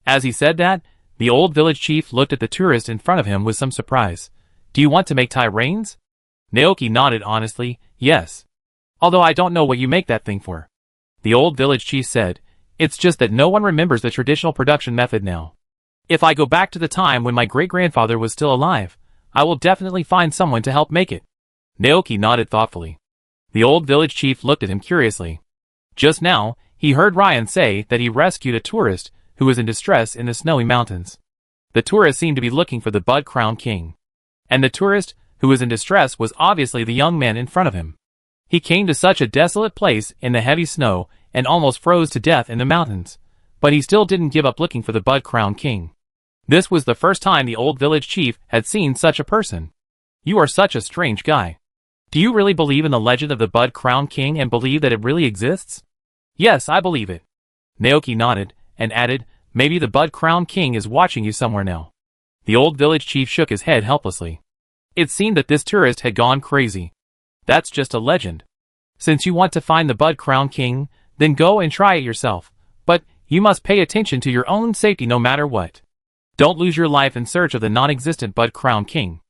As he said that, the old village chief looked at the tourist in front of him with some surprise. "Do you want to make tie reins?" Naoki nodded honestly, "Yes. Although I don't know what you make that thing for." The old village chief said, "It's just that no one remembers the traditional production method now. If I go back to the time when my great-grandfather was still alive, I will definitely find someone to help make it." Naoki nodded thoughtfully. The old village chief looked at him curiously. Just now, he heard Ryan say that he rescued a tourist who was in distress in the snowy mountains. The tourist seemed to be looking for the Bud Crown King. And the tourist, who was in distress, was obviously the young man in front of him. He came to such a desolate place in the heavy snow and almost froze to death in the mountains, but he still didn't give up looking for the Bud Crown King. This was the first time the old village chief had seen such a person. "You are such a strange guy. Do you really believe in the legend of the Bud Crown King and believe that it really exists?" "Yes, I believe it." Naoki nodded and added, "Maybe the Bud Crown King is watching you somewhere now." The old village chief shook his head helplessly. It seemed that this tourist had gone crazy. "That's just a legend. Since you want to find the Bud Crown King, then go and try it yourself. But you must pay attention to your own safety no matter what. Don't lose your life in search of the non-existent Bud Crown King.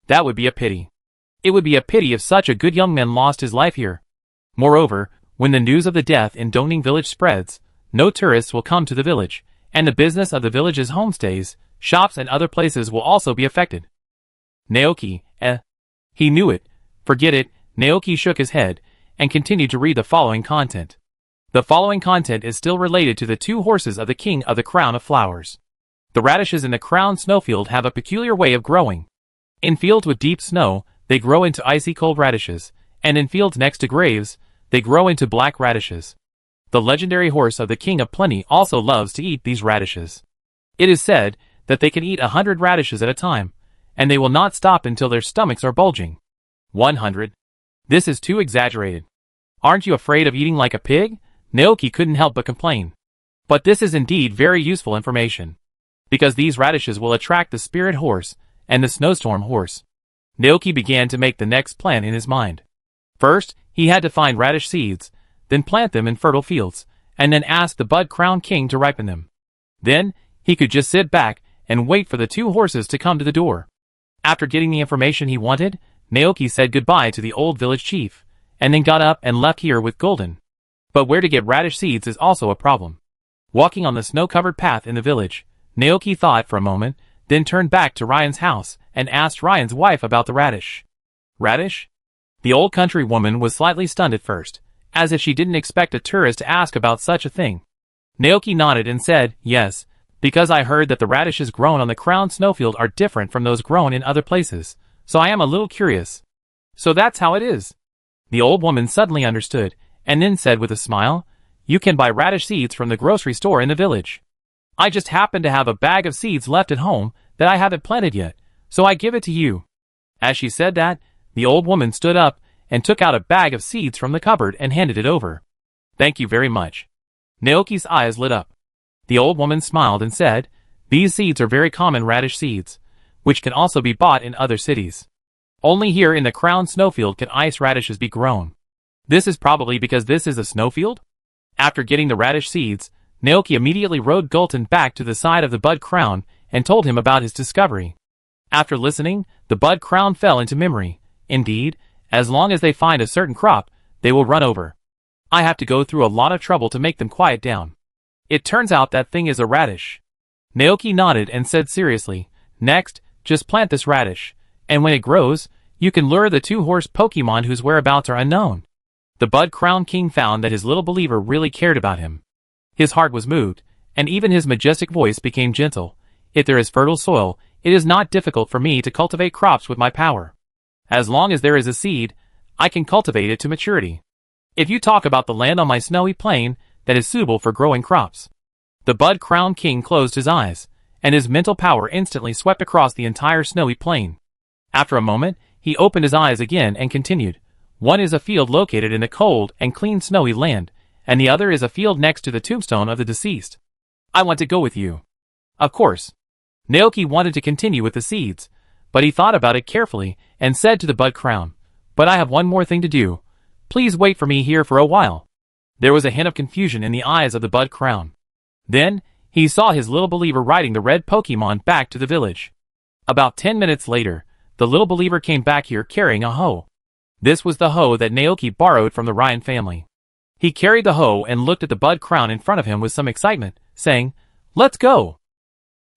That would be a pity. It would be a pity if such a good young man lost his life here. Moreover, when the news of the death in Dongning village spreads, no tourists will come to the village, and the business of the village's homestays, shops and other places will also be affected." Naoki, He knew it. Forget it. Naoki shook his head, and continued to read the following content. The following content is still related to the 2 horses of the King of the Crown of Flowers. The radishes in the crown snowfield have a peculiar way of growing. In fields with deep snow, they grow into icy cold radishes, and in fields next to graves, they grow into black radishes. The legendary horse of the King of Plenty also loves to eat these radishes. It is said that they can eat 100 radishes at a time, and they will not stop until their stomachs are bulging. 100. This is too exaggerated. Aren't you afraid of eating like a pig? Naoki couldn't help but complain. But this is indeed very useful information, because these radishes will attract the spirit horse and the snowstorm horse. Naoki began to make the next plan in his mind. First, he had to find radish seeds, then plant them in fertile fields, and then ask the Bud Crown King to ripen them. Then, he could just sit back and wait for the 2 horses to come to the door. After getting the information he wanted, Naoki said goodbye to the old village chief, and then got up and left here with Golden. But where to get radish seeds is also a problem. Walking on the snow-covered path in the village, Naoki thought for a moment, then turned back to Ryan's house and asked Ryan's wife about the radish. Radish? The old country woman was slightly stunned at first, as if she didn't expect a tourist to ask about such a thing. Naoki nodded and said, "Yes, because I heard that the radishes grown on the crown snowfield are different from those grown in other places, so I am a little curious." "So that's how it is." The old woman suddenly understood, and then said with a smile, "You can buy radish seeds from the grocery store in the village. I just happen to have a bag of seeds left at home that I haven't planted yet, so I give it to you." As she said that, the old woman stood up and took out a bag of seeds from the cupboard and handed it over. "Thank you very much." Naoki's eyes lit up. The old woman smiled and said, "These seeds are very common radish seeds, which can also be bought in other cities. Only here in the crown snowfield can ice radishes be grown. This is probably because this is a snowfield?" After getting the radish seeds, Naoki immediately rode Gulton back to the side of the Bud Crown and told him about his discovery. After listening, the Bud Crown fell into memory. Indeed, as long as they find a certain crop, they will run over. I have to go through a lot of trouble to make them quiet down. It turns out that thing is a radish. Naoki nodded and said seriously, "Next, just plant this radish, and when it grows, you can lure the 2-horse Pokemon whose whereabouts are unknown." The Bud Crown King found that his little believer really cared about him. His heart was moved, and even his majestic voice became gentle. "If there is fertile soil, it is not difficult for me to cultivate crops with my power. As long as there is a seed, I can cultivate it to maturity. If you talk about the land on my snowy plain that is suitable for growing crops." The Bud Crown King closed his eyes, and his mental power instantly swept across the entire snowy plain. After a moment, he opened his eyes again and continued, "One is a field located in the cold and clean snowy land, and the other is a field next to the tombstone of the deceased. I want to go with you." Of course. Naoki wanted to continue with the seeds, but he thought about it carefully and said to the Bud Crown, "But I have one more thing to do. Please wait for me here for a while." There was a hint of confusion in the eyes of the Bud Crown. Then, he saw his little believer riding the red Pokemon back to the village. About 10 minutes later, the little believer came back here carrying a hoe. This was the hoe that Naoki borrowed from the Ryan family. He carried the hoe and looked at the Bud Crown in front of him with some excitement, saying, "Let's go."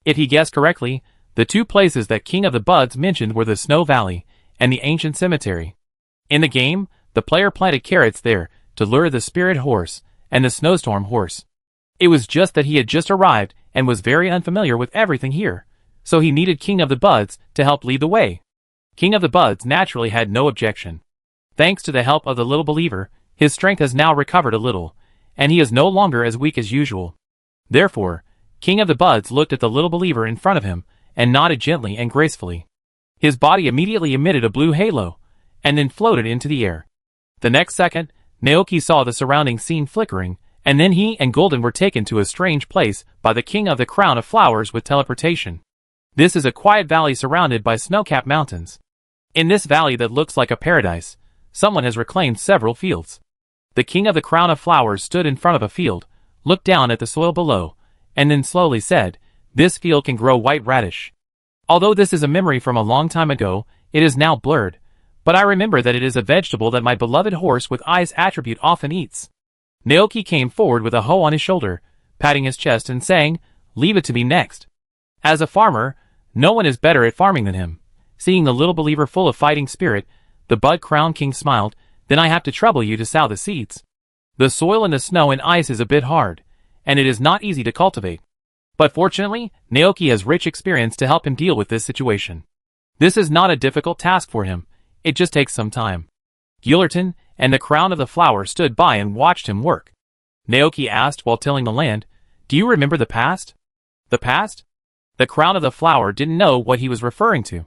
If he guessed correctly, the 2 places that King of the Buds mentioned were the Snow Valley and the Ancient Cemetery. In the game, the player planted carrots there to lure the Spirit Horse and the Snowstorm Horse. It was just that he had just arrived and was very unfamiliar with everything here, so he needed King of the Buds to help lead the way. King of the Buds naturally had no objection. Thanks to the help of the little believer, his strength has now recovered a little, and he is no longer as weak as usual. Therefore, King of the Buds looked at the little believer in front of him and nodded gently and gracefully. His body immediately emitted a blue halo, and then floated into the air. The next second, Naoki saw the surrounding scene flickering, and then he and Golden were taken to a strange place by the King of the Crown of Flowers with teleportation. This is a quiet valley surrounded by snow-capped mountains. In this valley that looks like a paradise, someone has reclaimed several fields. The King of the Crown of Flowers stood in front of a field, looked down at the soil below, and then slowly said, "This field can grow white radish. Although this is a memory from a long time ago, it is now blurred, but I remember that it is a vegetable that my beloved horse with eyes attribute often eats." Naoki came forward with a hoe on his shoulder, patting his chest and saying, "Leave it to me next." As a farmer, no one is better at farming than him. Seeing the little believer full of fighting spirit, the Bud Crown King smiled, "Then I have to trouble you to sow the seeds. The soil in the snow and ice is a bit hard, and it is not easy to cultivate. But fortunately, Naoki has rich experience to help him deal with this situation. This is not a difficult task for him, it just takes some time." Gillerton and the Crown of the Flower stood by and watched him work. Naoki asked while tilling the land, "Do you remember the past?" "The past?" The Crown of the Flower didn't know what he was referring to.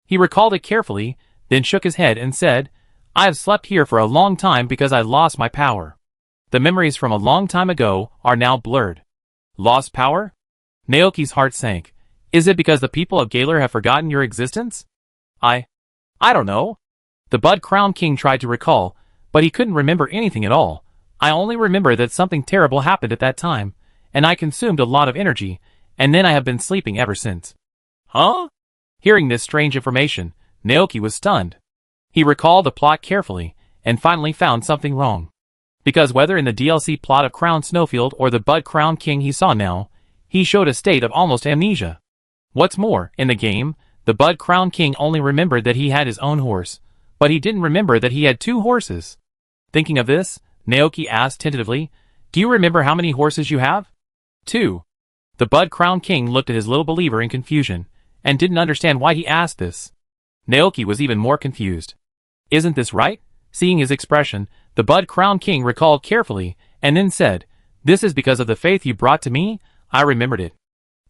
He recalled it carefully, then shook his head and said, "I have slept here for a long time because I lost my power. The memories from a long time ago are now blurred." "Lost power?" Naoki's heart sank. "Is it because the people of Galar have forgotten your existence?" I don't know." The Bud Crown King tried to recall, but he couldn't remember anything at all. "I only remember that something terrible happened at that time, and I consumed a lot of energy, and then I have been sleeping ever since." "Huh?" Hearing this strange information, Naoki was stunned. He recalled the plot carefully, and finally found something wrong. Because whether in the DLC plot of Crown Snowfield or the Bud Crown King he saw now, he showed a state of almost amnesia. What's more, in the game, the Bud Crown King only remembered that he had his own horse, but he didn't remember that he had two horses. Thinking of this, Naoki asked tentatively, "Do you remember how many horses you have?" "Two." The Bud Crown King looked at his little believer in confusion, and didn't understand why he asked this. Naoki was even more confused. "Isn't this right?" Seeing his expression, the Bud Crown King recalled carefully, and then said, "This is because of the faith you brought to me. I remembered it.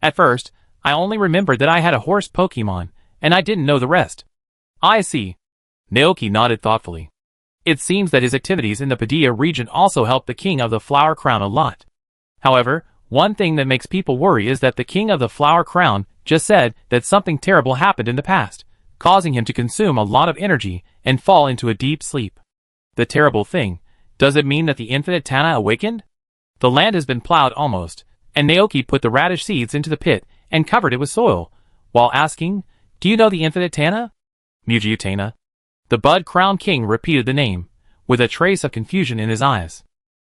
At first, I only remembered that I had a horse Pokemon, and I didn't know the rest." "I see." Naoki nodded thoughtfully. It seems that his activities in the Padilla region also helped the King of the Flower Crown a lot. However, one thing that makes people worry is that the King of the Flower Crown just said that something terrible happened in the past, causing him to consume a lot of energy and fall into a deep sleep. The terrible thing, does it mean that the infinite Tana awakened? The land has been plowed almost, and Naoki put the radish seeds into the pit and covered it with soil, while asking, "Do you know the infinite Tana?" "Miraculous." The Bud Crown King repeated the name, with a trace of confusion in his eyes.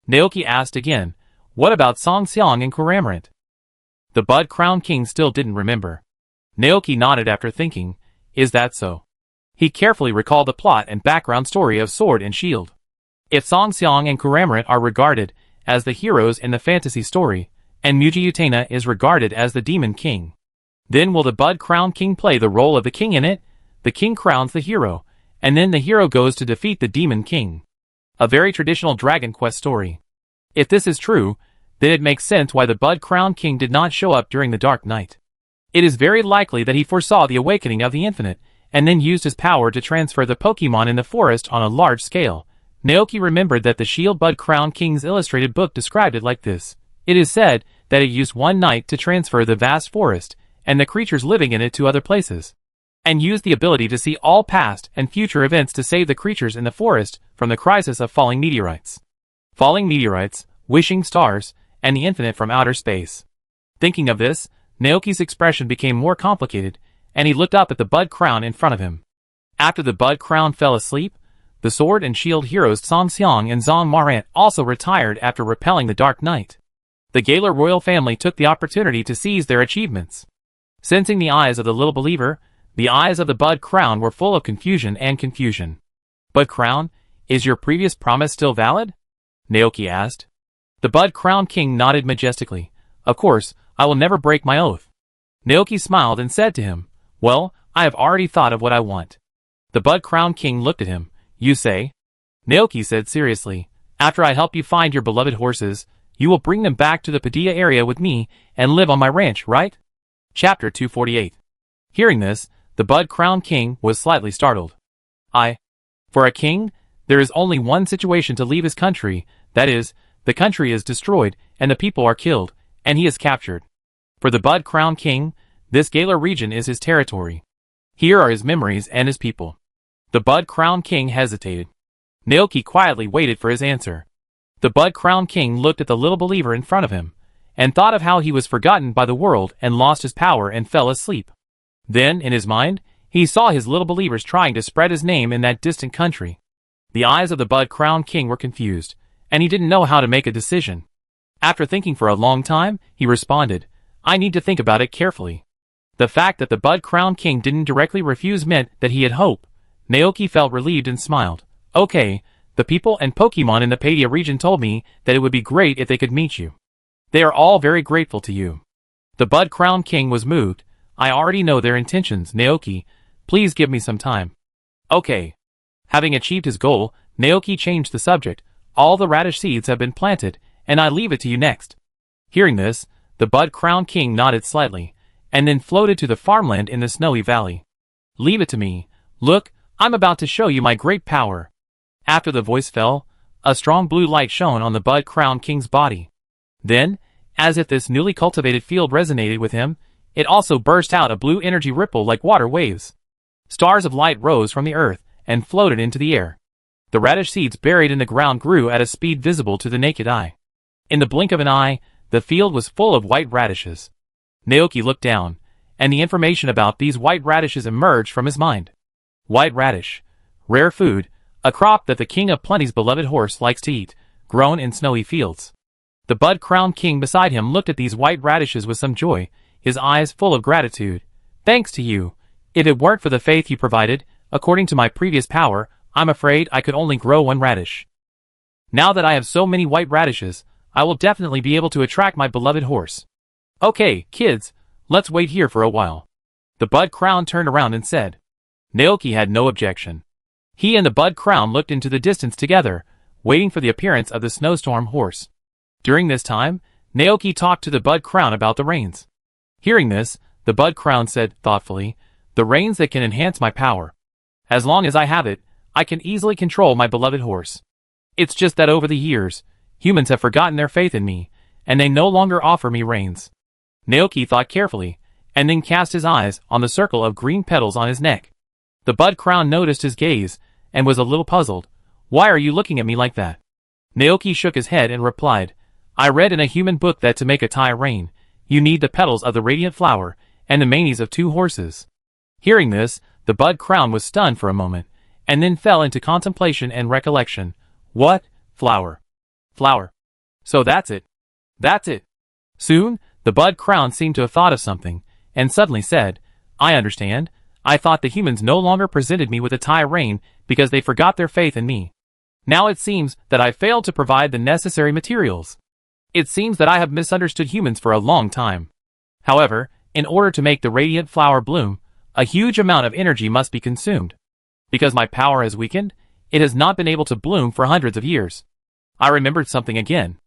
Naoki asked again, "What about Song Xiang and Kuramarant?" The Bud Crown King still didn't remember. Naoki nodded after thinking, "Is that so?" He carefully recalled the plot and background story of Sword and Shield. If Song Xiang and Kuramarant are regarded as the heroes in the fantasy story, and Miraculous is regarded as the Demon King, then will the Bud Crown King play the role of the king in it? The king crowns the hero, and then the hero goes to defeat the Demon King. A very traditional Dragon Quest story. If this is true, then it makes sense why the Bud Crown King did not show up during the Dark Night. It is very likely that he foresaw the awakening of the infinite, and then used his power to transfer the Pokemon in the forest on a large scale. Naoki remembered that the Shield Bud Crown King's illustrated book described it like this. It is said that it used one night to transfer the vast forest, and the creatures living in it to other places, and used the ability to see all past and future events to save the creatures in the forest from the crisis of falling meteorites. Falling meteorites, wishing stars, and the infinite from outer space. Thinking of this, Naoki's expression became more complicated, and he looked up at the Bud Crown in front of him. After the Bud Crown fell asleep, the Sword and Shield heroes Song Xiang and Zong Marant also retired after repelling the Dark Knight. The Galar royal family took the opportunity to seize their achievements. Sensing the eyes of the little believer, the eyes of the Bud Crown were full of confusion and confusion. "Bud Crown, is your previous promise still valid?" Naoki asked. The Bud Crown King nodded majestically. "Of course, I will never break my oath." Naoki smiled and said to him, "Well, I have already thought of what I want." The Bud Crown King looked at him. "You say?" Naoki said seriously, "After I help you find your beloved horses, you will bring them back to the Padilla area with me and live on my ranch, right?" Chapter 248. Hearing this, the Bud Crown King was slightly startled. For a king, there is only one situation to leave his country, that is, the country is destroyed and the people are killed, and he is captured. For the Bud Crown King, this Galar region is his territory. Here are his memories and his people. The Bud Crown King hesitated. Naoki quietly waited for his answer. The Bud Crown King looked at the little believer in front of him, and thought of how he was forgotten by the world and lost his power and fell asleep. Then, in his mind, he saw his little believers trying to spread his name in that distant country. The eyes of the Bud Crown King were confused, and he didn't know how to make a decision. After thinking for a long time, he responded, "I need to think about it carefully." The fact that the Bud Crown King didn't directly refuse meant that he had hope. Naoki felt relieved and smiled. "Okay, the people and Pokemon in the Padilla region told me that it would be great if they could meet you. They are all very grateful to you." The Bud Crown King was moved. "I already know their intentions, Naoki. Please give me some time." "Okay." Having achieved his goal, Naoki changed the subject. "All the radish seeds have been planted, and I leave it to you next." Hearing this, the Bud Crown King nodded slightly, and then floated to the farmland in the snowy valley. "Leave it to me. Look, I'm about to show you my great power." After the voice fell, a strong blue light shone on the Bud Crown King's body. Then, as if this newly cultivated field resonated with him, it also burst out a blue energy ripple like water waves. Stars of light rose from the earth and floated into the air. The radish seeds buried in the ground grew at a speed visible to the naked eye. In the blink of an eye, the field was full of white radishes. Naoki looked down, and the information about these white radishes emerged from his mind. White radish, rare food, a crop that the King of Plenty's beloved horse likes to eat, grown in snowy fields. The Bud Crown King beside him looked at these white radishes with some joy, his eyes full of gratitude. "Thanks to you. If it weren't for the faith you provided, according to my previous power, I'm afraid I could only grow one radish. Now that I have so many white radishes, I will definitely be able to attract my beloved horse. Okay, kids, let's wait here for a while." The Bud Crown turned around and said. Naoki had no objection. He and the Bud Crown looked into the distance together, waiting for the appearance of the snowstorm horse. During this time, Naoki talked to the Bud Crown about the rains. Hearing this, the Bud Crown said thoughtfully, "The rains that can enhance my power. As long as I have it, I can easily control my beloved horse. It's just that over the years, humans have forgotten their faith in me, and they no longer offer me rains." Naoki thought carefully, and then cast his eyes on the circle of green petals on his neck. The Bud Crown noticed his gaze, and was a little puzzled. "Why are you looking at me like that?" Naoki shook his head and replied, "I read in a human book that to make a Tai rain, you need the petals of the radiant flower, and the manes of 2 horses." Hearing this, the Bud Crown was stunned for a moment, and then fell into contemplation and recollection. "What? Flower? Flower? So that's it. That's it." Soon, the Bud Crown seemed to have thought of something, and suddenly said, "I understand. I thought the humans no longer presented me with a Tai rain because they forgot their faith in me. Now it seems that I failed to provide the necessary materials. It seems that I have misunderstood humans for a long time. However, in order to make the radiant flower bloom, a huge amount of energy must be consumed. Because my power has weakened, it has not been able to bloom for hundreds of years. I remembered something again.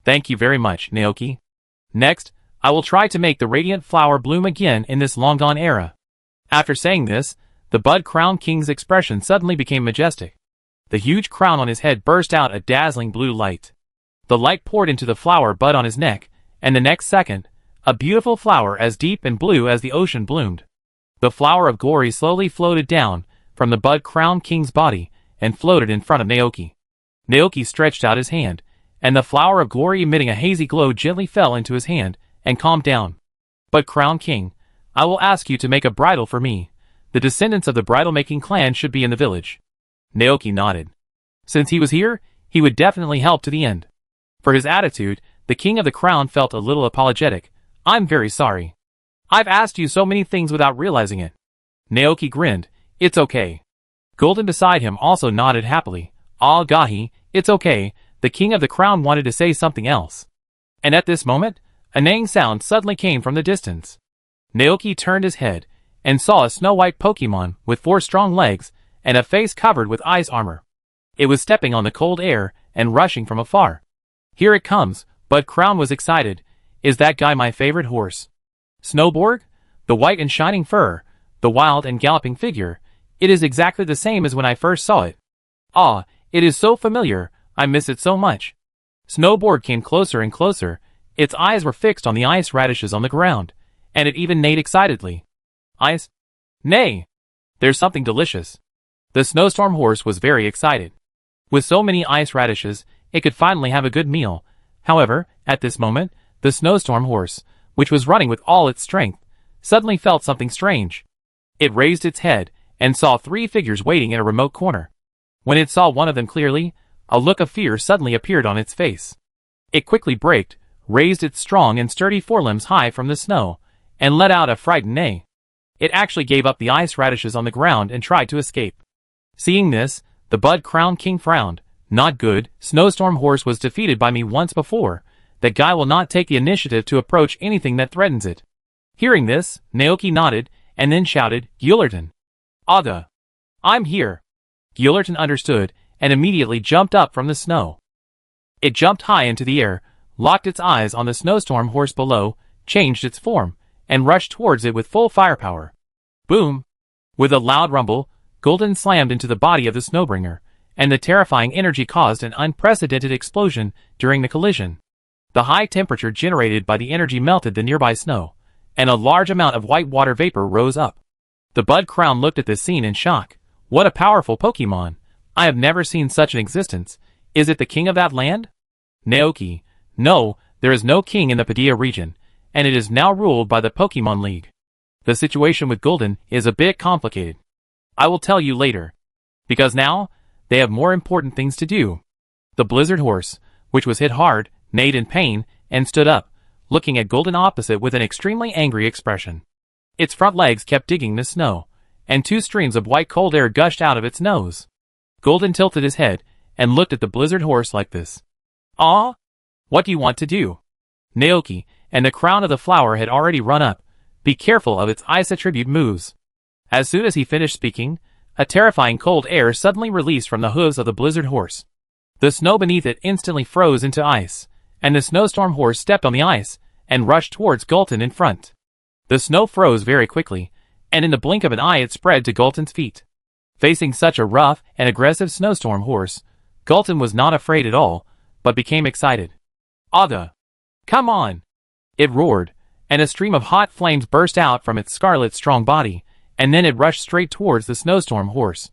Thank you very much, Naoki. Next, I will try to make the radiant flower bloom again in this long-gone era." After saying this, the Bud Crown King's expression suddenly became majestic. The huge crown on his head burst out a dazzling blue light. The light poured into the flower bud on his neck, and the next second, a beautiful flower as deep and blue as the ocean bloomed. The flower of Gori slowly floated down from the Bud Crown King's body and floated in front of Naoki. Naoki stretched out his hand, and the flower of Gori emitting a hazy glow gently fell into his hand and calmed down. "Bud Crown King, I will ask you to make a bridle for me. The descendants of the bridle-making clan should be in the village." Naoki nodded. Since he was here, he would definitely help to the end. For his attitude, the King of the Crown felt a little apologetic. "I'm very sorry. I've asked you so many things without realizing it." Naoki grinned. "It's okay." Golden beside him also nodded happily. "Ah, Gahi, it's okay." The King of the Crown wanted to say something else. And at this moment, a neighing sound suddenly came from the distance. Naoki turned his head and saw a snow-white Pokemon with 4 strong legs and a face covered with ice armor. It was stepping on the cold air and rushing from afar. Here it comes, Bud Crown was excited. Is that guy my favorite horse? Snowborg? The white and shining fur, the wild and galloping figure. It is exactly the same as when I first saw it. Ah, it is so familiar, I miss it so much. Snowborg came closer and closer. Its eyes were fixed on the ice radishes on the ground, and it even neighed excitedly. Ice? Nay! There's something delicious. The snowstorm horse was very excited. With so many ice radishes, it could finally have a good meal. However, at this moment, the snowstorm horse, which was running with all its strength, suddenly felt something strange. It raised its head and saw 3 figures waiting in a remote corner. When it saw one of them clearly, a look of fear suddenly appeared on its face. It quickly braked, raised its strong and sturdy forelimbs high from the snow, and let out a frightened neigh. It actually gave up the ice radishes on the ground and tried to escape. Seeing this, the Bud Crown King frowned. Not good, Snowstorm Horse was defeated by me once before. That guy will not take the initiative to approach anything that threatens it. Hearing this, Naoki nodded, and then shouted, Gillerton. Ada. I'm here. Gillerton understood, and immediately jumped up from the snow. It jumped high into the air, locked its eyes on the snowstorm horse below, changed its form, and rushed towards it with full firepower. Boom! With a loud rumble, Golden slammed into the body of the Snowbringer, and the terrifying energy caused an unprecedented explosion during the collision. The high temperature generated by the energy melted the nearby snow, and a large amount of white water vapor rose up. The Bud Crown looked at this scene in shock. What a powerful Pokemon! I have never seen such an existence. Is it the king of that land? Naoki. No, there is no king in the Padilla region, and it is now ruled by the Pokemon League. The situation with Golden is a bit complicated. I will tell you later. Because now, they have more important things to do. The Blizzard Horse, which was hit hard, neighed in pain, and stood up, looking at Golden opposite with an extremely angry expression. Its front legs kept digging the snow, and 2 streams of white cold air gushed out of its nose. Golden tilted his head, and looked at the Blizzard Horse like this. Ah? What do you want to do? Naoki, and the crown of the flower had already run up. Be careful of its ice attribute moves. As soon as he finished speaking, a terrifying cold air suddenly released from the hooves of the Blizzard Horse. The snow beneath it instantly froze into ice, and the Snowstorm Horse stepped on the ice and rushed towards Golden in front. The snow froze very quickly, and in the blink of an eye it spread to Golden's feet. Facing such a rough and aggressive Snowstorm Horse, Golden was not afraid at all, but became excited. Ada! Come on! It roared, and a stream of hot flames burst out from its scarlet strong body, and then it rushed straight towards the Snowstorm Horse.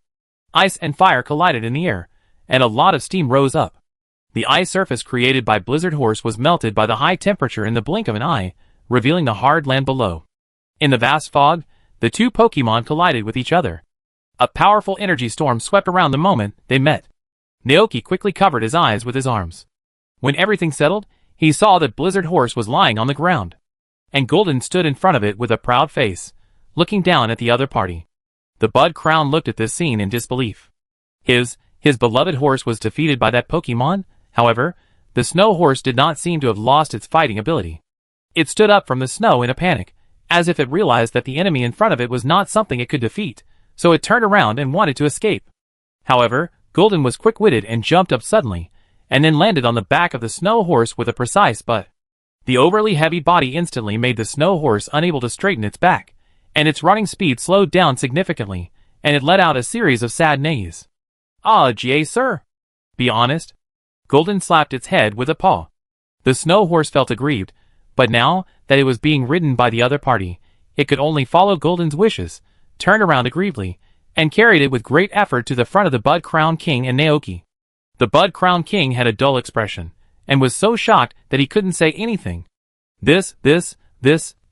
Ice and fire collided in the air, and a lot of steam rose up. The ice surface created by Blizzard Horse was melted by the high temperature in the blink of an eye, revealing the hard land below. In the vast fog, the 2 Pokemon collided with each other. A powerful energy storm swept around the moment they met. Naoki quickly covered his eyes with his arms. When everything settled, he saw that Blizzard Horse was lying on the ground, and Golden stood in front of it with a proud face, looking down at the other party. The Bud Crown looked at this scene in disbelief. His beloved horse was defeated by that Pokemon. However, the Snow Horse did not seem to have lost its fighting ability. It stood up from the snow in a panic, as if it realized that the enemy in front of it was not something it could defeat, so it turned around and wanted to escape. However, Golden was quick-witted and jumped up suddenly, and then landed on the back of the Snow Horse with a precise butt. The overly heavy body instantly made the Snow Horse unable to straighten its back, and its running speed slowed down significantly, and it let out a series of sad neighs. Ah, gee, sir. Be honest. Golden slapped its head with a paw. The Snow Horse felt aggrieved, but now that it was being ridden by the other party, it could only follow Golden's wishes, turned around aggrievedly, and carried it with great effort to the front of the Bud Crown King and Naoki. The Bud Crown King had a dull expression, and was so shocked that he couldn't say anything. This,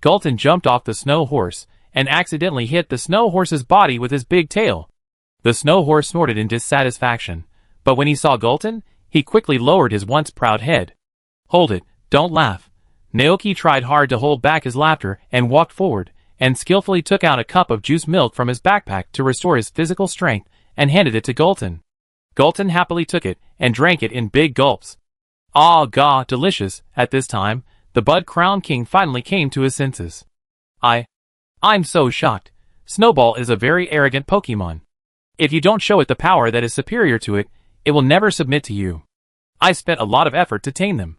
Golden jumped off the Snow Horse, and accidentally hit the Snow Horse's body with his big tail. The Snow Horse snorted in dissatisfaction, but when he saw Golden, he quickly lowered his once proud head. Hold it, don't laugh. Naoki tried hard to hold back his laughter and walked forward, and skillfully took out a cup of juice milk from his backpack to restore his physical strength, and handed it to Golden. Golden happily took it, and drank it in big gulps. Ah, delicious. At this time, the Bud Crown King finally came to his senses. I'm so shocked. Snowball is a very arrogant Pokemon. If you don't show it the power that is superior to it, it will never submit to you. I spent a lot of effort to tame them.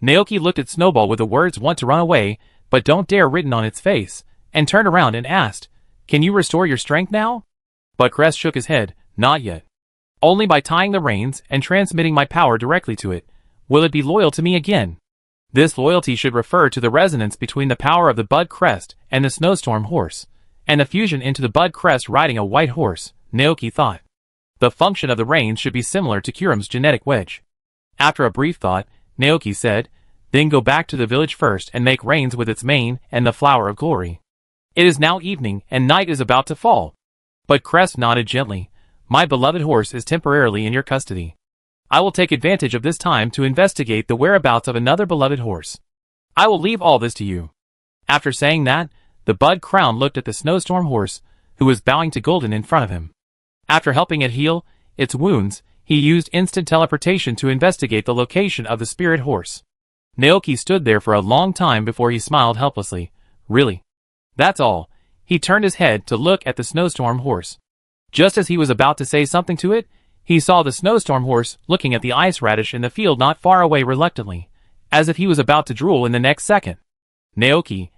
Naoki looked at Snowball with the words "want to run away, but don't dare" written on its face, and turned around and asked, "Can you restore your strength now?" But Crest shook his head, "Not yet. Only by tying the reins and transmitting my power directly to it, will it be loyal to me again." This loyalty should refer to the resonance between the power of the Bud Crest and the Snowstorm horse, and the fusion into the Bud Crest riding a white horse, Naoki thought. The function of the reins should be similar to Kyurem's genetic wedge. After a brief thought, Naoki said, "Then go back to the village first and make reins with its mane and the flower of glory. It is now evening and night is about to fall." But Crest nodded gently. "My beloved horse is temporarily in your custody. I will take advantage of this time to investigate the whereabouts of another beloved horse. I will leave all this to you." After saying that, the Bud Crown looked at the Snowstorm horse, who was bowing to Golden in front of him. After helping it heal its wounds, he used instant teleportation to investigate the location of the spirit horse. Naoki stood there for a long time before he smiled helplessly. "Really? That's all?" He turned his head to look at the Snowstorm horse. Just as he was about to say something to it, he saw the Snowstorm horse looking at the ice radish in the field not far away reluctantly, as if he was about to drool in the next second. Naoki,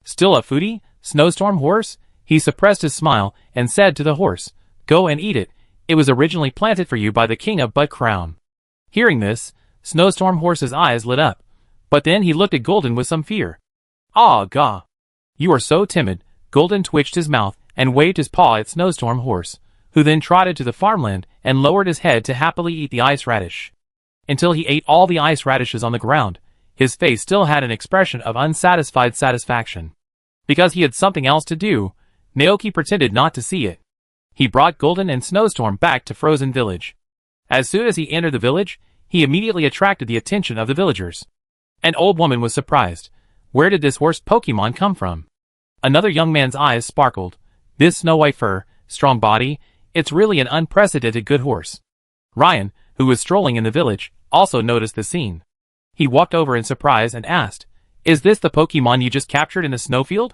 still a foodie, Snowstorm horse? He suppressed his smile and said to the horse, "Go and eat it. It was originally planted for you by the king of Bud Crown." Hearing this, Snowstorm horse's eyes lit up, but then he looked at Golden with some fear. "Ah, gah. You are so timid." Golden twitched his mouth and waved his paw at Snowstorm horse, who then trotted to the farmland and lowered his head to happily eat the ice radish. Until he ate all the ice radishes on the ground, his face still had an expression of unsatisfied satisfaction. Because he had something else to do, Naoki pretended not to see it. He brought Golden and Snowstorm back to Frozen Village. As soon as he entered the village, he immediately attracted the attention of the villagers. An old woman was surprised. Where did this horse Pokemon come from? Another young man's eyes sparkled. This snow-white fur, strong body, it's really an unprecedented good horse. Ryan, who was strolling in the village, also noticed the scene. He walked over in surprise and asked, "Is this the Pokemon you just captured in the snowfield?"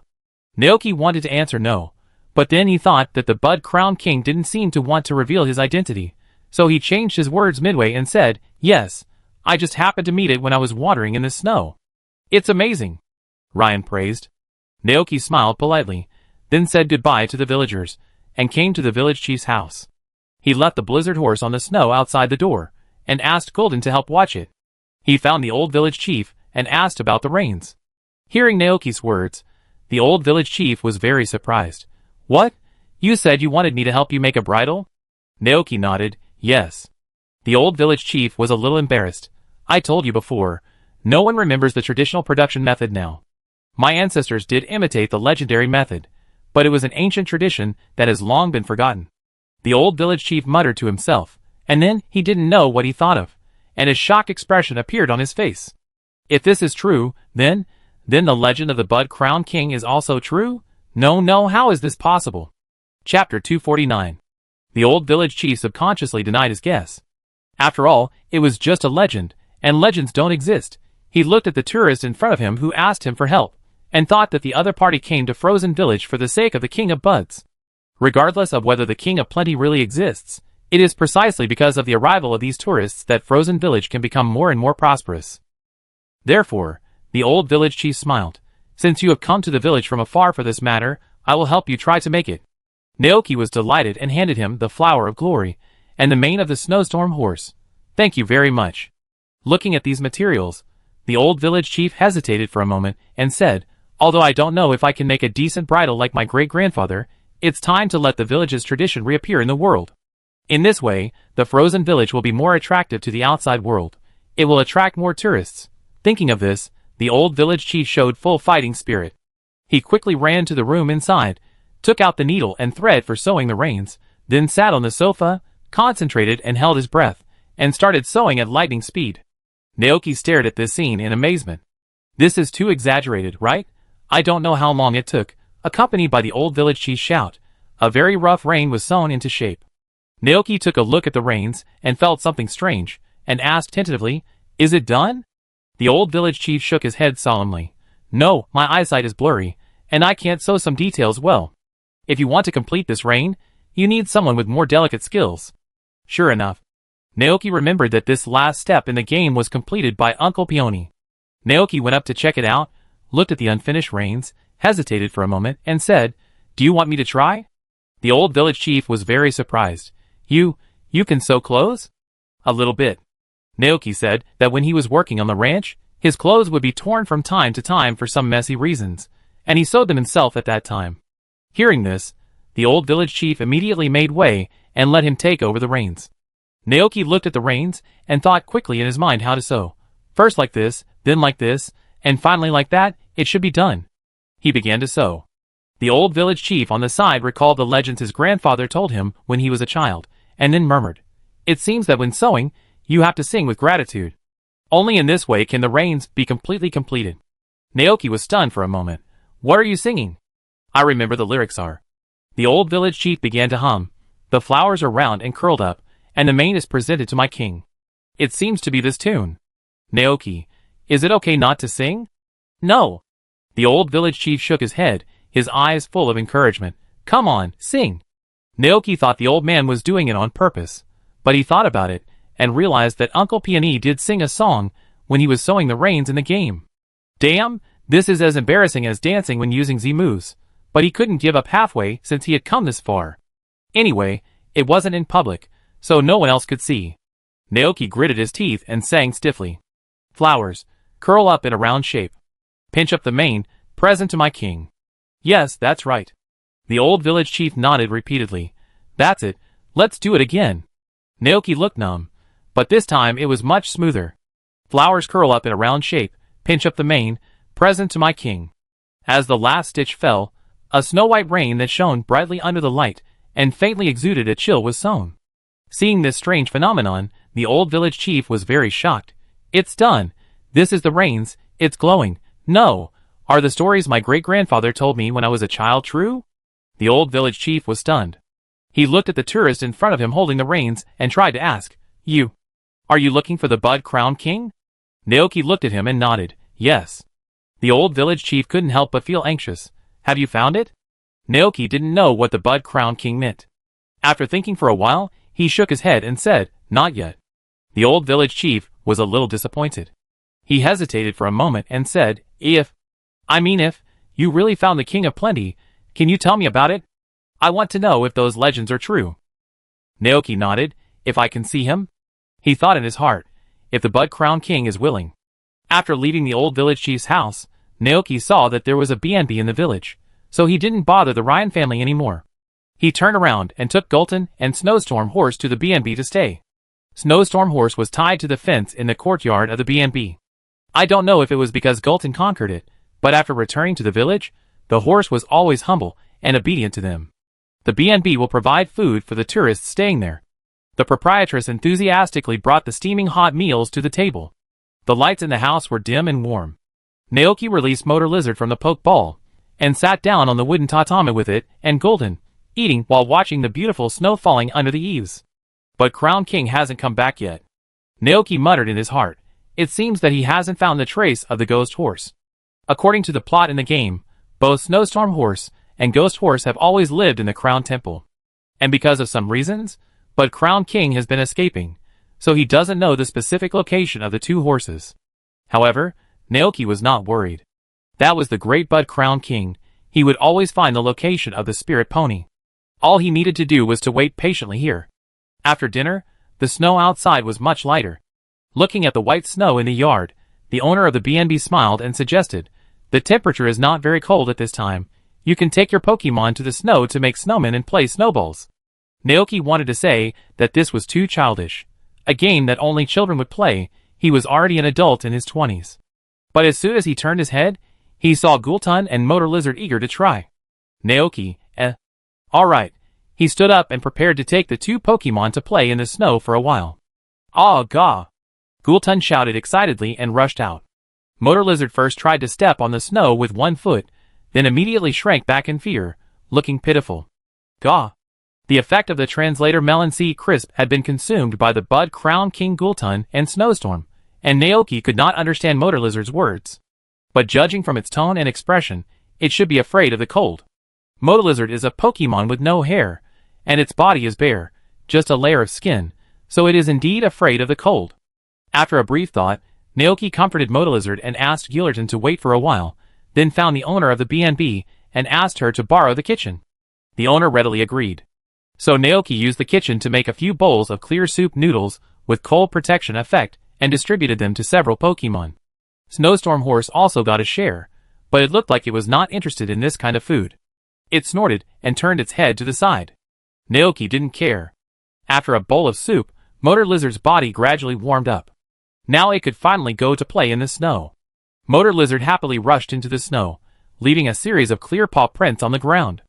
Naoki wanted to answer no, but then he thought that the Bud Crown King didn't seem to want to reveal his identity, so he changed his words midway and said, "Yes, I just happened to meet it when I was wandering in the snow." "It's amazing," Ryan praised. Naoki smiled politely, then said goodbye to the villagers, and came to the village chief's house. He left the blizzard horse on the snow outside the door, and asked Golden to help watch it. He found the old village chief, and asked about the reins. Hearing Naoki's words, the old village chief was very surprised. "What? You said you wanted me to help you make a bridle?" Naoki nodded, "Yes." The old village chief was a little embarrassed. "I told you before, no one remembers the traditional production method now. My ancestors did imitate the legendary method, but it was an ancient tradition that has long been forgotten." The old village chief muttered to himself, and then he didn't know what he thought of, and a shocked expression appeared on his face. If this is true, then the legend of the Bud Crown King is also true? No, how is this possible? Chapter 249. The old village chief subconsciously denied his guess. After all, it was just a legend, and legends don't exist. He looked at the tourist in front of him who asked him for help, and thought that the other party came to Frozen Village for the sake of the King of Buds. Regardless of whether the King of Plenty really exists, it is precisely because of the arrival of these tourists that Frozen Village can become more and more prosperous. Therefore, the old village chief smiled. "Since you have come to the village from afar for this matter, I will help you try to make it." Naoki was delighted and handed him the flower of glory, and the mane of the Snowstorm horse. "Thank you very much." Looking at these materials, the old village chief hesitated for a moment, and said, "Although I don't know if I can make a decent bridle like my great-grandfather, it's time to let the village's tradition reappear in the world. In this way, the Frozen Village will be more attractive to the outside world. It will attract more tourists." Thinking of this, the old village chief showed full fighting spirit. He quickly ran to the room inside, took out the needle and thread for sewing the reins, then sat on the sofa, concentrated and held his breath, and started sewing at lightning speed. Naoki stared at this scene in amazement. "This is too exaggerated, right?" I don't know how long it took, accompanied by the old village chief's shout. A very rough rein was sewn into shape. Naoki took a look at the reins and felt something strange, and asked tentatively, "Is it done?" The old village chief shook his head solemnly. "No, my eyesight is blurry, and I can't sew some details well. If you want to complete this rain, you need someone with more delicate skills. Sure enough, Naoki remembered that this last step in the game was completed by Uncle Peony. Naoki went up to check it out, looked at the unfinished reins, hesitated for a moment, and said, "Do you want me to try?" The old village chief was very surprised. You can sew clothes?" "A little bit." Naoki said that when he was working on the ranch, his clothes would be torn from time to time for some messy reasons, and he sewed them himself at that time. Hearing this, the old village chief immediately made way and let him take over the reins. Naoki looked at the reins and thought quickly in his mind how to sew. First like this, then like this, and finally like that, it should be done. He began to sew. The old village chief on the side recalled the legends his grandfather told him when he was a child, and then murmured, "It seems that when sewing, you have to sing with gratitude. Only in this way can the reins be completely completed." Naoki was stunned for a moment. "What are you singing?" "I remember the lyrics are." The old village chief began to hum. "The flowers are round and curled up, and the mane is presented to my king." "It seems to be this tune." "Naoki, is it okay not to sing?" "No." The old village chief shook his head, his eyes full of encouragement. "Come on, sing." Naoki thought the old man was doing it on purpose, but he thought about it and realized that Uncle Peony did sing a song when he was sewing the reins in the game. Damn, this is as embarrassing as dancing when using Z-moves, but he couldn't give up halfway since he had come this far. Anyway, it wasn't in public, so no one else could see. Naoki gritted his teeth and sang stiffly. "Flowers, curl up in a round shape. Pinch up the mane, present to my king." "Yes, that's right." The old village chief nodded repeatedly. "That's it, let's do it again." Naoki looked numb, but this time it was much smoother. "Flowers curl up in a round shape, pinch up the mane, present to my king." As the last stitch fell, a snow-white rain that shone brightly under the light and faintly exuded a chill was sewn. Seeing this strange phenomenon, the old village chief was very shocked. "It's done. This is the reins. It's glowing. No! Are the stories my great-grandfather told me when I was a child true?" The old village chief was stunned. He looked at the tourist in front of him holding the reins and tried to ask, Are you looking for the Bud-Crowned King?" Naoki looked at him and nodded, "Yes." The old village chief couldn't help but feel anxious. "Have you found it?" Naoki didn't know what the Bud-Crowned King meant. After thinking for a while, he shook his head and said, "Not yet." The old village chief was a little disappointed. He hesitated for a moment and said, If you really found the King of Plenty, can you tell me about it? I want to know if those legends are true." Naoki nodded. "If I can see him?" He thought in his heart, if the Bud-Crowned King is willing. After leaving the old village chief's house, Naoki saw that there was a B&B in the village, so he didn't bother the Ryan family anymore. He turned around and took Gulton and Snowstorm Horse to the B&B to stay. Snowstorm Horse was tied to the fence in the courtyard of the B&B. I don't know if it was because Gulton conquered it, but after returning to the village, the horse was always humble and obedient to them. The B&B will provide food for the tourists staying there. The proprietress enthusiastically brought the steaming hot meals to the table. The lights in the house were dim and warm. Naoki released Motor Lizard from the poke ball, and sat down on the wooden tatami with it and Gulton, eating while watching the beautiful snow falling under the eaves. But Crown King hasn't come back yet. Naoki muttered in his heart. It seems that he hasn't found the trace of the ghost horse. According to the plot in the game, both Snowstorm Horse and Ghost Horse have always lived in the Crown Temple. And because of some reasons, but Crown King has been escaping, so he doesn't know the specific location of the two horses. However, Naoki was not worried. That was the great Bud-Crowned King. He would always find the location of the spirit pony. All he needed to do was to wait patiently here. After dinner, the snow outside was much lighter. Looking at the white snow in the yard, the owner of the B&B smiled and suggested, "The temperature is not very cold at this time. You can take your Pokemon to the snow to make snowmen and play snowballs." Naoki wanted to say that this was too childish. A game that only children would play. He was already an adult in his 20s. But as soon as he turned his head, he saw Gulton and Motor Lizard eager to try. Naoki, Alright. He stood up and prepared to take the two Pokemon to play in the snow for a while. "Aw gah!" Gulton shouted excitedly and rushed out. Motor Lizard first tried to step on the snow with one foot, then immediately shrank back in fear, looking pitiful. Gah! The effect of the translator Melon Sea Crisp had been consumed by the Bud-Crowned King Gulton and Snowstorm, and Naoki could not understand Motor Lizard's words. But judging from its tone and expression, it should be afraid of the cold. Motolizard is a Pokemon with no hair, and its body is bare, just a layer of skin, so it is indeed afraid of the cold. After a brief thought, Naoki comforted Motolizard and asked Gillerton to wait for a while, then found the owner of the B&B and asked her to borrow the kitchen. The owner readily agreed. So Naoki used the kitchen to make a few bowls of clear soup noodles with cold protection effect and distributed them to several Pokemon. Snowstorm Horse also got a share, but it looked like it was not interested in this kind of food. It snorted and turned its head to the side. Naoki didn't care. After a bowl of soup, Motolizard's body gradually warmed up. Now it could finally go to play in the snow. Motolizard happily rushed into the snow, leaving a series of clear paw prints on the ground.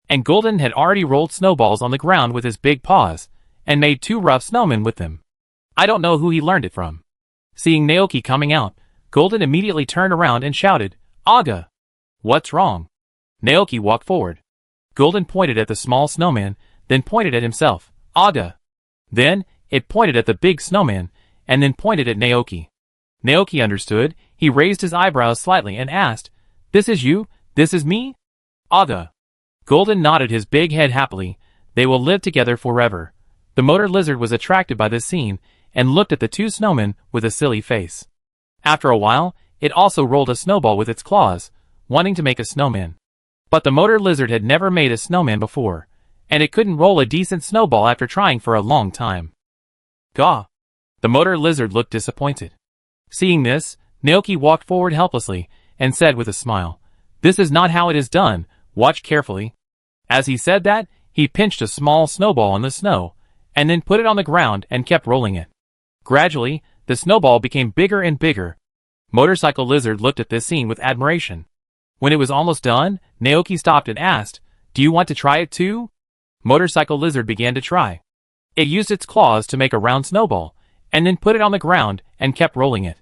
And Golden had already rolled snowballs on the ground with his big paws, and made 2 rough snowmen with them. I don't know who he learned it from. Seeing Naoki coming out, Golden immediately turned around and shouted, "Aga! What's wrong?" Naoki walked forward. Golden pointed at the small snowman, then pointed at himself, "Aga!" Then, it pointed at the big snowman, and then pointed at Naoki. Naoki understood. He raised his eyebrows slightly and asked, "This is you? This is me?" "Aga." Golden nodded his big head happily. They will live together forever. The Motolizard was attracted by this scene, and looked at the 2 snowmen with a silly face. After a while, it also rolled a snowball with its claws, wanting to make a snowman. But the Motolizard had never made a snowman before, and it couldn't roll a decent snowball after trying for a long time. Gah! The Motolizard looked disappointed. Seeing this, Naoki walked forward helplessly, and said with a smile, "This is not how it is done, watch carefully." As he said that, he pinched a small snowball in the snow, and then put it on the ground and kept rolling it. Gradually, the snowball became bigger and bigger. Motorcycle Lizard looked at this scene with admiration. When it was almost done, Naoki stopped and asked, "Do you want to try it too?" Motorcycle Lizard began to try. It used its claws to make a round snowball, and then put it on the ground and kept rolling it.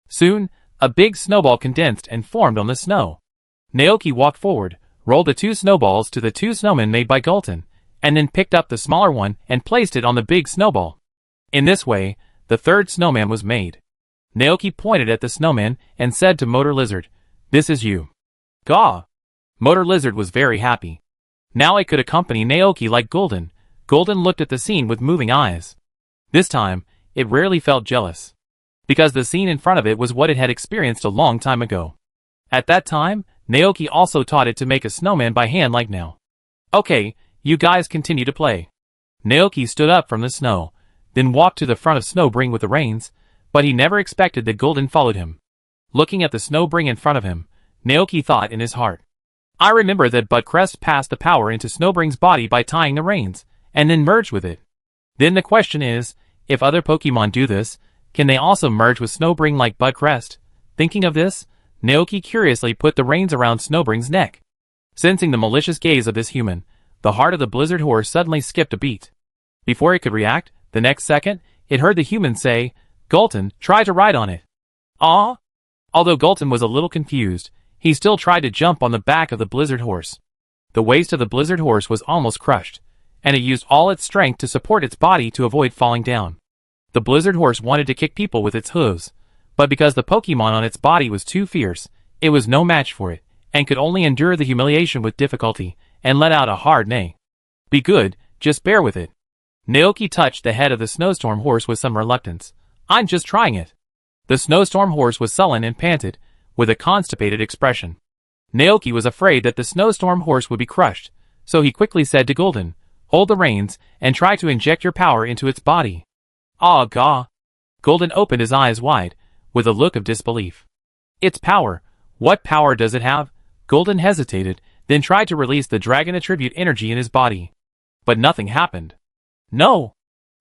Soon, a big snowball condensed and formed on the snow. Naoki walked forward, rolled the 2 snowballs to the 2 snowmen made by Gulton, and then picked up the smaller one and placed it on the big snowball. In this way, the 3rd snowman was made. Naoki pointed at the snowman and said to Motolizard, "This is you." Gah! Motolizard was very happy. Now it could accompany Naoki like Golden. Golden looked at the scene with moving eyes. This time, it rarely felt jealous, because the scene in front of it was what it had experienced a long time ago. At that time, Naoki also taught it to make a snowman by hand like now. "Okay, you guys continue to play." Naoki stood up from the snow, then walked to the front of Snowbring with the reins, but he never expected that Golden followed him. Looking at the Snowbring in front of him, Naoki thought in his heart, "I remember that Budcrest passed the power into Snowbring's body by tying the reins, and then merged with it. Then the question is, if other Pokemon do this, can they also merge with Snowbring like Budcrest?" Thinking of this, Naoki curiously put the reins around Snowbring's neck. Sensing the malicious gaze of this human, the heart of the Blizzard Horse suddenly skipped a beat. Before it could react, the next second, it heard the human say, "Gulton, try to ride on it." "Ah?" Although Gulton was a little confused, he still tried to jump on the back of the Blizzard Horse. The waist of the Blizzard Horse was almost crushed, and it used all its strength to support its body to avoid falling down. The Blizzard Horse wanted to kick people with its hooves, but because the Pokemon on its body was too fierce, it was no match for it, and could only endure the humiliation with difficulty, and let out a hard neigh. "Be good, just bear with it." Naoki touched the head of the Snowstorm Horse with some reluctance. "I'm just trying it." The Snowstorm Horse was sullen and panted, with a constipated expression. Naoki was afraid that the Snowstorm Horse would be crushed, so he quickly said to Golden, "Hold the reins, and try to inject your power into its body." "Ah, gah!" Golden opened his eyes wide, with a look of disbelief. "Its power? What power does it have?" Golden hesitated, then tried to release the dragon attribute energy in his body. But nothing happened. "No!"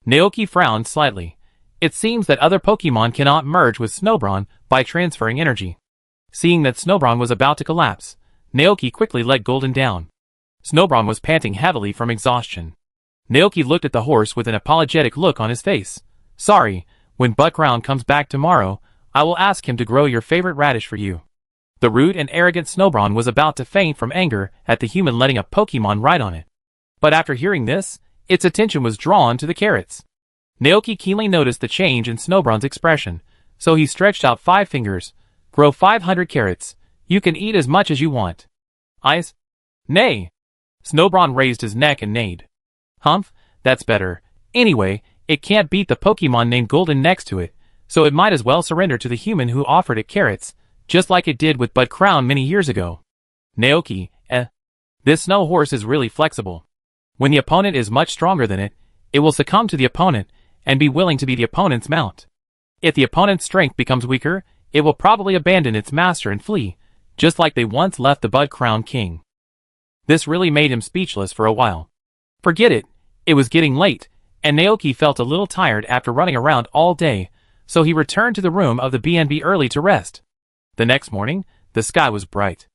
Naoki frowned slightly. It seems that other Pokemon cannot merge with Snowbron by transferring energy. Seeing that Snowbron was about to collapse, Naoki quickly let Golden down. Snowbron was panting heavily from exhaustion. Naoki looked at the horse with an apologetic look on his face. "Sorry, when Buckround comes back tomorrow, I will ask him to grow your favorite radish for you." The rude and arrogant Snowbron was about to faint from anger at the human letting a Pokemon ride on it. But after hearing this, its attention was drawn to the carrots. Naoki keenly noticed the change in Snowbron's expression, so he stretched out 5 fingers. "Grow 500 carrots. You can eat as much as you want." Ice? Nay. Snowbron raised his neck and neighed. Humph, that's better. Anyway, it can't beat the Pokemon named Golden next to it, so it might as well surrender to the human who offered it carrots, just like it did with Bud Crown many years ago. Naoki, this snow horse is really flexible. When the opponent is much stronger than it, it will succumb to the opponent and be willing to be the opponent's mount. If the opponent's strength becomes weaker, it will probably abandon its master and flee, just like they once left the Bud Crown King. This really made him speechless for a while. Forget it, it was getting late, and Naoki felt a little tired after running around all day, so he returned to the room of the B&B early to rest. The next morning, the sky was bright.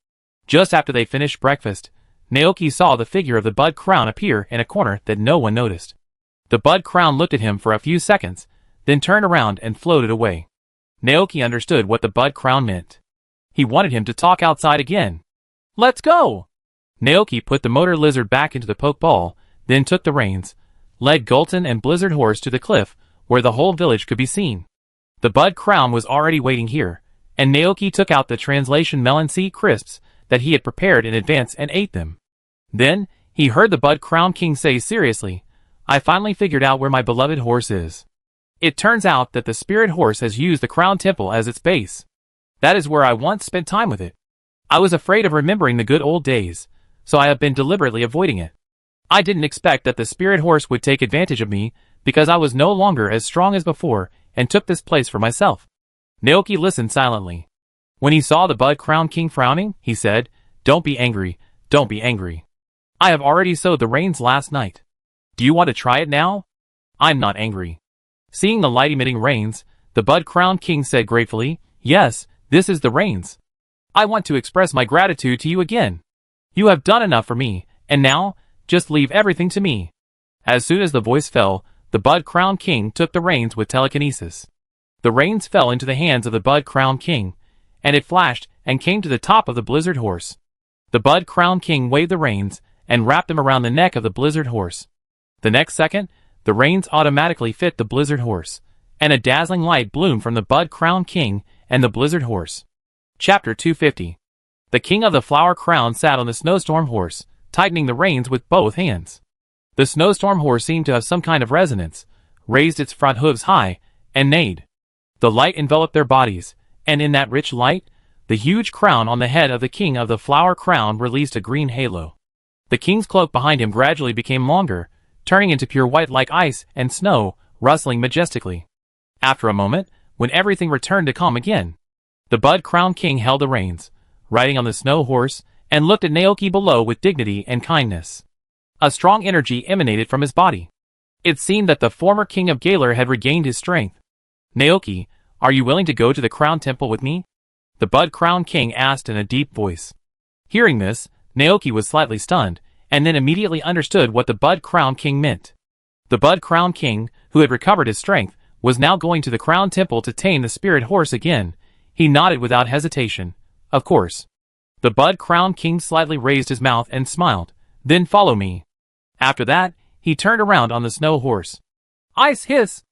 Just after they finished breakfast, Naoki saw the figure of the Bud Crown appear in a corner that no one noticed. The Bud Crown looked at him for a few seconds, then turned around and floated away. Naoki understood what the Bud Crown meant. He wanted him to talk outside again. Let's go! Naoki put the motor lizard back into the Pokeball, then took the reins, led Gulton and Blizzard Horse to the cliff, where the whole village could be seen. The Bud Crown was already waiting here, and Naoki took out the translation melon seed crisps that he had prepared in advance and ate them. Then, he heard the Bud Crown King say seriously, I finally figured out where my beloved horse is. It turns out that the spirit horse has used the Crown Temple as its base. That is where I once spent time with it. I was afraid of remembering the good old days, so I have been deliberately avoiding it. I didn't expect that the spirit horse would take advantage of me, because I was no longer as strong as before, and took this place for myself. Naoki listened silently. When he saw the Bud Crown King frowning, he said, Don't be angry, don't be angry. I have already sowed the rains last night. Do you want to try it now? I'm not angry. Seeing the light-emitting rains, the Bud Crown King said gratefully, Yes, this is the rains. I want to express my gratitude to you again. You have done enough for me, and now, just leave everything to me. As soon as the voice fell, the Bud Crown King took the reins with telekinesis. The reins fell into the hands of the Bud Crown King, and it flashed and came to the top of the Blizzard Horse. The Bud Crown King waved the reins and wrapped them around the neck of the Blizzard Horse. The next second, the reins automatically fit the Blizzard Horse, and a dazzling light bloomed from the Bud Crown King and the Blizzard Horse. Chapter 250. The King of the Flower Crown sat on the Snowstorm Horse, tightening the reins with both hands. The Snowstorm Horse seemed to have some kind of resonance, raised its front hooves high, and neighed. The light enveloped their bodies, and in that rich light, the huge crown on the head of the King of the Flower Crown released a green halo. The king's cloak behind him gradually became longer, turning into pure white like ice and snow, rustling majestically. After a moment, when everything returned to calm again, the Bud Crown King held the reins, riding on the snow horse, and looked at Naoki below with dignity and kindness. A strong energy emanated from his body. It seemed that the former King of Galar had regained his strength. Naoki, are you willing to go to the Crown Temple with me? The Bud Crown King asked in a deep voice. Hearing this, Naoki was slightly stunned, and then immediately understood what the Bud Crown King meant. The Bud Crown King, who had recovered his strength, was now going to the Crown Temple to tame the spirit horse again. He nodded without hesitation. Of course. The Bud Crown King slightly raised his mouth and smiled. Then follow me. After that, he turned around on the snow horse. Ice hiss!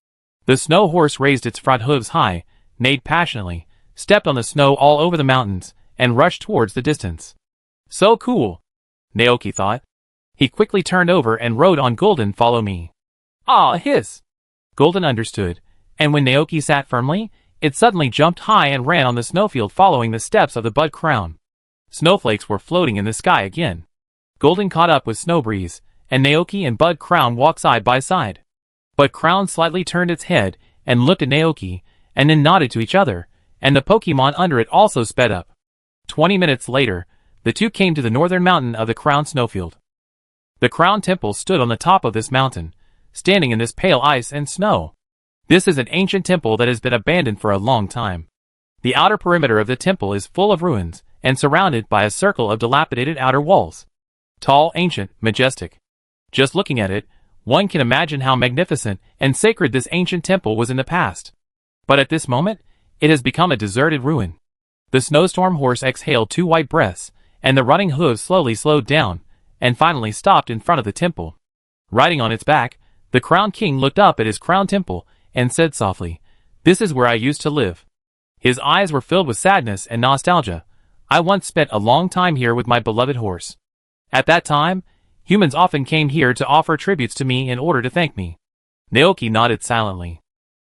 The snow horse raised its front hooves high, neighed passionately, stepped on the snow all over the mountains, and rushed towards the distance. So cool, Naoki thought. He quickly turned over and rode on Golden. Follow me. Ah, hiss! Golden understood, and when Naoki sat firmly, it suddenly jumped high and ran on the snowfield following the steps of the Bud Crown. Snowflakes were floating in the sky again. Golden caught up with Snowbreeze, and Naoki and Bud Crown walked side by side. Bud Crown slightly turned its head and looked at Naoki, and then nodded to each other, and the Pokemon under it also sped up. 20 minutes later, the two came to the northern mountain of the Crown Snowfield. The Crown Temple stood on the top of this mountain, standing in this pale ice and snow. This is an ancient temple that has been abandoned for a long time. The outer perimeter of the temple is full of ruins, and surrounded by a circle of dilapidated outer walls. Tall, ancient, majestic. Just looking at it, one can imagine how magnificent and sacred this ancient temple was in the past. But at this moment, it has become a deserted ruin. The snowstorm horse exhaled 2 white breaths, and the running hooves slowly slowed down, and finally stopped in front of the temple. Riding on its back, the Crown King looked up at his crown temple, and said softly, This is where I used to live. His eyes were filled with sadness and nostalgia, I once spent a long time here with my beloved horse. At that time, humans often came here to offer tributes to me in order to thank me. Naoki nodded silently.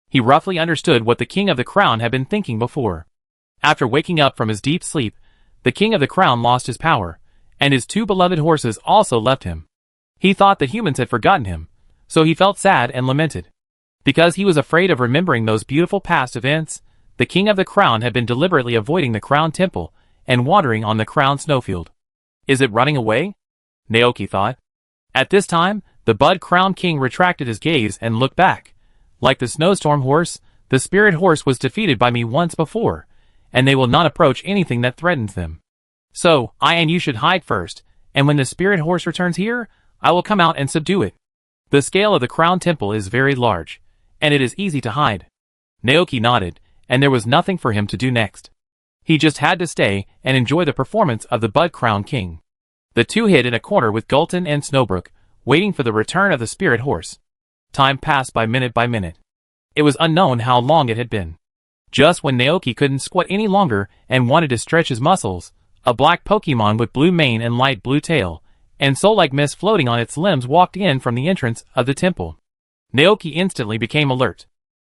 He roughly understood what the King of the Crown had been thinking before. After waking up from his deep sleep, the King of the Crown lost his power, and his two beloved horses also left him. He thought the humans had forgotten him, so he felt sad and lamented. Because he was afraid of remembering those beautiful past events, the King of the Crown had been deliberately avoiding the Crown Temple and wandering on the Crown Snowfield. Is it running away? Naoki thought. At this time, the Bud Crown King retracted his gaze and looked back. Like the snowstorm horse, the spirit horse was defeated by me once before, and they will not approach anything that threatens them. So, I and you should hide first, and when the spirit horse returns here, I will come out and subdue it. The scale of the Crown Temple is very large, and it is easy to hide. Naoki nodded, and there was nothing for him to do next. He just had to stay and enjoy the performance of the Bud Crown King. The two hid in a corner with Gulton and Snowbrook, waiting for the return of the spirit horse. Time passed by minute by minute. It was unknown how long it had been. Just when Naoki couldn't squat any longer and wanted to stretch his muscles, a black Pokemon with blue mane and light blue tail, and soul-like mist floating on its limbs walked in from the entrance of the temple. Naoki instantly became alert.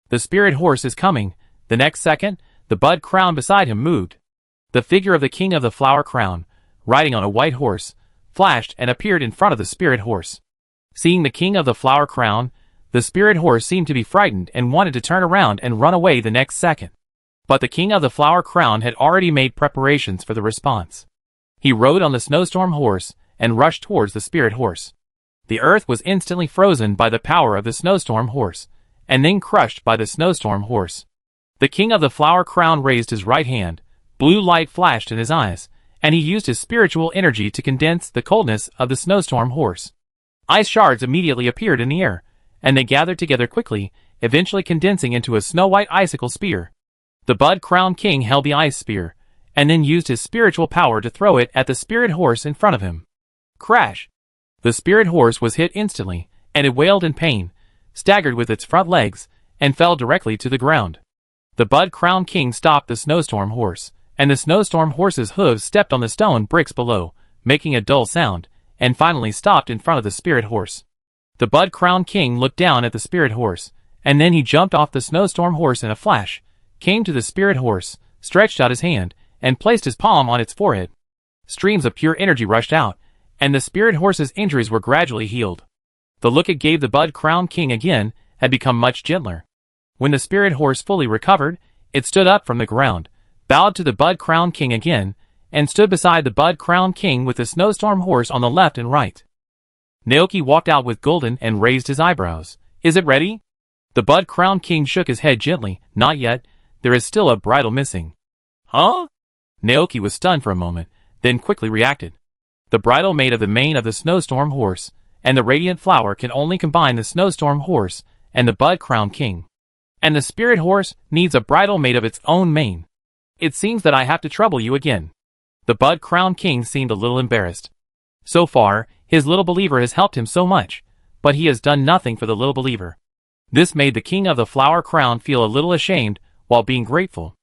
The spirit horse is coming. The next second, the Bud Crown beside him moved. The figure of the King of the Flower Crown, riding on a white horse, flashed and appeared in front of the spirit horse. Seeing the King of the Flower Crown, the spirit horse seemed to be frightened and wanted to turn around and run away the next second. But the King of the Flower Crown had already made preparations for the response. He rode on the snowstorm horse and rushed towards the spirit horse. The earth was instantly frozen by the power of the snowstorm horse, and then crushed by the snowstorm horse. The King of the Flower Crown raised his right hand, blue light flashed in his eyes, and he used his spiritual energy to condense the coldness of the snowstorm horse. Ice shards immediately appeared in the air, and they gathered together quickly, eventually condensing into a snow-white icicle spear. The Bud Crown King held the ice spear, and then used his spiritual power to throw it at the spirit horse in front of him. Crash! The spirit horse was hit instantly, and it wailed in pain, staggered with its front legs, and fell directly to the ground. The Bud Crown King stopped the snowstorm horse, and the snowstorm horse's hooves stepped on the stone bricks below, making a dull sound, and finally stopped in front of the spirit horse. The Bud Crown King looked down at the spirit horse, and then he jumped off the snowstorm horse in a flash, came to the spirit horse, stretched out his hand, and placed his palm on its forehead. Streams of pure energy rushed out, and the spirit horse's injuries were gradually healed. The look it gave the Bud Crown King again had become much gentler. When the spirit horse fully recovered, it stood up from the ground, bowed to the Bud Crown King again, and stood beside the Bud Crown King with the snowstorm horse on the left and right. Naoki walked out with Gulden and raised his eyebrows. Is it ready? The Bud Crown King shook his head gently. Not yet. There is still a bridle missing. Huh? Naoki was stunned for a moment, then quickly reacted. The bridle made of the mane of the snowstorm horse, and the radiant flower can only combine the snowstorm horse and the Bud Crown King. And the spirit horse needs a bridle made of its own mane. It seems that I have to trouble you again. The Bud Crown King seemed a little embarrassed. So far, his little believer has helped him so much, but he has done nothing for the little believer. This made the King of the Flower Crown feel a little ashamed while being grateful.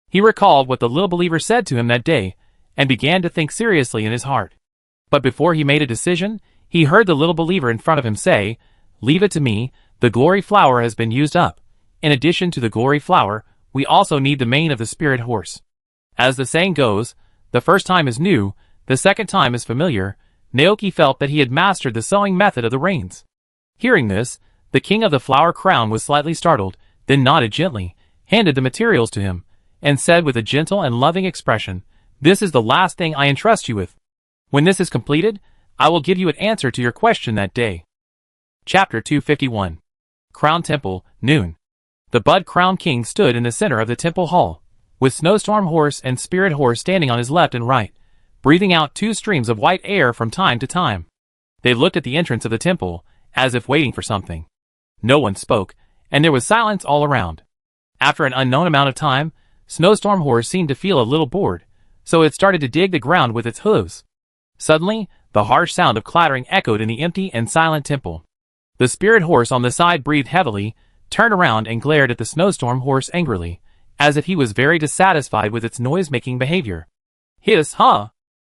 He recalled what the little believer said to him that day, and began to think seriously in his heart. But before he made a decision, he heard the little believer in front of him say, "Leave it to me, the glory flower has been used up. In addition to the glory flower, we also need the mane of the spirit horse." As the saying goes, the first time is new, the second time is familiar. Naoki felt that he had mastered the sewing method of the reins. Hearing this, the King of the Flower Crown was slightly startled, then nodded gently, handed the materials to him, and said with a gentle and loving expression, "This is the last thing I entrust you with. When this is completed, I will give you an answer to your question that day." Chapter 251. Crown Temple, noon. The Bud Crown King stood in the center of the temple hall, with Snowstorm Horse and Spirit Horse standing on his left and right, breathing out two streams of white air from time to time. They looked at the entrance of the temple, as if waiting for something. No one spoke, and there was silence all around. After an unknown amount of time, Snowstorm Horse seemed to feel a little bored, so it started to dig the ground with its hooves. Suddenly, the harsh sound of clattering echoed in the empty and silent temple. The Spirit Horse on the side breathed heavily, turned around and glared at the Snowstorm Horse angrily, as if he was very dissatisfied with its noise-making behavior. Hiss, huh?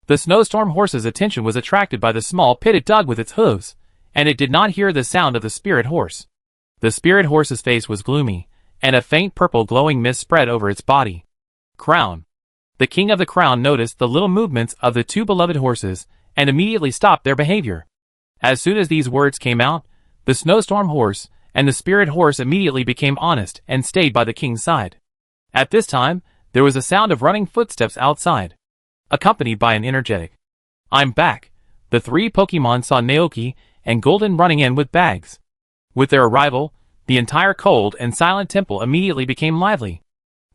The snowstorm horse's attention was attracted by the small pit it dug with its hooves, and it did not hear the sound of the spirit horse. The spirit horse's face was gloomy, and a faint purple glowing mist spread over its body. Crown. The king of the crown noticed the little movements of the two beloved horses, and immediately stopped their behavior. As soon as these words came out, the snowstorm horse and the spirit horse immediately became honest and stayed by the king's side. At this time, there was a sound of running footsteps outside, accompanied by an energetic, "I'm back." The three Pokemon saw Naoki and Golden running in with bags. With their arrival, the entire cold and silent temple immediately became lively.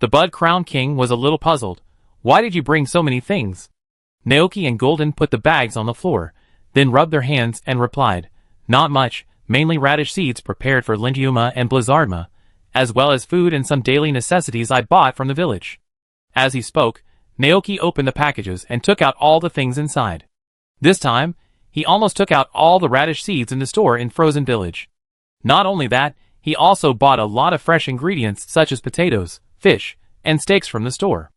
The Bud Crown King was a little puzzled. Why did you bring so many things? Naoki and Golden put the bags on the floor, then rubbed their hands and replied, "Not much, mainly radish seeds prepared for Lintiuma and Blizzardma, as well as food and some daily necessities I bought from the village." As he spoke, Naoki opened the packages and took out all the things inside. This time, he almost took out all the radish seeds in the store in Frozen Village. Not only that, he also bought a lot of fresh ingredients such as potatoes, fish, and steaks from the store.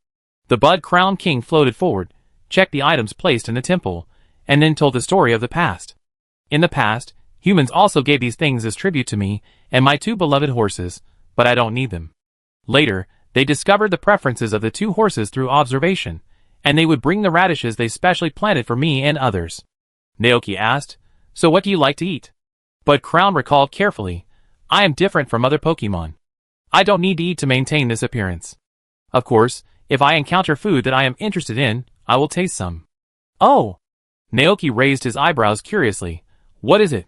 The Bud Crown King floated forward, checked the items placed in the temple, and then told the story of the past. In the past, humans also gave these things as tribute to me and my two beloved horses, but I don't need them. Later, they discovered the preferences of the two horses through observation, and they would bring the radishes they specially planted for me and others. Naoki asked, "So what do you like to eat?" Bud Crown recalled carefully, "I am different from other Pokemon. I don't need to eat to maintain this appearance. Of course, if I encounter food that I am interested in, I will taste some." "Oh!" Naoki raised his eyebrows curiously. "What is it?"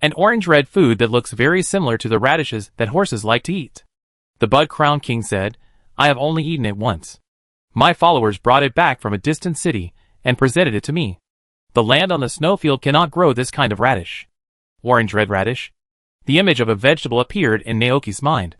"An orange-red food that looks very similar to the radishes that horses like to eat." The Bud Crown King said, "I have only eaten it once. My followers brought it back from a distant city and presented it to me. The land on the snowfield cannot grow this kind of radish." Orange-red radish? The image of a vegetable appeared in Naoki's mind.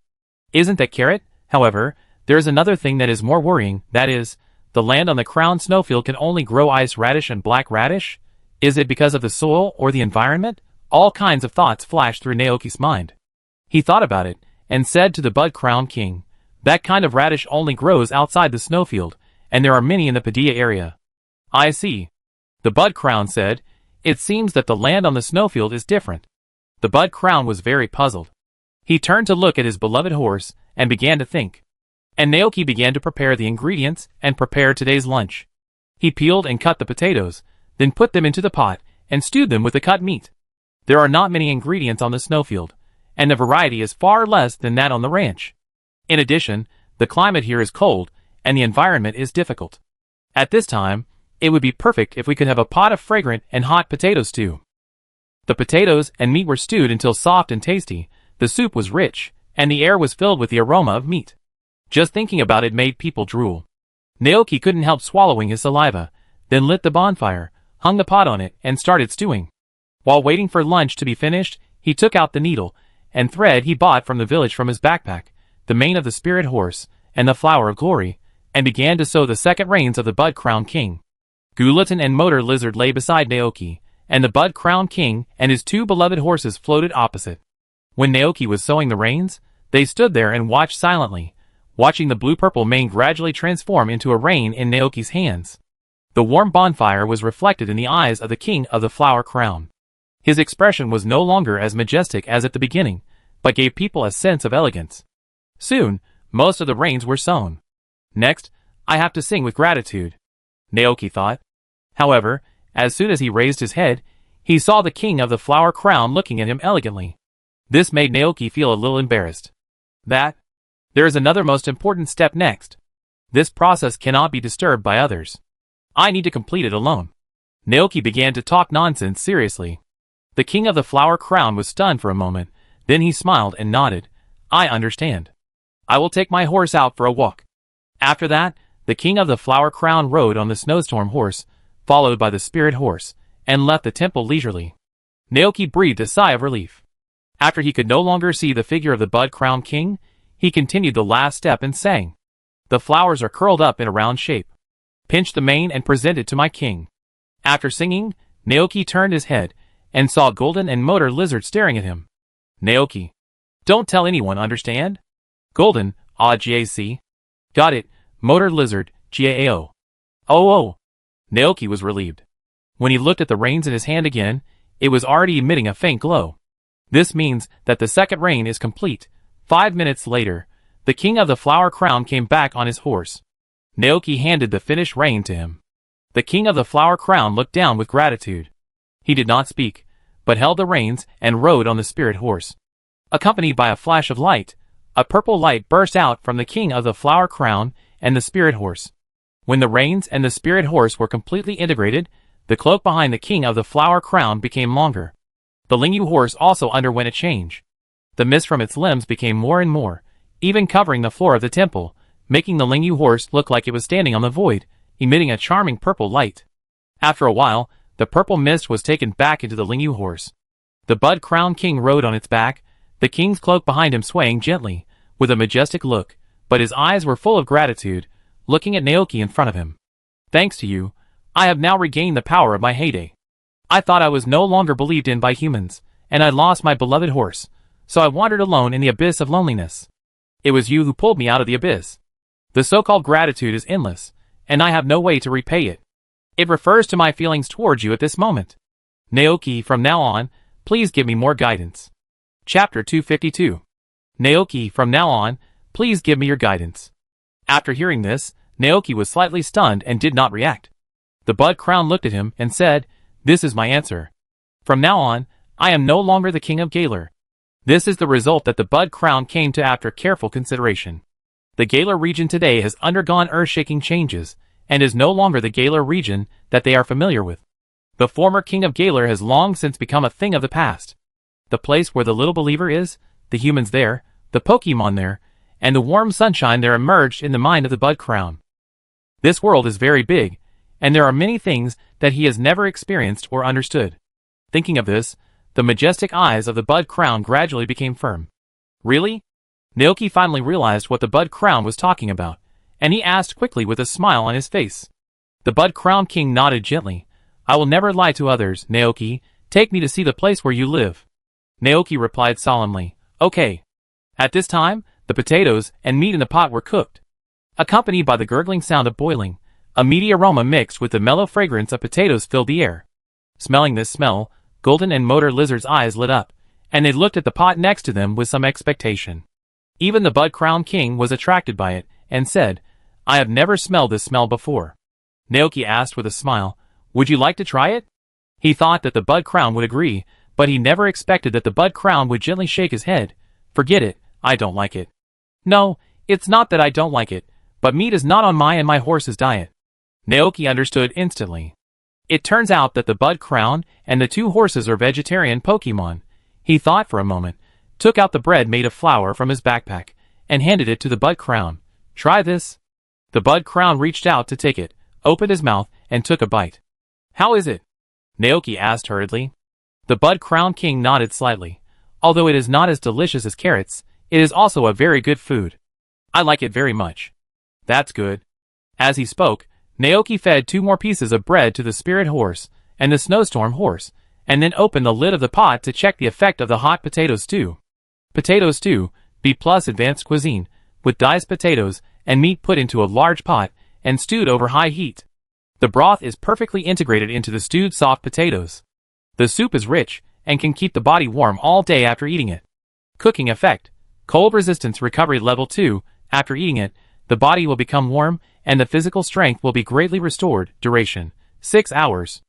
"Isn't that carrot? However, there is another thing that is more worrying, that is, the land on the crown snowfield can only grow ice radish and black radish? Is it because of the soil or the environment?" All kinds of thoughts flashed through Naoki's mind. He thought about it, and said to the Bud Crown King, "That kind of radish only grows outside the snowfield, and there are many in the Padilla area." "I see." The Bud Crown said, "It seems that the land on the snowfield is different." The Bud Crown was very puzzled. He turned to look at his beloved horse, and began to think. And Naoki began to prepare the ingredients, and prepare today's lunch. He peeled and cut the potatoes, then put them into the pot, and stewed them with the cut meat. There are not many ingredients on the snowfield, and the variety is far less than that on the ranch. In addition, the climate here is cold, and the environment is difficult. At this time, it would be perfect if we could have a pot of fragrant and hot potato stew. The potatoes and meat were stewed until soft and tasty, the soup was rich, and the air was filled with the aroma of meat. Just thinking about it made people drool. Naoki couldn't help swallowing his saliva, then lit the bonfire, hung the pot on it, and started stewing. While waiting for lunch to be finished, he took out the needle and thread he bought from the village from his backpack, the mane of the spirit horse, and the flower of glory, and began to sew the second reins of the Bud Crown King. Gulatin and Motor Lizard lay beside Naoki, and the Bud Crown King and his two beloved horses floated opposite. When Naoki was sewing the reins, they stood there and watched silently, watching the blue-purple mane gradually transform into a rein in Naoki's hands. The warm bonfire was reflected in the eyes of the King of the Flower Crown. His expression was no longer as majestic as at the beginning, but gave people a sense of elegance. Soon, most of the reins were sewn. "Next, I have to sing with gratitude," Naoki thought. However, as soon as he raised his head, he saw the King of the Flower Crown looking at him elegantly. This made Naoki feel a little embarrassed. There is another most important step next. This process cannot be disturbed by others. I need to complete it alone. Naoki began to talk nonsense seriously. The King of the Flower Crown was stunned for a moment, then he smiled and nodded. "I understand. I will take my horse out for a walk." After that, the King of the Flower Crown rode on the snowstorm horse, followed by the spirit horse, and left the temple leisurely. Naoki breathed a sigh of relief. After he could no longer see the figure of the Bud Crown King, he continued the last step and sang. "The flowers are curled up in a round shape. Pinch the mane and present it to my king." After singing, Naoki turned his head, and saw Golden and Motor Lizard staring at him. Naoki. "Don't tell anyone, understand?" Golden, GAC. "Got it, Motor Lizard, GAO." Oh! Naoki was relieved. When he looked at the reins in his hand again, it was already emitting a faint glow. This means that the second rein is complete. 5 minutes later, the king of the flower crown came back on his horse. Naoki handed the finished rein to him. The king of the flower crown looked down with gratitude. He did not speak, but held the reins and rode on the spirit horse. Accompanied by a flash of light, a purple light burst out from the king of the flower crown and the spirit horse. When the reins and the spirit horse were completely integrated, the cloak behind the king of the flower crown became longer. The Lingyu horse also underwent a change. The mist from its limbs became more and more, even covering the floor of the temple, making the Lingyu horse look like it was standing on the void, emitting a charming purple light. After a while, the purple mist was taken back into the Lingyu horse. The Bud Crown King rode on its back, the king's cloak behind him swaying gently, with a majestic look, but his eyes were full of gratitude, looking at Naoki in front of him. Thanks to you, I have now regained the power of my heyday. I thought I was no longer believed in by humans, and I lost my beloved horse, so I wandered alone in the abyss of loneliness. It was you who pulled me out of the abyss. The so-called gratitude is endless, and I have no way to repay it. It refers to my feelings towards you at this moment. Naoki, from now on, please give me more guidance. Chapter 252. Naoki, from now on, please give me your guidance. After hearing this, Naoki was slightly stunned and did not react. The Bud Crown looked at him and said, "This is my answer. From now on, I am no longer the king of Galar." This is the result that the Bud Crown came to after careful consideration. The Galar region today has undergone earth-shaking changes, and is no longer the Galar region that they are familiar with. The former king of Galar has long since become a thing of the past. The place where the little believer is, the humans there, the Pokemon there, and the warm sunshine there emerged in the mind of the Bud Crown. This world is very big, and there are many things that he has never experienced or understood. Thinking of this, the majestic eyes of the Bud Crown gradually became firm. Really? Naoki finally realized what the Bud Crown was talking about, and he asked quickly with a smile on his face. The Bud Crown King nodded gently. "I will never lie to others, Naoki. Take me to see the place where you live." Naoki replied solemnly, "Okay." At this time, the potatoes and meat in the pot were cooked. Accompanied by the gurgling sound of boiling, a meaty aroma mixed with the mellow fragrance of potatoes filled the air. Smelling this smell, Golden and Motor Lizard's eyes lit up, and they looked at the pot next to them with some expectation. Even the Bud Crown King was attracted by it, and said, "I have never smelled this smell before." Naoki asked with a smile, "Would you like to try it?" He thought that the Bud Crown would agree, but he never expected that the Bud Crown would gently shake his head. "Forget it, I don't like it." "No, it's not that I don't like it, but meat is not on my and my horse's diet." Naoki understood instantly. It turns out that the Bud Crown and the two horses are vegetarian Pokemon. He thought for a moment, took out the bread made of flour from his backpack, and handed it to the Bud Crown. "Try this." The Bud Crown reached out to take it, opened his mouth, and took a bite. "How is it?" Naoki asked hurriedly. The Bud Crown King nodded slightly. "Although it is not as delicious as carrots, it is also a very good food. I like it very much." "That's good." As he spoke, Naoki fed 2 more pieces of bread to the spirit horse and the snowstorm horse, and then opened the lid of the pot to check the effect of the hot potato stew. Potato stew, B+ advanced cuisine, with diced potatoes and meat put into a large pot and stewed over high heat. The broth is perfectly integrated into the stewed soft potatoes. The soup is rich and can keep the body warm all day after eating it. Cooking effect: cold resistance recovery level 2. After eating it, the body will become warm and the physical strength will be greatly restored. Duration: 6 hours.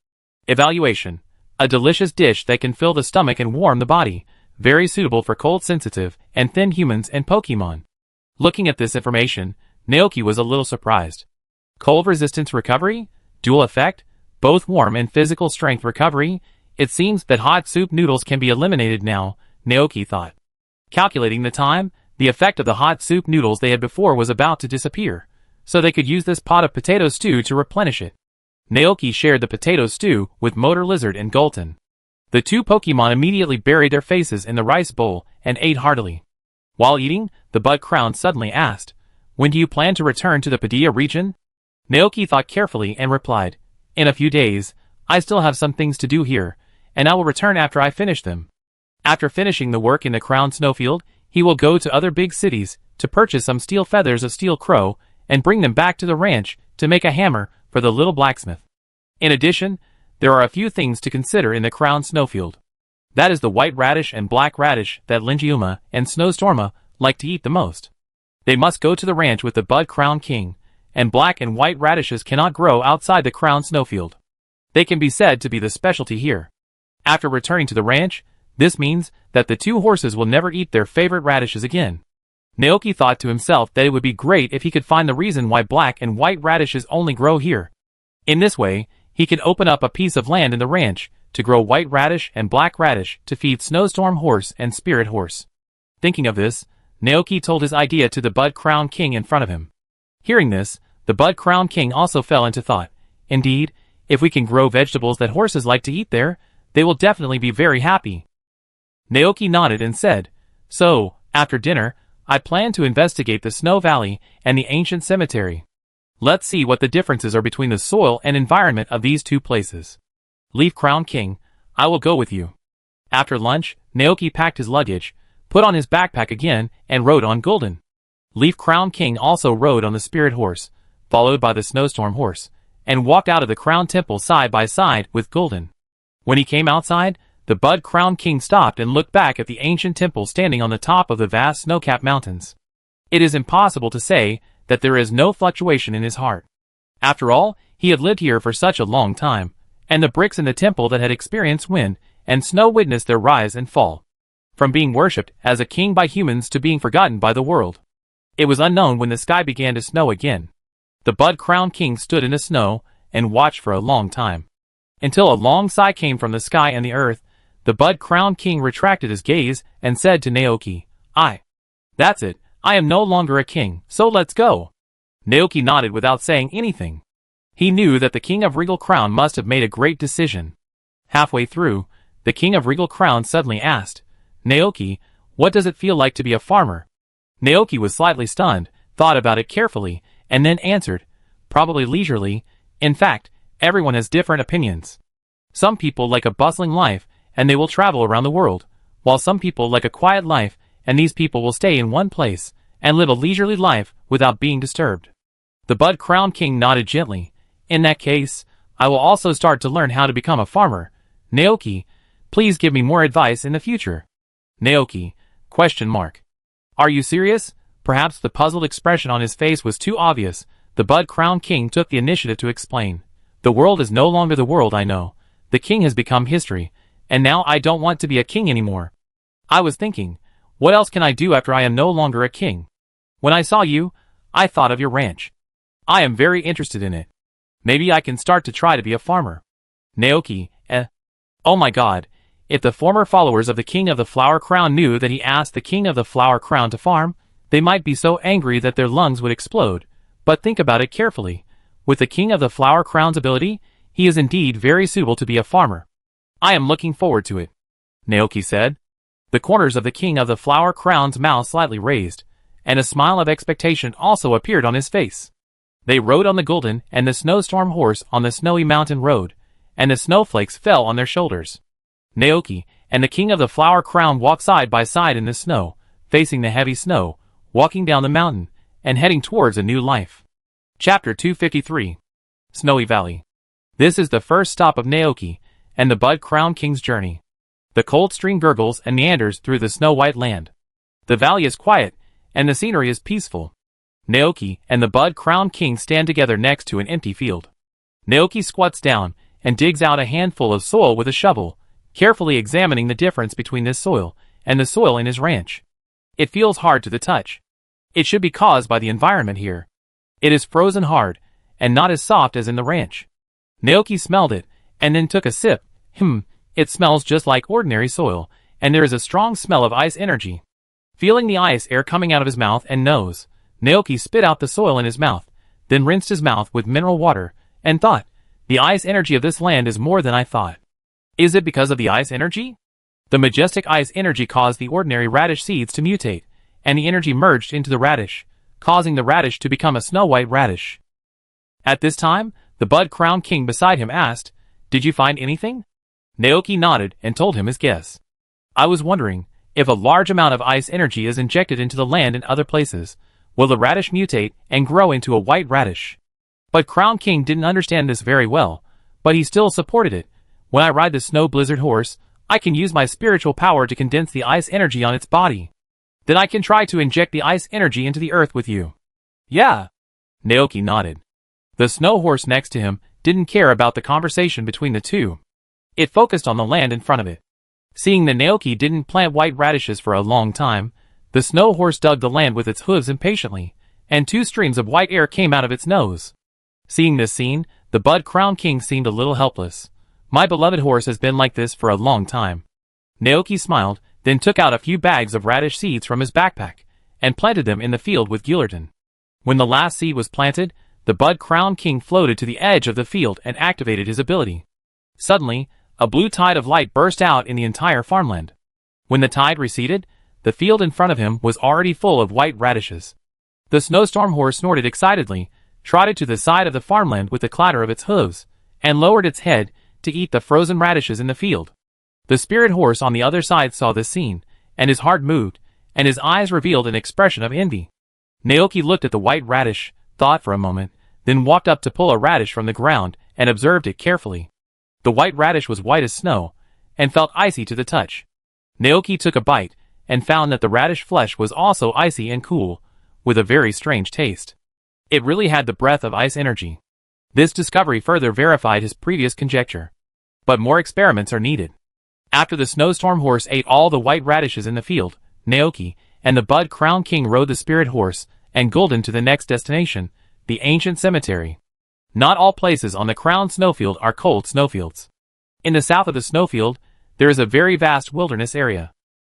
Evaluation: a delicious dish that can fill the stomach and warm the body, very suitable for cold-sensitive and thin humans and Pokemon. Looking at this information, Naoki was a little surprised. Cold resistance recovery? Dual effect? Both warm and physical strength recovery? It seems that hot soup noodles can be eliminated now, Naoki thought. Calculating the time, the effect of the hot soup noodles they had before was about to disappear, so they could use this pot of potato stew to replenish it. Naoki shared the potato stew with Motor Lizard and Gulton. The 2 Pokemon immediately buried their faces in the rice bowl and ate heartily. While eating, the Bud Crown suddenly asked, "When do you plan to return to the Padilla region?" Naoki thought carefully and replied, "In a few days. I still have some things to do here, and I will return after I finish them." After finishing the work in the Crown Snowfield, he will go to other big cities to purchase some steel feathers of Steel Crow and bring them back to the ranch to make a hammer for the little blacksmith. In addition, there are a few things to consider in the crown snowfield. That is the white radish and black radish that Lingiuma and Snowstorma like to eat the most. They must go to the ranch with the Bud Crown King, and black and white radishes cannot grow outside the crown snowfield. They can be said to be the specialty here. After returning to the ranch, this means that the two horses will never eat their favorite radishes again. Naoki thought to himself that it would be great if he could find the reason why black and white radishes only grow here. In this way, he can open up a piece of land in the ranch to grow white radish and black radish to feed Snowstorm Horse and Spirit Horse. Thinking of this, Naoki told his idea to the Bud Crown King in front of him. Hearing this, the Bud Crown King also fell into thought. Indeed, if we can grow vegetables that horses like to eat there, they will definitely be very happy. Naoki nodded and said, "So, after dinner, I plan to investigate the Snow Valley and the ancient cemetery. Let's see what the differences are between the soil and environment of these two places. Leaf Crown King, I will go with you." After lunch, Naoki packed his luggage, put on his backpack again, and rode on Golden. Leaf Crown King also rode on the Spirit Horse, followed by the Snowstorm Horse, and walked out of the Crown Temple side by side with Golden. When he came outside, the Bud Crown King stopped and looked back at the ancient temple standing on the top of the vast snow-capped mountains. It is impossible to say that there is no fluctuation in his heart. After all, he had lived here for such a long time, and the bricks in the temple that had experienced wind and snow witnessed their rise and fall. From being worshipped as a king by humans to being forgotten by the world. It was unknown when the sky began to snow again. The Bud Crown King stood in the snow and watched for a long time. Until a long sigh came from the sky and the earth, the Bud Crown King retracted his gaze and said to Naoki, "That's it, I am no longer a king, so let's go." Naoki nodded without saying anything. He knew that the King of Regal Crown must have made a great decision. Halfway through, the King of Regal Crown suddenly asked, "Naoki, what does it feel like to be a farmer?" Naoki was slightly stunned, thought about it carefully, and then answered, probably leisurely, "In fact, everyone has different opinions. Some people like a bustling life, and they will travel around the world, while some people like a quiet life, and these people will stay in one place, and live a leisurely life without being disturbed." The Bud Crown King nodded gently. "In that case, I will also start to learn how to become a farmer. Naoki, please give me more advice in the future." Naoki, ? Are you serious? Perhaps the puzzled expression on his face was too obvious. The Bud Crown King took the initiative to explain. "The world is no longer the world I know. The king has become history, and now I don't want to be a king anymore. I was thinking, what else can I do after I am no longer a king? When I saw you, I thought of your ranch. I am very interested in it. Maybe I can start to try to be a farmer." Naoki, Oh my god, if the former followers of the King of the Flower Crown knew that he asked the King of the Flower Crown to farm, they might be so angry that their lungs would explode. But think about it carefully. With the King of the Flower Crown's ability, he is indeed very suitable to be a farmer. "I am looking forward to it," Naoki said. The corners of the King of the Flower Crown's mouth slightly raised, and a smile of expectation also appeared on his face. They rode on the Golden and the Snowstorm Horse on the snowy mountain road, and the snowflakes fell on their shoulders. Naoki and the King of the Flower Crown walked side by side in the snow, facing the heavy snow, walking down the mountain, and heading towards a new life. Chapter 253. Snowy Valley. This is the first stop of Naoki and the Bud Crown King's journey. The cold stream gurgles and meanders through the snow-white land. The valley is quiet, and the scenery is peaceful. Naoki and the Bud Crown King stand together next to an empty field. Naoki squats down and digs out a handful of soil with a shovel, carefully examining the difference between this soil and the soil in his ranch. It feels hard to the touch. It should be caused by the environment here. It is frozen hard, and not as soft as in the ranch. Naoki smelled it, and then took a sip. It smells just like ordinary soil, and there is a strong smell of ice energy. Feeling the ice air coming out of his mouth and nose, Naoki spit out the soil in his mouth, then rinsed his mouth with mineral water, and thought, "The ice energy of this land is more than I thought." Is it because of the ice energy? The majestic ice energy caused the ordinary radish seeds to mutate, and the energy merged into the radish, causing the radish to become a snow-white radish. At this time, the Bud Crown King beside him asked, "Did you find anything?" Naoki nodded and told him his guess. "I was wondering, if a large amount of ice energy is injected into the land in other places, will the radish mutate and grow into a white radish?" But Crown King didn't understand this very well, but he still supported it. When I ride the snow blizzard horse, I can use my spiritual power to condense the ice energy on its body. Then I can try to inject the ice energy into the earth with you. Yeah. Naoki nodded. The snow horse next to him didn't care about the conversation between the two. It focused on the land in front of it. Seeing that Naoki didn't plant white radishes for a long time, the snow horse dug the land with its hooves impatiently, and 2 streams of white air came out of its nose. Seeing this scene, the Bud Crown King seemed a little helpless. My beloved horse has been like this for a long time. Naoki smiled, then took out a few bags of radish seeds from his backpack, and planted them in the field with Gillerton. When the last seed was planted, the Bud Crown King floated to the edge of the field and activated his ability. Suddenly, a blue tide of light burst out in the entire farmland. When the tide receded, the field in front of him was already full of white radishes. The snowstorm horse snorted excitedly, trotted to the side of the farmland with the clatter of its hooves, and lowered its head to eat the frozen radishes in the field. The spirit horse on the other side saw this scene, and his heart moved, and his eyes revealed an expression of envy. Naoki looked at the white radish, thought for a moment, then walked up to pull a radish from the ground and observed it carefully. The white radish was white as snow, and felt icy to the touch. Naoki took a bite, and found that the radish flesh was also icy and cool, with a very strange taste. It really had the breath of ice energy. This discovery further verified his previous conjecture. But more experiments are needed. After the snowstorm horse ate all the white radishes in the field, Naoki and the Bud Crown King rode the spirit horse and Gulden to the next destination, the ancient cemetery. Not all places on the crown snowfield are cold snowfields. In the south of the snowfield, there is a very vast wilderness area.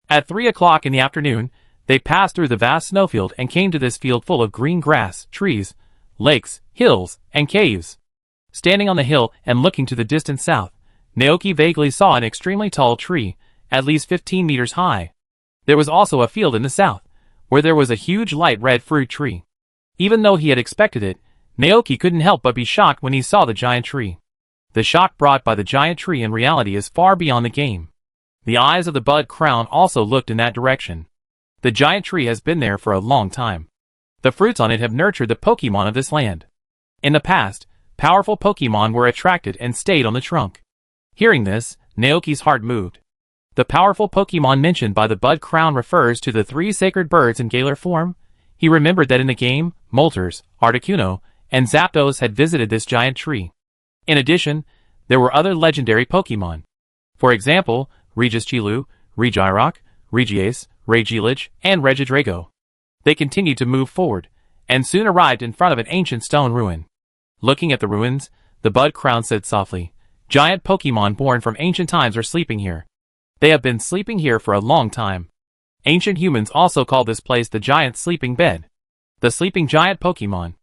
At 3 o'clock in the afternoon, they passed through the vast snowfield and came to this field full of green grass, trees, lakes, hills, and caves. Standing on the hill and looking to the distant south, Naoki vaguely saw an extremely tall tree, at least 15 meters high. There was also a field in the south, where there was a huge light red fruit tree. Even though he had expected it, Naoki couldn't help but be shocked when he saw the giant tree. The shock brought by the giant tree in reality is far beyond the game. The eyes of the Bud Crown also looked in that direction. The giant tree has been there for a long time. The fruits on it have nurtured the Pokemon of this land. In the past, powerful Pokemon were attracted and stayed on the trunk. Hearing this, Naoki's heart moved. The powerful Pokemon mentioned by the Bud Crown refers to the 3 sacred birds in Galar form. He remembered that in the game, Moltres, Articuno, and Zapdos had visited this giant tree. In addition, there were other legendary Pokemon. For example, Regigilu, Regirock, Regiace, Regielege, and Regidrago. They continued to move forward, and soon arrived in front of an ancient stone ruin. Looking at the ruins, the Bud Crown said softly, "Giant Pokemon born from ancient times are sleeping here. They have been sleeping here for a long time." Ancient humans also call this place the giant sleeping bed. The sleeping giant Pokemon.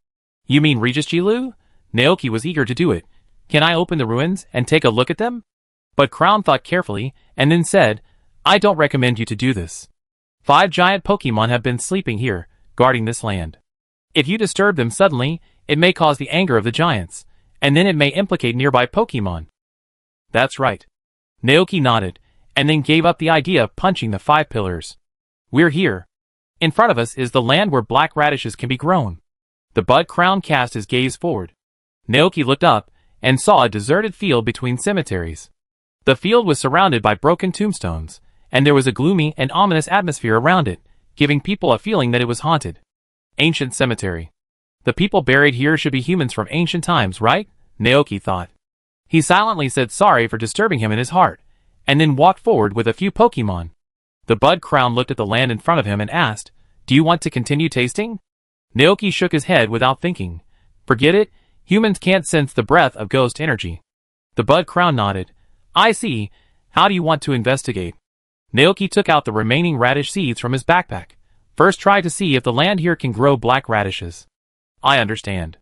You mean Regigilu? Naoki was eager to do it. Can I open the ruins and take a look at them? But Crown thought carefully, and then said, I don't recommend you to do this. 5 giant Pokemon have been sleeping here, guarding this land. If you disturb them suddenly, it may cause the anger of the giants, and then it may implicate nearby Pokemon. That's right. Naoki nodded, and then gave up the idea of punching the 5 pillars. We're here. In front of us is the land where black radishes can be grown. The Bud Crown cast his gaze forward. Naoki looked up, and saw a deserted field between cemeteries. The field was surrounded by broken tombstones, and there was a gloomy and ominous atmosphere around it, giving people a feeling that it was haunted. Ancient cemetery. The people buried here should be humans from ancient times, right? Naoki thought. He silently said sorry for disturbing him in his heart, and then walked forward with a few Pokemon. The Bud Crown looked at the land in front of him and asked, Do you want to continue tasting? Naoki shook his head without thinking. Forget it, humans can't sense the breath of ghost energy. The Bud Crown nodded. I see, how do you want to investigate? Naoki took out the remaining radish seeds from his backpack. First try to see if the land here can grow black radishes. I understand.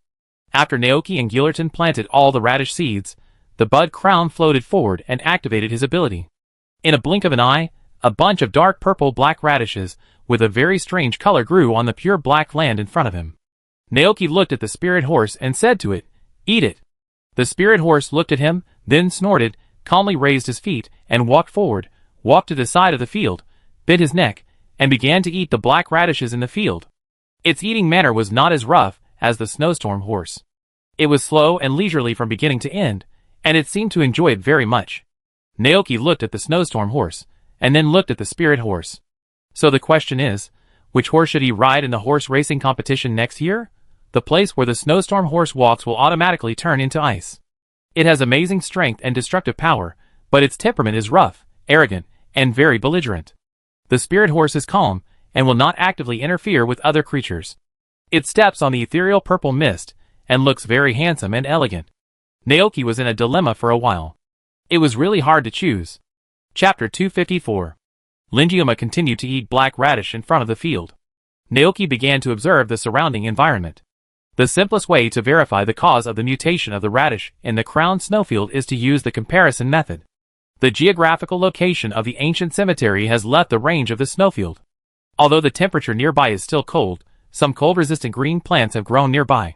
After Naoki and Gillerton planted all the radish seeds, the Bud Crown floated forward and activated his ability. In a blink of an eye, a bunch of dark purple black radishes with a very strange color grew on the pure black land in front of him. Naoki looked at the spirit horse and said to it, Eat it. The spirit horse looked at him, then snorted, calmly raised his feet, and walked forward, walked to the side of the field, bit his neck, and began to eat the black radishes in the field. Its eating manner was not as rough as the snowstorm horse. It was slow and leisurely from beginning to end, and it seemed to enjoy it very much. Naoki looked at the snowstorm horse, and then looked at the spirit horse. So the question is, which horse should he ride in the horse racing competition next year? The place where the snowstorm horse walks will automatically turn into ice. It has amazing strength and destructive power, but its temperament is rough, arrogant, and very belligerent. The spirit horse is calm, and will not actively interfere with other creatures. It steps on the ethereal purple mist, and looks very handsome and elegant. Naoki was in a dilemma for a while. It was really hard to choose. Chapter 254. Lingioma continued to eat black radish in front of the field. Naoki began to observe the surrounding environment. The simplest way to verify the cause of the mutation of the radish in the crown snowfield is to use the comparison method. The geographical location of the ancient cemetery has left the range of the snowfield. Although the temperature nearby is still cold, some cold-resistant green plants have grown nearby.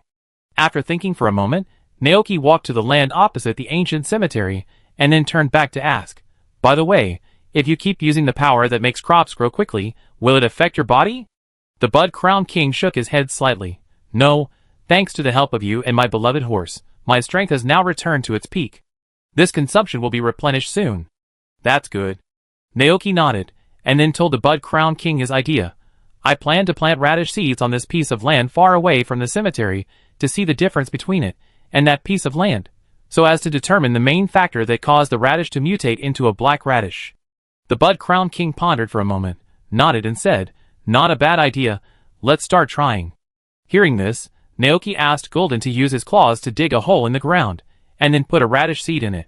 After thinking for a moment, Naoki walked to the land opposite the ancient cemetery, and then turned back to ask, "By the way, if you keep using the power that makes crops grow quickly, will it affect your body?" The Bud Crown King shook his head slightly. "No, thanks to the help of you and my beloved horse, my strength has now returned to its peak. This consumption will be replenished soon." "That's good." Naoki nodded, and then told the Bud Crown King his idea. "I plan to plant radish seeds on this piece of land far away from the cemetery to see the difference between it and that piece of land, so as to determine the main factor that caused the radish to mutate into a black radish." The Bud Crown King pondered for a moment, nodded and said, "Not a bad idea, let's start trying." Hearing this, Naoki asked Golden to use his claws to dig a hole in the ground, and then put a radish seed in it.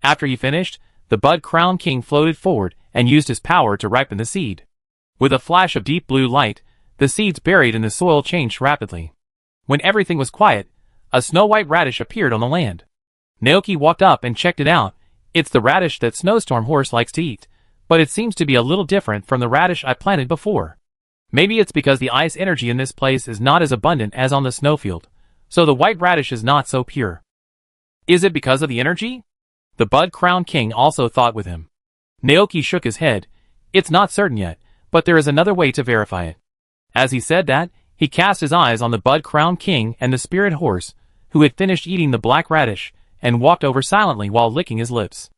After he finished, the Bud Crown King floated forward and used his power to ripen the seed. With a flash of deep blue light, the seeds buried in the soil changed rapidly. When everything was quiet, a snow-white radish appeared on the land. Naoki walked up and checked it out. "It's the radish that Snowstorm Horse likes to eat, but it seems to be a little different from the radish I planted before. Maybe it's because the ice energy in this place is not as abundant as on the snowfield, so the white radish is not so pure." "Is it because of the energy?" The Bud Crown King also thought with him. Naoki shook his head. "It's not certain yet, but there is another way to verify it." As he said that, he cast his eyes on the Bud Crown King and the spirit horse, who had finished eating the black radish, and walked over silently while licking his lips.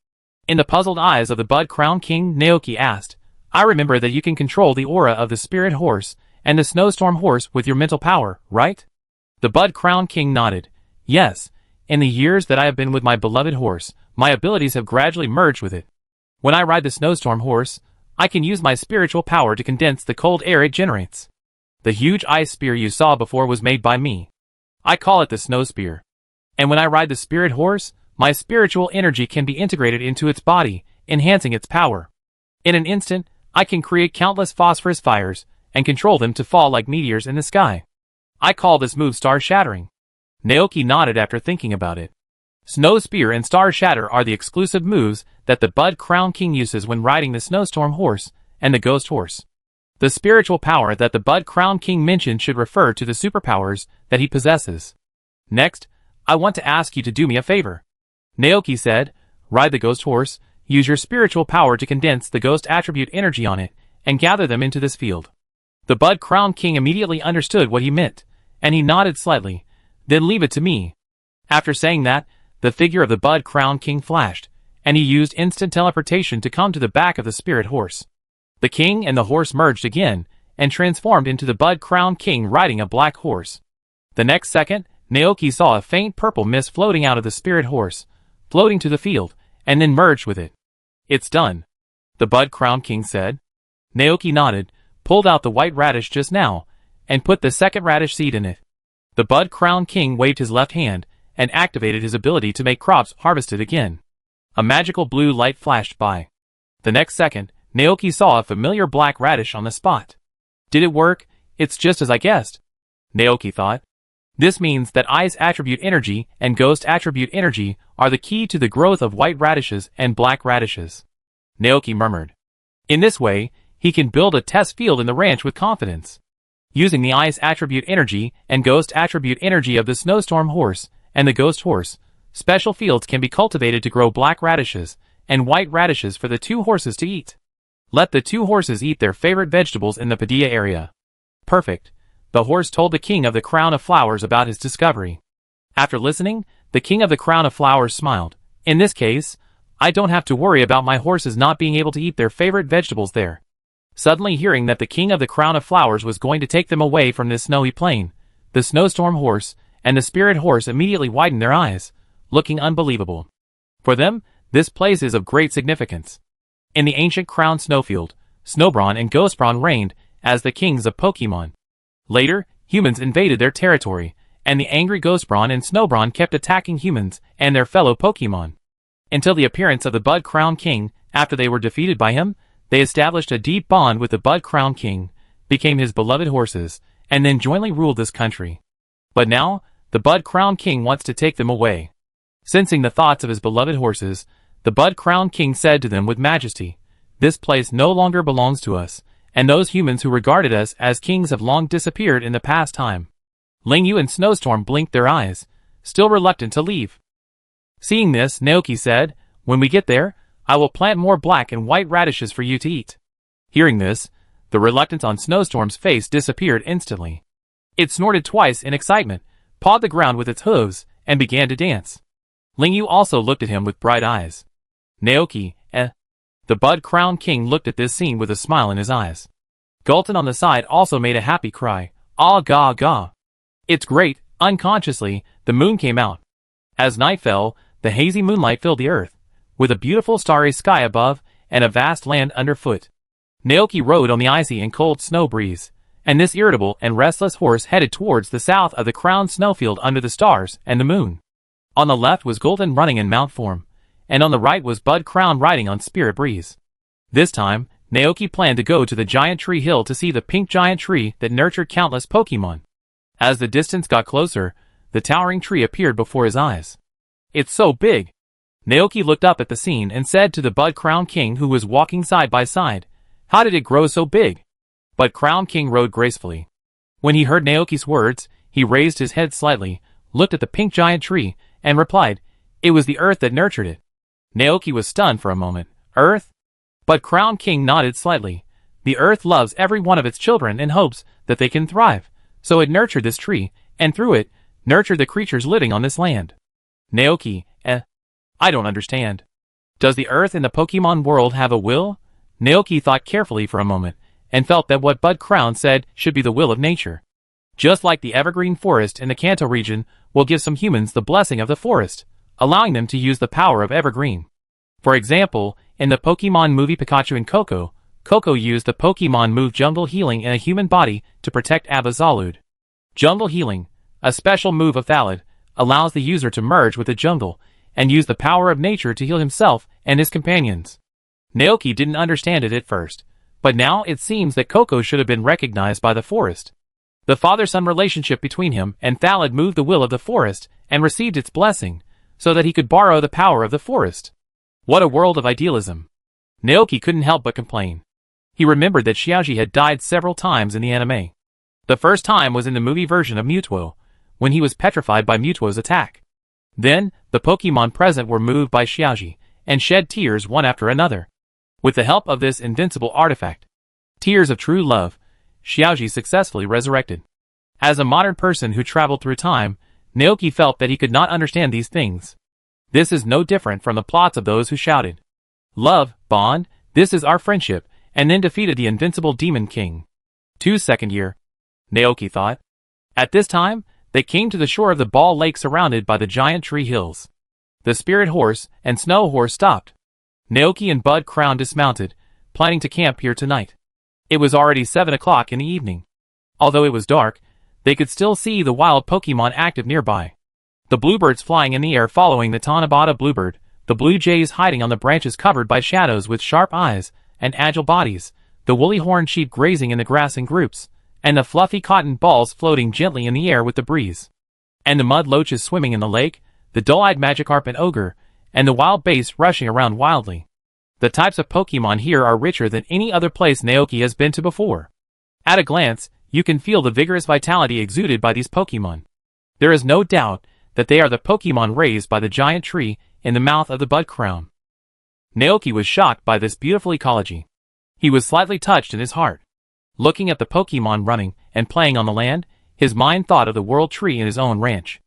In the puzzled eyes of the Bud Crown King, Naoki asked, "I remember that you can control the aura of the spirit horse and the snowstorm horse with your mental power, right?" The Bud Crown King nodded. "Yes, in the years that I have been with my beloved horse, my abilities have gradually merged with it. When I ride the snowstorm horse, I can use my spiritual power to condense the cold air it generates. The huge ice spear you saw before was made by me. I call it the snow spear. And when I ride the spirit horse, my spiritual energy can be integrated into its body, enhancing its power. In an instant, I can create countless phosphorus fires, and control them to fall like meteors in the sky. I call this move Star Shattering." Naoki nodded after thinking about it. Snow Spear and Star Shatter are the exclusive moves that the Bud Crown King uses when riding the Snowstorm Horse and the Ghost Horse. The spiritual power that the Bud Crown King mentioned should refer to the superpowers that he possesses. "Next, I want to ask you to do me a favor," Naoki said. "Ride the Ghost Horse, use your spiritual power to condense the Ghost attribute energy on it, and gather them into this field." The Bud Crown King immediately understood what he meant, and he nodded slightly. "Then leave it to me." After saying that, the figure of the Bud Crown King flashed, and he used instant teleportation to come to the back of the spirit horse. The king and the horse merged again, and transformed into the Bud Crown King riding a black horse. The next second, Naoki saw a faint purple mist floating out of the spirit horse, floating to the field, and then merged with it. "It's done," the Bud Crown King said. Naoki nodded, pulled out the white radish just now, and put the second radish seed in it. The Bud Crown King waved his left hand, and activated his ability to make crops harvested again. A magical blue light flashed by. The next second, Naoki saw a familiar black radish on the spot. "Did it work? It's just as I guessed," Naoki thought. "This means that Ice attribute energy and Ghost attribute energy are the key to the growth of white radishes and black radishes," Naoki murmured. In this way, he can build a test field in the ranch with confidence. Using the Ice attribute energy and Ghost attribute energy of the Snowstorm Horse and the Ghost Horse, special fields can be cultivated to grow black radishes and white radishes for the two horses to eat. Let the two horses eat their favorite vegetables in the Padilla area. Perfect. The horse told the king of the crown of flowers about his discovery. After listening, the king of the crown of flowers smiled. In this case, I don't have to worry about my horses not being able to eat their favorite vegetables there. Suddenly hearing that the king of the crown of flowers was going to take them away from this snowy plain, the snowstorm horse and the spirit horse immediately widened their eyes, looking unbelievable. For them, this place is of great significance. In the ancient crown snowfield, Snowbron and Ghostbron reigned as the kings of Pokemon. Later, humans invaded their territory, and the angry Ghostbron and Snowbron kept attacking humans and their fellow Pokemon. Until the appearance of the Bud Crown King. After they were defeated by him, they established a deep bond with the Bud Crown King, became his beloved horses, and then jointly ruled this country. But now, the Bud Crown King wants to take them away. Sensing the thoughts of his beloved horses, the Bud Crown King said to them with majesty, "This place no longer belongs to us, and those humans who regarded us as kings have long disappeared in the past time." Ling Yu and Snowstorm blinked their eyes, still reluctant to leave. Seeing this, Naoki said, "When we get there, I will plant more black and white radishes for you to eat." Hearing this, the reluctance on Snowstorm's face disappeared instantly. It snorted twice in excitement, pawed the ground with its hooves, and began to dance. Ling Yu also looked at him with bright eyes. "Naoki, eh?" The Bud Crown King looked at this scene with a smile in his eyes. Gulton on the side also made a happy cry, "Ah ga ga." "It's great." Unconsciously, the moon came out. As night fell, the hazy moonlight filled the earth, with a beautiful starry sky above and a vast land underfoot. Naoki rode on the icy and cold snow breeze, and this irritable and restless horse headed towards the south of the crown snowfield under the stars and the moon. On the left was Gulton running in mount form, and on the right was Bud Crown riding on Spirit Breeze. This time, Naoki planned to go to the giant tree hill to see the pink giant tree that nurtured countless Pokemon. As the distance got closer, the towering tree appeared before his eyes. "It's so big." Naoki looked up at the scene and said to the Bud Crown King who was walking side by side, "How did it grow so big?" Bud Crown King rode gracefully. When he heard Naoki's words, he raised his head slightly, looked at the pink giant tree, and replied, "It was the earth that nurtured it." Naoki was stunned for a moment. "Earth?" Bud Crown King nodded slightly. "The earth loves every one of its children and hopes that they can thrive, so it nurtured this tree, and through it, nurtured the creatures living on this land." Naoki, I don't understand. Does the earth in the Pokemon world have a will? Naoki thought carefully for a moment, and felt that what Bud Crown said should be the will of nature. Just like the evergreen forest in the Kanto region will give some humans the blessing of the forest, allowing them to use the power of evergreen. For example, in the Pokemon movie Pikachu and Coco, Coco used the Pokemon move Jungle Healing in a human body to protect Abazalud. Jungle Healing, a special move of Thalid, allows the user to merge with the jungle and use the power of nature to heal himself and his companions. Naoki didn't understand it at first, but now it seems that Coco should have been recognized by the forest. The father-son relationship between him and Thalid moved the will of the forest and received its blessing, so that he could borrow the power of the forest. What a world of idealism. Naoki couldn't help but complain. He remembered that Xiaoji had died several times in the anime. The first time was in the movie version of Mewtwo, when he was petrified by Mewtwo's attack. Then, the Pokemon present were moved by Xiaoji, and shed tears one after another. With the help of this invincible artifact, Tears of True Love, Xiaoji successfully resurrected. As a modern person who traveled through time, Naoki felt that he could not understand these things. This is no different from the plots of those who shouted, "Love, bond, this is our friendship," and then defeated the invincible Demon King. 2nd year, Naoki thought. At this time, they came to the shore of the Ball Lake surrounded by the giant tree hills. The Spirit Horse and Snow Horse stopped. Naoki and Bud Crown dismounted, planning to camp here tonight. It was already 7 o'clock in the evening. Although it was dark, they could still see the wild Pokemon active nearby. The bluebirds flying in the air following the Tanabata bluebird, the blue jays hiding on the branches covered by shadows with sharp eyes and agile bodies, the woolly horned sheep grazing in the grass in groups, and the fluffy cotton balls floating gently in the air with the breeze. And the mud loaches swimming in the lake, the dull-eyed Magikarp and Ogre, and the wild bass rushing around wildly. The types of Pokemon here are richer than any other place Naoki has been to before. At a glance, you can feel the vigorous vitality exuded by these Pokemon. There is no doubt that they are the Pokemon raised by the giant tree in the mouth of the Bud Crown. Naoki was shocked by this beautiful ecology. He was slightly touched in his heart. Looking at the Pokemon running and playing on the land, his mind thought of the World Tree in his own ranch.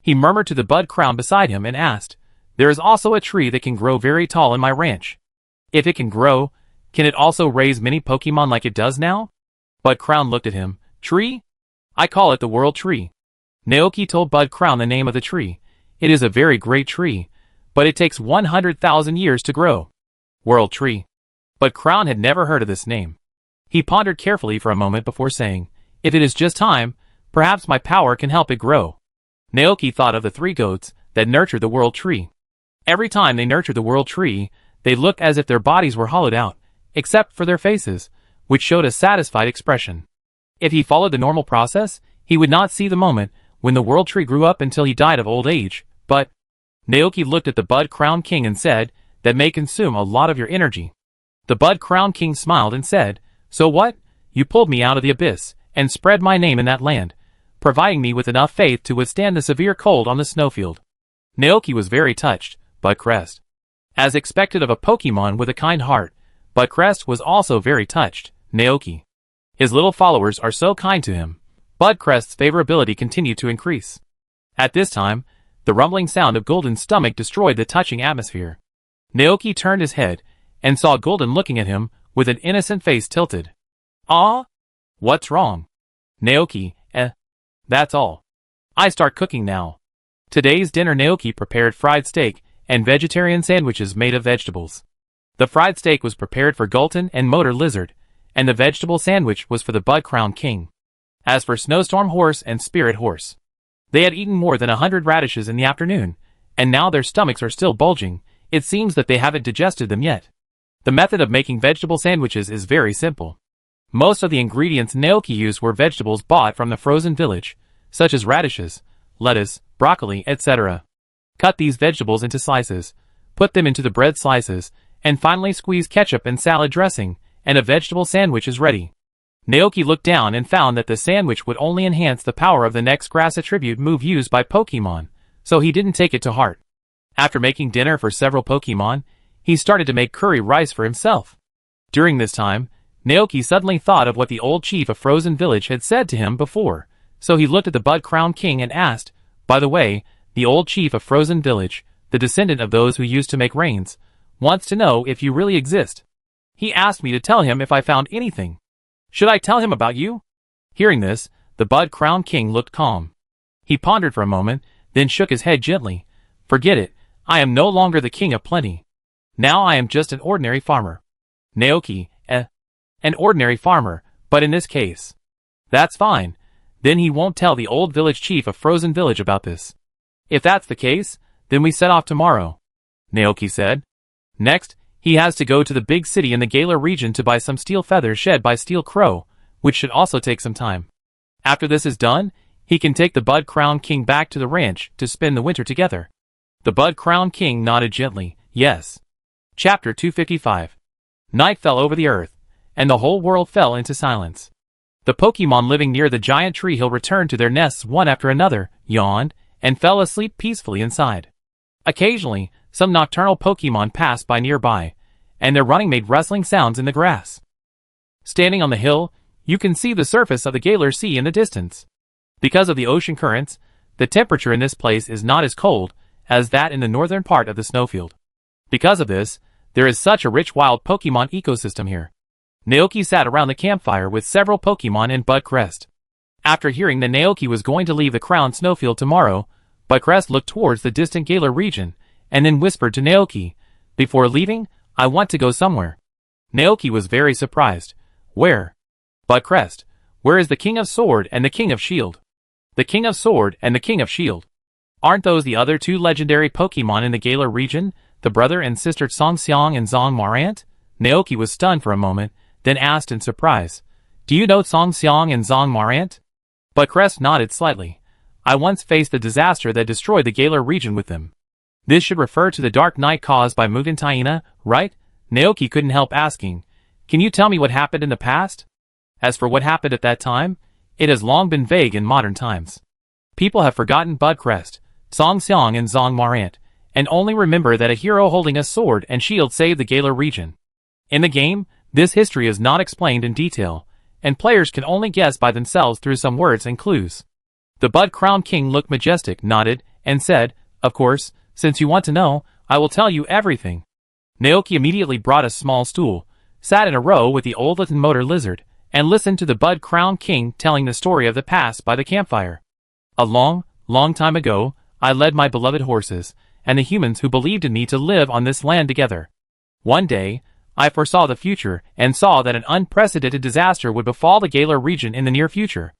He murmured to the bud crown beside him and asked, "There is also a tree that can grow very tall in my ranch. If it can grow, can it also raise many Pokemon like it does now?" Bud Crown looked at him. "Tree? I call it the World Tree." Naoki told Bud Crown the name of the tree. "It is a very great tree, but it takes 100,000 years to grow." World Tree. Bud Crown had never heard of this name. He pondered carefully for a moment before saying, "If it is just time, perhaps my power can help it grow." Naoki thought of the 3 goats that nurtured the World Tree. Every time they nurtured the World Tree, they looked as if their bodies were hollowed out, except for their faces, which showed a satisfied expression. If he followed the normal process, he would not see the moment when the World Tree grew up until he died of old age, but Naoki looked at the Bud Crown King and said, "That may consume a lot of your energy." The Bud Crown King smiled and said, "So what? You pulled me out of the abyss, and spread my name in that land, providing me with enough faith to withstand the severe cold on the snowfield." Naoki was very touched. Budcrest. As expected of a Pokemon with a kind heart, Budcrest was also very touched. Naoki. His little followers are so kind to him. Budcrest's favorability continued to increase. At this time, the rumbling sound of Gulden's stomach destroyed the touching atmosphere. Naoki turned his head, and saw Gulden looking at him, with an innocent face tilted. "Ah? What's wrong?" Naoki, that's all. I start cooking now. Today's dinner. Naoki prepared fried steak, and vegetarian sandwiches made of vegetables. The fried steak was prepared for Gulden and Motor Lizard, and the vegetable sandwich was for the Bud Crown King. As for Snowstorm Horse and Spirit Horse, they had eaten more than 100 radishes in the afternoon, and now their stomachs are still bulging. It seems that they haven't digested them yet. The method of making vegetable sandwiches is very simple. Most of the ingredients Naoki used were vegetables bought from the frozen village, such as radishes, lettuce, broccoli, etc. Cut these vegetables into slices, put them into the bread slices, and finally squeeze ketchup and salad dressing, and a vegetable sandwich is ready. Naoki looked down and found that the sandwich would only enhance the power of the next grass attribute move used by Pokemon, so he didn't take it to heart. After making dinner for several Pokemon, he started to make curry rice for himself. During this time, Naoki suddenly thought of what the old chief of Frozen Village had said to him before, so he looked at the Bud Crown King and asked, "By the way, the old chief of Frozen Village, the descendant of those who used to make rains, wants to know if you really exist. He asked me to tell him if I found anything. Should I tell him about you?" Hearing this, the Bud Crown King looked calm. He pondered for a moment, then shook his head gently. "Forget it, I am no longer the king of plenty. Now I am just an ordinary farmer." Naoki, an ordinary farmer, but in this case. That's fine. Then he won't tell the old village chief of Frozen Village about this. If that's the case, then we set off tomorrow, Naoki said. Next, he has to go to the big city in the Galar region to buy some steel feathers shed by Steel Crow, which should also take some time. After this is done, he can take the Bud Crown King back to the ranch to spend the winter together. The Bud Crown King nodded gently, yes. Chapter 255. Night fell over the earth, and the whole world fell into silence. The Pokemon living near the giant tree hill returned to their nests one after another, yawned, and fell asleep peacefully inside. Occasionally, some nocturnal Pokemon passed by nearby, and their running made rustling sounds in the grass. Standing on the hill, you can see the surface of the Galar Sea in the distance. Because of the ocean currents, the temperature in this place is not as cold as that in the northern part of the snowfield. Because of this, there is such a rich wild Pokemon ecosystem here. Naoki sat around the campfire with several Pokemon in Budcrest. After hearing that Naoki was going to leave the Crown Snowfield tomorrow, Budcrest looked towards the distant Galar region, and then whispered to Naoki, "Before leaving, I want to go somewhere." Naoki was very surprised. "Where?" "Budcrest. Where is the King of Sword and the King of Shield?" "The King of Sword and the King of Shield. Aren't those the other two legendary Pokemon in the Galar region, the brother and sister Songxiang and Zong Marant?" Naoki was stunned for a moment, then asked in surprise, "Do you know Songxiang and Zong Marant?" Budcrest nodded slightly. "I once faced the disaster that destroyed the Galar region with them." This should refer to the dark night caused by Mugen, right? Naoki couldn't help asking, "Can you tell me what happened in the past?" As for what happened at that time, it has long been vague in modern times. People have forgotten Budcrest, Songxiang and Zong Marant, and only remember that a hero holding a sword and shield saved the Galar region. In the game, this history is not explained in detail, and players can only guess by themselves through some words and clues. The Bud Crown King looked majestic, nodded, and said, "Of course, since you want to know, I will tell you everything." Naoki immediately brought a small stool, sat in a row with the old Latin motor lizard, and listened to the Bud Crown King telling the story of the past by the campfire. "A long, long time ago, I led my beloved horses, and the humans who believed in me to live on this land together. One day, I foresaw the future and saw that an unprecedented disaster would befall the Galar region in the near future.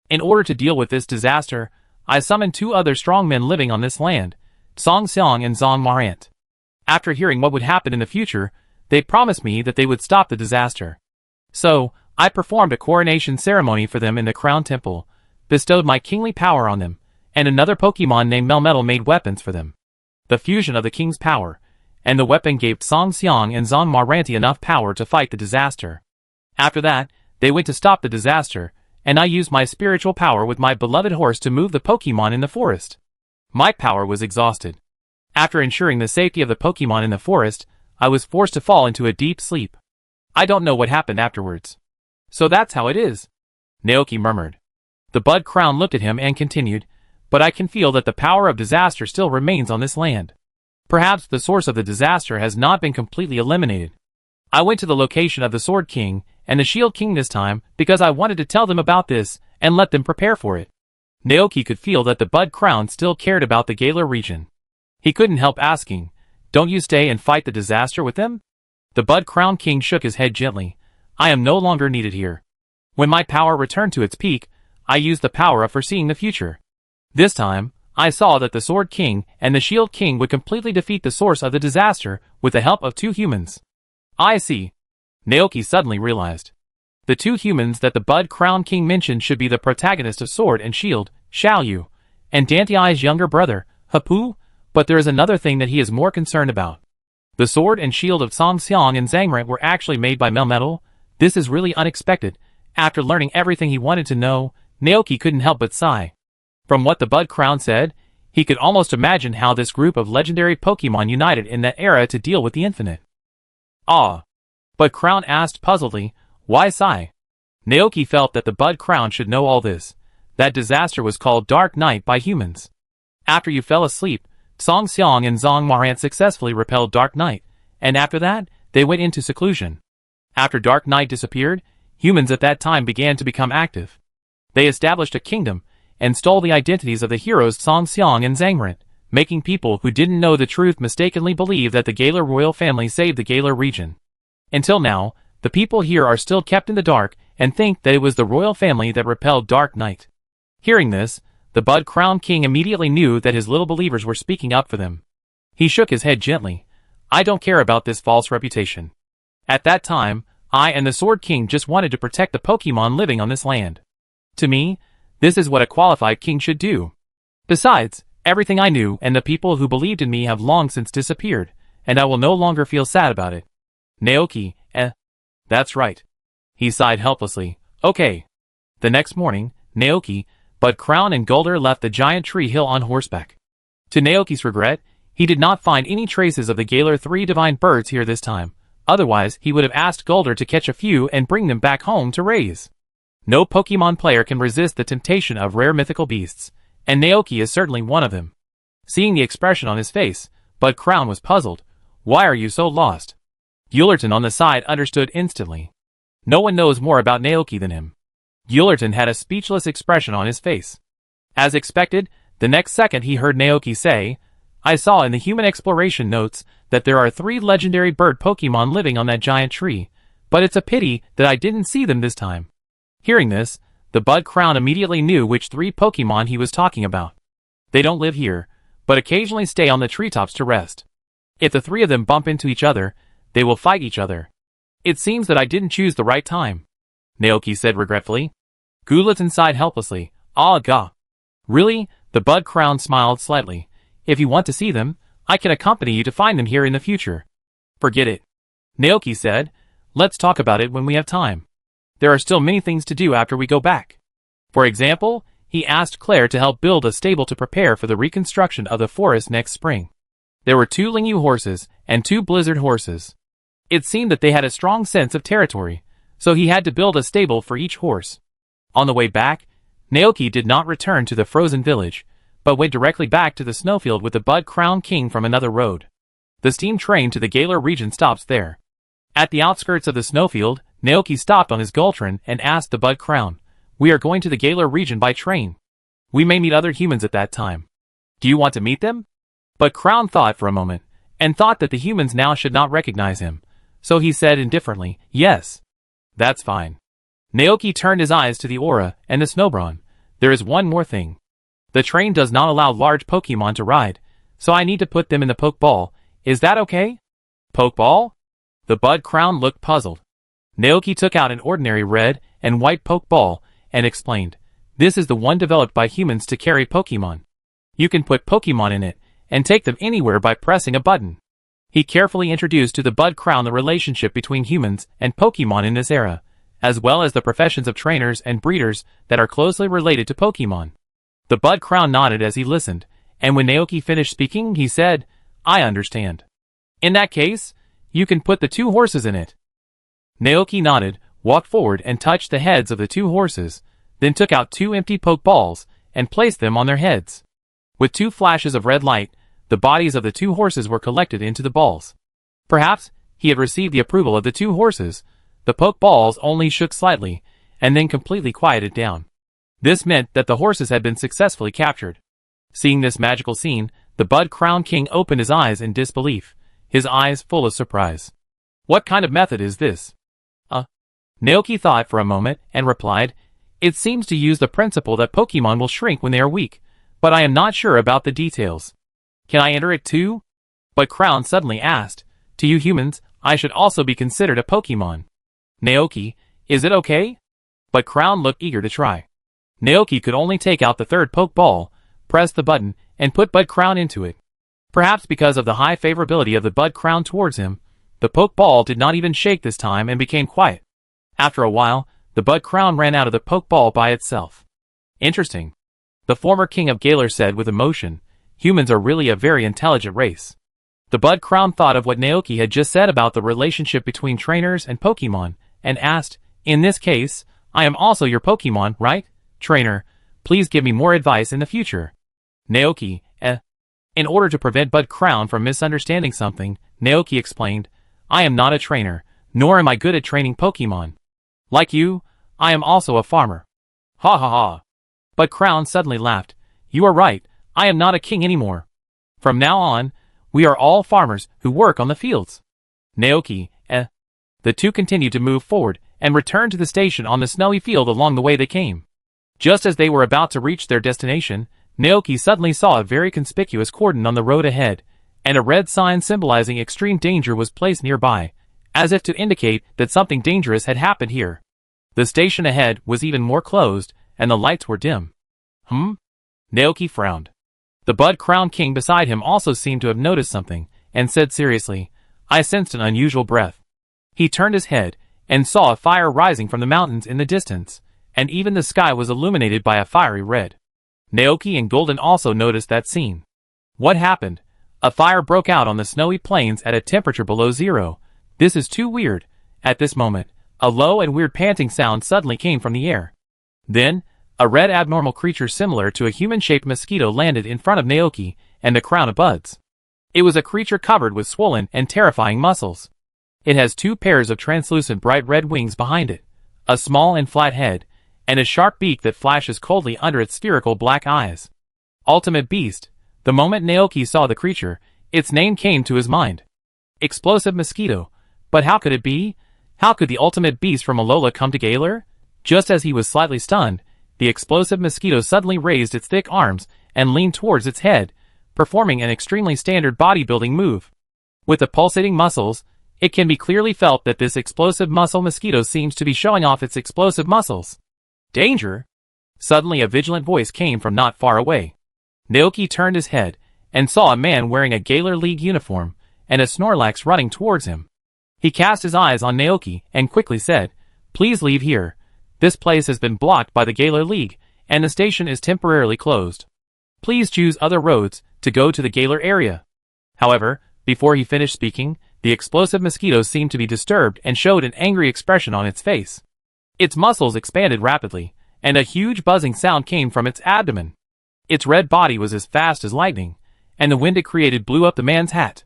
In order to deal with this disaster, I summoned two other strong men living on this land, Song Xiang and Zong Marant. After hearing what would happen in the future, they promised me that they would stop the disaster. So, I performed a coronation ceremony for them in the Crown Temple, bestowed my kingly power on them, and another Pokemon named Melmetal made weapons for them. The fusion of the king's power and the weapon gave Song Xiang and Zong Marant enough power to fight the disaster. After that, they went to stop the disaster, and I used my spiritual power with my beloved horse to move the Pokemon in the forest. My power was exhausted. After ensuring the safety of the Pokemon in the forest, I was forced to fall into a deep sleep. I don't know what happened afterwards." "So that's how it is," Naoki murmured. The Bud Crown looked at him and continued, "But I can feel that the power of disaster still remains on this land. Perhaps the source of the disaster has not been completely eliminated. I went to the location of the Sword King and the Shield King this time because I wanted to tell them about this and let them prepare for it." Naoki could feel that the Bud Crown still cared about the Galar region. He couldn't help asking, "Don't you stay and fight the disaster with them?" The Bud Crown King shook his head gently. "I am no longer needed here. When my power returned to its peak, I used the power of foreseeing the future. This time, I saw that the Sword King and the Shield King would completely defeat the source of the disaster with the help of two humans." "I see," Naoki suddenly realized. The two humans that the Bud Crown King mentioned should be the protagonist of Sword and Shield, Xiaoyu, and Dantiai's younger brother, Hapu, but there is another thing that he is more concerned about. The Sword and Shield of Song Xiang and Zangrant were actually made by Melmetal. This is really unexpected. After learning everything he wanted to know, Naoki couldn't help but sigh. From what the Bud Crown said, he could almost imagine how this group of legendary Pokemon united in that era to deal with the infinite. "Ah." Bud Crown asked puzzledly, "Why sigh?" Naoki felt that the Bud Crown should know all this. That disaster was called Dark Night by humans. After you fell asleep, Song Xiang and Zong Marant successfully repelled Dark Night, and after that, they went into seclusion. After Dark Night disappeared, humans at that time began to become active. They established a kingdom, and stole the identities of the heroes Song Xiang and Zangrant, making people who didn't know the truth mistakenly believe that the Galar royal family saved the Galar region. Until now, the people here are still kept in the dark and think that it was the royal family that repelled Dark Night. Hearing this, the Bud Crown King immediately knew that his little believers were speaking up for them. He shook his head gently. "I don't care about this false reputation. At that time, I and the Sword King just wanted to protect the Pokemon living on this land. To me, this is what a qualified king should do. Besides, everything I knew and the people who believed in me have long since disappeared, and I will no longer feel sad about it." Naoki, that's right. He sighed helplessly. "Okay." The next morning, Naoki, Bud Crown and Golder left the giant tree hill on horseback. To Naoki's regret, he did not find any traces of the Galar 3 divine birds here this time. Otherwise, he would have asked Golder to catch a few and bring them back home to raise. No Pokemon player can resist the temptation of rare mythical beasts, and Naoki is certainly one of them. Seeing the expression on his face, Bud Crown was puzzled. "Why are you so lost?" Ullerton on the side understood instantly. No one knows more about Naoki than him. Ullerton had a speechless expression on his face. As expected, the next second he heard Naoki say, "I saw in the human exploration notes that there are 3 legendary bird Pokemon living on that giant tree, but it's a pity that I didn't see them this time." Hearing this, the Bud Crown immediately knew which 3 Pokemon he was talking about. They don't live here, but occasionally stay on the treetops to rest. If the 3 of them bump into each other, they will fight each other. "It seems that I didn't choose the right time," Naoki said regretfully. Gulatin sighed helplessly. "Ah gah. Really?" The Bud Crown smiled slightly. "If you want to see them, I can accompany you to find them here in the future." "Forget it," Naoki said. "Let's talk about it when we have time. There are still many things to do after we go back." For example, he asked Claire to help build a stable to prepare for the reconstruction of the forest next spring. There were 2 Lingyu horses and 2 Blizzard horses. It seemed that they had a strong sense of territory, so he had to build a stable for each horse. On the way back, Naoki did not return to the frozen village, but went directly back to the snowfield with the Bud Crown King from another road. The steam train to the Galar region stops there. At the outskirts of the snowfield, Naoki stopped on his Gultron and asked the Bud Crown, "We are going to the Galar region by train. We may meet other humans at that time. Do you want to meet them?" Bud Crown thought for a moment, and thought that the humans now should not recognize him, so he said indifferently, "Yes. That's fine." Naoki turned his eyes to the aura and the Snowbron. "There is one more thing. The train does not allow large Pokemon to ride, so I need to put them in the Pokeball. Is that okay?" "Pokeball?" The Bud Crown looked puzzled. Naoki took out an ordinary red and white Pokeball and explained, "This is the one developed by humans to carry Pokemon. You can put Pokemon in it and take them anywhere by pressing a button." He carefully introduced to the Bud Crown the relationship between humans and Pokemon in this era, as well as the professions of trainers and breeders that are closely related to Pokemon. The Bud Crown nodded as he listened, and when Naoki finished speaking, he said, "I understand. In that case, you can put the 2 horses in it." Naoki nodded, walked forward and touched the heads of the 2 horses, then took out 2 empty Pokeballs and placed them on their heads. With 2 flashes of red light, the bodies of the 2 horses were collected into the balls. Perhaps he had received the approval of the 2 horses. The Pokeballs only shook slightly, and then completely quieted down. This meant that the horses had been successfully captured. Seeing this magical scene, the Bud Crown King opened his eyes in disbelief, his eyes full of surprise. "What kind of method is this?" Naoki thought for a moment and replied, "It seems to use the principle that Pokemon will shrink when they are weak, but I am not sure about the details. Can I enter it too?" Bud Crown suddenly asked, "To you humans, I should also be considered a Pokemon. Naoki, is it okay?" Bud Crown looked eager to try. Naoki could only take out the 3rd Pokeball, press the button, and put Bud Crown into it. Perhaps because of the high favorability of the Bud Crown towards him, the Pokeball did not even shake this time and became quiet. After a while, the Bud Crown ran out of the Pokeball by itself. "Interesting," the former king of Galar said with emotion. "Humans are really a very intelligent race." The Bud Crown thought of what Naoki had just said about the relationship between trainers and Pokemon, and asked, "In this case, I am also your Pokemon, right? Trainer, please give me more advice in the future." Naoki, In order to prevent Bud Crown from misunderstanding something, Naoki explained, "I am not a trainer, nor am I good at training Pokemon. Like you, I am also a farmer." "Ha ha ha." Bud Crown suddenly laughed. "You are right, I am not a king anymore. From now on, we are all farmers who work on the fields." Naoki, The 2 continued to move forward and returned to the station on the snowy field along the way they came. Just as they were about to reach their destination, Naoki suddenly saw a very conspicuous cordon on the road ahead, and a red sign symbolizing extreme danger was placed nearby, as if to indicate that something dangerous had happened here. The station ahead was even more closed, and the lights were dim. Naoki frowned. The Bud Crown King beside him also seemed to have noticed something, and said seriously, "I sensed an unusual breath." He turned his head, and saw a fire rising from the mountains in the distance, and even the sky was illuminated by a fiery red. Naoki and Golden also noticed that scene. What happened? A fire broke out on the snowy plains at a temperature below 0. This is too weird. At this moment, a low and weird panting sound suddenly came from the air. Then, a red abnormal creature similar to a human-shaped mosquito landed in front of Naoki and the crown of buds. It was a creature covered with swollen and terrifying muscles. It has 2 pairs of translucent bright red wings behind it, a small and flat head, and a sharp beak that flashes coldly under its spherical black eyes. Ultimate Beast. The moment Naoki saw the creature, its name came to his mind. Explosive Mosquito. But how could it be? How could the Ultimate Beast from Alola come to Galar? Just as he was slightly stunned, the explosive mosquito suddenly raised its thick arms and leaned towards its head, performing an extremely standard bodybuilding move. With the pulsating muscles, it can be clearly felt that this explosive muscle mosquito seems to be showing off its explosive muscles. Danger! Suddenly a vigilant voice came from not far away. Naoki turned his head, and saw a man wearing a Galar League uniform, and a Snorlax running towards him. He cast his eyes on Naoki, and quickly said, "Please leave here. This place has been blocked by the Galar League, and the station is temporarily closed. Please choose other roads to go to the Galar area." However, before he finished speaking, the explosive mosquito seemed to be disturbed and showed an angry expression on its face. Its muscles expanded rapidly, and a huge buzzing sound came from its abdomen. Its red body was as fast as lightning, and the wind it created blew up the man's hat.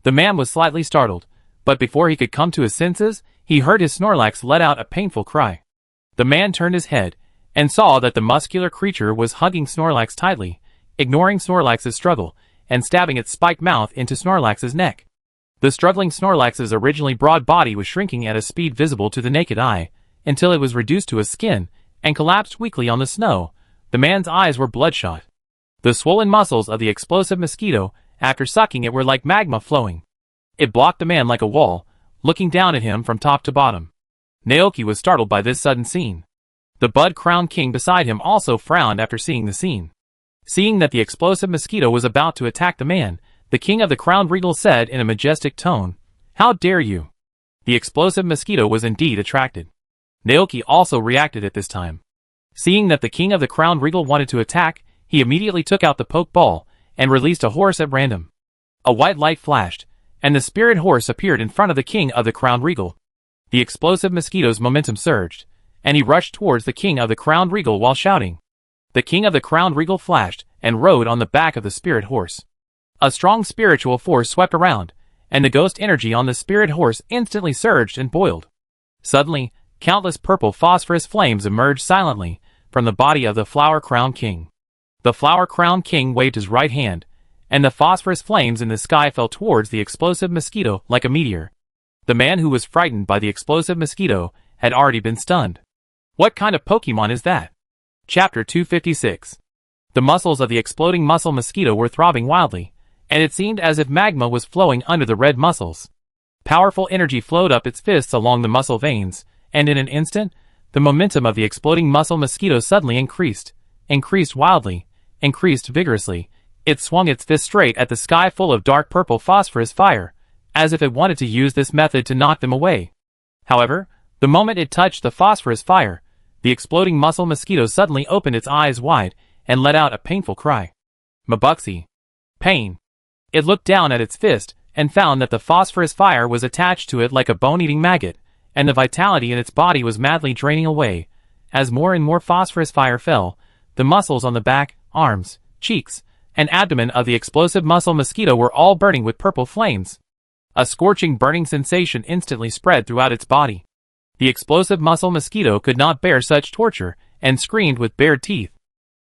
The man was slightly startled, but before he could come to his senses, he heard his Snorlax let out a painful cry. The man turned his head, and saw that the muscular creature was hugging Snorlax tightly, ignoring Snorlax's struggle, and stabbing its spiked mouth into Snorlax's neck. The struggling Snorlax's originally broad body was shrinking at a speed visible to the naked eye, until it was reduced to a skin, and collapsed weakly on the snow. The man's eyes were bloodshot. The swollen muscles of the explosive mosquito, after sucking it, were like magma flowing. It blocked the man like a wall, looking down at him from top to bottom. Naoki was startled by this sudden scene. The Bud Crown King beside him also frowned after seeing the scene. Seeing that the explosive mosquito was about to attack the man, the King of the Crowned Regal said in a majestic tone, "How dare you?" The explosive mosquito was indeed attracted. Naoki also reacted at this time. Seeing that the King of the Crowned Regal wanted to attack, he immediately took out the poke ball, and released a horse at random. A white light flashed, and the spirit horse appeared in front of the King of the Crowned Regal. The explosive mosquito's momentum surged, and he rushed towards the King of the Crowned Regal while shouting. The King of the Crowned Regal flashed, and rode on the back of the spirit horse. A strong spiritual force swept around, and the ghost energy on the spirit horse instantly surged and boiled. Suddenly, countless purple phosphorus flames emerged silently from the body of the Flower Crown King. The Flower Crown King waved his right hand, and the phosphorus flames in the sky fell towards the explosive mosquito like a meteor. The man who was frightened by the explosive mosquito had already been stunned. What kind of Pokemon is that? Chapter 256. The muscles of the exploding muscle mosquito were throbbing wildly, and it seemed as if magma was flowing under the red muscles. Powerful energy flowed up its fists along the muscle veins, and in an instant, the momentum of the exploding muscle mosquito suddenly increased wildly, increased vigorously. It swung its fist straight at the sky full of dark purple phosphorus fire, as if it wanted to use this method to knock them away. However, the moment it touched the phosphorus fire, the exploding muscle mosquito suddenly opened its eyes wide and let out a painful cry. Mabuxi. Pain. It looked down at its fist and found that the phosphorus fire was attached to it like a bone-eating maggot, and the vitality in its body was madly draining away. As more and more phosphorus fire fell, the muscles on the back, arms, cheeks, and abdomen of the explosive muscle mosquito were all burning with purple flames. A scorching burning sensation instantly spread throughout its body. The explosive muscle mosquito could not bear such torture, and screamed with bared teeth.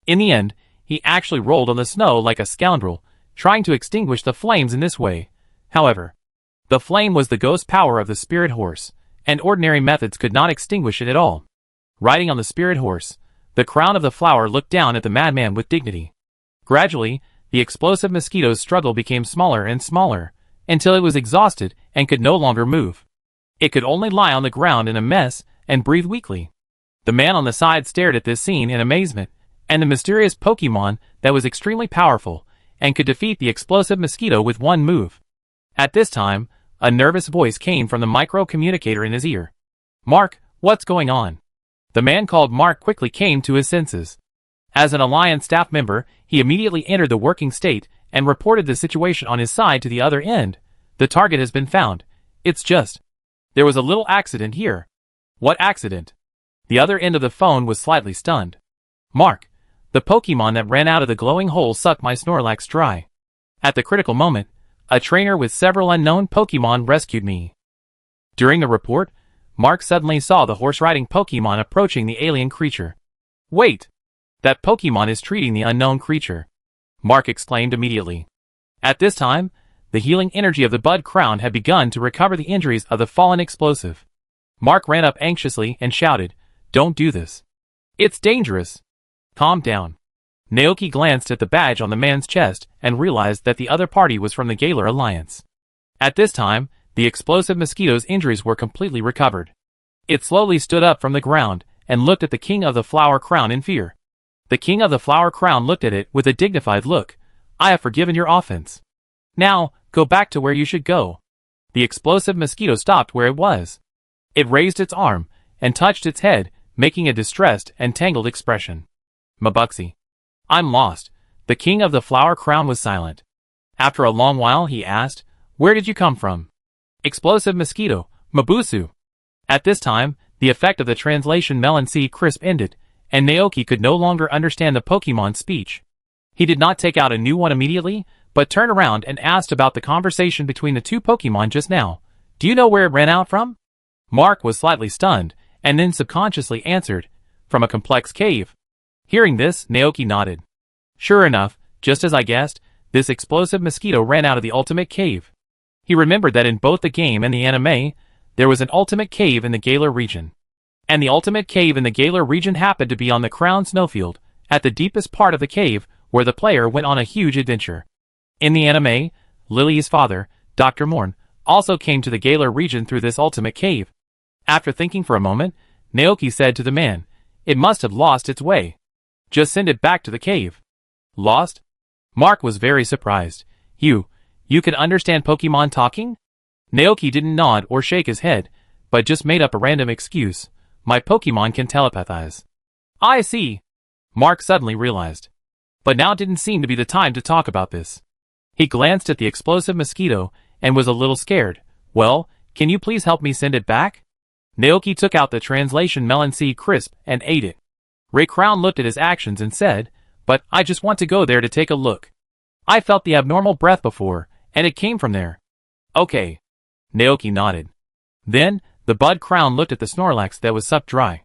In the end, he actually rolled on the snow like a scoundrel, trying to extinguish the flames in this way. However, the flame was the ghost power of the spirit horse, and ordinary methods could not extinguish it at all. Riding on the spirit horse, the crown of the flower looked down at the madman with dignity. Gradually, the explosive mosquito's struggle became smaller and smaller, until it was exhausted and could no longer move. It could only lie on the ground in a mess and breathe weakly. The man on the side stared at this scene in amazement, and the mysterious Pokemon that was extremely powerful and could defeat the explosive mosquito with one move. At this time, a nervous voice came from the micro-communicator in his ear. "Mark, what's going on?" The man called Mark quickly came to his senses. As an Alliance staff member, he immediately entered the working state and reported the situation on his side to the other end. "The target has been found. It's just... there was a little accident here." "What accident?" The other end of the phone was slightly stunned. "Mark, the Pokemon that ran out of the glowing hole sucked my Snorlax dry. At the critical moment, a trainer with several unknown Pokemon rescued me." During the report, Mark suddenly saw the horse-riding Pokemon approaching the alien creature. "Wait! That Pokemon is treating the unknown creature," Mark exclaimed immediately. At this time, the healing energy of the Bud Crown had begun to recover the injuries of the fallen explosive. Mark ran up anxiously and shouted, "Don't do this. It's dangerous. Calm down." Naoki glanced at the badge on the man's chest and realized that the other party was from the Galar Alliance. At this time, the explosive mosquito's injuries were completely recovered. It slowly stood up from the ground and looked at the King of the Flower Crown in fear. The King of the Flower Crown looked at it with a dignified look. "I have forgiven your offense. Now, go back to where you should go." The explosive mosquito stopped where it was. It raised its arm and touched its head, making a distressed and tangled expression. "Mabuxi. I'm lost." The King of the Flower Crown was silent. After a long while he asked, "Where did you come from?" "Explosive mosquito, Mabusu." At this time, the effect of the translation Melon C crisp ended, and Naoki could no longer understand the Pokemon's speech. He did not take out a new one immediately, but turned around and asked about the conversation between the two Pokemon just now. Do you know where it ran out from? Mark was slightly stunned, and then subconsciously answered, from a complex cave. Hearing this, Naoki nodded. Sure enough, just as I guessed, this explosive mosquito ran out of the ultimate cave. He remembered that in both the game and the anime, there was an ultimate cave in the Galar region. And the ultimate cave in the Galar region happened to be on the Crown Snowfield, at the deepest part of the cave, where the player went on a huge adventure. In the anime, Lily's father, Dr. Morn, also came to the Galar region through this ultimate cave. After thinking for a moment, Naoki said to the man, it must have lost its way. Just send it back to the cave. Lost? Mark was very surprised. You could understand Pokemon talking? Naoki didn't nod or shake his head, but just made up a random excuse. My Pokemon can telepathize. I see. Mark suddenly realized. But now didn't seem to be the time to talk about this. He glanced at the explosive mosquito and was a little scared. Well, can you please help me send it back? Naoki took out the translation melon seed crisp and ate it. Ray Crown looked at his actions and said, but I just want to go there to take a look. I felt the abnormal breath before, and it came from there. Okay. Naoki nodded. Then, the Bud Crown looked at the Snorlax that was sucked dry.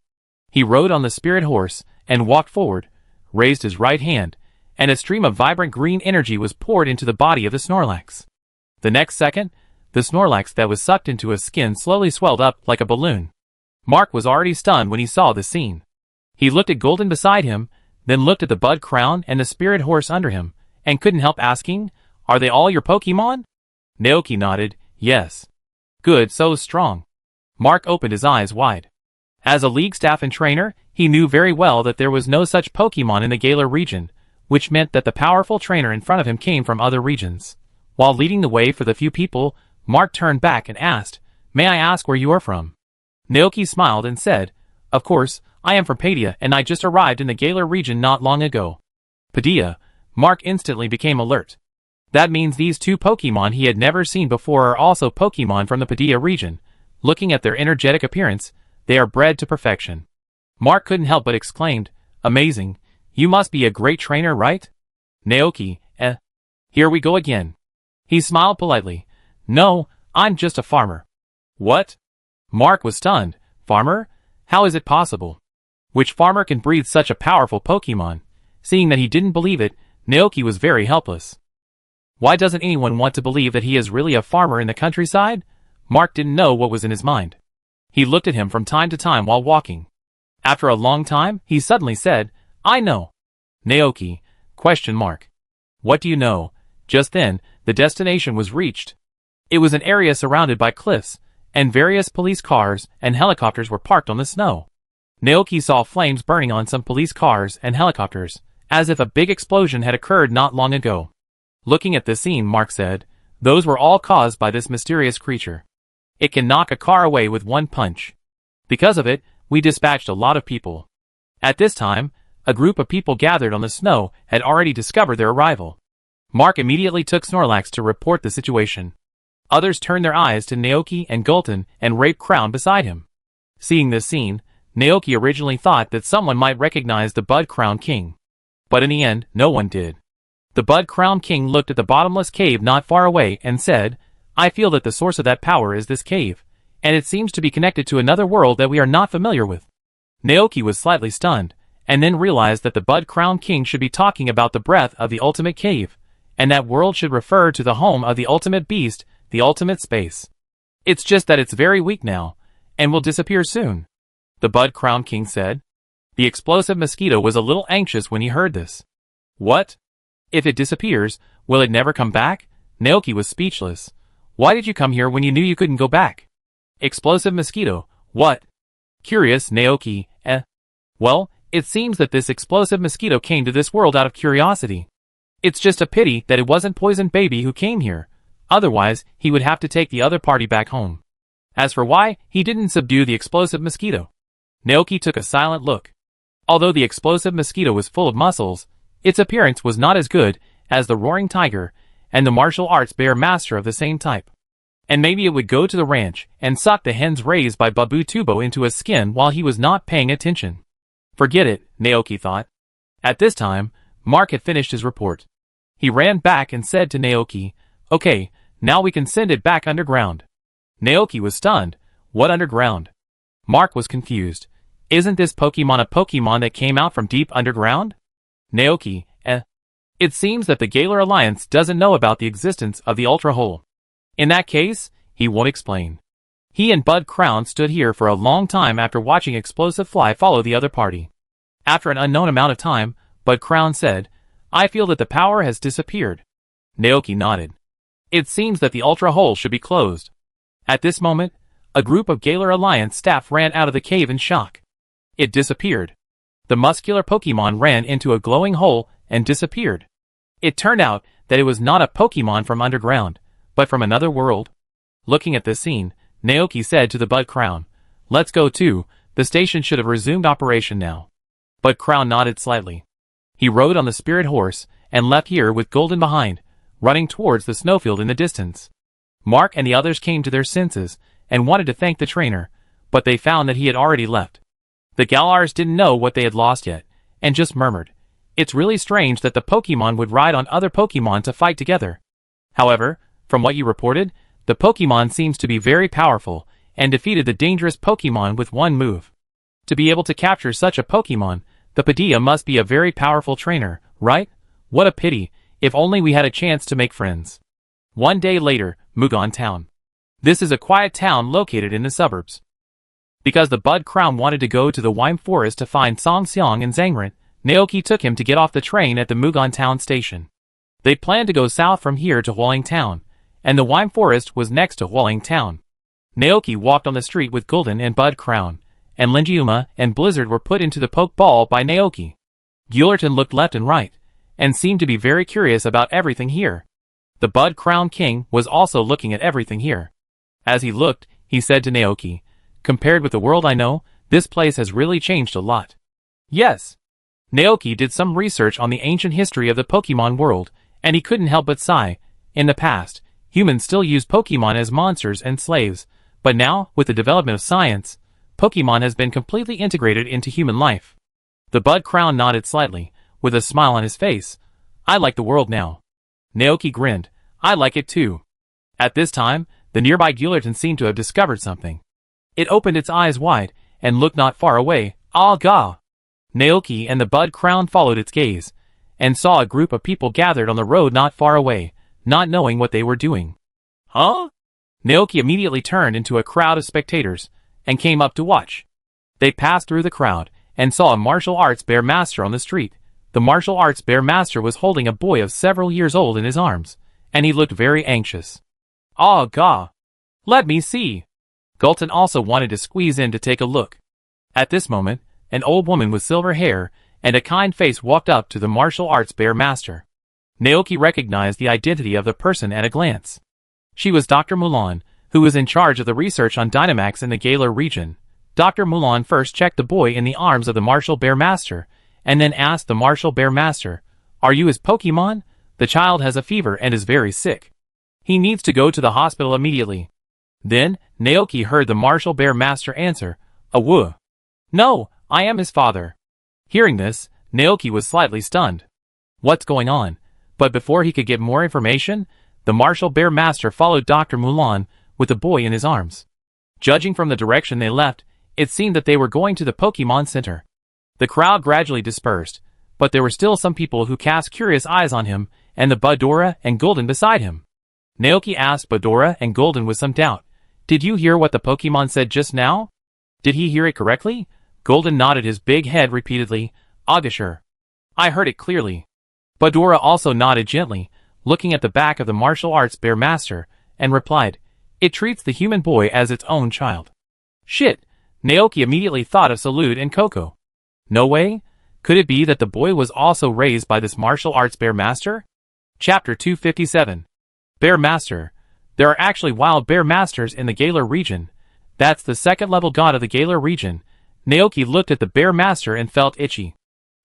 He rode on the spirit horse and walked forward, raised his right hand, and a stream of vibrant green energy was poured into the body of the Snorlax. The next second, the Snorlax that was sucked into his skin slowly swelled up like a balloon. Mark was already stunned when he saw the scene. He looked at Golden beside him, then looked at the Bud Crown and the spirit horse under him, and couldn't help asking, are they all your Pokemon? Naoki nodded, yes. Good, so strong. Mark opened his eyes wide. As a league staff and trainer, he knew very well that there was no such Pokemon in the Galar region, which meant that the powerful trainer in front of him came from other regions. While leading the way for the few people, Mark turned back and asked, may I ask where you are from? Naoki smiled and said, of course, I am from Padia and I just arrived in the Galar region not long ago. Padia. Mark instantly became alert. That means these two Pokemon he had never seen before are also Pokemon from the Padia region. Looking at their energetic appearance, they are bred to perfection. Mark couldn't help but exclaimed, amazing, you must be a great trainer, right? Naoki, here we go again. He smiled politely. No, I'm just a farmer. What? Mark was stunned. Farmer? How is it possible? Which farmer can breed such a powerful Pokemon? Seeing that he didn't believe it, Naoki was very helpless. Why doesn't anyone want to believe that he is really a farmer in the countryside? Mark didn't know what was in his mind. He looked at him from time to time while walking. After a long time, he suddenly said, I know. Naoki, ? What do you know? Just then, the destination was reached. It was an area surrounded by cliffs, and various police cars and helicopters were parked on the snow. Naoki saw flames burning on some police cars and helicopters, as if a big explosion had occurred not long ago. Looking at this scene, Mark said, those were all caused by this mysterious creature. It can knock a car away with one punch. Because of it, we dispatched a lot of people. At this time, a group of people gathered on the snow had already discovered their arrival. Mark immediately took Snorlax to report the situation. Others turned their eyes to Naoki and Gulton and Rape Crown beside him. Seeing this scene, Naoki originally thought that someone might recognize the Bud Crown King. But in the end, no one did. The Bud Crown King looked at the bottomless cave not far away and said, I feel that the source of that power is this cave, and it seems to be connected to another world that we are not familiar with. Naoki was slightly stunned, and then realized that the Bud Crown King should be talking about the breath of the ultimate cave, and that world should refer to the home of the ultimate beast, the ultimate space. It's just that it's very weak now, and will disappear soon, the Bud Crown King said. The explosive mosquito was a little anxious when he heard this. What? If it disappears, will it never come back? Naoki was speechless. Why did you come here when you knew you couldn't go back? Explosive mosquito, what? Curious, Naoki, Well, it seems that this explosive mosquito came to this world out of curiosity. It's just a pity that it wasn't Poison Baby who came here. Otherwise, he would have to take the other party back home. As for why he didn't subdue the explosive mosquito, Naoki took a silent look. Although the explosive mosquito was full of muscles, its appearance was not as good as the roaring tiger and the martial arts bear master of the same type. And maybe it would go to the ranch and suck the hens raised by Babu Tubo into his skin while he was not paying attention. Forget it, Naoki thought. At this time, Mark had finished his report. He ran back and said to Naoki, "Okay, now we can send it back underground." Naoki was stunned. What underground? Mark was confused. Isn't this Pokemon a Pokemon that came out from deep underground? Naoki, It seems that the Galar Alliance doesn't know about the existence of the Ultra Hole. In that case, he won't explain. He and Bud Crown stood here for a long time after watching Explosive Fly follow the other party. After an unknown amount of time, Bud Crown said, "I feel that the power has disappeared." Naoki nodded. It seems that the Ultra Hole should be closed. At this moment, a group of Galar Alliance staff ran out of the cave in shock. It disappeared. The muscular Pokemon ran into a glowing hole and disappeared. It turned out that it was not a Pokemon from underground, but from another world. Looking at this scene, Naoki said to the Bud Crown, "Let's go too, the station should have resumed operation now." Bud Crown nodded slightly. He rode on the spirit horse and left here with Golden behind, running towards the snowfield in the distance. Mark and the others came to their senses and wanted to thank the trainer, but they found that he had already left. The Galars didn't know what they had lost yet, and just murmured, "It's really strange that the Pokemon would ride on other Pokemon to fight together." However, from what you reported, the Pokemon seems to be very powerful, and defeated the dangerous Pokemon with one move. To be able to capture such a Pokemon, the Padilla must be a very powerful trainer, right? What a pity, if only we had a chance to make friends. One day later, Mugon Town. This is a quiet town located in the suburbs. Because the Bud Crown wanted to go to the Wime Forest to find Song Xiang and Zangren, Naoki took him to get off the train at the Mugon Town station. They planned to go south from here to Hualing Town, and the Wime Forest was next to Hualing Town. Naoki walked on the street with Golden and Bud Crown, and Linjiuma and Blizzard were put into the poke ball by Naoki. Guillerton looked left and right, and seemed to be very curious about everything here. The Bud Crown King was also looking at everything here. As he looked, he said to Naoki, "Compared with the world I know, this place has really changed a lot." Yes. Naoki did some research on the ancient history of the Pokemon world, and he couldn't help but sigh. In the past, humans still used Pokemon as monsters and slaves, but now, with the development of science, Pokemon has been completely integrated into human life. The Bud Crown nodded slightly, with a smile on his face. "I like the world now." Naoki grinned. "I like it too." At this time, the nearby Guillerton seemed to have discovered something. It opened its eyes wide, and looked not far away. "Ah gah!" Naoki and the Bud Crown followed its gaze, and saw a group of people gathered on the road not far away, not knowing what they were doing. "Huh?" Naoki immediately turned into a crowd of spectators, and came up to watch. They passed through the crowd, and saw a martial arts bear master on the street. The martial arts bear master was holding a boy of several years old in his arms, and he looked very anxious. "Ah gah! Let me see!" Gulton also wanted to squeeze in to take a look. At this moment, an old woman with silver hair and a kind face walked up to the martial arts bear master. Naoki recognized the identity of the person at a glance. She was Dr. Mulan, who was in charge of the research on Dynamax in the Galar region. Dr. Mulan first checked the boy in the arms of the martial bear master, and then asked the martial bear master, "Are you his Pokemon? The child has a fever and is very sick. He needs to go to the hospital immediately." Then, Naoki heard the martial bear master answer, "Awoo. No, I am his father." Hearing this, Naoki was slightly stunned. What's going on? But before he could get more information, the martial bear master followed Dr. Mulan, with the boy in his arms. Judging from the direction they left, it seemed that they were going to the Pokemon Center. The crowd gradually dispersed, but there were still some people who cast curious eyes on him, and the Budora and Golden beside him. Naoki asked Budora and Golden with some doubt, "Did you hear what the Pokemon said just now?" Did he hear it correctly? Golden nodded his big head repeatedly. "Augusher. I heard it clearly." Budora also nodded gently, looking at the back of the martial arts bear master, and replied, "It treats the human boy as its own child." Shit! Naoki immediately thought of Salute and Coco. No way? Could it be that the boy was also raised by this martial arts bear master? Chapter 257. Bear Master. There are actually wild bear masters in the Galar region. That's the second level god of the Galar region. Naoki looked at the bear master and felt itchy.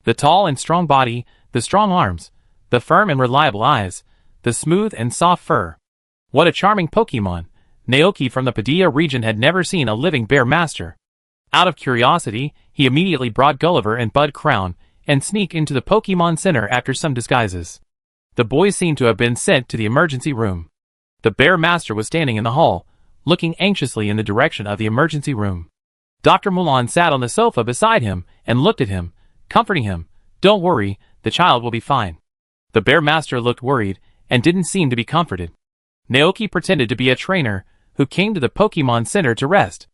The tall and strong body, the strong arms, the firm and reliable eyes, the smooth and soft fur. What a charming Pokemon. Naoki from the Padilla region had never seen a living bear master. Out of curiosity, he immediately brought Gulliver and Bud Crown, and sneak into the Pokemon Center after some disguises. The boys seemed to have been sent to the emergency room. The Bear Master was standing in the hall, looking anxiously in the direction of the emergency room. Dr. Mulan sat on the sofa beside him and looked at him, comforting him. "Don't worry, the child will be fine." The Bear Master looked worried and didn't seem to be comforted. Naoki pretended to be a trainer who came to the Pokemon Center to rest.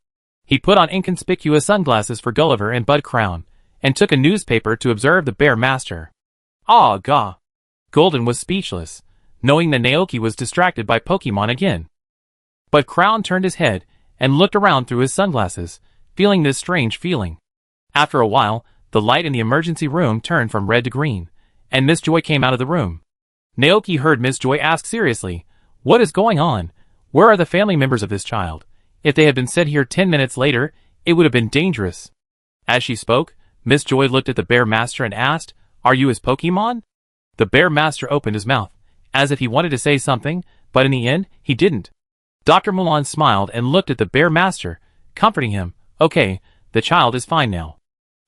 He put on inconspicuous sunglasses for Gulliver and Bud Crown, and took a newspaper to observe the Bear Master. "Ah, gah!" Golden was speechless, knowing that Naoki was distracted by Pokemon again. But Crown turned his head and looked around through his sunglasses, feeling this strange feeling. After a while, the light in the emergency room turned from red to green, and Miss Joy came out of the room. Naoki heard Miss Joy ask seriously, "What is going on? Where are the family members of this child? If they had been sent here 10 minutes later, it would have been dangerous." As she spoke, Miss Joy looked at the Bear Master and asked, "Are you his Pokemon?" The Bear Master opened his mouth, as if he wanted to say something, but in the end, he didn't. Dr. Mulan smiled and looked at the Bear Master, comforting him. "Okay, the child is fine now."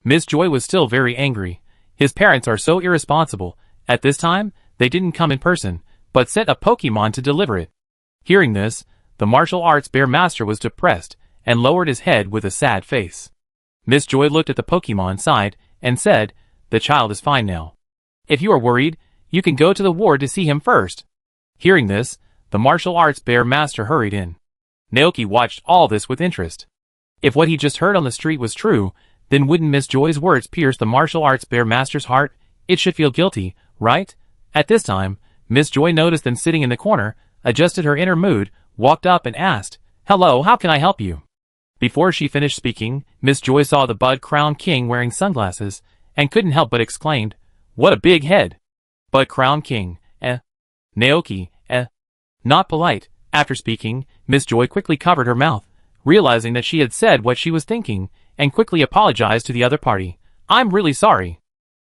Miss Joy was still very angry. His parents are so irresponsible. At this time, they didn't come in person, but sent a Pokemon to deliver it. Hearing this, the martial arts Bear Master was depressed and lowered his head with a sad face. Miss Joy looked at the Pokemon side and said, "The child is fine now. If you are worried, you can go to the ward to see him first." Hearing this, the martial arts Bear Master hurried in. Naoki watched all this with interest. If what he just heard on the street was true, then wouldn't Miss Joy's words pierce the martial arts Bear Master's heart? It should feel guilty, right? At this time, Miss Joy noticed them sitting in the corner, adjusted her inner mood, walked up and asked, "Hello, how can I help you?" Before she finished speaking, Miss Joy saw the Bud Crown King wearing sunglasses, and couldn't help but exclaimed, "What a big head!" Bud Crown King, Naoki, Not polite. After speaking, Miss Joy quickly covered her mouth, realizing that she had said what she was thinking, and quickly apologized to the other party. "I'm really sorry."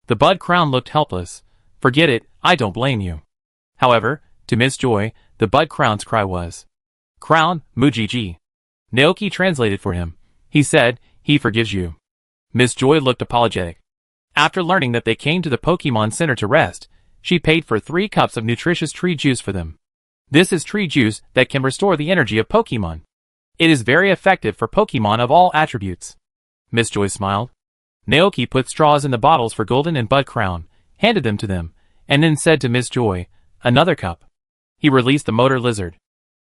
The Bud Crown looked helpless. "Forget it, I don't blame you." However, to Miss Joy, the Bud Crown's cry was, "Crown, Mujiji." Naoki translated for him. He said, "He forgives you." Miss Joy looked apologetic. After learning that they came to the Pokemon Center to rest, she paid for 3 cups of nutritious tree juice for them. This is tree juice that can restore the energy of Pokemon. It is very effective for Pokemon of all attributes. Miss Joy smiled. Naoki put straws in the bottles for Golden and Bud Crown, handed them to them, and then said to Miss Joy, "Another cup." He released the motor lizard.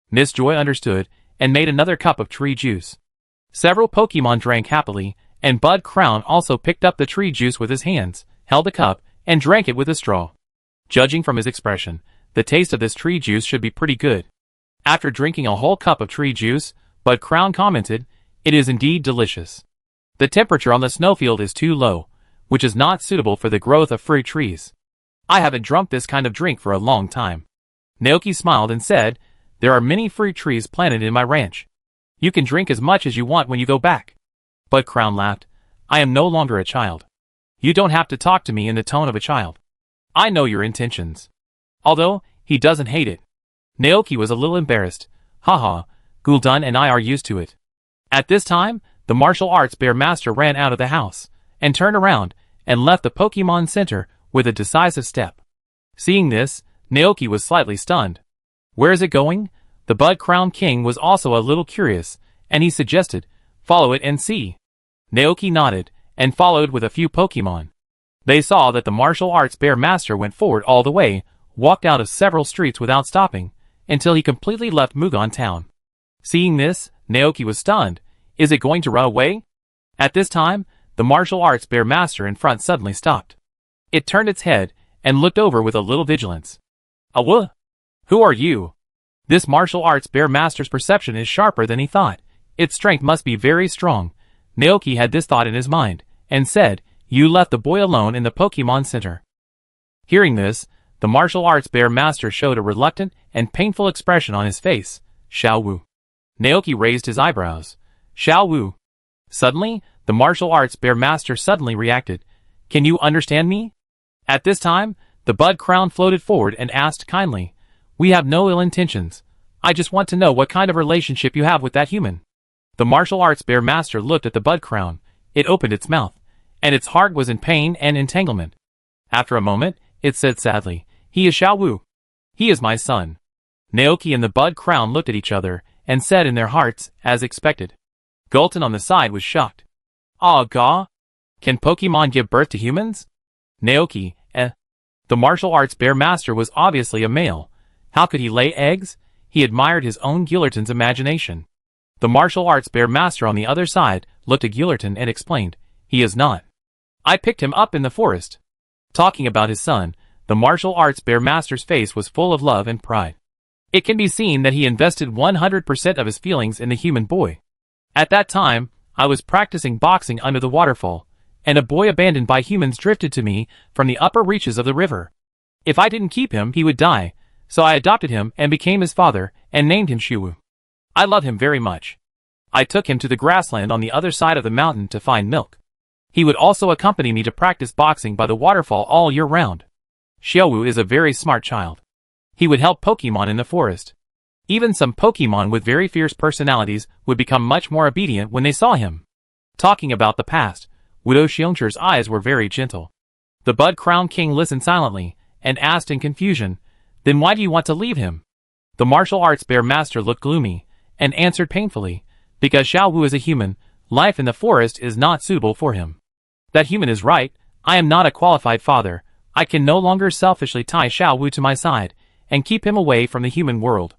Miss Joy understood, and made another cup of tree juice. Several Pokemon drank happily, and Bud Crown also picked up the tree juice with his hands, held the cup, and drank it with a straw. Judging from his expression, the taste of this tree juice should be pretty good. After drinking a whole cup of tree juice, Bud Crown commented, "It is indeed delicious. The temperature on the snowfield is too low, which is not suitable for the growth of fruit trees. I haven't drunk this kind of drink for a long time." Naoki smiled and said, "There are many fruit trees planted in my ranch. You can drink as much as you want when you go back." Bud Crown laughed. "I am no longer a child. You don't have to talk to me in the tone of a child. I know your intentions." Although, he doesn't hate it. Naoki was a little embarrassed. "Haha, Gul'dan and I are used to it." At this time, the martial arts Bear Master ran out of the house, and turned around, and left the Pokemon Center with a decisive step. Seeing this, Naoki was slightly stunned. Where is it going? The Bud Crown King was also a little curious, and he suggested, "Follow it and see." Naoki nodded, and followed with a few Pokemon. They saw that the martial arts Bear Master went forward all the way, walked out of several streets without stopping, until he completely left Mugon Town. Seeing this, Naoki was stunned. Is it going to run away? At this time, the martial arts Bear Master in front suddenly stopped. It turned its head, and looked over with a little vigilance. "Awah! Who are you?" This martial arts Bear Master's perception is sharper than he thought. Its strength must be very strong. Naoki had this thought in his mind, and said, "You left the boy alone in the Pokemon Center." Hearing this, the martial arts Bear Master showed a reluctant and painful expression on his face. "Xiao Wu." Naoki raised his eyebrows. "Xiao Wu." Suddenly, the martial arts Bear Master suddenly reacted. "Can you understand me?" At this time, the Bud Crown floated forward and asked kindly, "We have no ill intentions. I just want to know what kind of relationship you have with that human." The martial arts Bear Master looked at the Bud Crown. It opened its mouth, and its heart was in pain and entanglement. After a moment, it said sadly, "He is Xiao Wu. He is my son." Naoki and the Bud Crown looked at each other and said in their hearts, as expected. Gulton on the side was shocked. "Ah, ga? Can Pokemon give birth to humans?" Naoki, The martial arts bear master was obviously a male. How could he lay eggs? He admired his own Gillerton's imagination. The martial arts bear master on the other side looked at Gillerton and explained, "He is not. I picked him up in the forest." Talking about his son, the martial arts bear master's face was full of love and pride. It can be seen that he invested 100% of his feelings in the human boy. "At that time, I was practicing boxing under the waterfall, and a boy abandoned by humans drifted to me from the upper reaches of the river. If I didn't keep him, he would die, so I adopted him and became his father and named him Xiaowu. I love him very much. I took him to the grassland on the other side of the mountain to find milk. He would also accompany me to practice boxing by the waterfall all year round. Xiaowu is a very smart child. He would help Pokemon in the forest. Even some Pokemon with very fierce personalities would become much more obedient when they saw him." Talking about the past, Widow Xiongcher's eyes were very gentle. The Bud Crown King listened silently, and asked in confusion, "Then why do you want to leave him?" The martial arts bear master looked gloomy, and answered painfully, "Because Xiao Wu is a human, life in the forest is not suitable for him." "That human is right. I am not a qualified father. I can no longer selfishly tie Xiao Wu to my side, and keep him away from the human world.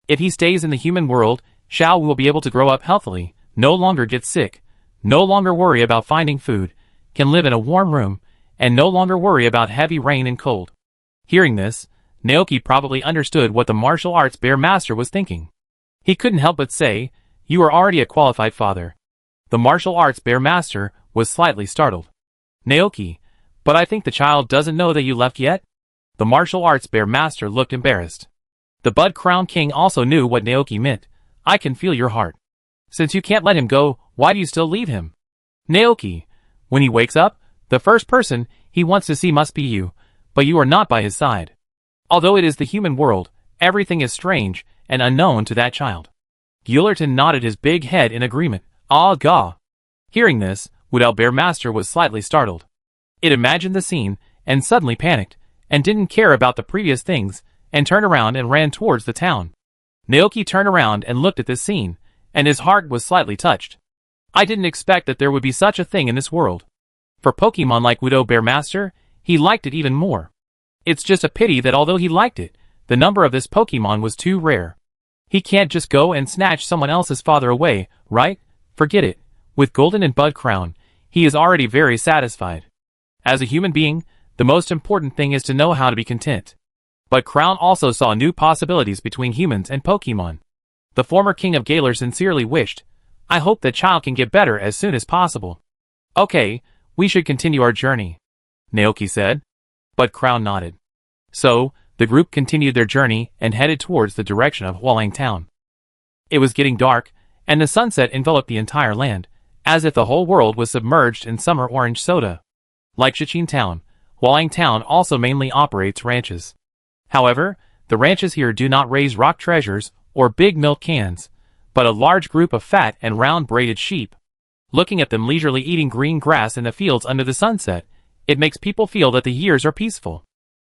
If he stays in the human world, Xiao Wu will be able to grow up healthily, no longer get sick, no longer worry about finding food, can live in a warm room, and no longer worry about heavy rain and cold." Hearing this, Naoki probably understood what the martial arts bear master was thinking. He couldn't help but say, "You are already a qualified father." The martial arts bear master was slightly startled. "Naoki, but I think the child doesn't know that you left yet?" The martial arts bear master looked embarrassed. The Bud Crown King also knew what Naoki meant. "I can feel your heart. Since you can't let him go, why do you still leave him?" "Naoki, when he wakes up, the first person he wants to see must be you, but you are not by his side. Although it is the human world, everything is strange and unknown to that child." Gillerton nodded his big head in agreement. "Ah, ga." Hearing this, Widow Bear Master was slightly startled. It imagined the scene, and suddenly panicked, and didn't care about the previous things, and turned around and ran towards the town. Naoki turned around and looked at this scene, and his heart was slightly touched. I didn't expect that there would be such a thing in this world. For Pokemon like Widow Bear Master, he liked it even more. It's just a pity that although he liked it, the number of this Pokemon was too rare. He can't just go and snatch someone else's father away, right? Forget it. With Golden and Bud Crown, he is already very satisfied. As a human being, the most important thing is to know how to be content. Bud Crown also saw new possibilities between humans and Pokemon. The former king of Galar sincerely wished, "I hope that child can get better as soon as possible." "Okay, we should continue our journey," Naoki said. Bud Crown nodded. So, the group continued their journey and headed towards the direction of Hualang Town. It was getting dark, and the sunset enveloped the entire land, as if the whole world was submerged in summer orange soda. Like Shichin Town, Hualang Town also mainly operates ranches. However, the ranches here do not raise rock treasures or big milk cans, but a large group of fat and round braided sheep. Looking at them leisurely eating green grass in the fields under the sunset, it makes people feel that the years are peaceful.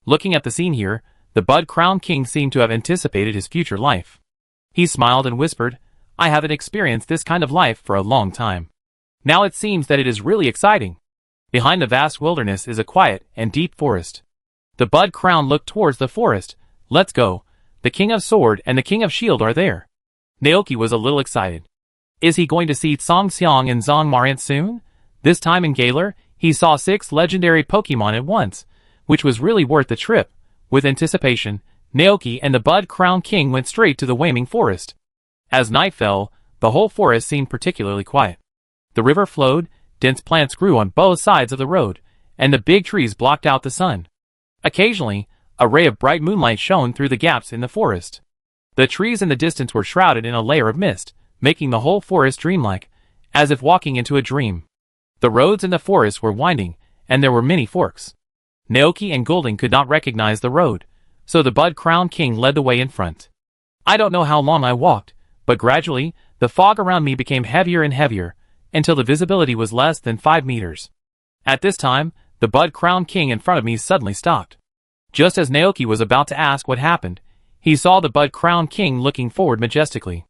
Looking at the scene here, the Bud Crown King seemed to have anticipated his future life. He smiled and whispered, "I haven't experienced this kind of life for a long time. Now it seems that it is really exciting." Behind the vast wilderness is a quiet and deep forest. The Bud Crown looked towards the forest. "Let's go. The King of Sword and the King of Shield are there." Naoki was a little excited. Is he going to see Song Xiang and Zong Marant soon? This time in Galar, he saw 6 legendary Pokemon at once, which was really worth the trip. With anticipation, Naoki and the Bud Crown King went straight to the Waiming Forest. As night fell, the whole forest seemed particularly quiet. The river flowed, dense plants grew on both sides of the road, and the big trees blocked out the sun. Occasionally, a ray of bright moonlight shone through the gaps in the forest. The trees in the distance were shrouded in a layer of mist, making the whole forest dreamlike, as if walking into a dream. The roads in the forest were winding, and there were many forks. Naoki and Golden could not recognize the road, so the Bud Crown King led the way in front. I don't know how long I walked, but gradually, the fog around me became heavier and heavier, until the visibility was less than 5 meters. At this time, the Bud Crown King in front of me suddenly stopped. Just as Naoki was about to ask what happened, he saw the Bud Crown King looking forward majestically.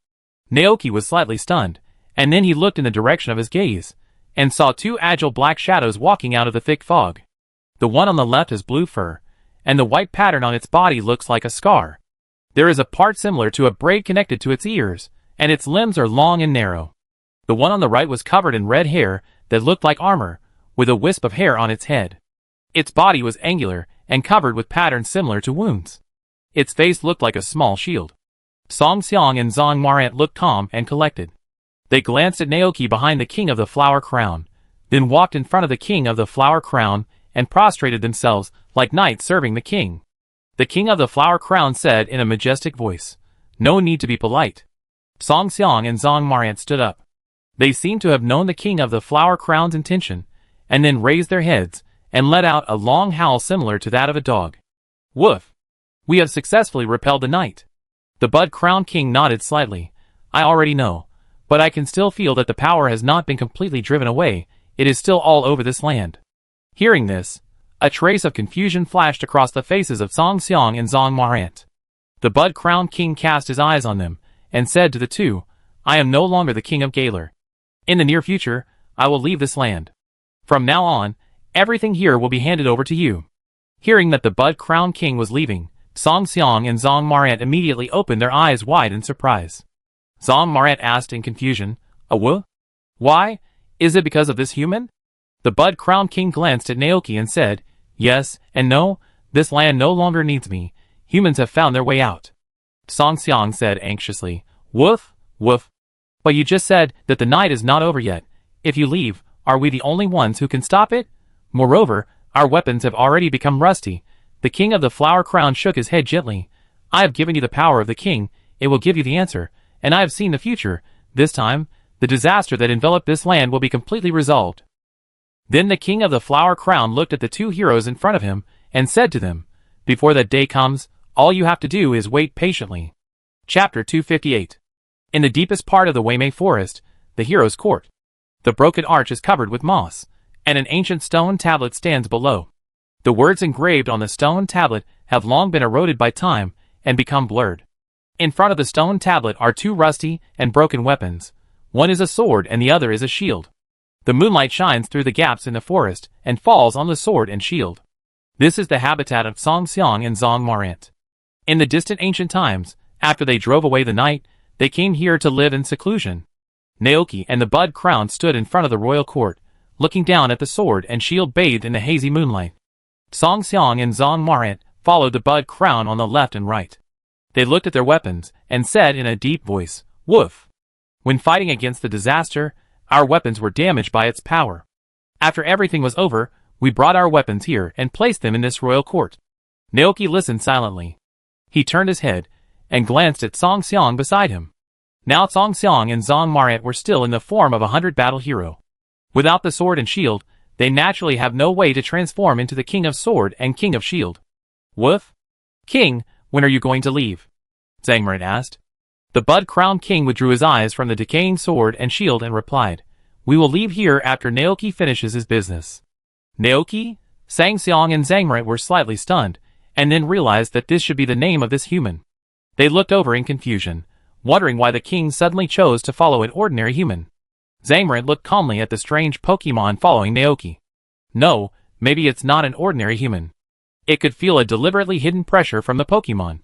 Naoki was slightly stunned, and then he looked in the direction of his gaze, and saw two agile black shadows walking out of the thick fog. The one on the left has blue fur, and the white pattern on its body looks like a scar. There is a part similar to a braid connected to its ears, and its limbs are long and narrow. The one on the right was covered in red hair that looked like armor, with a wisp of hair on its head. Its body was angular and covered with patterns similar to wounds. Its face looked like a small shield. Song Xiang and Zhang Marant looked calm and collected. They glanced at Naoki behind the King of the Flower Crown, then walked in front of the King of the Flower Crown and prostrated themselves like knights serving the king. The King of the Flower Crown said in a majestic voice, "No need to be polite." Song Xiang and Zhang Marant stood up. They seemed to have known the King of the Flower Crown's intention, and then raised their heads and let out a long howl similar to that of a dog. "Woof! We have successfully repelled the knight." The Bud Crown King nodded slightly. "I already know, but I can still feel that the power has not been completely driven away. It is still all over this land." Hearing this, a trace of confusion flashed across the faces of Song Xiang and Zhang Marant. The Bud Crown King cast his eyes on them, and said to the two, "I am no longer the King of Galar. In the near future, I will leave this land. From now on, everything here will be handed over to you." Hearing that the Bud Crown King was leaving, Song Xiang and Zhang Marant immediately opened their eyes wide in surprise. Zhang Marant asked in confusion, "What? Why? Is it because of this human?" The Bud Crown King glanced at Naoki and said, "Yes and no, this land no longer needs me. Humans have found their way out." Song Xiang said anxiously, "Woof, woof. But you just said that the night is not over yet. If you leave, are we the only ones who can stop it? Moreover, our weapons have already become rusty." The King of the Flower Crown shook his head gently. "I have given you the power of the king, it will give you the answer, and I have seen the future. This time, the disaster that enveloped this land will be completely resolved." Then the King of the Flower Crown looked at the two heroes in front of him, and said to them, "Before that day comes, all you have to do is wait patiently." Chapter 258. In the deepest part of the Weimei Forest, the hero's court. The broken arch is covered with moss, and an ancient stone tablet stands below. The words engraved on the stone tablet have long been eroded by time, and become blurred. In front of the stone tablet are two rusty and broken weapons. One is a sword and the other is a shield. The moonlight shines through the gaps in the forest, and falls on the sword and shield. This is the habitat of Song Xiang and Zhang Marant. In the distant ancient times, after they drove away the night, they came here to live in seclusion. Naoki and the Bud Crown stood in front of the royal court, looking down at the sword and shield bathed in the hazy moonlight. Song Xiang and Zhang Marant followed the Bud Crown on the left and right. They looked at their weapons, and said in a deep voice, "Woof! When fighting against the disaster, our weapons were damaged by its power. After everything was over, we brought our weapons here and placed them in this royal court." Naoki listened silently. He turned his head, and glanced at Song Xiang beside him. Now Song Xiang and Zhang Marant were still in the form of a 100-battle hero. Without the sword and shield, they naturally have no way to transform into the King of Sword and King of Shield. "Woof? King, when are you going to leave?" Zhang Marant asked. The Bud Crown King withdrew his eyes from the decaying sword and shield and replied, "We will leave here after Naoki finishes his business." Naoki, Sang Xiang and Zhang Marant were slightly stunned, and then realized that this should be the name of this human. They looked over in confusion, wondering why the king suddenly chose to follow an ordinary human. Zhang Marant looked calmly at the strange Pokemon following Naoki. No, maybe it's not an ordinary human. It could feel a deliberately hidden pressure from the Pokemon.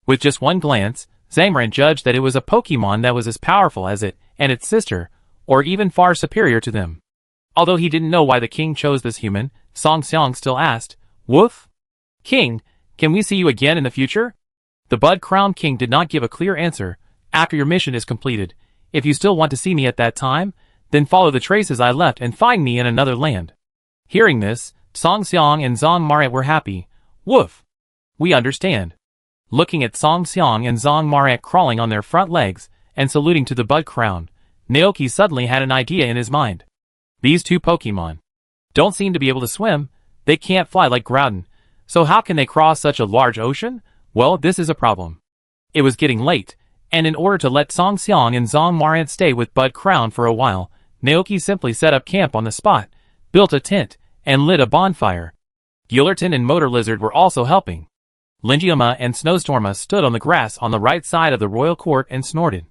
With just one glance, Zhang Marant judged that it was a Pokemon that was as powerful as it and its sister, or even far superior to them. Although he didn't know why the king chose this human, Song Xiang still asked, "Woof? King, can we see you again in the future?" The Bud Crown King did not give a clear answer. "After your mission is completed, if you still want to see me at that time, then follow the traces I left and find me in another land." Hearing this, Song Xiang and Zhang Marant were happy. "Woof! We understand." Looking at Song Xiang and Zhang Marant crawling on their front legs, and saluting to the Bud Crown, Naoki suddenly had an idea in his mind. These two Pokemon don't seem to be able to swim, they can't fly like Groudon, so how can they cross such a large ocean? Well, this is a problem. It was getting late, and in order to let Song Xiang and Zhang Marant stay with Bud Crown for a while, Naoki simply set up camp on the spot, built a tent, and lit a bonfire. Gillerton and Motor Lizard were also helping. Lingioma and Snowstorma stood on the grass on the right side of the royal court and snorted.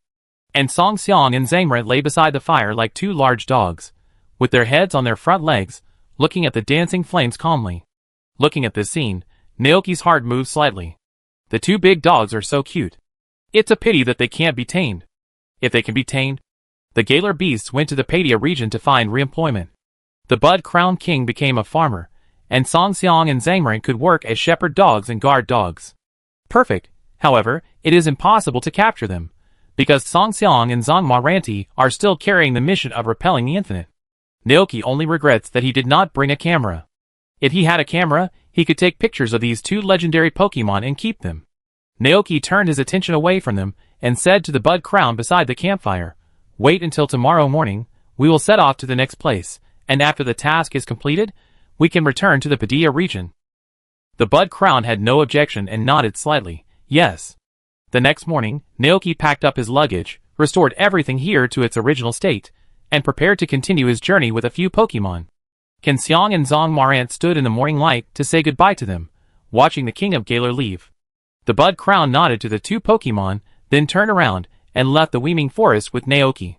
And Song Xiang and Zangmra lay beside the fire like two large dogs, with their heads on their front legs, looking at the dancing flames calmly. Looking at this scene, Naoki's heart moved slightly. The two big dogs are so cute. It's a pity that they can't be tamed. If they can be tamed. The Galar beasts went to the Padia region to find re-employment. The Bud Crown King became a farmer, and Song Xiang and Zangmra could work as shepherd dogs and guard dogs. Perfect. However, it is impossible to capture them, because Song Xiang and Zangmra are still carrying the mission of repelling the infinite. Naoki only regrets that he did not bring a camera. If he had a camera, he could take pictures of these two legendary Pokemon and keep them. Naoki turned his attention away from them and said to the Bud Crown beside the campfire, "Wait until tomorrow morning, we will set off to the next place, and after the task is completed, we can return to the Padia region." The Bud Crown had no objection and nodded slightly, yes. The next morning, Naoki packed up his luggage, restored everything here to its original state, and prepared to continue his journey with a few Pokemon. Ken Xiang and Zong Marant stood in the morning light to say goodbye to them, watching the King of Galar leave. The Bud Crown nodded to the two Pokemon, then turned around and left the Weeming Forest with Naoki.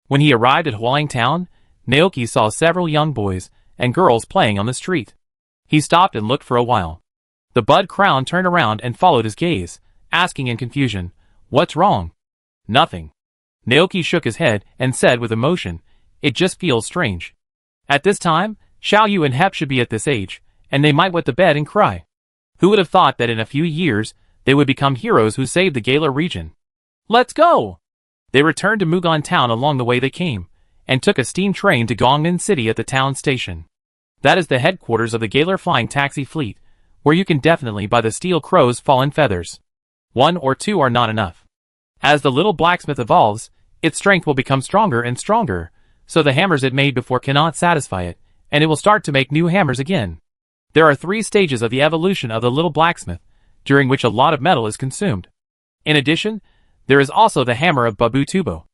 When he arrived at Hualing Town, Naoki saw several young boys and girls playing on the street. He stopped and looked for a while. The Bud Crown turned around and followed his gaze, asking in confusion, "What's wrong?" "Nothing." Naoki shook his head and said with emotion, "It just feels strange. At this time, Xiaoyu and Hep should be at this age, and they might wet the bed and cry. Who would have thought that in a few years, they would become heroes who saved the Galar region? Let's go!" They returned to Mugan Town along the way they came, and took a steam train to Gongmin City at the town station. That is the headquarters of the Galar Flying Taxi Fleet, where you can definitely buy the Steel Crow's Fallen Feathers. 1 or 2 are not enough. As the little blacksmith evolves, its strength will become stronger and stronger, so the hammers it made before cannot satisfy it, and it will start to make new hammers again. There are 3 stages of the evolution of the little blacksmith, during which a lot of metal is consumed. In addition, there is also the hammer of Babu Tubo.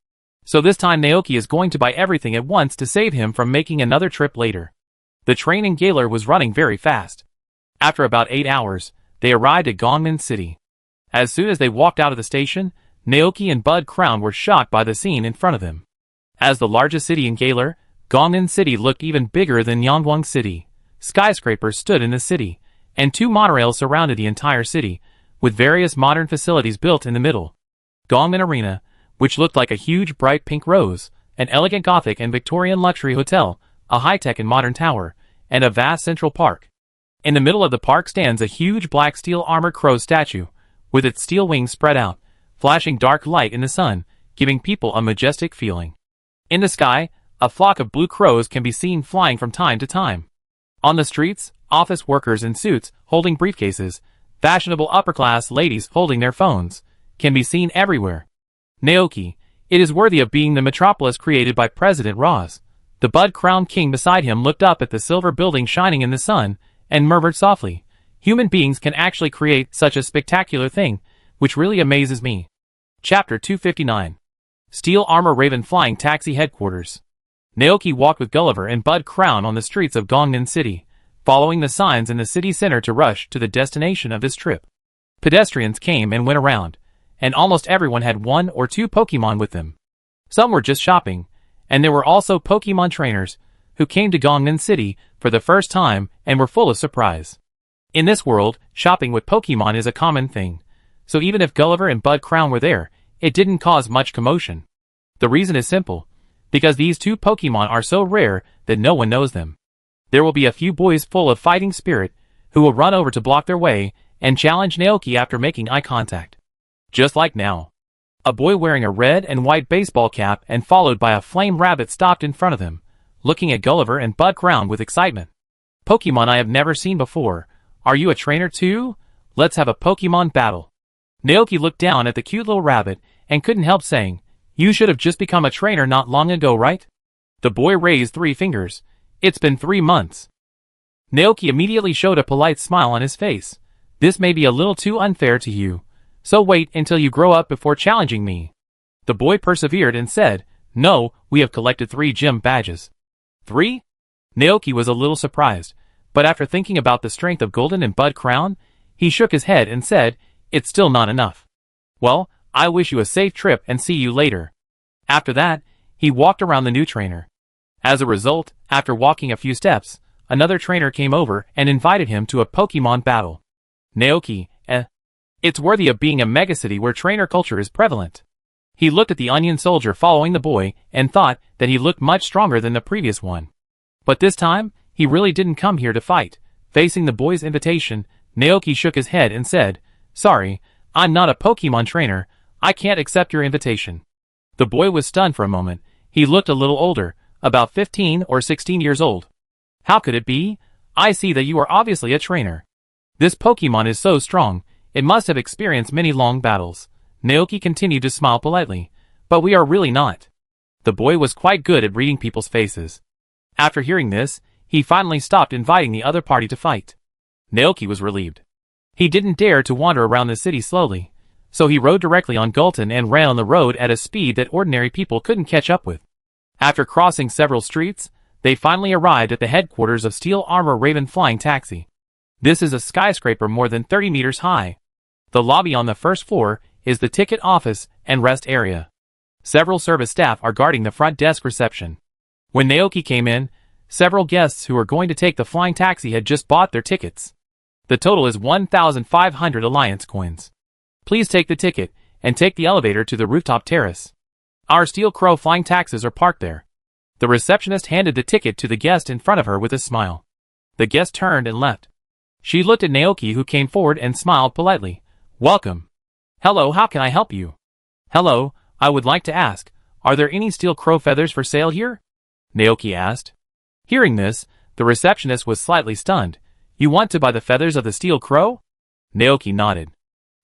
So this time Naoki is going to buy everything at once to save him from making another trip later. The train in Galar was running very fast. After about 8 hours, they arrived at Gongmin City. As soon as they walked out of the station, Naoki and Bud Crown were shocked by the scene in front of them. As the largest city in Galar, Gongmin City looked even bigger than Yangguang City. Skyscrapers stood in the city, and 2 monorails surrounded the entire city, with various modern facilities built in the middle. Gongmin Arena, which looked like a huge bright pink rose, an elegant Gothic and Victorian luxury hotel, a high-tech and modern tower, and a vast central park. In the middle of the park stands a huge black steel armored crow statue, with its steel wings spread out, flashing dark light in the sun, giving people a majestic feeling. In the sky, a flock of blue crows can be seen flying from time to time. On the streets, office workers in suits, holding briefcases, fashionable upper-class ladies holding their phones, can be seen everywhere. Naoki, it is worthy of being the metropolis created by President Roz. The Bud Crown King beside him looked up at the silver building shining in the sun, and murmured softly, "Human beings can actually create such a spectacular thing, which really amazes me." Chapter 259. Steel Armor Raven Flying Taxi Headquarters. Naoki walked with Gulliver and Bud Crown on the streets of Gongmin City, following the signs in the city center to rush to the destination of this trip. Pedestrians came and went around, and almost everyone had 1 or 2 Pokemon with them. Some were just shopping, and there were also Pokemon trainers, who came to Gongmin City for the first time and were full of surprise. In this world, shopping with Pokemon is a common thing, so even if Gulliver and Bud Crown were there, it didn't cause much commotion. The reason is simple, because these 2 Pokemon are so rare that no one knows them. There will be a few boys full of fighting spirit, who will run over to block their way and challenge Naoki after making eye contact. Just like now. A boy wearing a red and white baseball cap and followed by a flame rabbit stopped in front of them, looking at Gulliver and Bud Crown with excitement. "Pokemon I have never seen before. Are you a trainer too? Let's have a Pokemon battle." Naoki looked down at the cute little rabbit and couldn't help saying, "You should have just become a trainer not long ago, right?" The boy raised 3 fingers. "It's been 3 months." Naoki immediately showed a polite smile on his face. "This may be a little too unfair to you, so wait until you grow up before challenging me." The boy persevered and said, "No, we have collected 3 gym badges." 3? Naoki was a little surprised, but after thinking about the strength of Golden and Bud Crown, he shook his head and said, "It's still not enough. Well, I wish you a safe trip and see you later." After that, he walked around the new trainer. As a result, after walking a few steps, another trainer came over and invited him to a Pokemon battle. Naoki, it's worthy of being a megacity where trainer culture is prevalent. He looked at the onion soldier following the boy and thought that he looked much stronger than the previous one. But this time, he really didn't come here to fight. Facing the boy's invitation, Naoki shook his head and said, "Sorry, I'm not a Pokemon trainer. I can't accept your invitation." The boy was stunned for a moment. He looked a little older, about 15 or 16 years old. "How could it be? I see that you are obviously a trainer. This Pokemon is so strong, it must have experienced many long battles." Naoki continued to smile politely, "But we are really not." The boy was quite good at reading people's faces. After hearing this, he finally stopped inviting the other party to fight. Naoki was relieved. He didn't dare to wander around the city slowly, so he rode directly on Gulton and ran on the road at a speed that ordinary people couldn't catch up with. After crossing several streets, they finally arrived at the headquarters of Steel Armor Raven Flying Taxi. This is a skyscraper more than 30 meters high. The lobby on the first floor is the ticket office and rest area. Several service staff are guarding the front desk reception. When Naoki came in, several guests who were going to take the flying taxi had just bought their tickets. The total is 1,500 Alliance coins. Please take the ticket and take the elevator to the rooftop terrace. Our Steel Crow flying taxis are parked there. The receptionist handed the ticket to the guest in front of her with a smile. The guest turned and left. She looked at Naoki, who came forward and smiled politely. "Welcome." "Hello, how can I help you?" "Hello, I would like to ask, are there any Steel Crow feathers for sale here?" Naoki asked. Hearing this, the receptionist was slightly stunned. "You want to buy the feathers of the Steel Crow?" Naoki nodded.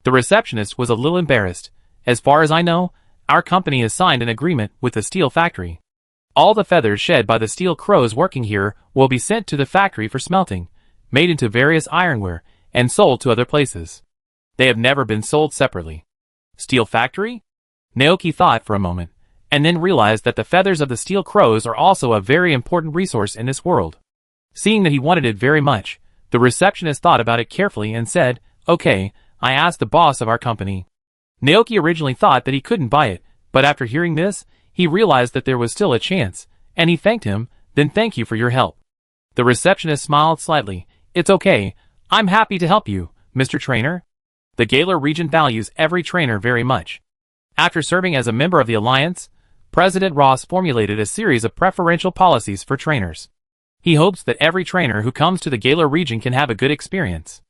The receptionist was a little embarrassed. "As far as I know, our company has signed an agreement with the steel factory. All the feathers shed by the Steel Crows working here will be sent to the factory for smelting, made into various ironware, and sold to other places. They have never been sold separately." Steel factory? Naoki thought for a moment, and then realized that the feathers of the Steel Crows are also a very important resource in this world. Seeing that he wanted it very much, the receptionist thought about it carefully and said, "Okay, I asked the boss of our company." Naoki originally thought that he couldn't buy it, but after hearing this, he realized that there was still a chance, and he thanked him. "Then thank you for your help." The receptionist smiled slightly. "It's okay, I'm happy to help you, Mr. Trainer." The Galar region values every trainer very much. After serving as a member of the Alliance, President Ross formulated a series of preferential policies for trainers. He hopes that every trainer who comes to the Galar region can have a good experience.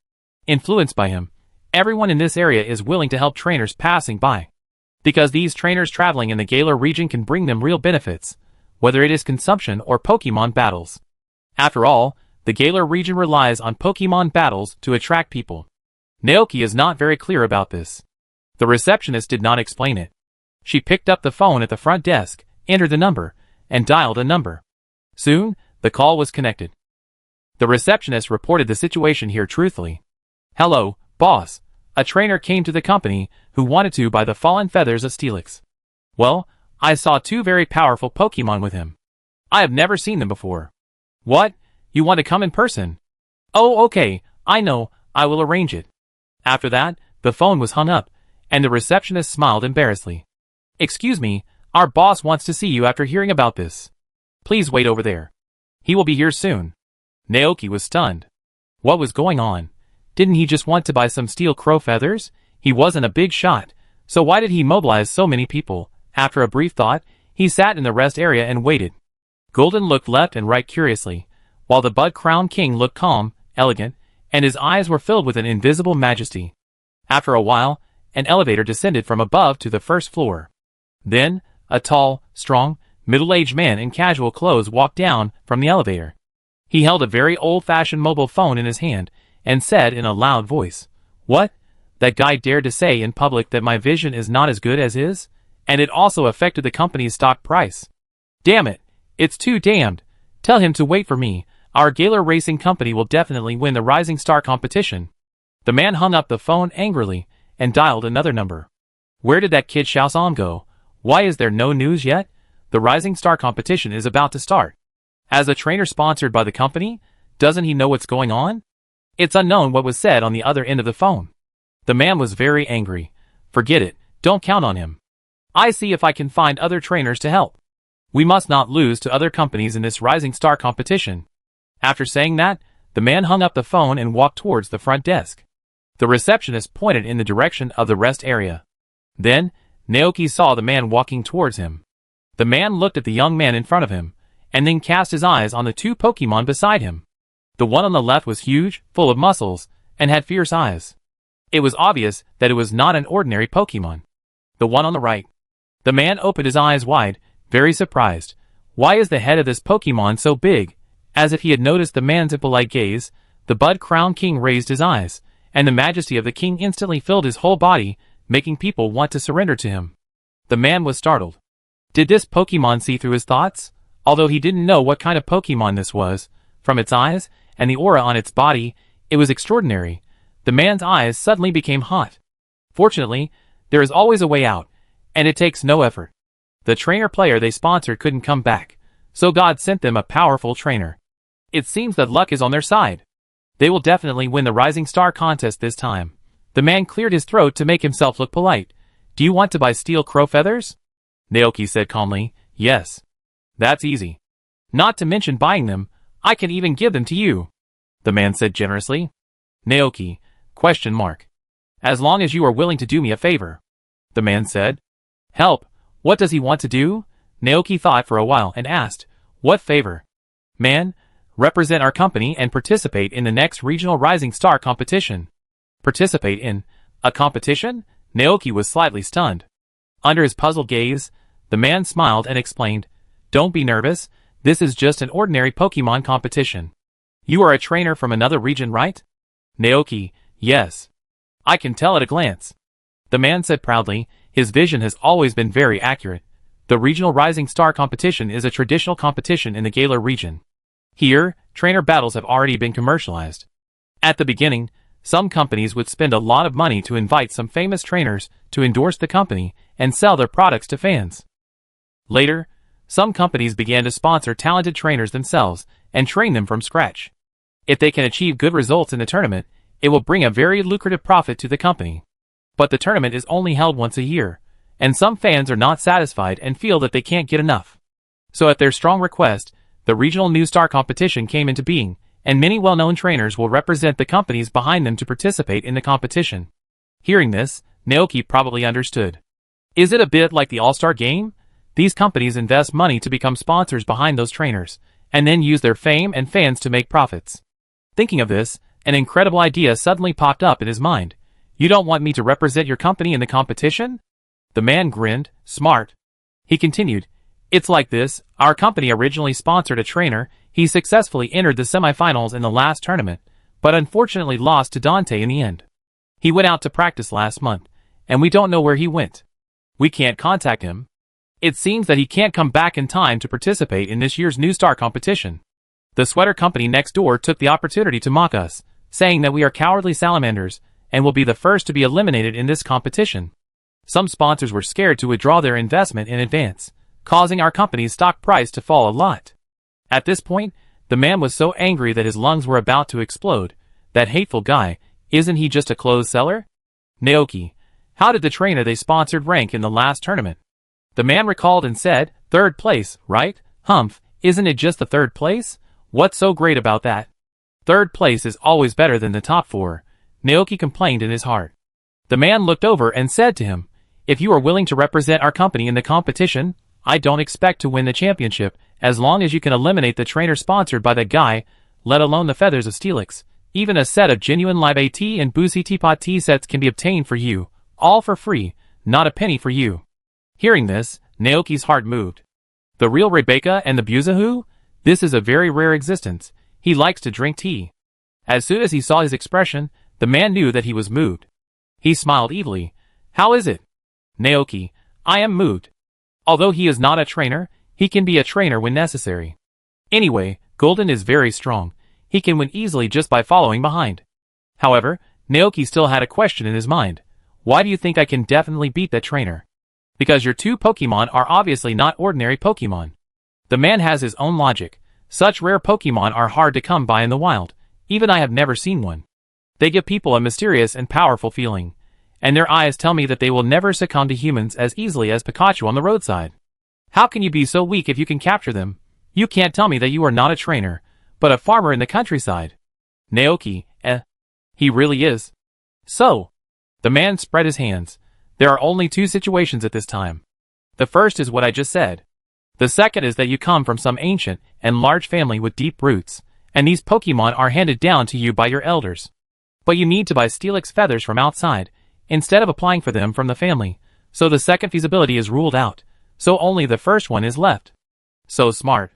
Influenced by him, everyone in this area is willing to help trainers passing by. Because these trainers traveling in the Galar region can bring them real benefits, whether it is consumption or Pokemon battles. After all, the Galar region relies on Pokemon battles to attract people. Naoki is not very clear about this. The receptionist did not explain it. She picked up the phone at the front desk, entered the number, and dialed a number. Soon, the call was connected. The receptionist reported the situation here truthfully. "Hello, boss. A trainer came to the company who wanted to buy the fallen feathers of Steelix. Well, I saw two very powerful Pokemon with him. I have never seen them before." "What? You want to come in person?" "Oh, okay, I know, I will arrange it." After that, the phone was hung up, and the receptionist smiled embarrassedly. "Excuse me, our boss wants to see you after hearing about this. Please wait over there. He will be here soon." Naoki was stunned. What was going on? Didn't he just want to buy some Steel Crow feathers? He wasn't a big shot, so why did he mobilize so many people? After a brief thought, he sat in the rest area and waited. Golden looked left and right curiously, while the Bud Crown King looked calm, elegant, and his eyes were filled with an invisible majesty. After a while, an elevator descended from above to the first floor. Then, a tall, strong, middle-aged man in casual clothes walked down from the elevator. He held a very old-fashioned mobile phone in his hand, and said in a loud voice, "What? That guy dared to say in public that my vision is not as good as his? And it also affected the company's stock price. Damn it, it's too damned. Tell him to wait for me. Our Galar Racing Company will definitely win the Rising Star competition." The man hung up the phone angrily, and dialed another number. Where did that kid Xiaosong go? Why is there no news yet? The Rising Star competition is about to start. As a trainer sponsored by the company, doesn't he know what's going on? It's unknown what was said on the other end of the phone. The man was very angry. Forget it, don't count on him. I see if I can find other trainers to help. We must not lose to other companies in this rising star competition. After saying that, the man hung up the phone and walked towards the front desk. The receptionist pointed in the direction of the rest area. Then, Naoki saw the man walking towards him. The man looked at the young man in front of him, and then cast his eyes on the two Pokemon beside him. The one on the left was huge, full of muscles, and had fierce eyes. It was obvious that it was not an ordinary Pokemon. The one on the right. The man opened his eyes wide, very surprised. Why is the head of this Pokemon so big? As if he had noticed the man's impolite gaze, the Bud Crown King raised his eyes, and the majesty of the king instantly filled his whole body, making people want to surrender to him. The man was startled. Did this Pokemon see through his thoughts? Although he didn't know what kind of Pokemon this was, from its eyes and the aura on its body, it was extraordinary. The man's eyes suddenly became hot. Fortunately, there is always a way out, and it takes no effort. The trainer player they sponsored couldn't come back, so God sent them a powerful trainer. It seems that luck is on their side. They will definitely win the Rising Star contest this time. The man cleared his throat to make himself look polite. Do you want to buy steel crow feathers? Naoki said calmly. Yes. That's easy. Not to mention buying them, I can even give them to you. The man said generously. Naoki, ? As long as you are willing to do me a favor. The man said. Help, what does he want to do? Naoki thought for a while and asked, what favor? Man, represent our company and participate in the next regional Rising Star competition. Participate in a competition? Naoki was slightly stunned. Under his puzzled gaze, the man smiled and explained, Don't be nervous, this is just an ordinary Pokemon competition. You are a trainer from another region, right? Naoki, yes. I can tell at a glance. The man said proudly, his vision has always been very accurate. The regional Rising Star competition is a traditional competition in the Galar region. Here, trainer battles have already been commercialized. At the beginning, some companies would spend a lot of money to invite some famous trainers to endorse the company and sell their products to fans. Later, some companies began to sponsor talented trainers themselves and train them from scratch. If they can achieve good results in the tournament, it will bring a very lucrative profit to the company. But the tournament is only held once a year, and some fans are not satisfied and feel that they can't get enough. So at their strong request, the regional New Star competition came into being, and many well-known trainers will represent the companies behind them to participate in the competition. Hearing this, Naoki probably understood. Is it a bit like the All-Star game? These companies invest money to become sponsors behind those trainers, and then use their fame and fans to make profits. Thinking of this, an incredible idea suddenly popped up in his mind. You don't want me to represent your company in the competition? The man grinned, smart. He continued, It's like this, our company originally sponsored a trainer, he successfully entered the semifinals in the last tournament, but unfortunately lost to Dante in the end. He went out to practice last month, and we don't know where he went. We can't contact him. It seems that he can't come back in time to participate in this year's New Star competition. The sweater company next door took the opportunity to mock us, saying that we are cowardly salamanders, and will be the first to be eliminated in this competition. Some sponsors were scared to withdraw their investment in advance, causing our company's stock price to fall a lot. At this point, the man was so angry that his lungs were about to explode. That hateful guy, isn't he just a clothes seller? Naoki, how did the trainer they sponsored rank in the last tournament? The man recalled and said, 3rd place, right? Humph, isn't it just the 3rd place? What's so great about that? 3rd place is always better than the top 4, Naoki complained in his heart. The man looked over and said to him, If you are willing to represent our company in the competition, I don't expect to win the championship, as long as you can eliminate the trainer sponsored by that guy, let alone the feathers of Steelix. Even a set of genuine live AT and Boozy Teapot tea sets can be obtained for you, all for free, not a penny for you. Hearing this, Naoki's heart moved. The real Rebecca and the Buzahu? This is a very rare existence. He likes to drink tea. As soon as he saw his expression, the man knew that he was moved. He smiled evilly. How is it? Naoki, I am moved. Although he is not a trainer, he can be a trainer when necessary. Anyway, Golden is very strong. He can win easily just by following behind. However, Naoki still had a question in his mind. Why do you think I can definitely beat that trainer? Because your two Pokemon are obviously not ordinary Pokemon. The man has his own logic. Such rare Pokemon are hard to come by in the wild. Even I have never seen one. They give people a mysterious and powerful feeling, and their eyes tell me that they will never succumb to humans as easily as Pikachu on the roadside. How can you be so weak if you can capture them? You can't tell me that you are not a trainer, but a farmer in the countryside. Naoki, he really is. So, the man spread his hands. There are only two situations at this time. The first is what I just said. The second is that you come from some ancient and large family with deep roots, and these Pokemon are handed down to you by your elders. But you need to buy Steelix feathers from outside, instead of applying for them from the family, so the second feasibility is ruled out, so only the first one is left. So smart.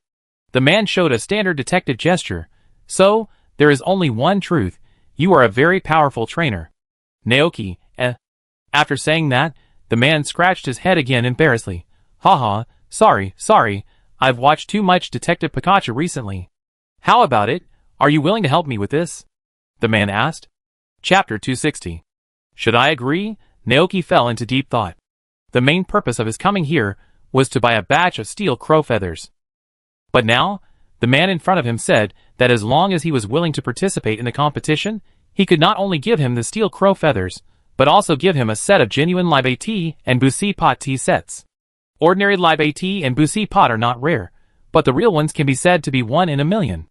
The man showed a standard detective gesture. So, there is only one truth. You are a very powerful trainer. Naoki, After saying that, the man scratched his head again embarrassedly. Haha, sorry, I've watched too much Detective Pikachu recently. How about it? Are you willing to help me with this? The man asked. Chapter 260. Should I agree? Naoki fell into deep thought. The main purpose of his coming here was to buy a batch of steel crow feathers. But now, the man in front of him said that as long as he was willing to participate in the competition, he could not only give him the steel crow feathers, but also give him a set of genuine Libe tea and Busi pot tea sets. Ordinary Libe tea and Busi pot are not rare, but the real ones can be said to be 1 in a million.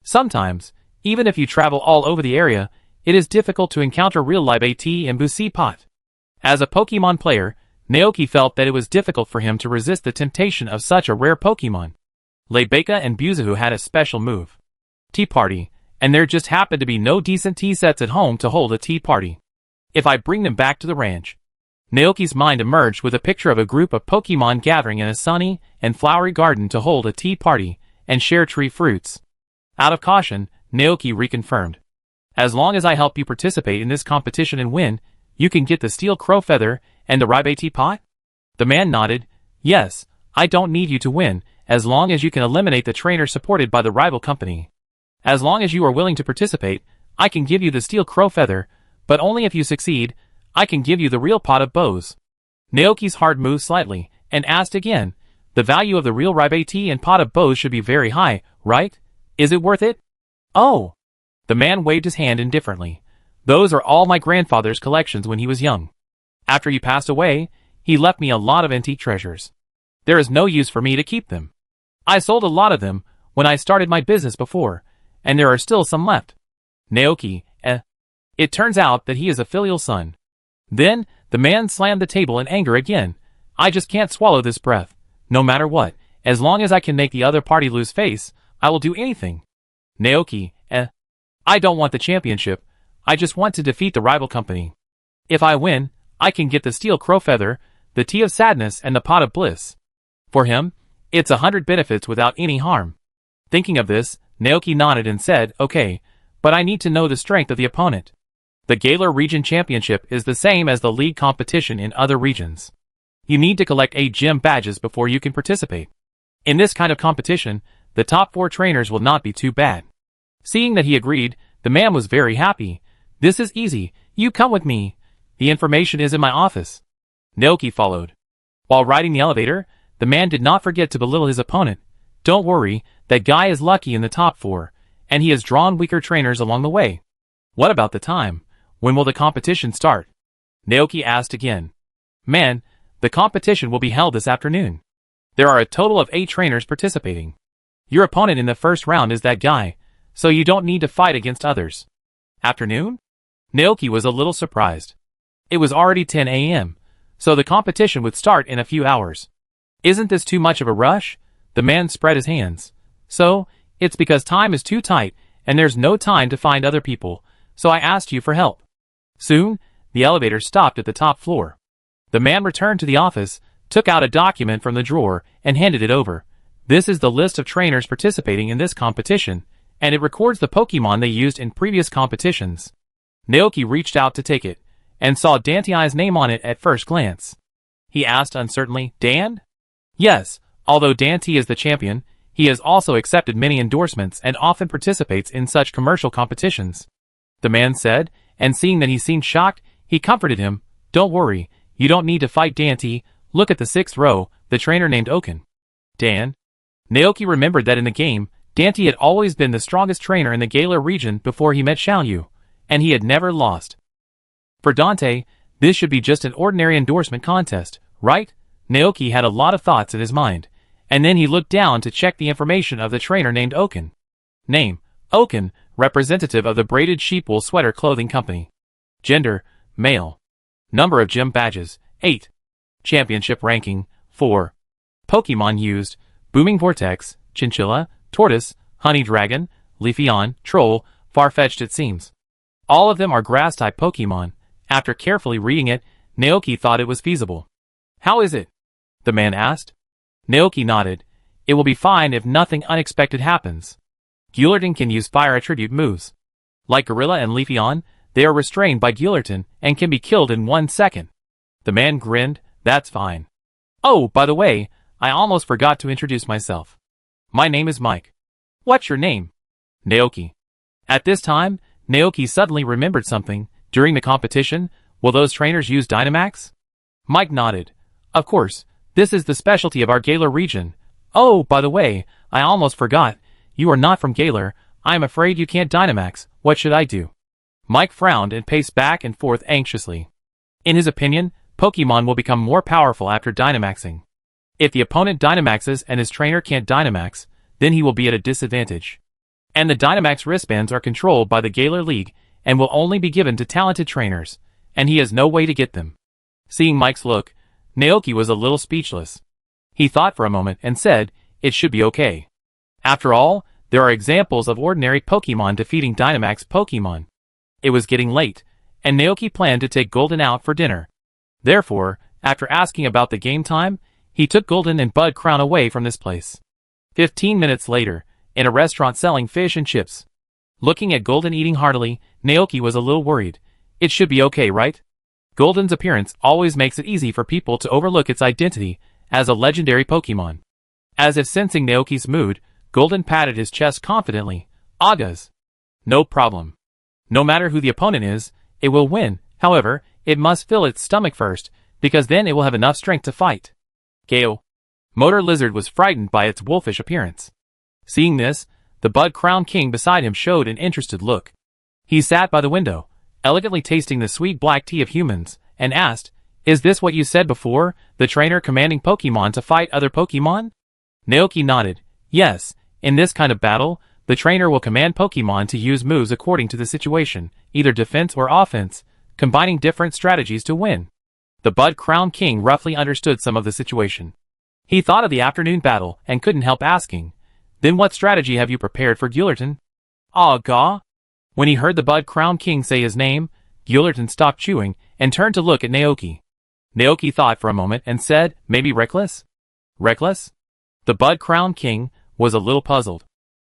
Sometimes, even if you travel all over the area, it is difficult to encounter real Libe tea and Busi pot. As a Pokemon player, Naoki felt that it was difficult for him to resist the temptation of such a rare Pokemon. Lebeka and Buzahu had a special move. Tea party, and there just happened to be no decent tea sets at home to hold a tea party. If I bring them back to the ranch. Naoki's mind emerged with a picture of a group of Pokemon gathering in a sunny and flowery garden to hold a tea party and share tree fruits. Out of caution, Naoki reconfirmed. As long as I help you participate in this competition and win, you can get the steel crow feather and the Ribe tea pot? The man nodded. Yes, I don't need you to win, as long as you can eliminate the trainer supported by the rival company. As long as you are willing to participate, I can give you the steel crow feather, but only if you succeed, I can give you the real pot of bows. Naoki's heart moved slightly, and asked again, the value of the real Ribe tea and pot of bows should be very high, right? Is it worth it? Oh! The man waved his hand indifferently. Those are all my grandfather's collections when he was young. After he passed away, he left me a lot of antique treasures. There is no use for me to keep them. I sold a lot of them when I started my business before, and there are still some left. Naoki, It turns out that he is a filial son. Then, the man slammed the table in anger again. I just can't swallow this breath. No matter what, as long as I can make the other party lose face, I will do anything. Naoki, I don't want the championship. I just want to defeat the rival company. If I win, I can get the steel crow feather, the tea of sadness and the pot of bliss. For him, it's 100 benefits without any harm. Thinking of this, Naoki nodded and said, okay, but I need to know the strength of the opponent. The Galar Region Championship is the same as the league competition in other regions. You need to collect 8 gym badges before you can participate. In this kind of competition, the top 4 trainers will not be too bad. Seeing that he agreed, the man was very happy. This is easy, you come with me. The information is in my office. Naoki followed. While riding the elevator, the man did not forget to belittle his opponent. Don't worry, that guy is lucky in the top 4, and he has drawn weaker trainers along the way. What about the time? When will the competition start? Naoki asked again. Man, the competition will be held this afternoon. There are a total of 8 trainers participating. Your opponent in the first round is that guy, so you don't need to fight against others. Afternoon? Naoki was a little surprised. It was already 10 a.m., so the competition would start in a few hours. Isn't this too much of a rush? The man spread his hands. So, it's because time is too tight, and there's no time to find other people, so I asked you for help. Soon, the elevator stopped at the top floor. The man returned to the office, took out a document from the drawer, and handed it over. This is the list of trainers participating in this competition, and it records the Pokemon they used in previous competitions. Naoki reached out to take it, and saw Dantai's name on it at first glance. He asked uncertainly, Dan? Yes, although Dante is the champion, he has also accepted many endorsements and often participates in such commercial competitions. The man said, and seeing that he seemed shocked, he comforted him. Don't worry, you don't need to fight Dante. Look at the 6th row, the trainer named Oken. Dan? Naoki remembered that in the game, Dante had always been the strongest trainer in the Galar region before he met Xiaoyu, and he had never lost. For Dante, this should be just an ordinary endorsement contest, right? Naoki had a lot of thoughts in his mind, and then he looked down to check the information of the trainer named Oken. Name: Oken, representative of the Braided Sheepwool Sweater Clothing Company. Gender: male. Number of gym badges: 8. Championship ranking: 4. Pokemon used: Booming Vortex, Chinchilla, Tortoise, Honey Dragon, Leafeon, Troll. Far-fetched it seems. All of them are grass-type Pokemon. After carefully reading it, Naoki thought it was feasible. How is it? The man asked. Naoki nodded. It will be fine if nothing unexpected happens. Guillerton can use fire attribute moves. Like Gorilla and Leafeon, they are restrained by Guillerton and can be killed in 1 second. The man grinned. That's fine. Oh, by the way, I almost forgot to introduce myself. My name is Mike. What's your name? Naoki. At this time, Naoki suddenly remembered something. During the competition, will those trainers use Dynamax? Mike nodded. Of course, this is the specialty of our Galar region. Oh, by the way, I almost forgot. You are not from Galar. I am afraid you can't Dynamax. What should I do? Mike frowned and paced back and forth anxiously. In his opinion, Pokemon will become more powerful after Dynamaxing. If the opponent Dynamaxes and his trainer can't Dynamax, then he will be at a disadvantage. And the Dynamax wristbands are controlled by the Galar League and will only be given to talented trainers, and he has no way to get them. Seeing Mike's look, Naoki was a little speechless. He thought for a moment and said, it should be okay. After all, there are examples of ordinary Pokemon defeating Dynamax Pokemon. It was getting late, and Naoki planned to take Golden out for dinner. Therefore, after asking about the game time, he took Golden and Bud Crown away from this place. 15 minutes later, in a restaurant selling fish and chips. Looking at Golden eating heartily, Naoki was a little worried. It should be okay, right? Golden's appearance always makes it easy for people to overlook its identity as a legendary Pokemon. As if sensing Naoki's mood, Golden patted his chest confidently. Agas. No problem. No matter who the opponent is, it will win. However, it must fill its stomach first, because then it will have enough strength to fight. Gale. Motor Lizard was frightened by its wolfish appearance. Seeing this, the Bud Crown King beside him showed an interested look. He sat by the window, elegantly tasting the sweet black tea of humans, and asked, is this what you said before, the trainer commanding Pokemon to fight other Pokemon? Naoki nodded. Yes, in this kind of battle, the trainer will command Pokemon to use moves according to the situation, either defense or offense, combining different strategies to win. The Bud Crown King roughly understood some of the situation. He thought of the afternoon battle and couldn't help asking, then what strategy have you prepared for Guillerton? Ah, Gaw? When he heard the Bud Crown King say his name, Guillerton stopped chewing and turned to look at Naoki. Naoki thought for a moment and said, maybe Reckless? Reckless? The Bud Crown King was a little puzzled.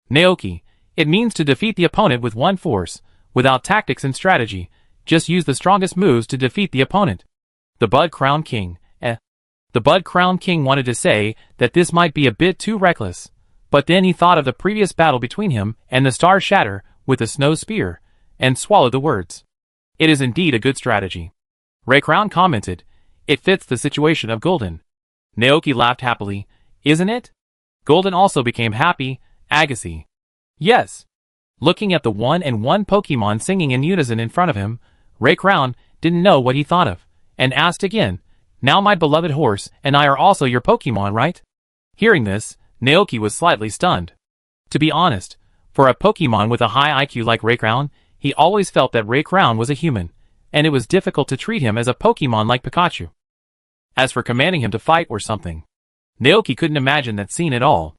Naoki, it means to defeat the opponent with one force, without tactics and strategy, just use the strongest moves to defeat the opponent. The Bud Crown King, The Bud Crown King wanted to say that this might be a bit too reckless, but then he thought of the previous battle between him and the Star Shatter with the Snow Spear, and swallowed the words. It is indeed a good strategy. Raycrown commented, it fits the situation of Golden. Naoki laughed happily, isn't it? Golden also became happy. Agassi. Yes. Looking at the 1-and-1 Pokemon singing in unison in front of him, Raycrown didn't know what he thought of, and asked again, now my beloved horse and I are also your Pokemon, right? Hearing this, Naoki was slightly stunned. To be honest, for a Pokemon with a high IQ like Raycrown, he always felt that Raycrown was a human, and it was difficult to treat him as a Pokemon like Pikachu. As for commanding him to fight or something, Naoki couldn't imagine that scene at all.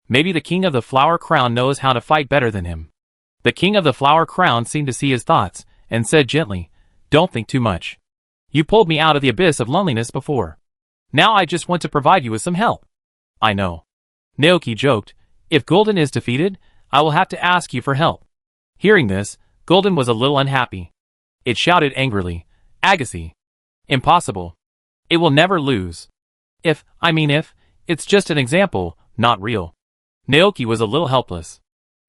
Maybe the King of the Flower Crown knows how to fight better than him. The King of the Flower Crown seemed to see his thoughts, and said gently, don't think too much. You pulled me out of the abyss of loneliness before. Now I just want to provide you with some help. I know. Naoki joked, if Golden is defeated, I will have to ask you for help. Hearing this, Golden was a little unhappy. It shouted angrily, Agassi. Impossible. It will never lose. If, it's just an example, not real. Naoki was a little helpless.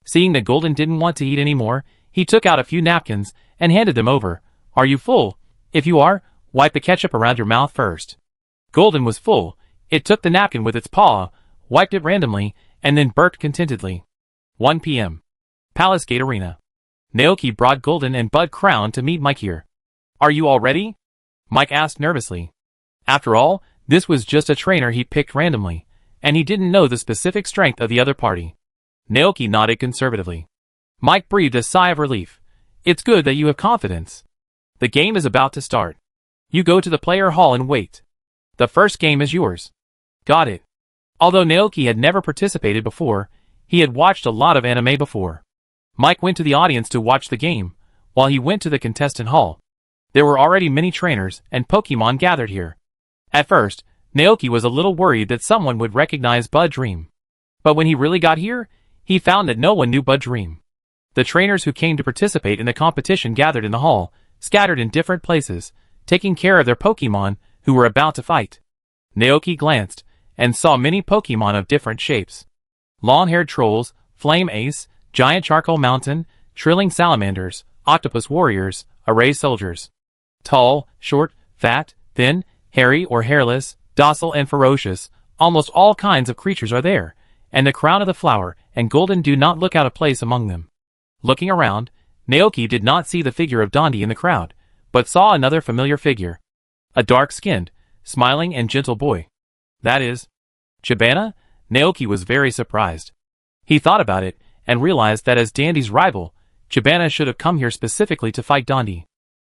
Seeing that Golden didn't want to eat anymore, he took out a few napkins and handed them over. Are you full? If you are, wipe the ketchup around your mouth first. Golden was full. It took the napkin with its paw, wiped it randomly, and then burped contentedly. 1 p.m. Palace Gate Arena. Naoki brought Golden and Bud Crown to meet Mike here. Are you all ready? Mike asked nervously. After all, this was just a trainer he picked randomly, and he didn't know the specific strength of the other party. Naoki nodded conservatively. Mike breathed a sigh of relief. It's good that you have confidence. The game is about to start. You go to the player hall and wait. The first game is yours. Got it. Although Naoki had never participated before, he had watched a lot of anime before. Mike went to the audience to watch the game, while he went to the contestant hall. There were already many trainers and Pokemon gathered here. At first, Naoki was a little worried that someone would recognize Bud Dream. But when he really got here, he found that no one knew Bud Dream. The trainers who came to participate in the competition gathered in the hall, scattered in different places, taking care of their Pokemon who were about to fight. Naoki glanced and saw many Pokemon of different shapes. Long-haired trolls, flame ace, giant charcoal mountain, trilling salamanders, octopus warriors, array soldiers. Tall, short, fat, thin, hairy or hairless, docile and ferocious, almost all kinds of creatures are there, and the crown of the flower and Golden do not look out of place among them. Looking around, Naoki did not see the figure of Dondi in the crowd, but saw another familiar figure. A dark-skinned, smiling and gentle boy. That is Chibana? Naoki was very surprised. He thought about it, and realized that as Dandy's rival, Chibana should have come here specifically to fight Dondi.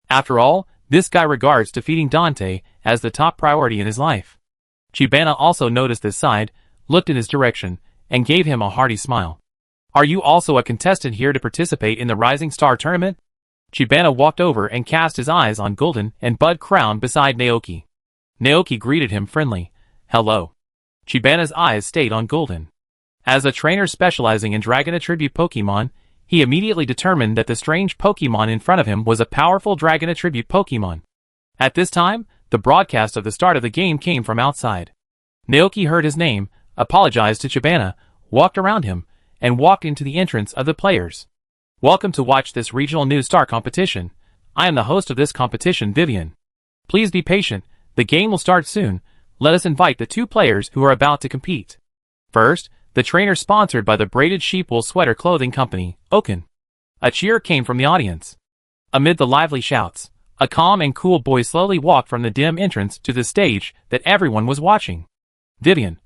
After all, this guy regards defeating Dante as the top priority in his life. Chibana also noticed this side, looked in his direction, and gave him a hearty smile. Are you also a contestant here to participate in the Rising Star Tournament? Chibana walked over and cast his eyes on Golden and Bud Crown beside Naoki. Naoki greeted him friendly. Hello. Chibana's eyes stayed on Golden. As a trainer specializing in Dragon Attribute Pokemon, he immediately determined that the strange Pokemon in front of him was a powerful Dragon Attribute Pokemon. At this time, the broadcast of the start of the game came from outside. Naoki heard his name, apologized to Chibana, walked around him, and walked into the entrance of the players. Welcome to watch this regional new star competition. I am the host of this competition, Vivian. Please be patient, the game will start soon. Let us invite the two players who are about to compete. First, the trainer sponsored by the braided sheepwool sweater clothing company, Oken. A cheer came from the audience. Amid the lively shouts, a calm and cool boy slowly walked from the dim entrance to the stage that everyone was watching. Vivian,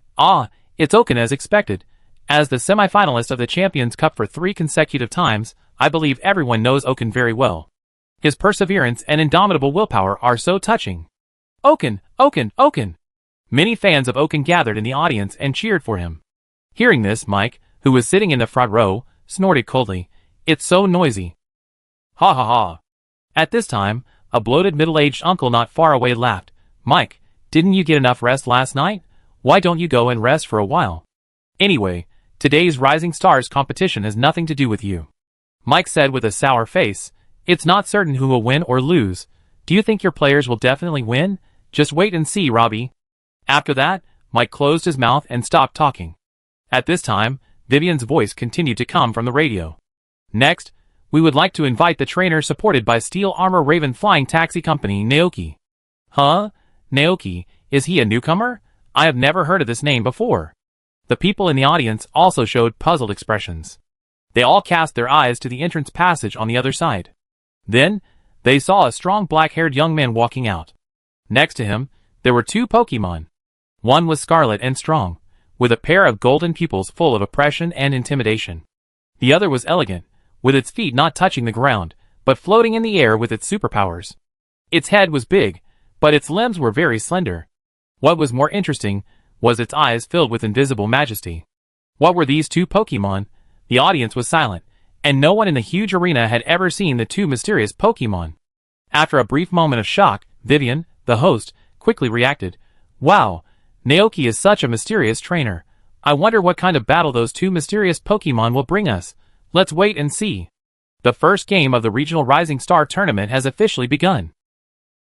it's Oken as expected. As the semi-finalist of the Champions Cup for 3 consecutive times, I believe everyone knows Oken very well. His perseverance and indomitable willpower are so touching. Oken, Oken, Oken! Many fans of Oken gathered in the audience and cheered for him. Hearing this, Mike, who was sitting in the front row, snorted coldly. It's so noisy. Ha ha ha. At this time, a bloated middle-aged uncle not far away laughed. Mike, didn't you get enough rest last night? Why don't you go and rest for a while? Anyway, today's Rising Stars competition has nothing to do with you. Mike said with a sour face. It's not certain who will win or lose. Do you think your players will definitely win? Just wait and see, Robbie. After that, Mike closed his mouth and stopped talking. At this time, Vivian's voice continued to come from the radio. Next, we would like to invite the trainer supported by Steel Armor Raven Flying Taxi Company, Naoki. Huh? Naoki, is he a newcomer? I have never heard of this name before. The people in the audience also showed puzzled expressions. They all cast their eyes to the entrance passage on the other side. Then, they saw a strong black-haired young man walking out. Next to him, there were 2 Pokemon. One was scarlet and strong, with a pair of golden pupils full of oppression and intimidation. The other was elegant, with its feet not touching the ground, but floating in the air with its superpowers. Its head was big, but its limbs were very slender. What was more interesting was its eyes filled with invisible majesty. What were these 2 Pokemon? The audience was silent, and no one in the huge arena had ever seen the 2 mysterious Pokemon. After a brief moment of shock, Vivian, the host, quickly reacted. Wow, Naoki is such a mysterious trainer. I wonder what kind of battle those 2 mysterious Pokemon will bring us. Let's wait and see. The first game of the Regional Rising Star Tournament has officially begun.